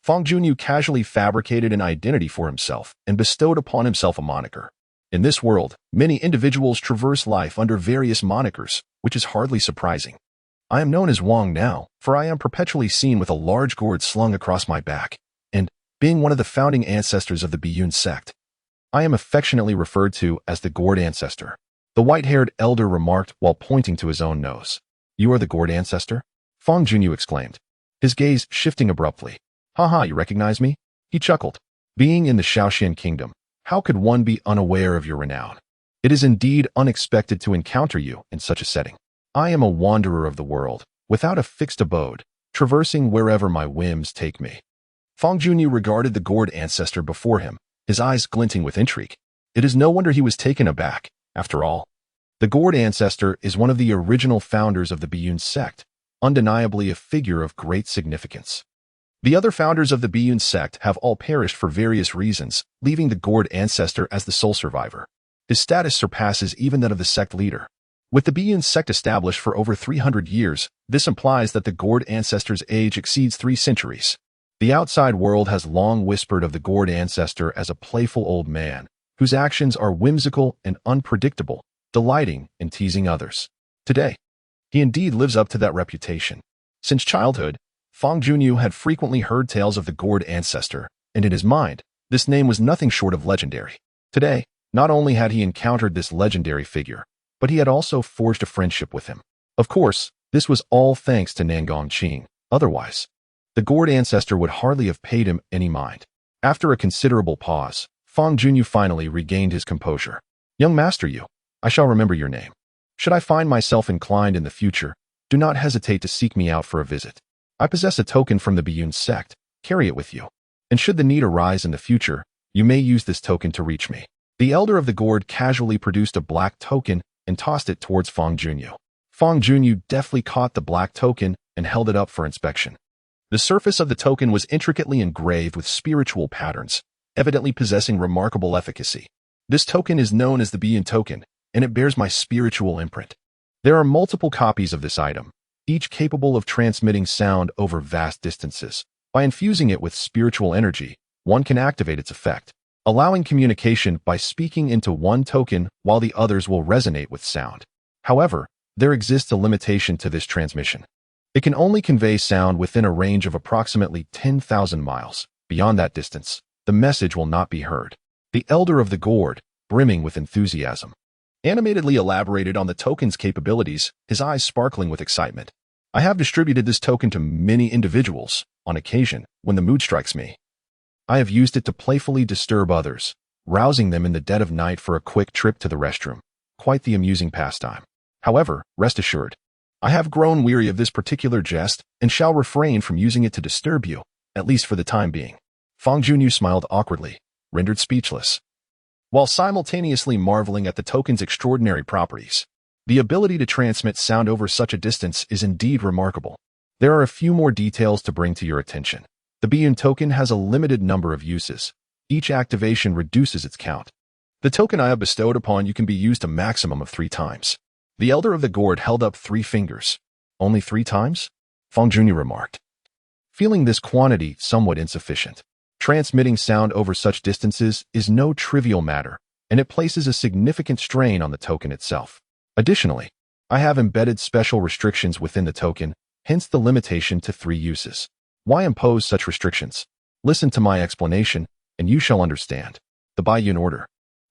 [SPEAKER 1] Fangyuan casually fabricated an identity for himself and bestowed upon himself a moniker. In this world, many individuals traverse life under various monikers, which is hardly surprising. I am known as Wang now, for I am perpetually seen with a large gourd slung across my back, and, being one of the founding ancestors of the Biyun sect, I am affectionately referred to as the gourd ancestor. The white-haired elder remarked while pointing to his own nose. You are the gourd ancestor? Fangyuan exclaimed, his gaze shifting abruptly. You recognize me? He chuckled. Being in the Shaoxian kingdom, how could one be unaware of your renown? It is indeed unexpected to encounter you in such a setting. I am a wanderer of the world, without a fixed abode, traversing wherever my whims take me. Fangyuan regarded the gored ancestor before him, his eyes glinting with intrigue. It is no wonder he was taken aback. After all, the gored ancestor is one of the original founders of the Biyun sect, undeniably a figure of great significance. The other founders of the Biyun sect have all perished for various reasons, leaving the gored ancestor as the sole survivor. His status surpasses even that of the sect leader. With the Biyun sect established for over 300 years, this implies that the gored ancestor's age exceeds 3 centuries. The outside world has long whispered of the gored ancestor as a playful old man, whose actions are whimsical and unpredictable, delighting in teasing others. Today, he indeed lives up to that reputation. Since childhood, Fangyuan had frequently heard tales of the gored ancestor, and in his mind, this name was nothing short of legendary. Today, not only had he encountered this legendary figure, but he had also forged a friendship with him. Of course, this was all thanks to Nangong Qing. Otherwise, the gored ancestor would hardly have paid him any mind. After a considerable pause, Fangyuan finally regained his composure. Young master Yu, I shall remember your name. Should I find myself inclined in the future, do not hesitate to seek me out for a visit. I possess a token from the Biyun sect. Carry it with you. And should the need arise in the future, you may use this token to reach me. The elder of the gourd casually produced a black token and tossed it towards Fangyuan. Fangyuan deftly caught the black token and held it up for inspection. The surface of the token was intricately engraved with spiritual patterns, evidently possessing remarkable efficacy. This token is known as the Biyun token, and it bears my spiritual imprint. There are multiple copies of this item, each capable of transmitting sound over vast distances. By infusing it with spiritual energy, one can activate its effect, allowing communication by speaking into one token while the others will resonate with sound. However, there exists a limitation to this transmission. It can only convey sound within a range of approximately 10,000 miles. Beyond that distance, the message will not be heard. The elder of the gourd, brimming with enthusiasm, animatedly elaborated on the token's capabilities, his eyes sparkling with excitement. I have distributed this token to many individuals, on occasion, when the mood strikes me. I have used it to playfully disturb others, rousing them in the dead of night for a quick trip to the restroom. Quite the amusing pastime. However, rest assured, I have grown weary of this particular jest and shall refrain from using it to disturb you, at least for the time being. Fangyuan smiled awkwardly, rendered speechless, while simultaneously marveling at the token's extraordinary properties. The ability to transmit sound over such a distance is indeed remarkable. There are a few more details to bring to your attention. The Biyun token has a limited number of uses. Each activation reduces its count. The token I have bestowed upon you can be used a maximum of 3 times. The elder of the gourd held up 3 fingers. Only 3 times? Fangyuan remarked, feeling this quantity somewhat insufficient. Transmitting sound over such distances is no trivial matter, and it places a significant strain on the token itself. Additionally, I have embedded special restrictions within the token, hence the limitation to 3 uses. Why impose such restrictions? Listen to my explanation, and you shall understand. The Biyun order,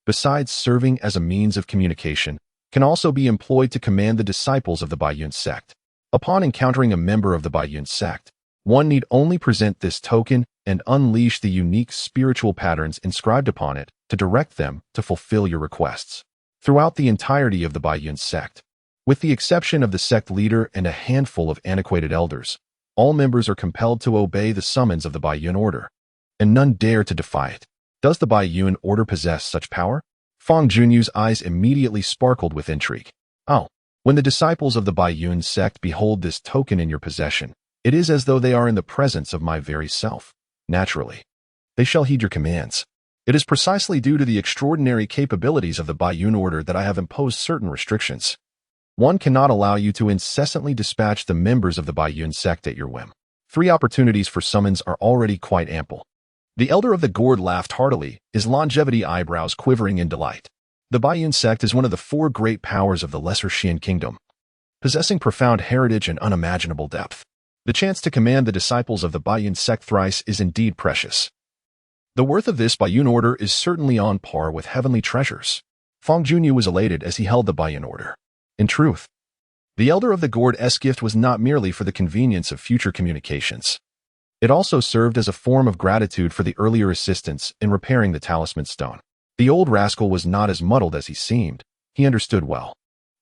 [SPEAKER 1] besides serving as a means of communication, can also be employed to command the disciples of the Biyun sect. Upon encountering a member of the Biyun sect, one need only present this token and unleash the unique spiritual patterns inscribed upon it to direct them to fulfill your requests. Throughout the entirety of the Biyun sect, with the exception of the sect leader and a handful of antiquated elders, all members are compelled to obey the summons of the Biyun order, and none dare to defy it. Does the Biyun order possess such power? Fangyuan's eyes immediately sparkled with intrigue. Oh, when the disciples of the Biyun sect behold this token in your possession, it is as though they are in the presence of my very self. Naturally, they shall heed your commands. It is precisely due to the extraordinary capabilities of the Biyun order that I have imposed certain restrictions. One cannot allow you to incessantly dispatch the members of the Biyun sect at your whim. 3 opportunities for summons are already quite ample. The elder of the gourd laughed heartily, his longevity eyebrows quivering in delight. The Biyun sect is one of the 4 great powers of the Lesser Xian kingdom, possessing profound heritage and unimaginable depth. The chance to command the disciples of the Biyun sect thrice is indeed precious. The worth of this Biyun order is certainly on par with heavenly treasures. Fangyuan was elated as he held the Biyun order. In truth, the elder of the gourd's gift was not merely for the convenience of future communications. It also served as a form of gratitude for the earlier assistance in repairing the talisman stone. The old rascal was not as muddled as he seemed. He understood well.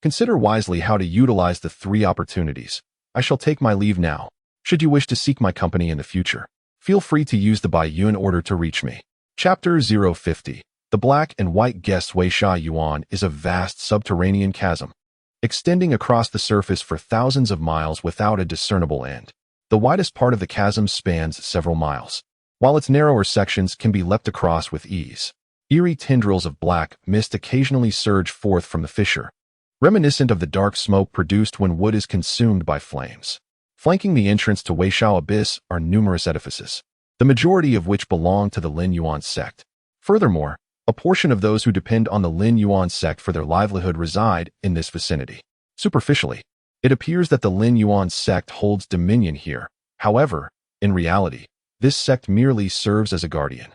[SPEAKER 1] Consider wisely how to utilize the 3 opportunities. I shall take my leave now. Should you wish to seek my company in the future, Feel free to use the Baiyun order to reach me. Chapter 050. The Black and White Guest's Fangyuan is a vast subterranean chasm, extending across the surface for thousands of miles without a discernible end. The widest part of the chasm spans several miles, while its narrower sections can be leapt across with ease. Eerie tendrils of black mist occasionally surge forth from the fissure, reminiscent of the dark smoke produced when wood is consumed by flames. Flanking the entrance to Weishao Abyss are numerous edifices, the majority of which belong to the Lin Yuan sect. Furthermore, a portion of those who depend on the Lin Yuan sect for their livelihood reside in this vicinity. Superficially, it appears that the Lin Yuan sect holds dominion here. However, in reality, this sect merely serves as a guardian.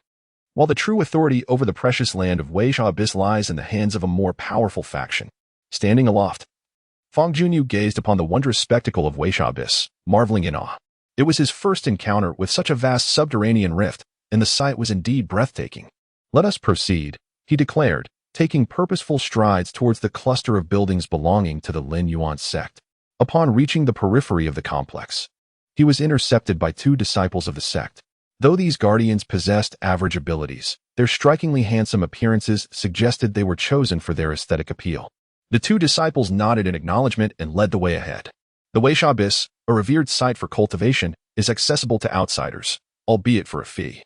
[SPEAKER 1] While the true authority over the precious land of Weishao Abyss lies in the hands of a more powerful faction. Standing aloft, Fangyuan gazed upon the wondrous spectacle of Weishao Abyss, marveling in awe. It was his first encounter with such a vast subterranean rift, and the sight was indeed breathtaking. "Let us proceed," he declared, taking purposeful strides towards the cluster of buildings belonging to the Lin Yuan sect. Upon reaching the periphery of the complex, he was intercepted by two disciples of the sect. Though these guardians possessed average abilities, their strikingly handsome appearances suggested they were chosen for their aesthetic appeal. The two disciples nodded in acknowledgement and led the way ahead. The Weishao Abyss, a revered site for cultivation, is accessible to outsiders, albeit for a fee.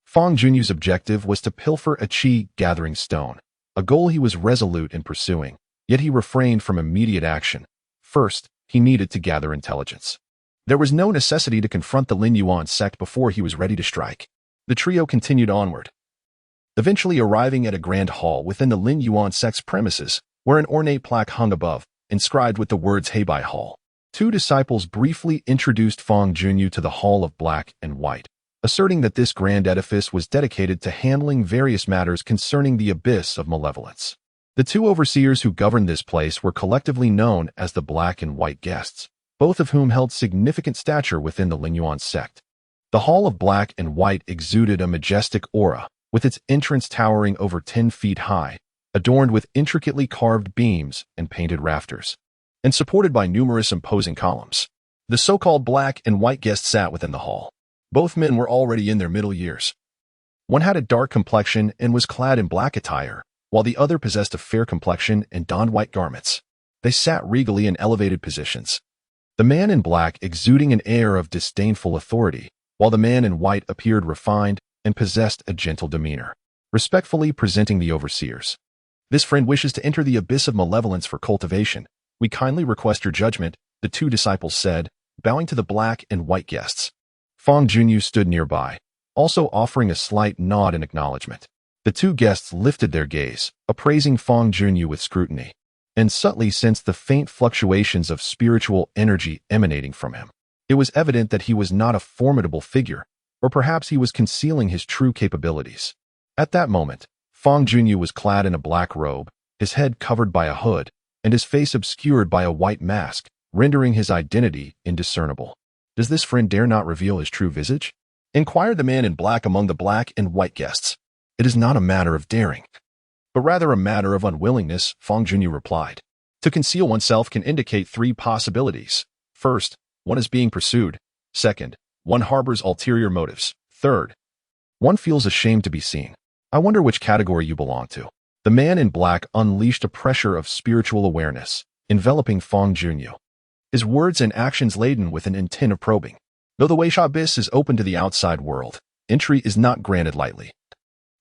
[SPEAKER 1] Fangyuan's objective was to pilfer a qi-gathering stone, a goal he was resolute in pursuing, yet he refrained from immediate action. First, he needed to gather intelligence. There was no necessity to confront the Lin Yuan sect before he was ready to strike. The trio continued onward, eventually arriving at a grand hall within the Lin Yuan sect's premises, where an ornate plaque hung above, inscribed with the words Heibai Hall. Two disciples briefly introduced Fangyuan to the Hall of Black and White, asserting that this grand edifice was dedicated to handling various matters concerning the abyss of malevolence. The two overseers who governed this place were collectively known as the Black and White Guests, both of whom held significant stature within the Lin Yuan sect. The Hall of Black and White exuded a majestic aura, with its entrance towering over 10 feet high, adorned with intricately carved beams and painted rafters, and supported by numerous imposing columns. The so-called Black and White Guests sat within the hall. Both men were already in their middle years. One had a dark complexion and was clad in black attire, while the other possessed a fair complexion and donned white garments. They sat regally in elevated positions, the man in black exuding an air of disdainful authority, while the man in white appeared refined and possessed a gentle demeanor, respectfully presenting the overseers. "This friend wishes to enter the abyss of malevolence for cultivation. We kindly request your judgment," the two disciples said, bowing to the Black and White Guests. Fangyuan stood nearby, also offering a slight nod in acknowledgement. The two guests lifted their gaze, appraising Fangyuan with scrutiny, and subtly sensed the faint fluctuations of spiritual energy emanating from him. It was evident that he was not a formidable figure, or perhaps he was concealing his true capabilities. At that moment, Fangyuan was clad in a black robe, his head covered by a hood, and his face obscured by a white mask, rendering his identity indiscernible. "Does this friend dare not reveal his true visage?" inquired the man in black among the Black and White Guests. "It is not a matter of daring, but rather a matter of unwillingness," Fangyuan replied. "To conceal oneself can indicate three possibilities. First, one is being pursued. Second, one harbors ulterior motives. Third, one feels ashamed to be seen. I wonder which category you belong to." The man in black unleashed a pressure of spiritual awareness, enveloping Fangyuan, his words and actions laden with an intent of probing. Though the Weishao Abyss is open to the outside world, entry is not granted lightly.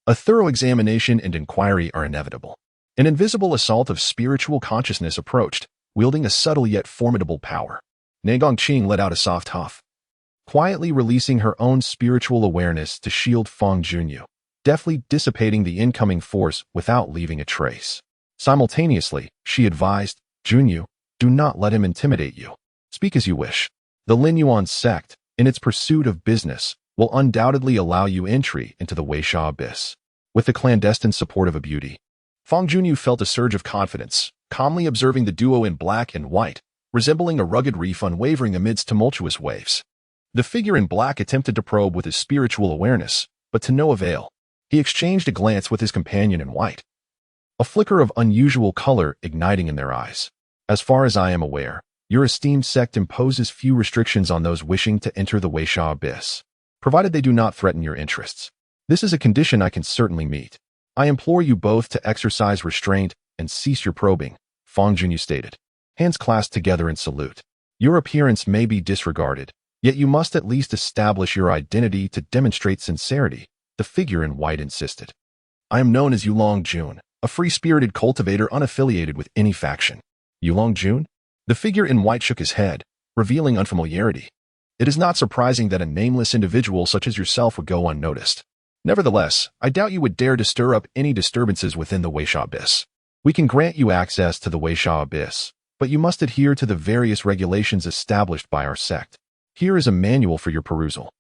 [SPEAKER 1] A thorough examination and inquiry are inevitable. An invisible assault of spiritual consciousness approached, wielding a subtle yet formidable power. Nagongqing let out a soft huff, quietly releasing her own spiritual awareness to shield Fangyuan, deftly dissipating the incoming force without leaving a trace. Simultaneously, she advised, "Junyu, do not let him intimidate you. Speak as you wish. The Lin Yuan sect, in its pursuit of business, will undoubtedly allow you entry into the Weishao Abyss, with the clandestine support of a beauty." Fangyuan felt a surge of confidence, calmly observing the duo in black and white, resembling a rugged reef unwavering amidst tumultuous waves. The figure in black attempted to probe with his spiritual awareness, but to no avail. He exchanged a glance with his companion in white, a flicker of unusual color igniting in their eyes. "As far as I am aware, your esteemed sect imposes few restrictions on those wishing to enter the Weishao Abyss. provided they do not threaten your interests. This is a condition I can certainly meet. I implore you both to exercise restraint and cease your probing, Fangyuan stated, hands clasped together in salute. Your appearance may be disregarded, yet you must at least establish your identity to demonstrate sincerity, the figure in white insisted. I am known as Yulong Jun, a free-spirited cultivator unaffiliated with any faction. Yulong Jun? The figure in white shook his head, revealing unfamiliarity. It is not surprising that a nameless individual such as yourself would go unnoticed. Nevertheless, I doubt you would dare to stir up any disturbances within the Weisha Abyss. We can grant you access to the Weisha Abyss, but you must adhere to the various regulations established by our sect. Here is a manual for your perusal.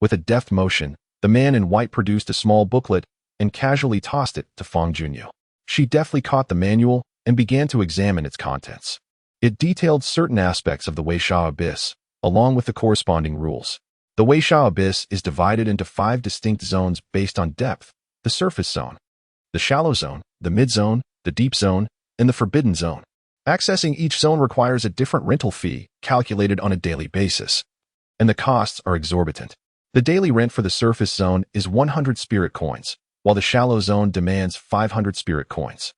[SPEAKER 1] With a deft motion, the man in white produced a small booklet and casually tossed it to Fangyuan. She deftly caught the manual and began to examine its contents. It detailed certain aspects of the Weisha Abyss, along with the corresponding rules. The Weisha Abyss is divided into 5 distinct zones based on depth: the surface zone, the shallow zone, the mid-zone, the deep zone, and the forbidden zone. Accessing each zone requires a different rental fee, calculated on a daily basis, and the costs are exorbitant. The daily rent for the surface zone is 100 spirit coins, while the shallow zone demands 500 spirit coins.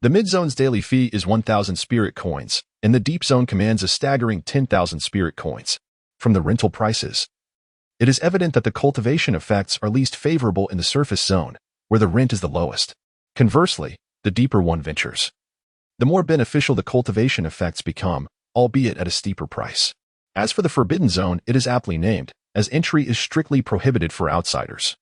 [SPEAKER 1] The mid-zone's daily fee is 1,000 spirit coins, and the deep zone commands a staggering 10,000 spirit coins. From the rental prices, it is evident that the cultivation effects are least favorable in the surface zone, where the rent is the lowest. Conversely, the deeper one ventures, the more beneficial the cultivation effects become, albeit at a steeper price. As for the forbidden zone, it is aptly named, as entry is strictly prohibited for outsiders,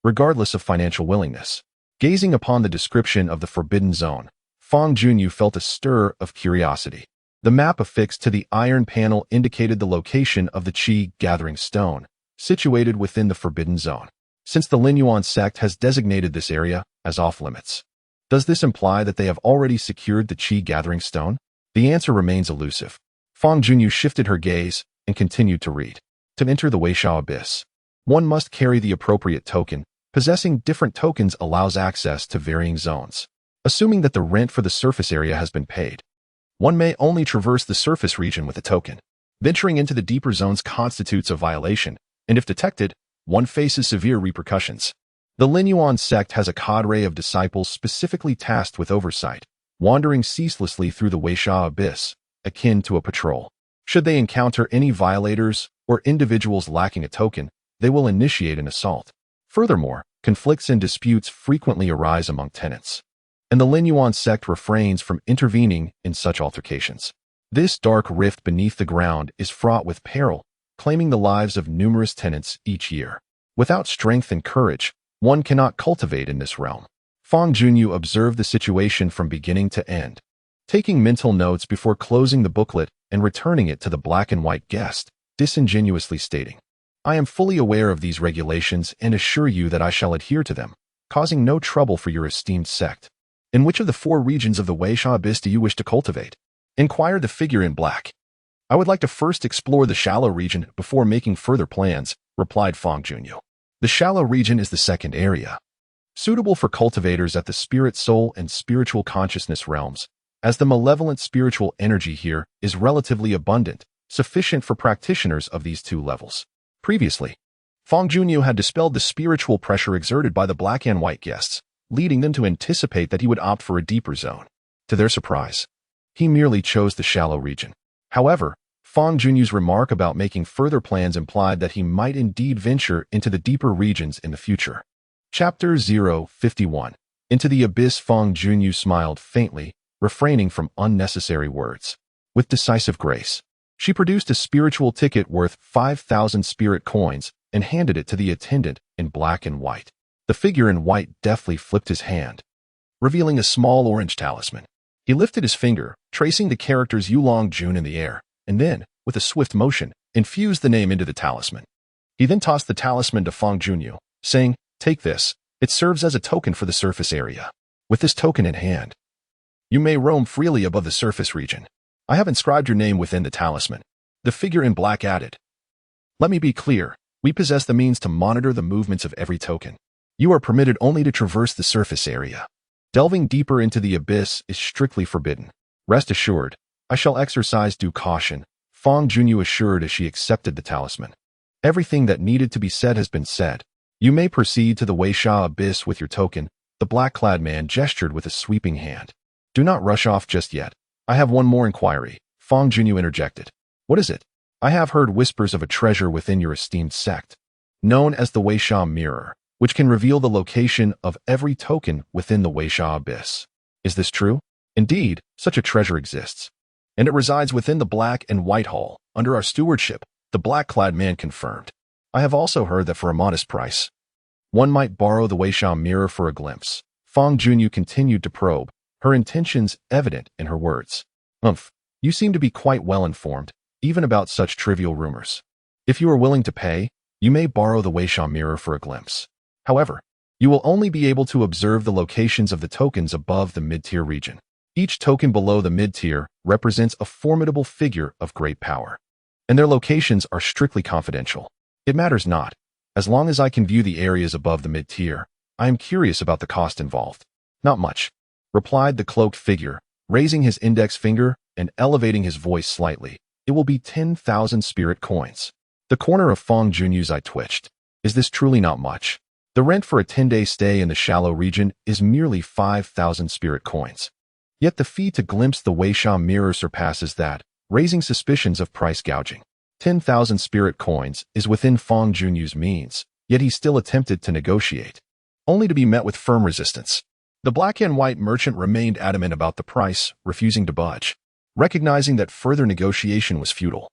[SPEAKER 1] regardless of financial willingness. Gazing upon the description of the forbidden zone, Fangyuan felt a stir of curiosity. The map affixed to the iron panel indicated the location of the Qi gathering stone, situated within the forbidden zone. Since the Fangyuan sect has designated this area as off-limits, does this imply that they have already secured the Qi gathering stone? The answer remains elusive. Fangyuan shifted her gaze and continued to read. To enter the Weisha Abyss, one must carry the appropriate token. Possessing different tokens allows access to varying zones. Assuming that the rent for the surface area has been paid, one may only traverse the surface region with a token. Venturing into the deeper zones constitutes a violation, and if detected, one faces severe repercussions. The Fangyuan sect has a cadre of disciples specifically tasked with oversight, wandering ceaselessly through the Weisha Abyss, akin to a patrol. Should they encounter any violators or individuals lacking a token, they will initiate an assault. Furthermore, conflicts and disputes frequently arise among tenants, and the Fangyuan sect refrains from intervening in such altercations. This dark rift beneath the ground is fraught with peril, claiming the lives of numerous tenants each year. Without strength and courage, one cannot cultivate in this realm. Fangyuan observed the situation from beginning to end, taking mental notes before closing the booklet and returning it to the black and white guest, disingenuously stating, I am fully aware of these regulations and assure you that I shall adhere to them, causing no trouble for your esteemed sect. In which of the 4 regions of the Weisha Abyss do you wish to cultivate? Inquired the figure in black. I would like to first explore the shallow region before making further plans, replied Fangyuan. The shallow region is the second area, suitable for cultivators at the spirit soul and spiritual consciousness realms, as the malevolent spiritual energy here is relatively abundant, sufficient for practitioners of these 2 levels. Previously, Fangyuan had dispelled the spiritual pressure exerted by the black and white guests, leading them to anticipate that he would opt for a deeper zone. To their surprise, he merely chose the shallow region. However, Fangyuan's remark about making further plans implied that he might indeed venture into the deeper regions in the future. Chapter 051. Into the Abyss. Fangyuan smiled faintly, refraining from unnecessary words. With decisive grace, she produced a spiritual ticket worth 5,000 spirit coins and handed it to the attendant in black and white. The figure in white deftly flipped his hand, revealing a small orange talisman. He lifted his finger, tracing the characters Yulong Jun in the air, and then, with a swift motion, infused the name into the talisman. He then tossed the talisman to Fangyuan, saying, Take this, it serves as a token for the surface area. With this token in hand, you may roam freely above the surface region. I have inscribed your name within the talisman. The figure in black added, Let me be clear, we possess the means to monitor the movements of every token. You are permitted only to traverse the surface area. Delving deeper into the abyss is strictly forbidden. Rest assured, I shall exercise due caution, Fangyuan assured as she accepted the talisman. Everything that needed to be said has been said. You may proceed to the Weisha abyss with your token. The black-clad man gestured with a sweeping hand. Do not rush off just yet. I have one more inquiry, Fangyuan interjected. What is it? I have heard whispers of a treasure within your esteemed sect, known as the Weisha Mirror, which can reveal the location of every token within the Weisha abyss. Is this true? Indeed, such a treasure exists, and it resides within the Black and White Hall, under our stewardship, the black-clad man confirmed. I have also heard that for a modest price, one might borrow the Weisha Mirror for a glimpse. Fangyuan continued to probe, her intentions evident in her words. You seem to be quite well informed, even about such trivial rumors. If you are willing to pay, you may borrow the Weisha Mirror for a glimpse. However, you will only be able to observe the locations of the tokens above the mid-tier region. Each token below the mid-tier represents a formidable figure of great power, and their locations are strictly confidential. It matters not. As long as I can view the areas above the mid-tier, I am curious about the cost involved. Not much, replied the cloaked figure, raising his index finger and elevating his voice slightly. It will be 10,000 spirit coins. The corner of Fangyuan's eye twitched. Is this truly not much? The rent for a 10-day stay in the shallow region is merely 5,000 spirit coins. Yet the fee to glimpse the Weisha Mirror surpasses that, raising suspicions of price gouging. 10,000 spirit coins is within Fangyuan's means, yet he still attempted to negotiate, only to be met with firm resistance. The black and white merchant remained adamant about the price, refusing to budge, recognizing that further negotiation was futile.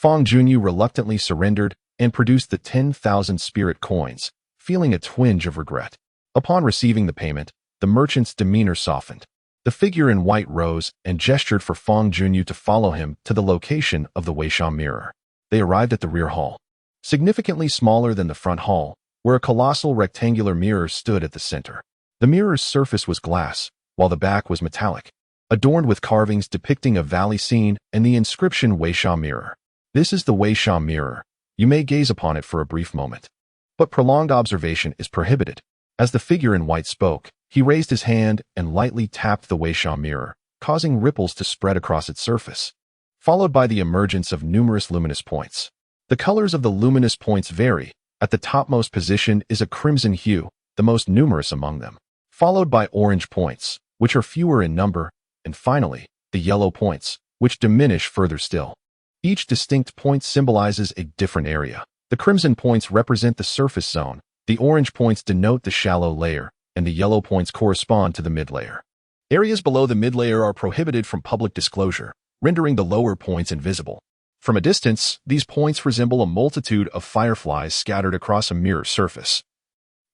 [SPEAKER 1] Fangyuan reluctantly surrendered and produced the 10,000 spirit coins, feeling a twinge of regret. Upon receiving the payment, the merchant's demeanor softened. The figure in white rose and gestured for Fangyuan to follow him to the location of the Weisha Mirror. They arrived at the rear hall, significantly smaller than the front hall, where a colossal rectangular mirror stood at the center. The mirror's surface was glass, while the back was metallic, adorned with carvings depicting a valley scene and the inscription Weisha Mirror. This is the Weisha Mirror. You may gaze upon it for a brief moment, but prolonged observation is prohibited. As the figure in white spoke, he raised his hand and lightly tapped the Weisha Mirror, causing ripples to spread across its surface, followed by the emergence of numerous luminous points. The colors of the luminous points vary. At the topmost position is a crimson hue, the most numerous among them, followed by orange points, which are fewer in number, and finally, the yellow points, which diminish further still. Each distinct point symbolizes a different area. The crimson points represent the surface zone, the orange points denote the shallow layer, and the yellow points correspond to the mid-layer. Areas below the mid-layer are prohibited from public disclosure, rendering the lower points invisible. From a distance, these points resemble a multitude of fireflies scattered across a mirror surface,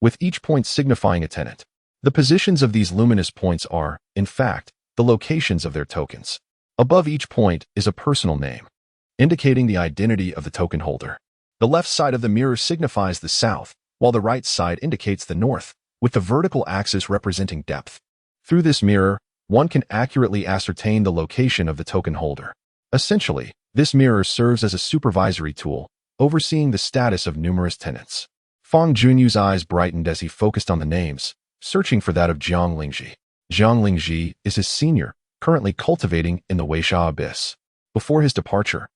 [SPEAKER 1] with each point signifying a tenant. The positions of these luminous points are, in fact, the locations of their tokens. Above each point is a personal name, indicating the identity of the token holder. The left side of the mirror signifies the south, while the right side indicates the north, with the vertical axis representing depth. Through this mirror, one can accurately ascertain the location of the token holder. Essentially, this mirror serves as a supervisory tool, overseeing the status of numerous tenants. Fangyuan's eyes brightened as he focused on the names, searching for that of Jiang Lingji. Jiang Lingji is his senior, currently cultivating in the Weisha Abyss. Before his departure,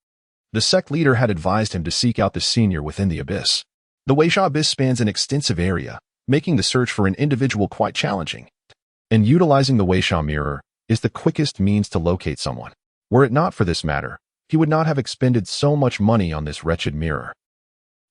[SPEAKER 1] the sect leader had advised him to seek out the senior within the abyss. The Weisha Abyss spans an extensive area, making the search for an individual quite challenging. And utilizing the Weisha Mirror is the quickest means to locate someone. Were it not for this matter, he would not have expended so much money on this wretched mirror.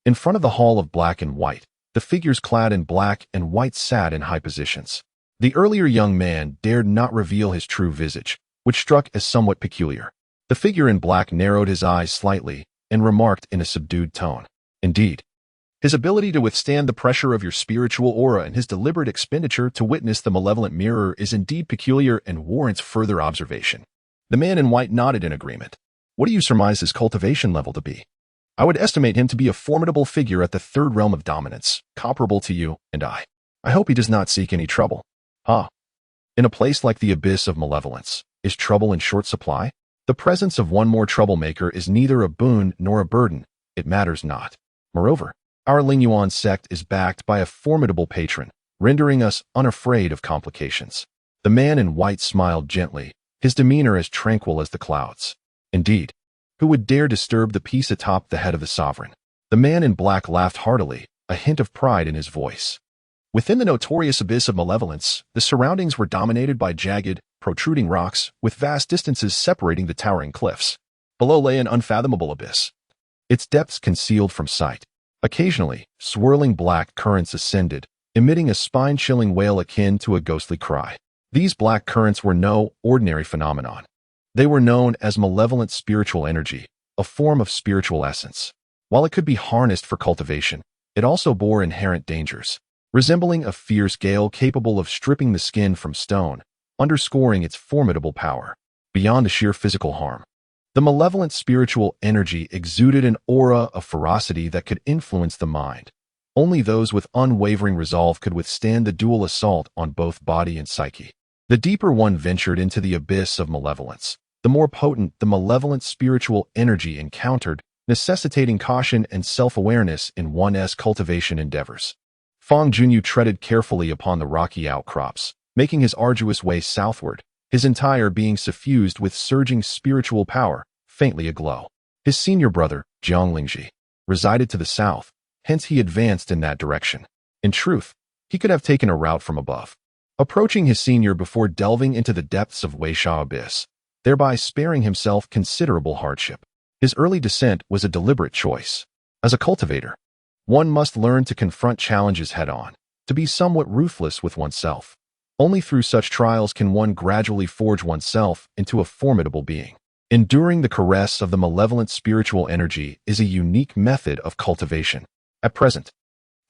[SPEAKER 1] In front of the hall of black and white, the figures clad in black and white sat in high positions. The earlier young man dared not reveal his true visage, which struck as somewhat peculiar. The figure in black narrowed his eyes slightly and remarked in a subdued tone. Indeed, his ability to withstand the pressure of your spiritual aura and his deliberate expenditure to witness the malevolent mirror is indeed peculiar and warrants further observation. The man in white nodded in agreement. What do you surmise his cultivation level to be? I would estimate him to be a formidable figure at the third realm of dominance, comparable to you and I. I hope he does not seek any trouble. In a place like the abyss of malevolence, is trouble in short supply? The presence of one more troublemaker is neither a boon nor a burden. It matters not. Moreover, our Fangyuan sect is backed by a formidable patron, rendering us unafraid of complications. The man in white smiled gently, his demeanor as tranquil as the clouds. Indeed, who would dare disturb the peace atop the head of the sovereign? The man in black laughed heartily, a hint of pride in his voice. Within the notorious abyss of malevolence, the surroundings were dominated by jagged, protruding rocks, with vast distances separating the towering cliffs. Below lay an unfathomable abyss, its depths concealed from sight. Occasionally, swirling black currents ascended, emitting a spine-chilling wail akin to a ghostly cry. These black currents were no ordinary phenomenon. They were known as malevolent spiritual energy, a form of spiritual essence. While it could be harnessed for cultivation, it also bore inherent dangers, resembling a fierce gale capable of stripping the skin from stone, underscoring its formidable power. Beyond the sheer physical harm, the malevolent spiritual energy exuded an aura of ferocity that could influence the mind. Only those with unwavering resolve could withstand the dual assault on both body and psyche. The deeper one ventured into the abyss of malevolence, the more potent the malevolent spiritual energy encountered, necessitating caution and self-awareness in one's cultivation endeavors. Fangyuan treaded carefully upon the rocky outcrops, making his arduous way southward, his entire being suffused with surging spiritual power, faintly aglow. His senior brother, Jianglingji, resided to the south, hence he advanced in that direction. In truth, he could have taken a route from above, approaching his senior before delving into the depths of Weisha Abyss, thereby sparing himself considerable hardship. His early descent was a deliberate choice. As a cultivator, one must learn to confront challenges head-on, to be somewhat ruthless with oneself. Only through such trials can one gradually forge oneself into a formidable being. Enduring the caress of the malevolent spiritual energy is a unique method of cultivation. At present,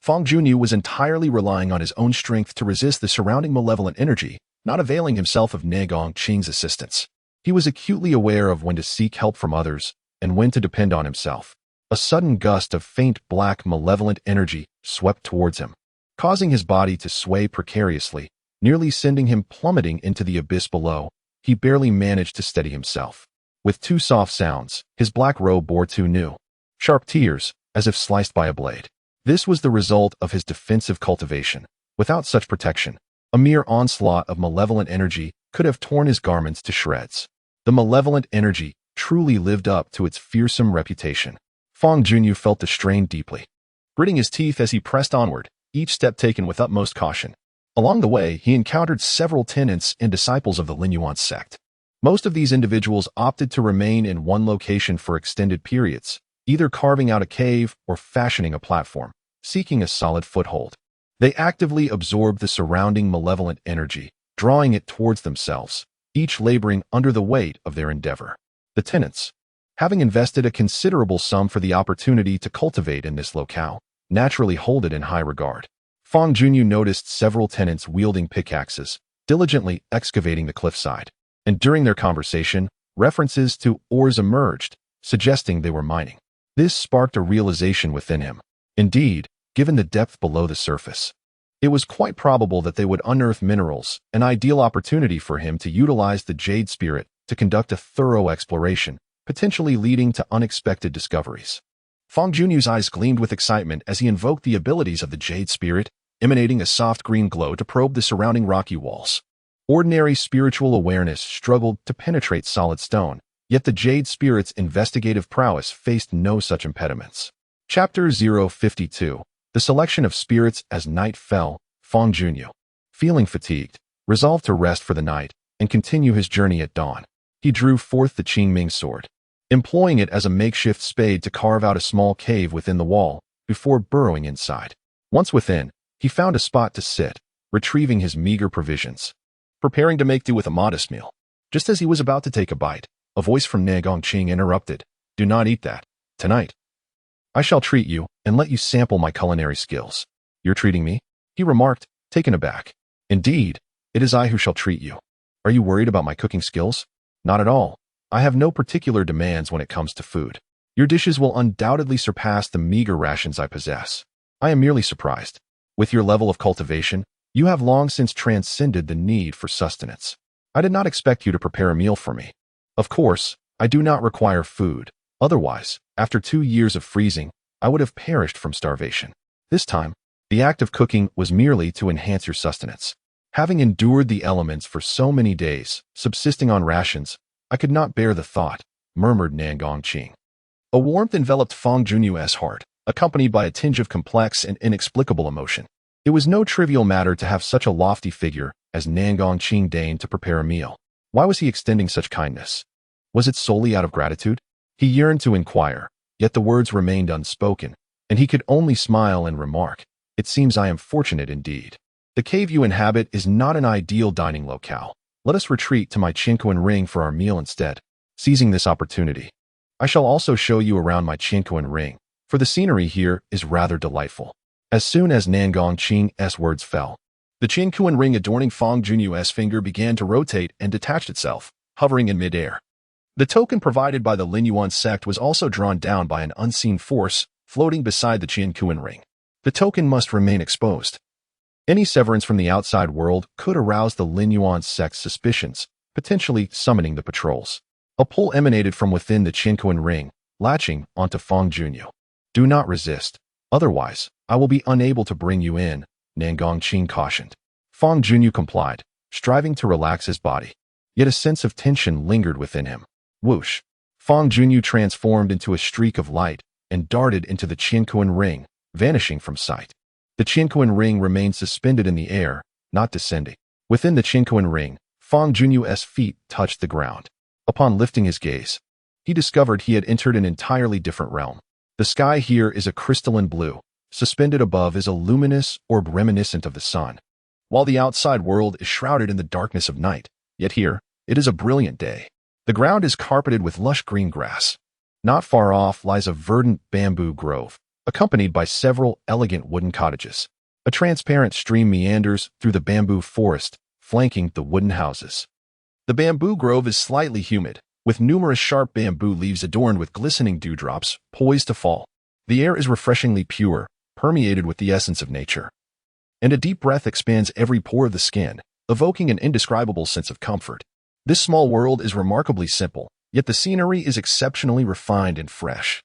[SPEAKER 1] Fangyuan was entirely relying on his own strength to resist the surrounding malevolent energy, not availing himself of Negong Qing's assistance. He was acutely aware of when to seek help from others and when to depend on himself. A sudden gust of faint black malevolent energy swept towards him, causing his body to sway precariously, nearly sending him plummeting into the abyss below. He barely managed to steady himself. With two soft sounds, his black robe bore two new, sharp tears, as if sliced by a blade. This was the result of his defensive cultivation. Without such protection, a mere onslaught of malevolent energy could have torn his garments to shreds. The malevolent energy truly lived up to its fearsome reputation. Fangyuan felt the strain deeply, gritting his teeth as he pressed onward, each step taken with utmost caution. Along the way, he encountered several tenants and disciples of the Linyuan sect. Most of these individuals opted to remain in one location for extended periods, either carving out a cave or fashioning a platform, seeking a solid foothold. They actively absorbed the surrounding malevolent energy, drawing it towards themselves, each laboring under the weight of their endeavor. The tenants, having invested a considerable sum for the opportunity to cultivate in this locale, naturally hold it in high regard. Fangyuan noticed several tenants wielding pickaxes, diligently excavating the cliffside, and during their conversation, references to ores emerged, suggesting they were mining. This sparked a realization within him. Indeed, given the depth below the surface, it was quite probable that they would unearth minerals, an ideal opportunity for him to utilize the Jade Spirit to conduct a thorough exploration, potentially leading to unexpected discoveries. Fangyuan's eyes gleamed with excitement as he invoked the abilities of the Jade Spirit, emanating a soft green glow to probe the surrounding rocky walls. Ordinary spiritual awareness struggled to penetrate solid stone, yet the Jade Spirit's investigative prowess faced no such impediments. Chapter 052. The Selection of Spirits. As night fell, Fangyuan, feeling fatigued, resolved to rest for the night and continue his journey at dawn. He drew forth the Qingming sword, employing it as a makeshift spade to carve out a small cave within the wall before burrowing inside. Once within, he found a spot to sit, retrieving his meager provisions, preparing to make do with a modest meal. Just as he was about to take a bite, a voice from Negong Qing interrupted. "Do not eat that. Tonight, I shall treat you and let you sample my culinary skills." "You're treating me?" he remarked, taken aback. "Indeed, it is I who shall treat you. Are you worried about my cooking skills?" "Not at all. I have no particular demands when it comes to food. Your dishes will undoubtedly surpass the meager rations I possess. I am merely surprised. With your level of cultivation, you have long since transcended the need for sustenance. I did not expect you to prepare a meal for me. Of course, I do not require food. Otherwise, after 2 years of freezing, I would have perished from starvation. This time, the act of cooking was merely to enhance your sustenance. Having endured the elements for so many days, subsisting on rations, I could not bear the thought," murmured Negong Qing. A warmth enveloped Fangyuan's heart, accompanied by a tinge of complex and inexplicable emotion. It was no trivial matter to have such a lofty figure as Nangong deign to prepare a meal. Why was he extending such kindness? Was it solely out of gratitude? He yearned to inquire, yet the words remained unspoken, and he could only smile and remark, "It seems I am fortunate indeed. The cave you inhabit is not an ideal dining locale. Let us retreat to my Chinquan ring for our meal instead." Seizing this opportunity, "I shall also show you around my Chinquan ring, for the scenery here is rather delightful." As soon as Nangong's words fell, the Chinquan ring adorning Fangyuan's finger began to rotate and detached itself, hovering in midair. The token provided by the Linyuan sect was also drawn down by an unseen force, floating beside the Chinquan ring. The token must remain exposed. Any severance from the outside world could arouse the Linyuan sect's suspicions, potentially summoning the patrols. A pull emanated from within the Chinquan ring, latching onto Fangyuan. "Do not resist. Otherwise, I will be unable to bring you in," Nangong cautioned. Fangyuan complied, striving to relax his body. Yet a sense of tension lingered within him. Whoosh! Fangyuan transformed into a streak of light and darted into the Chinquan ring, vanishing from sight. The Chinquan ring remained suspended in the air, not descending. Within the Chinquan ring, Fangyuan's feet touched the ground. Upon lifting his gaze, he discovered he had entered an entirely different realm. The sky here is a crystalline blue. Suspended above is a luminous orb reminiscent of the sun. While the outside world is shrouded in the darkness of night, yet here, it is a brilliant day. The ground is carpeted with lush green grass. Not far off lies a verdant bamboo grove, accompanied by several elegant wooden cottages. A transparent stream meanders through the bamboo forest, flanking the wooden houses. The bamboo grove is slightly humid, with numerous sharp bamboo leaves adorned with glistening dewdrops poised to fall. The air is refreshingly pure, permeated with the essence of nature. And a deep breath expands every pore of the skin, evoking an indescribable sense of comfort. This small world is remarkably simple, yet the scenery is exceptionally refined and fresh.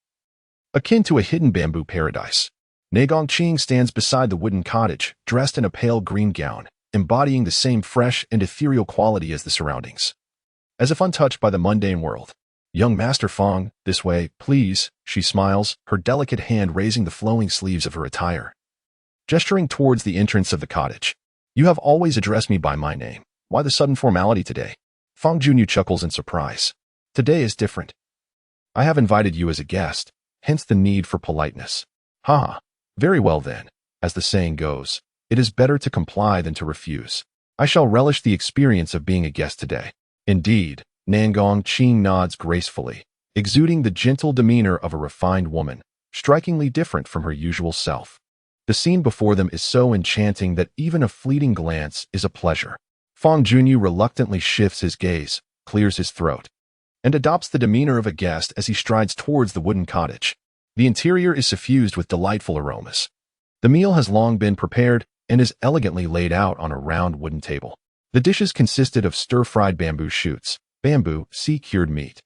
[SPEAKER 1] Akin to a hidden bamboo paradise, Nangong stands beside the wooden cottage, dressed in a pale green gown, embodying the same fresh and ethereal quality as the surroundings. As if untouched by the mundane world. "Young Master Fang, this way, please," she smiles, her delicate hand raising the flowing sleeves of her attire. Gesturing towards the entrance of the cottage. "You have always addressed me by my name. Why the sudden formality today?" Fangyuan chuckles in surprise. "Today is different. I have invited you as a guest, hence the need for politeness." "Ha! Very well then. As the saying goes, it is better to comply than to refuse. I shall relish the experience of being a guest today." "Indeed," Nangong nods gracefully, exuding the gentle demeanor of a refined woman, strikingly different from her usual self. The scene before them is so enchanting that even a fleeting glance is a pleasure. Fangyuan reluctantly shifts his gaze, clears his throat, and adopts the demeanor of a guest as he strides towards the wooden cottage. The interior is suffused with delightful aromas. The meal has long been prepared and is elegantly laid out on a round wooden table. The dishes consisted of stir-fried bamboo shoots, bamboo, sea-cured meat,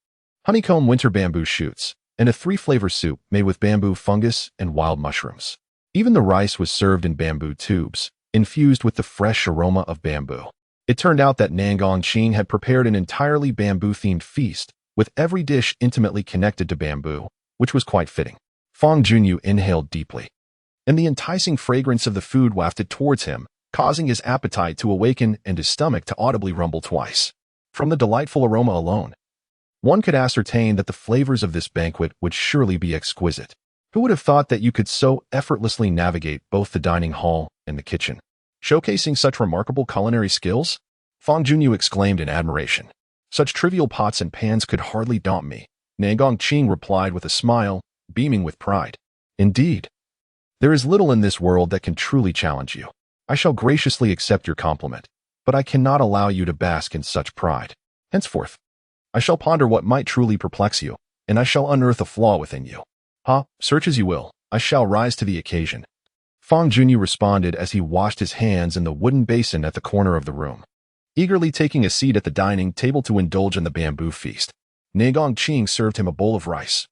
[SPEAKER 1] honeycomb winter bamboo shoots, and a three-flavor soup made with bamboo fungus and wild mushrooms. Even the rice was served in bamboo tubes, infused with the fresh aroma of bamboo. It turned out that Nangong had prepared an entirely bamboo-themed feast, with every dish intimately connected to bamboo, which was quite fitting. Fangyuan inhaled deeply, and the enticing fragrance of the food wafted towards him, causing his appetite to awaken and his stomach to audibly rumble twice. From the delightful aroma alone, one could ascertain that the flavors of this banquet would surely be exquisite. Who would have thought that you could so effortlessly navigate both the dining hall and the kitchen, showcasing such remarkable culinary skills? Fangyuan exclaimed in admiration. "Such trivial pots and pans could hardly daunt me," Nangong replied with a smile, beaming with pride. "Indeed, there is little in this world that can truly challenge you. I shall graciously accept your compliment, but I cannot allow you to bask in such pride. Henceforth, I shall ponder what might truly perplex you, and I shall unearth a flaw within you. Search as you will, I shall rise to the occasion." Fangyuan responded as he washed his hands in the wooden basin at the corner of the room. Eagerly taking a seat at the dining table to indulge in the bamboo feast, Nangong served him a bowl of rice,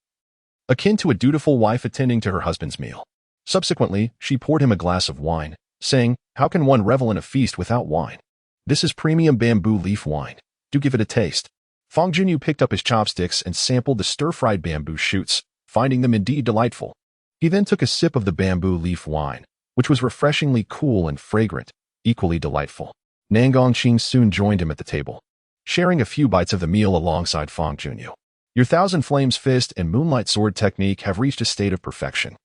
[SPEAKER 1] akin to a dutiful wife attending to her husband's meal. Subsequently, she poured him a glass of wine, saying, "How can one revel in a feast without wine? This is premium bamboo leaf wine. Do give it a taste." Fangyuan picked up his chopsticks and sampled the stir-fried bamboo shoots, finding them indeed delightful. He then took a sip of the bamboo leaf wine, which was refreshingly cool and fragrant, equally delightful. Nangongqing soon joined him at the table, sharing a few bites of the meal alongside Fangyuan. Your Thousand Flames Fist and Moonlight Sword technique have reached a state of perfection.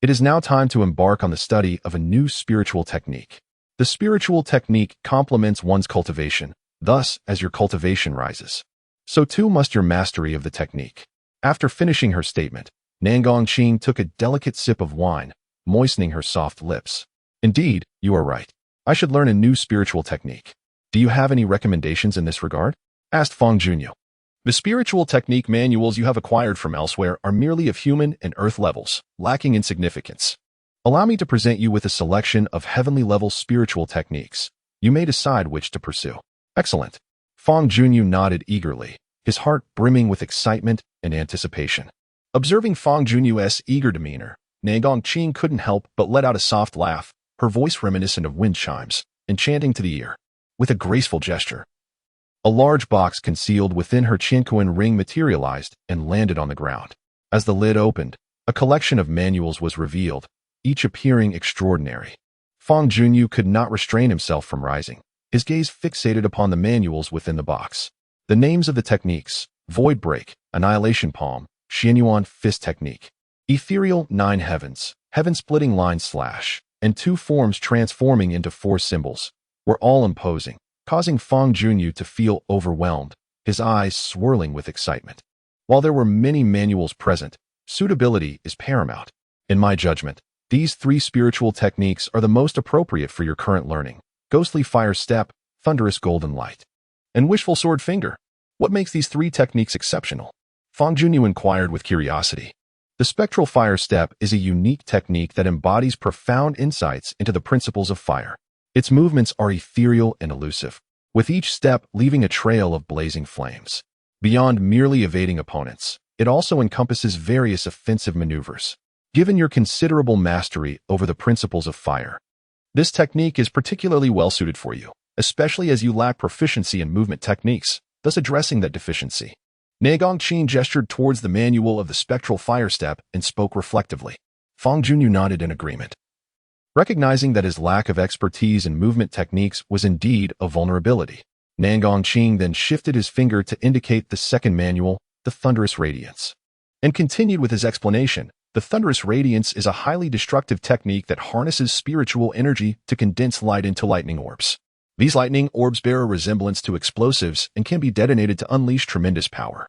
[SPEAKER 1] It is now time to embark on the study of a new spiritual technique. The spiritual technique complements one's cultivation. Thus, as your cultivation rises, so too must your mastery of the technique. After finishing her statement, Nangongqing took a delicate sip of wine, moistening her soft lips. Indeed, you are right. I should learn a new spiritual technique. Do you have any recommendations in this regard? Asked Fangyuan. The spiritual technique manuals you have acquired from elsewhere are merely of human and earth levels, lacking in significance. Allow me to present you with a selection of heavenly-level spiritual techniques. You may decide which to pursue. Excellent. Fangyuan nodded eagerly, his heart brimming with excitement and anticipation. Observing Fangyuan's eager demeanor, Nangongqing couldn't help but let out a soft laugh, her voice reminiscent of wind chimes, enchanting to the ear. With a graceful gesture, a large box concealed within her Qianquan ring materialized and landed on the ground. As the lid opened, a collection of manuals was revealed, each appearing extraordinary. Fangyuan could not restrain himself from rising, his gaze fixated upon the manuals within the box. The names of the techniques: Void Break, Annihilation Palm, Fangyuan Fist Technique, Ethereal Nine Heavens, Heaven-Splitting Line Slash, and 2 forms transforming into 4 symbols, were all imposing, causing Fangyuan to feel overwhelmed, his eyes swirling with excitement. While there were many manuals present, suitability is paramount. In my judgment, these 3 spiritual techniques are the most appropriate for your current learning: Ghostly Fire Step, Thunderous Golden Light, and Wishful Sword Finger. What makes these 3 techniques exceptional? Fangyuan inquired with curiosity. The Spectral Fire Step is a unique technique that embodies profound insights into the principles of fire. Its movements are ethereal and elusive, with each step leaving a trail of blazing flames. Beyond merely evading opponents, it also encompasses various offensive maneuvers. Given your considerable mastery over the principles of fire, this technique is particularly well-suited for you, especially as you lack proficiency in movement techniques, thus addressing that deficiency. Nangongqing gestured towards the manual of the Spectral Fire Step and spoke reflectively. Fangyuan nodded in agreement. Recognizing that his lack of expertise in movement techniques was indeed a vulnerability, Nangongqing then shifted his finger to indicate the second manual, the Thunderous Radiance, and continued with his explanation. The Thunderous Radiance is a highly destructive technique that harnesses spiritual energy to condense light into lightning orbs. These lightning orbs bear a resemblance to explosives and can be detonated to unleash tremendous power.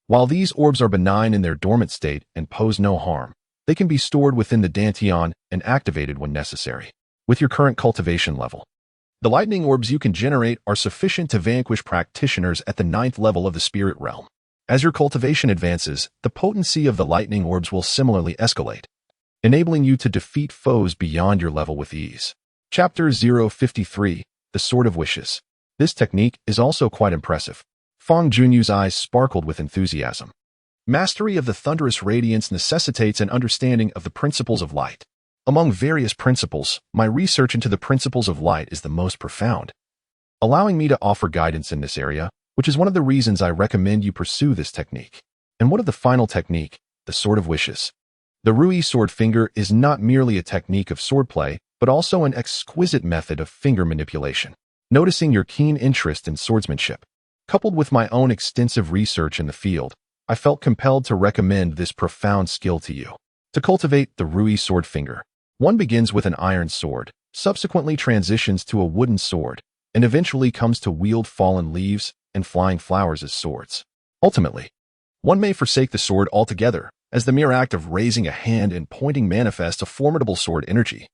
[SPEAKER 1] While these orbs are benign in their dormant state and pose no harm, they can be stored within the dantian and activated when necessary. With your current cultivation level, the lightning orbs you can generate are sufficient to vanquish practitioners at the 9th level of the spirit realm. As your cultivation advances, the potency of the lightning orbs will similarly escalate, enabling you to defeat foes beyond your level with ease. Chapter 053, The Sword of Wishes. This technique is also quite impressive. Fangyuan's eyes sparkled with enthusiasm. Mastery of the Thunderous Radiance necessitates an understanding of the principles of light. Among various principles, my research into the principles of light is the most profound, allowing me to offer guidance in this area, which is one of the reasons I recommend you pursue this technique. And what of the final technique, the Sword of Wishes? The Rui Sword Finger is not merely a technique of swordplay, but also an exquisite method of finger manipulation. Noticing your keen interest in swordsmanship, coupled with my own extensive research in the field, I felt compelled to recommend this profound skill to you. To cultivate the Rui Sword Finger, one begins with an iron sword, subsequently transitions to a wooden sword, and eventually comes to wield fallen leaves and flying flowers as swords. Ultimately, one may forsake the sword altogether, as the mere act of raising a hand and pointing manifests a formidable sword energy,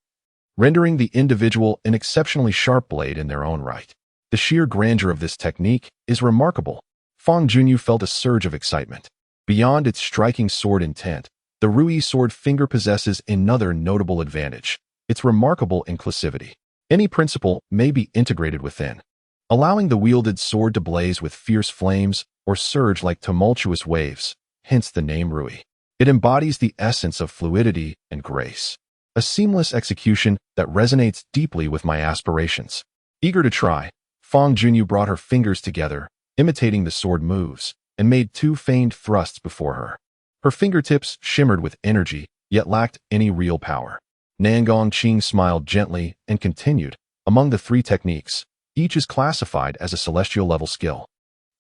[SPEAKER 1] rendering the individual an exceptionally sharp blade in their own right. The sheer grandeur of this technique is remarkable. Fangyuan felt a surge of excitement. Beyond its striking sword intent, the Rui Sword Finger possesses another notable advantage: its remarkable inclusivity. Any principle may be integrated within, allowing the wielded sword to blaze with fierce flames or surge like tumultuous waves, hence the name Rui. It embodies the essence of fluidity and grace, a seamless execution that resonates deeply with my aspirations. Eager to try, Fangyuan brought her fingers together, imitating the sword moves, and made 2 feigned thrusts before her. Her fingertips shimmered with energy, yet lacked any real power. Nangong Qing smiled gently and continued, among the three techniques, each is classified as a celestial level skill.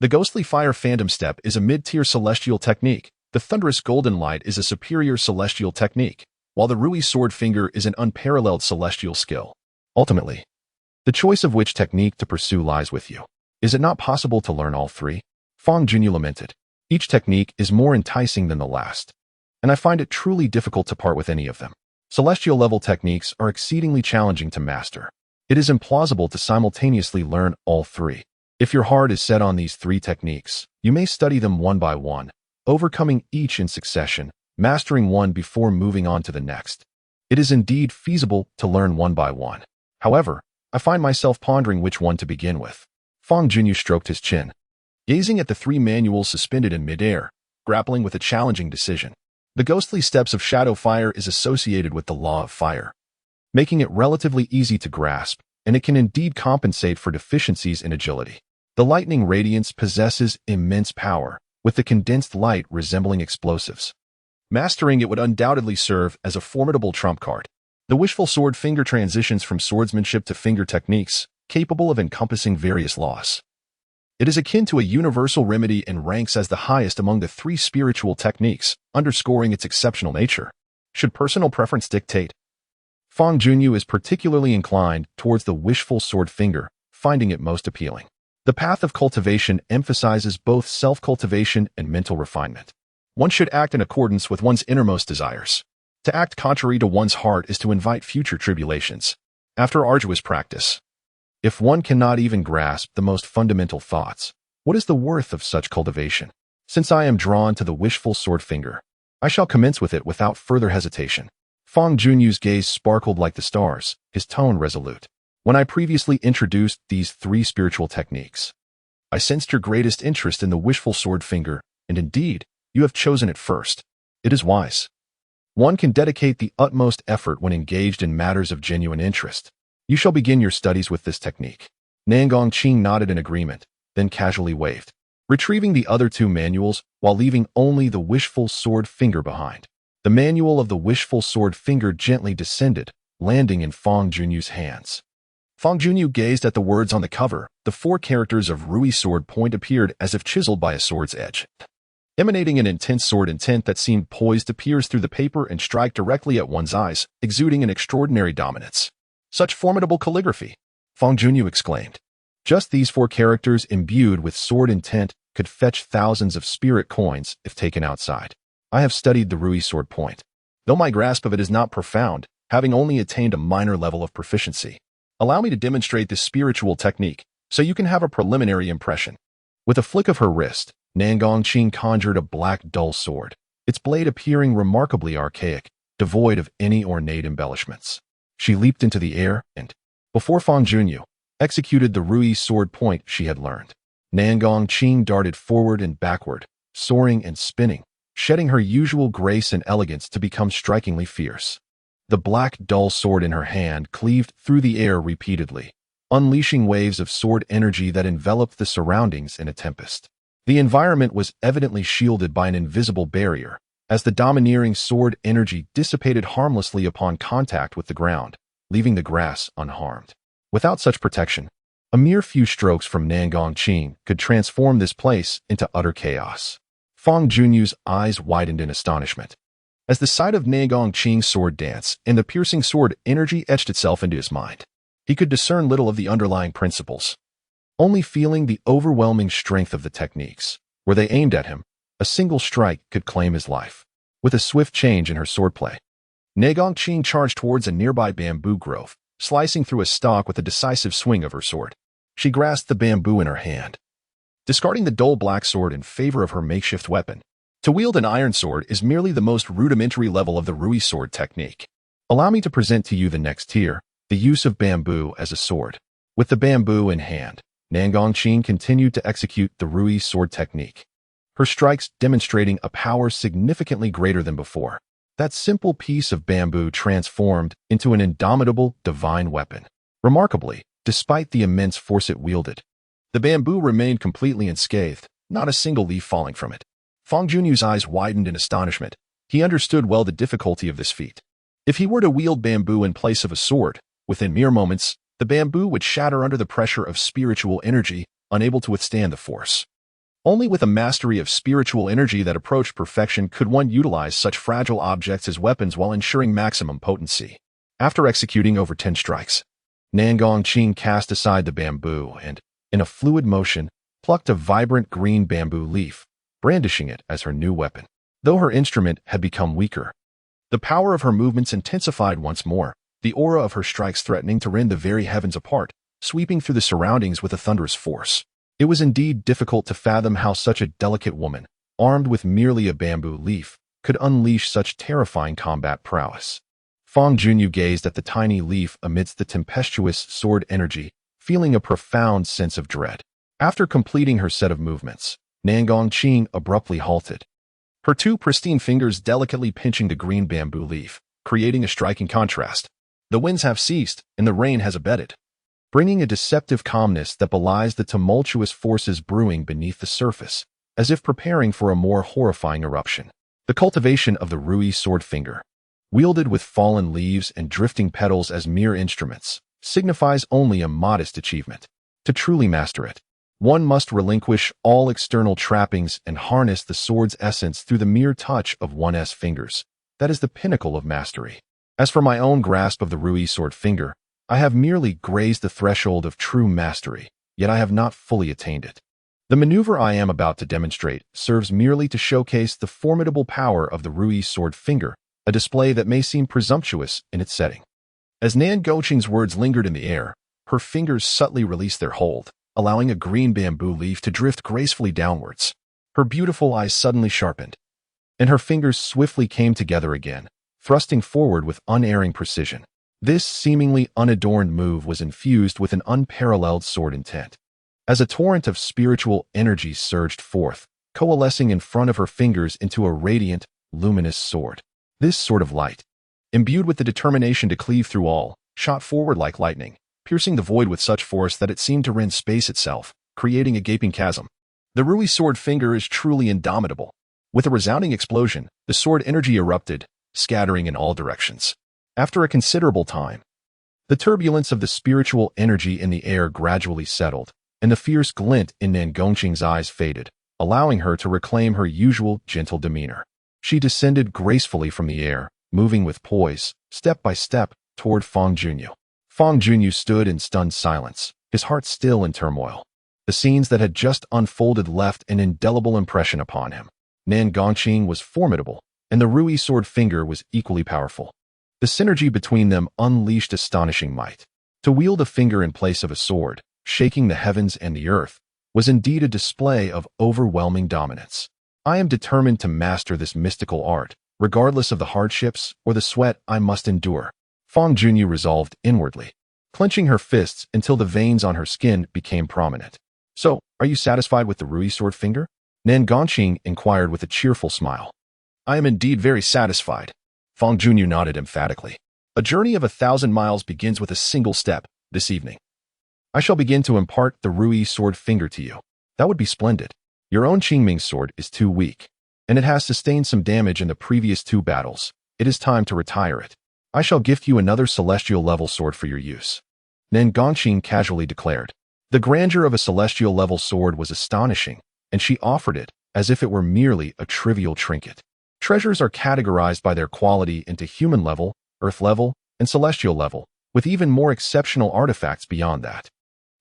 [SPEAKER 1] The ghostly fire phantom step is a mid-tier celestial technique. The thunderous golden light is a superior celestial technique, while the Rui sword finger is an unparalleled celestial skill. Ultimately, the choice of which technique to pursue lies with you. Is it not possible to learn all three? Fang Junyu lamented. Each technique is more enticing than the last, and I find it truly difficult to part with any of them. Celestial level techniques are exceedingly challenging to master. It is implausible to simultaneously learn all three. If your heart is set on these three techniques, you may study them one by one, overcoming each in succession, mastering one before moving on to the next. It is indeed feasible to learn one by one. However, I find myself pondering which one to begin with. Fang Junyu stroked his chin, gazing at the three manuals suspended in midair, grappling with a challenging decision. The ghostly steps of shadow fire is associated with the law of fire, making it relatively easy to grasp, and it can indeed compensate for deficiencies in agility. The lightning radiance possesses immense power, with the condensed light resembling explosives. Mastering it would undoubtedly serve as a formidable trump card. The wishful sword finger transitions from swordsmanship to finger techniques, capable of encompassing various laws. It is akin to a universal remedy and ranks as the highest among the three spiritual techniques, underscoring its exceptional nature. Should personal preference dictate, Fang Junyu is particularly inclined towards the wishful sword finger, finding it most appealing. The path of cultivation emphasizes both self-cultivation and mental refinement. One should act in accordance with one's innermost desires. To act contrary to one's heart is to invite future tribulations. After arduous practice, if one cannot even grasp the most fundamental thoughts, what is the worth of such cultivation? Since I am drawn to the wishful sword finger, I shall commence with it without further hesitation. Fang Junyu's gaze sparkled like the stars, his tone resolute. When I previously introduced these three spiritual techniques, I sensed your greatest interest in the wishful sword finger, and indeed, you have chosen it first. It is wise. One can dedicate the utmost effort when engaged in matters of genuine interest. You shall begin your studies with this technique. Nangong Qing nodded in agreement, then casually waved, retrieving the other two manuals while leaving only the wishful sword finger behind. The manual of the wishful sword finger gently descended, landing in Fang Junyu's hands. Fang Junyu gazed at the words on the cover. The four characters of Rui sword point appeared as if chiseled by a sword's edge, emanating an intense sword intent that seemed poised to pierce through the paper and strike directly at one's eyes, exuding an extraordinary dominance. Such formidable calligraphy, Fang Junyu exclaimed. Just these four characters imbued with sword intent could fetch thousands of spirit coins if taken outside. I have studied the Rui sword point, though my grasp of it is not profound, having only attained a minor level of proficiency. Allow me to demonstrate this spiritual technique, so you can have a preliminary impression. With a flick of her wrist, Nangong Qing conjured a black dull sword, its blade appearing remarkably archaic, devoid of any ornate embellishments. She leaped into the air and, before Fang Junyu, executed the Rui sword point she had learned. Nangong Qing darted forward and backward, soaring and spinning, shedding her usual grace and elegance to become strikingly fierce. The black dull sword in her hand cleaved through the air repeatedly, unleashing waves of sword energy that enveloped the surroundings in a tempest. The environment was evidently shielded by an invisible barrier, as the domineering sword energy dissipated harmlessly upon contact with the ground, leaving the grass unharmed. Without such protection, a mere few strokes from Nangong Qing could transform this place into utter chaos. Fang Junyu's eyes widened in astonishment, as the sight of Nangong Qing's sword dance and the piercing sword energy etched itself into his mind. He could discern little of the underlying principles, only feeling the overwhelming strength of the techniques. Were they aimed at him, a single strike could claim his life. With a swift change in her swordplay, Nangong Qing charged towards a nearby bamboo grove, slicing through a stalk with a decisive swing of her sword. She grasped the bamboo in her hand, discarding the dull black sword in favor of her makeshift weapon. To wield an iron sword is merely the most rudimentary level of the Rui sword technique. Allow me to present to you the next tier, the use of bamboo as a sword. With the bamboo in hand, Nangong Qing continued to execute the Rui sword technique, her strikes demonstrating a power significantly greater than before. That simple piece of bamboo transformed into an indomitable, divine weapon. Remarkably, despite the immense force it wielded, the bamboo remained completely unscathed, not a single leaf falling from it. Fang Junyu's eyes widened in astonishment, He understood well the difficulty of this feat. If he were to wield bamboo in place of a sword, within mere moments, the bamboo would shatter under the pressure of spiritual energy, unable to withstand the force. Only with a mastery of spiritual energy that approached perfection could one utilize such fragile objects as weapons while ensuring maximum potency. After executing over 10 strikes, Nan Gongqing cast aside the bamboo and, in a fluid motion, plucked a vibrant green bamboo leaf, brandishing it as her new weapon. Though her instrument had become weaker, the power of her movements intensified once more, the aura of her strikes threatening to rend the very heavens apart, sweeping through the surroundings with a thunderous force. It was indeed difficult to fathom how such a delicate woman, armed with merely a bamboo leaf, could unleash such terrifying combat prowess. Fangyuan gazed at the tiny leaf amidst the tempestuous sword energy, feeling a profound sense of dread. After completing her set of movements, Nan Gongqing abruptly halted, her two pristine fingers delicately pinching the green bamboo leaf, creating a striking contrast. The winds have ceased, and the rain has abated, bringing a deceptive calmness that belies the tumultuous forces brewing beneath the surface, as if preparing for a more horrifying eruption. The cultivation of the Rui sword finger, wielded with fallen leaves and drifting petals as mere instruments, signifies only a modest achievement. To truly master it, one must relinquish all external trappings and harness the sword's essence through the mere touch of one's fingers. That is the pinnacle of mastery. As for my own grasp of the Rui sword finger, I have merely grazed the threshold of true mastery, yet I have not fully attained it. The maneuver I am about to demonstrate serves merely to showcase the formidable power of the Rui sword finger, a display that may seem presumptuous in its setting. As Nan Gongqing's words lingered in the air, her fingers subtly released their hold, allowing a green bamboo leaf to drift gracefully downwards. Her beautiful eyes suddenly sharpened, and her fingers swiftly came together again, thrusting forward with unerring precision. This seemingly unadorned move was infused with an unparalleled sword intent. As a torrent of spiritual energy surged forth, coalescing in front of her fingers into a radiant, luminous sword. This sword of light, imbued with the determination to cleave through all, shot forward like lightning, piercing the void with such force that it seemed to rend space itself, creating a gaping chasm. The Rui sword finger is truly indomitable. With a resounding explosion, the sword energy erupted, scattering in all directions. After a considerable time, the turbulence of the spiritual energy in the air gradually settled, and the fierce glint in Nan Gongqing's eyes faded, allowing her to reclaim her usual gentle demeanor. She descended gracefully from the air, moving with poise, step by step, toward Fangyuan. Fangyuan stood in stunned silence, his heart still in turmoil. The scenes that had just unfolded left an indelible impression upon him. Nan Gongqing was formidable, and the Rui sword finger was equally powerful. The synergy between them unleashed astonishing might. To wield a finger in place of a sword, shaking the heavens and the earth, was indeed a display of overwhelming dominance. I am determined to master this mystical art, regardless of the hardships or the sweat I must endure, Fangyuan resolved inwardly, clenching her fists until the veins on her skin became prominent. So, are you satisfied with the Rui sword finger? Nan Gongqing inquired with a cheerful smile. I am indeed very satisfied. Fangyuan nodded emphatically. A journey of 1,000 miles begins with a single step. This evening, I shall begin to impart the Rui sword finger to you. That would be splendid. Your own Qingming sword is too weak, and it has sustained some damage in the previous 2 battles. It is time to retire it. I shall gift you another celestial-level sword for your use. Nan Gongqing casually declared. The grandeur of a celestial-level sword was astonishing, and she offered it as if it were merely a trivial trinket. Treasures are categorized by their quality into human level, earth level, and celestial level, with even more exceptional artifacts beyond that.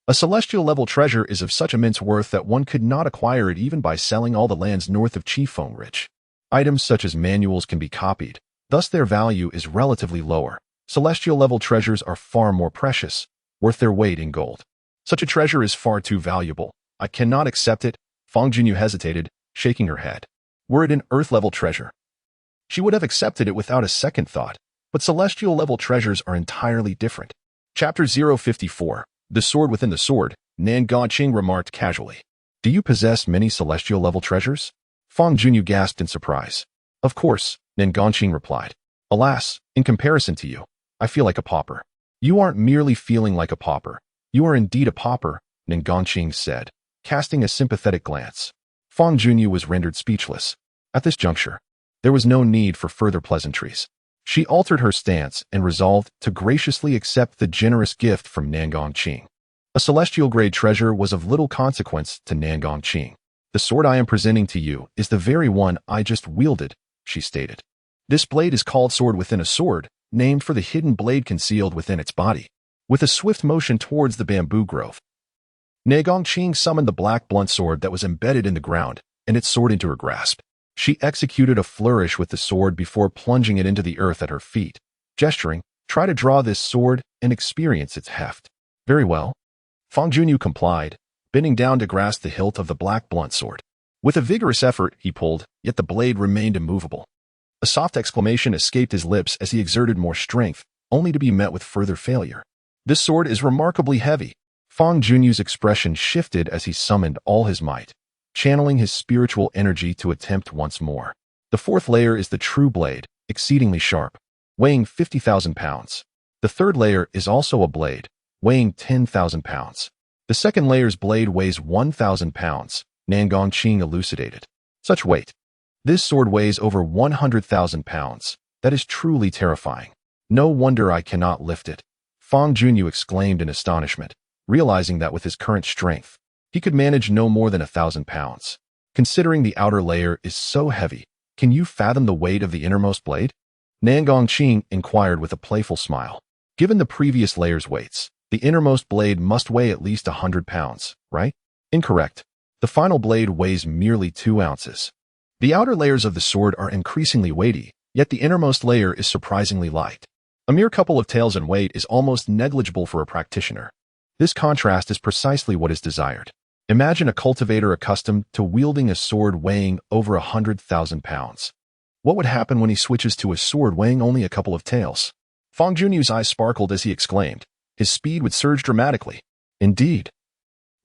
[SPEAKER 1] A celestial-level treasure is of such immense worth that one could not acquire it even by selling all the lands north of Qifeng Ridge. Items such as manuals can be copied, thus their value is relatively lower. Celestial-level treasures are far more precious, worth their weight in gold. Such a treasure is far too valuable. I cannot accept it. Fangyuan hesitated, shaking her head. Were it an earth-level treasure, she would have accepted it without a second thought, but celestial-level treasures are entirely different. Chapter 054. The Sword Within the Sword, Nan Gongqing remarked casually. Do you possess many celestial-level treasures? Fangyuan gasped in surprise. Of course, Nan Gongqing replied. Alas, in comparison to you, I feel like a pauper. You aren't merely feeling like a pauper. You are indeed a pauper, Nan Gongqing said, casting a sympathetic glance. Fangyuan was rendered speechless. At this juncture, There was no need for further pleasantries. She altered her stance and resolved to graciously accept the generous gift from Nangongqing. A celestial-grade treasure was of little consequence to Nangongqing. The sword I am presenting to you is the very one I just wielded, she stated. This blade is called Sword Within a Sword, named for the hidden blade concealed within its body. With a swift motion towards the bamboo grove, Nangongqing summoned the black blunt sword that was embedded in the ground, and it soared into her grasp. She executed a flourish with the sword before plunging it into the earth at her feet, gesturing, "Try to draw this sword and experience its heft." Very well. Fangyuan complied, bending down to grasp the hilt of the black blunt sword. With a vigorous effort, he pulled, yet the blade remained immovable. A soft exclamation escaped his lips as he exerted more strength, only to be met with further failure. This sword is remarkably heavy. Fangyuan's expression shifted as he summoned all his might, channeling his spiritual energy to attempt once more. The fourth layer is the true blade, exceedingly sharp, weighing 50,000 pounds. The third layer is also a blade, weighing 10,000 pounds. The second layer's blade weighs 1,000 pounds, Nangongqing elucidated. Such weight. This sword weighs over 100,000 pounds. That is truly terrifying. No wonder I cannot lift it. Fangyuan exclaimed in astonishment, realizing that with his current strength, he could manage no more than 1,000 pounds. Considering the outer layer is so heavy, can you fathom the weight of the innermost blade? Nangongqing inquired with a playful smile. Given the previous layer's weights, the innermost blade must weigh at least 100 pounds, right? Incorrect. The final blade weighs merely 2 ounces. The outer layers of the sword are increasingly weighty, yet the innermost layer is surprisingly light. A mere couple of taels in weight is almost negligible for a practitioner. This contrast is precisely what is desired. Imagine a cultivator accustomed to wielding a sword weighing over 100,000 pounds. What would happen when he switches to a sword weighing only a couple of taels? Fangyuan's eyes sparkled as he exclaimed. His speed would surge dramatically. Indeed.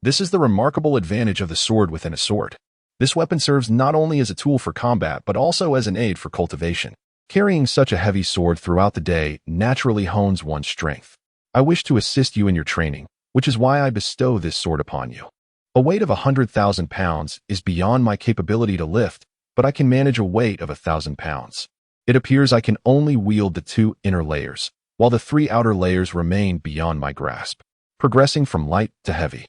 [SPEAKER 1] This is the remarkable advantage of the sword within a sword. This weapon serves not only as a tool for combat but also as an aid for cultivation. Carrying such a heavy sword throughout the day naturally hones one's strength. I wish to assist you in your training, which is why I bestow this sword upon you. A weight of 100,000 pounds is beyond my capability to lift, but I can manage a weight of 1,000 pounds. It appears I can only wield the 2 inner layers, while the 3 outer layers remain beyond my grasp, progressing from light to heavy.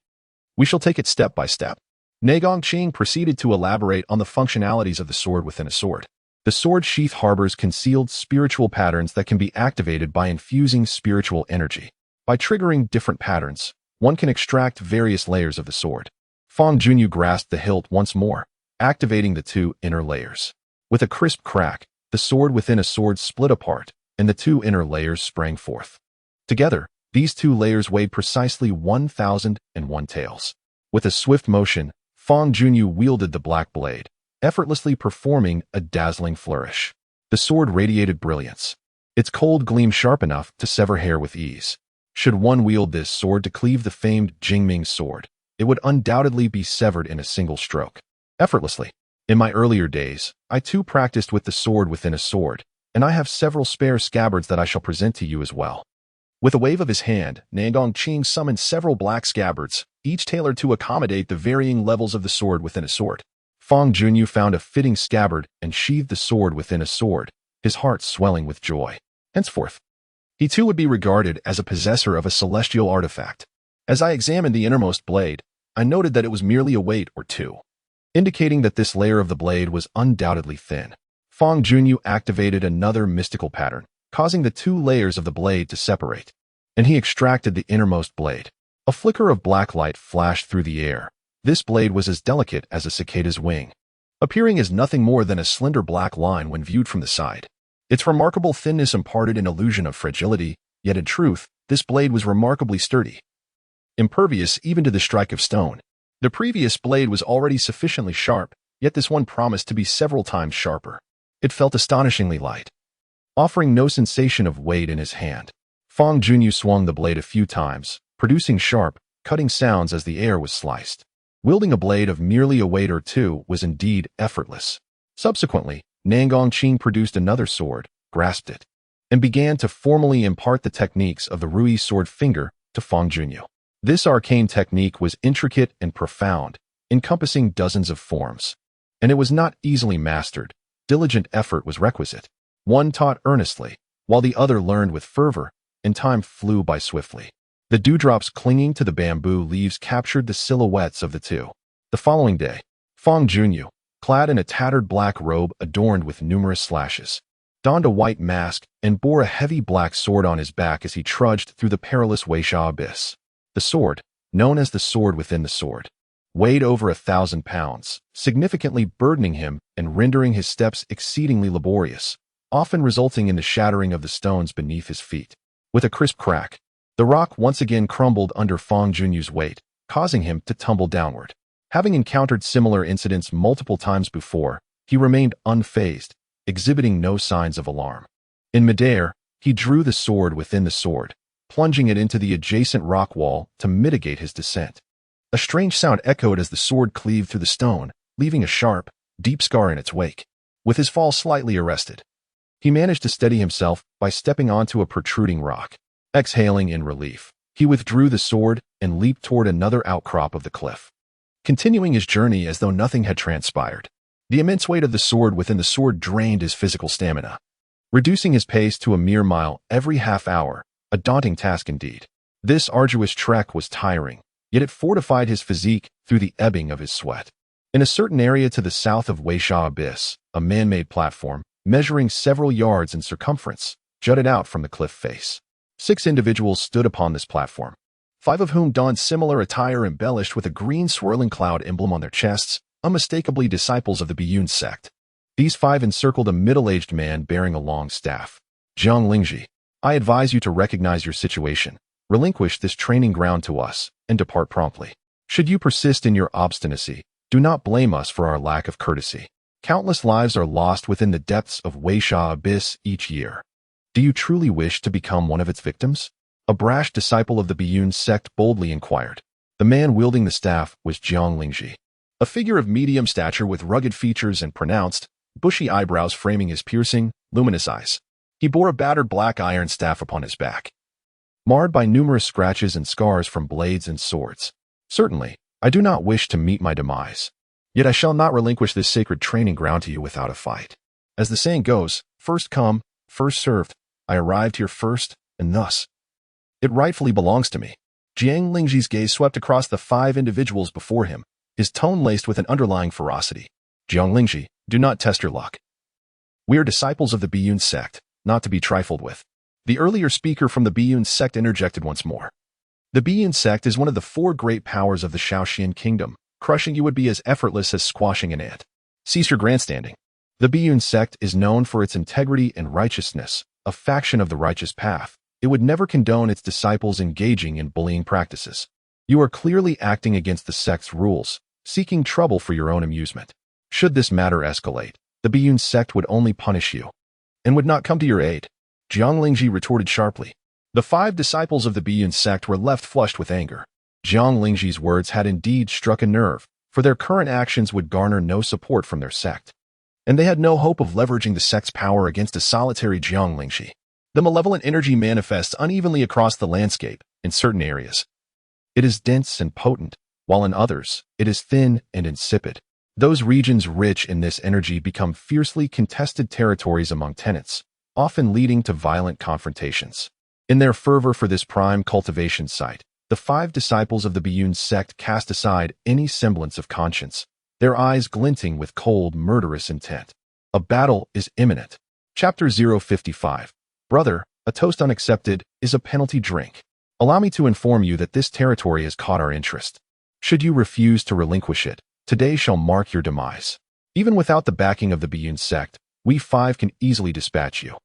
[SPEAKER 1] We shall take it step by step. Nangongqing proceeded to elaborate on the functionalities of the sword within a sword. The sword sheath harbors concealed spiritual patterns that can be activated by infusing spiritual energy. By triggering different patterns, one can extract various layers of the sword. Fangyuan grasped the hilt once more, activating the 2 inner layers. With a crisp crack, the sword within a sword split apart, and the 2 inner layers sprang forth. Together, these 2 layers weighed precisely 1,001 taels. With a swift motion, Fangyuan wielded the black blade, effortlessly performing a dazzling flourish. The sword radiated brilliance. Its cold gleam sharp enough to sever hair with ease. Should one wield this sword to cleave the famed Jingming sword, it would undoubtedly be severed in a single stroke. Effortlessly. In my earlier days, I too practiced with the sword within a sword, and I have several spare scabbards that I shall present to you as well. With a wave of his hand, Nangongqing summoned several black scabbards, each tailored to accommodate the varying levels of the sword within a sword. Fangyuan found a fitting scabbard and sheathed the sword within a sword, his heart swelling with joy. Henceforth, he too would be regarded as a possessor of a celestial artifact. As I examined the innermost blade, I noted that it was merely a weight or 2, indicating that this layer of the blade was undoubtedly thin. Fangyuan activated another mystical pattern, causing the 2 layers of the blade to separate, and he extracted the innermost blade. A flicker of black light flashed through the air. This blade was as delicate as a cicada's wing, appearing as nothing more than a slender black line when viewed from the side. Its remarkable thinness imparted an illusion of fragility, yet in truth, this blade was remarkably sturdy, impervious even to the strike of stone. The previous blade was already sufficiently sharp, yet this one promised to be several times sharper. It felt astonishingly light, offering no sensation of weight in his hand. Fangyuan swung the blade a few times, producing sharp, cutting sounds as the air was sliced. Wielding a blade of merely a weight or 2 was indeed effortless. Subsequently, Nangongqing produced another sword, grasped it, and began to formally impart the techniques of the Rui sword finger to Fangyuan. This arcane technique was intricate and profound, encompassing dozens of forms, and it was not easily mastered, diligent effort was requisite. One taught earnestly, while the other learned with fervor, and time flew by swiftly. The dewdrops clinging to the bamboo leaves captured the silhouettes of the two. The following day, Fangyuan, clad in a tattered black robe adorned with numerous slashes, donned a white mask and bore a heavy black sword on his back as he trudged through the perilous Weisha abyss. The sword, known as the sword within the sword, weighed over 1,000 pounds, significantly burdening him and rendering his steps exceedingly laborious, often resulting in the shattering of the stones beneath his feet. With a crisp crack, the rock once again crumbled under Fangyuan's weight, causing him to tumble downward. Having encountered similar incidents multiple times before, he remained unfazed, exhibiting no signs of alarm. In midair, he drew the sword within the sword, plunging it into the adjacent rock wall to mitigate his descent. A strange sound echoed as the sword cleaved through the stone, leaving a sharp, deep scar in its wake. With his fall slightly arrested, he managed to steady himself by stepping onto a protruding rock. Exhaling in relief, he withdrew the sword and leaped toward another outcrop of the cliff, continuing his journey as though nothing had transpired. The immense weight of the sword within the sword drained his physical stamina, reducing his pace to a mere mile every half hour, a daunting task indeed. This arduous trek was tiring, yet it fortified his physique through the ebbing of his sweat. In a certain area to the south of Weisha Abyss, a man-made platform, measuring several yards in circumference, jutted out from the cliff face. 6 individuals stood upon this platform, 5 of whom donned similar attire embellished with a green swirling cloud emblem on their chests, unmistakably disciples of the Biyun sect. These 5 encircled a middle-aged man bearing a long staff. Jiang Lingji, I advise you to recognize your situation, relinquish this training ground to us, and depart promptly. Should you persist in your obstinacy, do not blame us for our lack of courtesy. Countless lives are lost within the depths of Weisha Abyss each year. Do you truly wish to become one of its victims? A brash disciple of the Biyun sect boldly inquired. The man wielding the staff was Jiang Lingji, a figure of medium stature with rugged features and pronounced, bushy eyebrows framing his piercing, luminous eyes. He bore a battered black iron staff upon his back, marred by numerous scratches and scars from blades and swords. Certainly, I do not wish to meet my demise. Yet I shall not relinquish this sacred training ground to you without a fight. As the saying goes, first come, first served. I arrived here first, and thus, it rightfully belongs to me. Jiang Lingji's gaze swept across the 5 individuals before him, his tone laced with an underlying ferocity. Jiang Lingji, do not test your luck. We are disciples of the Biyun sect, not to be trifled with. The earlier speaker from the Biyun sect interjected once more. The Biyun sect is one of the 4 great powers of the Shaoxian kingdom. Crushing you would be as effortless as squashing an ant. Cease your grandstanding. The Biyun sect is known for its integrity and righteousness, a faction of the righteous path. It would never condone its disciples engaging in bullying practices. You are clearly acting against the sect's rules, seeking trouble for your own amusement. Should this matter escalate, the Biyun sect would only punish you, and would not come to your aid. Jiang Lingji retorted sharply. The 5 disciples of the Biyun sect were left flushed with anger. Jiang Lingji's words had indeed struck a nerve, for their current actions would garner no support from their sect, and they had no hope of leveraging the sect's power against a solitary Jiang Lingji. The malevolent energy manifests unevenly across the landscape. In certain areas, it is dense and potent, while in others, it is thin and insipid. Those regions rich in this energy become fiercely contested territories among tenants, often leading to violent confrontations. In their fervor for this prime cultivation site, the 5 disciples of the Biyun sect cast aside any semblance of conscience, their eyes glinting with cold, murderous intent. A battle is imminent. Chapter 055. Brother, a toast unaccepted is a penalty drink. Allow me to inform you that this territory has caught our interest. Should you refuse to relinquish it, today shall mark your demise. Even without the backing of the Biyun sect, we 5 can easily dispatch you.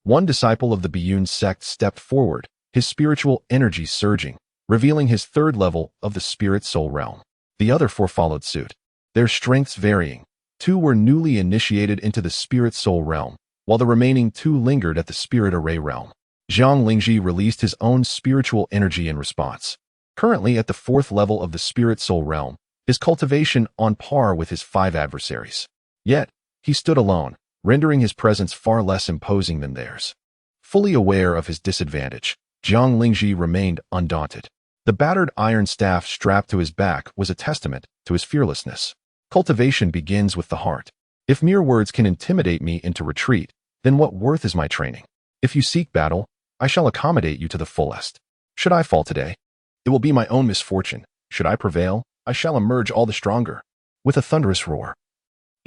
[SPEAKER 1] One disciple of the Biyun sect stepped forward, his spiritual energy surging, revealing his 3rd level of the spirit soul realm. The other 4 followed suit, their strengths varying. 2 were newly initiated into the spirit soul realm, while the remaining 2 lingered at the spirit array realm. Jiang Lingji released his own spiritual energy in response. Currently at the 4th level of the spirit soul realm, his cultivation on par with his 5 adversaries. Yet, he stood alone, rendering his presence far less imposing than theirs. Fully aware of his disadvantage, Jiang Lingji remained undaunted. The battered iron staff strapped to his back was a testament to his fearlessness. Cultivation begins with the heart. If mere words can intimidate me into retreat, then what worth is my training? If you seek battle, I shall accommodate you to the fullest. Should I fall today, it will be my own misfortune. Should I prevail, I shall emerge all the stronger. With a thunderous roar,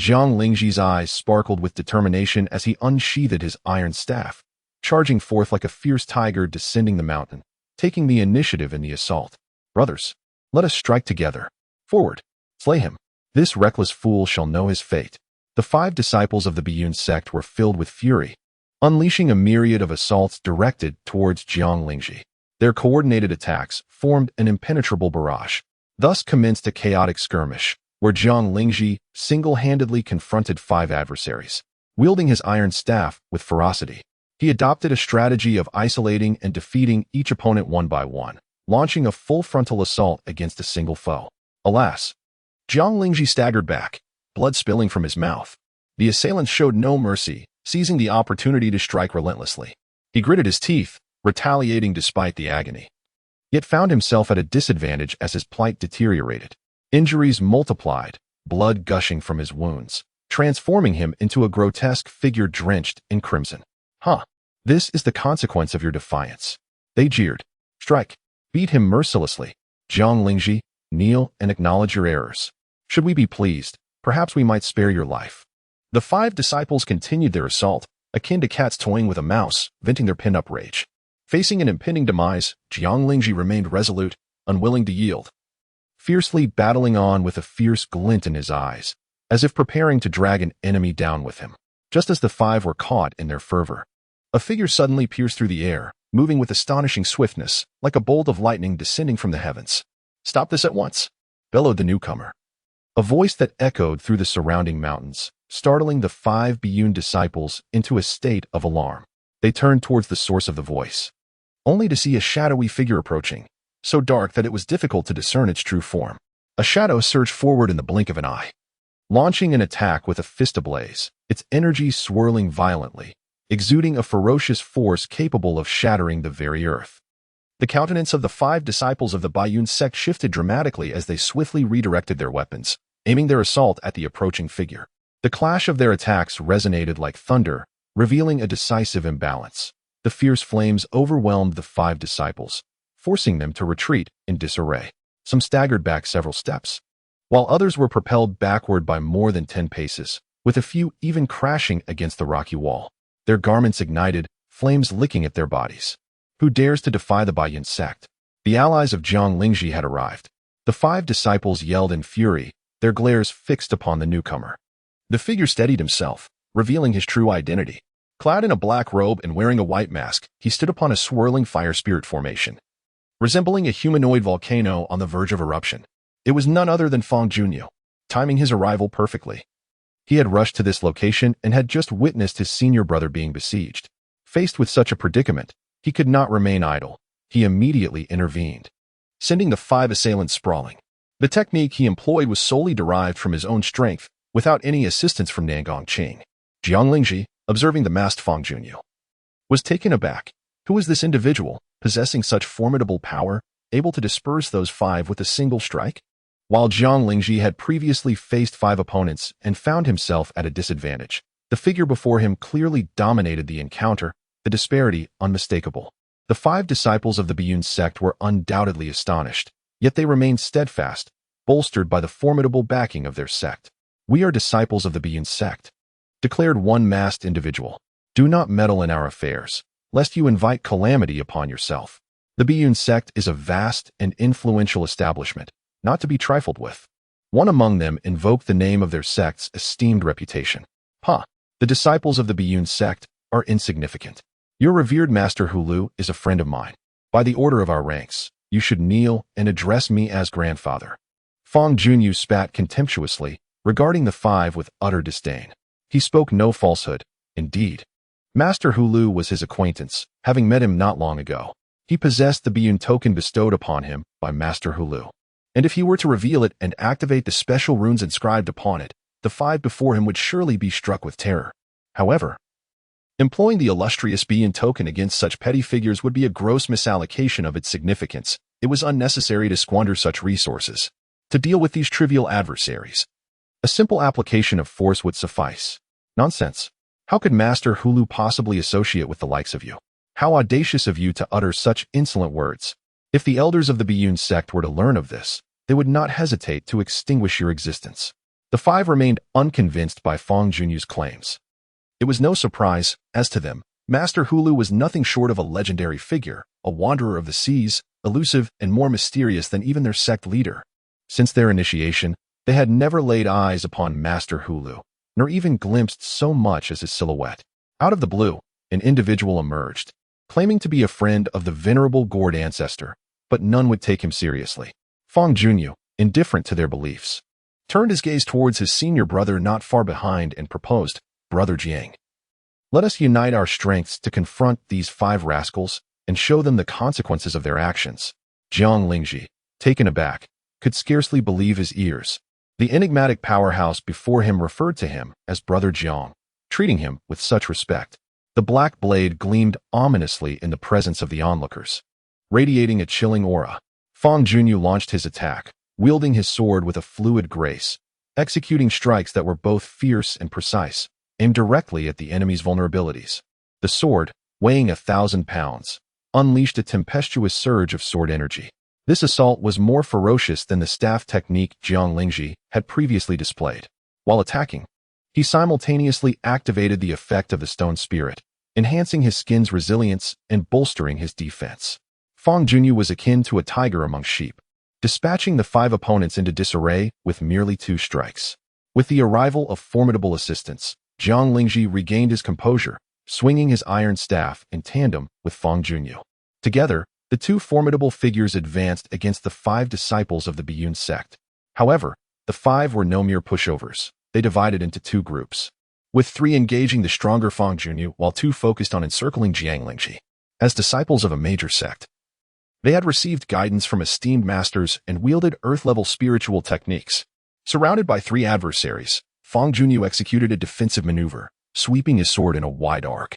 [SPEAKER 1] Jiang Lingji's eyes sparkled with determination as he unsheathed his iron staff, charging forth like a fierce tiger descending the mountain, taking the initiative in the assault. Brothers, let us strike together. Forward, slay him. This reckless fool shall know his fate. The 5 disciples of the Biyun sect were filled with fury, unleashing a myriad of assaults directed towards Jiang Lingji. Their coordinated attacks formed an impenetrable barrage. Thus commenced a chaotic skirmish, where Jiang Lingji single-handedly confronted 5 adversaries. Wielding his iron staff with ferocity, he adopted a strategy of isolating and defeating each opponent one by one, launching a full frontal assault against a single foe. Alas, Jiang Lingji staggered back, blood spilling from his mouth. The assailants showed no mercy, seizing the opportunity to strike relentlessly. He gritted his teeth, retaliating despite the agony, yet found himself at a disadvantage as his plight deteriorated. Injuries multiplied, blood gushing from his wounds, transforming him into a grotesque figure drenched in crimson. This is the consequence of your defiance. They jeered. Strike. Beat him mercilessly. Jiang Lingji, kneel and acknowledge your errors. Should we be pleased, perhaps we might spare your life. The 5 disciples continued their assault, akin to cats toying with a mouse, venting their pent-up rage. Facing an impending demise, Jiang Lingji remained resolute, unwilling to yield, fiercely battling on with a fierce glint in his eyes, as if preparing to drag an enemy down with him. Just as the 5 were caught in their fervor, a figure suddenly pierced through the air, moving with astonishing swiftness, like a bolt of lightning descending from the heavens. Stop this at once, bellowed the newcomer. A voice that echoed through the surrounding mountains, startling the 5 Biyun disciples into a state of alarm. They turned towards the source of the voice, only to see a shadowy figure approaching, so dark that it was difficult to discern its true form. A shadow surged forward in the blink of an eye, launching an attack with a fist ablaze, its energy swirling violently, exuding a ferocious force capable of shattering the very earth. The countenance of the 5 disciples of the Biyun sect shifted dramatically as they swiftly redirected their weapons, aiming their assault at the approaching figure. The clash of their attacks resonated like thunder, revealing a decisive imbalance. The fierce flames overwhelmed the 5 disciples, forcing them to retreat in disarray. Some staggered back several steps, while others were propelled backward by more than 10 paces, with a few even crashing against the rocky wall. Their garments ignited, flames licking at their bodies. Who dares to defy the Biyun sect? The allies of Jiang Lingji had arrived. The 5 disciples yelled in fury, their glares fixed upon the newcomer. The figure steadied himself, revealing his true identity. Clad in a black robe and wearing a white mask, he stood upon a swirling fire spirit formation, resembling a humanoid volcano on the verge of eruption. It was none other than Fangyuan, timing his arrival perfectly. He had rushed to this location and had just witnessed his senior brother being besieged. Faced with such a predicament, he could not remain idle. He immediately intervened, sending the 5 assailants sprawling. The technique he employed was solely derived from his own strength, without any assistance from Nangong Qing. Jiang Lingji, observing the masked Fangyuan, was taken aback. Who was this individual, possessing such formidable power, able to disperse those 5 with a single strike? While Jiang Lingji had previously faced 5 opponents and found himself at a disadvantage, the figure before him clearly dominated the encounter, the disparity unmistakable. The 5 disciples of the Biyun sect were undoubtedly astonished, yet they remained steadfast, bolstered by the formidable backing of their sect. We are disciples of the Biyun sect, declared one masked individual. Do not meddle in our affairs, lest you invite calamity upon yourself. The Biyun sect is a vast and influential establishment, not to be trifled with. One among them invoked the name of their sect's esteemed reputation. The disciples of the Biyun sect are insignificant. Your revered master Hulu is a friend of mine. By the order of our ranks, you should kneel and address me as grandfather. Fangyuan spat contemptuously, regarding the 5 with utter disdain. He spoke no falsehood. Indeed, Master Hulu was his acquaintance, having met him not long ago. He possessed the Biyun token bestowed upon him by Master Hulu, and if he were to reveal it and activate the special runes inscribed upon it, the 5 before him would surely be struck with terror. However, employing the illustrious Biyun token against such petty figures would be a gross misallocation of its significance. It was unnecessary to squander such resources to deal with these trivial adversaries. A simple application of force would suffice. Nonsense. How could Master Hulu possibly associate with the likes of you? How audacious of you to utter such insolent words. If the elders of the Biyun sect were to learn of this, they would not hesitate to extinguish your existence. The five remained unconvinced by Fang Junyu's claims. It was no surprise, as to them, Master Hulu was nothing short of a legendary figure, a wanderer of the seas, elusive and more mysterious than even their sect leader. Since their initiation, they had never laid eyes upon Master Hulu, nor even glimpsed so much as his silhouette. Out of the blue, an individual emerged, claiming to be a friend of the venerable gourd ancestor, but none would take him seriously. Fang Junyu, indifferent to their beliefs, turned his gaze towards his senior brother not far behind and proposed, "Brother Jiang, let us unite our strengths to confront these five rascals and show them the consequences of their actions." Jiang Lingji, taken aback, could scarcely believe his ears. The enigmatic powerhouse before him referred to him as Brother Jiang, treating him with such respect. The black blade gleamed ominously in the presence of the onlookers, radiating a chilling aura. Fang Junyu launched his attack, wielding his sword with a fluid grace, executing strikes that were both fierce and precise, aimed directly at the enemy's vulnerabilities. The sword, weighing 1,000 pounds, unleashed a tempestuous surge of sword energy. This assault was more ferocious than the staff technique Jiang Lingji had previously displayed. While attacking, he simultaneously activated the effect of the stone spirit, enhancing his skin's resilience and bolstering his defense. Fang Junyu was akin to a tiger among sheep, dispatching the five opponents into disarray with merely 2 strikes. With the arrival of formidable assistance, Jiang Lingji regained his composure, swinging his iron staff in tandem with Fang Junyu. Together, the 2 formidable figures advanced against the 5 disciples of the Biyun sect. However, the 5 were no mere pushovers. They divided into 2 groups, with 3 engaging the stronger Fang Junyu while 2 focused on encircling Jiang Lingji. As disciples of a major sect, they had received guidance from esteemed masters and wielded earth-level spiritual techniques. Surrounded by 3 adversaries, Fang Junyu executed a defensive maneuver, sweeping his sword in a wide arc.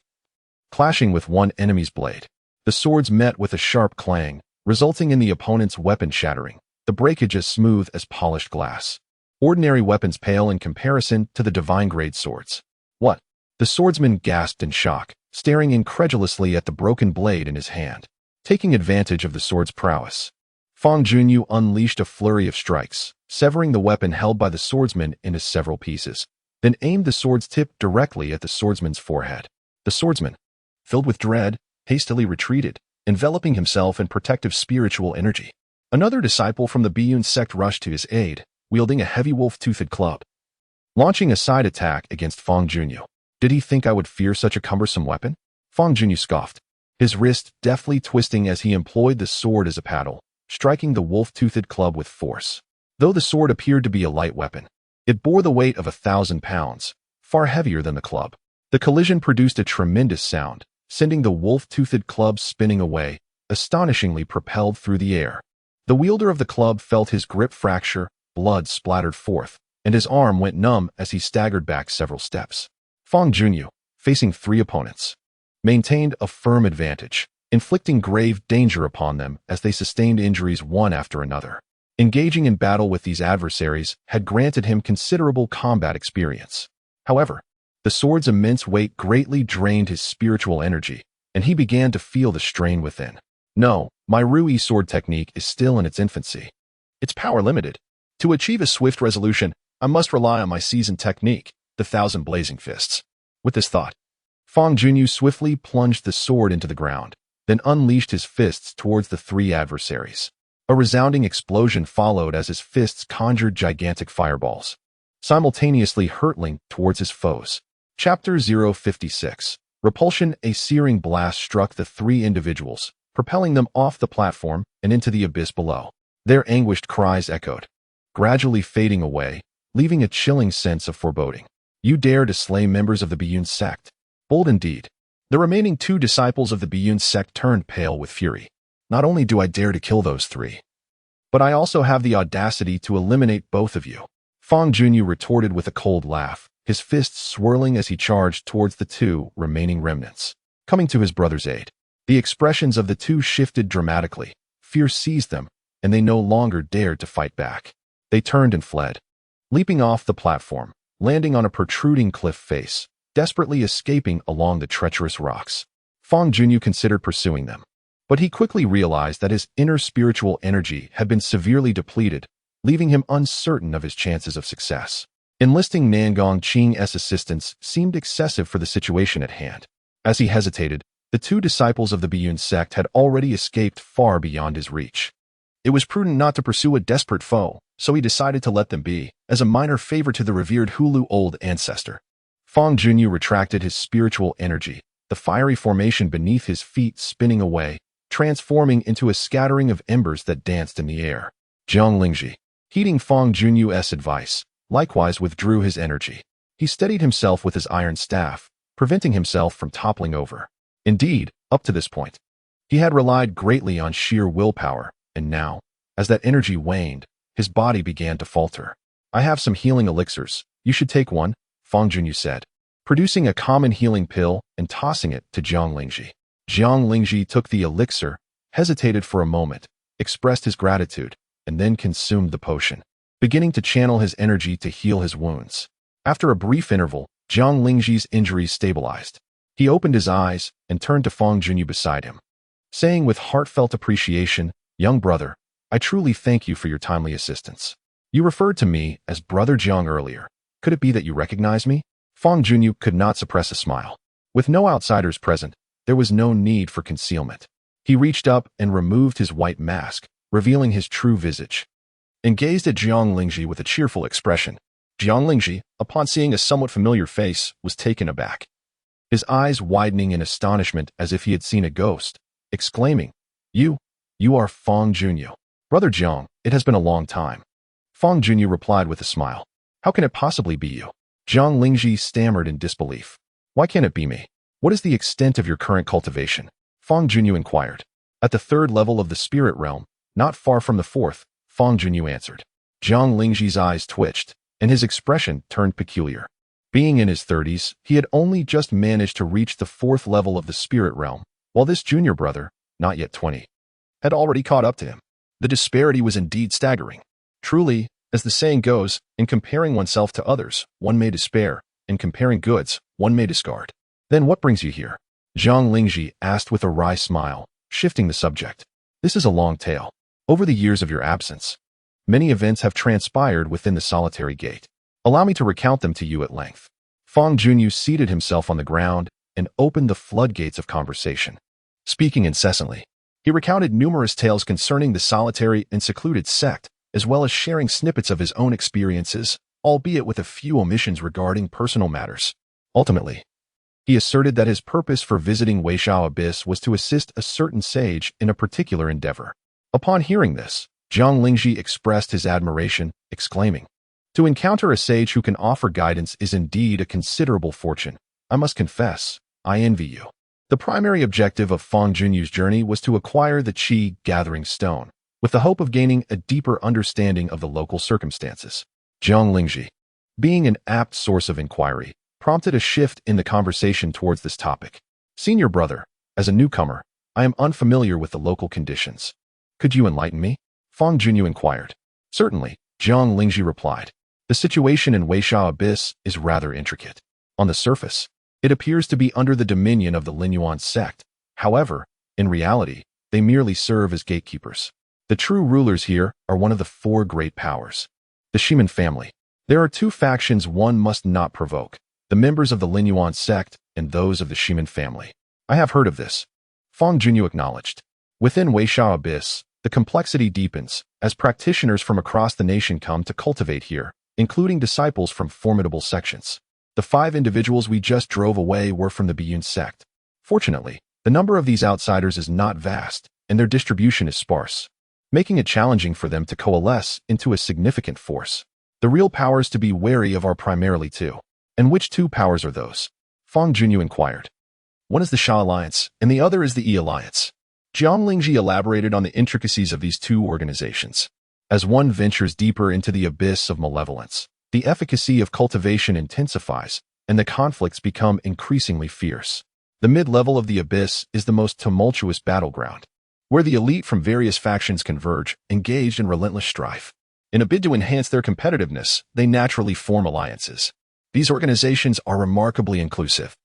[SPEAKER 1] Clashing with one enemy's blade, the swords met with a sharp clang, resulting in the opponent's weapon shattering, the breakage as smooth as polished glass. Ordinary weapons pale in comparison to the divine-grade swords. What? The swordsman gasped in shock, staring incredulously at the broken blade in his hand. Taking advantage of the sword's prowess, Fang Junyu unleashed a flurry of strikes, severing the weapon held by the swordsman into several pieces, then aimed the sword's tip directly at the swordsman's forehead. The swordsman, filled with dread, hastily retreated, enveloping himself in protective spiritual energy. Another disciple from the Biyun sect rushed to his aid, wielding a heavy wolf-toothed club, launching a side attack against Fang Junyu. Did he think I would fear such a cumbersome weapon? Fang Junyu scoffed, his wrist deftly twisting as he employed the sword as a paddle, striking the wolf-toothed club with force. Though the sword appeared to be a light weapon, it bore the weight of 1,000 pounds, far heavier than the club. The collision produced a tremendous sound, sending the wolf-toothed club spinning away, astonishingly propelled through the air. The wielder of the club felt his grip fracture, blood splattered forth, and his arm went numb as he staggered back several steps. Fang Junyu, facing 3 opponents, maintained a firm advantage, inflicting grave danger upon them as they sustained injuries one after another. Engaging in battle with these adversaries had granted him considerable combat experience. However, the sword's immense weight greatly drained his spiritual energy, and he began to feel the strain within. No, my Rui sword technique is still in its infancy. Its power limited. To achieve a swift resolution, I must rely on my seasoned technique, the 1,000 blazing fists. With this thought, Fang Junyu swiftly plunged the sword into the ground, then unleashed his fists towards the 3 adversaries. A resounding explosion followed as his fists conjured gigantic fireballs, simultaneously hurtling towards his foes. Chapter 056. Repulsion. A searing blast struck the 3 individuals, propelling them off the platform and into the abyss below. Their anguished cries echoed, gradually fading away, leaving a chilling sense of foreboding. You dare to slay members of the Biyun sect? Bold indeed. The remaining 2 disciples of the Biyun sect turned pale with fury. Not only do I dare to kill those 3, but I also have the audacity to eliminate both of you. Fang Junyu retorted with a cold laugh, his fists swirling as he charged towards the 2 remaining remnants. Coming to his brother's aid, the expressions of the 2 shifted dramatically. Fear seized them, and they no longer dared to fight back. They turned and fled, leaping off the platform, landing on a protruding cliff face, desperately escaping along the treacherous rocks. Fangyuan considered pursuing them, but he quickly realized that his inner spiritual energy had been severely depleted, leaving him uncertain of his chances of success. Enlisting Nangong Qing's assistance seemed excessive for the situation at hand. As he hesitated, the two disciples of the Biyun sect had already escaped far beyond his reach. It was prudent not to pursue a desperate foe, so he decided to let them be, as a minor favor to the revered Hulu old ancestor. Fangyuan retracted his spiritual energy, the fiery formation beneath his feet spinning away, transforming into a scattering of embers that danced in the air. Jiang Lingji, heeding Fangyuan's advice, likewise withdrew his energy. He steadied himself with his iron staff, preventing himself from toppling over. Indeed, up to this point, he had relied greatly on sheer willpower, and now, as that energy waned, his body began to falter. "I have some healing elixirs. You should take one," Fangyuan said, producing a common healing pill and tossing it to Jiang Lingji. Jiang Lingji took the elixir, hesitated for a moment, expressed his gratitude, and then consumed the potion, beginning to channel his energy to heal his wounds. After a brief interval, Jiang Lingji's injuries stabilized. He opened his eyes and turned to Fangyuan beside him, saying with heartfelt appreciation, "Young brother, I truly thank you for your timely assistance. You referred to me as Brother Jiang earlier. Could it be that you recognize me?" Fangyuan could not suppress a smile. With no outsiders present, there was no need for concealment. He reached up and removed his white mask, revealing his true visage, and gazed at Jiang Lingji with a cheerful expression. Jiang Lingji, upon seeing a somewhat familiar face, was taken aback, his eyes widening in astonishment as if he had seen a ghost, exclaiming, You are Fangyuan. Brother Jiang, it has been a long time." Fangyuan replied with a smile. "How can it possibly be you?" Jiang Lingji stammered in disbelief. "Why can't it be me? What is the extent of your current cultivation?" Fangyuan inquired. "At the third level of the spirit realm, not far from the fourth," Fangyuan answered. Jiang Lingji's eyes twitched, and his expression turned peculiar. Being in his 30s, he had only just managed to reach the fourth level of the spirit realm, while this junior brother, not yet 20, had already caught up to him. The disparity was indeed staggering. Truly, as the saying goes, in comparing oneself to others, one may despair, in comparing goods, one may discard. "Then what brings you here?" Jiang Lingji asked with a wry smile, shifting the subject. "This is a long tale. Over the years of your absence, many events have transpired within the solitary gate. Allow me to recount them to you at length." Fangyuan seated himself on the ground and opened the floodgates of conversation. Speaking incessantly, he recounted numerous tales concerning the solitary and secluded sect, as well as sharing snippets of his own experiences, albeit with a few omissions regarding personal matters. Ultimately, he asserted that his purpose for visiting Weishao Abyss was to assist a certain sage in a particular endeavor. Upon hearing this, Jiang Lingji expressed his admiration, exclaiming, "To encounter a sage who can offer guidance is indeed a considerable fortune. I must confess, I envy you." The primary objective of Fangyuan's journey was to acquire the Qi Gathering Stone, with the hope of gaining a deeper understanding of the local circumstances. Jiang Lingji, being an apt source of inquiry, prompted a shift in the conversation towards this topic. "Senior brother, as a newcomer, I am unfamiliar with the local conditions. Could you enlighten me?" Fangyuan inquired. "Certainly," Jiang Lingji replied. "The situation in Weishao Abyss is rather intricate. On the surface, it appears to be under the dominion of the Linyuan sect. However, in reality, they merely serve as gatekeepers. The true rulers here are one of the four great powers, the Shiman family. There are two factions one must not provoke, the members of the Linyuan sect and those of the Shiman family." "I have heard of this," Fangyuan acknowledged. Within Weishao Abyss, the complexity deepens as practitioners from across the nation come to cultivate here, including disciples from formidable sections. The 5 individuals we just drove away were from the Biyun sect. Fortunately, the number of these outsiders is not vast, and their distribution is sparse, making it challenging for them to coalesce into a significant force. The real powers to be wary of are primarily 2. "And which 2 powers are those?" Fangyuan inquired. "One is the Sha Alliance, and the other is the Yi Alliance." Jiang Lingji elaborated on the intricacies of these 2 organizations. As one ventures deeper into the abyss of malevolence, the efficacy of cultivation intensifies, and the conflicts become increasingly fierce. The mid-level of the abyss is the most tumultuous battleground, where the elite from various factions converge, engaged in relentless strife. In a bid to enhance their competitiveness, they naturally form alliances. These organizations are remarkably inclusive.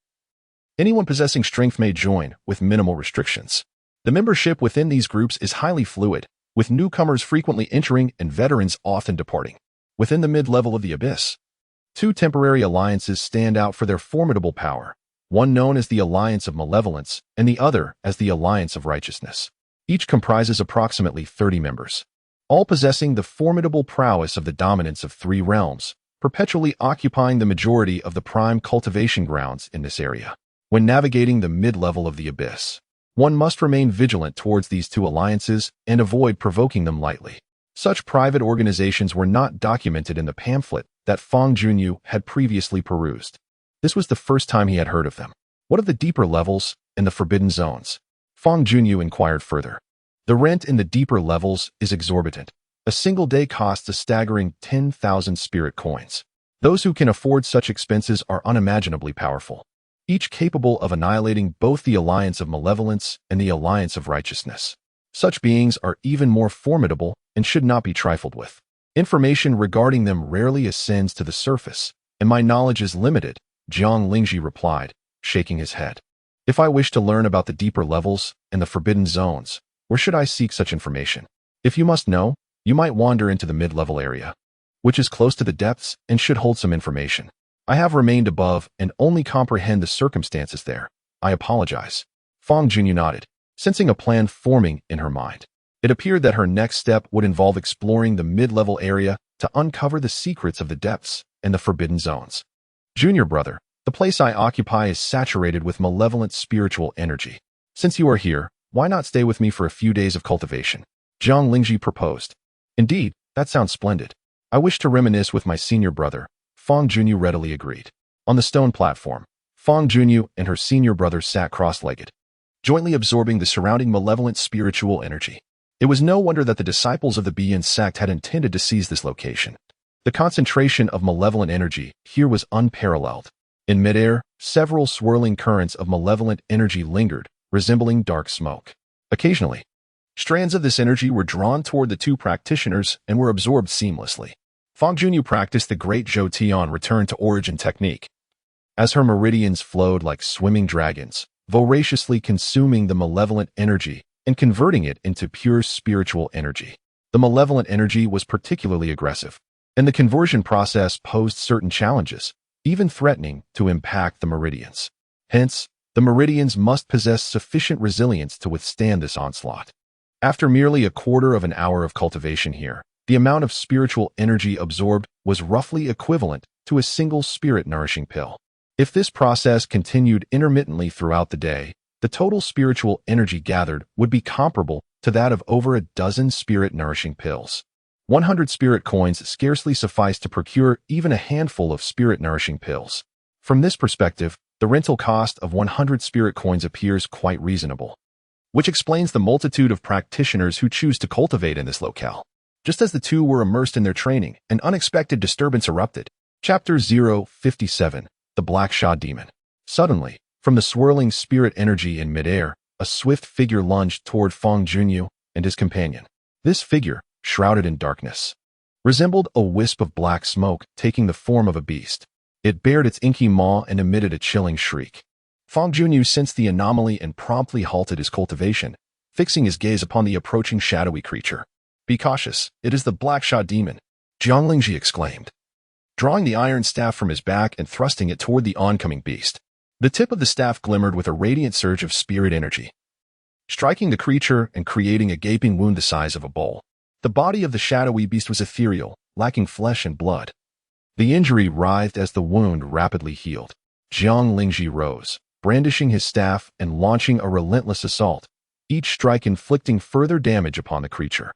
[SPEAKER 1] Anyone possessing strength may join, with minimal restrictions. The membership within these groups is highly fluid, with newcomers frequently entering and veterans often departing. Within the mid-level of the abyss, two temporary alliances stand out for their formidable power, one known as the Alliance of Malevolence and the other as the Alliance of Righteousness. Each comprises approximately 30 members, all possessing the formidable prowess of the dominance of three realms, perpetually occupying the majority of the prime cultivation grounds in this area. When navigating the mid-level of the abyss, one must remain vigilant towards these two alliances and avoid provoking them lightly. Such private organizations were not documented in the pamphlet that Fangyuan had previously perused. This was the first time he had heard of them. What of the deeper levels and the forbidden zones? Fangyuan inquired further. The rent in the deeper levels is exorbitant. A single day costs a staggering 10,000 spirit coins. Those who can afford such expenses are unimaginably powerful, each capable of annihilating both the Alliance of Malevolence and the Alliance of Righteousness. Such beings are even more formidable and should not be trifled with. Information regarding them rarely ascends to the surface, and my knowledge is limited, Jiang Lingji replied, shaking his head. If I wish to learn about the deeper levels and the forbidden zones, where should I seek such information? If you must know, you might wander into the mid-level area, which is close to the depths and should hold some information. I have remained above and only comprehend the circumstances there. I apologize. Fangyuan nodded, sensing a plan forming in her mind. It appeared that her next step would involve exploring the mid-level area to uncover the secrets of the depths and the forbidden zones. Junior brother, the place I occupy is saturated with malevolent spiritual energy. Since you are here, why not stay with me for a few days of cultivation? Jiang Lingji proposed. Indeed, that sounds splendid. I wish to reminisce with my senior brother. Fangyuan readily agreed. On the stone platform, Fangyuan and her senior brother sat cross-legged, jointly absorbing the surrounding malevolent spiritual energy. It was no wonder that the disciples of the Bian sect had intended to seize this location. The concentration of malevolent energy here was unparalleled. In midair, several swirling currents of malevolent energy lingered, resembling dark smoke. Occasionally, strands of this energy were drawn toward the two practitioners and were absorbed seamlessly. Fangyuan practiced the great Zhou Tian return to origin technique, as her meridians flowed like swimming dragons, voraciously consuming the malevolent energy and converting it into pure spiritual energy. The malevolent energy was particularly aggressive, and the conversion process posed certain challenges, even threatening to impact the meridians. Hence, the meridians must possess sufficient resilience to withstand this onslaught. After merely a quarter of an hour of cultivation here, the amount of spiritual energy absorbed was roughly equivalent to a single spirit-nourishing pill. If this process continued intermittently throughout the day, the total spiritual energy gathered would be comparable to that of over a dozen spirit-nourishing pills. 100 spirit coins scarcely suffice to procure even a handful of spirit-nourishing pills. From this perspective, the rental cost of 100 spirit coins appears quite reasonable, which explains the multitude of practitioners who choose to cultivate in this locale. Just as the two were immersed in their training, an unexpected disturbance erupted. Chapter 057, The Black Sha Demon. Suddenly, from the swirling spirit energy in midair, a swift figure lunged toward Fangyuan and his companion. This figure, shrouded in darkness, resembled a wisp of black smoke taking the form of a beast. It bared its inky maw and emitted a chilling shriek. Fangyuan sensed the anomaly and promptly halted his cultivation, fixing his gaze upon the approaching shadowy creature. Be cautious, it is the Black Sha Demon, Jiang Lingji exclaimed, drawing the iron staff from his back and thrusting it toward the oncoming beast. The tip of the staff glimmered with a radiant surge of spirit energy, striking the creature and creating a gaping wound the size of a bowl. The body of the shadowy beast was ethereal, lacking flesh and blood. The injury writhed as the wound rapidly healed. Jiang Lingji rose, brandishing his staff and launching a relentless assault, each strike inflicting further damage upon the creature.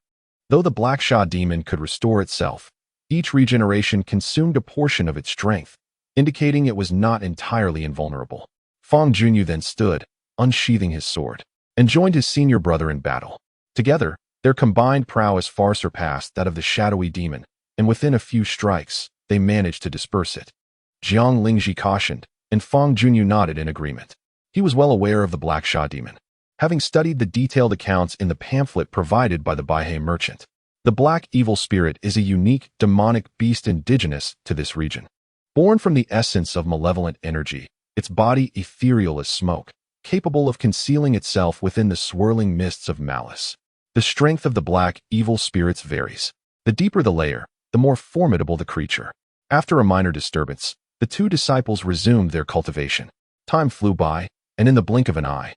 [SPEAKER 1] Though the Black Sha Demon could restore itself, each regeneration consumed a portion of its strength, indicating it was not entirely invulnerable. Fangyuan then stood, unsheathing his sword, and joined his senior brother in battle. Together, their combined prowess far surpassed that of the shadowy demon, and within a few strikes, they managed to disperse it. Jiang Lingji cautioned, and Fangyuan nodded in agreement. He was well aware of the Black Sha Demon, having studied the detailed accounts in the pamphlet provided by the Baihei merchant. The black evil spirit is a unique, demonic beast indigenous to this region. Born from the essence of malevolent energy, its body ethereal as smoke, capable of concealing itself within the swirling mists of malice. The strength of the black evil spirits varies. The deeper the layer, the more formidable the creature. After a minor disturbance, the two disciples resumed their cultivation. Time flew by, and in the blink of an eye,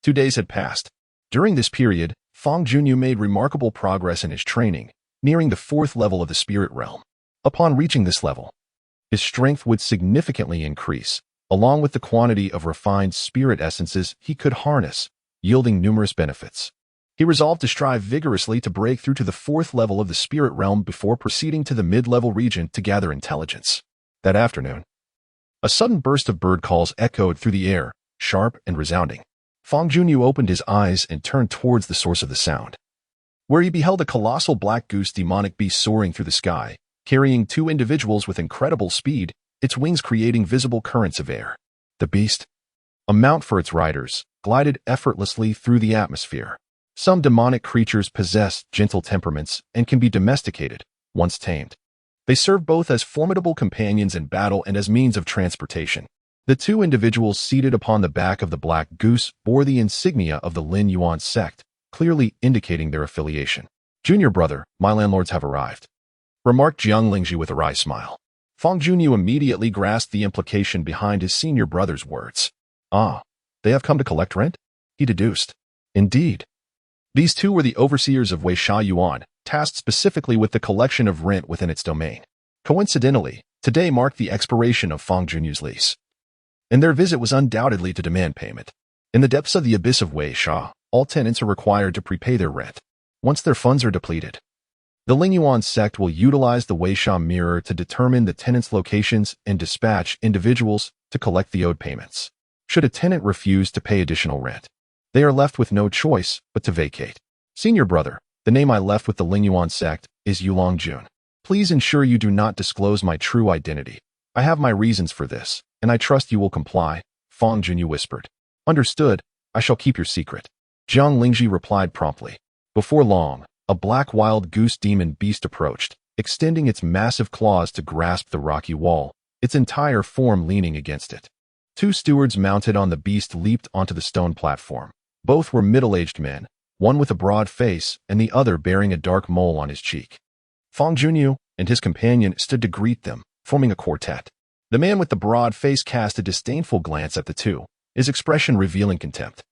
[SPEAKER 1] 2 days had passed. During this period, Fangyuan made remarkable progress in his training, nearing the 4th level of the spirit realm. Upon reaching this level, his strength would significantly increase, along with the quantity of refined spirit essences he could harness, yielding numerous benefits. He resolved to strive vigorously to break through to the 4th level of the spirit realm before proceeding to the mid-level region to gather intelligence. That afternoon, a sudden burst of bird calls echoed through the air, sharp and resounding. Fangyuan opened his eyes and turned towards the source of the sound, where he beheld a colossal black goose demonic beast soaring through the sky, carrying 2 individuals with incredible speed, its wings creating visible currents of air. The beast, a mount for its riders, glided effortlessly through the atmosphere. Some demonic creatures possess gentle temperaments and can be domesticated, once tamed. They serve both as formidable companions in battle and as means of transportation. The 2 individuals seated upon the back of the black goose bore the insignia of the Fangyuan sect, clearly indicating their affiliation. "Junior brother, my landlords have arrived," remarked Jiang Lingji with a wry smile. Fangyuan immediately grasped the implication behind his senior brother's words. "Ah, they have come to collect rent?" he deduced. Indeed. These 2 were the overseers of Wei Yuan, tasked specifically with the collection of rent within its domain. Coincidentally, today marked the expiration of Fangyuan's lease, and their visit was undoubtedly to demand payment. In the depths of the abyss of Wei Sha, all tenants are required to prepay their rent. Once their funds are depleted, the Fangyuan sect will utilize the Wei Sha mirror to determine the tenants' locations and dispatch individuals to collect the owed payments. Should a tenant refuse to pay additional rent, they are left with no choice but to vacate. "Senior brother, the name I left with the Fangyuan sect is Yulong Jun. Please ensure you do not disclose my true identity. I have my reasons for this, and I trust you will comply," Fangyuan whispered. "Understood, I shall keep your secret," Jiang Lingji replied promptly. Before long, a black wild goose demon beast approached, extending its massive claws to grasp the rocky wall, its entire form leaning against it. 2 stewards mounted on the beast leaped onto the stone platform. Both were middle-aged men, one with a broad face and the other bearing a dark mole on his cheek. Fangyuan and his companion stood to greet them, forming a quartet. The man with the broad face cast a disdainful glance at the 2, his expression revealing contempt.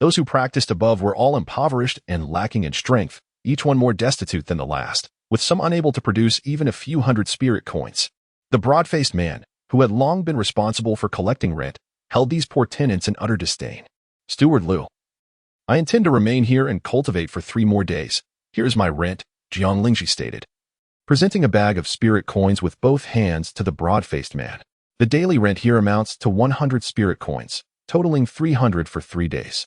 [SPEAKER 1] Those who practiced above were all impoverished and lacking in strength, each one more destitute than the last, with some unable to produce even a few hundred spirit coins. The broad-faced man, who had long been responsible for collecting rent, held these poor tenants in utter disdain. "Steward Liu, I intend to remain here and cultivate for 3 more days. Here is my rent," Jiang Lingji stated, presenting a bag of spirit coins with both hands to the broad-faced man. "The daily rent here amounts to 100 spirit coins, totaling 300 for 3 days.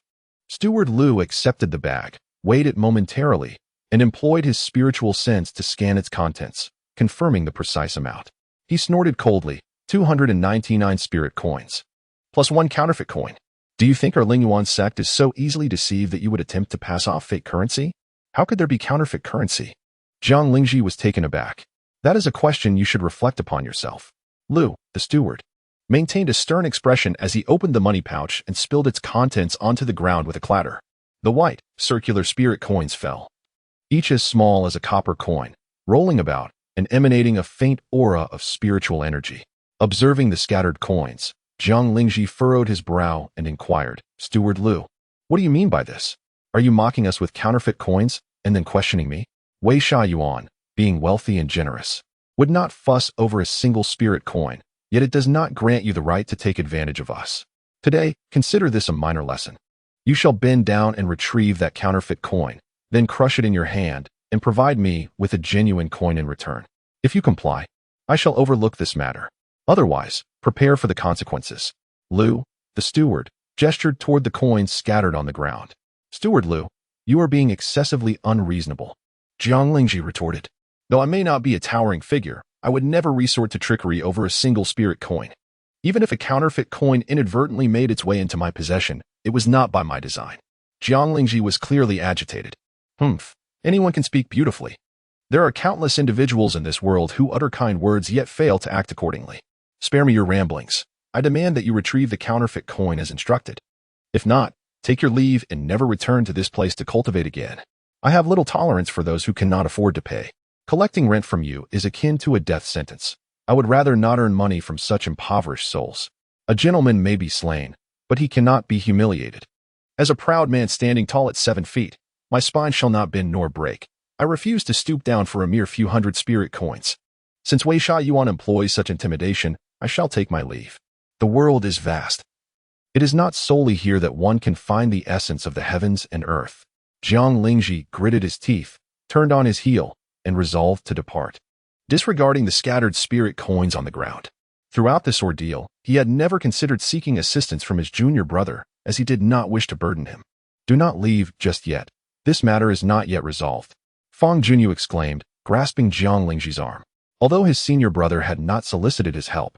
[SPEAKER 1] Steward Liu accepted the bag, weighed it momentarily, and employed his spiritual sense to scan its contents, confirming the precise amount. He snorted coldly, 299 spirit coins, plus 1 counterfeit coin. "Do you think our Fangyuan sect is so easily deceived that you would attempt to pass off fake currency? How could there be counterfeit currency?" Jiang Lingji was taken aback. "That is a question you should reflect upon yourself." Liu, the steward, maintained a stern expression as he opened the money pouch and spilled its contents onto the ground with a clatter. The white, circular spirit coins fell, each as small as a copper coin, rolling about and emanating a faint aura of spiritual energy. Observing the scattered coins, Jiang Lingji furrowed his brow and inquired, "Steward Liu, what do you mean by this? Are you mocking us with counterfeit coins and then questioning me?" Wei Yuan, being wealthy and generous, would not fuss over a single spirit coin, yet it does not grant you the right to take advantage of us. Today, consider this a minor lesson. You shall bend down and retrieve that counterfeit coin, then crush it in your hand and provide me with a genuine coin in return. If you comply, I shall overlook this matter. Otherwise, prepare for the consequences." Liu, the steward, gestured toward the coins scattered on the ground. "Steward Liu, you are being excessively unreasonable," Jiang Lingji retorted. "Though I may not be a towering figure, I would never resort to trickery over a single spirit coin. Even if a counterfeit coin inadvertently made its way into my possession, it was not by my design." Jiang Lingji was clearly agitated. "Anyone can speak beautifully. There are countless individuals in this world who utter kind words yet fail to act accordingly. Spare me your ramblings. I demand that you retrieve the counterfeit coin as instructed. If not, take your leave and never return to this place to cultivate again. I have little tolerance for those who cannot afford to pay. Collecting rent from you is akin to a death sentence. I would rather not earn money from such impoverished souls. A gentleman may be slain, but he cannot be humiliated. As a proud man standing tall at 7 feet, my spine shall not bend nor break. I refuse to stoop down for a mere few hundred spirit coins. Since Wei Sha Yuan employs such intimidation, I shall take my leave. The world is vast. It is not solely here that one can find the essence of the heavens and earth. Jiang Lingji gritted his teeth, turned on his heel, and resolved to depart, disregarding the scattered spirit coins on the ground. Throughout this ordeal, he had never considered seeking assistance from his junior brother, as he did not wish to burden him. Do not leave just yet. This matter is not yet resolved, Fang Junyu exclaimed, grasping Jiang Lingji's arm. Although his senior brother had not solicited his help,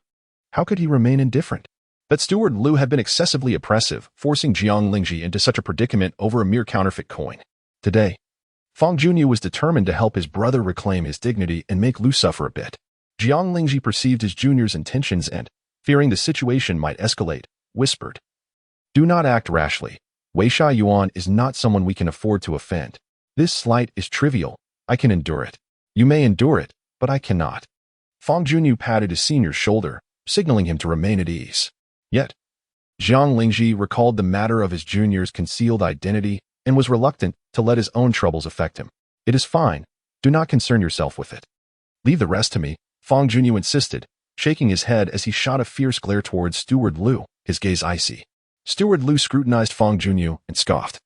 [SPEAKER 1] how could he remain indifferent? But Steward Liu had been excessively oppressive, forcing Jiang Lingji into such a predicament over a mere counterfeit coin. Today, Fang Junyu was determined to help his brother reclaim his dignity and make Liu suffer a bit. Jiang Lingji perceived his junior's intentions and, fearing the situation might escalate, whispered, "Do not act rashly. Wei Sha Yuan is not someone we can afford to offend. This slight is trivial. I can endure it. You may endure it, but I cannot." Fang Junyu patted his senior's shoulder, signaling him to remain at ease. Yet, Jiang Lingji recalled the matter of his junior's concealed identity and was reluctant to let his own troubles affect him. "It is fine. Do not concern yourself with it. Leave the rest to me," Fang Junyu insisted, shaking his head as he shot a fierce glare towards Steward Liu, his gaze icy. Steward Liu scrutinized Fang Junyu and scoffed.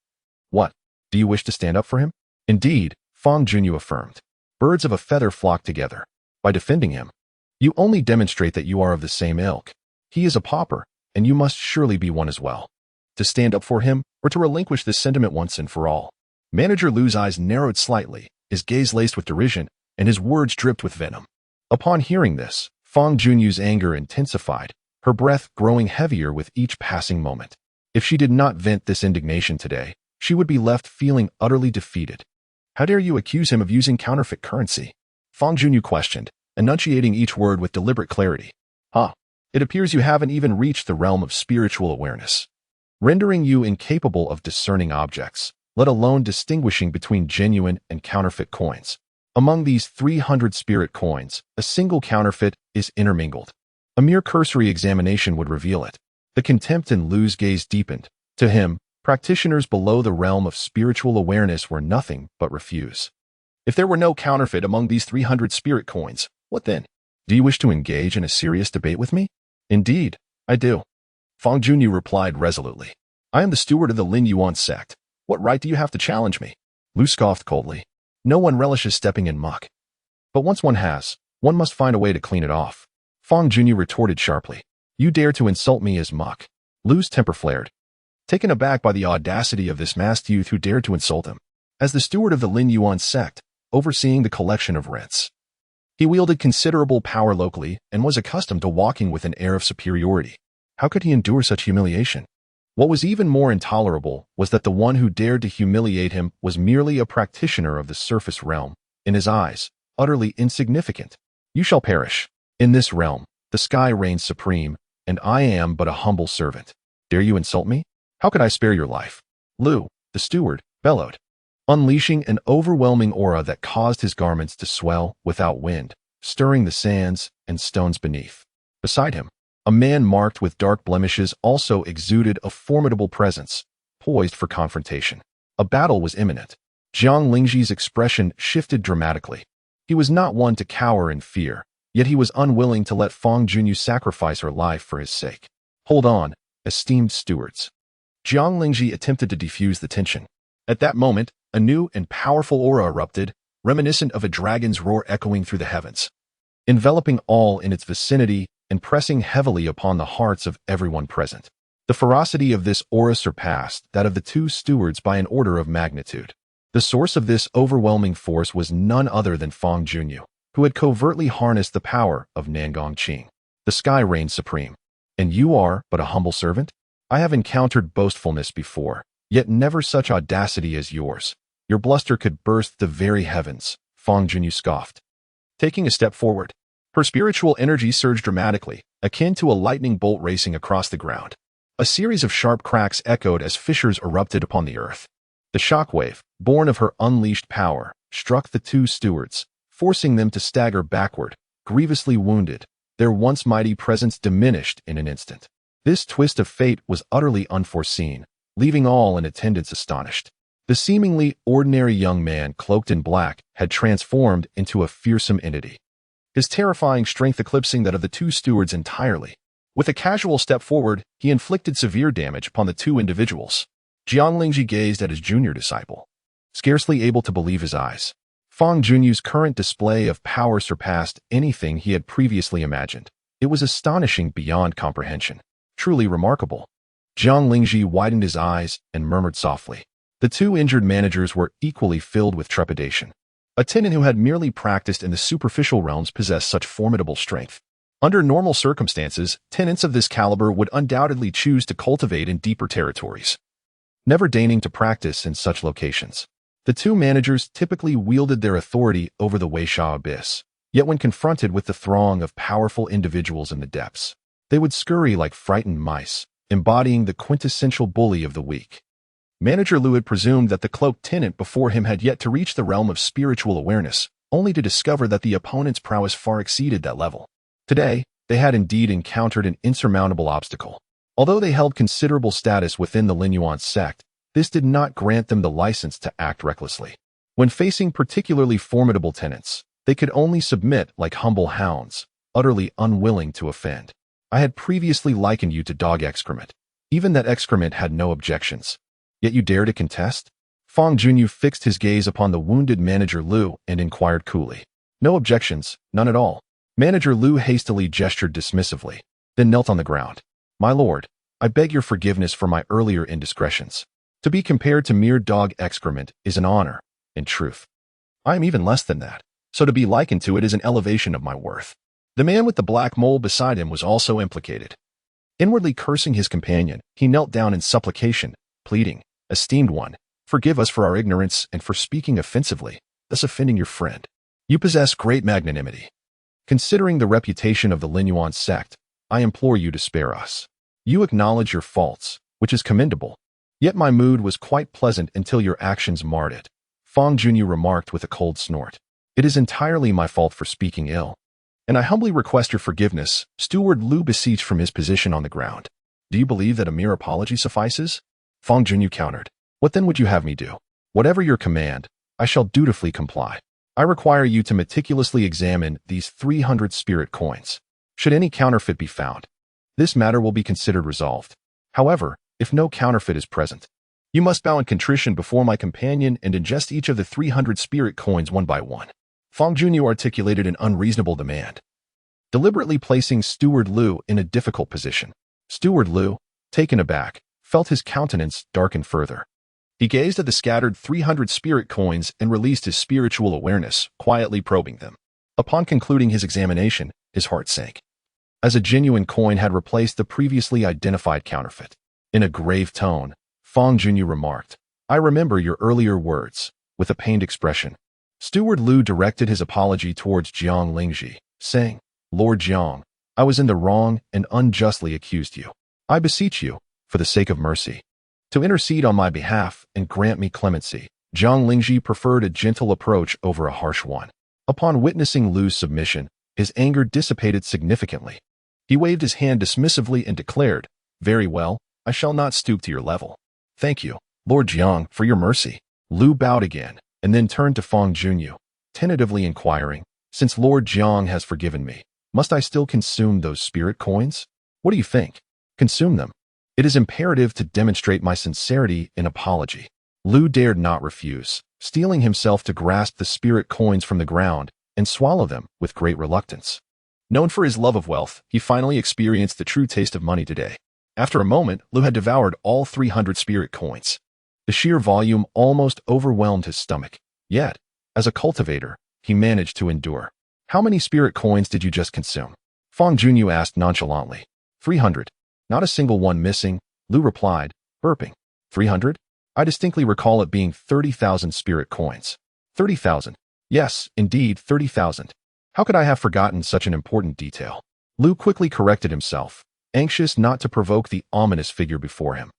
[SPEAKER 1] "What? Do you wish to stand up for him?" "Indeed," Fang Junyu affirmed. "Birds of a feather flock together. By defending him, you only demonstrate that you are of the same ilk. He is a pauper, and you must surely be one as well. To stand up for him, or to relinquish this sentiment once and for all." Manager Liu's eyes narrowed slightly, his gaze laced with derision, and his words dripped with venom. Upon hearing this, Fang Junyu's anger intensified, her breath growing heavier with each passing moment. If she did not vent this indignation today, she would be left feeling utterly defeated. "How dare you accuse him of using counterfeit currency?" Fang Junyu questioned, enunciating each word with deliberate clarity. It appears you haven't even reached the realm of spiritual awareness, rendering you incapable of discerning objects, let alone distinguishing between genuine and counterfeit coins. Among these 300 spirit coins, a single counterfeit is intermingled. A mere cursory examination would reveal it. The contempt in Liu's gaze deepened. To him, practitioners below the realm of spiritual awareness were nothing but refuse. If there were no counterfeit among these 300 spirit coins, what then? Do you wish to engage in a serious debate with me? Indeed, I do. Fang Junyu replied resolutely. I am the steward of the Lin Yuan sect. What right do you have to challenge me? Liu scoffed coldly. No one relishes stepping in muck. But once one has, one must find a way to clean it off. Fang Junyu retorted sharply. You dare to insult me as muck. Liu's temper flared, taken aback by the audacity of this masked youth who dared to insult him. As the steward of the Lin Yuan sect, overseeing the collection of rents, he wielded considerable power locally and was accustomed to walking with an air of superiority. How could he endure such humiliation? What was even more intolerable was that the one who dared to humiliate him was merely a practitioner of the surface realm, in his eyes, utterly insignificant. You shall perish. In this realm, the sky reigns supreme, and I am but a humble servant. Dare you insult me? How could I spare your life? Liu, the steward, bellowed, unleashing an overwhelming aura that caused his garments to swell without wind, stirring the sands and stones beneath. Beside him, a man marked with dark blemishes also exuded a formidable presence, poised for confrontation. A battle was imminent. Jiang Lingji's expression shifted dramatically. He was not one to cower in fear, yet he was unwilling to let Fang Junyu sacrifice her life for his sake. Hold on, esteemed stewards. Jiang Lingji attempted to defuse the tension. At that moment, a new and powerful aura erupted, reminiscent of a dragon's roar echoing through the heavens, enveloping all in its vicinity and pressing heavily upon the hearts of everyone present. The ferocity of this aura surpassed that of the two stewards by an order of magnitude. The source of this overwhelming force was none other than Fang Junyu, who had covertly harnessed the power of Nangong Qing. The sky reigned supreme. And you are but a humble servant? I have encountered boastfulness before, yet never such audacity as yours. Your bluster could burst the very heavens. Fang Junyu scoffed. Taking a step forward, her spiritual energy surged dramatically, akin to a lightning bolt racing across the ground. A series of sharp cracks echoed as fissures erupted upon the earth. The shockwave, born of her unleashed power, struck the two stewards, forcing them to stagger backward, grievously wounded, their once mighty presence diminished in an instant. This twist of fate was utterly unforeseen, leaving all in attendance astonished. The seemingly ordinary young man cloaked in black had transformed into a fearsome entity, his terrifying strength eclipsing that of the two stewards entirely. With a casual step forward, he inflicted severe damage upon the two individuals. Jiang Lingji gazed at his junior disciple, scarcely able to believe his eyes. Fang Junyu's current display of power surpassed anything he had previously imagined. It was astonishing beyond comprehension. Truly remarkable. Jiang Lingji widened his eyes and murmured softly. The two injured managers were equally filled with trepidation. A tenant who had merely practiced in the superficial realms possessed such formidable strength. Under normal circumstances, tenants of this caliber would undoubtedly choose to cultivate in deeper territories, never deigning to practice in such locations. The two managers typically wielded their authority over the Weisha abyss, yet when confronted with the throng of powerful individuals in the depths, they would scurry like frightened mice, embodying the quintessential bully of the weak. Manager Liu had presumed that the cloaked tenant before him had yet to reach the realm of spiritual awareness, only to discover that the opponent's prowess far exceeded that level. Today, they had indeed encountered an insurmountable obstacle. Although they held considerable status within the Lingyuan sect, this did not grant them the license to act recklessly. When facing particularly formidable tenants, they could only submit like humble hounds, utterly unwilling to offend. I had previously likened you to dog excrement. Even that excrement had no objections. Yet you dare to contest? Fang Junyu fixed his gaze upon the wounded Manager Liu and inquired coolly. No objections, none at all. Manager Liu hastily gestured dismissively, then knelt on the ground. My lord, I beg your forgiveness for my earlier indiscretions. To be compared to mere dog excrement is an honor, in truth. I am even less than that, so to be likened to it is an elevation of my worth. The man with the black mole beside him was also implicated. Inwardly cursing his companion, he knelt down in supplication, pleading, Esteemed one, forgive us for our ignorance and for speaking offensively, thus offending your friend. You possess great magnanimity. Considering the reputation of the Lingyuan sect, I implore you to spare us. You acknowledge your faults, which is commendable. Yet my mood was quite pleasant until your actions marred it. Fang Junyu remarked with a cold snort. It is entirely my fault for speaking ill. And I humbly request your forgiveness, Steward Liu beseeched from his position on the ground. Do you believe that a mere apology suffices? Fang Junyu countered. What then would you have me do? Whatever your command, I shall dutifully comply. I require you to meticulously examine these 300 spirit coins. Should any counterfeit be found, this matter will be considered resolved. However, if no counterfeit is present, you must bow in contrition before my companion and ingest each of the 300 spirit coins one by one. Fang Junyu articulated an unreasonable demand, deliberately placing Steward Liu in a difficult position. Steward Liu, taken aback, felt his countenance darken further. He gazed at the scattered 300 spirit coins and released his spiritual awareness, quietly probing them. Upon concluding his examination, his heart sank, as a genuine coin had replaced the previously identified counterfeit. In a grave tone, Fang Junyu remarked, I remember your earlier words, with a pained expression. Steward Liu directed his apology towards Jiang Lingji, saying, Lord Jiang, I was in the wrong and unjustly accused you. I beseech you, for the sake of mercy, to intercede on my behalf and grant me clemency. Jiang Lingji preferred a gentle approach over a harsh one. Upon witnessing Liu's submission, his anger dissipated significantly. He waved his hand dismissively and declared, Very well, I shall not stoop to your level. Thank you, Lord Jiang, for your mercy. Liu bowed again, and then turned to Fang Junyu, tentatively inquiring, Since Lord Jiang has forgiven me, must I still consume those spirit coins? What do you think? Consume them. It is imperative to demonstrate my sincerity in apology. Liu dared not refuse, steeling himself to grasp the spirit coins from the ground and swallow them with great reluctance. Known for his love of wealth, he finally experienced the true taste of money today. After a moment, Liu had devoured all 300 spirit coins. The sheer volume almost overwhelmed his stomach. Yet, as a cultivator, he managed to endure. How many spirit coins did you just consume? Fang Junyu asked nonchalantly. 300. Not a single one missing, Liu replied, burping. 300? I distinctly recall it being 30,000 spirit coins. 30,000. Yes, indeed, 30,000. How could I have forgotten such an important detail? Lu quickly corrected himself, anxious not to provoke the ominous figure before him.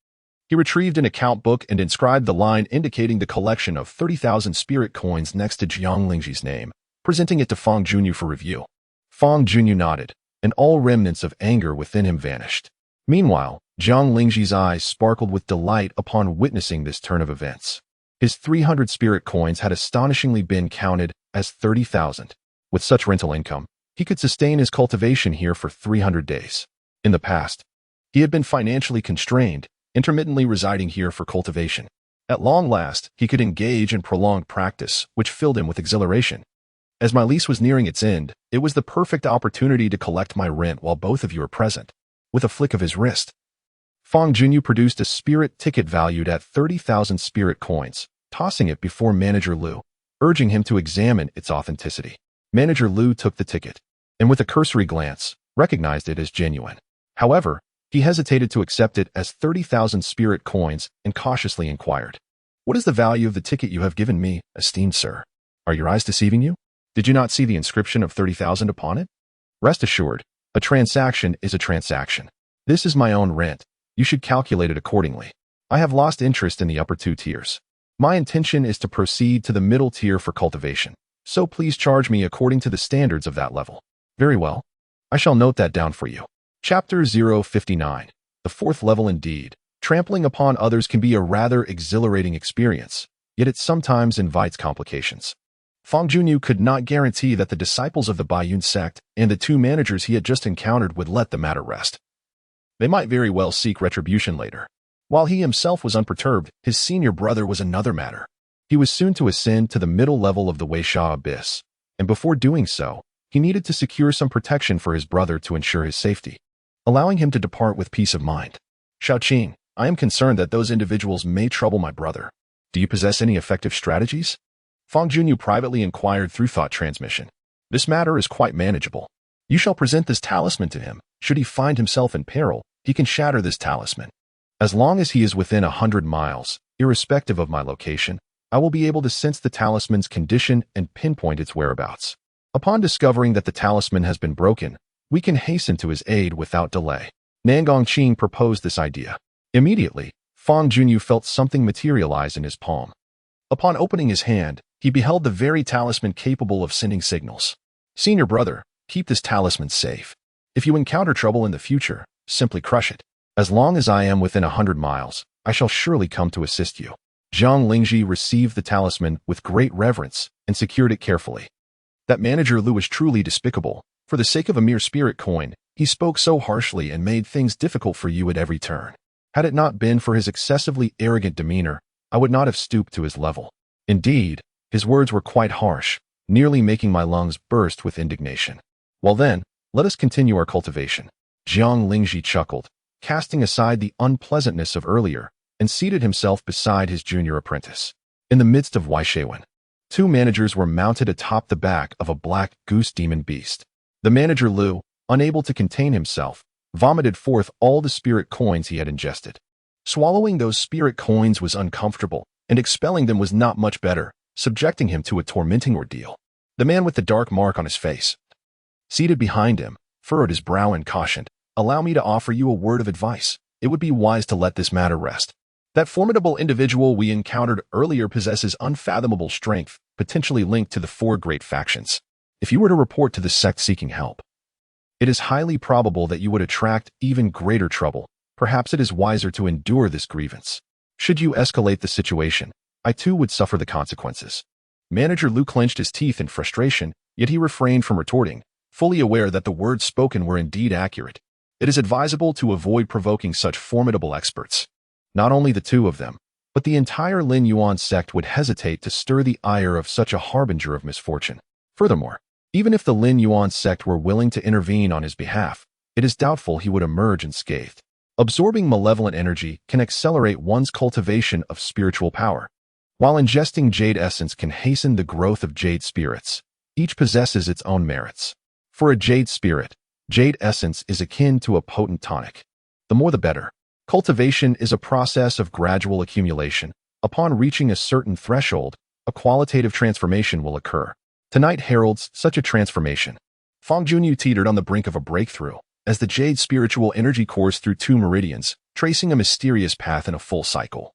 [SPEAKER 1] He retrieved an account book and inscribed the line indicating the collection of 30,000 spirit coins next to Jiang Lingji's name, presenting it to Fang Junyu for review. Fang Junyu nodded, and all remnants of anger within him vanished. Meanwhile, Jiang Lingji's eyes sparkled with delight upon witnessing this turn of events. His 300 spirit coins had astonishingly been counted as 30,000. With such rental income, he could sustain his cultivation here for 300 days. In the past, he had been financially constrained, intermittently residing here for cultivation. At long last, he could engage in prolonged practice, which filled him with exhilaration. As my lease was nearing its end, it was the perfect opportunity to collect my rent while both of you are present. With a flick of his wrist, Fang Junyu produced a spirit ticket valued at 30,000 spirit coins, tossing it before Manager Lu, urging him to examine its authenticity. Manager Lu took the ticket, and with a cursory glance, recognized it as genuine. However, he hesitated to accept it as 30,000 spirit coins and cautiously inquired, "What is the value of the ticket you have given me, esteemed sir? Are your eyes deceiving you? Did you not see the inscription of 30,000 upon it? Rest assured, a transaction is a transaction. This is my own rent. You should calculate it accordingly. I have lost interest in the upper two tiers. My intention is to proceed to the middle tier for cultivation, so please charge me according to the standards of that level." "Very well. I shall note that down for you." Chapter 059. The fourth level indeed. Trampling upon others can be a rather exhilarating experience, yet it sometimes invites complications. Fang Junyu could not guarantee that the disciples of the Baiyun sect and the two managers he had just encountered would let the matter rest. They might very well seek retribution later. While he himself was unperturbed, his senior brother was another matter. He was soon to ascend to the middle level of the Weisha Abyss, and before doing so, he needed to secure some protection for his brother to ensure his safety, allowing him to depart with peace of mind. "Shaoqing, I am concerned that those individuals may trouble my brother. Do you possess any effective strategies?" Fang Junyu privately inquired through thought transmission. "This matter is quite manageable. You shall present this talisman to him. Should he find himself in peril, he can shatter this talisman. As long as he is within 100 miles, irrespective of my location, I will be able to sense the talisman's condition and pinpoint its whereabouts. Upon discovering that the talisman has been broken, we can hasten to his aid without delay." Nangong Qing proposed this idea. Immediately, Fang Junyu felt something materialize in his palm. Upon opening his hand, he beheld the very talisman capable of sending signals. "Senior brother, keep this talisman safe. If you encounter trouble in the future, simply crush it. As long as I am within 100 miles, I shall surely come to assist you." Jiang Lingji received the talisman with great reverence and secured it carefully. That Manager Lu was truly despicable. For the sake of a mere spirit coin, he spoke so harshly and made things difficult for you at every turn. Had it not been for his excessively arrogant demeanor, I would not have stooped to his level. Indeed, his words were quite harsh, nearly making my lungs burst with indignation. "Well then, let us continue our cultivation." Jiang Lingji chuckled, casting aside the unpleasantness of earlier, and seated himself beside his junior apprentice. In the midst of Weishawen, two managers were mounted atop the back of a black goose demon beast. The Manager Lu, unable to contain himself, vomited forth all the spirit coins he had ingested. Swallowing those spirit coins was uncomfortable, and expelling them was not much better, subjecting him to a tormenting ordeal. The man with the dark mark on his face, seated behind him, furrowed his brow and cautioned, "Allow me to offer you a word of advice. It would be wise to let this matter rest. That formidable individual we encountered earlier possesses unfathomable strength, potentially linked to the four great factions. If you were to report to the sect seeking help, it is highly probable that you would attract even greater trouble. Perhaps it is wiser to endure this grievance. Should you escalate the situation, I too would suffer the consequences." Manager Lu clenched his teeth in frustration, yet he refrained from retorting, fully aware that the words spoken were indeed accurate. It is advisable to avoid provoking such formidable experts. Not only the two of them, but the entire Lin Yuan sect would hesitate to stir the ire of such a harbinger of misfortune. Furthermore, even if the Lin Yuan sect were willing to intervene on his behalf, it is doubtful he would emerge unscathed. Absorbing malevolent energy can accelerate one's cultivation of spiritual power, while ingesting jade essence can hasten the growth of jade spirits. Each possesses its own merits. For a jade spirit, jade essence is akin to a potent tonic. The more the better. Cultivation is a process of gradual accumulation. Upon reaching a certain threshold, a qualitative transformation will occur. Tonight heralds such a transformation. Fangyuan teetered on the brink of a breakthrough as the jade spiritual energy coursed through 2 meridians, tracing a mysterious path in a full cycle.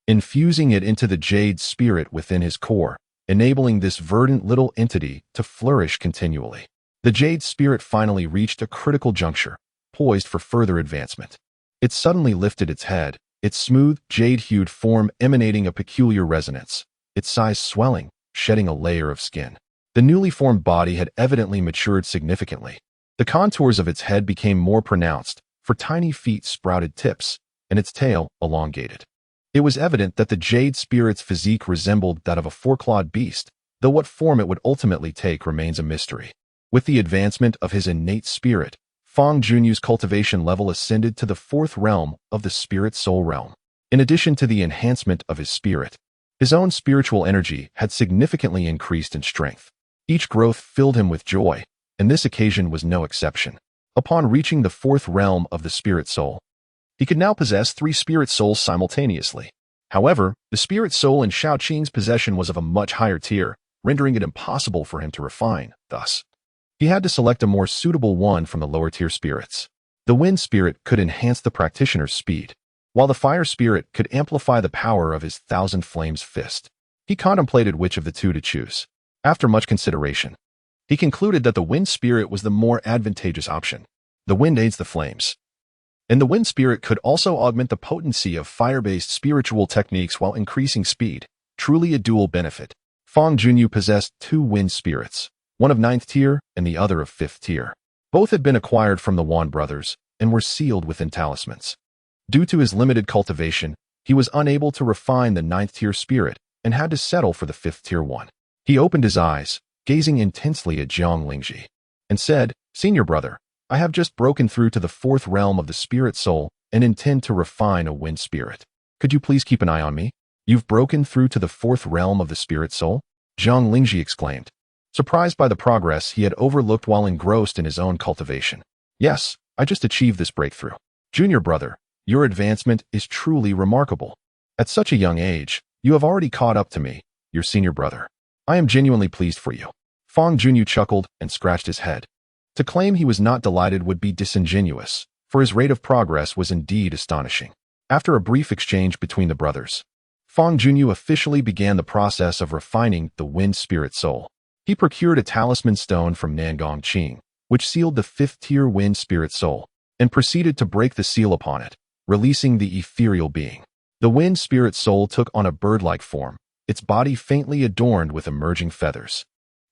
[SPEAKER 1] Infusing it into the jade spirit within his core, enabling this verdant little entity to flourish continually. The jade spirit finally reached a critical juncture, poised for further advancement. It suddenly lifted its head, its smooth, jade-hued form emanating a peculiar resonance, its size swelling, shedding a layer of skin. The newly formed body had evidently matured significantly. The contours of its head became more pronounced, for tiny feet sprouted tips, and its tail elongated. It was evident that the jade spirit's physique resembled that of a 4-clawed beast, though what form it would ultimately take remains a mystery. With the advancement of his innate spirit, Fangyuan's cultivation level ascended to the 4th realm of the spirit soul realm. In addition to the enhancement of his spirit, his own spiritual energy had significantly increased in strength. Each growth filled him with joy, and this occasion was no exception. Upon reaching the 4th realm of the spirit soul, he could now possess 3 spirit souls simultaneously. However, the spirit soul in Shaoqing's possession was of a much higher tier, rendering it impossible for him to refine. Thus, he had to select a more suitable one from the lower tier spirits. The wind spirit could enhance the practitioner's speed, while the fire spirit could amplify the power of his 1,000 flames fist. He contemplated which of the 2 to choose. After much consideration, he concluded that the wind spirit was the more advantageous option. The wind aids the flames, and the wind spirit could also augment the potency of fire-based spiritual techniques while increasing speed. Truly a dual benefit. Fangyuan possessed 2 wind spirits, one of 9th tier and the other of 5th tier. Both had been acquired from the Wan brothers and were sealed within talismans. Due to his limited cultivation, he was unable to refine the 9th tier spirit and had to settle for the 5th tier one. He opened his eyes, gazing intensely at Jiang Lingji, and said, "Senior brother, I have just broken through to the 4th realm of the spirit soul and intend to refine a wind spirit. Could you please keep an eye on me?" "You've broken through to the 4th realm of the spirit soul?" Jiang Lingji exclaimed, surprised by the progress he had overlooked while engrossed in his own cultivation. "Yes, I just achieved this breakthrough. Junior brother, your advancement is truly remarkable. At such a young age, you have already caught up to me, your senior brother. I am genuinely pleased for you." Fangyuan chuckled and scratched his head. To claim he was not delighted would be disingenuous, for his rate of progress was indeed astonishing. After a brief exchange between the brothers, Fangyuan officially began the process of refining the wind spirit soul. He procured a talisman stone from Nangong Qing, which sealed the 5th tier wind spirit soul, and proceeded to break the seal upon it, releasing the ethereal being. The wind spirit soul took on a bird-like form, its body faintly adorned with emerging feathers.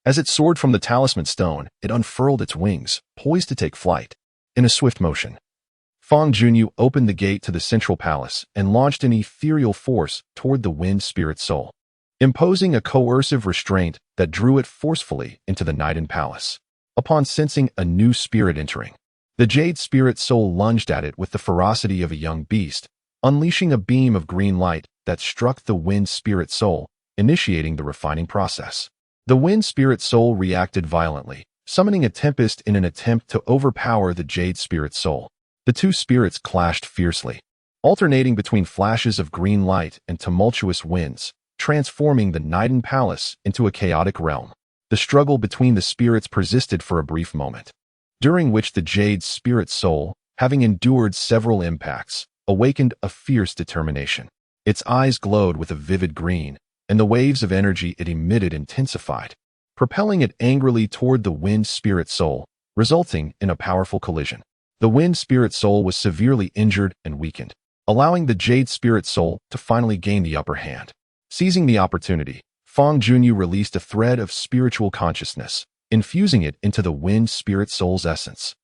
[SPEAKER 1] As it soared from the talisman stone, it unfurled its wings, poised to take flight. In a swift motion, Fangyuan opened the gate to the central palace and launched an ethereal force toward the wind spirit soul, imposing a coercive restraint that drew it forcefully into the Nighten Palace. Upon sensing a new spirit entering, the jade spirit soul lunged at it with the ferocity of a young beast, unleashing a beam of green light that struck the wind spirit soul, initiating the refining process. The wind spirit soul reacted violently, summoning a tempest in an attempt to overpower the jade spirit soul. The 2 spirits clashed fiercely, alternating between flashes of green light and tumultuous winds, transforming the Nighten Palace into a chaotic realm. The struggle between the spirits persisted for a brief moment, during which the jade spirit soul, having endured several impacts, awakened a fierce determination. Its eyes glowed with a vivid green, and the waves of energy it emitted intensified, propelling it angrily toward the wind spirit soul, resulting in a powerful collision. The wind spirit soul was severely injured and weakened, allowing the jade spirit soul to finally gain the upper hand. Seizing the opportunity, Fangyuan released a thread of spiritual consciousness, infusing it into the wind spirit soul's essence,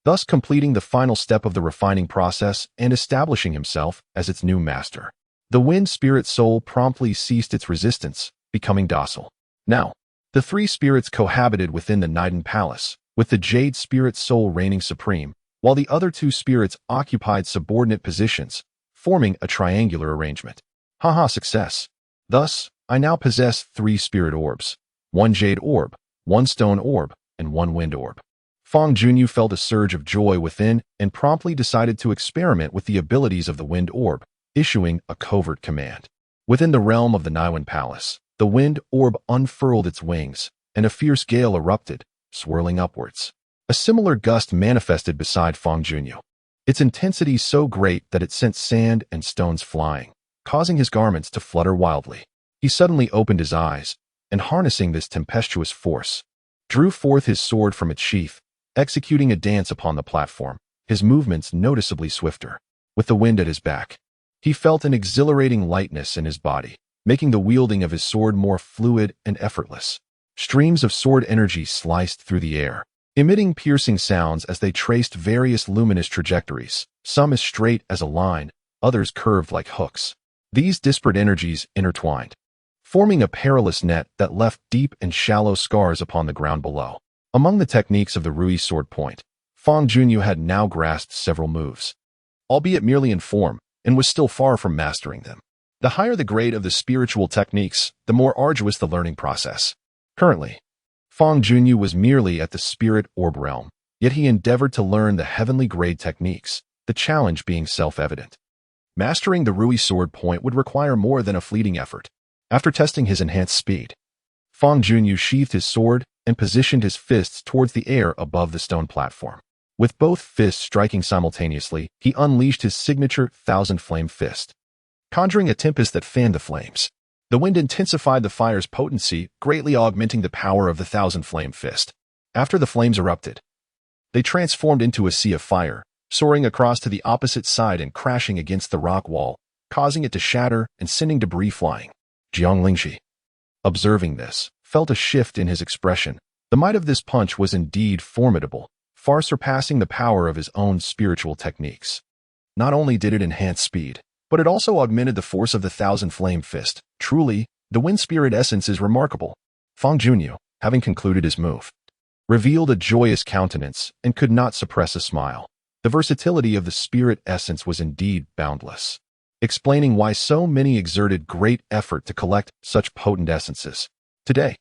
[SPEAKER 1] thus completing the final step of the refining process and establishing himself as its new master. The wind spirit soul promptly ceased its resistance, becoming docile. Now, the 3 spirits cohabited within the Nighten Palace, with the jade spirit soul reigning supreme, while the other 2 spirits occupied subordinate positions, forming a triangular arrangement. Haha, success. Thus, I now possess 3 spirit orbs, 1 jade orb, 1 stone orb, and 1 wind orb. Fangyuan felt a surge of joy within and promptly decided to experiment with the abilities of the wind orb, issuing a covert command. Within the realm of the Niwen Palace, the wind orb unfurled its wings, and a fierce gale erupted, swirling upwards. A similar gust manifested beside Fangyuan. Its intensity so great that it sent sand and stones flying, causing his garments to flutter wildly. He suddenly opened his eyes, and harnessing this tempestuous force, drew forth his sword from its sheath, executing a dance upon the platform, his movements noticeably swifter. With the wind at his back, he felt an exhilarating lightness in his body, making the wielding of his sword more fluid and effortless. Streams of sword energy sliced through the air, emitting piercing sounds as they traced various luminous trajectories, some as straight as a line, others curved like hooks. These disparate energies intertwined, forming a perilous net that left deep and shallow scars upon the ground below. Among the techniques of the Rui sword point, Fangyuan had now grasped several moves, albeit merely in form, and was still far from mastering them. The higher the grade of the spiritual techniques, the more arduous the learning process. Currently, Fangyuan was merely at the spirit orb realm, yet he endeavored to learn the heavenly grade techniques, the challenge being self-evident. Mastering the Rui sword point would require more than a fleeting effort. After testing his enhanced speed, Fangyuan sheathed his sword and positioned his fists towards the air above the stone platform. With both fists striking simultaneously, he unleashed his signature Thousand Flame Fist, conjuring a tempest that fanned the flames. The wind intensified the fire's potency, greatly augmenting the power of the Thousand Flame Fist. After the flames erupted, they transformed into a sea of fire, soaring across to the opposite side and crashing against the rock wall, causing it to shatter and sending debris flying. Jianglingji, observing this, felt a shift in his expression. The might of this punch was indeed formidable, far surpassing the power of his own spiritual techniques. Not only did it enhance speed, but it also augmented the force of the Thousand Flame Fist. Truly, the wind spirit essence is remarkable. Fangyuan, having concluded his move, revealed a joyous countenance and could not suppress a smile. The versatility of the spirit essence was indeed boundless, explaining why so many exerted great effort to collect such potent essences. Today,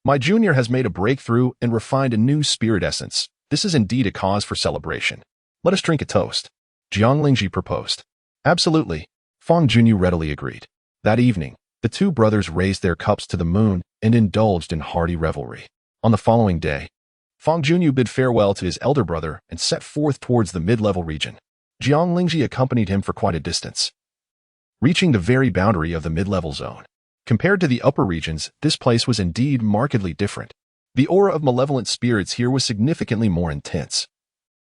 [SPEAKER 1] my junior has made a breakthrough and refined a new spirit essence. This is indeed a cause for celebration. Let us drink a toast, Jianglingji proposed. Absolutely, Fangyuan readily agreed. That evening, the two brothers raised their cups to the moon and indulged in hearty revelry. On the following day, Fangyuan bid farewell to his elder brother and set forth towards the mid-level region. Jianglingji accompanied him for quite a distance, reaching the very boundary of the mid-level zone. Compared to the upper regions, this place was indeed markedly different. The aura of malevolent spirits here was significantly more intense,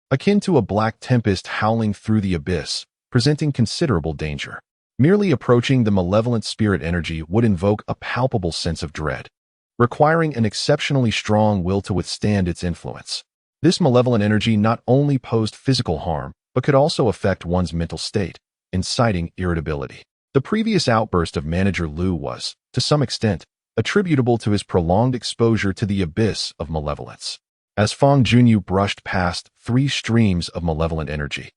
[SPEAKER 1] akin to a black tempest howling through the abyss, presenting considerable danger. Merely approaching the malevolent spirit energy would invoke a palpable sense of dread, requiring an exceptionally strong will to withstand its influence. This malevolent energy not only posed physical harm, but could also affect one's mental state, inciting irritability. The previous outburst of Manager Liu was, to some extent, attributable to his prolonged exposure to the abyss of malevolence. As Fangyuan brushed past 3 streams of malevolent energy,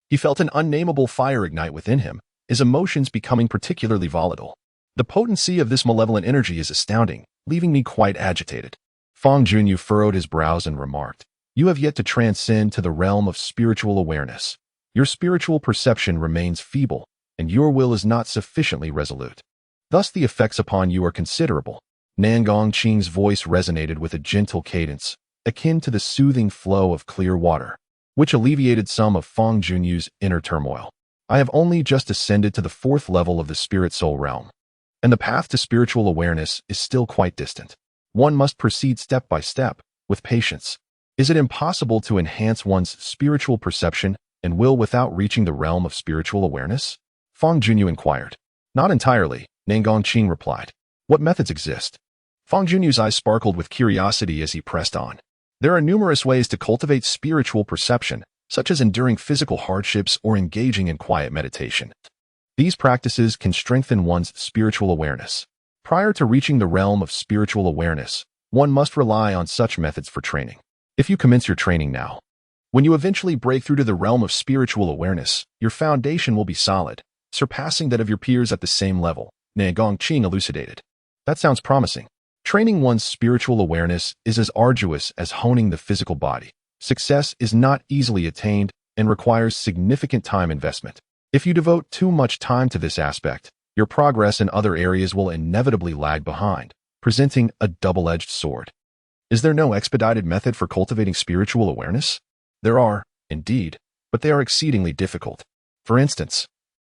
[SPEAKER 1] he felt an unnameable fire ignite within him, his emotions becoming particularly volatile. The potency of this malevolent energy is astounding, leaving me quite agitated. Fangyuan furrowed his brows and remarked, "You have yet to transcend to the realm of spiritual awareness. Your spiritual perception remains feeble, and your will is not sufficiently resolute. Thus the effects upon you are considerable." Nangong Qing's voice resonated with a gentle cadence, akin to the soothing flow of clear water, which alleviated some of Fangyuan's inner turmoil. "I have only just ascended to the 4th level of the spirit soul realm, and the path to spiritual awareness is still quite distant. One must proceed step by step, with patience. Is it impossible to enhance one's spiritual perception and will without reaching the realm of spiritual awareness?" Fangyuan inquired. "Not entirely," Nangong Qing replied. "What methods exist?" Fangyuan's eyes sparkled with curiosity as he pressed on. "There are numerous ways to cultivate spiritual perception, such as enduring physical hardships or engaging in quiet meditation. These practices can strengthen one's spiritual awareness. Prior to reaching the realm of spiritual awareness, one must rely on such methods for training. If you commence your training now, when you eventually break through to the realm of spiritual awareness, your foundation will be solid, surpassing that of your peers at the same level," Nangong Qing elucidated. "That sounds promising. Training one's spiritual awareness is as arduous as honing the physical body. Success is not easily attained and requires significant time investment. If you devote too much time to this aspect, your progress in other areas will inevitably lag behind, presenting a double-edged sword." Is there no expedited method for cultivating spiritual awareness? There are, indeed, but they are exceedingly difficult. For instance,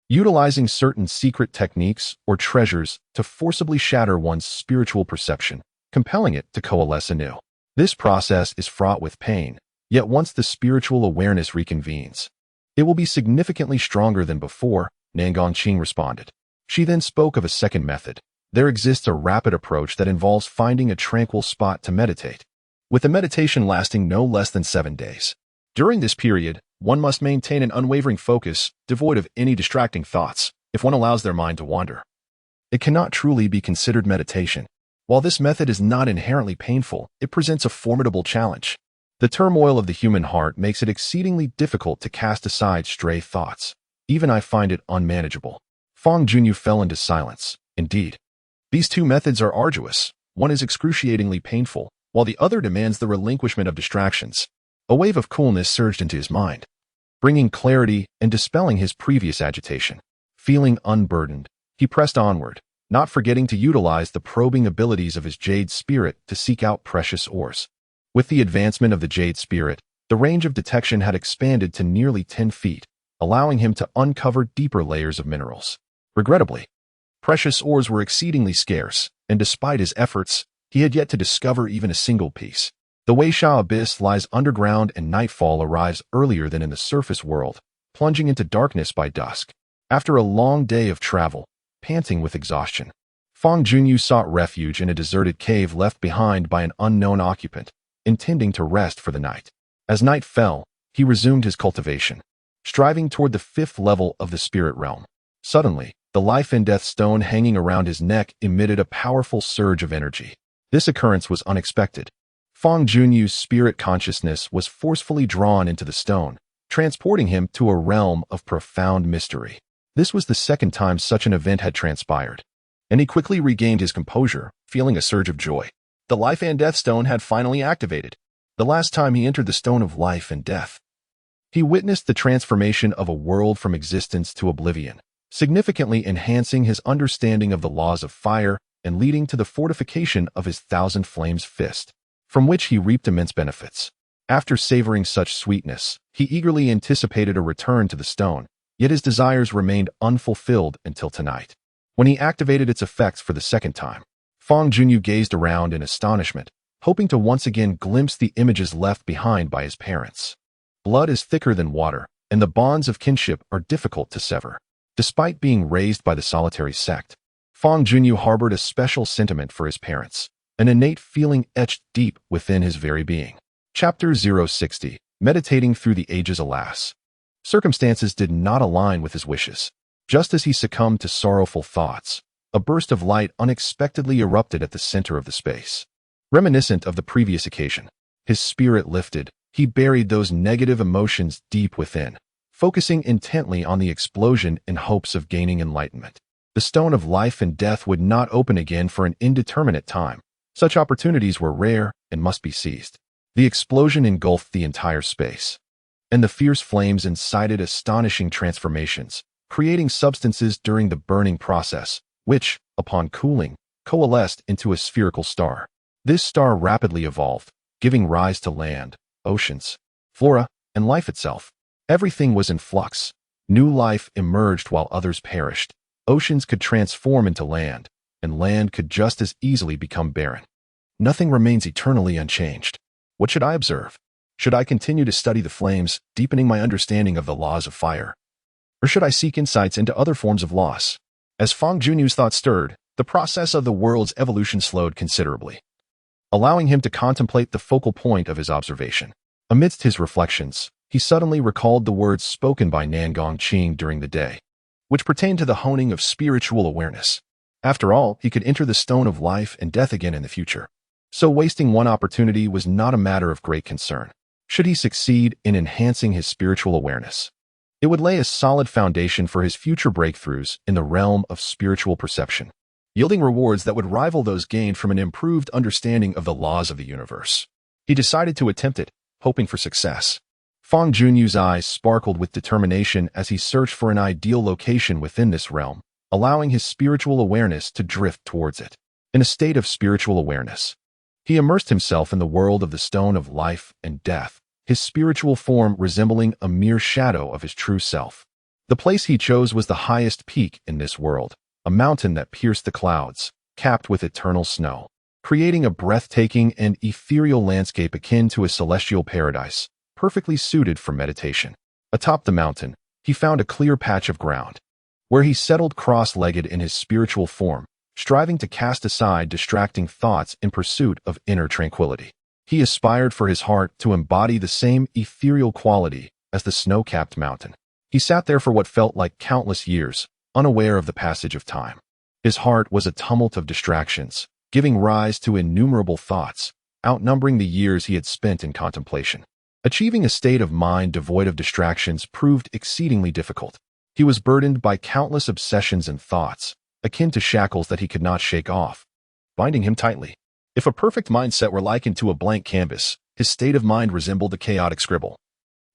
[SPEAKER 1] utilizing certain secret techniques or treasures to forcibly shatter one's spiritual perception, compelling it to coalesce anew. This process is fraught with pain, yet once the spiritual awareness reconvenes, it will be significantly stronger than before, Nangang responded. She then spoke of a second method. There exists a rapid approach that involves finding a tranquil spot to meditate, with the meditation lasting no less than 7 days. During this period, one must maintain an unwavering focus, devoid of any distracting thoughts, if one allows their mind to wander. It cannot truly be considered meditation. While this method is not inherently painful, it presents a formidable challenge. The turmoil of the human heart makes it exceedingly difficult to cast aside stray thoughts. Even I find it unmanageable. Fangyuan fell into silence. Indeed, these two methods are arduous. One is excruciatingly painful, while the other demands the relinquishment of distractions. A wave of coolness surged into his mind, bringing clarity and dispelling his previous agitation. Feeling unburdened, he pressed onward, not forgetting to utilize the probing abilities of his jade spirit to seek out precious ores. With the advancement of the jade spirit, the range of detection had expanded to nearly 10 feet, allowing him to uncover deeper layers of minerals. Regrettably, precious ores were exceedingly scarce, and despite his efforts, he had yet to discover even a single piece. The Weisha Abyss lies underground and nightfall arrives earlier than in the surface world, plunging into darkness by dusk. After a long day of travel, panting with exhaustion, Fangyuan sought refuge in a deserted cave left behind by an unknown occupant, intending to rest for the night. As night fell, he resumed his cultivation, striving toward the 5th level of the spirit realm. Suddenly, the life and death stone hanging around his neck emitted a powerful surge of energy. This occurrence was unexpected. Fangyuan's spirit consciousness was forcefully drawn into the stone, transporting him to a realm of profound mystery. This was the second time such an event had transpired, and he quickly regained his composure, feeling a surge of joy. The life and death stone had finally activated. The last time he entered the stone of life and death, he witnessed the transformation of a world from existence to oblivion, significantly enhancing his understanding of the laws of fire and leading to the fortification of his thousand flames fist, from which he reaped immense benefits. After savoring such sweetness, he eagerly anticipated a return to the stone, yet his desires remained unfulfilled until tonight, when he activated its effects for the second time. Fangyuan gazed around in astonishment, hoping to once again glimpse the images left behind by his parents. Blood is thicker than water, and the bonds of kinship are difficult to sever. Despite being raised by the solitary sect, Fangyuan harbored a special sentiment for his parents, an innate feeling etched deep within his very being. Chapter 060. Meditating through the ages. Alas, circumstances did not align with his wishes. Just as he succumbed to sorrowful thoughts, a burst of light unexpectedly erupted at the center of the space. Reminiscent of the previous occasion, his spirit lifted. He buried those negative emotions deep within, focusing intently on the explosion in hopes of gaining enlightenment. The stone of life and death would not open again for an indeterminate time. Such opportunities were rare and must be seized. The explosion engulfed the entire space, and the fierce flames incited astonishing transformations, creating substances during the burning process, which, upon cooling, coalesced into a spherical star. This star rapidly evolved, giving rise to land, oceans, flora, and life itself. Everything was in flux. New life emerged while others perished. Oceans could transform into land, and land could just as easily become barren. Nothing remains eternally unchanged. What should I observe? Should I continue to study the flames, deepening my understanding of the laws of fire? Or should I seek insights into other forms of loss? As Fangyuan's thought stirred, the process of the world's evolution slowed considerably, allowing him to contemplate the focal point of his observation. Amidst his reflections, he suddenly recalled the words spoken by Nangang during the day, which pertained to the honing of spiritual awareness. After all, he could enter the stone of life and death again in the future. So wasting one opportunity was not a matter of great concern. Should he succeed in enhancing his spiritual awareness, it would lay a solid foundation for his future breakthroughs in the realm of spiritual perception, yielding rewards that would rival those gained from an improved understanding of the laws of the universe. He decided to attempt it, hoping for success. Fangyuan's eyes sparkled with determination as he searched for an ideal location within this realm, allowing his spiritual awareness to drift towards it. In a state of spiritual awareness, He immersed himself in the world of the stone of life and death, his spiritual form resembling a mere shadow of his true self. The place he chose was the highest peak in this world, a mountain that pierced the clouds, capped with eternal snow, creating a breathtaking and ethereal landscape akin to a celestial paradise, perfectly suited for meditation. Atop the mountain, he found a clear patch of ground, where he settled cross-legged in his spiritual form, striving to cast aside distracting thoughts in pursuit of inner tranquility. He aspired for his heart to embody the same ethereal quality as the snow-capped mountain. He sat there for what felt like countless years, unaware of the passage of time. His heart was a tumult of distractions, giving rise to innumerable thoughts, outnumbering the years he had spent in contemplation. Achieving a state of mind devoid of distractions proved exceedingly difficult. He was burdened by countless obsessions and thoughts, akin to shackles that he could not shake off, binding him tightly. If a perfect mindset were likened to a blank canvas, his state of mind resembled a chaotic scribble,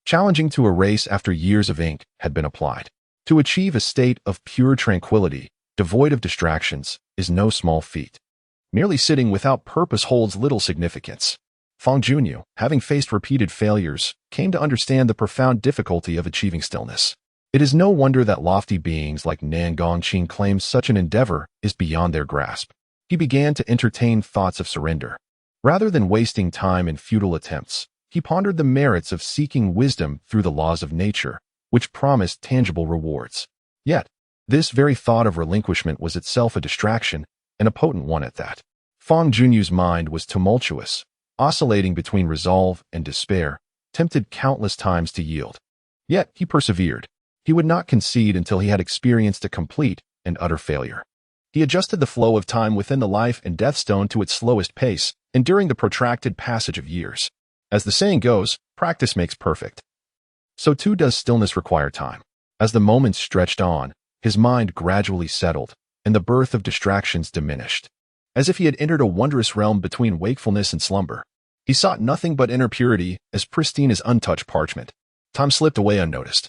[SPEAKER 1] challenging to erase after years of ink had been applied. To achieve a state of pure tranquility, devoid of distractions, is no small feat. Merely sitting without purpose holds little significance. Fangyuan, having faced repeated failures, came to understand the profound difficulty of achieving stillness. It is no wonder that lofty beings like Nangongqing claim such an endeavor is beyond their grasp. He began to entertain thoughts of surrender. Rather than wasting time in futile attempts, he pondered the merits of seeking wisdom through the laws of nature, which promised tangible rewards. Yet, this very thought of relinquishment was itself a distraction, and a potent one at that. Fangyuan's mind was tumultuous, oscillating between resolve and despair, tempted countless times to yield. Yet he persevered. He would not concede until he had experienced a complete and utter failure. He adjusted the flow of time within the life and death stone to its slowest pace, enduring the protracted passage of years. As the saying goes, practice makes perfect. So too does stillness require time. As the moments stretched on, his mind gradually settled, and the birth of distractions diminished. As if he had entered a wondrous realm between wakefulness and slumber. He sought nothing but inner purity, as pristine as untouched parchment. Time slipped away unnoticed,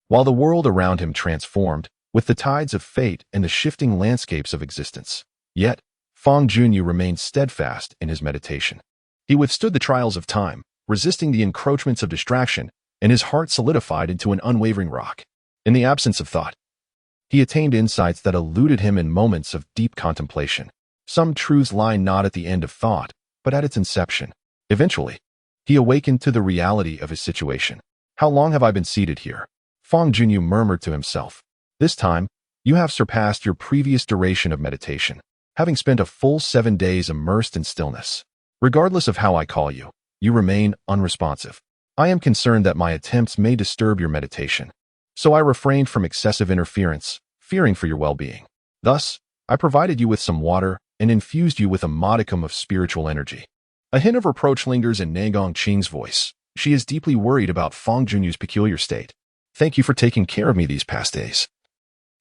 [SPEAKER 1] while the world around him transformed, with the tides of fate and the shifting landscapes of existence. Yet, Fangyuan remained steadfast in his meditation. He withstood the trials of time, resisting the encroachments of distraction, and his heart solidified into an unwavering rock. In the absence of thought, he attained insights that eluded him in moments of deep contemplation. Some truths lie not at the end of thought, but at its inception. Eventually, he awakened to the reality of his situation. How long have I been seated here? Fangyuan murmured to himself. This time, you have surpassed your previous duration of meditation, having spent a full 7 days immersed in stillness. Regardless of how I call you, you remain unresponsive. I am concerned that my attempts may disturb your meditation, so I refrained from excessive interference, fearing for your well-being. Thus, I provided you with some water and infused you with a modicum of spiritual energy. A hint of reproach lingers in Nangongqing's voice. She is deeply worried about Fangyuan's peculiar state. Thank you for taking care of me these past days.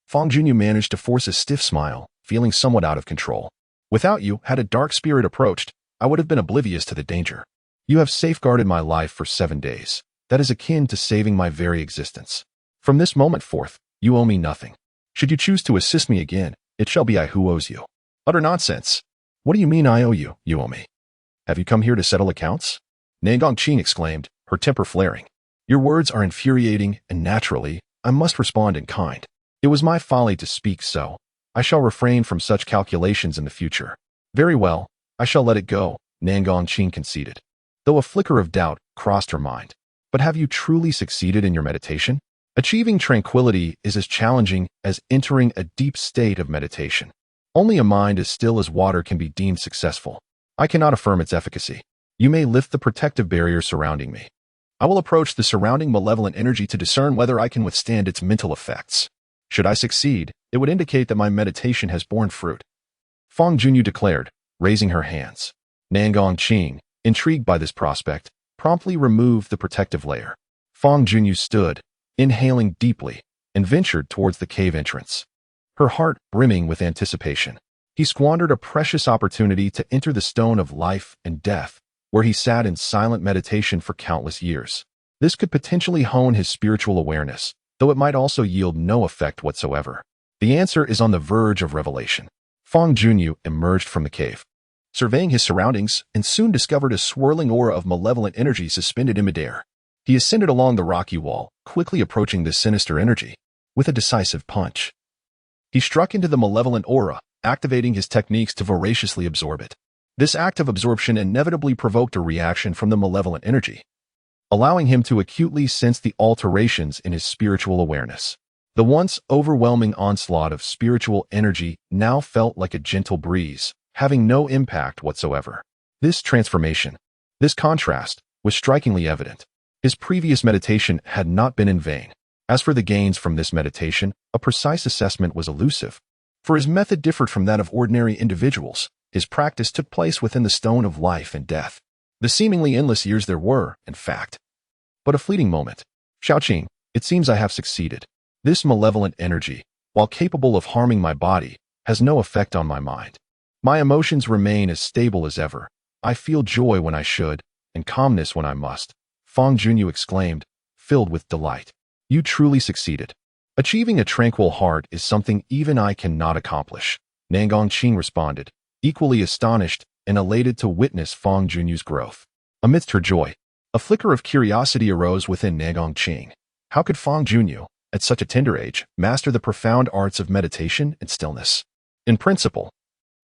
[SPEAKER 1] Fangyuan managed to force a stiff smile, feeling somewhat out of control. Without you, had a dark spirit approached, I would have been oblivious to the danger. You have safeguarded my life for 7 days. That is akin to saving my very existence. From this moment forth, you owe me nothing. Should you choose to assist me again, it shall be I who owes you. Utter nonsense. What do you mean I owe you, you owe me? Have you come here to settle accounts? Nangongqing exclaimed, her temper flaring. Your words are infuriating, and naturally, I must respond in kind. It was my folly to speak so. I shall refrain from such calculations in the future. Very well, I shall let it go, Nangongqing conceded, though a flicker of doubt crossed her mind. But have you truly succeeded in your meditation? Achieving tranquility is as challenging as entering a deep state of meditation. Only a mind as still as water can be deemed successful. I cannot affirm its efficacy. You may lift the protective barrier surrounding me. I will approach the surrounding malevolent energy to discern whether I can withstand its mental effects. Should I succeed, it would indicate that my meditation has borne fruit. Fangyuan declared, raising her hands. Nangongqing, intrigued by this prospect, promptly removed the protective layer. Fangyuan stood, inhaling deeply, and ventured towards the cave entrance, her heart brimming with anticipation. He squandered a precious opportunity to enter the stone of life and death, where he sat in silent meditation for countless years. This could potentially hone his spiritual awareness, though it might also yield no effect whatsoever. The answer is on the verge of revelation. Fangyuan emerged from the cave. surveying his surroundings, and soon discovered a swirling aura of malevolent energy suspended in midair. He ascended along the rocky wall, quickly approaching this sinister energy. With a decisive punch, he struck into the malevolent aura, activating his techniques to voraciously absorb it. This act of absorption inevitably provoked a reaction from the malevolent energy, allowing him to acutely sense the alterations in his spiritual awareness. The once overwhelming onslaught of spiritual energy now felt like a gentle breeze, having no impact whatsoever. This transformation, this contrast, was strikingly evident. His previous meditation had not been in vain. As for the gains from this meditation, a precise assessment was elusive. For his method differed from that of ordinary individuals, his practice took place within the stone of life and death. The seemingly endless years there were, in fact, but a fleeting moment. Shaoqing, it seems I have succeeded. This malevolent energy, while capable of harming my body, has no effect on my mind. My emotions remain as stable as ever. I feel joy when I should, and calmness when I must. Fangyuan exclaimed, filled with delight. You truly succeeded. Achieving a tranquil heart is something even I cannot accomplish. Nangang responded, equally astonished and elated to witness Fangyuan's growth. Amidst her joy, a flicker of curiosity arose within Nangang. How could Fangyuan, at such a tender age, master the profound arts of meditation and stillness? In principle,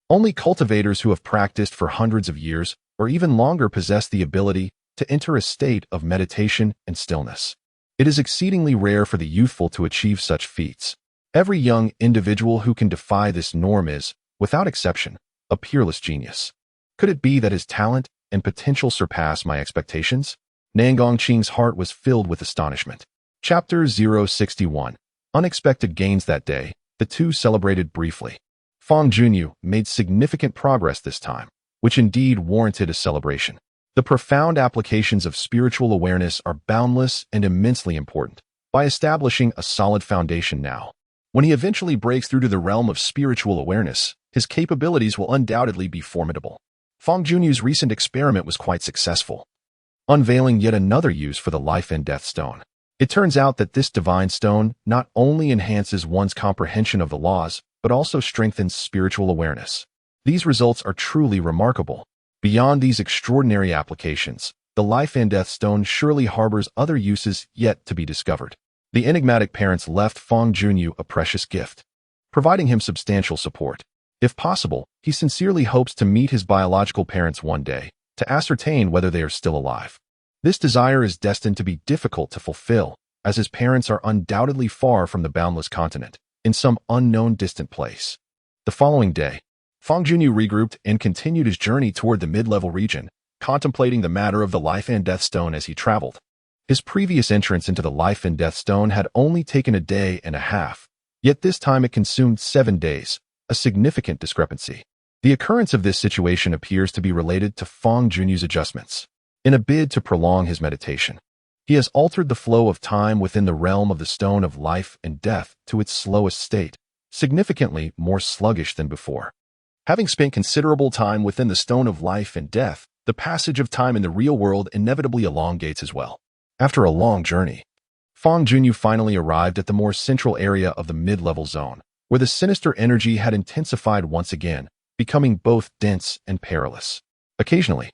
[SPEAKER 1] only cultivators who have practiced for hundreds of years or even longer possess the ability to enter a state of meditation and stillness. It is exceedingly rare for the youthful to achieve such feats. Every young individual who can defy this norm is, without exception, a peerless genius. Could it be that his talent and potential surpass my expectations? Nangang heart was filled with astonishment. Chapter 061. Unexpected gains that day, the two celebrated briefly. Fangyuan made significant progress this time, which indeed warranted a celebration. The profound applications of spiritual awareness are boundless and immensely important. By establishing a solid foundation now, when he eventually breaks through to the realm of spiritual awareness, his capabilities will undoubtedly be formidable. Fangyuan's recent experiment was quite successful, unveiling yet another use for the life and death stone. It turns out that this divine stone not only enhances one's comprehension of the laws, but also strengthens spiritual awareness. These results are truly remarkable. Beyond these extraordinary applications, the life and death stone surely harbors other uses yet to be discovered. The enigmatic parents left Fangyuan a precious gift, providing him substantial support. If possible, he sincerely hopes to meet his biological parents one day, to ascertain whether they are still alive. This desire is destined to be difficult to fulfill, as his parents are undoubtedly far from the boundless continent, in some unknown distant place. The following day, Fangyuan regrouped and continued his journey toward the mid-level region, contemplating the matter of the life and death stone as he traveled. His previous entrance into the life and death stone had only taken a day and a half, yet this time it consumed 7 days, a significant discrepancy. The occurrence of this situation appears to be related to Fangyuan's adjustments. In a bid to prolong his meditation, he has altered the flow of time within the realm of the stone of life and death to its slowest state, significantly more sluggish than before. Having spent considerable time within the stone of life and death, the passage of time in the real world inevitably elongates as well. After a long journey, Fangyuan finally arrived at the more central area of the mid-level zone, where the sinister energy had intensified once again, becoming both dense and perilous. Occasionally,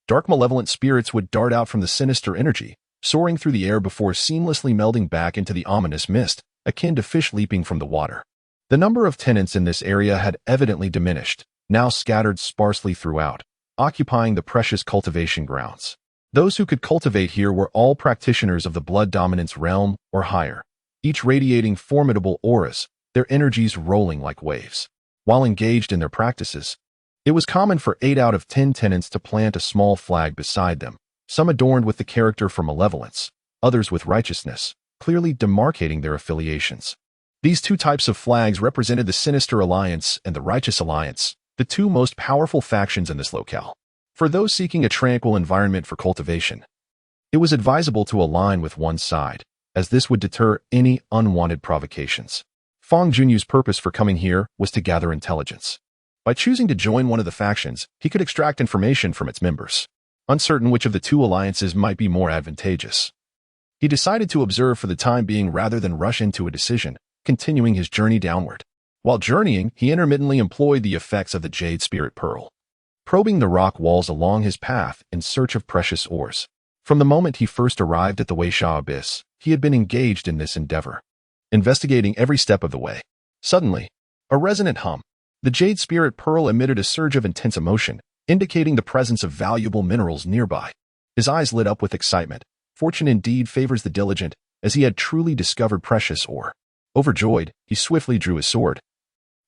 [SPEAKER 1] dark malevolent spirits would dart out from the sinister energy, soaring through the air before seamlessly melding back into the ominous mist, akin to fish leaping from the water. The number of tenants in this area had evidently diminished, now scattered sparsely throughout, occupying the precious cultivation grounds. Those who could cultivate here were all practitioners of the blood dominance realm or higher, each radiating formidable auras, their energies rolling like waves. While engaged in their practices, it was common for 8 out of 10 tenants to plant a small flag beside them, some adorned with the character for malevolence, others with righteousness, clearly demarcating their affiliations. These two types of flags represented the Sinister Alliance and the Righteous Alliance, the two most powerful factions in this locale. For those seeking a tranquil environment for cultivation, it was advisable to align with one side, as this would deter any unwanted provocations. Fangyuan's purpose for coming here was to gather intelligence. By choosing to join one of the factions, he could extract information from its members. Uncertain which of the two alliances might be more advantageous, he decided to observe for the time being rather than rush into a decision, continuing his journey downward. While journeying, he intermittently employed the effects of the Jade Spirit Pearl. probing the rock walls along his path in search of precious ores. From the moment he first arrived at the Weisha Abyss, he had been engaged in this endeavor, investigating every step of the way. Suddenly, a resonant hum. The jade spirit pearl emitted a surge of intense emotion, indicating the presence of valuable minerals nearby. His eyes lit up with excitement. Fortune indeed favors the diligent, as he had truly discovered precious ore. Overjoyed, he swiftly drew his sword,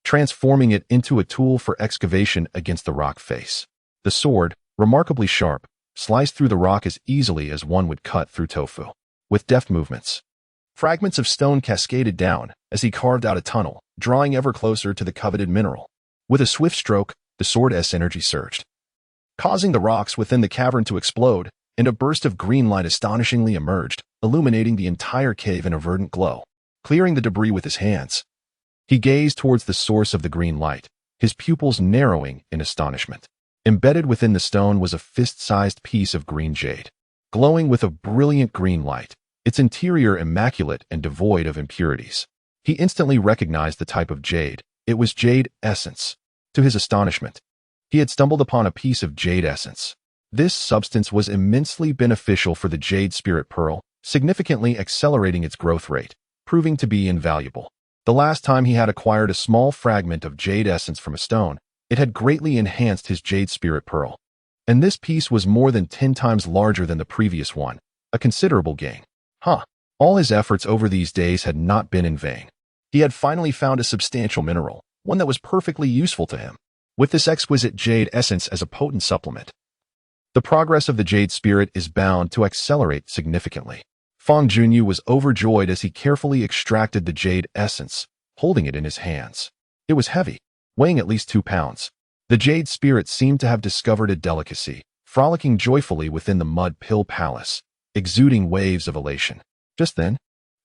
[SPEAKER 1] transforming it into a tool for excavation against the rock face. The sword, remarkably sharp, sliced through the rock as easily as one would cut through tofu. With deft movements, fragments of stone cascaded down as he carved out a tunnel, drawing ever closer to the coveted mineral. With a swift stroke, the sword's energy surged, causing the rocks within the cavern to explode, and a burst of green light astonishingly emerged, illuminating the entire cave in a verdant glow. Clearing the debris with his hands, he gazed towards the source of the green light, his pupils narrowing in astonishment. Embedded within the stone was a fist-sized piece of green jade, glowing with a brilliant green light, its interior immaculate and devoid of impurities. He instantly recognized the type of jade. It was jade essence. To his astonishment, he had stumbled upon a piece of jade essence. This substance was immensely beneficial for the jade spirit pearl, significantly accelerating its growth rate, proving to be invaluable. The last time he had acquired a small fragment of jade essence from a stone, it had greatly enhanced his jade spirit pearl. And this piece was more than 10 times larger than the previous one, a considerable gain. All his efforts over these days had not been in vain. He had finally found a substantial mineral, one that was perfectly useful to him. With this exquisite jade essence as a potent supplement, the progress of the jade spirit is bound to accelerate significantly. Fangyuan was overjoyed as he carefully extracted the jade essence, holding it in his hands. It was heavy, weighing at least 2 pounds. The jade spirit seemed to have discovered a delicacy, frolicking joyfully within the mud pill palace, exuding waves of elation. Just then,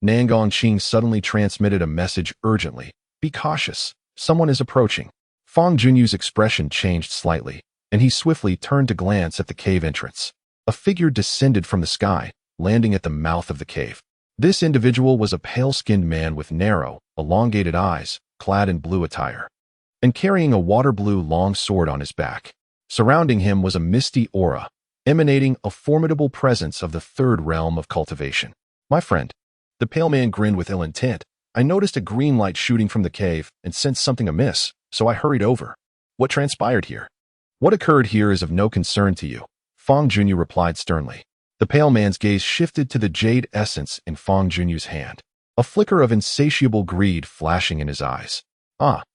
[SPEAKER 1] Nangang Qing suddenly transmitted a message urgently. Be cautious, someone is approaching. Fangyuan's expression changed slightly, and he swiftly turned to glance at the cave entrance. A figure descended from the sky, landing at the mouth of the cave. This individual was a pale-skinned man with narrow, elongated eyes, clad in blue attire, and carrying a water-blue long sword on his back. Surrounding him was a misty aura, emanating a formidable presence of the third realm of cultivation. My friend, the pale man grinned with ill intent. I noticed a green light shooting from the cave and sensed something amiss, so I hurried over. What transpired here? What occurred here is of no concern to you, Fangyuan replied sternly. The pale man's gaze shifted to the jade essence in Fangyuan's hand, a flicker of insatiable greed flashing in his eyes.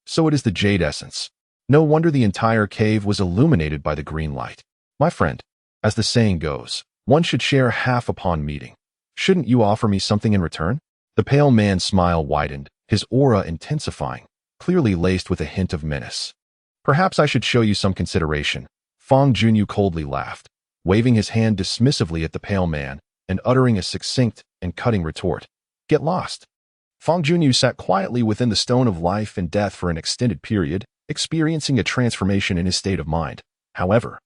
[SPEAKER 1] So it is the jade essence. No wonder the entire cave was illuminated by the green light. My friend, as the saying goes, one should share half upon meeting. Shouldn't you offer me something in return? The pale man's smile widened, his aura intensifying, clearly laced with a hint of menace. Perhaps I should show you some consideration. Fangyuan coldly laughed, waving his hand dismissively at the pale man and uttering a succinct and cutting retort. Get lost. Fangyuan sat quietly within the stone of life and death for an extended period, experiencing a transformation in his state of mind. However,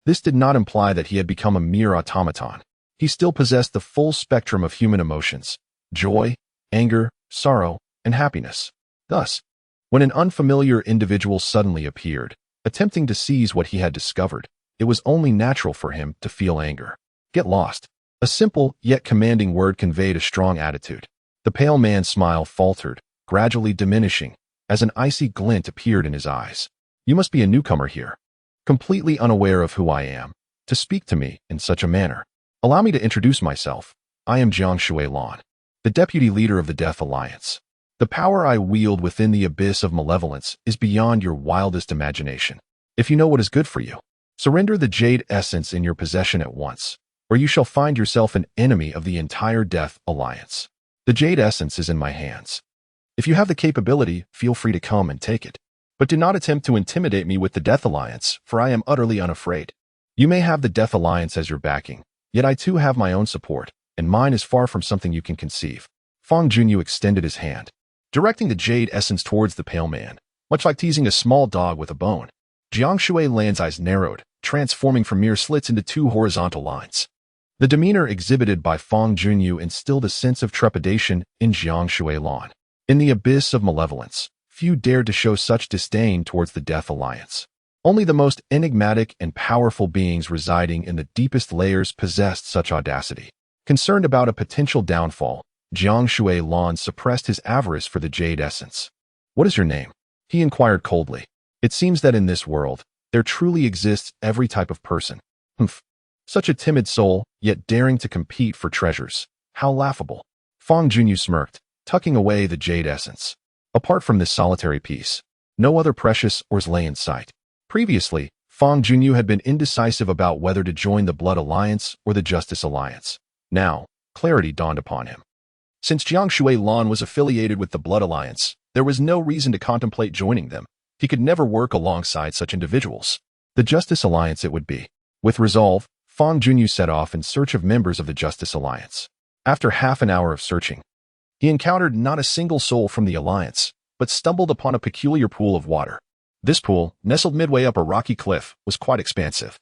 [SPEAKER 1] this did not imply that he had become a mere automaton. He still possessed the full spectrum of human emotions: joy, anger, sorrow, and happiness. Thus, when an unfamiliar individual suddenly appeared, attempting to seize what he had discovered, it was only natural for him to feel anger. Get lost. A simple yet commanding word conveyed a strong attitude. The pale man's smile faltered, gradually diminishing, as an icy glint appeared in his eyes. You must be a newcomer here, completely unaware of who I am, to speak to me in such a manner. Allow me to introduce myself. I am Jiang Shuilan, the deputy leader of the Death Alliance. The power I wield within the abyss of malevolence is beyond your wildest imagination. If you know what is good for you, surrender the jade essence in your possession at once, or you shall find yourself an enemy of the entire Death Alliance. The jade essence is in my hands. If you have the capability, feel free to come and take it. But do not attempt to intimidate me with the Death Alliance, for I am utterly unafraid. You may have the Death Alliance as your backing, yet I too have my own support, and mine is far from something you can conceive. Fangyuan extended his hand, directing the jade essence towards the pale man, much like teasing a small dog with a bone. Jiang Shuilan's eyes narrowed, transforming from mere slits into 2 horizontal lines. The demeanor exhibited by Fangyuan instilled a sense of trepidation in Jiang Shuilan. In the abyss of malevolence, few dared to show such disdain towards the Death Alliance. Only the most enigmatic and powerful beings residing in the deepest layers possessed such audacity. Concerned about a potential downfall, Jiang Shui Lan suppressed his avarice for the jade essence. "What is your name?" he inquired coldly. "It seems that in this world, there truly exists every type of person. Humph. Such a timid soul, yet daring to compete for treasures. How laughable." Fang Junyu smirked, tucking away the jade essence. Apart from this solitary piece, no other precious ores lay in sight. Previously, Fang Junyu had been indecisive about whether to join the Blood Alliance or the Justice Alliance. Now, clarity dawned upon him. Since Jiang Shui Lan was affiliated with the Blood Alliance, there was no reason to contemplate joining them. He could never work alongside such individuals. The Justice Alliance it would be. With resolve, Fang Junyu set off in search of members of the Justice Alliance. After half an hour of searching, he encountered not a single soul from the Alliance, but stumbled upon a peculiar pool of water. This pool, nestled midway up a rocky cliff, was quite expansive.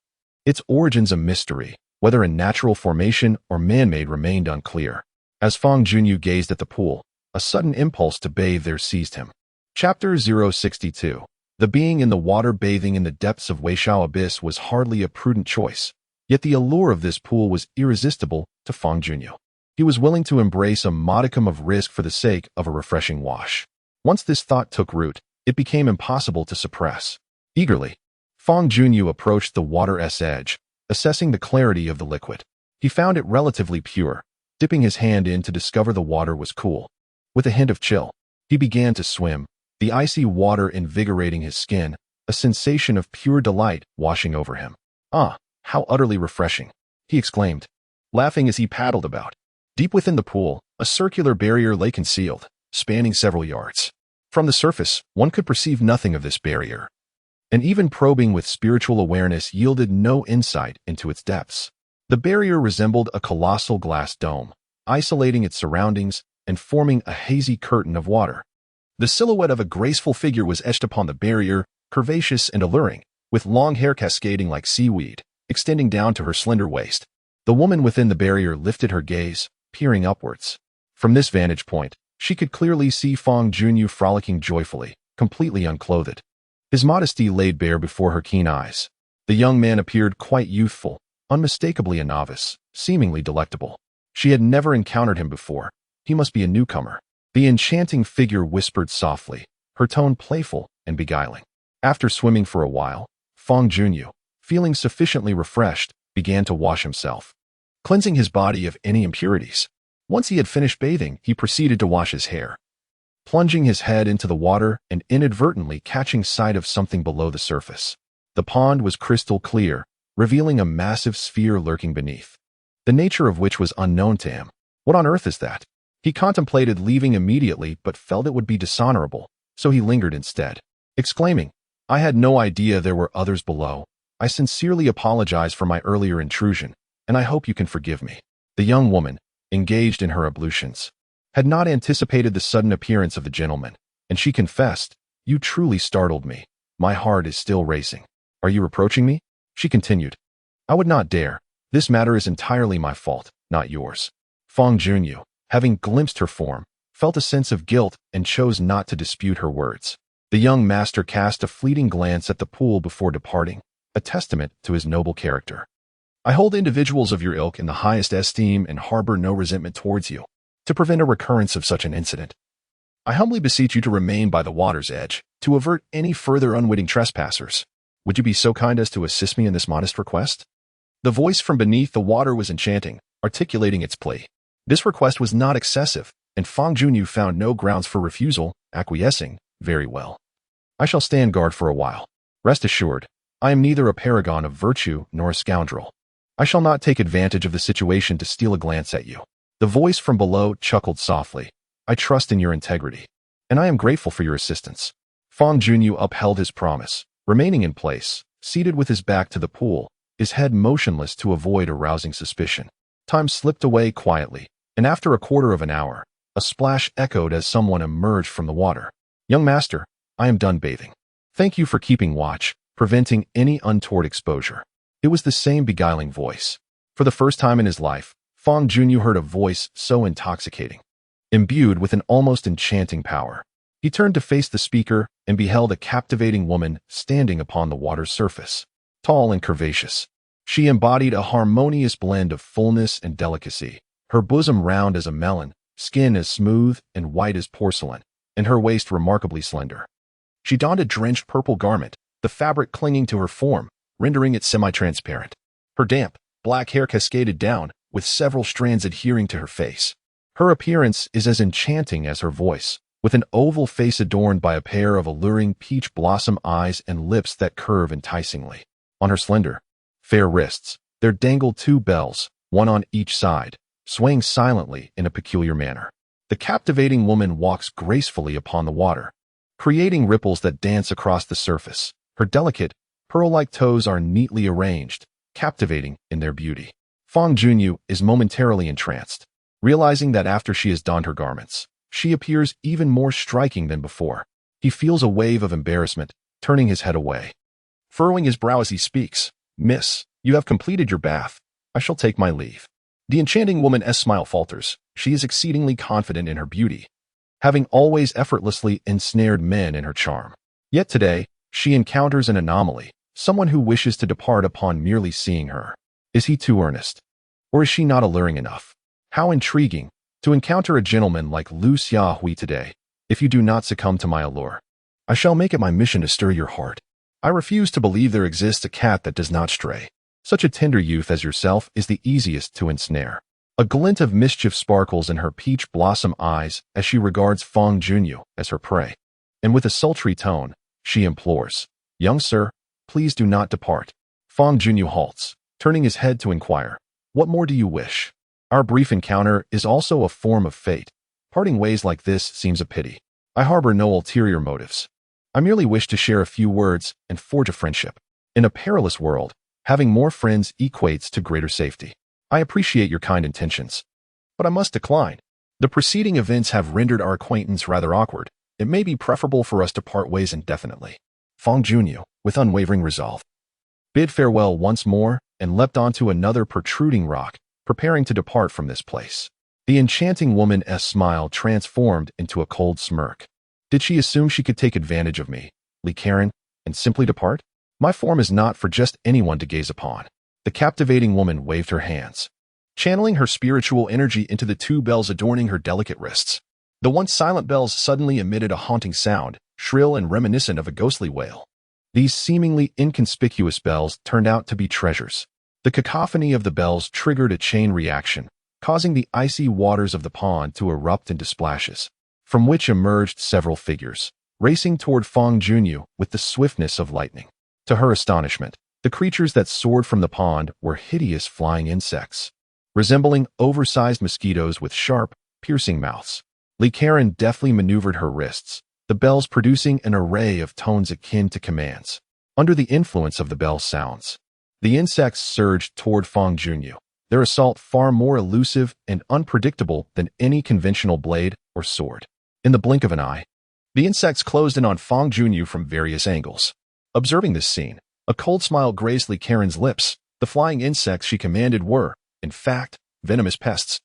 [SPEAKER 1] Its origins a mystery, whether in natural formation or man-made remained unclear. As Fang Junyu gazed at the pool, a sudden impulse to bathe there seized him. Chapter 062. The being in the water bathing in the depths of Weishao Abyss was hardly a prudent choice, yet the allure of this pool was irresistible to Fang Junyu. He was willing to embrace a modicum of risk for the sake of a refreshing wash. Once this thought took root, it became impossible to suppress. Eagerly, Fang Junyu approached the water's edge, assessing the clarity of the liquid. He found it relatively pure, dipping his hand in to discover the water was cool. With a hint of chill, he began to swim, the icy water invigorating his skin, a sensation of pure delight washing over him. "Ah, how utterly refreshing," he exclaimed, laughing as he paddled about. Deep within the pool, a circular barrier lay concealed, spanning several yards. From the surface, one could perceive nothing of this barrier, and even probing with spiritual awareness yielded no insight into its depths. The barrier resembled a colossal glass dome, isolating its surroundings and forming a hazy curtain of water. The silhouette of a graceful figure was etched upon the barrier, curvaceous and alluring, with long hair cascading like seaweed, extending down to her slender waist. The woman within the barrier lifted her gaze, peering upwards. From this vantage point, she could clearly see Fang Junyu frolicking joyfully, completely unclothed. His modesty laid bare before her keen eyes. The young man appeared quite youthful, unmistakably a novice, seemingly delectable. She had never encountered him before. He must be a newcomer. The enchanting figure whispered softly, her tone playful and beguiling. After swimming for a while, Fang Junyu, feeling sufficiently refreshed, began to wash himself, cleansing his body of any impurities. Once he had finished bathing, he proceeded to wash his hair, plunging his head into the water and inadvertently catching sight of something below the surface. The pond was crystal clear, revealing a massive sphere lurking beneath, the nature of which was unknown to him. What on earth is that? He contemplated leaving immediately but felt it would be dishonorable, so he lingered instead, exclaiming, "I had no idea there were others below. I sincerely apologize for my earlier intrusion, and I hope you can forgive me." The young woman, engaged in her ablutions, had not anticipated the sudden appearance of the gentleman, and she confessed, "You truly startled me. My heart is still racing." "Are you reproaching me?" she continued. "I would not dare. This matter is entirely my fault, not yours." Fang Junyu, having glimpsed her form, felt a sense of guilt and chose not to dispute her words. The young master cast a fleeting glance at the pool before departing, a testament to his noble character. "I hold individuals of your ilk in the highest esteem and harbor no resentment towards you. To prevent a recurrence of such an incident, I humbly beseech you to remain by the water's edge, to avert any further unwitting trespassers. Would you be so kind as to assist me in this modest request?" The voice from beneath the water was enchanting, articulating its plea. This request was not excessive, and Fang Junyu found no grounds for refusal, acquiescing, "Very well. I shall stand guard for a while. Rest assured, I am neither a paragon of virtue nor a scoundrel. I shall not take advantage of the situation to steal a glance at you." The voice from below chuckled softly. "I trust in your integrity, and I am grateful for your assistance." Fang Junyu upheld his promise, remaining in place, seated with his back to the pool, his head motionless to avoid arousing suspicion. Time slipped away quietly, and after a quarter of an hour, a splash echoed as someone emerged from the water. "Young master, I am done bathing. Thank you for keeping watch, preventing any untoward exposure." It was the same beguiling voice. For the first time in his life, Fang Junyu heard a voice so intoxicating, imbued with an almost enchanting power. He turned to face the speaker and beheld a captivating woman standing upon the water's surface. Tall and curvaceous, she embodied a harmonious blend of fullness and delicacy. Her bosom round as a melon, skin as smooth and white as porcelain, and her waist remarkably slender. She donned a drenched purple garment, the fabric clinging to her form, rendering it semi-transparent. Her damp, black hair cascaded down, with several strands adhering to her face. Her appearance is as enchanting as her voice, with an oval face adorned by a pair of alluring peach blossom eyes and lips that curve enticingly. On her slender, fair wrists, there dangled two bells, one on each side, swaying silently in a peculiar manner. The captivating woman walks gracefully upon the water, creating ripples that dance across the surface. Her delicate, pearl-like toes are neatly arranged, captivating in their beauty. Fangyuan is momentarily entranced, realizing that after she has donned her garments, she appears even more striking than before. He feels a wave of embarrassment, turning his head away. Furrowing his brow as he speaks, "Miss, you have completed your bath. I shall take my leave." The enchanting woman's smile falters. She is exceedingly confident in her beauty, having always effortlessly ensnared men in her charm. Yet today, she encounters an anomaly, someone who wishes to depart upon merely seeing her. Is he too earnest? Or is she not alluring enough? How intriguing to encounter a gentleman like Lu Xiaohui today. If you do not succumb to my allure, I shall make it my mission to stir your heart. I refuse to believe there exists a cat that does not stray. Such a tender youth as yourself is the easiest to ensnare. A glint of mischief sparkles in her peach blossom eyes as she regards Fangyuan as her prey. And with a sultry tone, she implores, "Young sir, please do not depart." Fangyuan halts, turning his head to inquire, "What more do you wish? Our brief encounter is also a form of fate. Parting ways like this seems a pity. I harbor no ulterior motives. I merely wish to share a few words and forge a friendship. In a perilous world, having more friends equates to greater safety. I appreciate your kind intentions, but I must decline. The preceding events have rendered our acquaintance rather awkward. It may be preferable for us to part ways indefinitely." Fangyuan, with unwavering resolve, bid farewell once more and leapt onto another protruding rock, preparing to depart from this place. The enchanting woman's smile transformed into a cold smirk. Did she assume she could take advantage of me, Li Karen, and simply depart? My form is not for just anyone to gaze upon. The captivating woman waved her hands, channeling her spiritual energy into the two bells adorning her delicate wrists. The once silent bells suddenly emitted a haunting sound, shrill and reminiscent of a ghostly wail. These seemingly inconspicuous bells turned out to be treasures. The cacophony of the bells triggered a chain reaction, causing the icy waters of the pond to erupt into splashes, from which emerged several figures, racing toward Fangyuan with the swiftness of lightning. To her astonishment, the creatures that soared from the pond were hideous flying insects, resembling oversized mosquitoes with sharp, piercing mouths. Li Karen deftly maneuvered her wrists, the bells producing an array of tones akin to commands. Under the influence of the bell sounds, the insects surged toward Fangyuan, their assault far more elusive and unpredictable than any conventional blade or sword. In the blink of an eye, the insects closed in on Fangyuan from various angles. Observing this scene, a cold smile grazed Li Karen's lips. The flying insects she commanded were, in fact, venomous pests,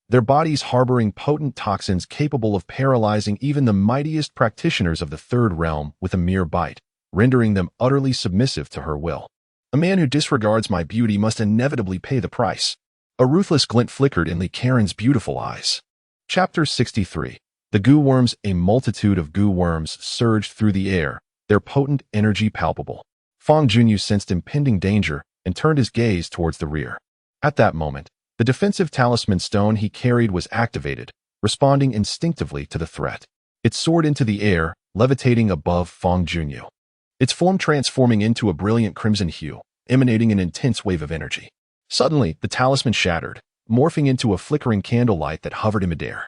[SPEAKER 1] their bodies harboring potent toxins capable of paralyzing even the mightiest practitioners of the third realm with a mere bite, rendering them utterly submissive to her will. A man who disregards my beauty must inevitably pay the price. A ruthless glint flickered in Li Karen's beautiful eyes. Chapter 63. The goo worms. A multitude of goo worms surged through the air, their potent energy palpable. Fangyuan sensed impending danger and turned his gaze towards the rear. At that moment, the defensive talisman stone he carried was activated, responding instinctively to the threat. It soared into the air, levitating above Fangyuan, its form transforming into a brilliant crimson hue, emanating an intense wave of energy. Suddenly, the talisman shattered, morphing into a flickering candlelight that hovered in midair,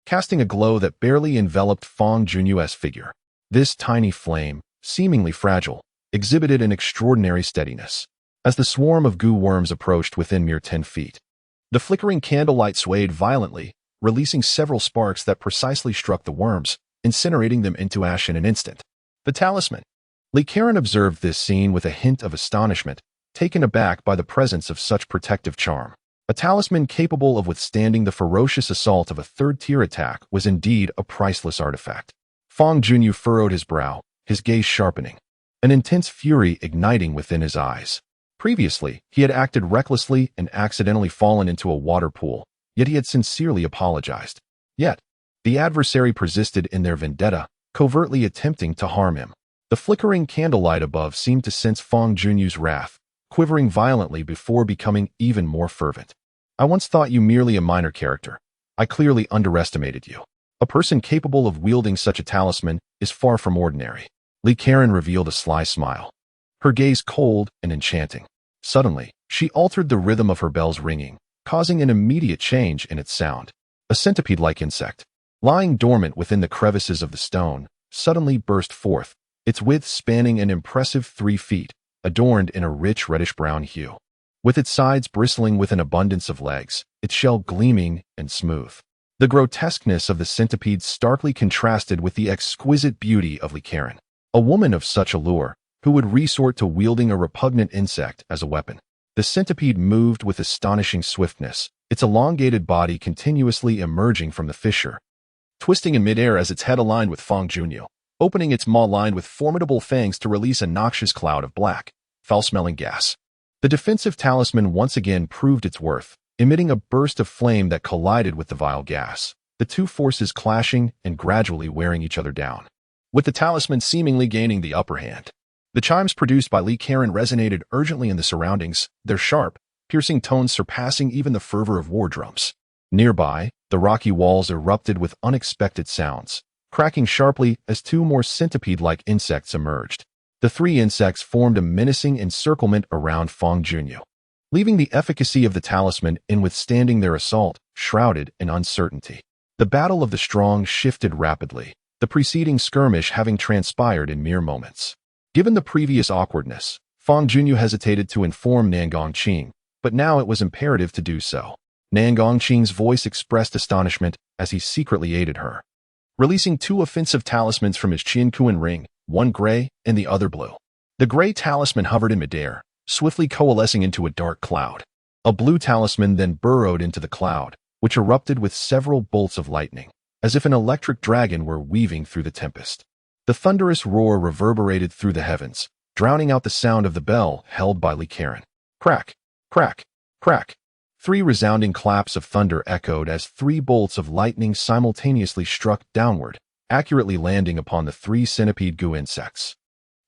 [SPEAKER 1] casting a glow that barely enveloped Fangyuan's figure. This tiny flame, seemingly fragile, exhibited an extraordinary steadiness. As the swarm of goo worms approached within mere 10 feet, the flickering candlelight swayed violently, releasing several sparks that precisely struck the worms, incinerating them into ash in an instant. The talisman. Li Karen observed this scene with a hint of astonishment, taken aback by the presence of such protective charm. A talisman capable of withstanding the ferocious assault of a third-tier attack was indeed a priceless artifact. Fang Junyu furrowed his brow, his gaze sharpening, an intense fury igniting within his eyes. Previously, he had acted recklessly and accidentally fallen into a water pool, yet he had sincerely apologized. Yet, the adversary persisted in their vendetta, covertly attempting to harm him. The flickering candlelight above seemed to sense Fang Junyu's wrath, quivering violently before becoming even more fervent. I once thought you merely a minor character. I clearly underestimated you. A person capable of wielding such a talisman is far from ordinary. Li Karen revealed a sly smile, her gaze cold and enchanting. Suddenly, she altered the rhythm of her bells ringing, causing an immediate change in its sound. A centipede-like insect, lying dormant within the crevices of the stone, suddenly burst forth, its width spanning an impressive 3 feet, adorned in a rich reddish-brown hue. With its sides bristling with an abundance of legs, its shell gleaming and smooth. The grotesqueness of the centipede starkly contrasted with the exquisite beauty of Li Karen, a woman of such allure, who would resort to wielding a repugnant insect as a weapon. The centipede moved with astonishing swiftness, its elongated body continuously emerging from the fissure, twisting in midair as its head aligned with Fang Junyu, opening its maw lined with formidable fangs to release a noxious cloud of black, foul-smelling gas. The defensive talisman once again proved its worth, emitting a burst of flame that collided with the vile gas, the two forces clashing and gradually wearing each other down, with the talisman seemingly gaining the upper hand. The chimes produced by Li Karen resonated urgently in the surroundings, their sharp, piercing tones surpassing even the fervor of war drums. Nearby, the rocky walls erupted with unexpected sounds, cracking sharply as 2 more centipede-like insects emerged. The 3 insects formed a menacing encirclement around Fang Junyu, leaving the efficacy of the talisman in withstanding their assault shrouded in uncertainty. The battle of the strong shifted rapidly, the preceding skirmish having transpired in mere moments. Given the previous awkwardness, Fang Junyu hesitated to inform Nangongqing, but now it was imperative to do so. Nangongqing's voice expressed astonishment as he secretly aided her, releasing 2 offensive talismans from his Qianquan ring, one gray and the other blue. The gray talisman hovered in midair, swiftly coalescing into a dark cloud. A blue talisman then burrowed into the cloud, which erupted with several bolts of lightning, as if an electric dragon were weaving through the tempest. The thunderous roar reverberated through the heavens, drowning out the sound of the bell held by Li Karen. Crack, crack, crack. 3 resounding claps of thunder echoed as 3 bolts of lightning simultaneously struck downward, accurately landing upon the 3 centipede goo insects.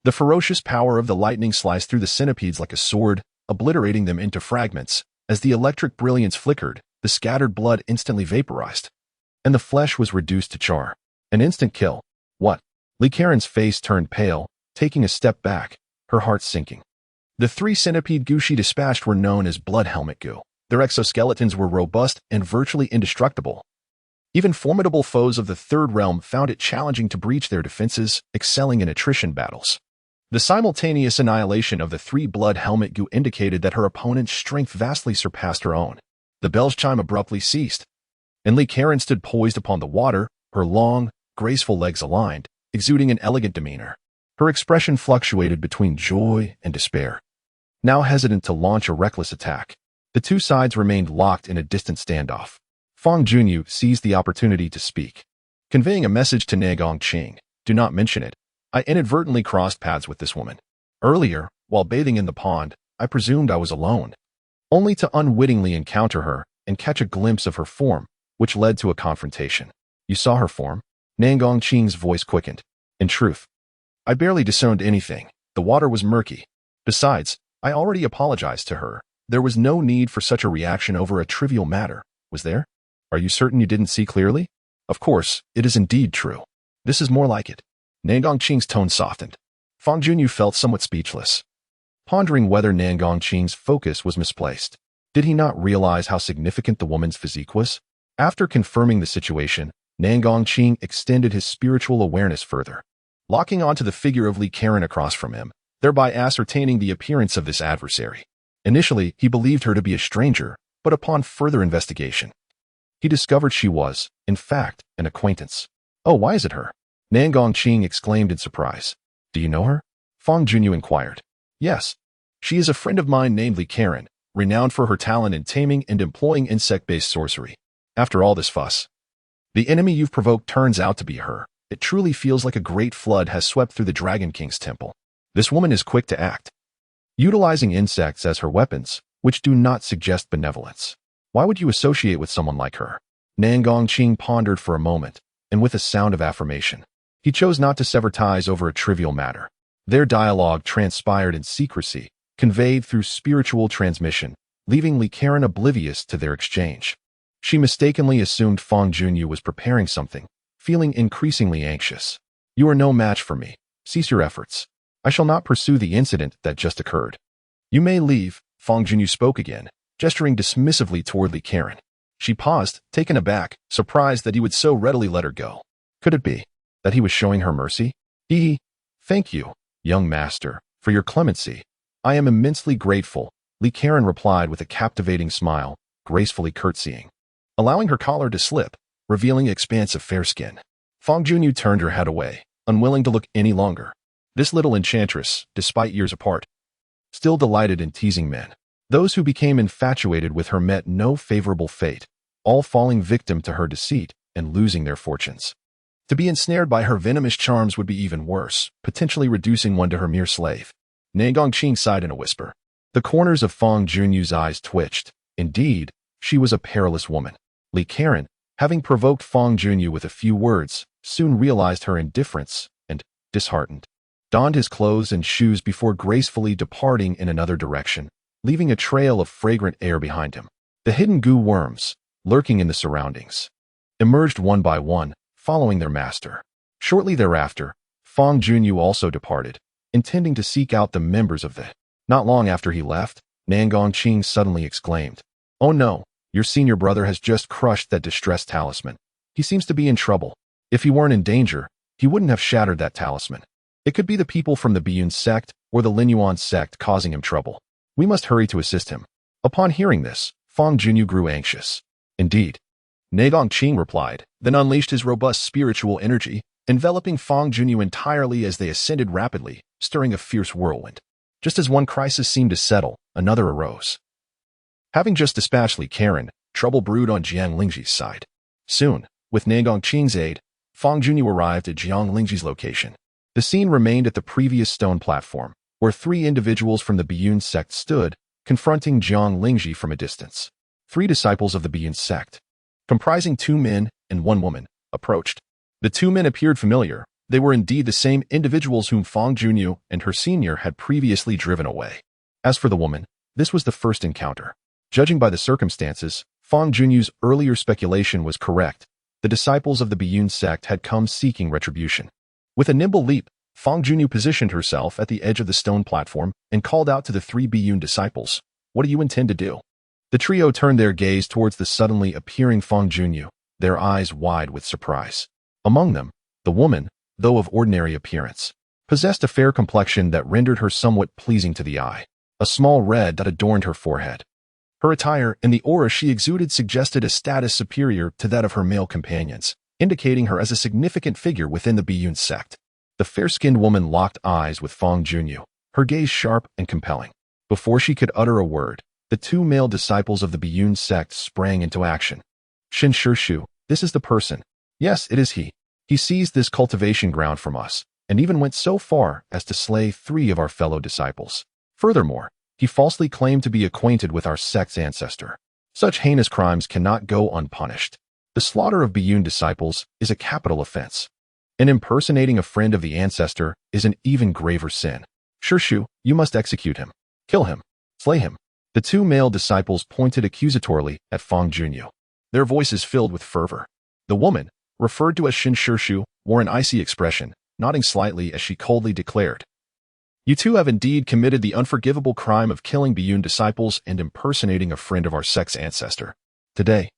[SPEAKER 1] The ferocious power of the lightning sliced through the centipedes like a sword, obliterating them into fragments. As the electric brilliance flickered, the scattered blood instantly vaporized, and the flesh was reduced to char. An instant kill. What? Li Karen's face turned pale, taking a step back, her heart sinking. The 3 centipede goo she dispatched were known as blood helmet goo. Their exoskeletons were robust and virtually indestructible. Even formidable foes of the Third Realm found it challenging to breach their defenses, excelling in attrition battles. The simultaneous annihilation of the 3 blood helmet goo indicated that her opponent's strength vastly surpassed her own. The bell's chime abruptly ceased, and Li Karen stood poised upon the water, her long, graceful legs aligned, exuding an elegant demeanor. Her expression fluctuated between joy and despair, now hesitant to launch a reckless attack. The 2 sides remained locked in a distant standoff. Fang Junyu seized the opportunity to speak, conveying a message to Nangongqing. Do not mention it. I inadvertently crossed paths with this woman. Earlier, while bathing in the pond, I presumed I was alone, only to unwittingly encounter her and catch a glimpse of her form, which led to a confrontation. You saw her form? Nangongqing's voice quickened. In truth, I barely discerned anything. The water was murky. Besides, I already apologized to her. There was no need for such a reaction over a trivial matter, was there? Are you certain you didn't see clearly? Of course, it is indeed true. This is more like it. Nangongqing's tone softened. Fang Junyu felt somewhat speechless, pondering whether Nangongqing's focus was misplaced. Did he not realize how significant the woman's physique was? After confirming the situation, Nangongqing extended his spiritual awareness further, locking onto the figure of Li Karen across from him, thereby ascertaining the appearance of this adversary. Initially, he believed her to be a stranger, but upon further investigation, he discovered she was, in fact, an acquaintance. Oh, why is it her? Nangongqing exclaimed in surprise. Do you know her? Fang Junyu inquired. Yes. She is a friend of mine named Li Karen, renowned for her talent in taming and employing insect-based sorcery. After all this fuss, the enemy you've provoked turns out to be her. It truly feels like a great flood has swept through the Dragon King's temple. This woman is quick to act, utilizing insects as her weapons, which do not suggest benevolence. Why would you associate with someone like her? Nangongqing pondered for a moment, and with a sound of affirmation, he chose not to sever ties over a trivial matter. Their dialogue transpired in secrecy, conveyed through spiritual transmission, leaving Li Karen oblivious to their exchange. She mistakenly assumed Fang Junyu was preparing something, feeling increasingly anxious. You are no match for me. Cease your efforts. I shall not pursue the incident that just occurred. You may leave, Fang Junyu spoke again, gesturing dismissively toward Li Karen. She paused, taken aback, surprised that he would so readily let her go. Could it be that he was showing her mercy? Thank you, young master, for your clemency. I am immensely grateful, Li Karen replied with a captivating smile, gracefully curtsying, allowing her collar to slip, revealing expansive fair skin. Fang Junyu turned her head away, unwilling to look any longer. This little enchantress, despite years apart, still delighted in teasing men. Those who became infatuated with her met no favorable fate, all falling victim to her deceit and losing their fortunes. To be ensnared by her venomous charms would be even worse, potentially reducing one to her mere slave. Nangongqing sighed in a whisper. The corners of Fang Junyu's eyes twitched. Indeed, she was a perilous woman. Li Karen, having provoked Fang Junyu with a few words, soon realized her indifference and, disheartened, donned his clothes and shoes before gracefully departing in another direction, leaving a trail of fragrant air behind him. The hidden goo worms, lurking in the surroundings, emerged one by one, following their master. Shortly thereafter, Fang Junyu also departed, intending to seek out the members of the. Not long after he left, Nangongqing suddenly exclaimed, "Oh no, your senior brother has just crushed that distressed talisman. He seems to be in trouble. If he weren't in danger, he wouldn't have shattered that talisman. It could be the people from the Biyun sect or the Linyuan sect causing him trouble. We must hurry to assist him." Upon hearing this, Fang Junyu grew anxious. Indeed, Nangongqing replied, then unleashed his robust spiritual energy, enveloping Fang Junyu entirely as they ascended rapidly, stirring a fierce whirlwind. Just as one crisis seemed to settle, another arose. Having just dispatched Li Karen, trouble brewed on Jiang Lingji's side. Soon, with Nangongqing's aid, Fang Junyu arrived at Jiang Lingji's location. The scene remained at the previous stone platform, where three individuals from the Biyun sect stood, confronting Jiang Lingji from a distance. Three disciples of the Biyun sect, comprising 2 men and 1 woman, approached. The 2 men appeared familiar. They were indeed the same individuals whom Fang Junyu and her senior had previously driven away. As for the woman, this was the first encounter. Judging by the circumstances, Fang Junyu's earlier speculation was correct. The disciples of the Biyun sect had come seeking retribution. With a nimble leap, Fang Junyu positioned herself at the edge of the stone platform and called out to the 3 Biyun disciples, "What do you intend to do?" The trio turned their gaze towards the suddenly appearing Fang Junyu, their eyes wide with surprise. Among them, the woman, though of ordinary appearance, possessed a fair complexion that rendered her somewhat pleasing to the eye. A small red dot adorned her forehead. Her attire and the aura she exuded suggested a status superior to that of her male companions, indicating her as a significant figure within the Biyun sect. The fair-skinned woman locked eyes with Fang Junyu, her gaze sharp and compelling. Before she could utter a word, the 2 male disciples of the Biyun sect sprang into action. "Shin Shishu, this is the person. Yes, it is he. He seized this cultivation ground from us, and even went so far as to slay 3 of our fellow disciples. Furthermore, he falsely claimed to be acquainted with our sect's ancestor. Such heinous crimes cannot go unpunished. The slaughter of Biyun disciples is a capital offense. And impersonating a friend of the ancestor is an even graver sin. Shishu, you must execute him. Kill him. Slay him." The 2 male disciples pointed accusatorily at Fang Junyu, their voices filled with fervor. The woman, referred to as Shin Shishu, wore an icy expression, nodding slightly as she coldly declared, "You 2 have indeed committed the unforgivable crime of killing Biyun disciples and impersonating a friend of our sect's ancestor. Today,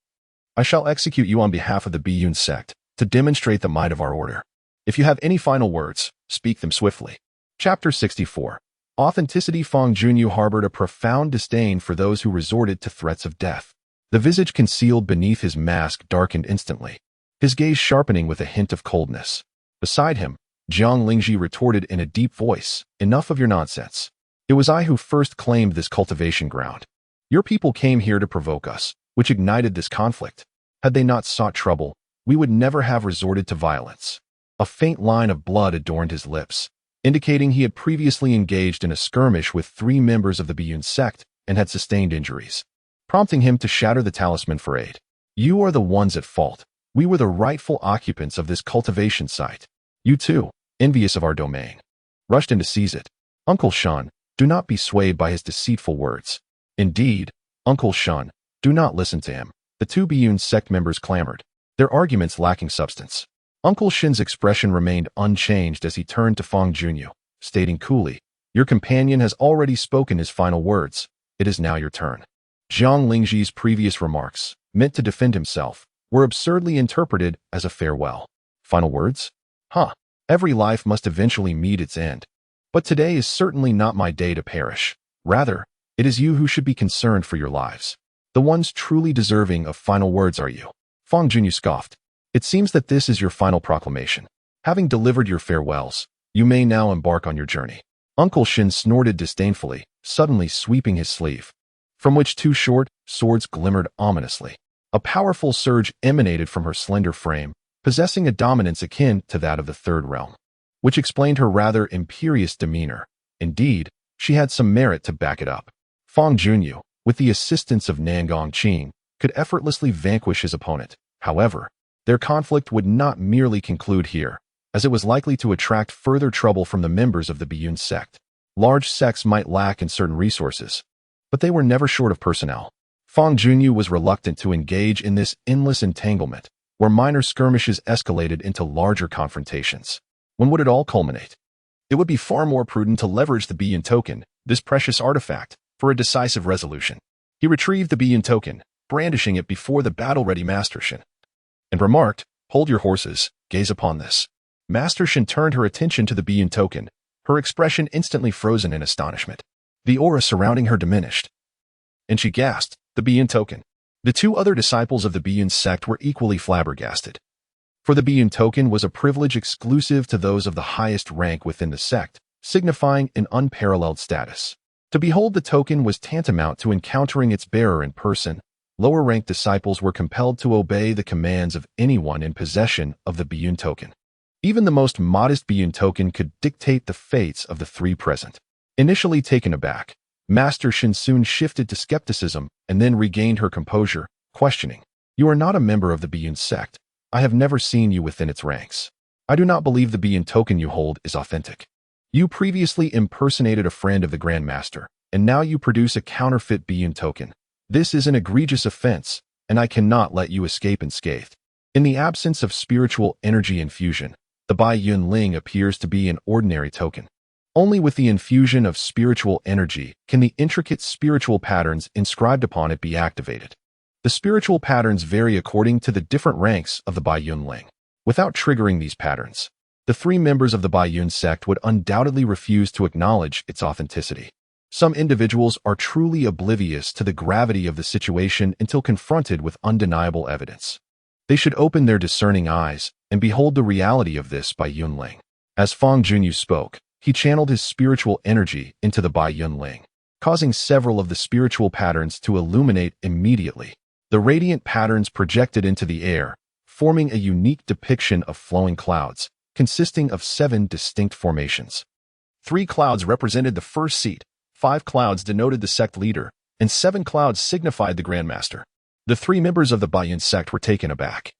[SPEAKER 1] I shall execute you on behalf of the Biyun sect, to demonstrate the might of our order. If you have any final words, speak them swiftly." Chapter 64. Authenticity. Fang Junyu harbored a profound disdain for those who resorted to threats of death. The visage concealed beneath his mask darkened instantly, his gaze sharpening with a hint of coldness. Beside him, Jiang Lingji retorted in a deep voice, "Enough of your nonsense. It was I who first claimed this cultivation ground. Your people came here to provoke us, which ignited this conflict. Had they not sought trouble, we would never have resorted to violence. A faint line of blood adorned his lips, indicating he had previously engaged in a skirmish with 3 members of the Biyun sect and had sustained injuries, prompting him to shatter the talisman for aid. You are the ones at fault. We were the rightful occupants of this cultivation site. You too, envious of our domain, rushed in to seize it. Uncle Shun, do not be swayed by his deceitful words. Indeed, Uncle Shun, do not listen to him. The 2 Biyun sect members clamored, their arguments lacking substance. Uncle Shin's expression remained unchanged as he turned to Fangyuan, stating coolly, your companion has already spoken his final words. It is now your turn. Zhang Lingji's previous remarks, meant to defend himself, were absurdly interpreted as a farewell. Final words? Huh. Every life must eventually meet its end. But today is certainly not my day to perish. Rather, it is you who should be concerned for your lives. The ones truly deserving of final words are you. Fangyuan scoffed. It seems that this is your final proclamation. Having delivered your farewells, you may now embark on your journey. Uncle Shin snorted disdainfully, suddenly sweeping his sleeve, from which 2 short swords glimmered ominously. A powerful surge emanated from her slender frame, possessing a dominance akin to that of the 3rd realm, which explained her rather imperious demeanor. Indeed, she had some merit to back it up. Fangyuan, with the assistance of Nangong Qing, could effortlessly vanquish his opponent. However, their conflict would not merely conclude here, as it was likely to attract further trouble from the members of the Biyun sect. Large sects might lack in certain resources, but they were never short of personnel. Fangyuan was reluctant to engage in this endless entanglement, where minor skirmishes escalated into larger confrontations. When would it all culminate? It would be far more prudent to leverage the Biyun token, this precious artifact, for a decisive resolution. He retrieved the Biyun token, brandishing it before the battle-ready Master Shin, and remarked, hold your horses, gaze upon this. Master Shin turned her attention to the Biyun token, her expression instantly frozen in astonishment. The aura surrounding her diminished, and she gasped, the Biyun token. The 2 other disciples of the Biyun sect were equally flabbergasted. For the Biyun token was a privilege exclusive to those of the highest rank within the sect, signifying an unparalleled status. To behold the token was tantamount to encountering its bearer in person. Lower-ranked disciples were compelled to obey the commands of anyone in possession of the Biyun token. Even the most modest Biyun token could dictate the fates of the 3 present. Initially taken aback, Master Shin soon shifted to skepticism and then regained her composure, questioning, you are not a member of the Biyun sect. I have never seen you within its ranks. I do not believe the Biyun token you hold is authentic. You previously impersonated a friend of the Grand Master, and now you produce a counterfeit Biyun token. This is an egregious offense, and I cannot let you escape unscathed. In the absence of spiritual energy infusion, the Biyun Ling appears to be an ordinary token. Only with the infusion of spiritual energy can the intricate spiritual patterns inscribed upon it be activated. The spiritual patterns vary according to the different ranks of the Biyun Ling. Without triggering these patterns, the 3 members of the Biyun sect would undoubtedly refuse to acknowledge its authenticity. Some individuals are truly oblivious to the gravity of the situation until confronted with undeniable evidence. They should open their discerning eyes and behold the reality of this Biyun Ling. As Fangyuan spoke, he channeled his spiritual energy into the Biyun Ling, causing several of the spiritual patterns to illuminate immediately. The radiant patterns projected into the air, forming a unique depiction of flowing clouds, consisting of 7 distinct formations. 3 clouds represented the first seat, 5 clouds denoted the sect leader, and 7 clouds signified the Grand Master. The 3 members of the Biyun sect were taken aback,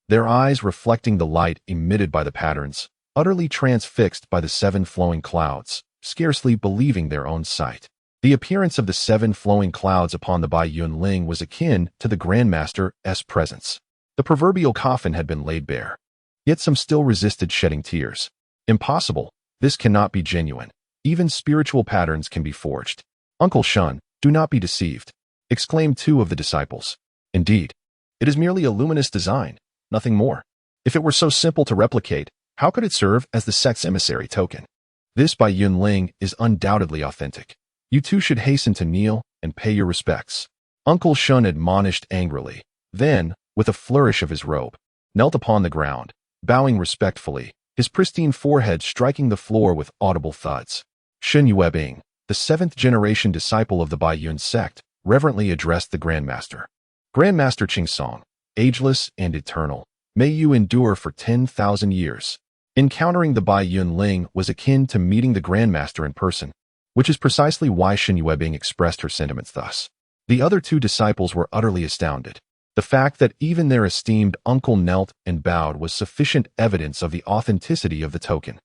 [SPEAKER 1] their eyes reflecting the light emitted by the patterns, utterly transfixed by the 7 flowing clouds, scarcely believing their own sight. The appearance of the 7 flowing clouds upon the Biyun Ling was akin to the Grand Master's presence. The proverbial coffin had been laid bare, yet some still resisted shedding tears. Impossible, this cannot be genuine. Even spiritual patterns can be forged. Uncle Shun, do not be deceived, exclaimed 2 of the disciples. Indeed, it is merely a luminous design, nothing more. If it were so simple to replicate, how could it serve as the sect's emissary token? This Biyun Ling is undoubtedly authentic. You 2 should hasten to kneel and pay your respects. Uncle Shun admonished angrily, then, with a flourish of his robe, knelt upon the ground, bowing respectfully, his pristine forehead striking the floor with audible thuds. Shen Yuebing, the 7th-generation disciple of the Biyun sect, reverently addressed the Grand Master. Grand Master Qingsong, ageless and eternal, may you endure for 10,000 years. Encountering the Bai Yunling was akin to meeting the Grandmaster in person, which is precisely why Xin Yuebing expressed her sentiments thus. The other two disciples were utterly astounded. The fact that even their esteemed uncle knelt and bowed was sufficient evidence of the authenticity of the token.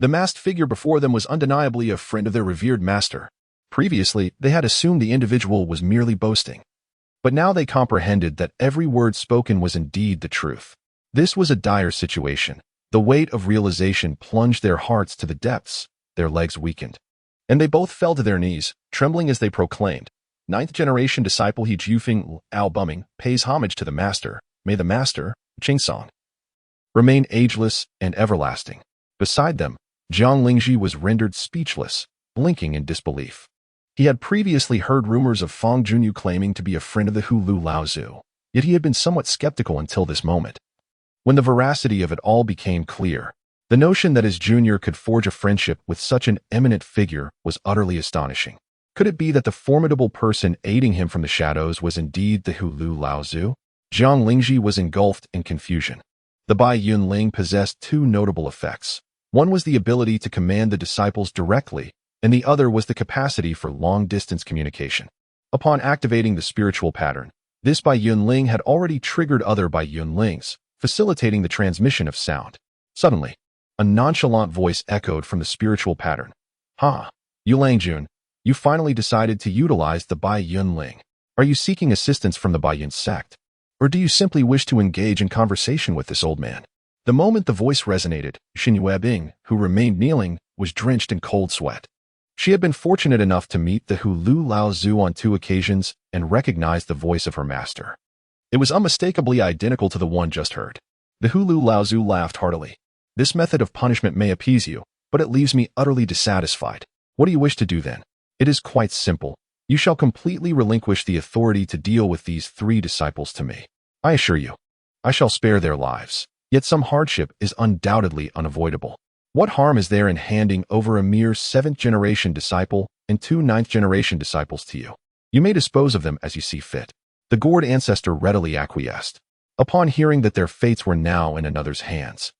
[SPEAKER 1] The masked figure before them was undeniably a friend of their revered master. Previously, they had assumed the individual was merely boasting. But now they comprehended that every word spoken was indeed the truth. This was a dire situation. The weight of realization plunged their hearts to the depths. Their legs weakened. And they both fell to their knees, trembling as they proclaimed, "Ninth-generation disciple He Jufeng Ao Buming pays homage to the master. May the master, Chingsong, remain ageless and everlasting." Beside them, Jiang Lingji was rendered speechless, blinking in disbelief. He had previously heard rumors of Fang Junyu claiming to be a friend of the Hulu Laozu, yet he had been somewhat skeptical until this moment. When the veracity of it all became clear, the notion that his junior could forge a friendship with such an eminent figure was utterly astonishing. Could it be that the formidable person aiding him from the shadows was indeed the Hulu Laozu? Jiang Lingji was engulfed in confusion. The Bai Yunling possessed two notable effects. One was the ability to command the disciples directly, and the other was the capacity for long-distance communication. Upon activating the spiritual pattern, this Bai Yunling had already triggered other Bai Yunlings, facilitating the transmission of sound. Suddenly, a nonchalant voice echoed from the spiritual pattern. "Ha, Yulangjun, you finally decided to utilize the Bai Yunling. Are you seeking assistance from the Bai Yun sect? Or do you simply wish to engage in conversation with this old man?" The moment the voice resonated, Xin Yuebing, who remained kneeling, was drenched in cold sweat. She had been fortunate enough to meet the Hulu Laozu on 2 occasions and recognized the voice of her master. It was unmistakably identical to the one just heard. The Hulu Laozu laughed heartily. "This method of punishment may appease you, but it leaves me utterly dissatisfied. What do you wish to do then? It is quite simple. You shall completely relinquish the authority to deal with these 3 disciples to me. I assure you, I shall spare their lives. Yet some hardship is undoubtedly unavoidable. What harm is there in handing over a mere 7th-generation disciple and 2 9th-generation disciples to you? You may dispose of them as you see fit." The gourd ancestor readily acquiesced. Upon hearing that their fates were now in another's hands,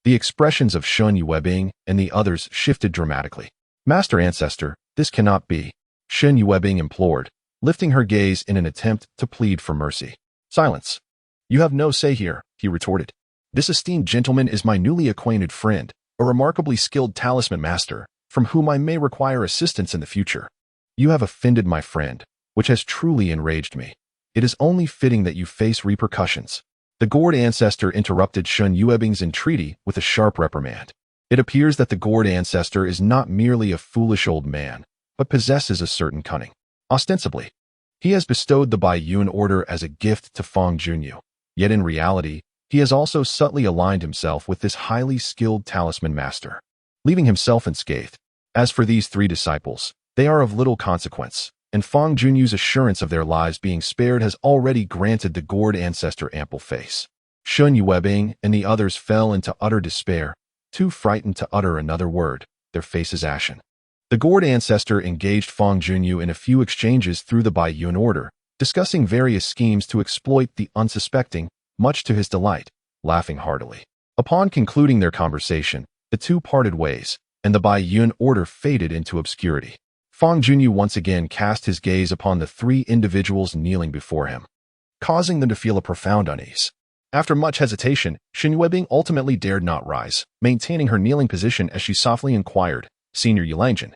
[SPEAKER 1] the expressions of Xin Yuebing and the others shifted dramatically. "Master Ancestor, this cannot be," Xin Yuebing implored, lifting her gaze in an attempt to plead for mercy. "Silence. You have no say here," he retorted. "This esteemed gentleman is my newly acquainted friend, a remarkably skilled talisman master, from whom I may require assistance in the future. You have offended my friend, which has truly enraged me. It is only fitting that you face repercussions." The gourd ancestor interrupted Xin Yuebing's entreaty with a sharp reprimand. It appears that the gourd ancestor is not merely a foolish old man, but possesses a certain cunning. Ostensibly, he has bestowed the Bai Yun order as a gift to Fang Junyu, yet in reality, he has also subtly aligned himself with this highly skilled talisman master, leaving himself unscathed. As for these 3 disciples, they are of little consequence, and Fang Junyu's assurance of their lives being spared has already granted the gourd ancestor ample face. Xin Yuebing and the others fell into utter despair, too frightened to utter another word, their faces ashen. The gourd ancestor engaged Fang Junyu in a few exchanges through the Bai Yun order, discussing various schemes to exploit the unsuspecting, much to his delight, laughing heartily. Upon concluding their conversation, the two parted ways, and the Bai Yun order faded into obscurity. Fang Junyu once again cast his gaze upon the 3 individuals kneeling before him, causing them to feel a profound unease. After much hesitation, Xin Yuebing ultimately dared not rise, maintaining her kneeling position as she softly inquired, "Senior Yulangjin,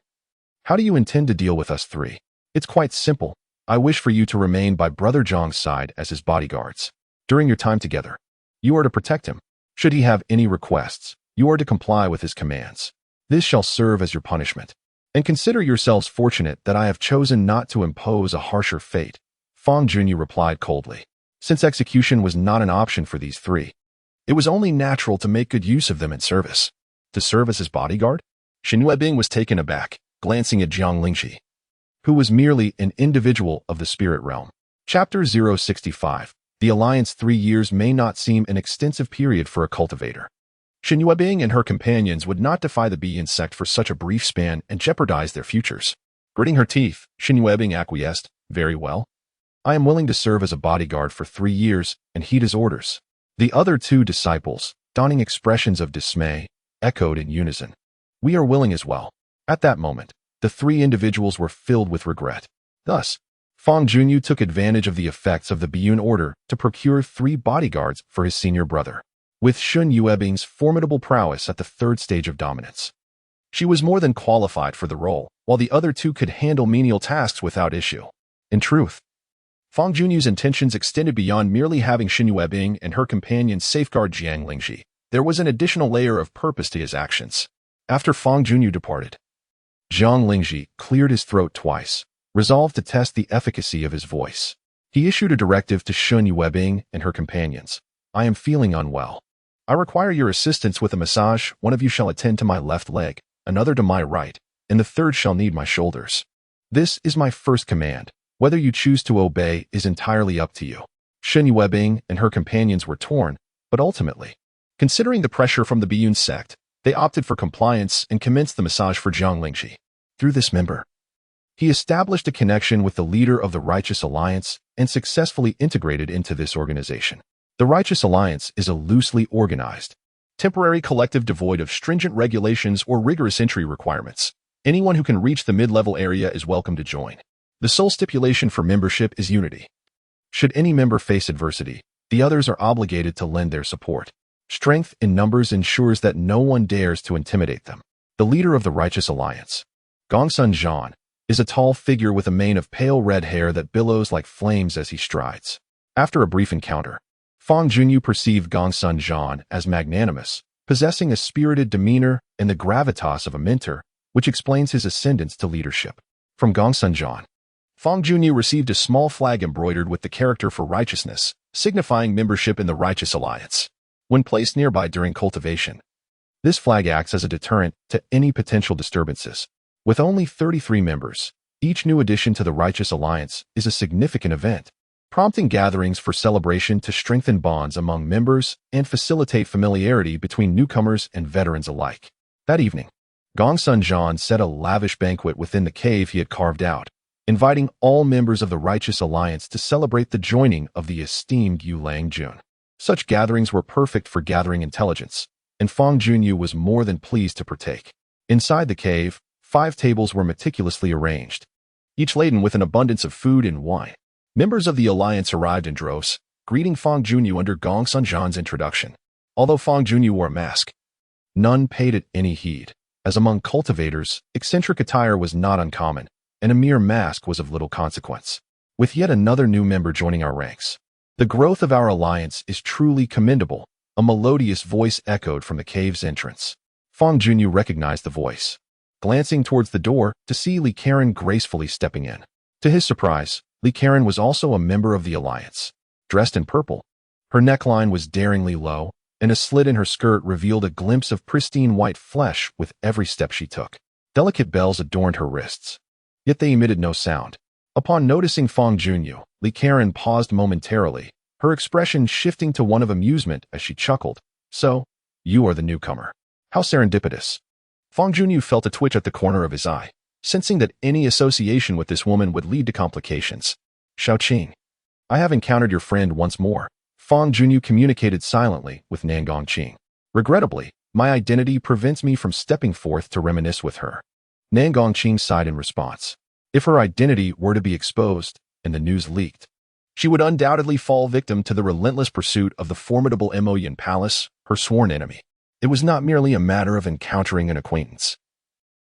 [SPEAKER 1] how do you intend to deal with us 3? It's quite simple. I wish for you to remain by Brother Zhang's side as his bodyguards. During your time together, you are to protect him. Should he have any requests, you are to comply with his commands. This shall serve as your punishment. And consider yourselves fortunate that I have chosen not to impose a harsher fate." Fang Junyu replied coldly. Since execution was not an option for these 3, it was only natural to make good use of them in service. To serve as his bodyguard? Xin Yuebing was taken aback, glancing at Jiang Lingji, who was merely an individual of the spirit realm. Chapter 065. The Alliance. 3 years may not seem an extensive period for a cultivator. Xin Yuebing and her companions would not defy the bee insect for such a brief span and jeopardize their futures. Gritting her teeth, Xin Yuebing acquiesced. "Very well. I am willing to serve as a bodyguard for 3 years and heed his orders." The other 2 disciples, donning expressions of dismay, echoed in unison. We are willing as well. At that moment, the three individuals were filled with regret. Thus, Fang Junyu took advantage of the effects of the Biyun order to procure 3 bodyguards for his senior brother. With Shun Yuebing's formidable prowess at the 3rd stage of dominance, she was more than qualified for the role, while the other 2 could handle menial tasks without issue. In truth, Fang Junyu's intentions extended beyond merely having Shun Yuebing and her companions safeguard Jiang Lingji. There was an additional layer of purpose to his actions. After Fang Junyu departed, Jiang Lingji cleared his throat twice, resolved to test the efficacy of his voice. He issued a directive to Shun Yuebing and her companions. I am feeling unwell. I require your assistance with a massage. One of you shall attend to my left leg, another to my right, and the third shall need my shoulders. This is my first command. Whether you choose to obey is entirely up to you. Shun Yuebing and her companions were torn, but ultimately, considering the pressure from the Biyun sect, they opted for compliance and commenced the massage for Jiang Lingji. Through this member, he established a connection with the leader of the Righteous Alliance and successfully integrated into this organization. The Righteous Alliance is a loosely organized, temporary collective devoid of stringent regulations or rigorous entry requirements. Anyone who can reach the mid-level area is welcome to join. The sole stipulation for membership is unity. Should any member face adversity, the others are obligated to lend their support. Strength in numbers ensures that no one dares to intimidate them. The leader of the Righteous Alliance, Gongsun Zhan, is a tall figure with a mane of pale red hair that billows like flames as he strides. After a brief encounter, Fang Junyu perceived Gongsun Zhan as magnanimous, possessing a spirited demeanor and the gravitas of a mentor, which explains his ascendance to leadership. From Gongsun Zhan, Fang Junyu received a small flag embroidered with the character for righteousness, signifying membership in the Righteous Alliance. When placed nearby during cultivation, this flag acts as a deterrent to any potential disturbances. With only 33 members, each new addition to the Righteous Alliance is a significant event, prompting gatherings for celebration to strengthen bonds among members and facilitate familiarity between newcomers and veterans alike. That evening, Gongsun Zhan set a lavish banquet within the cave he had carved out, inviting all members of the Righteous Alliance to celebrate the joining of the esteemed Yu Langjun. Such gatherings were perfect for gathering intelligence, and Fang Junyu was more than pleased to partake. Inside the cave, 5 tables were meticulously arranged, each laden with an abundance of food and wine. Members of the alliance arrived in droves, greeting Fang Junyu under Gongsun Zhan's introduction. Although Fang Junyu wore a mask, none paid it any heed, as among cultivators, eccentric attire was not uncommon, and a mere mask was of little consequence. With yet another new member joining our ranks, the growth of our alliance is truly commendable, a melodious voice echoed from the cave's entrance. Fang Junyu recognized the voice, glancing towards the door to see Li Karen gracefully stepping in. To his surprise, Li Karen was also a member of the alliance. Dressed in purple, her neckline was daringly low, and a slit in her skirt revealed a glimpse of pristine white flesh with every step she took. Delicate bells adorned her wrists, yet they emitted no sound. Upon noticing Fang Junyu, Li Karen paused momentarily, her expression shifting to one of amusement as she chuckled. So, you are the newcomer. How serendipitous. Fang Junyu felt a twitch at the corner of his eye, sensing that any association with this woman would lead to complications. Shaoqing, I have encountered your friend once more. Fang Junyu communicated silently with Nangongqing. Regrettably, my identity prevents me from stepping forth to reminisce with her. Nangongqing sighed in response. If her identity were to be exposed and the news leaked, she would undoubtedly fall victim to the relentless pursuit of the formidable Emoyan Palace, her sworn enemy. It was not merely a matter of encountering an acquaintance.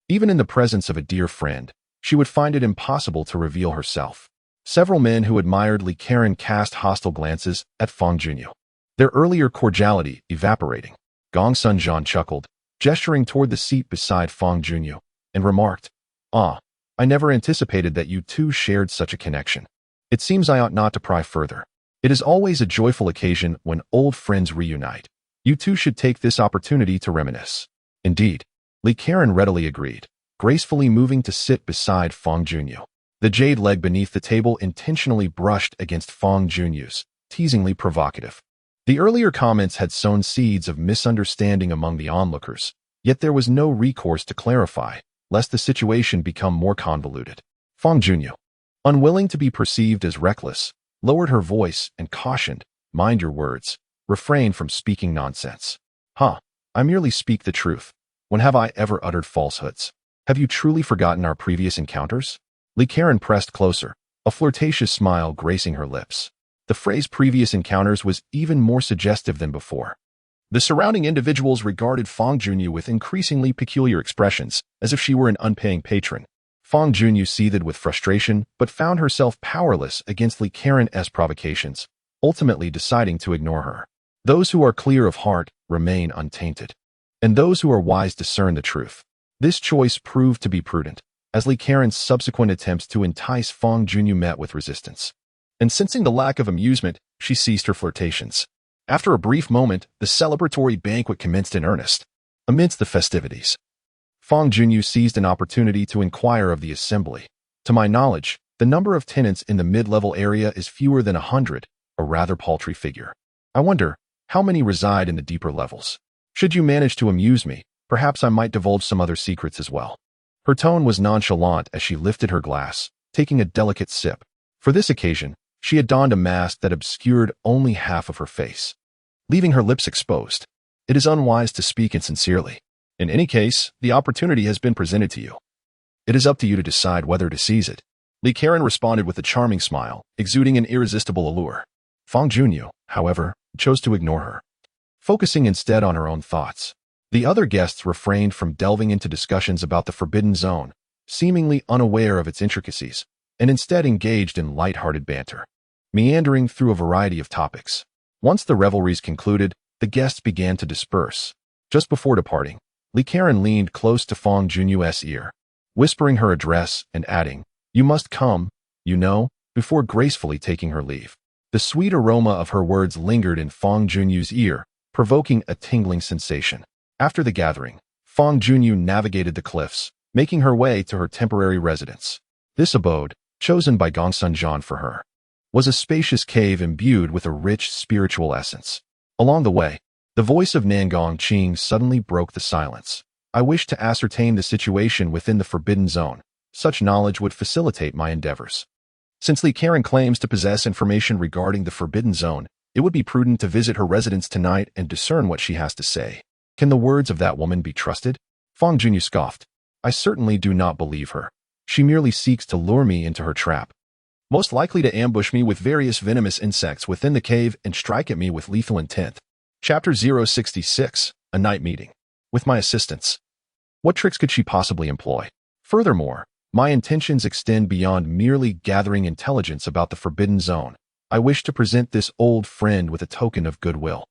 [SPEAKER 1] Even in the presence of a dear friend, she would find it impossible to reveal herself. Several men who admired Li Karen cast hostile glances at Fang Junyu, their earlier cordiality evaporating. Gongsun Zhan chuckled, gesturing toward the seat beside Fang Junyu, and remarked, I never anticipated that you two shared such a connection. It seems I ought not to pry further. It is always a joyful occasion when old friends reunite. You two should take this opportunity to reminisce. Indeed, Li Karen readily agreed, gracefully moving to sit beside Fang Junyu. The jade leg beneath the table intentionally brushed against Fang Junyu's, teasingly provocative. The earlier comments had sown seeds of misunderstanding among the onlookers, yet there was no recourse to clarify, lest the situation become more convoluted. Fang Junyu, unwilling to be perceived as reckless, lowered her voice and cautioned, mind your words. Refrain from speaking nonsense. I I merely speak the truth. When have I ever uttered falsehoods? Have you truly forgotten our previous encounters? Li Karen pressed closer, a flirtatious smile gracing her lips. The phrase previous encounters was even more suggestive than before. The surrounding individuals regarded Fang Junyu with increasingly peculiar expressions, as if she were an unpaying patron. Fang Junyu seethed with frustration, but found herself powerless against Li Karen's provocations, ultimately deciding to ignore her. Those who are clear of heart remain untainted, and those who are wise discern the truth. This choice proved to be prudent, as Li Karen's subsequent attempts to entice Fang Junyu met with resistance. And sensing the lack of amusement, she ceased her flirtations. After a brief moment, the celebratory banquet commenced in earnest. Amidst the festivities, Fang Junyu seized an opportunity to inquire of the assembly. To my knowledge, the number of tenants in the mid-level area is fewer than 100, a rather paltry figure. I wonder, how many reside in the deeper levels? Should you manage to amuse me, perhaps I might divulge some other secrets as well. Her tone was nonchalant as she lifted her glass, taking a delicate sip. For this occasion, she had donned a mask that obscured only half of her face, leaving her lips exposed. It is unwise to speak insincerely. In any case, the opportunity has been presented to you. It is up to you to decide whether to seize it. Li Karen responded with a charming smile, exuding an irresistible allure. Fang Junyu, however, chose to ignore her, focusing instead on her own thoughts. The other guests refrained from delving into discussions about the Forbidden Zone, seemingly unaware of its intricacies, and instead engaged in light-hearted banter, meandering through a variety of topics. Once the revelries concluded, the guests began to disperse. Just before departing, Li Karen leaned close to Fang Junyu's ear, whispering her address and adding, "You must come, you know," before gracefully taking her leave. The sweet aroma of her words lingered in Fang Junyu's ear, provoking a tingling sensation. After the gathering, Fang Junyu navigated the cliffs, making her way to her temporary residence. This abode, chosen by Gongsun Zhan for her, was a spacious cave imbued with a rich spiritual essence. Along the way, the voice of Nangong Qing suddenly broke the silence. I wish to ascertain the situation within the Forbidden Zone. Such knowledge would facilitate my endeavors. Since Li Karen claims to possess information regarding the Forbidden Zone, it would be prudent to visit her residence tonight and discern what she has to say. Can the words of that woman be trusted? Fang Junyu scoffed. I certainly do not believe her. She merely seeks to lure me into her trap, most likely to ambush me with various venomous insects within the cave and strike at me with lethal intent. Chapter 066, A Night Meeting. With my assistance. What tricks could she possibly employ? Furthermore, my intentions extend beyond merely gathering intelligence about the Forbidden Zone. I wish to present this old friend with a token of goodwill.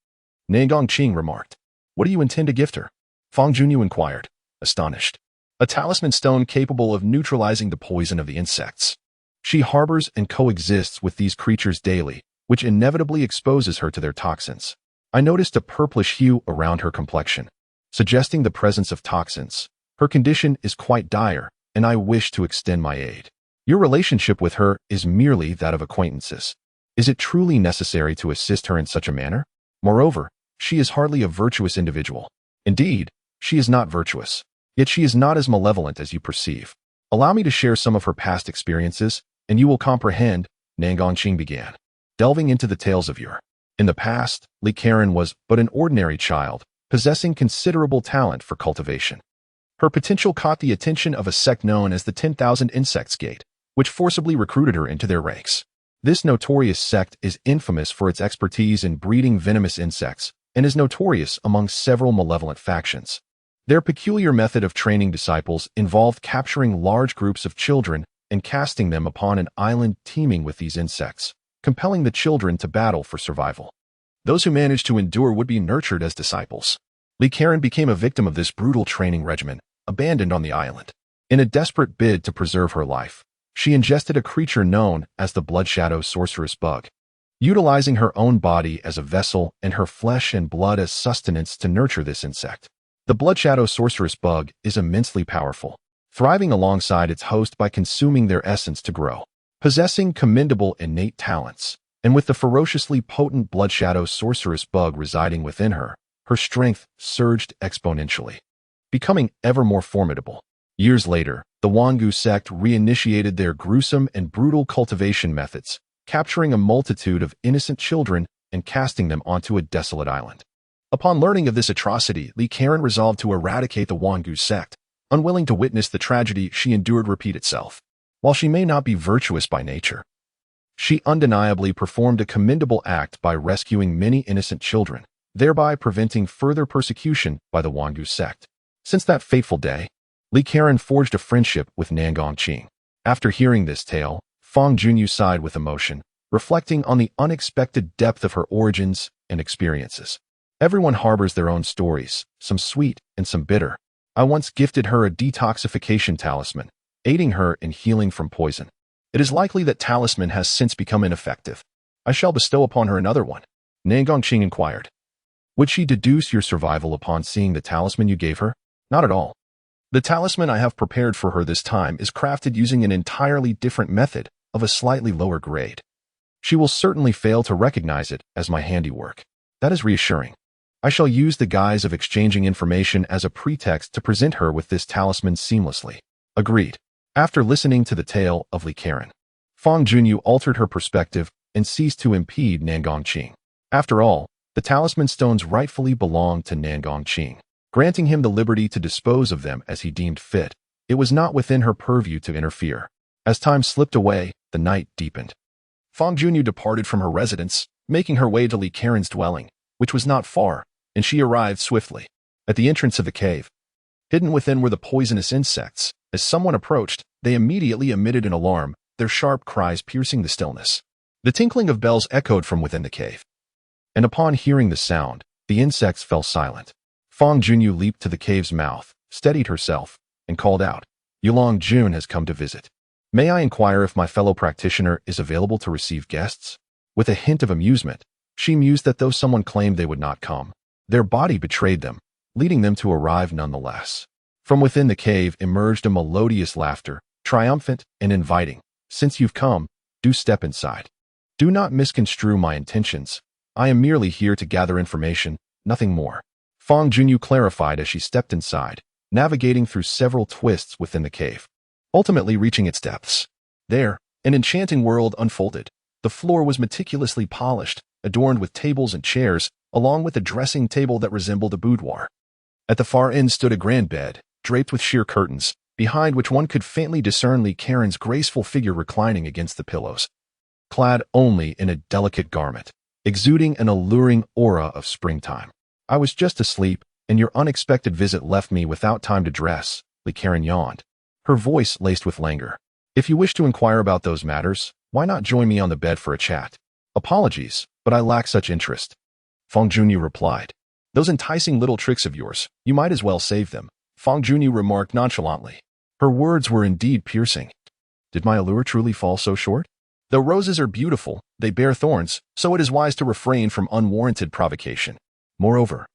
[SPEAKER 1] Nangong Qing remarked. What do you intend to gift her? Fang Junyu inquired, astonished. A talisman stone capable of neutralizing the poison of the insects. She harbors and coexists with these creatures daily, which inevitably exposes her to their toxins. I noticed a purplish hue around her complexion, suggesting the presence of toxins. Her condition is quite dire, and I wish to extend my aid. Your relationship with her is merely that of acquaintances. Is it truly necessary to assist her in such a manner? Moreover, she is hardly a virtuous individual. Indeed, she is not virtuous. Yet she is not as malevolent as you perceive. Allow me to share some of her past experiences, and you will comprehend, Nangong Qing began, delving into the tales of yore. In the past, Li Karen was but an ordinary child, possessing considerable talent for cultivation. Her potential caught the attention of a sect known as the 10,000 Insects Gate, which forcibly recruited her into their ranks. This notorious sect is infamous for its expertise in breeding venomous insects, and is notorious among several malevolent factions. Their peculiar method of training disciples involved capturing large groups of children and casting them upon an island teeming with these insects, compelling the children to battle for survival. Those who managed to endure would be nurtured as disciples. Li Karen became a victim of this brutal training regimen, abandoned on the island. In a desperate bid to preserve her life, she ingested a creature known as the Blood Shadow Sorceress Bug, utilizing her own body as a vessel and her flesh and blood as sustenance to nurture this insect. The Blood Shadow Sorceress Bug is immensely powerful, thriving alongside its host by consuming their essence to grow. Possessing commendable innate talents, and with the ferociously potent Blood Shadow Sorceress Bug residing within her, her strength surged exponentially, becoming ever more formidable. Years later, the Wangu sect reinitiated their gruesome and brutal cultivation methods, capturing a multitude of innocent children and casting them onto a desolate island. Upon learning of this atrocity, Li Karen resolved to eradicate the Wangu sect, unwilling to witness the tragedy she endured repeat itself. While she may not be virtuous by nature, she undeniably performed a commendable act by rescuing many innocent children, thereby preventing further persecution by the Wangu sect. Since that fateful day, Li Karen forged a friendship with Nangongqing. After hearing this tale, Fang Junyu sighed with emotion, reflecting on the unexpected depth of her origins and experiences. Everyone harbors their own stories, some sweet and some bitter. I once gifted her a detoxification talisman, aiding her in healing from poison. It is likely that talisman has since become ineffective. I shall bestow upon her another one. Nangongqing inquired. Would she deduce your survival upon seeing the talisman you gave her? Not at all. The talisman I have prepared for her this time is crafted using an entirely different method of a slightly lower grade. She will certainly fail to recognize it as my handiwork. That is reassuring. I shall use the guise of exchanging information as a pretext to present her with this talisman seamlessly. Agreed. After listening to the tale of Li Karen, Fang Junyu altered her perspective and ceased to impede Nangongqing. After all, the talisman stones rightfully belonged to Nangongqing, granting him the liberty to dispose of them as he deemed fit. It was not within her purview to interfere. As time slipped away, the night deepened. Fang Junyu departed from her residence, making her way to Li Karen's dwelling, which was not far, and she arrived swiftly at the entrance of the cave. Hidden within were the poisonous insects. As someone approached, they immediately emitted an alarm, their sharp cries piercing the stillness. The tinkling of bells echoed from within the cave. And upon hearing the sound, the insects fell silent. Fang Junyu leaped to the cave's mouth, steadied herself, and called out, Yulong Jun has come to visit. May I inquire if my fellow practitioner is available to receive guests? With a hint of amusement, she mused that though someone claimed they would not come, their body betrayed them, leading them to arrive nonetheless. From within the cave emerged a melodious laughter, triumphant and inviting. Since you've come, do step inside. Do not misconstrue my intentions. I am merely here to gather information, nothing more. Fang Junyu clarified as she stepped inside, navigating through several twists within the cave, ultimately reaching its depths. There, an enchanting world unfolded. The floor was meticulously polished, adorned with tables and chairs, along with a dressing table that resembled a boudoir. At the far end stood a grand bed, draped with sheer curtains, behind which one could faintly discern Li Karen's graceful figure reclining against the pillows, clad only in a delicate garment, exuding an alluring aura of springtime. I was just asleep, and your unexpected visit left me without time to dress, Li Karen yawned, her voice laced with languor. If you wish to inquire about those matters, why not join me on the bed for a chat? Apologies, but I lack such interest. Fang Junyu replied. Those enticing little tricks of yours, you might as well save them, Fang Junyu remarked nonchalantly. Her words were indeed piercing. Did my allure truly fall so short? Though roses are beautiful, they bear thorns, so it is wise to refrain from unwarranted provocation. Moreover,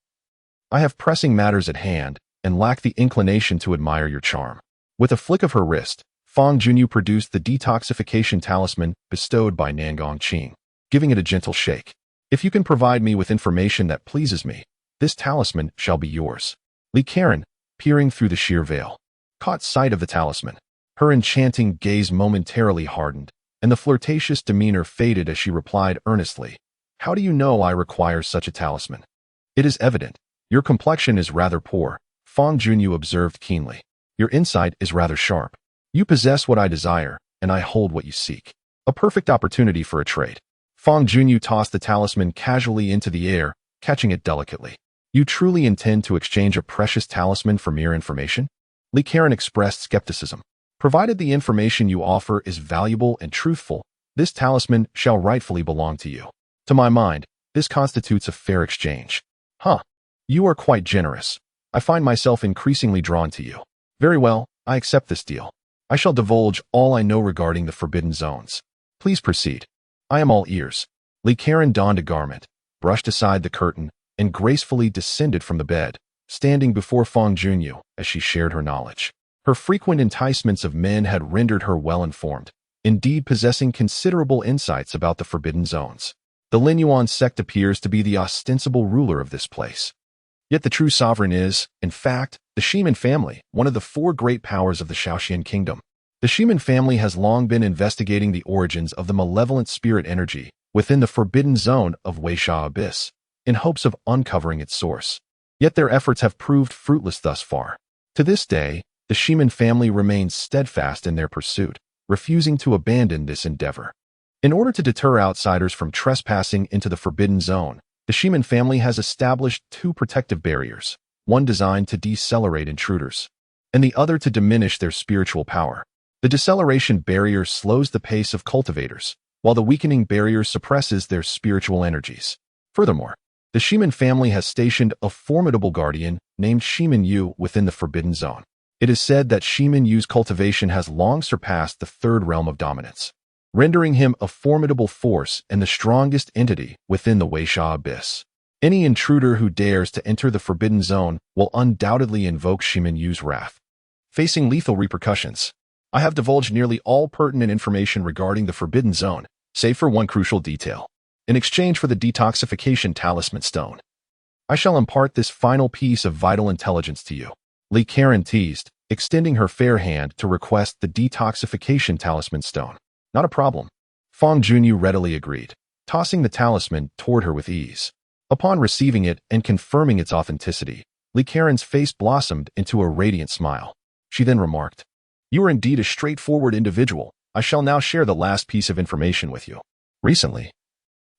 [SPEAKER 1] I have pressing matters at hand and lack the inclination to admire your charm. With a flick of her wrist, Fang Junyu produced the detoxification talisman bestowed by Nangongqing, giving it a gentle shake. If you can provide me with information that pleases me, this talisman shall be yours. Li Karen, peering through the sheer veil, caught sight of the talisman. Her enchanting gaze momentarily hardened, and the flirtatious demeanor faded as she replied earnestly, How do you know I require such a talisman? It is evident. Your complexion is rather poor, Fang Junyu observed keenly. Your insight is rather sharp. You possess what I desire, and I hold what you seek. A perfect opportunity for a trade. Fang Junyu tossed the talisman casually into the air, catching it delicately. You truly intend to exchange a precious talisman for mere information? Li Karen expressed skepticism. Provided the information you offer is valuable and truthful, this talisman shall rightfully belong to you. To my mind, this constitutes a fair exchange. Huh. You are quite generous. I find myself increasingly drawn to you. Very well, I accept this deal. I shall divulge all I know regarding the forbidden zones. Please proceed. I am all ears. Li Karen donned a garment, brushed aside the curtain, and gracefully descended from the bed, standing before Fang Junyu as she shared her knowledge. Her frequent enticements of men had rendered her well-informed, indeed possessing considerable insights about the forbidden zones. The Linyuan sect appears to be the ostensible ruler of this place. Yet the true sovereign is, in fact, the Shiman family, one of the four great powers of the Shaoxian kingdom. The Shiman family has long been investigating the origins of the malevolent spirit energy within the forbidden zone of Weisha Abyss. in hopes of uncovering its source. Yet their efforts have proved fruitless thus far. To this day, the Shiman family remains steadfast in their pursuit, refusing to abandon this endeavor. In order to deter outsiders from trespassing into the forbidden zone, the Shiman family has established two protective barriers, one designed to decelerate intruders, and the other to diminish their spiritual power. The deceleration barrier slows the pace of cultivators, while the weakening barrier suppresses their spiritual energies. Furthermore, the Shiman family has stationed a formidable guardian named Shiman Yu within the forbidden zone. It is said that Shiman Yu's cultivation has long surpassed the third realm of dominance, rendering him a formidable force and the strongest entity within the Weisha abyss. Any intruder who dares to enter the forbidden zone will undoubtedly invoke Shiman Yu's wrath, facing lethal repercussions. I have divulged nearly all pertinent information regarding the forbidden zone, save for one crucial detail. In exchange for the detoxification talisman stone, I shall impart this final piece of vital intelligence to you. Li Karen teased, extending her fair hand to request the detoxification talisman stone. Not a problem. Fangyuan readily agreed, tossing the talisman toward her with ease. Upon receiving it and confirming its authenticity, Li Karen's face blossomed into a radiant smile. She then remarked, "You are indeed a straightforward individual. I shall now share the last piece of information with you. Recently,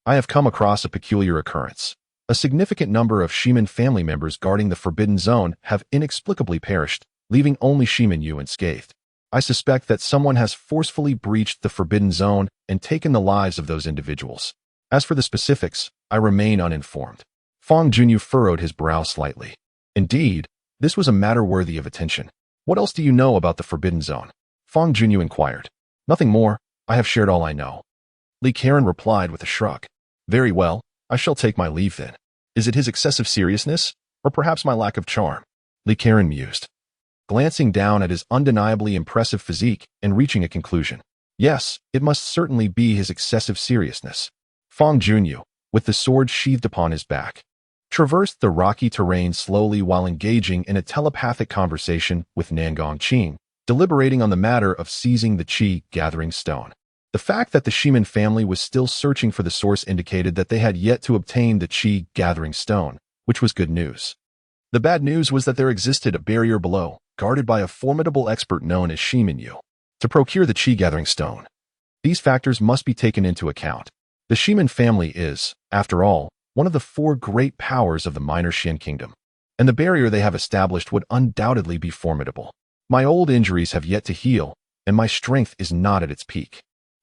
[SPEAKER 1] I have come across a peculiar occurrence. A significant number of Shiman family members guarding the forbidden zone have inexplicably perished, leaving only Shiman Yu unscathed. I suspect that someone has forcefully breached the forbidden zone and taken the lives of those individuals. As for the specifics, I remain uninformed." Fangyuan furrowed his brow slightly. Indeed, this was a matter worthy of attention. "What else do you know about the forbidden zone?" Fangyuan inquired. "Nothing more. I have shared all I know." Li Karen replied with a shrug. "Very well, I shall take my leave then. Is it his excessive seriousness, or perhaps my lack of charm?" Li Karen mused, glancing down at his undeniably impressive physique and reaching a conclusion. Yes, it must certainly be his excessive seriousness. Fangyuan, with the sword sheathed upon his back, traversed the rocky terrain slowly while engaging in a telepathic conversation with Nangong Qing, deliberating on the matter of seizing the Qi-gathering stone. The fact that the Shiman family was still searching for the source indicated that they had yet to obtain the Qi-gathering stone, which was good news. The bad news was that there existed a barrier below, guarded by a formidable expert known as Shiman Yu. To procure the Qi-gathering stone, these factors must be taken into account. The Shiman family is, after all, one of the four great powers of the minor Shen kingdom, and the barrier they have established would undoubtedly be formidable. My old injuries have yet to heal, and my strength is not at its peak.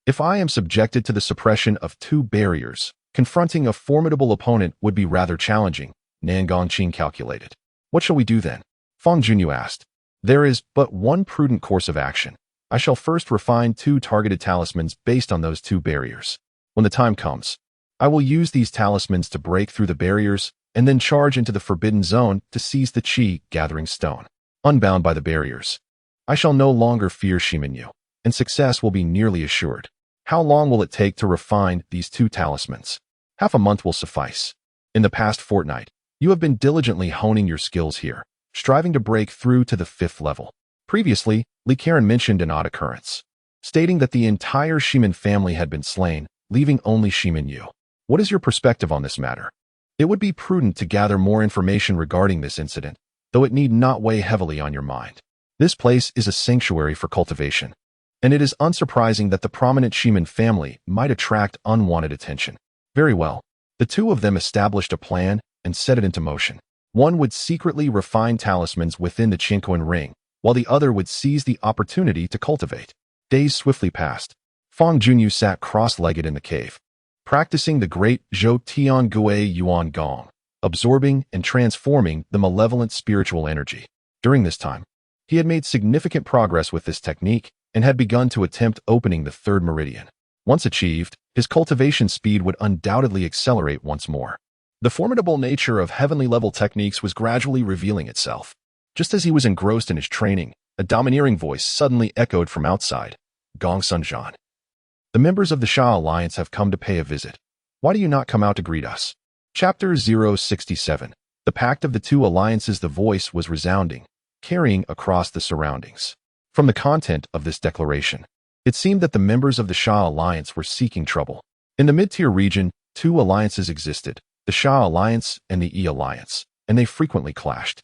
[SPEAKER 1] If I am subjected to the suppression of two barriers, confronting a formidable opponent would be rather challenging, Nangong Qing calculated. What shall we do then? Fangyuan asked. There is but one prudent course of action. I shall first refine two targeted talismans based on those two barriers. When the time comes, I will use these talismans to break through the barriers and then charge into the forbidden zone to seize the Qi-gathering stone. Unbound by the barriers, I shall no longer fear Shiman Yu, and success will be nearly assured. How long will it take to refine these two talismans? Half a month will suffice. In the past fortnight, you have been diligently honing your skills here, striving to break through to the 5th level. Previously, Li Karen mentioned an odd occurrence, stating that the entire Shiman family had been slain, leaving only Shiman Yu. What is your perspective on this matter? It would be prudent to gather more information regarding this incident, though it need not weigh heavily on your mind. This place is a sanctuary for cultivation, and it is unsurprising that the prominent Shiman family might attract unwanted attention. Very well. The two of them established a plan and set it into motion. One would secretly refine talismans within the Qinquan ring, while the other would seize the opportunity to cultivate. Days swiftly passed. Fangyuan sat cross-legged in the cave, practicing the great Zhou Tian Gui Yuan Gong, absorbing and transforming the malevolent spiritual energy. During this time, he had made significant progress with this technique and had begun to attempt opening the 3rd meridian. Once achieved, his cultivation speed would undoubtedly accelerate once more. The formidable nature of heavenly-level techniques was gradually revealing itself. Just as he was engrossed in his training, a domineering voice suddenly echoed from outside. Gong Sunjan. The members of the Sha Alliance have come to pay a visit. Why do you not come out to greet us? Chapter 067. The Pact of the Two Alliances. The voice was resounding, carrying across the surroundings. From the content of this declaration, it seemed that the members of the Sha Alliance were seeking trouble. In the mid-tier region, two alliances existed, the the Sha Alliance and the Yi Alliance, and they frequently clashed.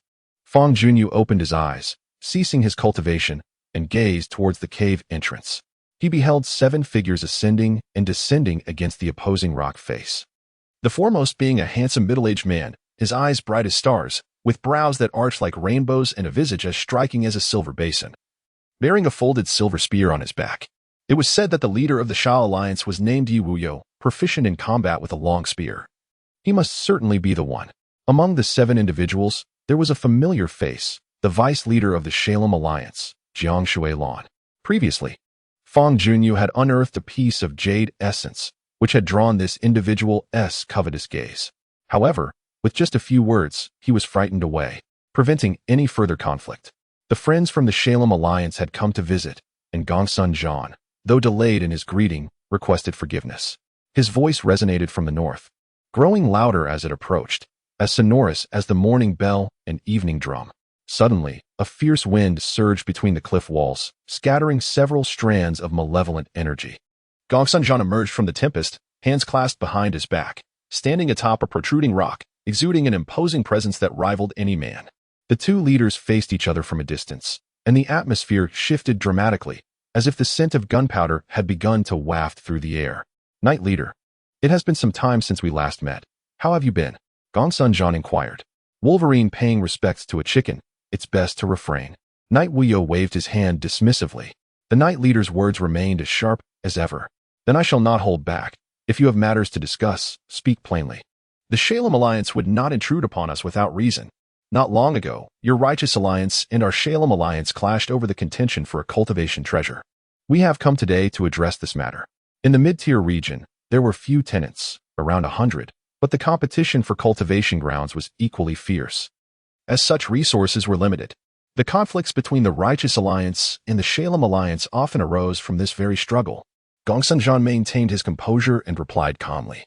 [SPEAKER 1] Fangyuan opened his eyes, ceasing his cultivation, and gazed towards the cave entrance. He beheld 7 figures ascending and descending against the opposing rock face. The foremost being a handsome middle-aged man, his eyes bright as stars, with brows that arched like rainbows and a visage as striking as a silver basin, bearing a folded silver spear on his back. It was said that the leader of the Sha Alliance was named Yi Wuyo, proficient in combat with a long spear. He must certainly be the one. Among the 7 individuals, there was a familiar face, the vice leader of the Shalem Alliance, Jiang Shuilon. Previously, Fangyuan had unearthed a piece of jade essence, which had drawn this individual's covetous gaze. However, with just a few words, he was frightened away, preventing any further conflict. The friends from the Shalem Alliance had come to visit, and Gongsun Zhan, though delayed in his greeting, requested forgiveness. His voice resonated from the north, growing louder as it approached, as sonorous as the morning bell and evening drum. Suddenly, a fierce wind surged between the cliff walls, scattering several strands of malevolent energy. Gongsun Zhan emerged from the tempest, hands clasped behind his back, standing atop a protruding rock, exuding an imposing presence that rivaled any man. The 2 leaders faced each other from a distance, and the atmosphere shifted dramatically, as if the scent of gunpowder had begun to waft through the air. Knight Leader, it has been some time since we last met. How have you been? Gongsun Zhan inquired. Wolverine paying respects to a chicken, it's best to refrain. Knight Wuyo waved his hand dismissively. The Knight Leader's words remained as sharp as ever. Then I shall not hold back. If you have matters to discuss, speak plainly. The Shalem Alliance would not intrude upon us without reason. Not long ago, your Righteous Alliance and our Shalem Alliance clashed over the contention for a cultivation treasure. We have come today to address this matter. In the mid-tier region, there were few tenants, around 100, but the competition for cultivation grounds was equally fierce. As such, resources were limited. The conflicts between the Righteous Alliance and the Shalem Alliance often arose from this very struggle. Gongsun Zhan maintained his composure and replied calmly.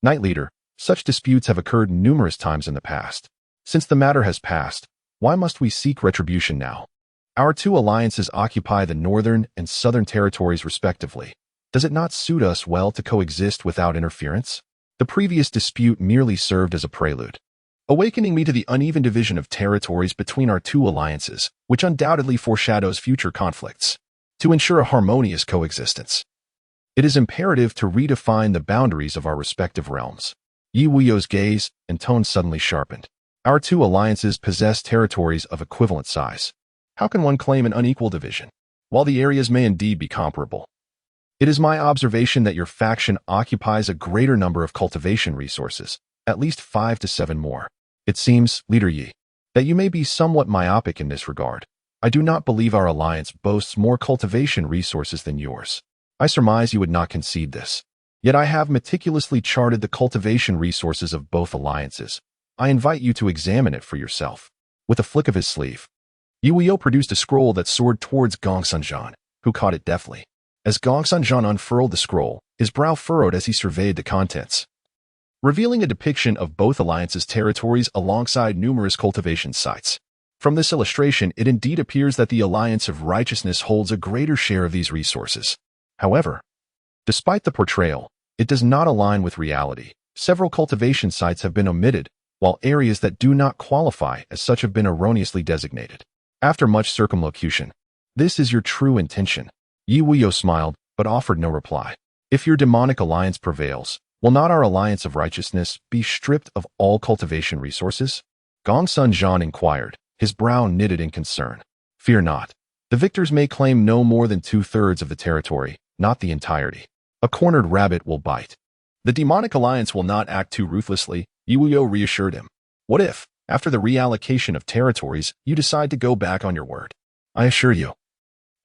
[SPEAKER 1] Knight Leader, such disputes have occurred numerous times in the past. Since the matter has passed, why must we seek retribution now? Our 2 alliances occupy the northern and southern territories respectively. Does it not suit us well to coexist without interference? The previous dispute merely served as a prelude, awakening me to the uneven division of territories between our 2 alliances, which undoubtedly foreshadows future conflicts. To ensure a harmonious coexistence, it is imperative to redefine the boundaries of our respective realms. Yi Wuyo's gaze and tone suddenly sharpened. Our 2 alliances possess territories of equivalent size. How can one claim an unequal division? While the areas may indeed be comparable, it is my observation that your faction occupies a greater number of cultivation resources, at least 5 to 7 more. It seems, Leader Yi, that you may be somewhat myopic in this regard. I do not believe our alliance boasts more cultivation resources than yours. I surmise you would not concede this. Yet I have meticulously charted the cultivation resources of both alliances. I invite you to examine it for yourself. With a flick of his sleeve, Yi Wuyo produced a scroll that soared towards Gongsun Zhan, who caught it deftly. As Gongsun Zhan unfurled the scroll, his brow furrowed as he surveyed the contents, revealing a depiction of both alliances' territories alongside numerous cultivation sites. From this illustration, it indeed appears that the Alliance of Righteousness holds a greater share of these resources. However, despite the portrayal, it does not align with reality. Several cultivation sites have been omitted, while areas that do not qualify as such have been erroneously designated. After much circumlocution, this is your true intention. Yi Wuyo smiled, but offered no reply. If your demonic alliance prevails, will not our Alliance of Righteousness be stripped of all cultivation resources? Gongsun Zhan inquired, his brow knitted in concern. Fear not. The victors may claim no more than 2/3 of the territory, not the entirety. A cornered rabbit will bite. The demonic alliance will not act too ruthlessly, Yi Wuyo reassured him. What if, after the reallocation of territories, you decide to go back on your word? I assure you,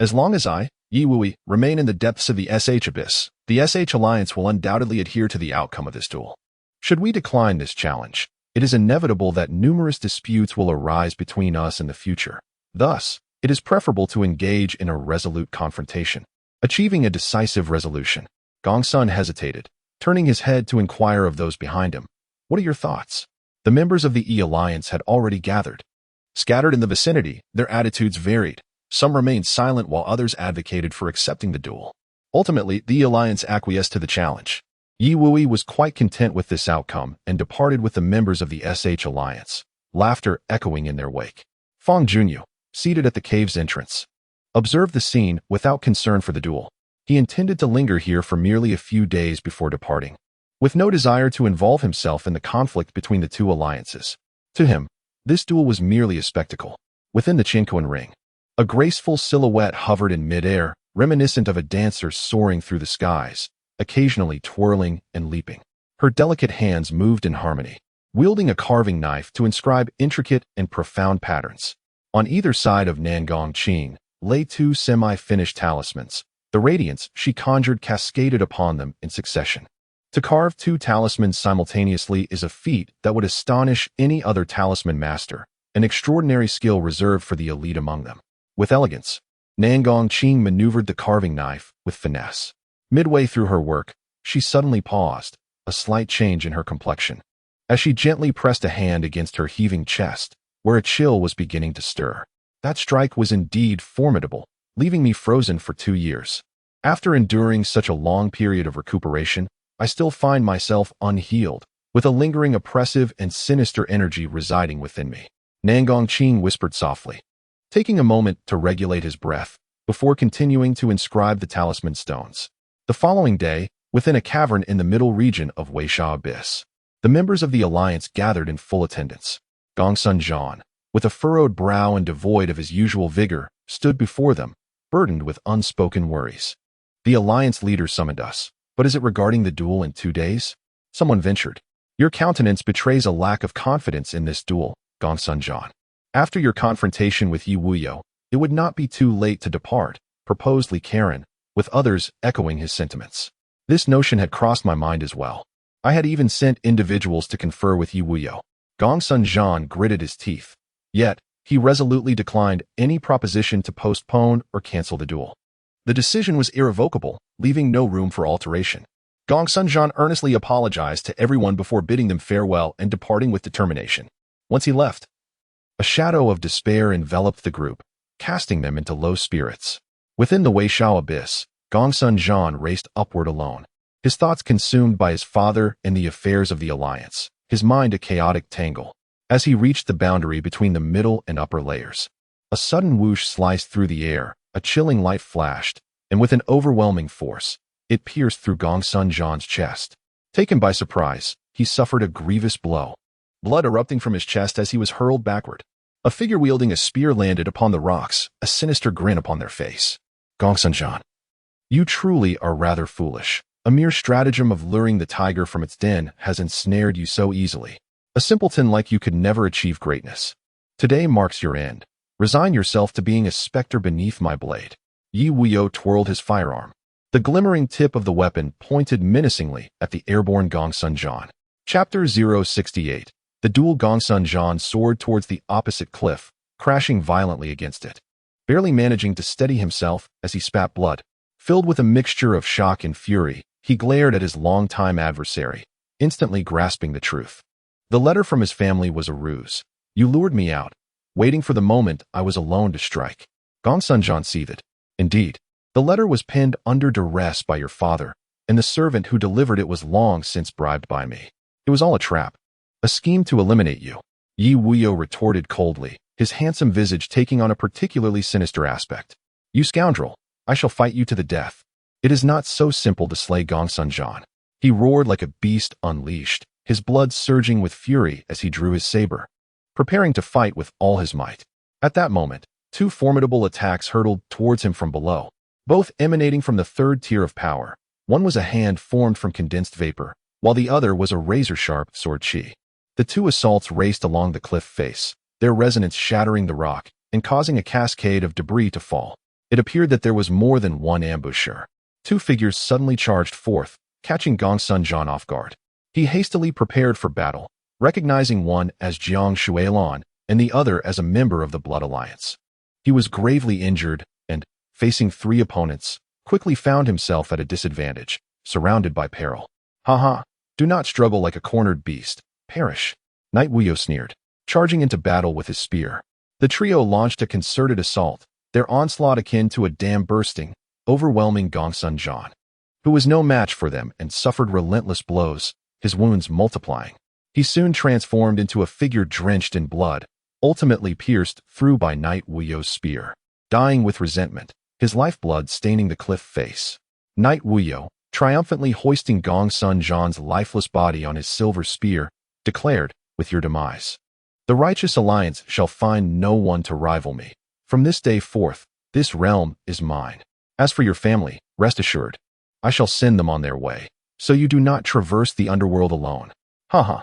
[SPEAKER 1] as long as I, Yi Wuyi, remain in the depths of the SH abyss, the SH Alliance will undoubtedly adhere to the outcome of this duel. Should we decline this challenge, it is inevitable that numerous disputes will arise between us in the future. Thus, it is preferable to engage in a resolute confrontation, achieving a decisive resolution. Gongsun hesitated, turning his head to inquire of those behind him. What are your thoughts? The members of the E Alliance had already gathered. Scattered in the vicinity, their attitudes varied. Some remained silent while others advocated for accepting the duel. Ultimately, the Alliance acquiesced to the challenge. Yi Wui was quite content with this outcome and departed with the members of the Alliance, laughter echoing in their wake. Fangyuan, seated at the cave's entrance, observed the scene without concern for the duel. He intended to linger here for merely a few days before departing, with no desire to involve himself in the conflict between the two alliances. To him, this duel was merely a spectacle. Within the Chinquan ring, a graceful silhouette hovered in midair, reminiscent of a dancer soaring through the skies, occasionally twirling and leaping. Her delicate hands moved in harmony, wielding a carving knife to inscribe intricate and profound patterns. On either side of Nangong Qing lay two semi-finished talismans. The radiance she conjured cascaded upon them in succession. To carve two talismans simultaneously is a feat that would astonish any other talisman master, an extraordinary skill reserved for the elite among them. With elegance, Nangong Qing maneuvered the carving knife with finesse. Midway through her work, she suddenly paused, a slight change in her complexion, as she gently pressed a hand against her heaving chest, where a chill was beginning to stir. That strike was indeed formidable, leaving me frozen for 2 years. After enduring such a long period of recuperation, I still find myself unhealed, with a lingering oppressive and sinister energy residing within me. Nangong Qing whispered softly, taking a moment to regulate his breath, before continuing to inscribe the talisman stones. The following day, within a cavern in the middle region of Weisha Abyss, the members of the Alliance gathered in full attendance. Gongsun Zhan, with a furrowed brow and devoid of his usual vigor, stood before them, burdened with unspoken worries. The Alliance leader summoned us. But is it regarding the duel in 2 days? Someone ventured. Your countenance betrays a lack of confidence in this duel, Gongsun Zhan. After your confrontation with Yi Wuyo, it would not be too late to depart, proposed Li Karen, with others echoing his sentiments. This notion had crossed my mind as well. I had even sent individuals to confer with Yi Wuyo. Gongsun Zhan gritted his teeth. Yet, he resolutely declined any proposition to postpone or cancel the duel. The decision was irrevocable, leaving no room for alteration. Gongsun Zhan earnestly apologized to everyone before bidding them farewell and departing with determination. Once he left, a shadow of despair enveloped the group, casting them into low spirits. Within the Weishao Abyss, Gongsun Zhan raced upward alone, his thoughts consumed by his father and the affairs of the Alliance, his mind a chaotic tangle. As he reached the boundary between the middle and upper layers, a sudden whoosh sliced through the air, a chilling light flashed, and with an overwhelming force, it pierced through Gongsun Zhan's chest. Taken by surprise, he suffered a grievous blow, blood erupting from his chest as he was hurled backward. A figure wielding a spear landed upon the rocks, a sinister grin upon their face. Gongsun Zhan, you truly are rather foolish. A mere stratagem of luring the tiger from its den has ensnared you so easily. A simpleton like you could never achieve greatness. Today marks your end. Resign yourself to being a specter beneath my blade. Yi Wuyo twirled his firearm. The glimmering tip of the weapon pointed menacingly at the airborne Gongsun Zhan. Chapter 068. The dual Gongsun Zhan soared towards the opposite cliff, crashing violently against it, barely managing to steady himself as he spat blood. Filled with a mixture of shock and fury, he glared at his longtime adversary, instantly grasping the truth. The letter from his family was a ruse. You lured me out, waiting for the moment I was alone to strike. Gongsun Zhan seethed. Indeed, the letter was penned under duress by your father, and the servant who delivered it was long since bribed by me. It was all a trap, a scheme to eliminate you. Yi Wuyo retorted coldly, his handsome visage taking on a particularly sinister aspect. You scoundrel, I shall fight you to the death. It is not so simple to slay Gongsun Zhan. He roared like a beast unleashed, his blood surging with fury as he drew his saber, preparing to fight with all his might. At that moment, 2 formidable attacks hurtled towards him from below, both emanating from the third tier of power. One was a hand formed from condensed vapor, while the other was a razor-sharp sword chi. The 2 assaults raced along the cliff face, their resonance shattering the rock and causing a cascade of debris to fall. It appeared that there was more than one ambusher. 2 figures suddenly charged forth, catching Gongsun Zhan off guard. He hastily prepared for battle, recognizing one as Jiang Shuilan and the other as a member of the Blood Alliance. He was gravely injured and, facing 3 opponents, quickly found himself at a disadvantage, surrounded by peril. Haha, do not struggle like a cornered beast. Perish. Knight Wuyo sneered, charging into battle with his spear. The trio launched a concerted assault, their onslaught akin to a dam bursting, overwhelming Gongsun Zhan. who was no match for them and suffered relentless blows, his wounds multiplying. He soon transformed into a figure drenched in blood, ultimately pierced through by Knight Wuyo's spear. Dying with resentment, his lifeblood staining the cliff face. Knight Wuyo, triumphantly hoisting Gongsun Zhan's lifeless body on his silver spear, declared, "With your demise, the righteous alliance shall find no one to rival me. From this day forth, this realm is mine. As for your family, rest assured, I shall send them on their way, so you do not traverse the underworld alone." Haha.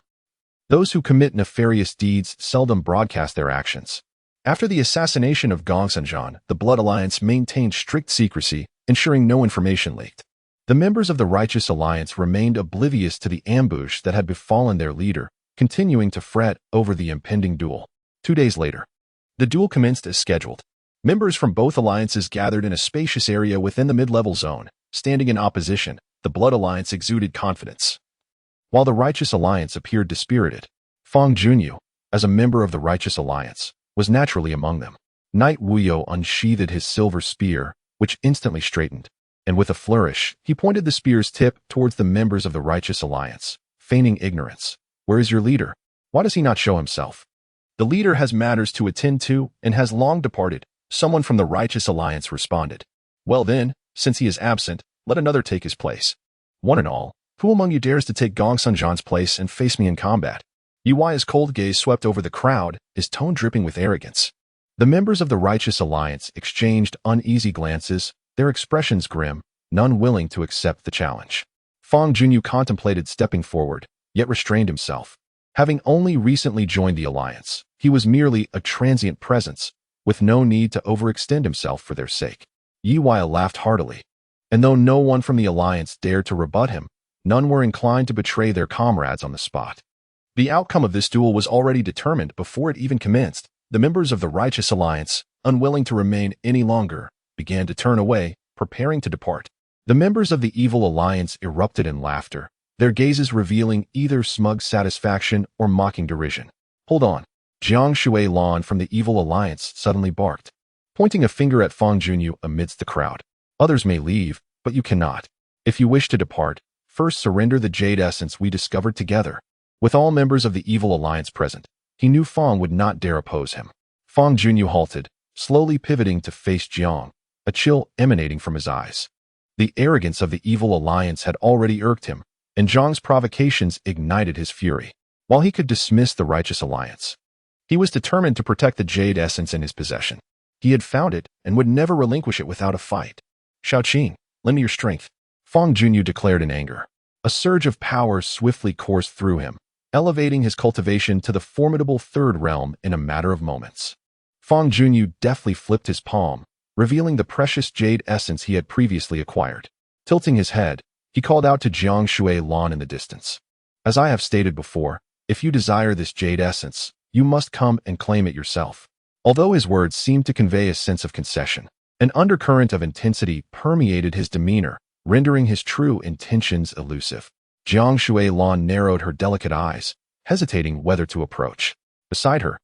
[SPEAKER 1] Those who commit nefarious deeds seldom broadcast their actions. After the assassination of Gongsun Zhan, the Blood Alliance maintained strict secrecy, ensuring no information leaked. The members of the Righteous Alliance remained oblivious to the ambush that had befallen their leader, continuing to fret over the impending duel. 2 days later, the duel commenced as scheduled. Members from both alliances gathered in a spacious area within the mid-level zone. Standing in opposition, the Blood Alliance exuded confidence, while the Righteous Alliance appeared dispirited. Fangyuan, as a member of the Righteous Alliance, was naturally among them. Knight Wuyo unsheathed his silver spear, which instantly straightened, and with a flourish, he pointed the spear's tip towards the members of the Righteous Alliance, feigning ignorance. "Where is your leader? Why does he not show himself?" "The leader has matters to attend to and has long departed," someone from the Righteous Alliance responded. "Well then, since he is absent, let another take his place. One and all, who among you dares to take Gongsun Zhan's place and face me in combat?" Yui's cold gaze swept over the crowd, his tone dripping with arrogance. The members of the Righteous Alliance exchanged uneasy glances, their expressions grim, none willing to accept the challenge. Fangyuan contemplated stepping forward, yet restrained himself. Having only recently joined the alliance, he was merely a transient presence, with no need to overextend himself for their sake. Yui laughed heartily, and though no one from the alliance dared to rebut him, none were inclined to betray their comrades on the spot. The outcome of this duel was already determined before it even commenced. The members of the Righteous Alliance, unwilling to remain any longer, began to turn away, preparing to depart. The members of the Evil Alliance erupted in laughter, their gazes revealing either smug satisfaction or mocking derision. "Hold on," Jiang Shuai-lan from the Evil Alliance suddenly barked, pointing a finger at Fangyuan amidst the crowd. "Others may leave, but you cannot. If you wish to depart, first surrender the jade essence we discovered together." With all members of the Evil Alliance present, he knew Fang would not dare oppose him. Fangyuan halted, slowly pivoting to face Jiang, a chill emanating from his eyes. The arrogance of the Evil Alliance had already irked him, and Jiang's provocations ignited his fury. While he could dismiss the Righteous Alliance, he was determined to protect the jade essence in his possession. He had found it and would never relinquish it without a fight. "Shaoqing, lend me your strength," Fangyuan declared in anger. A surge of power swiftly coursed through him, elevating his cultivation to the formidable third realm in a matter of moments. Fangyuan deftly flipped his palm, revealing the precious jade essence he had previously acquired. Tilting his head, he called out to Jiang Shuai-lan in the distance. "As I have stated before, if you desire this jade essence, you must come and claim it yourself." Although his words seemed to convey a sense of concession, an undercurrent of intensity permeated his demeanor, rendering his true intentions elusive. Jiang Shuai-lan narrowed her delicate eyes, hesitating whether to approach. Beside her,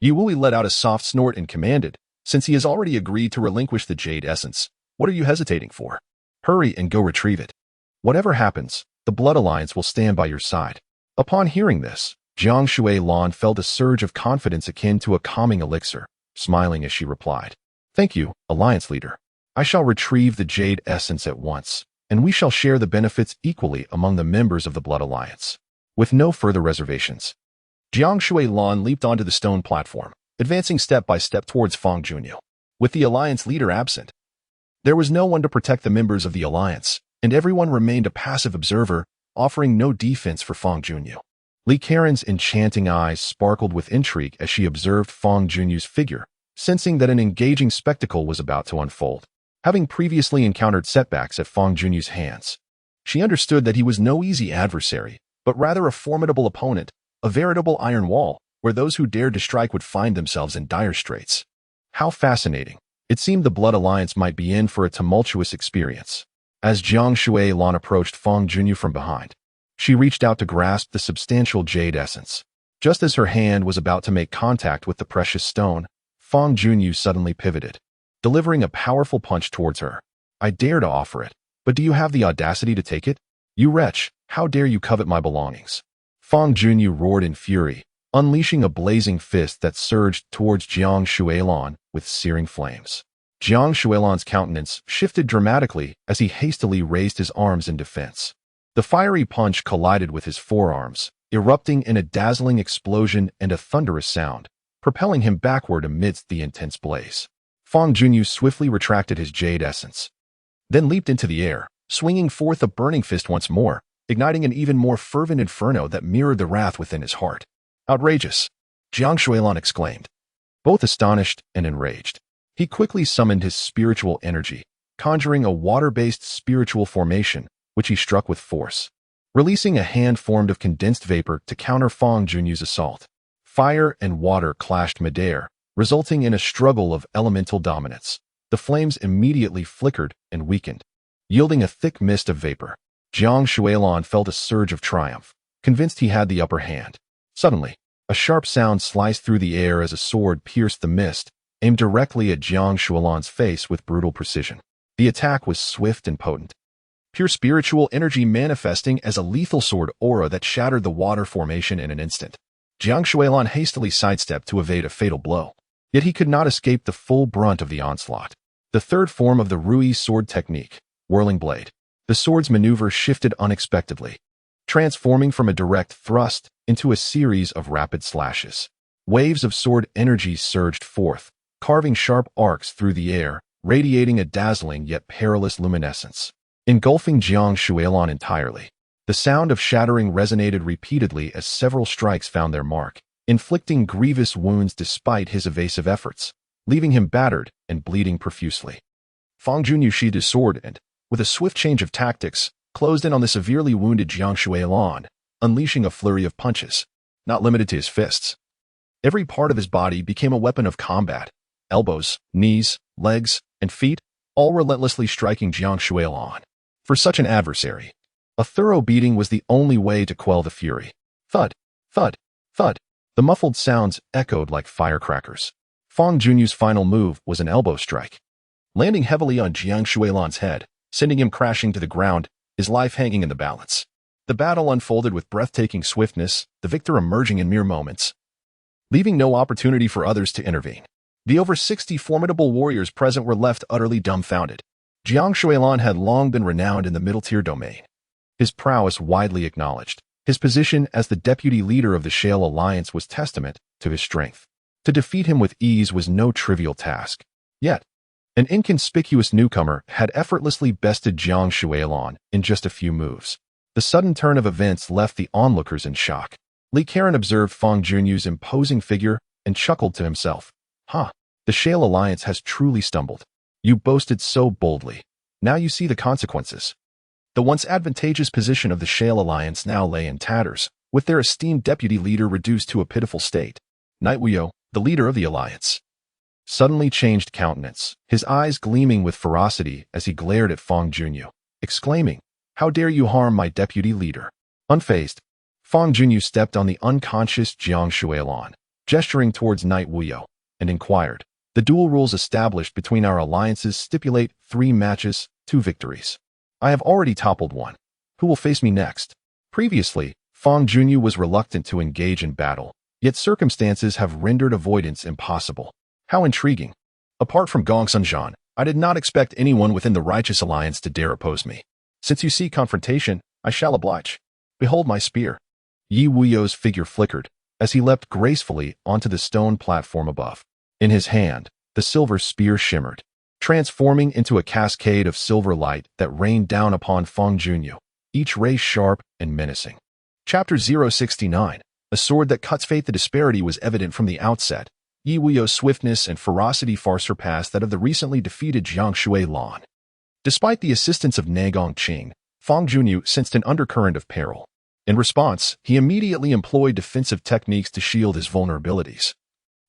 [SPEAKER 1] Yui let out a soft snort and commanded, "Since he has already agreed to relinquish the jade essence, what are you hesitating for? Hurry and go retrieve it. Whatever happens, the Blood Alliance will stand by your side." Upon hearing this, Jiang Shuai-lan felt a surge of confidence akin to a calming elixir, smiling as she replied, "Thank you, Alliance Leader. I shall retrieve the jade essence at once, and we shall share the benefits equally among the members of the Blood Alliance." With no further reservations, Jiang Shuai-lan leaped onto the stone platform, advancing step by step towards Fangyuan. With the Alliance leader absent, there was no one to protect the members of the Alliance, and everyone remained a passive observer, offering no defense for Fangyuan. Li Karen's enchanting eyes sparkled with intrigue as she observed Fangyuan's figure, sensing that an engaging spectacle was about to unfold. Having previously encountered setbacks at Fangyuan's hands, she understood that he was no easy adversary, but rather a formidable opponent, a veritable iron wall, where those who dared to strike would find themselves in dire straits. How fascinating. It seemed the Blood Alliance might be in for a tumultuous experience. As Jiang Shuai-lan approached Fangyuan from behind, she reached out to grasp the substantial jade essence. Just as her hand was about to make contact with the precious stone, Fangyuan suddenly pivoted, delivering a powerful punch towards her. "I dare to offer it. But do you have the audacity to take it? You wretch, how dare you covet my belongings? Fang Junyu roared in fury, unleashing a blazing fist that surged towards Jiang Shuilan with searing flames. Jiang Shuilan's countenance shifted dramatically as he hastily raised his arms in defense. The fiery punch collided with his forearms, erupting in a dazzling explosion and a thunderous sound, propelling him backward amidst the intense blaze. Fang Junyu swiftly retracted his jade essence, then leaped into the air, swinging forth a burning fist once more, igniting an even more fervent inferno that mirrored the wrath within his heart. Outrageous! Jiang Shuilan exclaimed, both astonished and enraged. He quickly summoned his spiritual energy, conjuring a water-based spiritual formation, which he struck with force, releasing a hand formed of condensed vapor to counter Fang Junyu's assault. Fire and water clashed midair, resulting in a struggle of elemental dominance. The flames immediately flickered and weakened, yielding a thick mist of vapor. Jiang Shuilan felt a surge of triumph, convinced he had the upper hand. Suddenly, a sharp sound sliced through the air as a sword pierced the mist, aimed directly at Jiang Shuilan's face with brutal precision. The attack was swift and potent, pure spiritual energy manifesting as a lethal sword aura that shattered the water formation in an instant. Jiang Shuilan hastily sidestepped to evade a fatal blow, yet he could not escape the full brunt of the onslaught. The third form of the Rui sword technique, Whirling Blade. The sword's maneuver shifted unexpectedly, transforming from a direct thrust into a series of rapid slashes. Waves of sword energy surged forth, carving sharp arcs through the air, radiating a dazzling yet perilous luminescence, engulfing Jiang Shuilan entirely. The sound of shattering resonated repeatedly as several strikes found their mark, inflicting grievous wounds despite his evasive efforts, leaving him battered and bleeding profusely. Fang Junyu sheathed his sword and, with a swift change of tactics, closed in on the severely wounded Jiang Shuilan, unleashing a flurry of punches, not limited to his fists. Every part of his body became a weapon of combat. Elbows, knees, legs, and feet, all relentlessly striking Jiang Shuilan. For such an adversary, a thorough beating was the only way to quell the fury. Thud, thud, thud. The muffled sounds echoed like firecrackers. Fang Junyu's final move was an elbow strike, landing heavily on Jiang Shuilan's head, sending him crashing to the ground, his life hanging in the balance. The battle unfolded with breathtaking swiftness, the victor emerging in mere moments, leaving no opportunity for others to intervene. The over 60 formidable warriors present were left utterly dumbfounded. Jiang Shuilan had long been renowned in the middle-tier domain, his prowess widely acknowledged. His position as the deputy leader of the Shale Alliance was testament to his strength. To defeat him with ease was no trivial task. Yet, an inconspicuous newcomer had effortlessly bested Jiang Shuilan in just a few moves. The sudden turn of events left the onlookers in shock. Li Karen observed Fang Junyu's imposing figure and chuckled to himself. The Shale Alliance has truly stumbled. You boasted so boldly. Now you see the consequences. The once advantageous position of the Shale Alliance now lay in tatters, with their esteemed deputy leader reduced to a pitiful state. Knight Wuyo, the leader of the alliance, suddenly changed countenance, his eyes gleaming with ferocity as he glared at Fang Junyu, exclaiming, "How dare you harm my deputy leader?" Unfazed, Fang Junyu stepped on the unconscious Jiang Shuilan, gesturing towards Knight Wuyo, and inquired, "The duel rules established between our alliances stipulate 3 matches, 2 victories. I have already toppled one. Who will face me next?" Previously, Fang Junyu was reluctant to engage in battle, yet circumstances have rendered avoidance impossible. How intriguing. Apart from Gong Sunjan, I did not expect anyone within the Righteous Alliance to dare oppose me. Since you seek confrontation, I shall oblige. Behold my spear. Yi Wuyo's figure flickered as he leapt gracefully onto the stone platform above. In his hand, the silver spear shimmered, transforming into a cascade of silver light that rained down upon Fang Junyu, each ray sharp and menacing. Chapter 069. A sword that cuts fate. The disparity was evident from the outset. Yi Wuyo's swiftness and ferocity far surpassed that of the recently defeated Jiang Shuilan. Despite the assistance of Nagong Qing, Fang Junyu sensed an undercurrent of peril. In response, he immediately employed defensive techniques to shield his vulnerabilities,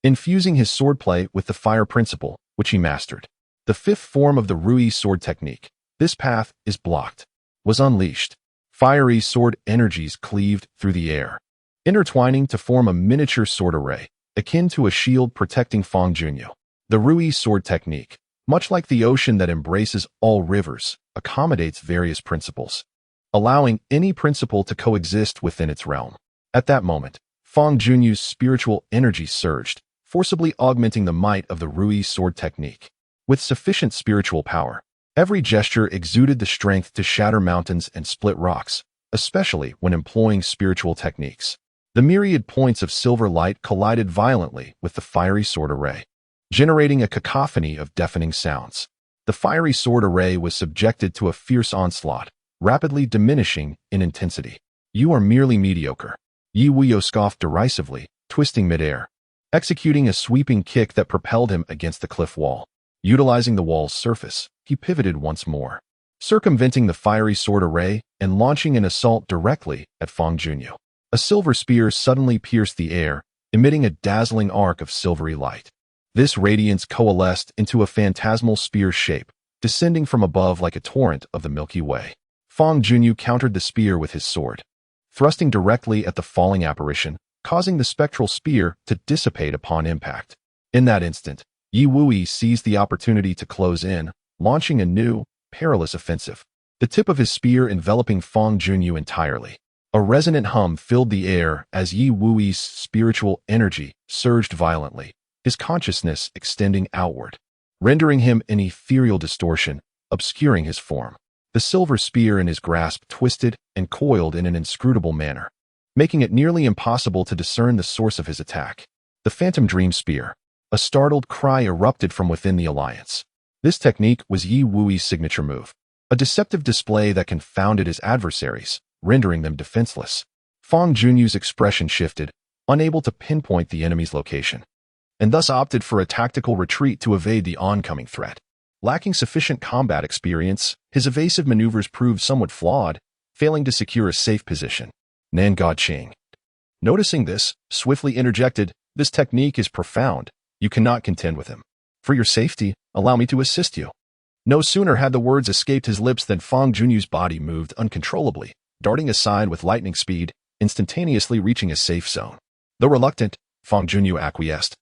[SPEAKER 1] infusing his swordplay with the fire principle, which he mastered. The 5th form of the Rui sword technique, "This path is blocked," was unleashed. Fiery sword energies cleaved through the air, intertwining to form a miniature sword array, akin to a shield protecting Fang Junyu. The Rui sword technique, much like the ocean that embraces all rivers, accommodates various principles, allowing any principle to coexist within its realm. At that moment, Fangyuan's spiritual energy surged, forcibly augmenting the might of the Rui sword technique. With sufficient spiritual power, every gesture exuded the strength to shatter mountains and split rocks, especially when employing spiritual techniques. The myriad points of silver light collided violently with the fiery sword array, generating a cacophony of deafening sounds. The fiery sword array was subjected to a fierce onslaught, rapidly diminishing in intensity. "You are merely mediocre," Yi Wuyo scoffed derisively, twisting midair, executing a sweeping kick that propelled him against the cliff wall. Utilizing the wall's surface, he pivoted once more, circumventing the fiery sword array and launching an assault directly at Fangyuan. A silver spear suddenly pierced the air, emitting a dazzling arc of silvery light. This radiance coalesced into a phantasmal spear shape, descending from above like a torrent of the Milky Way. Fangyuan countered the spear with his sword, thrusting directly at the falling apparition, causing the spectral spear to dissipate upon impact. In that instant, Yi Wuyi seized the opportunity to close in, launching a new, perilous offensive, the tip of his spear enveloping Fangyuan entirely. A resonant hum filled the air as Yi Wuyi's spiritual energy surged violently, his consciousness extending outward, rendering him an ethereal distortion, obscuring his form. The silver spear in his grasp twisted and coiled in an inscrutable manner, making it nearly impossible to discern the source of his attack. The Phantom Dream Spear. A startled cry erupted from within the alliance. This technique was Yi Wuyi's signature move, a deceptive display that confounded his adversaries, rendering them defenseless. Fangyuan's expression shifted, unable to pinpoint the enemy's location, and thus opted for a tactical retreat to evade the oncoming threat. Lacking sufficient combat experience, his evasive maneuvers proved somewhat flawed, failing to secure a safe position. Nan Qing, noticing this, swiftly interjected, "This technique is profound. You cannot contend with him. For your safety, allow me to assist you." No sooner had the words escaped his lips than Fangyuan's body moved uncontrollably, darting aside with lightning speed, instantaneously reaching a safe zone. Though reluctant, Fangyuan acquiesced,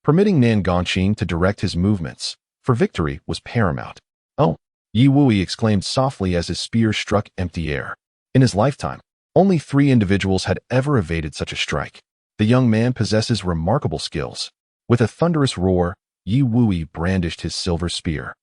[SPEAKER 1] permitting Nan Qing to direct his movements, for victory was paramount. "Oh!" Yi Wuyi exclaimed softly as his spear struck empty air. In his lifetime, only 3 individuals had ever evaded such a strike. The young man possesses remarkable skills. With a thunderous roar, Yi Wuyi brandished his silver spear,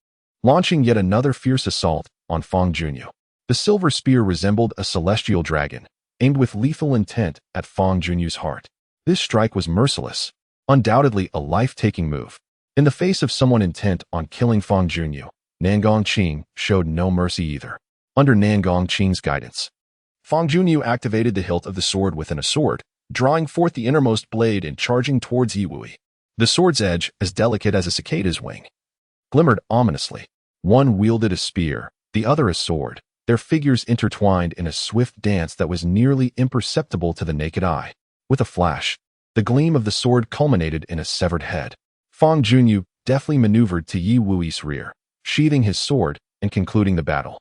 [SPEAKER 1] launching yet another fierce assault on Fangyuan. The silver spear resembled a celestial dragon, aimed with lethal intent at Fangyuan's heart. This strike was merciless, undoubtedly a life-taking move. In the face of someone intent on killing Fangyuan, Nan Qing showed no mercy either. Under Nan Qing's guidance, Fangyuan activated the hilt of the sword within a sword, drawing forth the innermost blade and charging towards Yi Wuyi. The sword's edge, as delicate as a cicada's wing, glimmered ominously. One wielded a spear, the other a sword, their figures intertwined in a swift dance that was nearly imperceptible to the naked eye. With a flash, the gleam of the sword culminated in a severed head. Fangyuan deftly maneuvered to Yi Wuyi's rear, sheathing his sword and concluding the battle.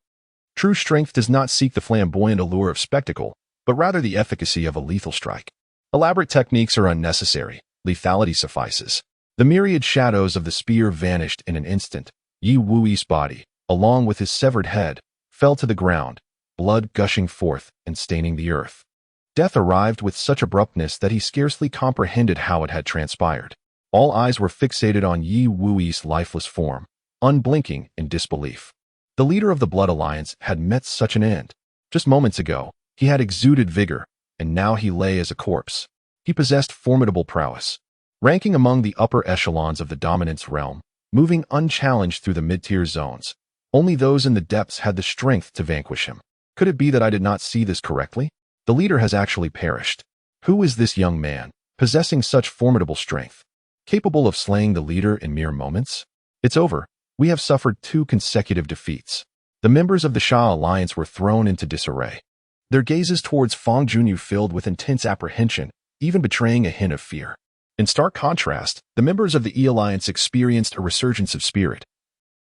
[SPEAKER 1] True strength does not seek the flamboyant allure of spectacle, but rather the efficacy of a lethal strike. Elaborate techniques are unnecessary. Lethality suffices. The myriad shadows of the spear vanished in an instant. Yi Wuyi's body, along with his severed head, fell to the ground, blood gushing forth and staining the earth. Death arrived with such abruptness that he scarcely comprehended how it had transpired. All eyes were fixated on Yi Wuyi's lifeless form, unblinking in disbelief. The leader of the Blood Alliance had met such an end. Just moments ago, he had exuded vigor, and now he lay as a corpse. He possessed formidable prowess, ranking among the upper echelons of the dominance realm, moving unchallenged through the mid-tier zones. Only those in the depths had the strength to vanquish him. Could it be that I did not see this correctly? The leader has actually perished. Who is this young man, possessing such formidable strength, capable of slaying the leader in mere moments? It's over. We have suffered 2 consecutive defeats. The members of the Sha Alliance were thrown into disarray, their gazes towards Fangyuan filled with intense apprehension, even betraying a hint of fear. In stark contrast, the members of the E-Alliance experienced a resurgence of spirit,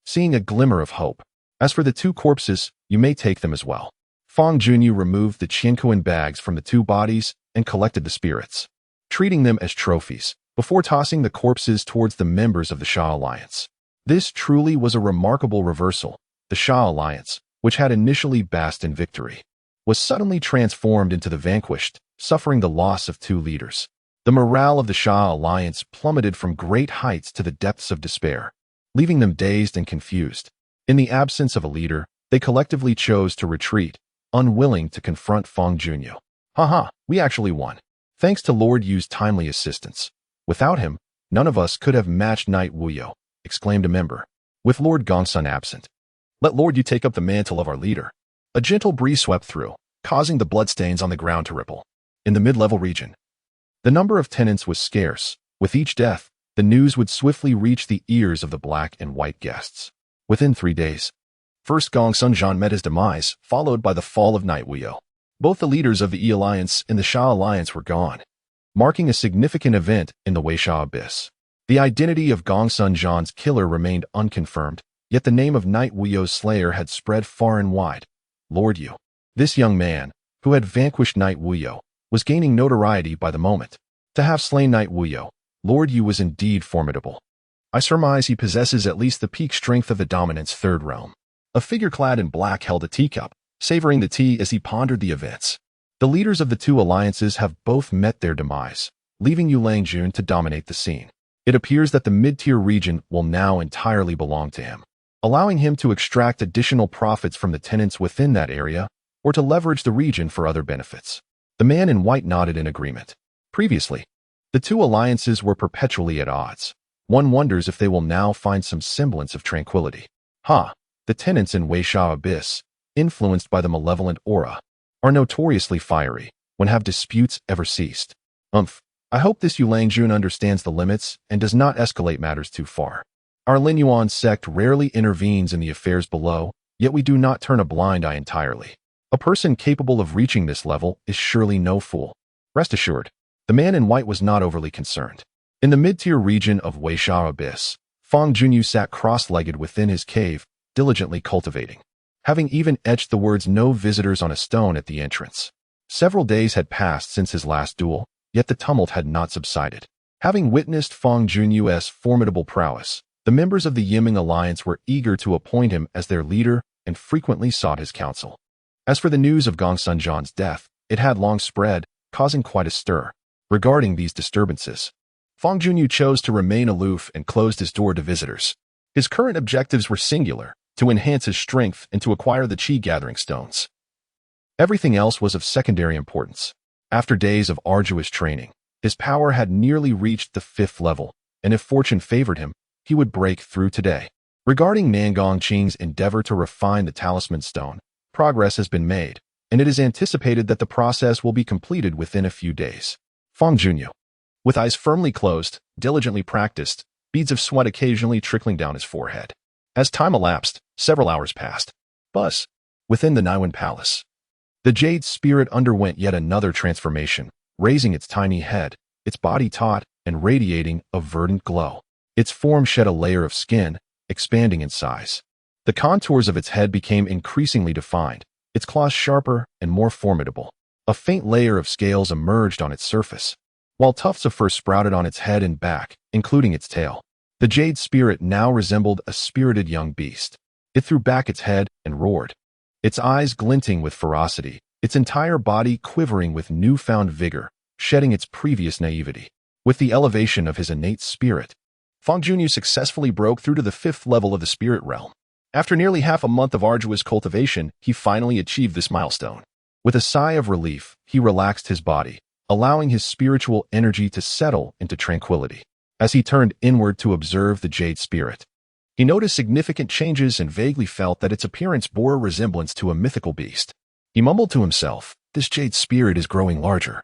[SPEAKER 1] seeing a glimmer of hope. As for the 2 corpses, you may take them as well. Fangyuan removed the Qianquan bags from the 2 bodies and collected the spirits, treating them as trophies, before tossing the corpses towards the members of the Sha Alliance. This truly was a remarkable reversal, The Sha alliance, which had initially basked in victory, was suddenly transformed into the vanquished, suffering the loss of 2 leaders. The morale of the Sha alliance plummeted from great heights to the depths of despair, leaving them dazed and confused. In the absence of a leader, they collectively chose to retreat, unwilling to confront Fangyuan. Haha, we actually won. Thanks to Lord Yu's timely assistance. Without him, none of us could have matched Knight Wuyo, exclaimed a member, with Lord Gongsun absent. Let Lord Yu take up the mantle of our leader. A gentle breeze swept through, causing the bloodstains on the ground to ripple. In the mid-level region, the number of tenants was scarce. With each death, the news would swiftly reach the ears of the black and white guests. Within 3 days, first Gongsun Zhan met his demise, followed by the fall of Knight Wuyo. Both the leaders of the E Alliance and the Sha Alliance were gone, marking a significant event in the Weisha Abyss. The identity of Gongsun Zhan's killer remained unconfirmed, yet the name of Knight Wuyo's slayer had spread far and wide. Lord Yu. This young man, who had vanquished Knight Wuyo, was gaining notoriety by the moment. To have slain Knight Wuyo, Lord Yu was indeed formidable. I surmise he possesses at least the peak strength of the dominant's 3rd realm. A figure clad in black held a teacup, savoring the tea as he pondered the events. The leaders of the 2 alliances have both met their demise, leaving Yu Langjun to dominate the scene. It appears that the mid-tier region will now entirely belong to him, allowing him to extract additional profits from the tenants within that area or to leverage the region for other benefits. The man in white nodded in agreement. Previously, the 2 alliances were perpetually at odds. One wonders if they will now find some semblance of tranquility. The tenants in Weisha Abyss, influenced by the malevolent aura, are notoriously fiery. When have disputes ever ceased? I hope this Yu Langjun understands the limits and does not escalate matters too far. Our Linyuan sect rarely intervenes in the affairs below, yet we do not turn a blind eye entirely. A person capable of reaching this level is surely no fool. Rest assured, the man in white was not overly concerned. In the mid-tier region of Weisha Abyss, Fangyuan sat cross-legged within his cave, diligently cultivating, having even etched the words "No visitors" on a stone at the entrance. Several days had passed since his last duel, yet the tumult had not subsided. Having witnessed Fangyuan's formidable prowess, the members of the Yiming Alliance were eager to appoint him as their leader and frequently sought his counsel. As for the news of Gongsun Zhan's death, it had long spread, causing quite a stir. Regarding these disturbances, Fangyuan chose to remain aloof and closed his door to visitors. His current objectives were singular: to enhance his strength and to acquire the Qi-gathering stones. Everything else was of secondary importance. After days of arduous training, his power had nearly reached the 5th level, and if fortune favored him, he would break through today. Regarding Nangong Qing's endeavor to refine the talisman stone, progress has been made, and it is anticipated that the process will be completed within a few days. Fangyuan, with eyes firmly closed, diligently practiced, beads of sweat occasionally trickling down his forehead. As time elapsed, several hours passed. Within the Niwen Palace, the Jade Spirit underwent yet another transformation, raising its tiny head, its body taut and radiating a verdant glow. Its form shed a layer of skin, expanding in size. The contours of its head became increasingly defined, its claws sharper and more formidable. A faint layer of scales emerged on its surface, while tufts of fur sprouted on its head and back, including its tail. The Jade Spirit now resembled a spirited young beast. It threw back its head and roared, its eyes glinting with ferocity, its entire body quivering with newfound vigor, shedding its previous naivety. With the elevation of his innate spirit, Fangyuan successfully broke through to the 5th level of the spirit realm. After nearly half a month of arduous cultivation, he finally achieved this milestone. With a sigh of relief, he relaxed his body, allowing his spiritual energy to settle into tranquility. As he turned inward to observe the Jade Spirit, he noticed significant changes and vaguely felt that its appearance bore a resemblance to a mythical beast. He mumbled to himself, "This Jade Spirit is growing larger.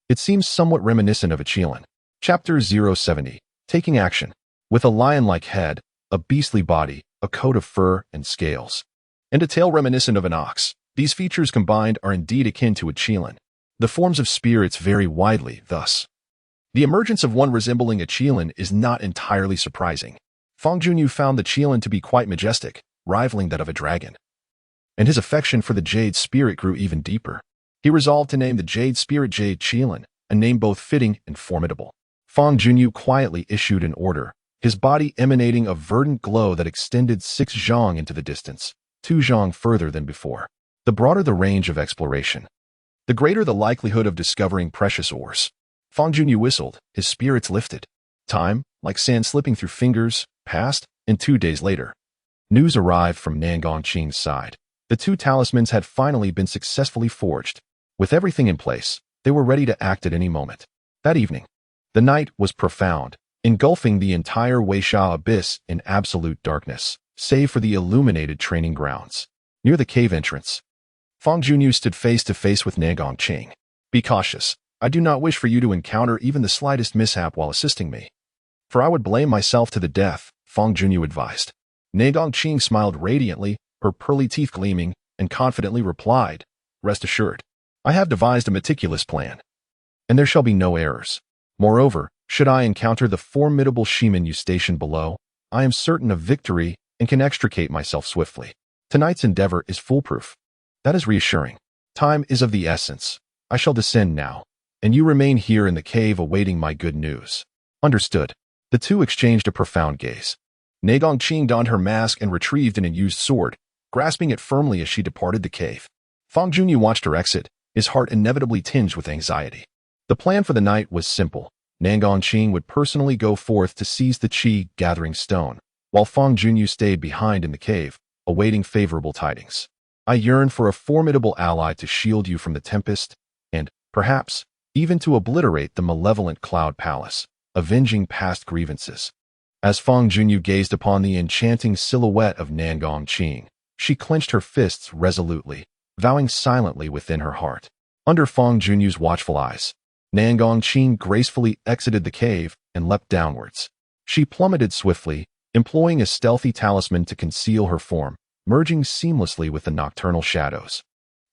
[SPEAKER 1] It seems somewhat reminiscent of a Qilin." Chapter 070. Taking action. With a lion-like head, a beastly body, a coat of fur and scales, and a tail reminiscent of an ox, these features combined are indeed akin to a Qilin. The forms of spirits vary widely, thus the emergence of one resembling a Qilin is not entirely surprising. Fangyuan found the Qilin to be quite majestic, rivaling that of a dragon, and his affection for the Jade Spirit grew even deeper. He resolved to name the Jade Spirit Jade Qilin, a name both fitting and formidable. Fangyuan quietly issued an order, his body emanating a verdant glow that extended 6 zhang into the distance, 2 zhang further than before. The broader the range of exploration, the greater the likelihood of discovering precious ores. Fangyuan whistled, his spirits lifted. Time, like sand slipping through fingers, passed, and 2 days later, news arrived from Nangongqing's side. The 2 talismans had finally been successfully forged. With everything in place, they were ready to act at any moment. That evening, the night was profound, engulfing the entire Weisha abyss in absolute darkness, save for the illuminated training grounds. Near the cave entrance, Fangyuan stood face to face with Nangongqing. Be cautious. I do not wish for you to encounter even the slightest mishap while assisting me, for I would blame myself to the death, Fangyuan advised. Nangongqing smiled radiantly, her pearly teeth gleaming, and confidently replied, Rest assured, I have devised a meticulous plan, and there shall be no errors. Moreover, should I encounter the formidable Shiman you stationed below, I am certain of victory and can extricate myself swiftly. Tonight's endeavor is foolproof. That is reassuring. Time is of the essence. I shall descend now, and you remain here in the cave awaiting my good news. Understood. The 2 exchanged a profound gaze. Nangongqing donned her mask and retrieved an unused sword, grasping it firmly as she departed the cave. Fangyuan watched her exit, his heart inevitably tinged with anxiety. The plan for the night was simple. Nangongqing would personally go forth to seize the Qi-gathering stone, while Fangyuan stayed behind in the cave, awaiting favorable tidings. I yearn for a formidable ally to shield you from the tempest, and, perhaps, even to obliterate the malevolent Cloud Palace, avenging past grievances. As Fangyuan gazed upon the enchanting silhouette of Nangongqing, she clenched her fists resolutely, vowing silently within her heart. Under Fangyuan's watchful eyes, Nangongqing gracefully exited the cave and leapt downwards. She plummeted swiftly, employing a stealthy talisman to conceal her form, merging seamlessly with the nocturnal shadows,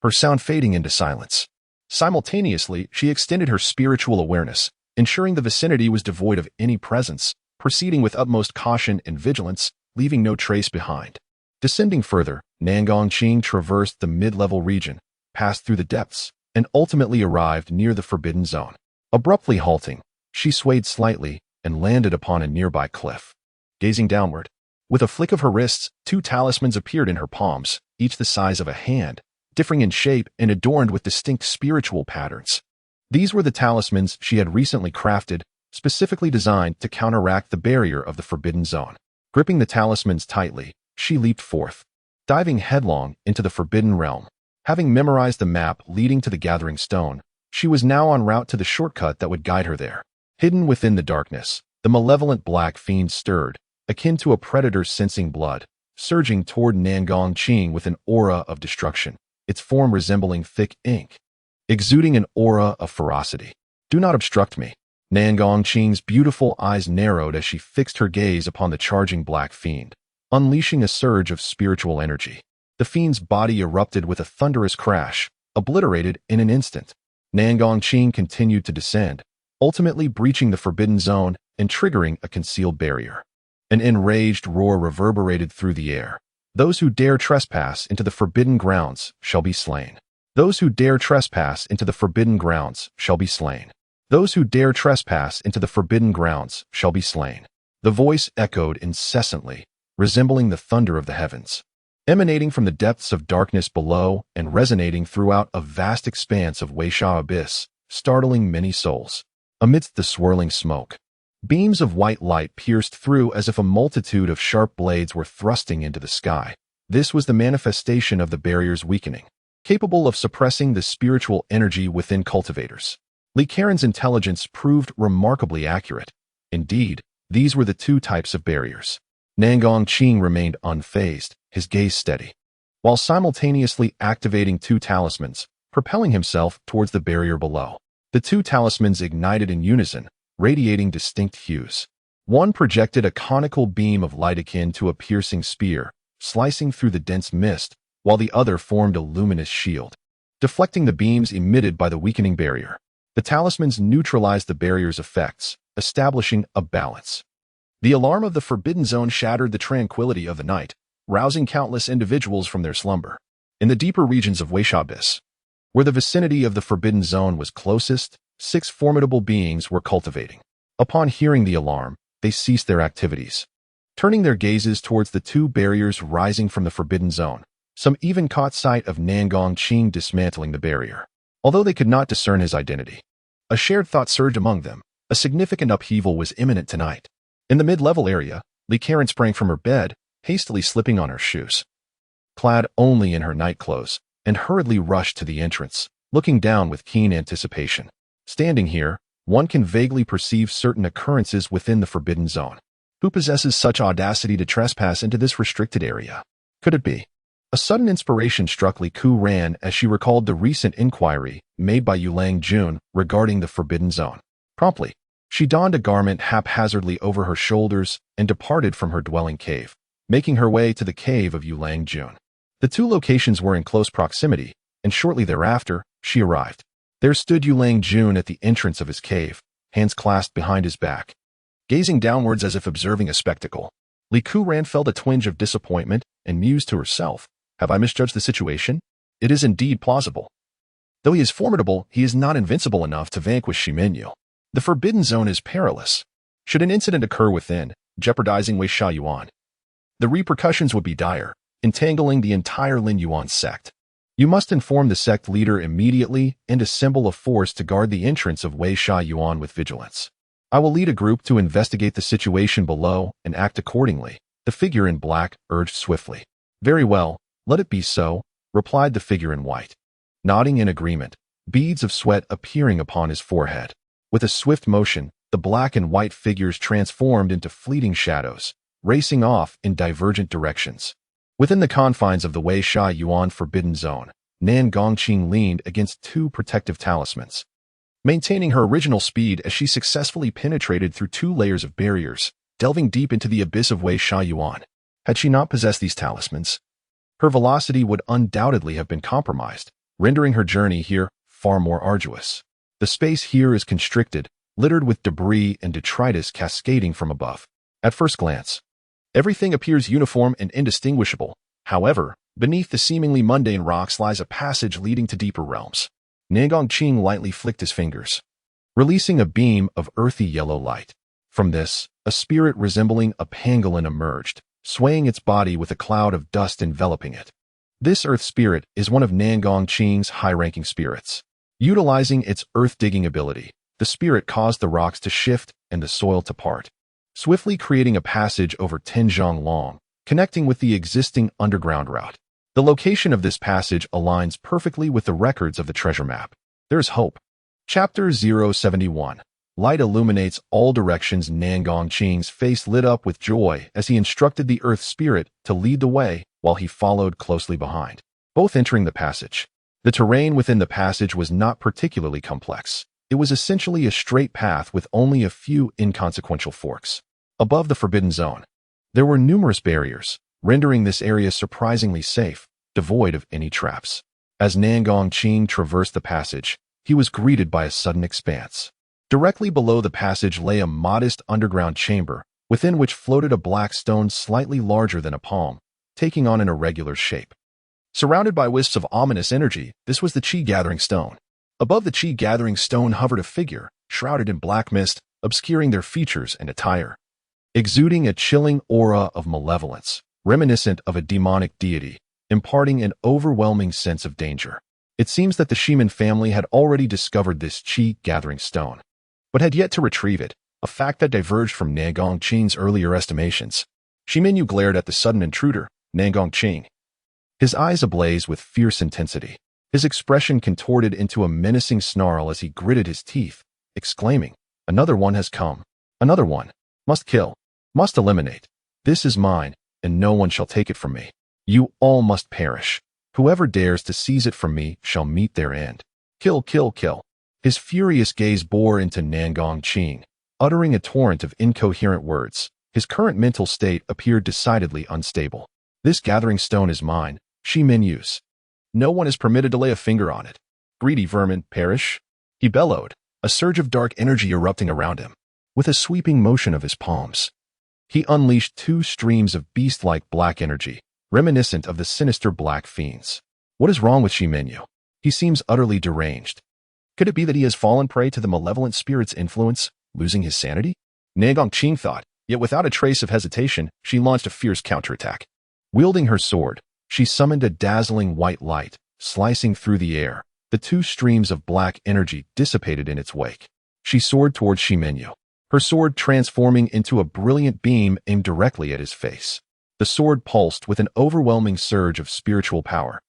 [SPEAKER 1] her sound fading into silence. Simultaneously, she extended her spiritual awareness, ensuring the vicinity was devoid of any presence, proceeding with utmost caution and vigilance, leaving no trace behind. Descending further, Nangongqing traversed the mid-level region, passed through the depths, and ultimately arrived near the forbidden zone. Abruptly halting, she swayed slightly and landed upon a nearby cliff. Gazing downward, with a flick of her wrists, 2 talismans appeared in her palms, each the size of a hand, differing in shape and adorned with distinct spiritual patterns. These were the talismans she had recently crafted, specifically designed to counteract the barrier of the forbidden zone. Gripping the talismans tightly, she leaped forth, diving headlong into the forbidden realm. Having memorized the map leading to the gathering stone, she was now en route to the shortcut that would guide her there. Hidden within the darkness, the malevolent black fiend stirred, akin to a predator sensing blood, surging toward Nangongqing with an aura of destruction, its form resembling thick ink, exuding an aura of ferocity. Do not obstruct me. Nangongqing's beautiful eyes narrowed as she fixed her gaze upon the charging black fiend, unleashing a surge of spiritual energy. The fiend's body erupted with a thunderous crash, obliterated in an instant. Nangongqing continued to descend, ultimately breaching the forbidden zone and triggering a concealed barrier. An enraged roar reverberated through the air. Those who dare trespass into the forbidden grounds shall be slain. Those who dare trespass into the forbidden grounds shall be slain. Those who dare trespass into the forbidden grounds shall be slain. The voice echoed incessantly, resembling the thunder of the heavens, emanating from the depths of darkness below and resonating throughout a vast expanse of Weisha abyss, startling many souls. Amidst the swirling smoke, beams of white light pierced through as if a multitude of sharp blades were thrusting into the sky. This was the manifestation of the barrier's weakening, capable of suppressing the spiritual energy within cultivators. Li Karen's intelligence proved remarkably accurate. Indeed, these were the 2 types of barriers. Nangongqing remained unfazed, his gaze steady, while simultaneously activating 2 talismans, propelling himself towards the barrier below. The 2 talismans ignited in unison, radiating distinct hues. One projected a conical beam of light akin to a piercing spear, slicing through the dense mist, while the other formed a luminous shield, deflecting the beams emitted by the weakening barrier. The talismans neutralized the barrier's effects, establishing a balance. The alarm of the Forbidden Zone shattered the tranquility of the night, rousing countless individuals from their slumber. In the deeper regions of Weisha Abyss, where the vicinity of the Forbidden Zone was closest, 6 formidable beings were cultivating. Upon hearing the alarm, they ceased their activities. Turning their gazes towards the two barriers rising from the forbidden zone, some even caught sight of Nangongqing dismantling the barrier. Although they could not discern his identity, a shared thought surged among them. A significant upheaval was imminent tonight. In the mid-level area, Li Karen sprang from her bed, hastily slipping on her shoes. Clad only in her nightclothes, and hurriedly rushed to the entrance, looking down with keen anticipation. Standing here, one can vaguely perceive certain occurrences within the forbidden zone. Who possesses such audacity to trespass into this restricted area? Could it be? A sudden inspiration struck Li Ran as she recalled the recent inquiry made by Yulang Jun regarding the forbidden zone. Promptly, she donned a garment haphazardly over her shoulders and departed from her dwelling cave, making her way to the cave of Yulang Jun. The two locations were in close proximity, and shortly thereafter, she arrived. There stood Yulang Jun at the entrance of his cave, hands clasped behind his back. Gazing downwards as if observing a spectacle, Li Ran felt a twinge of disappointment and mused to herself, "Have I misjudged the situation? It is indeed plausible. Though he is formidable, he is not invincible enough to vanquish Shimenyu. The forbidden zone is perilous. Should an incident occur within, jeopardizing Wei Shaoyuan, the repercussions would be dire, entangling the entire Lin Yuan sect. You must inform the sect leader immediately and assemble a force to guard the entrance of Wei Shaoyuan with vigilance. I will lead a group to investigate the situation below and act accordingly," the figure in black urged swiftly. "Very well, let it be so," replied the figure in white. Nodding in agreement, beads of sweat appearing upon his forehead. With a swift motion, the black and white figures transformed into fleeting shadows, racing off in divergent directions. Within the confines of the Wei Shaoyuan forbidden zone, Nangongqing leaned against two protective talismans, maintaining her original speed as she successfully penetrated through two layers of barriers, delving deep into the abyss of Wei Shaoyuan. Had she not possessed these talismans, her velocity would undoubtedly have been compromised, rendering her journey here far more arduous. The space here is constricted, littered with debris and detritus cascading from above. At first glance, everything appears uniform and indistinguishable. However, beneath the seemingly mundane rocks lies a passage leading to deeper realms. Nangongqing lightly flicked his fingers, releasing a beam of earthy yellow light. From this, a spirit resembling a pangolin emerged, swaying its body with a cloud of dust enveloping it. This earth spirit is one of Nangongqing's high-ranking spirits. Utilizing its earth-digging ability, the spirit caused the rocks to shift and the soil to part, swiftly creating a passage over 10 zhang long, connecting with the existing underground route. The location of this passage aligns perfectly with the records of the treasure map. There's hope. Chapter 071. Light illuminates all directions. Nangongqing's face lit up with joy as he instructed the earth spirit to lead the way while he followed closely behind. Both entering the passage. The terrain within the passage was not particularly complex. It was essentially a straight path with only a few inconsequential forks. Above the forbidden zone, there were numerous barriers, rendering this area surprisingly safe, devoid of any traps. As Nangongqing traversed the passage, he was greeted by a sudden expanse. Directly below the passage lay a modest underground chamber, within which floated a black stone slightly larger than a palm, taking on an irregular shape. Surrounded by wisps of ominous energy, this was the Qi-gathering stone. Above the Qi-gathering stone hovered a figure, shrouded in black mist, obscuring their features and attire, exuding a chilling aura of malevolence, reminiscent of a demonic deity, imparting an overwhelming sense of danger. It seems that the Shimen family had already discovered this Qi-gathering stone, but had yet to retrieve it, a fact that diverged from Nangongqing's earlier estimations. Shimenyu glared at the sudden intruder, Nangongqing, his eyes ablaze with fierce intensity. His expression contorted into a menacing snarl as he gritted his teeth, exclaiming, "Another one has come. Another one. Must kill. Must eliminate. This is mine, and no one shall take it from me. You all must perish. Whoever dares to seize it from me shall meet their end. Kill, kill, kill." His furious gaze bore into Nangongqing, uttering a torrent of incoherent words. His current mental state appeared decidedly unstable. "This gathering stone is mine, Shimenyu's. No one is permitted to lay a finger on it. Greedy vermin, perish." He bellowed, a surge of dark energy erupting around him. With a sweeping motion of his palms, he unleashed two streams of beast-like black energy, reminiscent of the sinister black fiends. What is wrong with Shimenyu? He seems utterly deranged. Could it be that he has fallen prey to the malevolent spirit's influence, losing his sanity? Qing thought, yet without a trace of hesitation, she launched a fierce counterattack. Wielding her sword, she summoned a dazzling white light, slicing through the air. The two streams of black energy dissipated in its wake. She soared towards Shimenyu, her sword transforming into a brilliant beam aimed directly at his face. The sword pulsed with an overwhelming surge of spiritual power,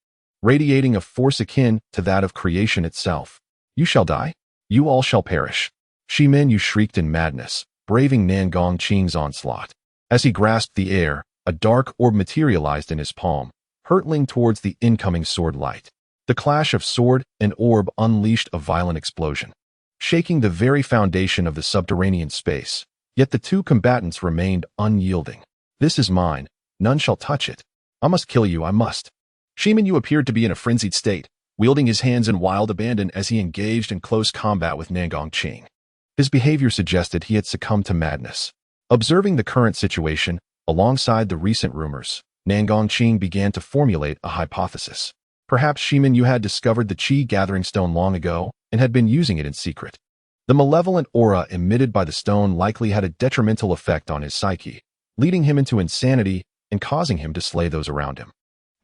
[SPEAKER 1] radiating a force akin to that of creation itself. You shall die? You all shall perish. Shimenyu shrieked in madness, braving Qing's onslaught. As he grasped the air, a dark orb materialized in his palm, hurtling towards the incoming sword light. The clash of sword and orb unleashed a violent explosion, shaking the very foundation of the subterranean space. Yet the two combatants remained unyielding. This is mine. None shall touch it. I must kill you, I must. Shimenyu appeared to be in a frenzied state, wielding his hands in wild abandon as he engaged in close combat with Qing. His behavior suggested he had succumbed to madness. Observing the current situation, alongside the recent rumors, Qing began to formulate a hypothesis. Perhaps Shimenyu had discovered the Qi gathering stone long ago and had been using it in secret. The malevolent aura emitted by the stone likely had a detrimental effect on his psyche, leading him into insanity and causing him to slay those around him.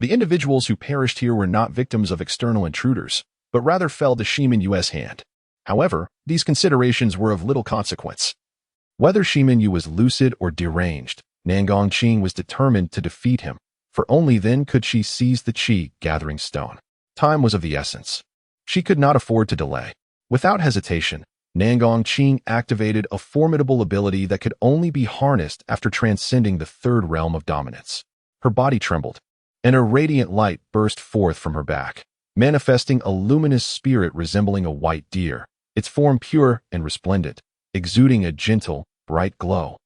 [SPEAKER 1] The individuals who perished here were not victims of external intruders, but rather fell to Shimenyu's hand. However, these considerations were of little consequence. Whether Shimenyu was lucid or deranged, Qing was determined to defeat him, for only then could she seize the Qi gathering stone. Time was of the essence. She could not afford to delay. Without hesitation, Qing activated a formidable ability that could only be harnessed after transcending the third realm of dominance. Her body trembled, and a radiant light burst forth from her back, manifesting a luminous spirit resembling a white deer, its form pure and resplendent, exuding a gentle, bright glow,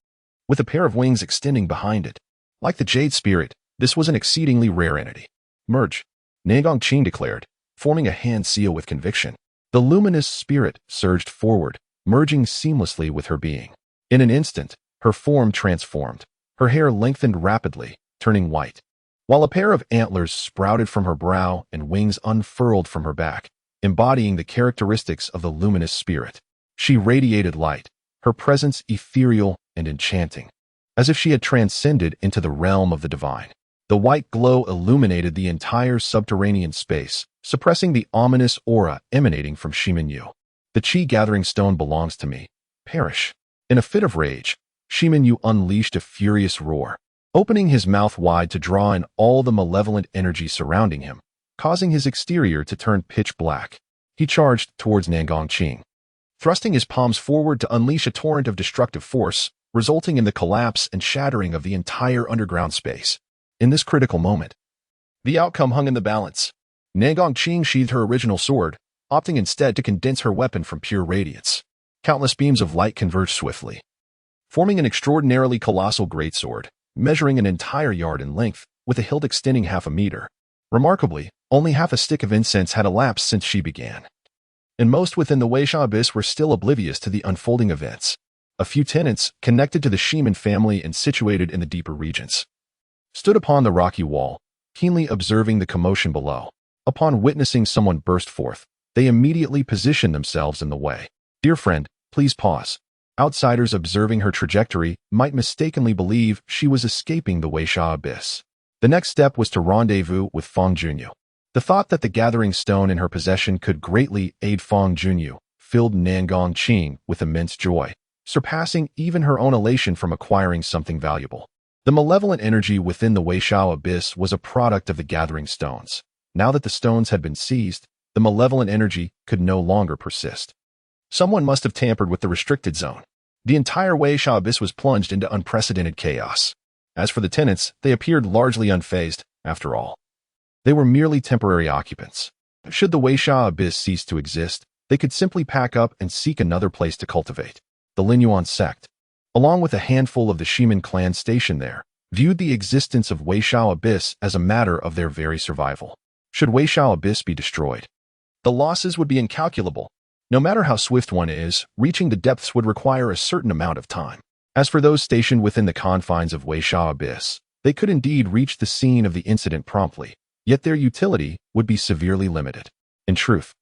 [SPEAKER 1] with a pair of wings extending behind it. Like the jade spirit, this was an exceedingly rare entity. Merge, Qing declared, forming a hand seal with conviction. The luminous spirit surged forward, merging seamlessly with her being. In an instant, her form transformed. Her hair lengthened rapidly, turning white, while a pair of antlers sprouted from her brow and wings unfurled from her back, embodying the characteristics of the luminous spirit. She radiated light, her presence ethereal and enchanting, as if she had transcended into the realm of the divine. The white glow illuminated the entire subterranean space, suppressing the ominous aura emanating from Shimenyu. The Qi gathering stone belongs to me. Perish. In a fit of rage, Shimenyu unleashed a furious roar, opening his mouth wide to draw in all the malevolent energy surrounding him, causing his exterior to turn pitch black. He charged towards Qing, thrusting his palms forward to unleash a torrent of destructive force, resulting in the collapse and shattering of the entire underground space. In this critical moment, the outcome hung in the balance. Qing sheathed her original sword, opting instead to condense her weapon from pure radiance. Countless beams of light converged swiftly, forming an extraordinarily colossal greatsword, measuring an entire yard in length, with a hilt extending half a meter. Remarkably, only half a stick of incense had elapsed since she began, and most within the Weisha Abyss were still oblivious to the unfolding events. A few tenants, connected to the Shimen family and situated in the deeper regions, stood upon the rocky wall, keenly observing the commotion below. Upon witnessing someone burst forth, they immediately positioned themselves in the way. Dear friend, please pause. Outsiders observing her trajectory might mistakenly believe she was escaping the Weisha Abyss. The next step was to rendezvous with Fangyuan. The thought that the gathering stone in her possession could greatly aid Fangyuan filled Qing with immense joy, surpassing even her own elation from acquiring something valuable. The malevolent energy within the Weisha Abyss was a product of the gathering stones. Now that the stones had been seized, the malevolent energy could no longer persist. Someone must have tampered with the restricted zone. The entire Weisha Abyss was plunged into unprecedented chaos. As for the tenants, they appeared largely unfazed, after all. They were merely temporary occupants. Should the Weisha Abyss cease to exist, they could simply pack up and seek another place to cultivate. The Linyuan sect, along with a handful of the Shimen clan stationed there, viewed the existence of Weisha Abyss as a matter of their very survival. Should Weisha Abyss be destroyed, the losses would be incalculable. No matter how swift one is, reaching the depths would require a certain amount of time. As for those stationed within the confines of Weisha Abyss, they could indeed reach the scene of the incident promptly, yet their utility would be severely limited. In truth,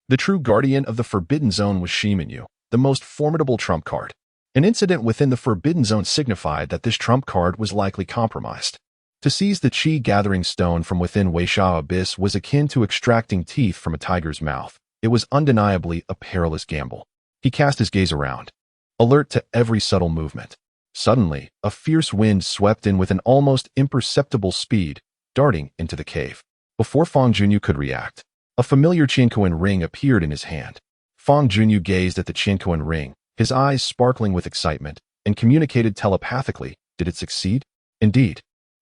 [SPEAKER 1] the true guardian of the Forbidden Zone was Shimenyu, the most formidable trump card. An incident within the Forbidden Zone signified that this trump card was likely compromised. To seize the Qi-gathering stone from within Weisha Abyss was akin to extracting teeth from a tiger's mouth. It was undeniably a perilous gamble. He cast his gaze around, alert to every subtle movement. Suddenly, a fierce wind swept in with an almost imperceptible speed, darting into the cave. Before Fang Junyu could react, a familiar Qianquan ring appeared in his hand. Fang Junyu gazed at the Qianquan ring, his eyes sparkling with excitement, and communicated telepathically. Did it succeed? Indeed,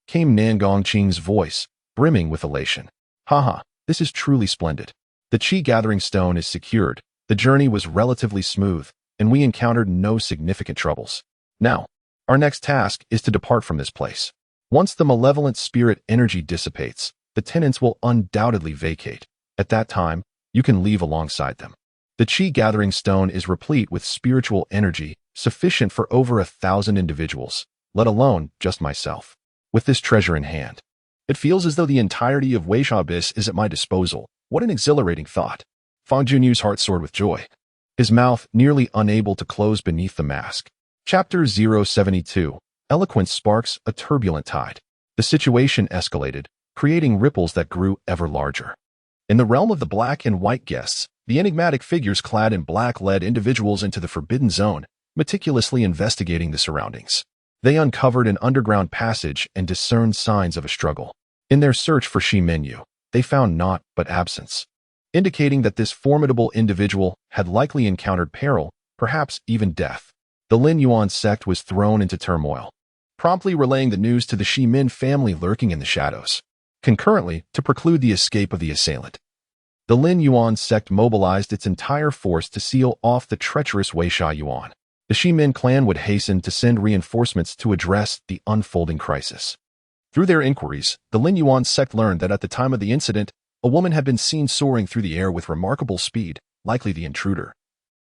[SPEAKER 1] came Nangong Qing's voice, brimming with elation. Haha, this is truly splendid. The Qi-gathering stone is secured, the journey was relatively smooth, and we encountered no significant troubles. Now, our next task is to depart from this place. Once the malevolent spirit energy dissipates, the tenants will undoubtedly vacate. At that time, you can leave alongside them. The Qi-gathering stone is replete with spiritual energy, sufficient for over 1,000 individuals, let alone just myself. With this treasure in hand, it feels as though the entirety of Weisha Abyss is at my disposal. What an exhilarating thought. Fang Junyu's heart soared with joy, his mouth nearly unable to close beneath the mask. Chapter 072. Eloquence sparks a turbulent tide. The situation escalated, creating ripples that grew ever larger. In the realm of the black and white guests, the enigmatic figures clad in black led individuals into the Forbidden Zone, meticulously investigating the surroundings. They uncovered an underground passage and discerned signs of a struggle. In their search for Shi Menyu, they found naught but absence, indicating that this formidable individual had likely encountered peril, perhaps even death. The Lin Yuan sect was thrown into turmoil, promptly relaying the news to the Shi Min family lurking in the shadows, concurrently to preclude the escape of the assailant. The Lin Yuan sect mobilized its entire force to seal off the treacherous Weisha Yuan. The Shi Min clan would hasten to send reinforcements to address the unfolding crisis. Through their inquiries, the Lin Yuan sect learned that at the time of the incident, a woman had been seen soaring through the air with remarkable speed, likely the intruder.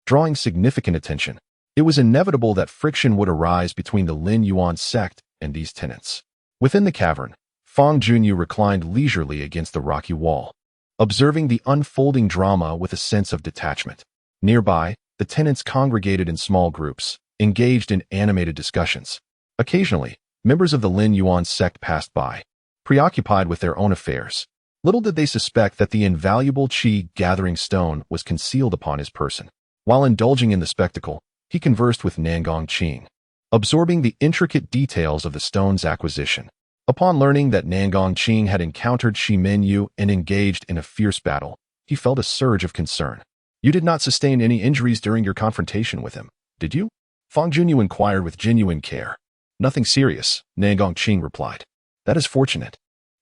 [SPEAKER 1] Drawing significant attention, it was inevitable that friction would arise between the Lin Yuan sect and these tenants. Within the cavern, Fang Junyu reclined leisurely against the rocky wall, observing the unfolding drama with a sense of detachment. Nearby, the tenants congregated in small groups, engaged in animated discussions. Occasionally, members of the Lin Yuan sect passed by, preoccupied with their own affairs. Little did they suspect that the invaluable Qi-gathering stone was concealed upon his person. While indulging in the spectacle, he conversed with Nangong Qing, absorbing the intricate details of the stone's acquisition. Upon learning that Nangong Qing had encountered Shi Menyu and engaged in a fierce battle, he felt a surge of concern. You did not sustain any injuries during your confrontation with him, did you? Fang Junyu inquired with genuine care. Nothing serious, Nangong Qing replied. That is fortunate.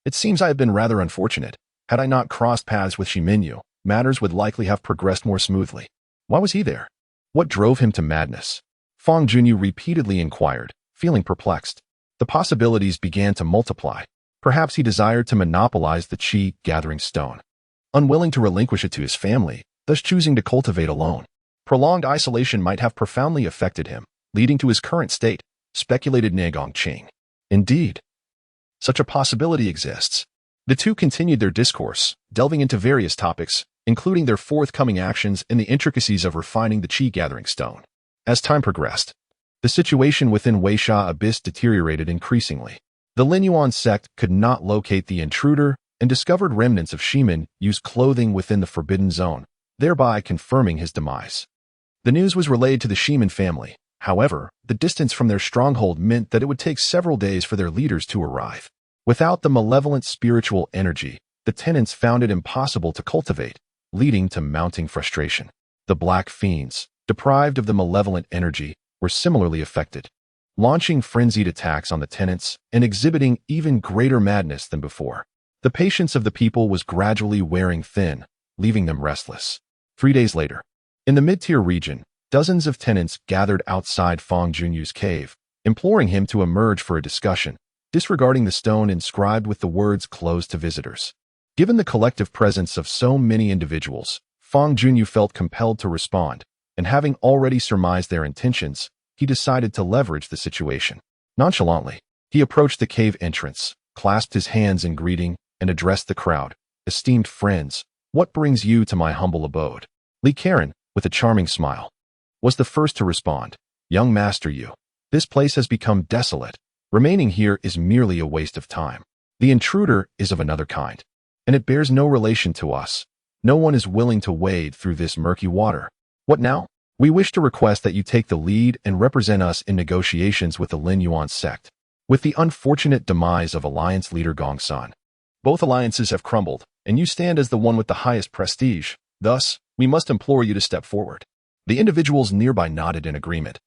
[SPEAKER 1] It seems I have been rather unfortunate. Had I not crossed paths with Shi Menyu, matters would likely have progressed more smoothly. Why was he there? What drove him to madness? Fang Junyu repeatedly inquired, feeling perplexed. The possibilities began to multiply. Perhaps he desired to monopolize the Qi-gathering stone, unwilling to relinquish it to his family, thus choosing to cultivate alone. Prolonged isolation might have profoundly affected him, leading to his current state, speculated Nangong Qing. Indeed, such a possibility exists. The two continued their discourse, delving into various topics, including their forthcoming actions and the intricacies of refining the Qi-gathering stone. As time progressed, the situation within Weisha Abyss deteriorated increasingly. The Lin Yuan sect could not locate the intruder and discovered remnants of Shi Menyu's clothing within the Forbidden Zone, thereby confirming his demise. The news was relayed to the Shi Men family. However, the distance from their stronghold meant that it would take several days for their leaders to arrive. Without the malevolent spiritual energy, the tenants found it impossible to cultivate, leading to mounting frustration. The Black Fiends, deprived of the malevolent energy, were similarly affected, launching frenzied attacks on the tenants and exhibiting even greater madness than before. The patience of the people was gradually wearing thin, leaving them restless. 3 days later, in the mid-tier region, dozens of tenants gathered outside Fang Junyu's cave, imploring him to emerge for a discussion, disregarding the stone inscribed with the words "closed to visitors." Given the collective presence of so many individuals, Fang Junyu felt compelled to respond, and having already surmised their intentions, he decided to leverage the situation. Nonchalantly, he approached the cave entrance, clasped his hands in greeting, and addressed the crowd. "Esteemed friends, what brings you to my humble abode?" Li Karen, with a charming smile, was the first to respond. Young Master Yu, this place has become desolate. Remaining here is merely a waste of time. The intruder is of another kind, and it bears no relation to us. No one is willing to wade through this murky water. What now? We wish to request that you take the lead and represent us in negotiations with the Lingyuan sect. With the unfortunate demise of Alliance leader Gongsun, both alliances have crumbled, and you stand as the one with the highest prestige. Thus, we must implore you to step forward. The individuals nearby nodded in agreement.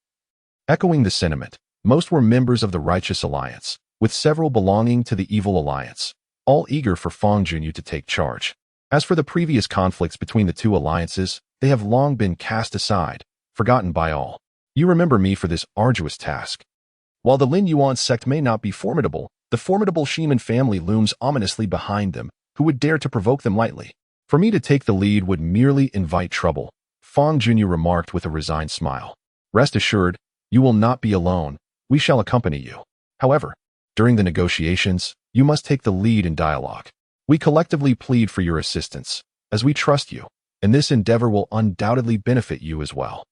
[SPEAKER 1] Echoing the sentiment, most were members of the Righteous Alliance, with several belonging to the Evil Alliance, all eager for Fangyuan to take charge. As for the previous conflicts between the two alliances, they have long been cast aside, forgotten by all. You remember me for this arduous task. While the Lingyuan sect may not be formidable, the formidable Shiman family looms ominously behind them. Who would dare to provoke them lightly? For me to take the lead would merely invite trouble, Fangyuan remarked with a resigned smile. Rest assured, you will not be alone. We shall accompany you. However, during the negotiations, you must take the lead in dialogue. We collectively plead for your assistance, as we trust you, and this endeavor will undoubtedly benefit you as well.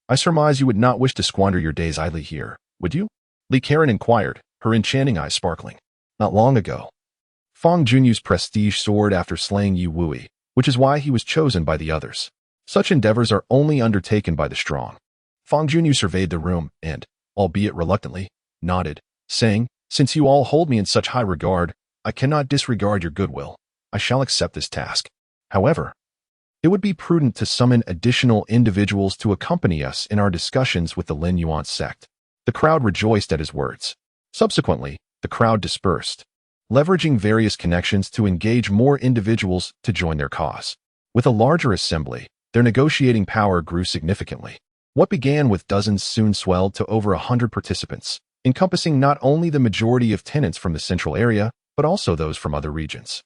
[SPEAKER 1] I surmise you would not wish to squander your days idly here, would you? Li Karen inquired, her enchanting eyes sparkling. Not long ago, Fangyuan's prestige soared after slaying Yu Wui, which is why he was chosen by the others. Such endeavors are only undertaken by the strong. Fangyuan surveyed the room and, albeit reluctantly, nodded, saying, Since you all hold me in such high regard, I cannot disregard your goodwill. I shall accept this task. However, it would be prudent to summon additional individuals to accompany us in our discussions with the Lingyuan sect. The crowd rejoiced at his words. Subsequently, the crowd dispersed, leveraging various connections to engage more individuals to join their cause. With a larger assembly, their negotiating power grew significantly. What began with dozens soon swelled to over 100 participants, encompassing not only the majority of tenants from the central area, but also those from other regions.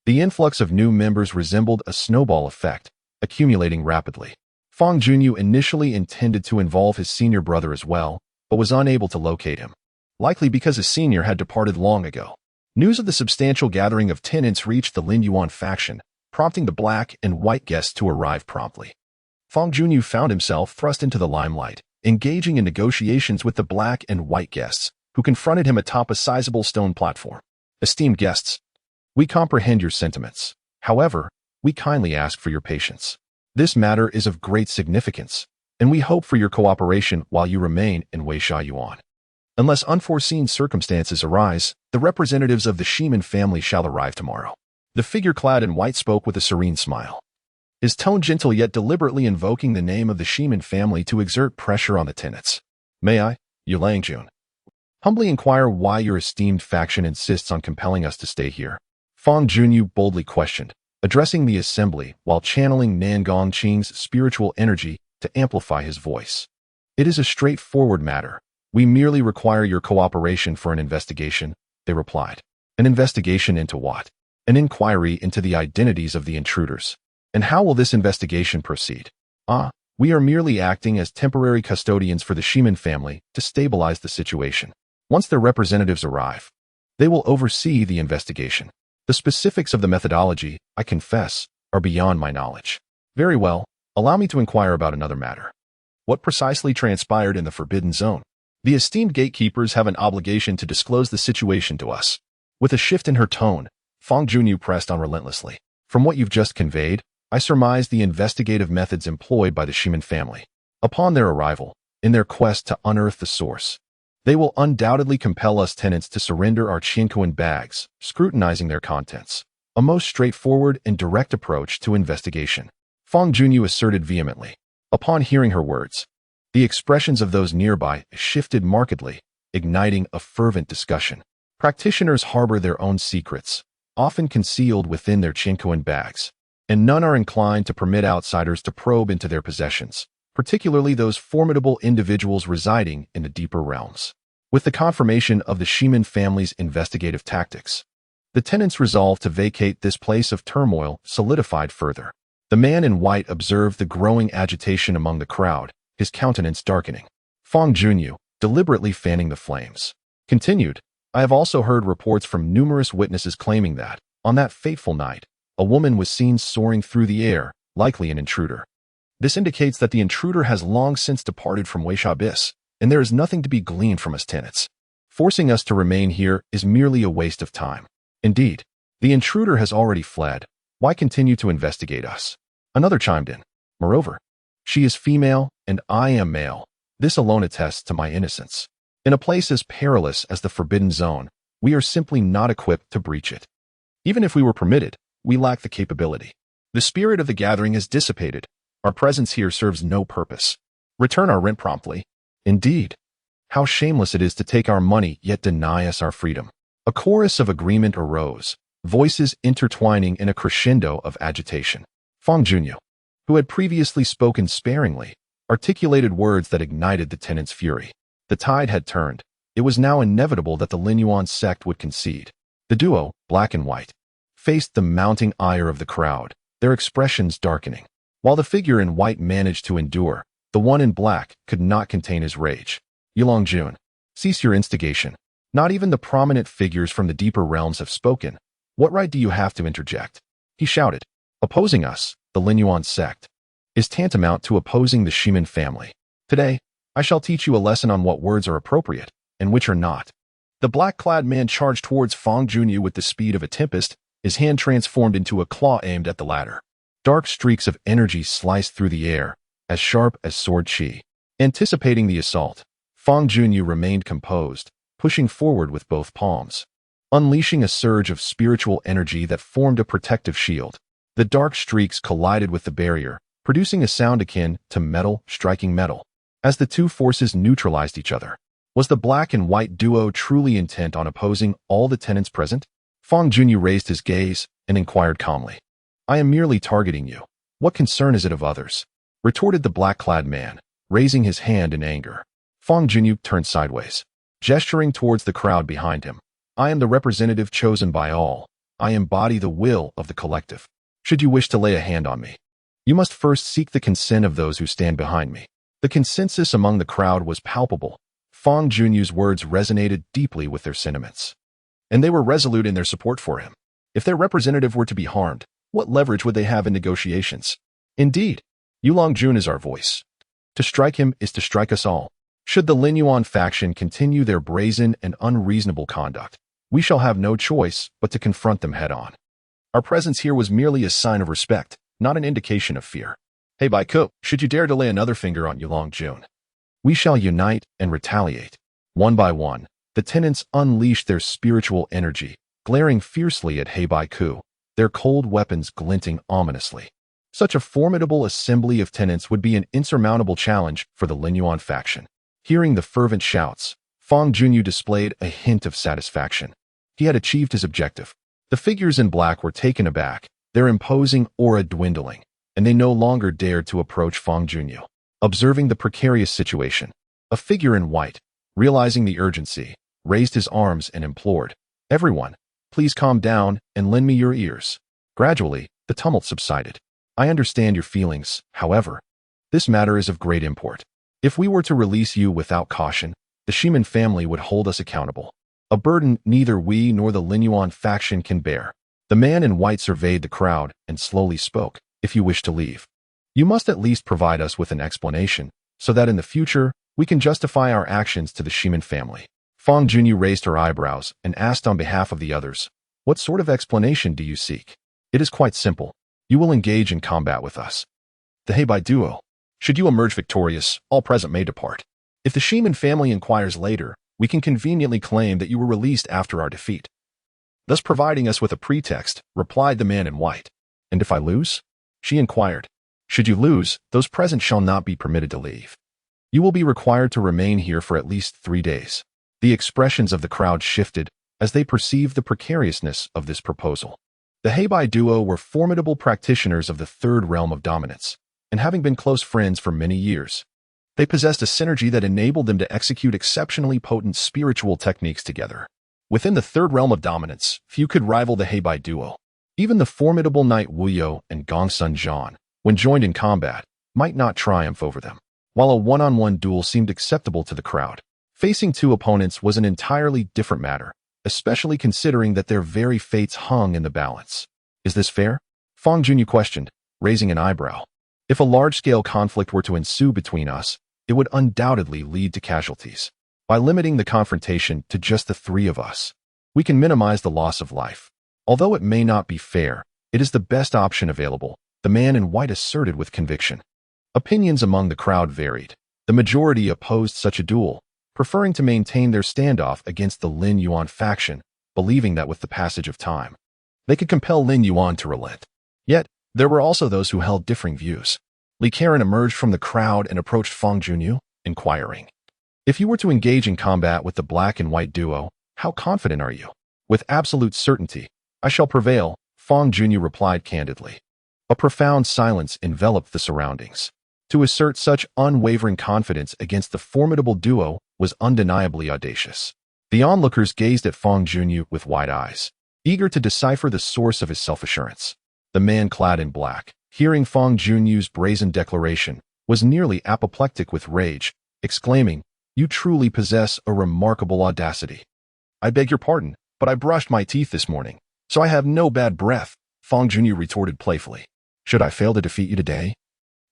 [SPEAKER 1] The influx of new members resembled a snowball effect, accumulating rapidly. Fangyuan initially intended to involve his senior brother as well, but was unable to locate him, likely because his senior had departed long ago. News of the substantial gathering of tenants reached the Lingyuan faction, prompting the black and white guests to arrive promptly. Fangyuan found himself thrust into the limelight, engaging in negotiations with the black and white guests, who confronted him atop a sizable stone platform. Esteemed guests, we comprehend your sentiments. However, we kindly ask for your patience. This matter is of great significance, and we hope for your cooperation while you remain in Yuan. Unless unforeseen circumstances arise, the representatives of the Shiman family shall arrive tomorrow. The figure clad in white spoke with a serene smile, his tone gentle yet deliberately invoking the name of the Shiman family to exert pressure on the tenants. May I, Yu Langjun, humbly inquire why your esteemed faction insists on compelling us to stay here? Fangyuan boldly questioned, addressing the assembly while channeling Nangong Qing's spiritual energy to amplify his voice. It is a straightforward matter. We merely require your cooperation for an investigation, they replied. An investigation into what? An inquiry into the identities of the intruders. And how will this investigation proceed? We are merely acting as temporary custodians for the Shiman family to stabilize the situation. Once their representatives arrive, they will oversee the investigation. The specifics of the methodology, I confess, are beyond my knowledge. Very well, allow me to inquire about another matter. What precisely transpired in the Forbidden Zone? The esteemed gatekeepers have an obligation to disclose the situation to us. With a shift in her tone, Fangyuan pressed on relentlessly. From what you've just conveyed, I surmise the investigative methods employed by the Shiman family. Upon their arrival, in their quest to unearth the source, they will undoubtedly compel us tenants to surrender our Chinkoan bags, scrutinizing their contents. A most straightforward and direct approach to investigation, Fangyuan asserted vehemently. Upon hearing her words, the expressions of those nearby shifted markedly, igniting a fervent discussion. Practitioners harbor their own secrets, often concealed within their Chinkoan bags, and none are inclined to permit outsiders to probe into their possessions, particularly those formidable individuals residing in the deeper realms. With the confirmation of the Shiman family's investigative tactics, the tenants resolved to vacate this place of turmoil solidified further. The man in white observed the growing agitation among the crowd, his countenance darkening. Fangyuan, deliberately fanning the flames, continued, I have also heard reports from numerous witnesses claiming that, on that fateful night, a woman was seen soaring through the air, likely an intruder. This indicates that the intruder has long since departed from Abyss. and there is nothing to be gleaned from us tenants. Forcing us to remain here is merely a waste of time. Indeed, the intruder has already fled. Why continue to investigate us? Another chimed in. Moreover, she is female and I am male. This alone attests to my innocence. In a place as perilous as the Forbidden Zone, we are simply not equipped to breach it. Even if we were permitted, we lack the capability. The spirit of the gathering has dissipated. Our presence here serves no purpose. Return our rent promptly. Indeed. How shameless it is to take our money yet deny us our freedom. A chorus of agreement arose, voices intertwining in a crescendo of agitation. Fangyuan, who had previously spoken sparingly, articulated words that ignited the tenants' fury. The tide had turned. It was now inevitable that the Linyuan sect would concede. The duo, black and white, faced the mounting ire of the crowd, their expressions darkening. While the figure in white managed to endure, the one in black could not contain his rage. Yulongjun, cease your instigation. Not even the prominent figures from the deeper realms have spoken. What right do you have to interject? He shouted. Opposing us, the Linyuan sect, is tantamount to opposing the Shimin family. Today, I shall teach you a lesson on what words are appropriate and which are not. The black-clad man charged towards Fangyuan with the speed of a tempest, his hand transformed into a claw aimed at the latter. Dark streaks of energy sliced through the air, as sharp as sword chi. Anticipating the assault, Fangyuan remained composed, pushing forward with both palms, unleashing a surge of spiritual energy that formed a protective shield. The dark streaks collided with the barrier, producing a sound akin to metal striking metal. As the two forces neutralized each other, was the black and white duo truly intent on opposing all the tenants present? Fangyuan raised his gaze and inquired calmly. I am merely targeting you. What concern is it of others? Retorted the black-clad man, raising his hand in anger. Fangyuan turned sideways, gesturing towards the crowd behind him. I am the representative chosen by all. I embody the will of the collective. Should you wish to lay a hand on me, you must first seek the consent of those who stand behind me. The consensus among the crowd was palpable. Fangyuan's words resonated deeply with their sentiments, and they were resolute in their support for him. If their representative were to be harmed, what leverage would they have in negotiations? Indeed, Yulongjun is our voice. To strike him is to strike us all. Should the Linyuan faction continue their brazen and unreasonable conduct, we shall have no choice but to confront them head-on. Our presence here was merely a sign of respect, not an indication of fear. Hey Baiku, should you dare to lay another finger on Yulongjun, we shall unite and retaliate. One by one, the tenants unleashed their spiritual energy, glaring fiercely at Heibaiku, their cold weapons glinting ominously. Such a formidable assembly of tenants would be an insurmountable challenge for the Linyuan faction. Hearing the fervent shouts, Fangyuan displayed a hint of satisfaction. He had achieved his objective. The figures in black were taken aback, their imposing aura dwindling, and they no longer dared to approach Fangyuan. Observing the precarious situation, a figure in white, realizing the urgency, raised his arms and implored, Everyone, please calm down and lend me your ears. Gradually, the tumult subsided. I understand your feelings, however. This matter is of great import. If we were to release you without caution, the Shimin family would hold us accountable. A burden neither we nor the Linyuan faction can bear. The man in white surveyed the crowd and slowly spoke. If you wish to leave, you must at least provide us with an explanation, so that in the future, we can justify our actions to the Shimin family. Fangyuan raised her eyebrows and asked on behalf of the others, what sort of explanation do you seek? It is quite simple. You will engage in combat with us. The Heibai duo. Should you emerge victorious, all present may depart. If the Shimin family inquires later, we can conveniently claim that you were released after our defeat, thus providing us with a pretext, replied the man in white. And if I lose? She inquired. Should you lose, those present shall not be permitted to leave. You will be required to remain here for at least 3 days. The expressions of the crowd shifted as they perceived the precariousness of this proposal. The Heibai duo were formidable practitioners of the third realm of dominance, and having been close friends for many years, they possessed a synergy that enabled them to execute exceptionally potent spiritual techniques together. Within the third realm of dominance, few could rival the Heibai duo. Even the formidable knight Wuyo and Gongsun Zhan, when joined in combat, might not triumph over them. While a one-on-one duel seemed acceptable to the crowd, facing two opponents was an entirely different matter, especially considering that their very fates hung in the balance. Is this fair? Fangyuan questioned, raising an eyebrow. If a large-scale conflict were to ensue between us, it would undoubtedly lead to casualties. By limiting the confrontation to just the three of us, we can minimize the loss of life. Although it may not be fair, it is the best option available, the man in white asserted with conviction. Opinions among the crowd varied. The majority opposed such a duel, preferring to maintain their standoff against the Lin Yuan faction, believing that with the passage of time, they could compel Lin Yuan to relent. Yet, there were also those who held differing views. Li Karen emerged from the crowd and approached Fangyuan, inquiring, "If you were to engage in combat with the black and white duo, how confident are you?" "With absolute certainty, I shall prevail," Fangyuan replied candidly. A profound silence enveloped the surroundings. To assert such unwavering confidence against the formidable duo was undeniably audacious. The onlookers gazed at Fangyuan with wide eyes, eager to decipher the source of his self-assurance. The man clad in black, hearing Fangyuan's brazen declaration, was nearly apoplectic with rage, exclaiming, "You truly possess a remarkable audacity." "I beg your pardon, but I brushed my teeth this morning, so I have no bad breath," Fangyuan retorted playfully. "Should I fail to defeat you today?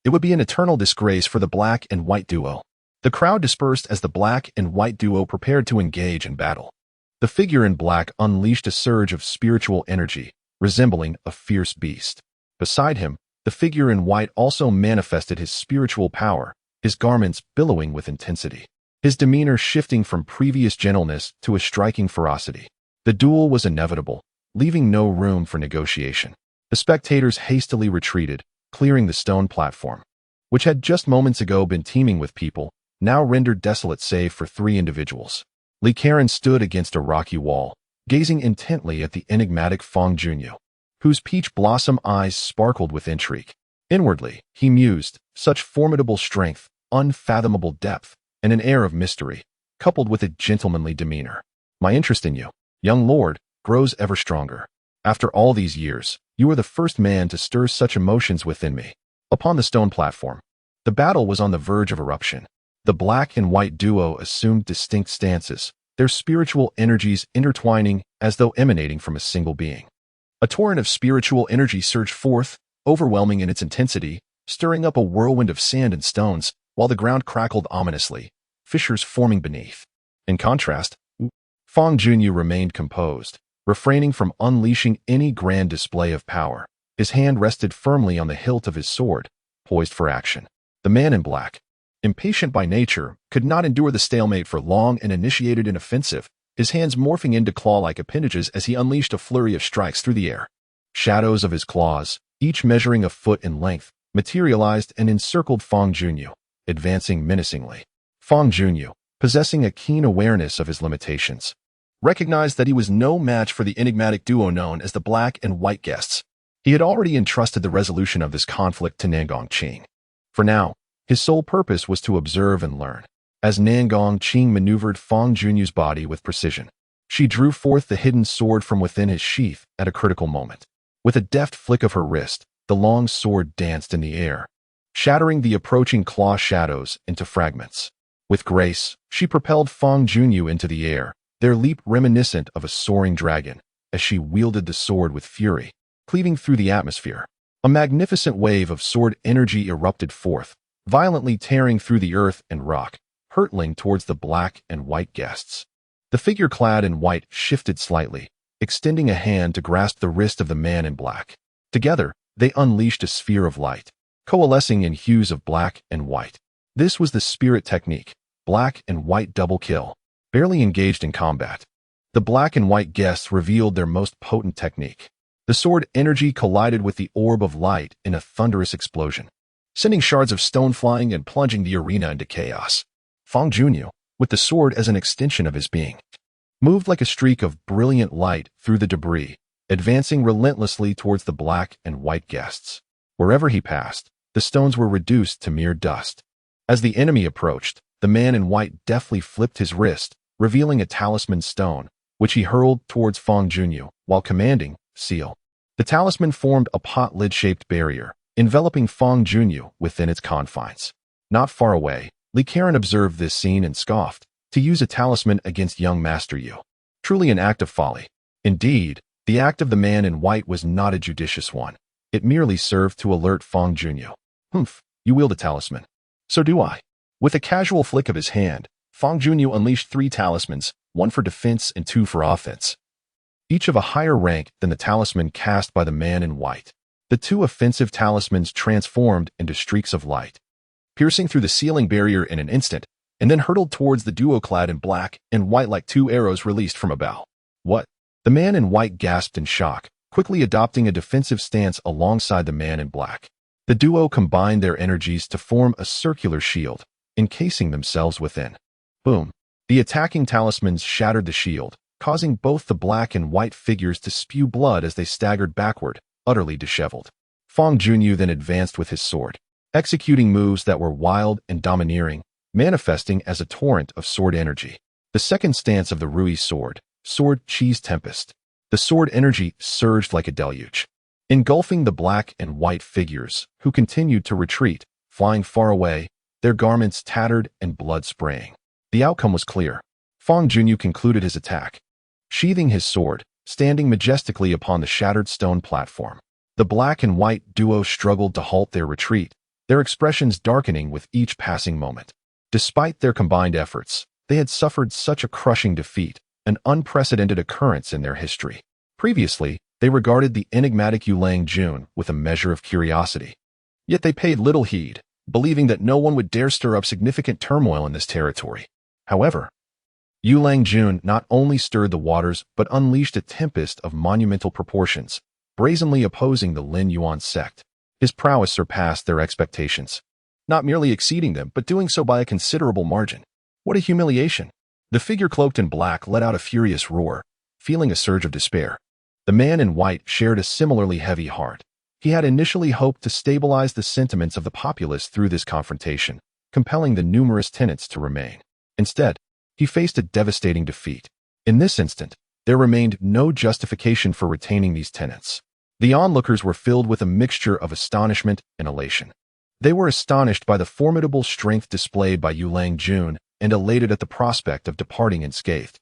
[SPEAKER 1] It would be an eternal disgrace for the black and white duo." The crowd dispersed as the black and white duo prepared to engage in battle. The figure in black unleashed a surge of spiritual energy, resembling a fierce beast. Beside him, the figure in white also manifested his spiritual power, his garments billowing with intensity, his demeanor shifting from previous gentleness to a striking ferocity. The duel was inevitable, leaving no room for negotiation. The spectators hastily retreated, clearing the stone platform, which had just moments ago been teeming with people, now rendered desolate save for three individuals. Li Karen stood against a rocky wall, gazing intently at the enigmatic Fangyuan, whose peach blossom eyes sparkled with intrigue. Inwardly, he mused, such formidable strength, unfathomable depth, and an air of mystery, coupled with a gentlemanly demeanor. "My interest in you, young lord, grows ever stronger. After all these years, you are the first man to stir such emotions within me." Upon the stone platform, the battle was on the verge of eruption. The black and white duo assumed distinct stances, their spiritual energies intertwining as though emanating from a single being. A torrent of spiritual energy surged forth, overwhelming in its intensity, stirring up a whirlwind of sand and stones, while the ground crackled ominously, fissures forming beneath. In contrast, Fangyuan remained composed, refraining from unleashing any grand display of power. His hand rested firmly on the hilt of his sword, poised for action. The man in black, impatient by nature, could not endure the stalemate for long and initiated an offensive, his hands morphing into claw-like appendages as he unleashed a flurry of strikes through the air. Shadows of his claws, each measuring a foot in length, materialized and encircled Fangyuan, advancing menacingly. Fangyuan, possessing a keen awareness of his limitations, recognized that he was no match for the enigmatic duo known as the Black and White Guests. He had already entrusted the resolution of this conflict to Nangong Qing. For now, his sole purpose was to observe and learn. As Nangong Qing maneuvered Fangyuan's body with precision, she drew forth the hidden sword from within his sheath at a critical moment. With a deft flick of her wrist, the long sword danced in the air, shattering the approaching claw shadows into fragments. With grace, she propelled Fangyuan into the air, their leap reminiscent of a soaring dragon, as she wielded the sword with fury, cleaving through the atmosphere. A magnificent wave of sword energy erupted forth, violently tearing through the earth and rock, hurtling towards the black and white guests. The figure clad in white shifted slightly, extending a hand to grasp the wrist of the man in black. Together, they unleashed a sphere of light, coalescing in hues of black and white. This was the spirit technique, black and white double kill. Barely engaged in combat, the black and white guests revealed their most potent technique. The sword energy collided with the orb of light in a thunderous explosion, sending shards of stone flying and plunging the arena into chaos. Fangyuan, with the sword as an extension of his being, moved like a streak of brilliant light through the debris, advancing relentlessly towards the black and white guests. Wherever he passed, the stones were reduced to mere dust. As the enemy approached, the man in white deftly flipped his wrist, revealing a talisman stone, which he hurled towards Fangyuan while commanding, "Seal." The talisman formed a pot lid-shaped barrier, enveloping Fangyuan within its confines. Not far away, Li Karen observed this scene and scoffed. To use a talisman against young Master Yu. Truly an act of folly. Indeed, the act of the man in white was not a judicious one. It merely served to alert Fangyuan. "Humph, you wield a talisman." "So do I." With a casual flick of his hand, Fangyuan unleashed 3 talismans, 1 for defense and 2 for offense, each of a higher rank than the talisman cast by the man in white. The 2 offensive talismans transformed into streaks of light, piercing through the ceiling barrier in an instant, and then hurtled towards the duo clad in black and white like 2 arrows released from a bow. What? The man in white gasped in shock, quickly adopting a defensive stance alongside the man in black. The duo combined their energies to form a circular shield, encasing themselves within. Boom! The attacking talismans shattered the shield, causing both the black and white figures to spew blood as they staggered backward, utterly disheveled. Fangyuan then advanced with his sword, executing moves that were wild and domineering, manifesting as a torrent of sword energy. The second stance of the Rui sword, Sword Cheese Tempest. The sword energy surged like a deluge, engulfing the black and white figures, who continued to retreat, flying far away, their garments tattered and blood spraying. The outcome was clear. Fangyuan concluded his attack, sheathing his sword, standing majestically upon the shattered stone platform. The black and white duo struggled to halt their retreat, their expressions darkening with each passing moment. Despite their combined efforts, they had suffered such a crushing defeat, an unprecedented occurrence in their history. Previously, they regarded the enigmatic Yulangjun with a measure of curiosity. Yet they paid little heed, believing that no one would dare stir up significant turmoil in this territory. However, Yulangjun not only stirred the waters but unleashed a tempest of monumental proportions, brazenly opposing the Lin Yuan sect. His prowess surpassed their expectations, not merely exceeding them but doing so by a considerable margin. What a humiliation! The figure cloaked in black let out a furious roar, feeling a surge of despair. The man in white shared a similarly heavy heart. He had initially hoped to stabilize the sentiments of the populace through this confrontation, compelling the numerous tenants to remain. Instead, he faced a devastating defeat. In this instant, there remained no justification for retaining these tenants. The onlookers were filled with a mixture of astonishment and elation. They were astonished by the formidable strength displayed by Yulangjun and elated at the prospect of departing unscathed.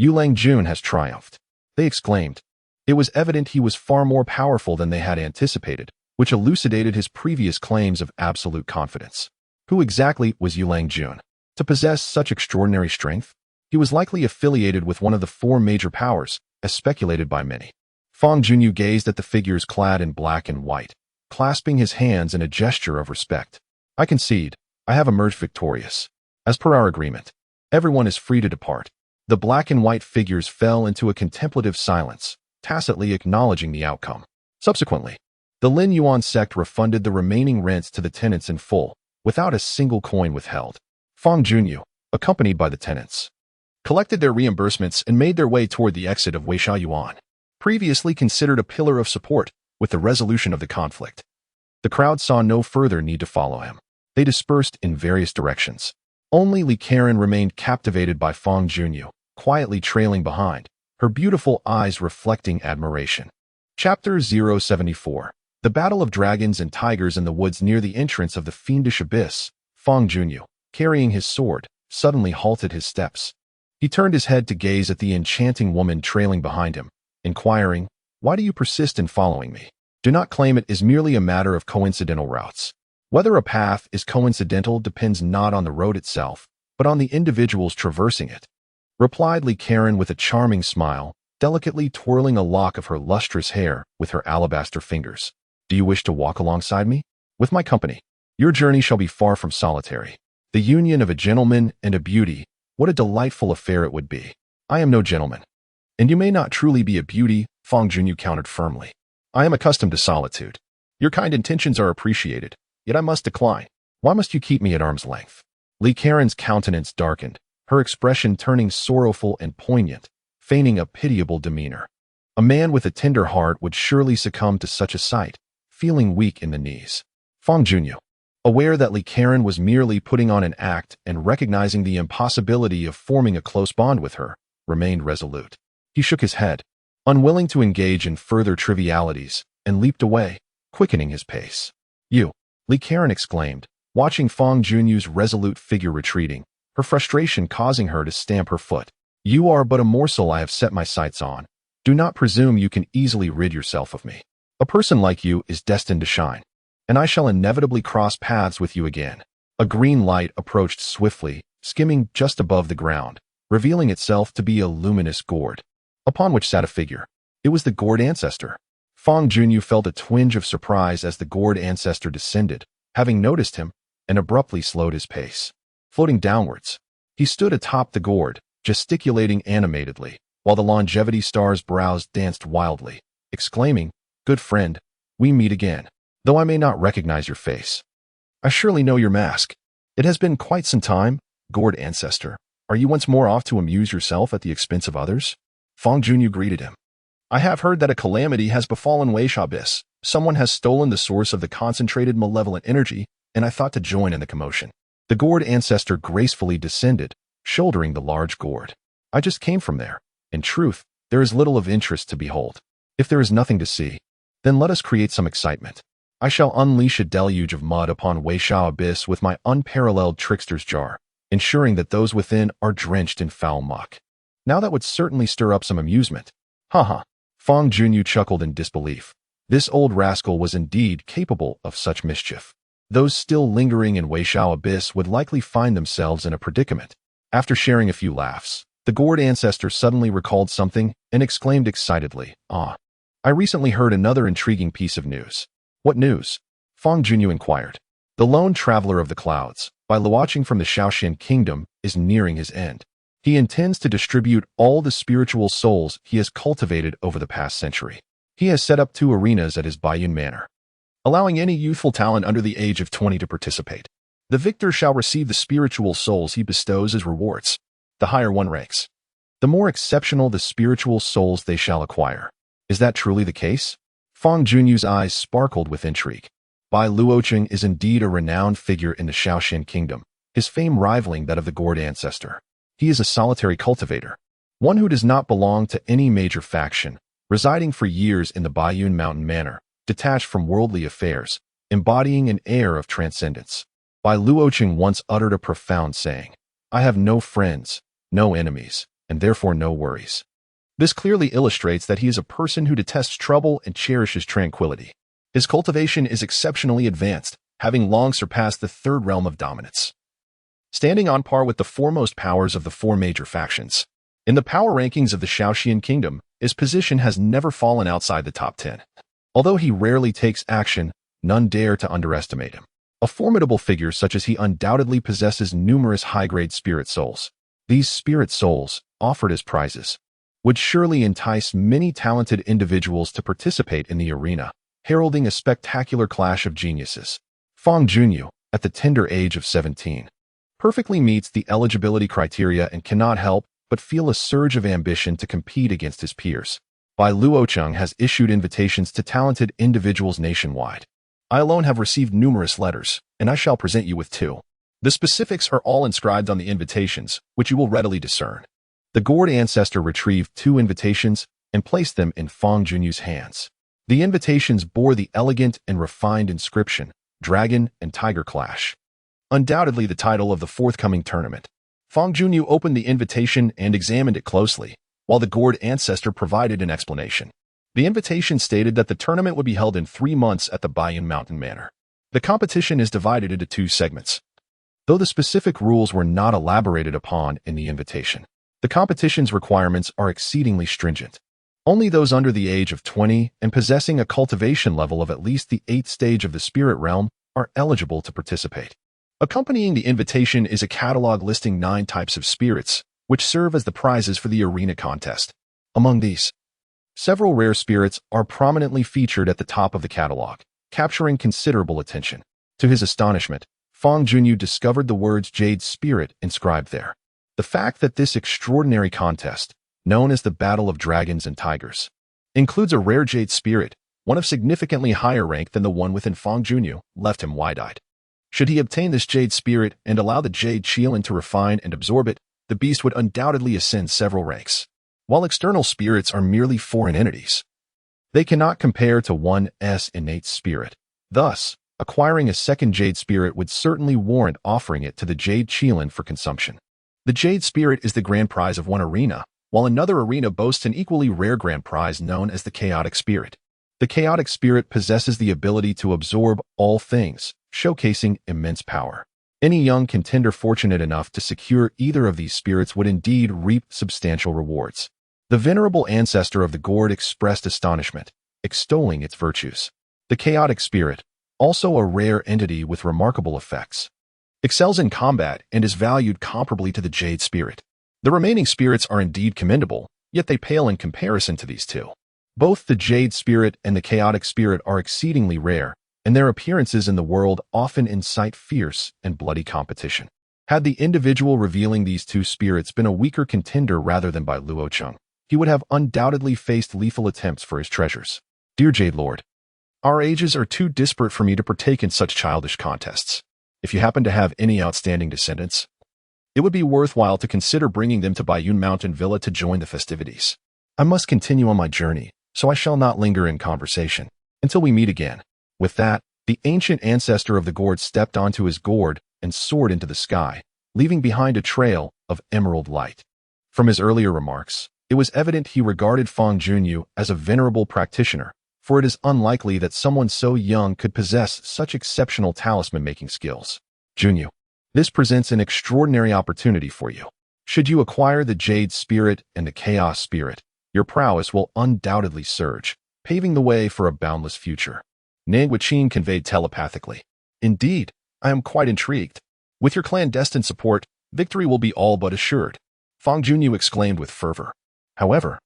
[SPEAKER 1] Yulangjun has triumphed, they exclaimed. It was evident he was far more powerful than they had anticipated, which elucidated his previous claims of absolute confidence. Who exactly was Yulangjun? To possess such extraordinary strength, he was likely affiliated with one of the 4 major powers, as speculated by many. Fangyuan gazed at the figures clad in black and white, clasping his hands in a gesture of respect. I concede, I have emerged victorious. As per our agreement, everyone is free to depart. The black and white figures fell into a contemplative silence, tacitly acknowledging the outcome. Subsequently, the Lin Yuan sect refunded the remaining rents to the tenants in full, without a single coin withheld. Fangyuan, accompanied by the tenants, collected their reimbursements and made their way toward the exit of Weisha, previously considered a pillar of support with the resolution of the conflict. The crowd saw no further need to follow him. They dispersed in various directions. Only Li Karen remained captivated by Fangyuan, quietly trailing behind, her beautiful eyes reflecting admiration. Chapter 074. The Battle of Dragons and Tigers in the Woods. Near the entrance of the fiendish abyss, Fangyuan, carrying his sword, suddenly halted his steps. He turned his head to gaze at the enchanting woman trailing behind him, inquiring, "Why do you persist in following me? Do not claim it is merely a matter of coincidental routes. Whether a path is coincidental depends not on the road itself, but on the individuals traversing it," replied Li Karen with a charming smile, delicately twirling a lock of her lustrous hair with her alabaster fingers. "Do you wish to walk alongside me? With my company, your journey shall be far from solitary. The union of a gentleman and a beauty, what a delightful affair it would be." "I am no gentleman, and you may not truly be a beauty," Fangyuan countered firmly. "I am accustomed to solitude. Your kind intentions are appreciated, yet I must decline. Why must you keep me at arm's length?" Li Karen's countenance darkened, her expression turning sorrowful and poignant, feigning a pitiable demeanor. A man with a tender heart would surely succumb to such a sight, feeling weak in the knees. Fangyuan, aware that Li Karen was merely putting on an act and recognizing the impossibility of forming a close bond with her, remained resolute. He shook his head, unwilling to engage in further trivialities, and leaped away, quickening his pace. "You!" Li Karen exclaimed, watching Fangyuan's resolute figure retreating, her frustration causing her to stamp her foot. "You are but a morsel I have set my sights on. Do not presume you can easily rid yourself of me. A person like you is destined to shine, and I shall inevitably cross paths with you again." A green light approached swiftly, skimming just above the ground, revealing itself to be a luminous gourd, upon which sat a figure. It was the gourd ancestor. Fangyuan felt a twinge of surprise as the gourd ancestor descended, having noticed him, and abruptly slowed his pace. Floating downwards, he stood atop the gourd, gesticulating animatedly, while the longevity star's brows danced wildly, exclaiming, "Good friend, we meet again, though I may not recognize your face. I surely know your mask. It has been quite some time, gourd ancestor. Are you once more off to amuse yourself at the expense of others?" Fangyuan greeted him. "I have heard that a calamity has befallen Weishabis. Someone has stolen the source of the concentrated malevolent energy, and I thought to join in the commotion." The gourd ancestor gracefully descended, shouldering the large gourd. "I just came from there. In truth, there is little of interest to behold. If there is nothing to see, then let us create some excitement. I shall unleash a deluge of mud upon Weishao Abyss with my unparalleled trickster's jar, ensuring that those within are drenched in foul muck. Now that would certainly stir up some amusement." "Haha." Fangyuan chuckled in disbelief. This old rascal was indeed capable of such mischief. Those still lingering in Weishao Abyss would likely find themselves in a predicament. After sharing a few laughs, the gourd ancestor suddenly recalled something and exclaimed excitedly, "Ah, I recently heard another intriguing piece of news." "What news?" Fangyuan inquired. "The lone traveler of the clouds, by watching from the Shaoxian kingdom, is nearing his end. He intends to distribute all the spiritual souls he has cultivated over the past century. He has set up 2 arenas at his Baiyun Manor, allowing any youthful talent under the age of 20 to participate. The victor shall receive the spiritual souls he bestows as rewards. The higher one ranks, the more exceptional the spiritual souls they shall acquire. Is that truly the case?" Fangyuan's eyes sparkled with intrigue. Bai Luocheng is indeed a renowned figure in the Shaoxian kingdom, his fame rivaling that of the gourd ancestor. He is a solitary cultivator, one who does not belong to any major faction, residing for years in the Baiyun Mountain Manor, detached from worldly affairs, embodying an air of transcendence. Bai Luocheng once uttered a profound saying, "I have no friends, no enemies, and therefore no worries." This clearly illustrates that he is a person who detests trouble and cherishes tranquility. His cultivation is exceptionally advanced, having long surpassed the 3rd realm of dominance, standing on par with the foremost powers of the 4 major factions. In the power rankings of the Shaoxian kingdom, his position has never fallen outside the top 10. Although he rarely takes action, none dare to underestimate him. A formidable figure such as he undoubtedly possesses numerous high-grade spirit souls. These spirit souls, offered as prizes, would surely entice many talented individuals to participate in the arena, heralding a spectacular clash of geniuses. Fangyuan, at the tender age of 17, perfectly meets the eligibility criteria and cannot help but feel a surge of ambition to compete against his peers. Bai Luocheng has issued invitations to talented individuals nationwide. I alone have received numerous letters, and I shall present you with 2. The specifics are all inscribed on the invitations, which you will readily discern. The gourd ancestor retrieved 2 invitations and placed them in Fangyuan's hands. The invitations bore the elegant and refined inscription, Dragon and Tiger Clash, undoubtedly the title of the forthcoming tournament. Fangyuan opened the invitation and examined it closely, while the gourd ancestor provided an explanation. The invitation stated that the tournament would be held in 3 months at the Baiyun Mountain Manor. The competition is divided into 2 segments. Though the specific rules were not elaborated upon in the invitation, the competition's requirements are exceedingly stringent. Only those under the age of 20 and possessing a cultivation level of at least the 8th stage of the spirit realm are eligible to participate. Accompanying the invitation is a catalog listing 9 types of spirits, which serve as the prizes for the arena contest. Among these, several rare spirits are prominently featured at the top of the catalog, capturing considerable attention. To his astonishment, Fangyuan discovered the words Jade Spirit inscribed there. The fact that this extraordinary contest, known as the Battle of Dragons and Tigers, includes a rare Jade Spirit, one of significantly higher rank than the one within Fangyuan, left him wide-eyed. Should he obtain this Jade Spirit and allow the Jade Qilin to refine and absorb it, the beast would undoubtedly ascend several ranks. While external spirits are merely foreign entities, they cannot compare to one's innate spirit. Thus, acquiring a second Jade Spirit would certainly warrant offering it to the Jade Qilin for consumption. The Jade Spirit is the grand prize of one arena, while another arena boasts an equally rare grand prize known as the Chaotic Spirit. The Chaotic Spirit possesses the ability to absorb all things, showcasing immense power. Any young contender fortunate enough to secure either of these spirits would indeed reap substantial rewards. The venerable ancestor of the gourd expressed astonishment, extolling its virtues. The chaotic spirit, also a rare entity with remarkable effects, excels in combat and is valued comparably to the jade spirit. The remaining spirits are indeed commendable, yet they pale in comparison to these two. Both the jade spirit and the chaotic spirit are exceedingly rare, and their appearances in the world often incite fierce and bloody competition. Had the individual revealing these two spirits been a weaker contender rather than by Luo Cheng, he would have undoubtedly faced lethal attempts for his treasures. Dear Jade Lord, our ages are too disparate for me to partake in such childish contests. If you happen to have any outstanding descendants, it would be worthwhile to consider bringing them to Baiyun Mountain Villa to join the festivities. I must continue on my journey, so I shall not linger in conversation until we meet again. With that, the ancient ancestor of the gourd stepped onto his gourd and soared into the sky, leaving behind a trail of emerald light. From his earlier remarks, it was evident he regarded Fangyuan as a venerable practitioner, for it is unlikely that someone so young could possess such exceptional talisman-making skills. Junyu, this presents an extraordinary opportunity for you. Should you acquire the Jade Spirit and the Chaos Spirit, your prowess will undoubtedly surge, paving the way for a boundless future. Nanguaqing conveyed telepathically. Indeed, I am quite intrigued. With your clandestine support, victory will be all but assured. Fangyuan exclaimed with fervor. However,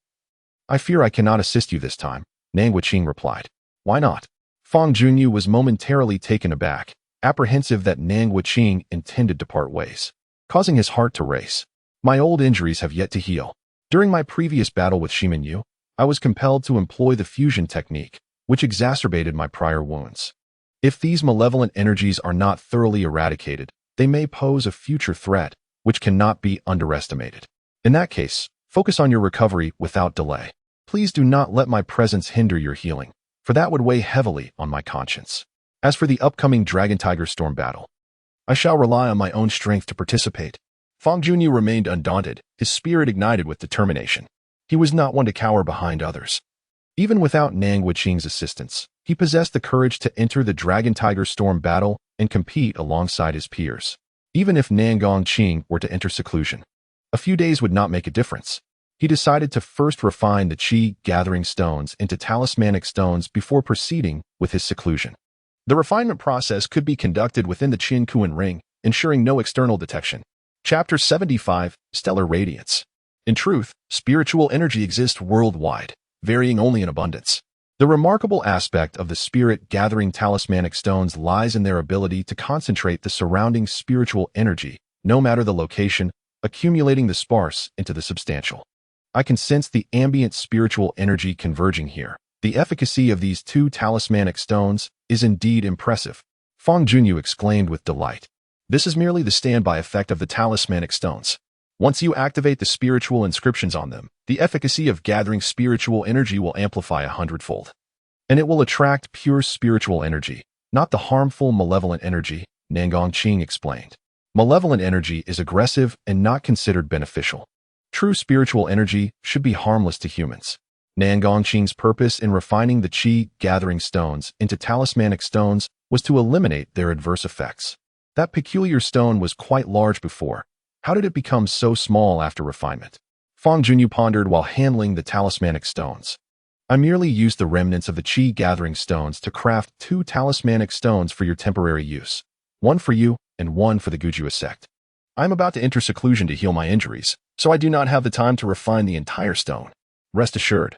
[SPEAKER 1] I fear I cannot assist you this time, Nanguaqing replied. Why not? Fangyuan was momentarily taken aback, apprehensive that Nanguaqing intended to part ways, causing his heart to race. My old injuries have yet to heal. During my previous battle with Shiminyu, I was compelled to employ the fusion technique, which exacerbated my prior wounds. If these malevolent energies are not thoroughly eradicated, they may pose a future threat, which cannot be underestimated. In that case, focus on your recovery without delay. Please do not let my presence hinder your healing, for that would weigh heavily on my conscience. As for the upcoming Dragon Tiger Storm battle, I shall rely on my own strength to participate. Fangyuan remained undaunted, his spirit ignited with determination. He was not one to cower behind others. Even without Nanguaqing's assistance, he possessed the courage to enter the Dragon Tiger Storm battle and compete alongside his peers. Even if Nanguaqing were to enter seclusion, a few days would not make a difference. He decided to first refine the Qi gathering stones into talismanic stones before proceeding with his seclusion. The refinement process could be conducted within the Qinkuan ring, ensuring no external detection. Chapter 75, Stellar Radiance. In truth, spiritual energy exists worldwide, varying only in abundance. The remarkable aspect of the spirit-gathering talismanic stones lies in their ability to concentrate the surrounding spiritual energy, no matter the location, accumulating the sparse into the substantial. I can sense the ambient spiritual energy converging here. The efficacy of these two talismanic stones is indeed impressive. Fangyuan exclaimed with delight. This is merely the standby effect of the talismanic stones. Once you activate the spiritual inscriptions on them, the efficacy of gathering spiritual energy will amplify 100-fold. And it will attract pure spiritual energy, not the harmful malevolent energy, Nanguaqing explained. Malevolent energy is aggressive and not considered beneficial. True spiritual energy should be harmless to humans. Nanguaqing's purpose in refining the Qi gathering stones into talismanic stones was to eliminate their adverse effects. That peculiar stone was quite large before. How did it become so small after refinement? Fangyuan pondered while handling the talismanic stones. I merely used the remnants of the Qi gathering stones to craft 2 talismanic stones for your temporary use. One for you and one for the Gujua sect. I am about to enter seclusion to heal my injuries, so I do not have the time to refine the entire stone. Rest assured.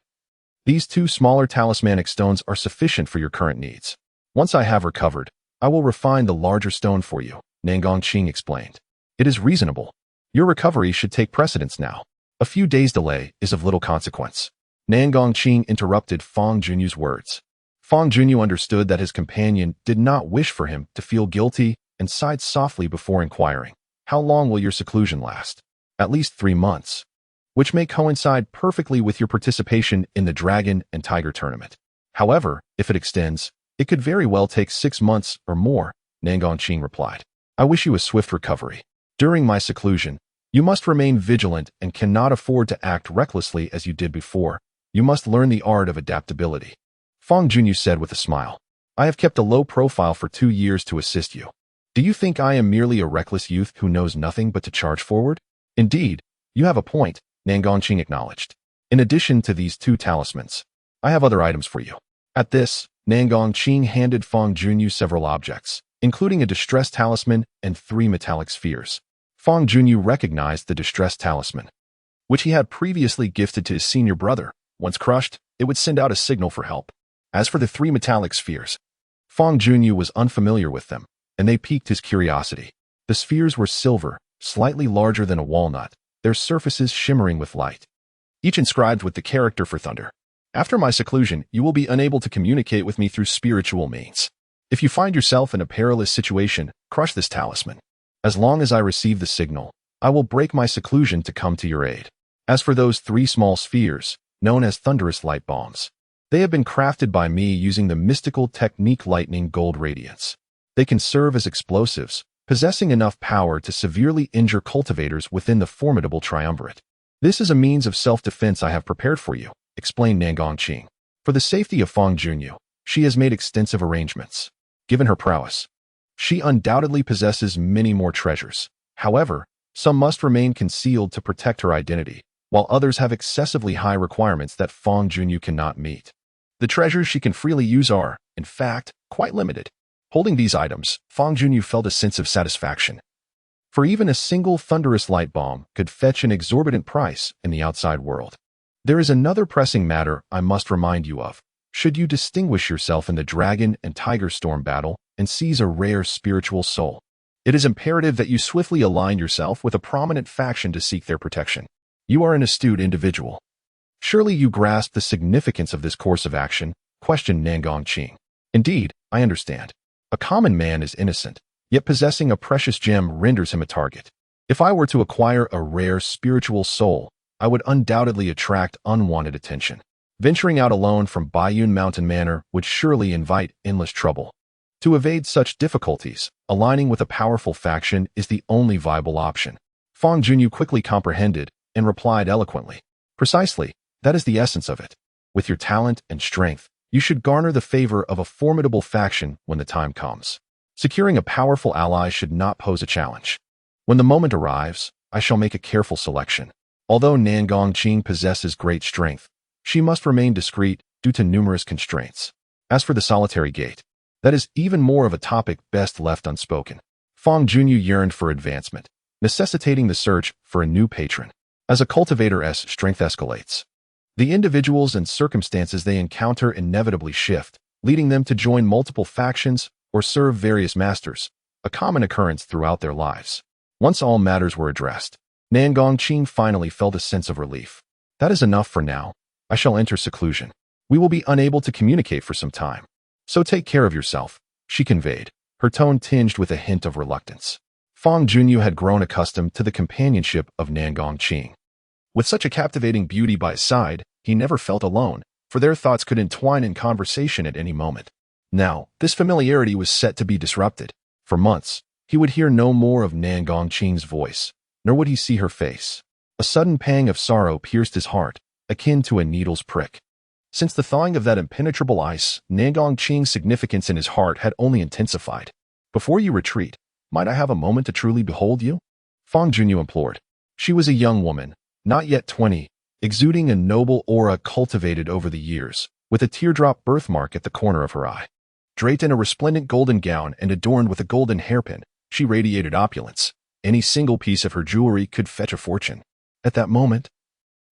[SPEAKER 1] These 2 smaller talismanic stones are sufficient for your current needs. Once I have recovered, I will refine the larger stone for you, Nanguaqing explained. It is reasonable. Your recovery should take precedence now. A few days' delay is of little consequence. Nanguaqing interrupted Fangyuan's words. Fangyuan understood that his companion did not wish for him to feel guilty and sighed softly before inquiring, "How long will your seclusion last?" "At least 3 months, which may coincide perfectly with your participation in the Dragon and Tiger tournament. However, if it extends, it could very well take 6 months or more," Nanguaqing replied. "I wish you a swift recovery. During my seclusion, you must remain vigilant and cannot afford to act recklessly as you did before. You must learn the art of adaptability." Fangyuan said with a smile. "I have kept a low profile for 2 years to assist you. Do you think I am merely a reckless youth who knows nothing but to charge forward? Indeed, you have a point, Nangongqing acknowledged. In addition to these 2 talismans, I have other items for you. At this, Nangongqing handed Fang Junyu several objects, including a distress talisman and 3 metallic spheres. Fang Junyu recognized the distress talisman, which he had previously gifted to his senior brother. Once crushed, it would send out a signal for help. As for the 3 metallic spheres, Fang Junyu was unfamiliar with them, and they piqued his curiosity. The spheres were silver, slightly larger than a walnut, their surfaces shimmering with light, each inscribed with the character for thunder. After my seclusion, you will be unable to communicate with me through spiritual means. If you find yourself in a perilous situation, crush this talisman. As long as I receive the signal, I will break my seclusion to come to your aid. As for those 3 small spheres, known as thunderous light bombs, they have been crafted by me using the mystical technique lightning gold radiance. They can serve as explosives, possessing enough power to severely injure cultivators within the formidable triumvirate. This is a means of self-defense I have prepared for you, explained Nangongqing. For the safety of Fang Junyu, she has made extensive arrangements. Given her prowess, she undoubtedly possesses many more treasures. However, some must remain concealed to protect her identity, while others have excessively high requirements that Fang Junyu cannot meet. The treasures she can freely use are, in fact, quite limited. Holding these items, Fang Junyu felt a sense of satisfaction. For even a single thunderous light bomb could fetch an exorbitant price in the outside world. There is another pressing matter I must remind you of. Should you distinguish yourself in the Dragon and Tiger Storm battle and seize a rare spiritual soul, it is imperative that you swiftly align yourself with a prominent faction to seek their protection. You are an astute individual. Surely you grasp the significance of this course of action, questioned Nangongqing. Indeed, I understand. A common man is innocent, yet possessing a precious gem renders him a target. If I were to acquire a rare spiritual soul, I would undoubtedly attract unwanted attention. Venturing out alone from Baiyun Mountain Manor would surely invite endless trouble. To evade such difficulties, aligning with a powerful faction is the only viable option. Fang Junyu quickly comprehended and replied eloquently. Precisely, that is the essence of it. With your talent and strength, you should garner the favor of a formidable faction when the time comes. Securing a powerful ally should not pose a challenge. When the moment arrives, I shall make a careful selection. Although Nangongqing possesses great strength, she must remain discreet due to numerous constraints. As for the solitary gate, that is even more of a topic best left unspoken. Fang Junyu yearned for advancement, necessitating the search for a new patron. As a cultivator's strength escalates, the individuals and circumstances they encounter inevitably shift, leading them to join multiple factions or serve various masters, a common occurrence throughout their lives. Once all matters were addressed, Nangongqing finally felt a sense of relief. That is enough for now. I shall enter seclusion. We will be unable to communicate for some time. So take care of yourself, she conveyed, her tone tinged with a hint of reluctance. Fang Junyu had grown accustomed to the companionship of Nangongqing. With such a captivating beauty by his side, he never felt alone, for their thoughts could entwine in conversation at any moment. Now, this familiarity was set to be disrupted. For months, he would hear no more of Nangongqing's voice, nor would he see her face. A sudden pang of sorrow pierced his heart, akin to a needle's prick. Since the thawing of that impenetrable ice, Nangongqing's significance in his heart had only intensified. Before you retreat, might I have a moment to truly behold you? Fang Junyu implored. She was a young woman, not yet 20, exuding a noble aura cultivated over the years, with a teardrop birthmark at the corner of her eye. Draped in a resplendent golden gown and adorned with a golden hairpin, she radiated opulence. Any single piece of her jewelry could fetch a fortune. At that moment,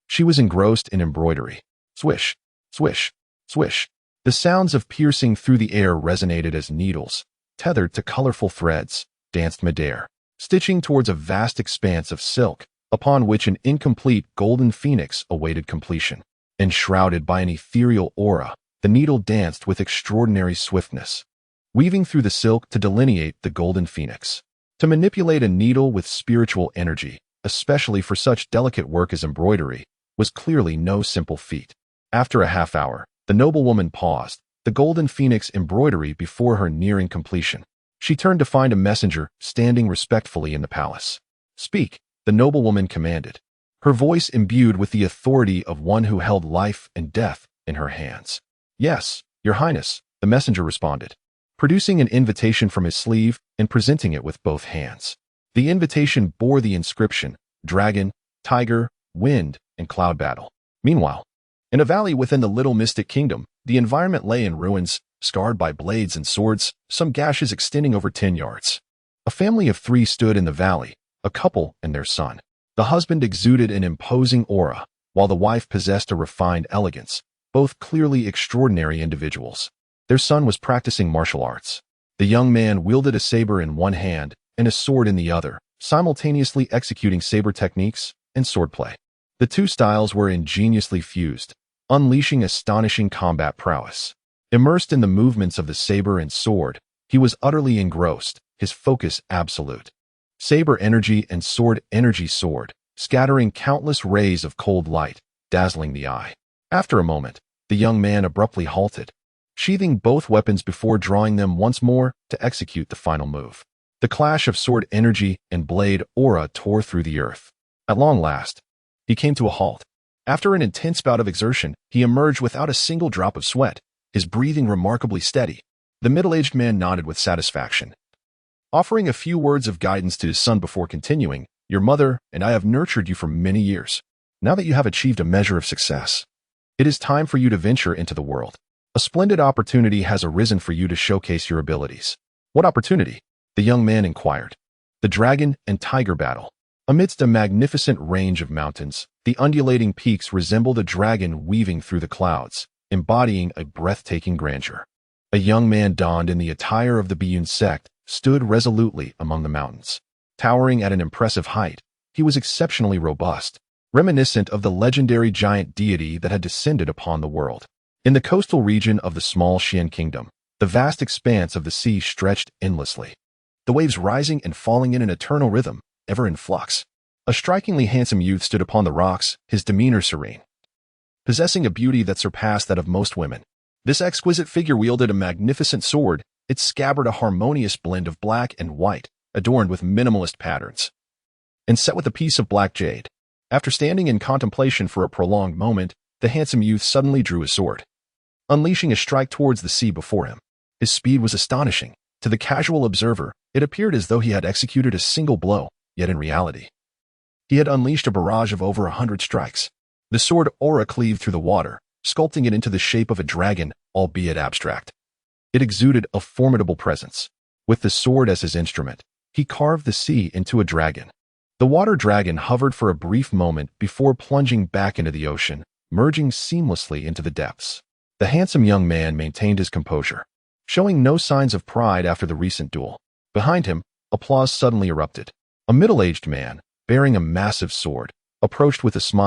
[SPEAKER 1] she was engrossed in embroidery. Swish, swish, swish. The sounds of piercing through the air resonated as needles, tethered to colorful threads, danced midair, stitching towards a vast expanse of silk, upon which an incomplete golden phoenix awaited completion. Enshrouded by an ethereal aura, the needle danced with extraordinary swiftness, weaving through the silk to delineate the golden phoenix. To manipulate a needle with spiritual energy, especially for such delicate work as embroidery, was clearly no simple feat. After a half hour, the noblewoman paused, the golden phoenix embroidery before her nearing completion. She turned to find a messenger standing respectfully in the palace. Speak, the noblewoman commanded, her voice imbued with the authority of one who held life and death in her hands. Yes, your highness, the messenger responded. producing an invitation from his sleeve and presenting it with both hands. The invitation bore the inscription, Dragon, Tiger, Wind, and Cloud Battle. Meanwhile, in a valley within the little mystic kingdom, the environment lay in ruins, scarred by blades and swords, some gashes extending over 10 yards. A family of 3 stood in the valley, a couple and their son. The husband exuded an imposing aura, while the wife possessed a refined elegance, both clearly extraordinary individuals. Their son was practicing martial arts. The young man wielded a saber in one hand and a sword in the other, simultaneously executing saber techniques and swordplay. The two styles were ingeniously fused, unleashing astonishing combat prowess. Immersed in the movements of the saber and sword, he was utterly engrossed, his focus absolute. Saber energy and sword energy soared, scattering countless rays of cold light, dazzling the eye. After a moment, the young man abruptly halted, sheathing both weapons before drawing them once more to execute the final move. The clash of sword energy and blade aura tore through the earth. At long last, he came to a halt. After an intense bout of exertion, he emerged without a single drop of sweat, his breathing remarkably steady. The middle-aged man nodded with satisfaction, offering a few words of guidance to his son before continuing, "Your mother and I have nurtured you for many years. Now that you have achieved a measure of success, it is time for you to venture into the world. A splendid opportunity has arisen for you to showcase your abilities." "What opportunity?" the young man inquired. "The dragon and tiger battle." Amidst a magnificent range of mountains, the undulating peaks resembled a dragon weaving through the clouds, embodying a breathtaking grandeur. A young man donned in the attire of the Biyun sect stood resolutely among the mountains. Towering at an impressive height, he was exceptionally robust, reminiscent of the legendary giant deity that had descended upon the world. In the coastal region of the small Xian kingdom, the vast expanse of the sea stretched endlessly, the waves rising and falling in an eternal rhythm, ever in flux. A strikingly handsome youth stood upon the rocks, his demeanor serene, possessing a beauty that surpassed that of most women. This exquisite figure wielded a magnificent sword, its scabbard a harmonious blend of black and white, adorned with minimalist patterns, and set with a piece of black jade. After standing in contemplation for a prolonged moment, the handsome youth suddenly drew his sword, unleashing a strike towards the sea before him. His speed was astonishing. To the casual observer, it appeared as though he had executed a single blow, yet in reality, he had unleashed a barrage of over 100 strikes. The sword aura cleaved through the water, sculpting it into the shape of a dragon, albeit abstract. It exuded a formidable presence. With the sword as his instrument, he carved the sea into a dragon. The water dragon hovered for a brief moment before plunging back into the ocean, merging seamlessly into the depths. The handsome young man maintained his composure, showing no signs of pride after the recent duel. Behind him, applause suddenly erupted. A middle-aged man, bearing a massive sword, approached with a smile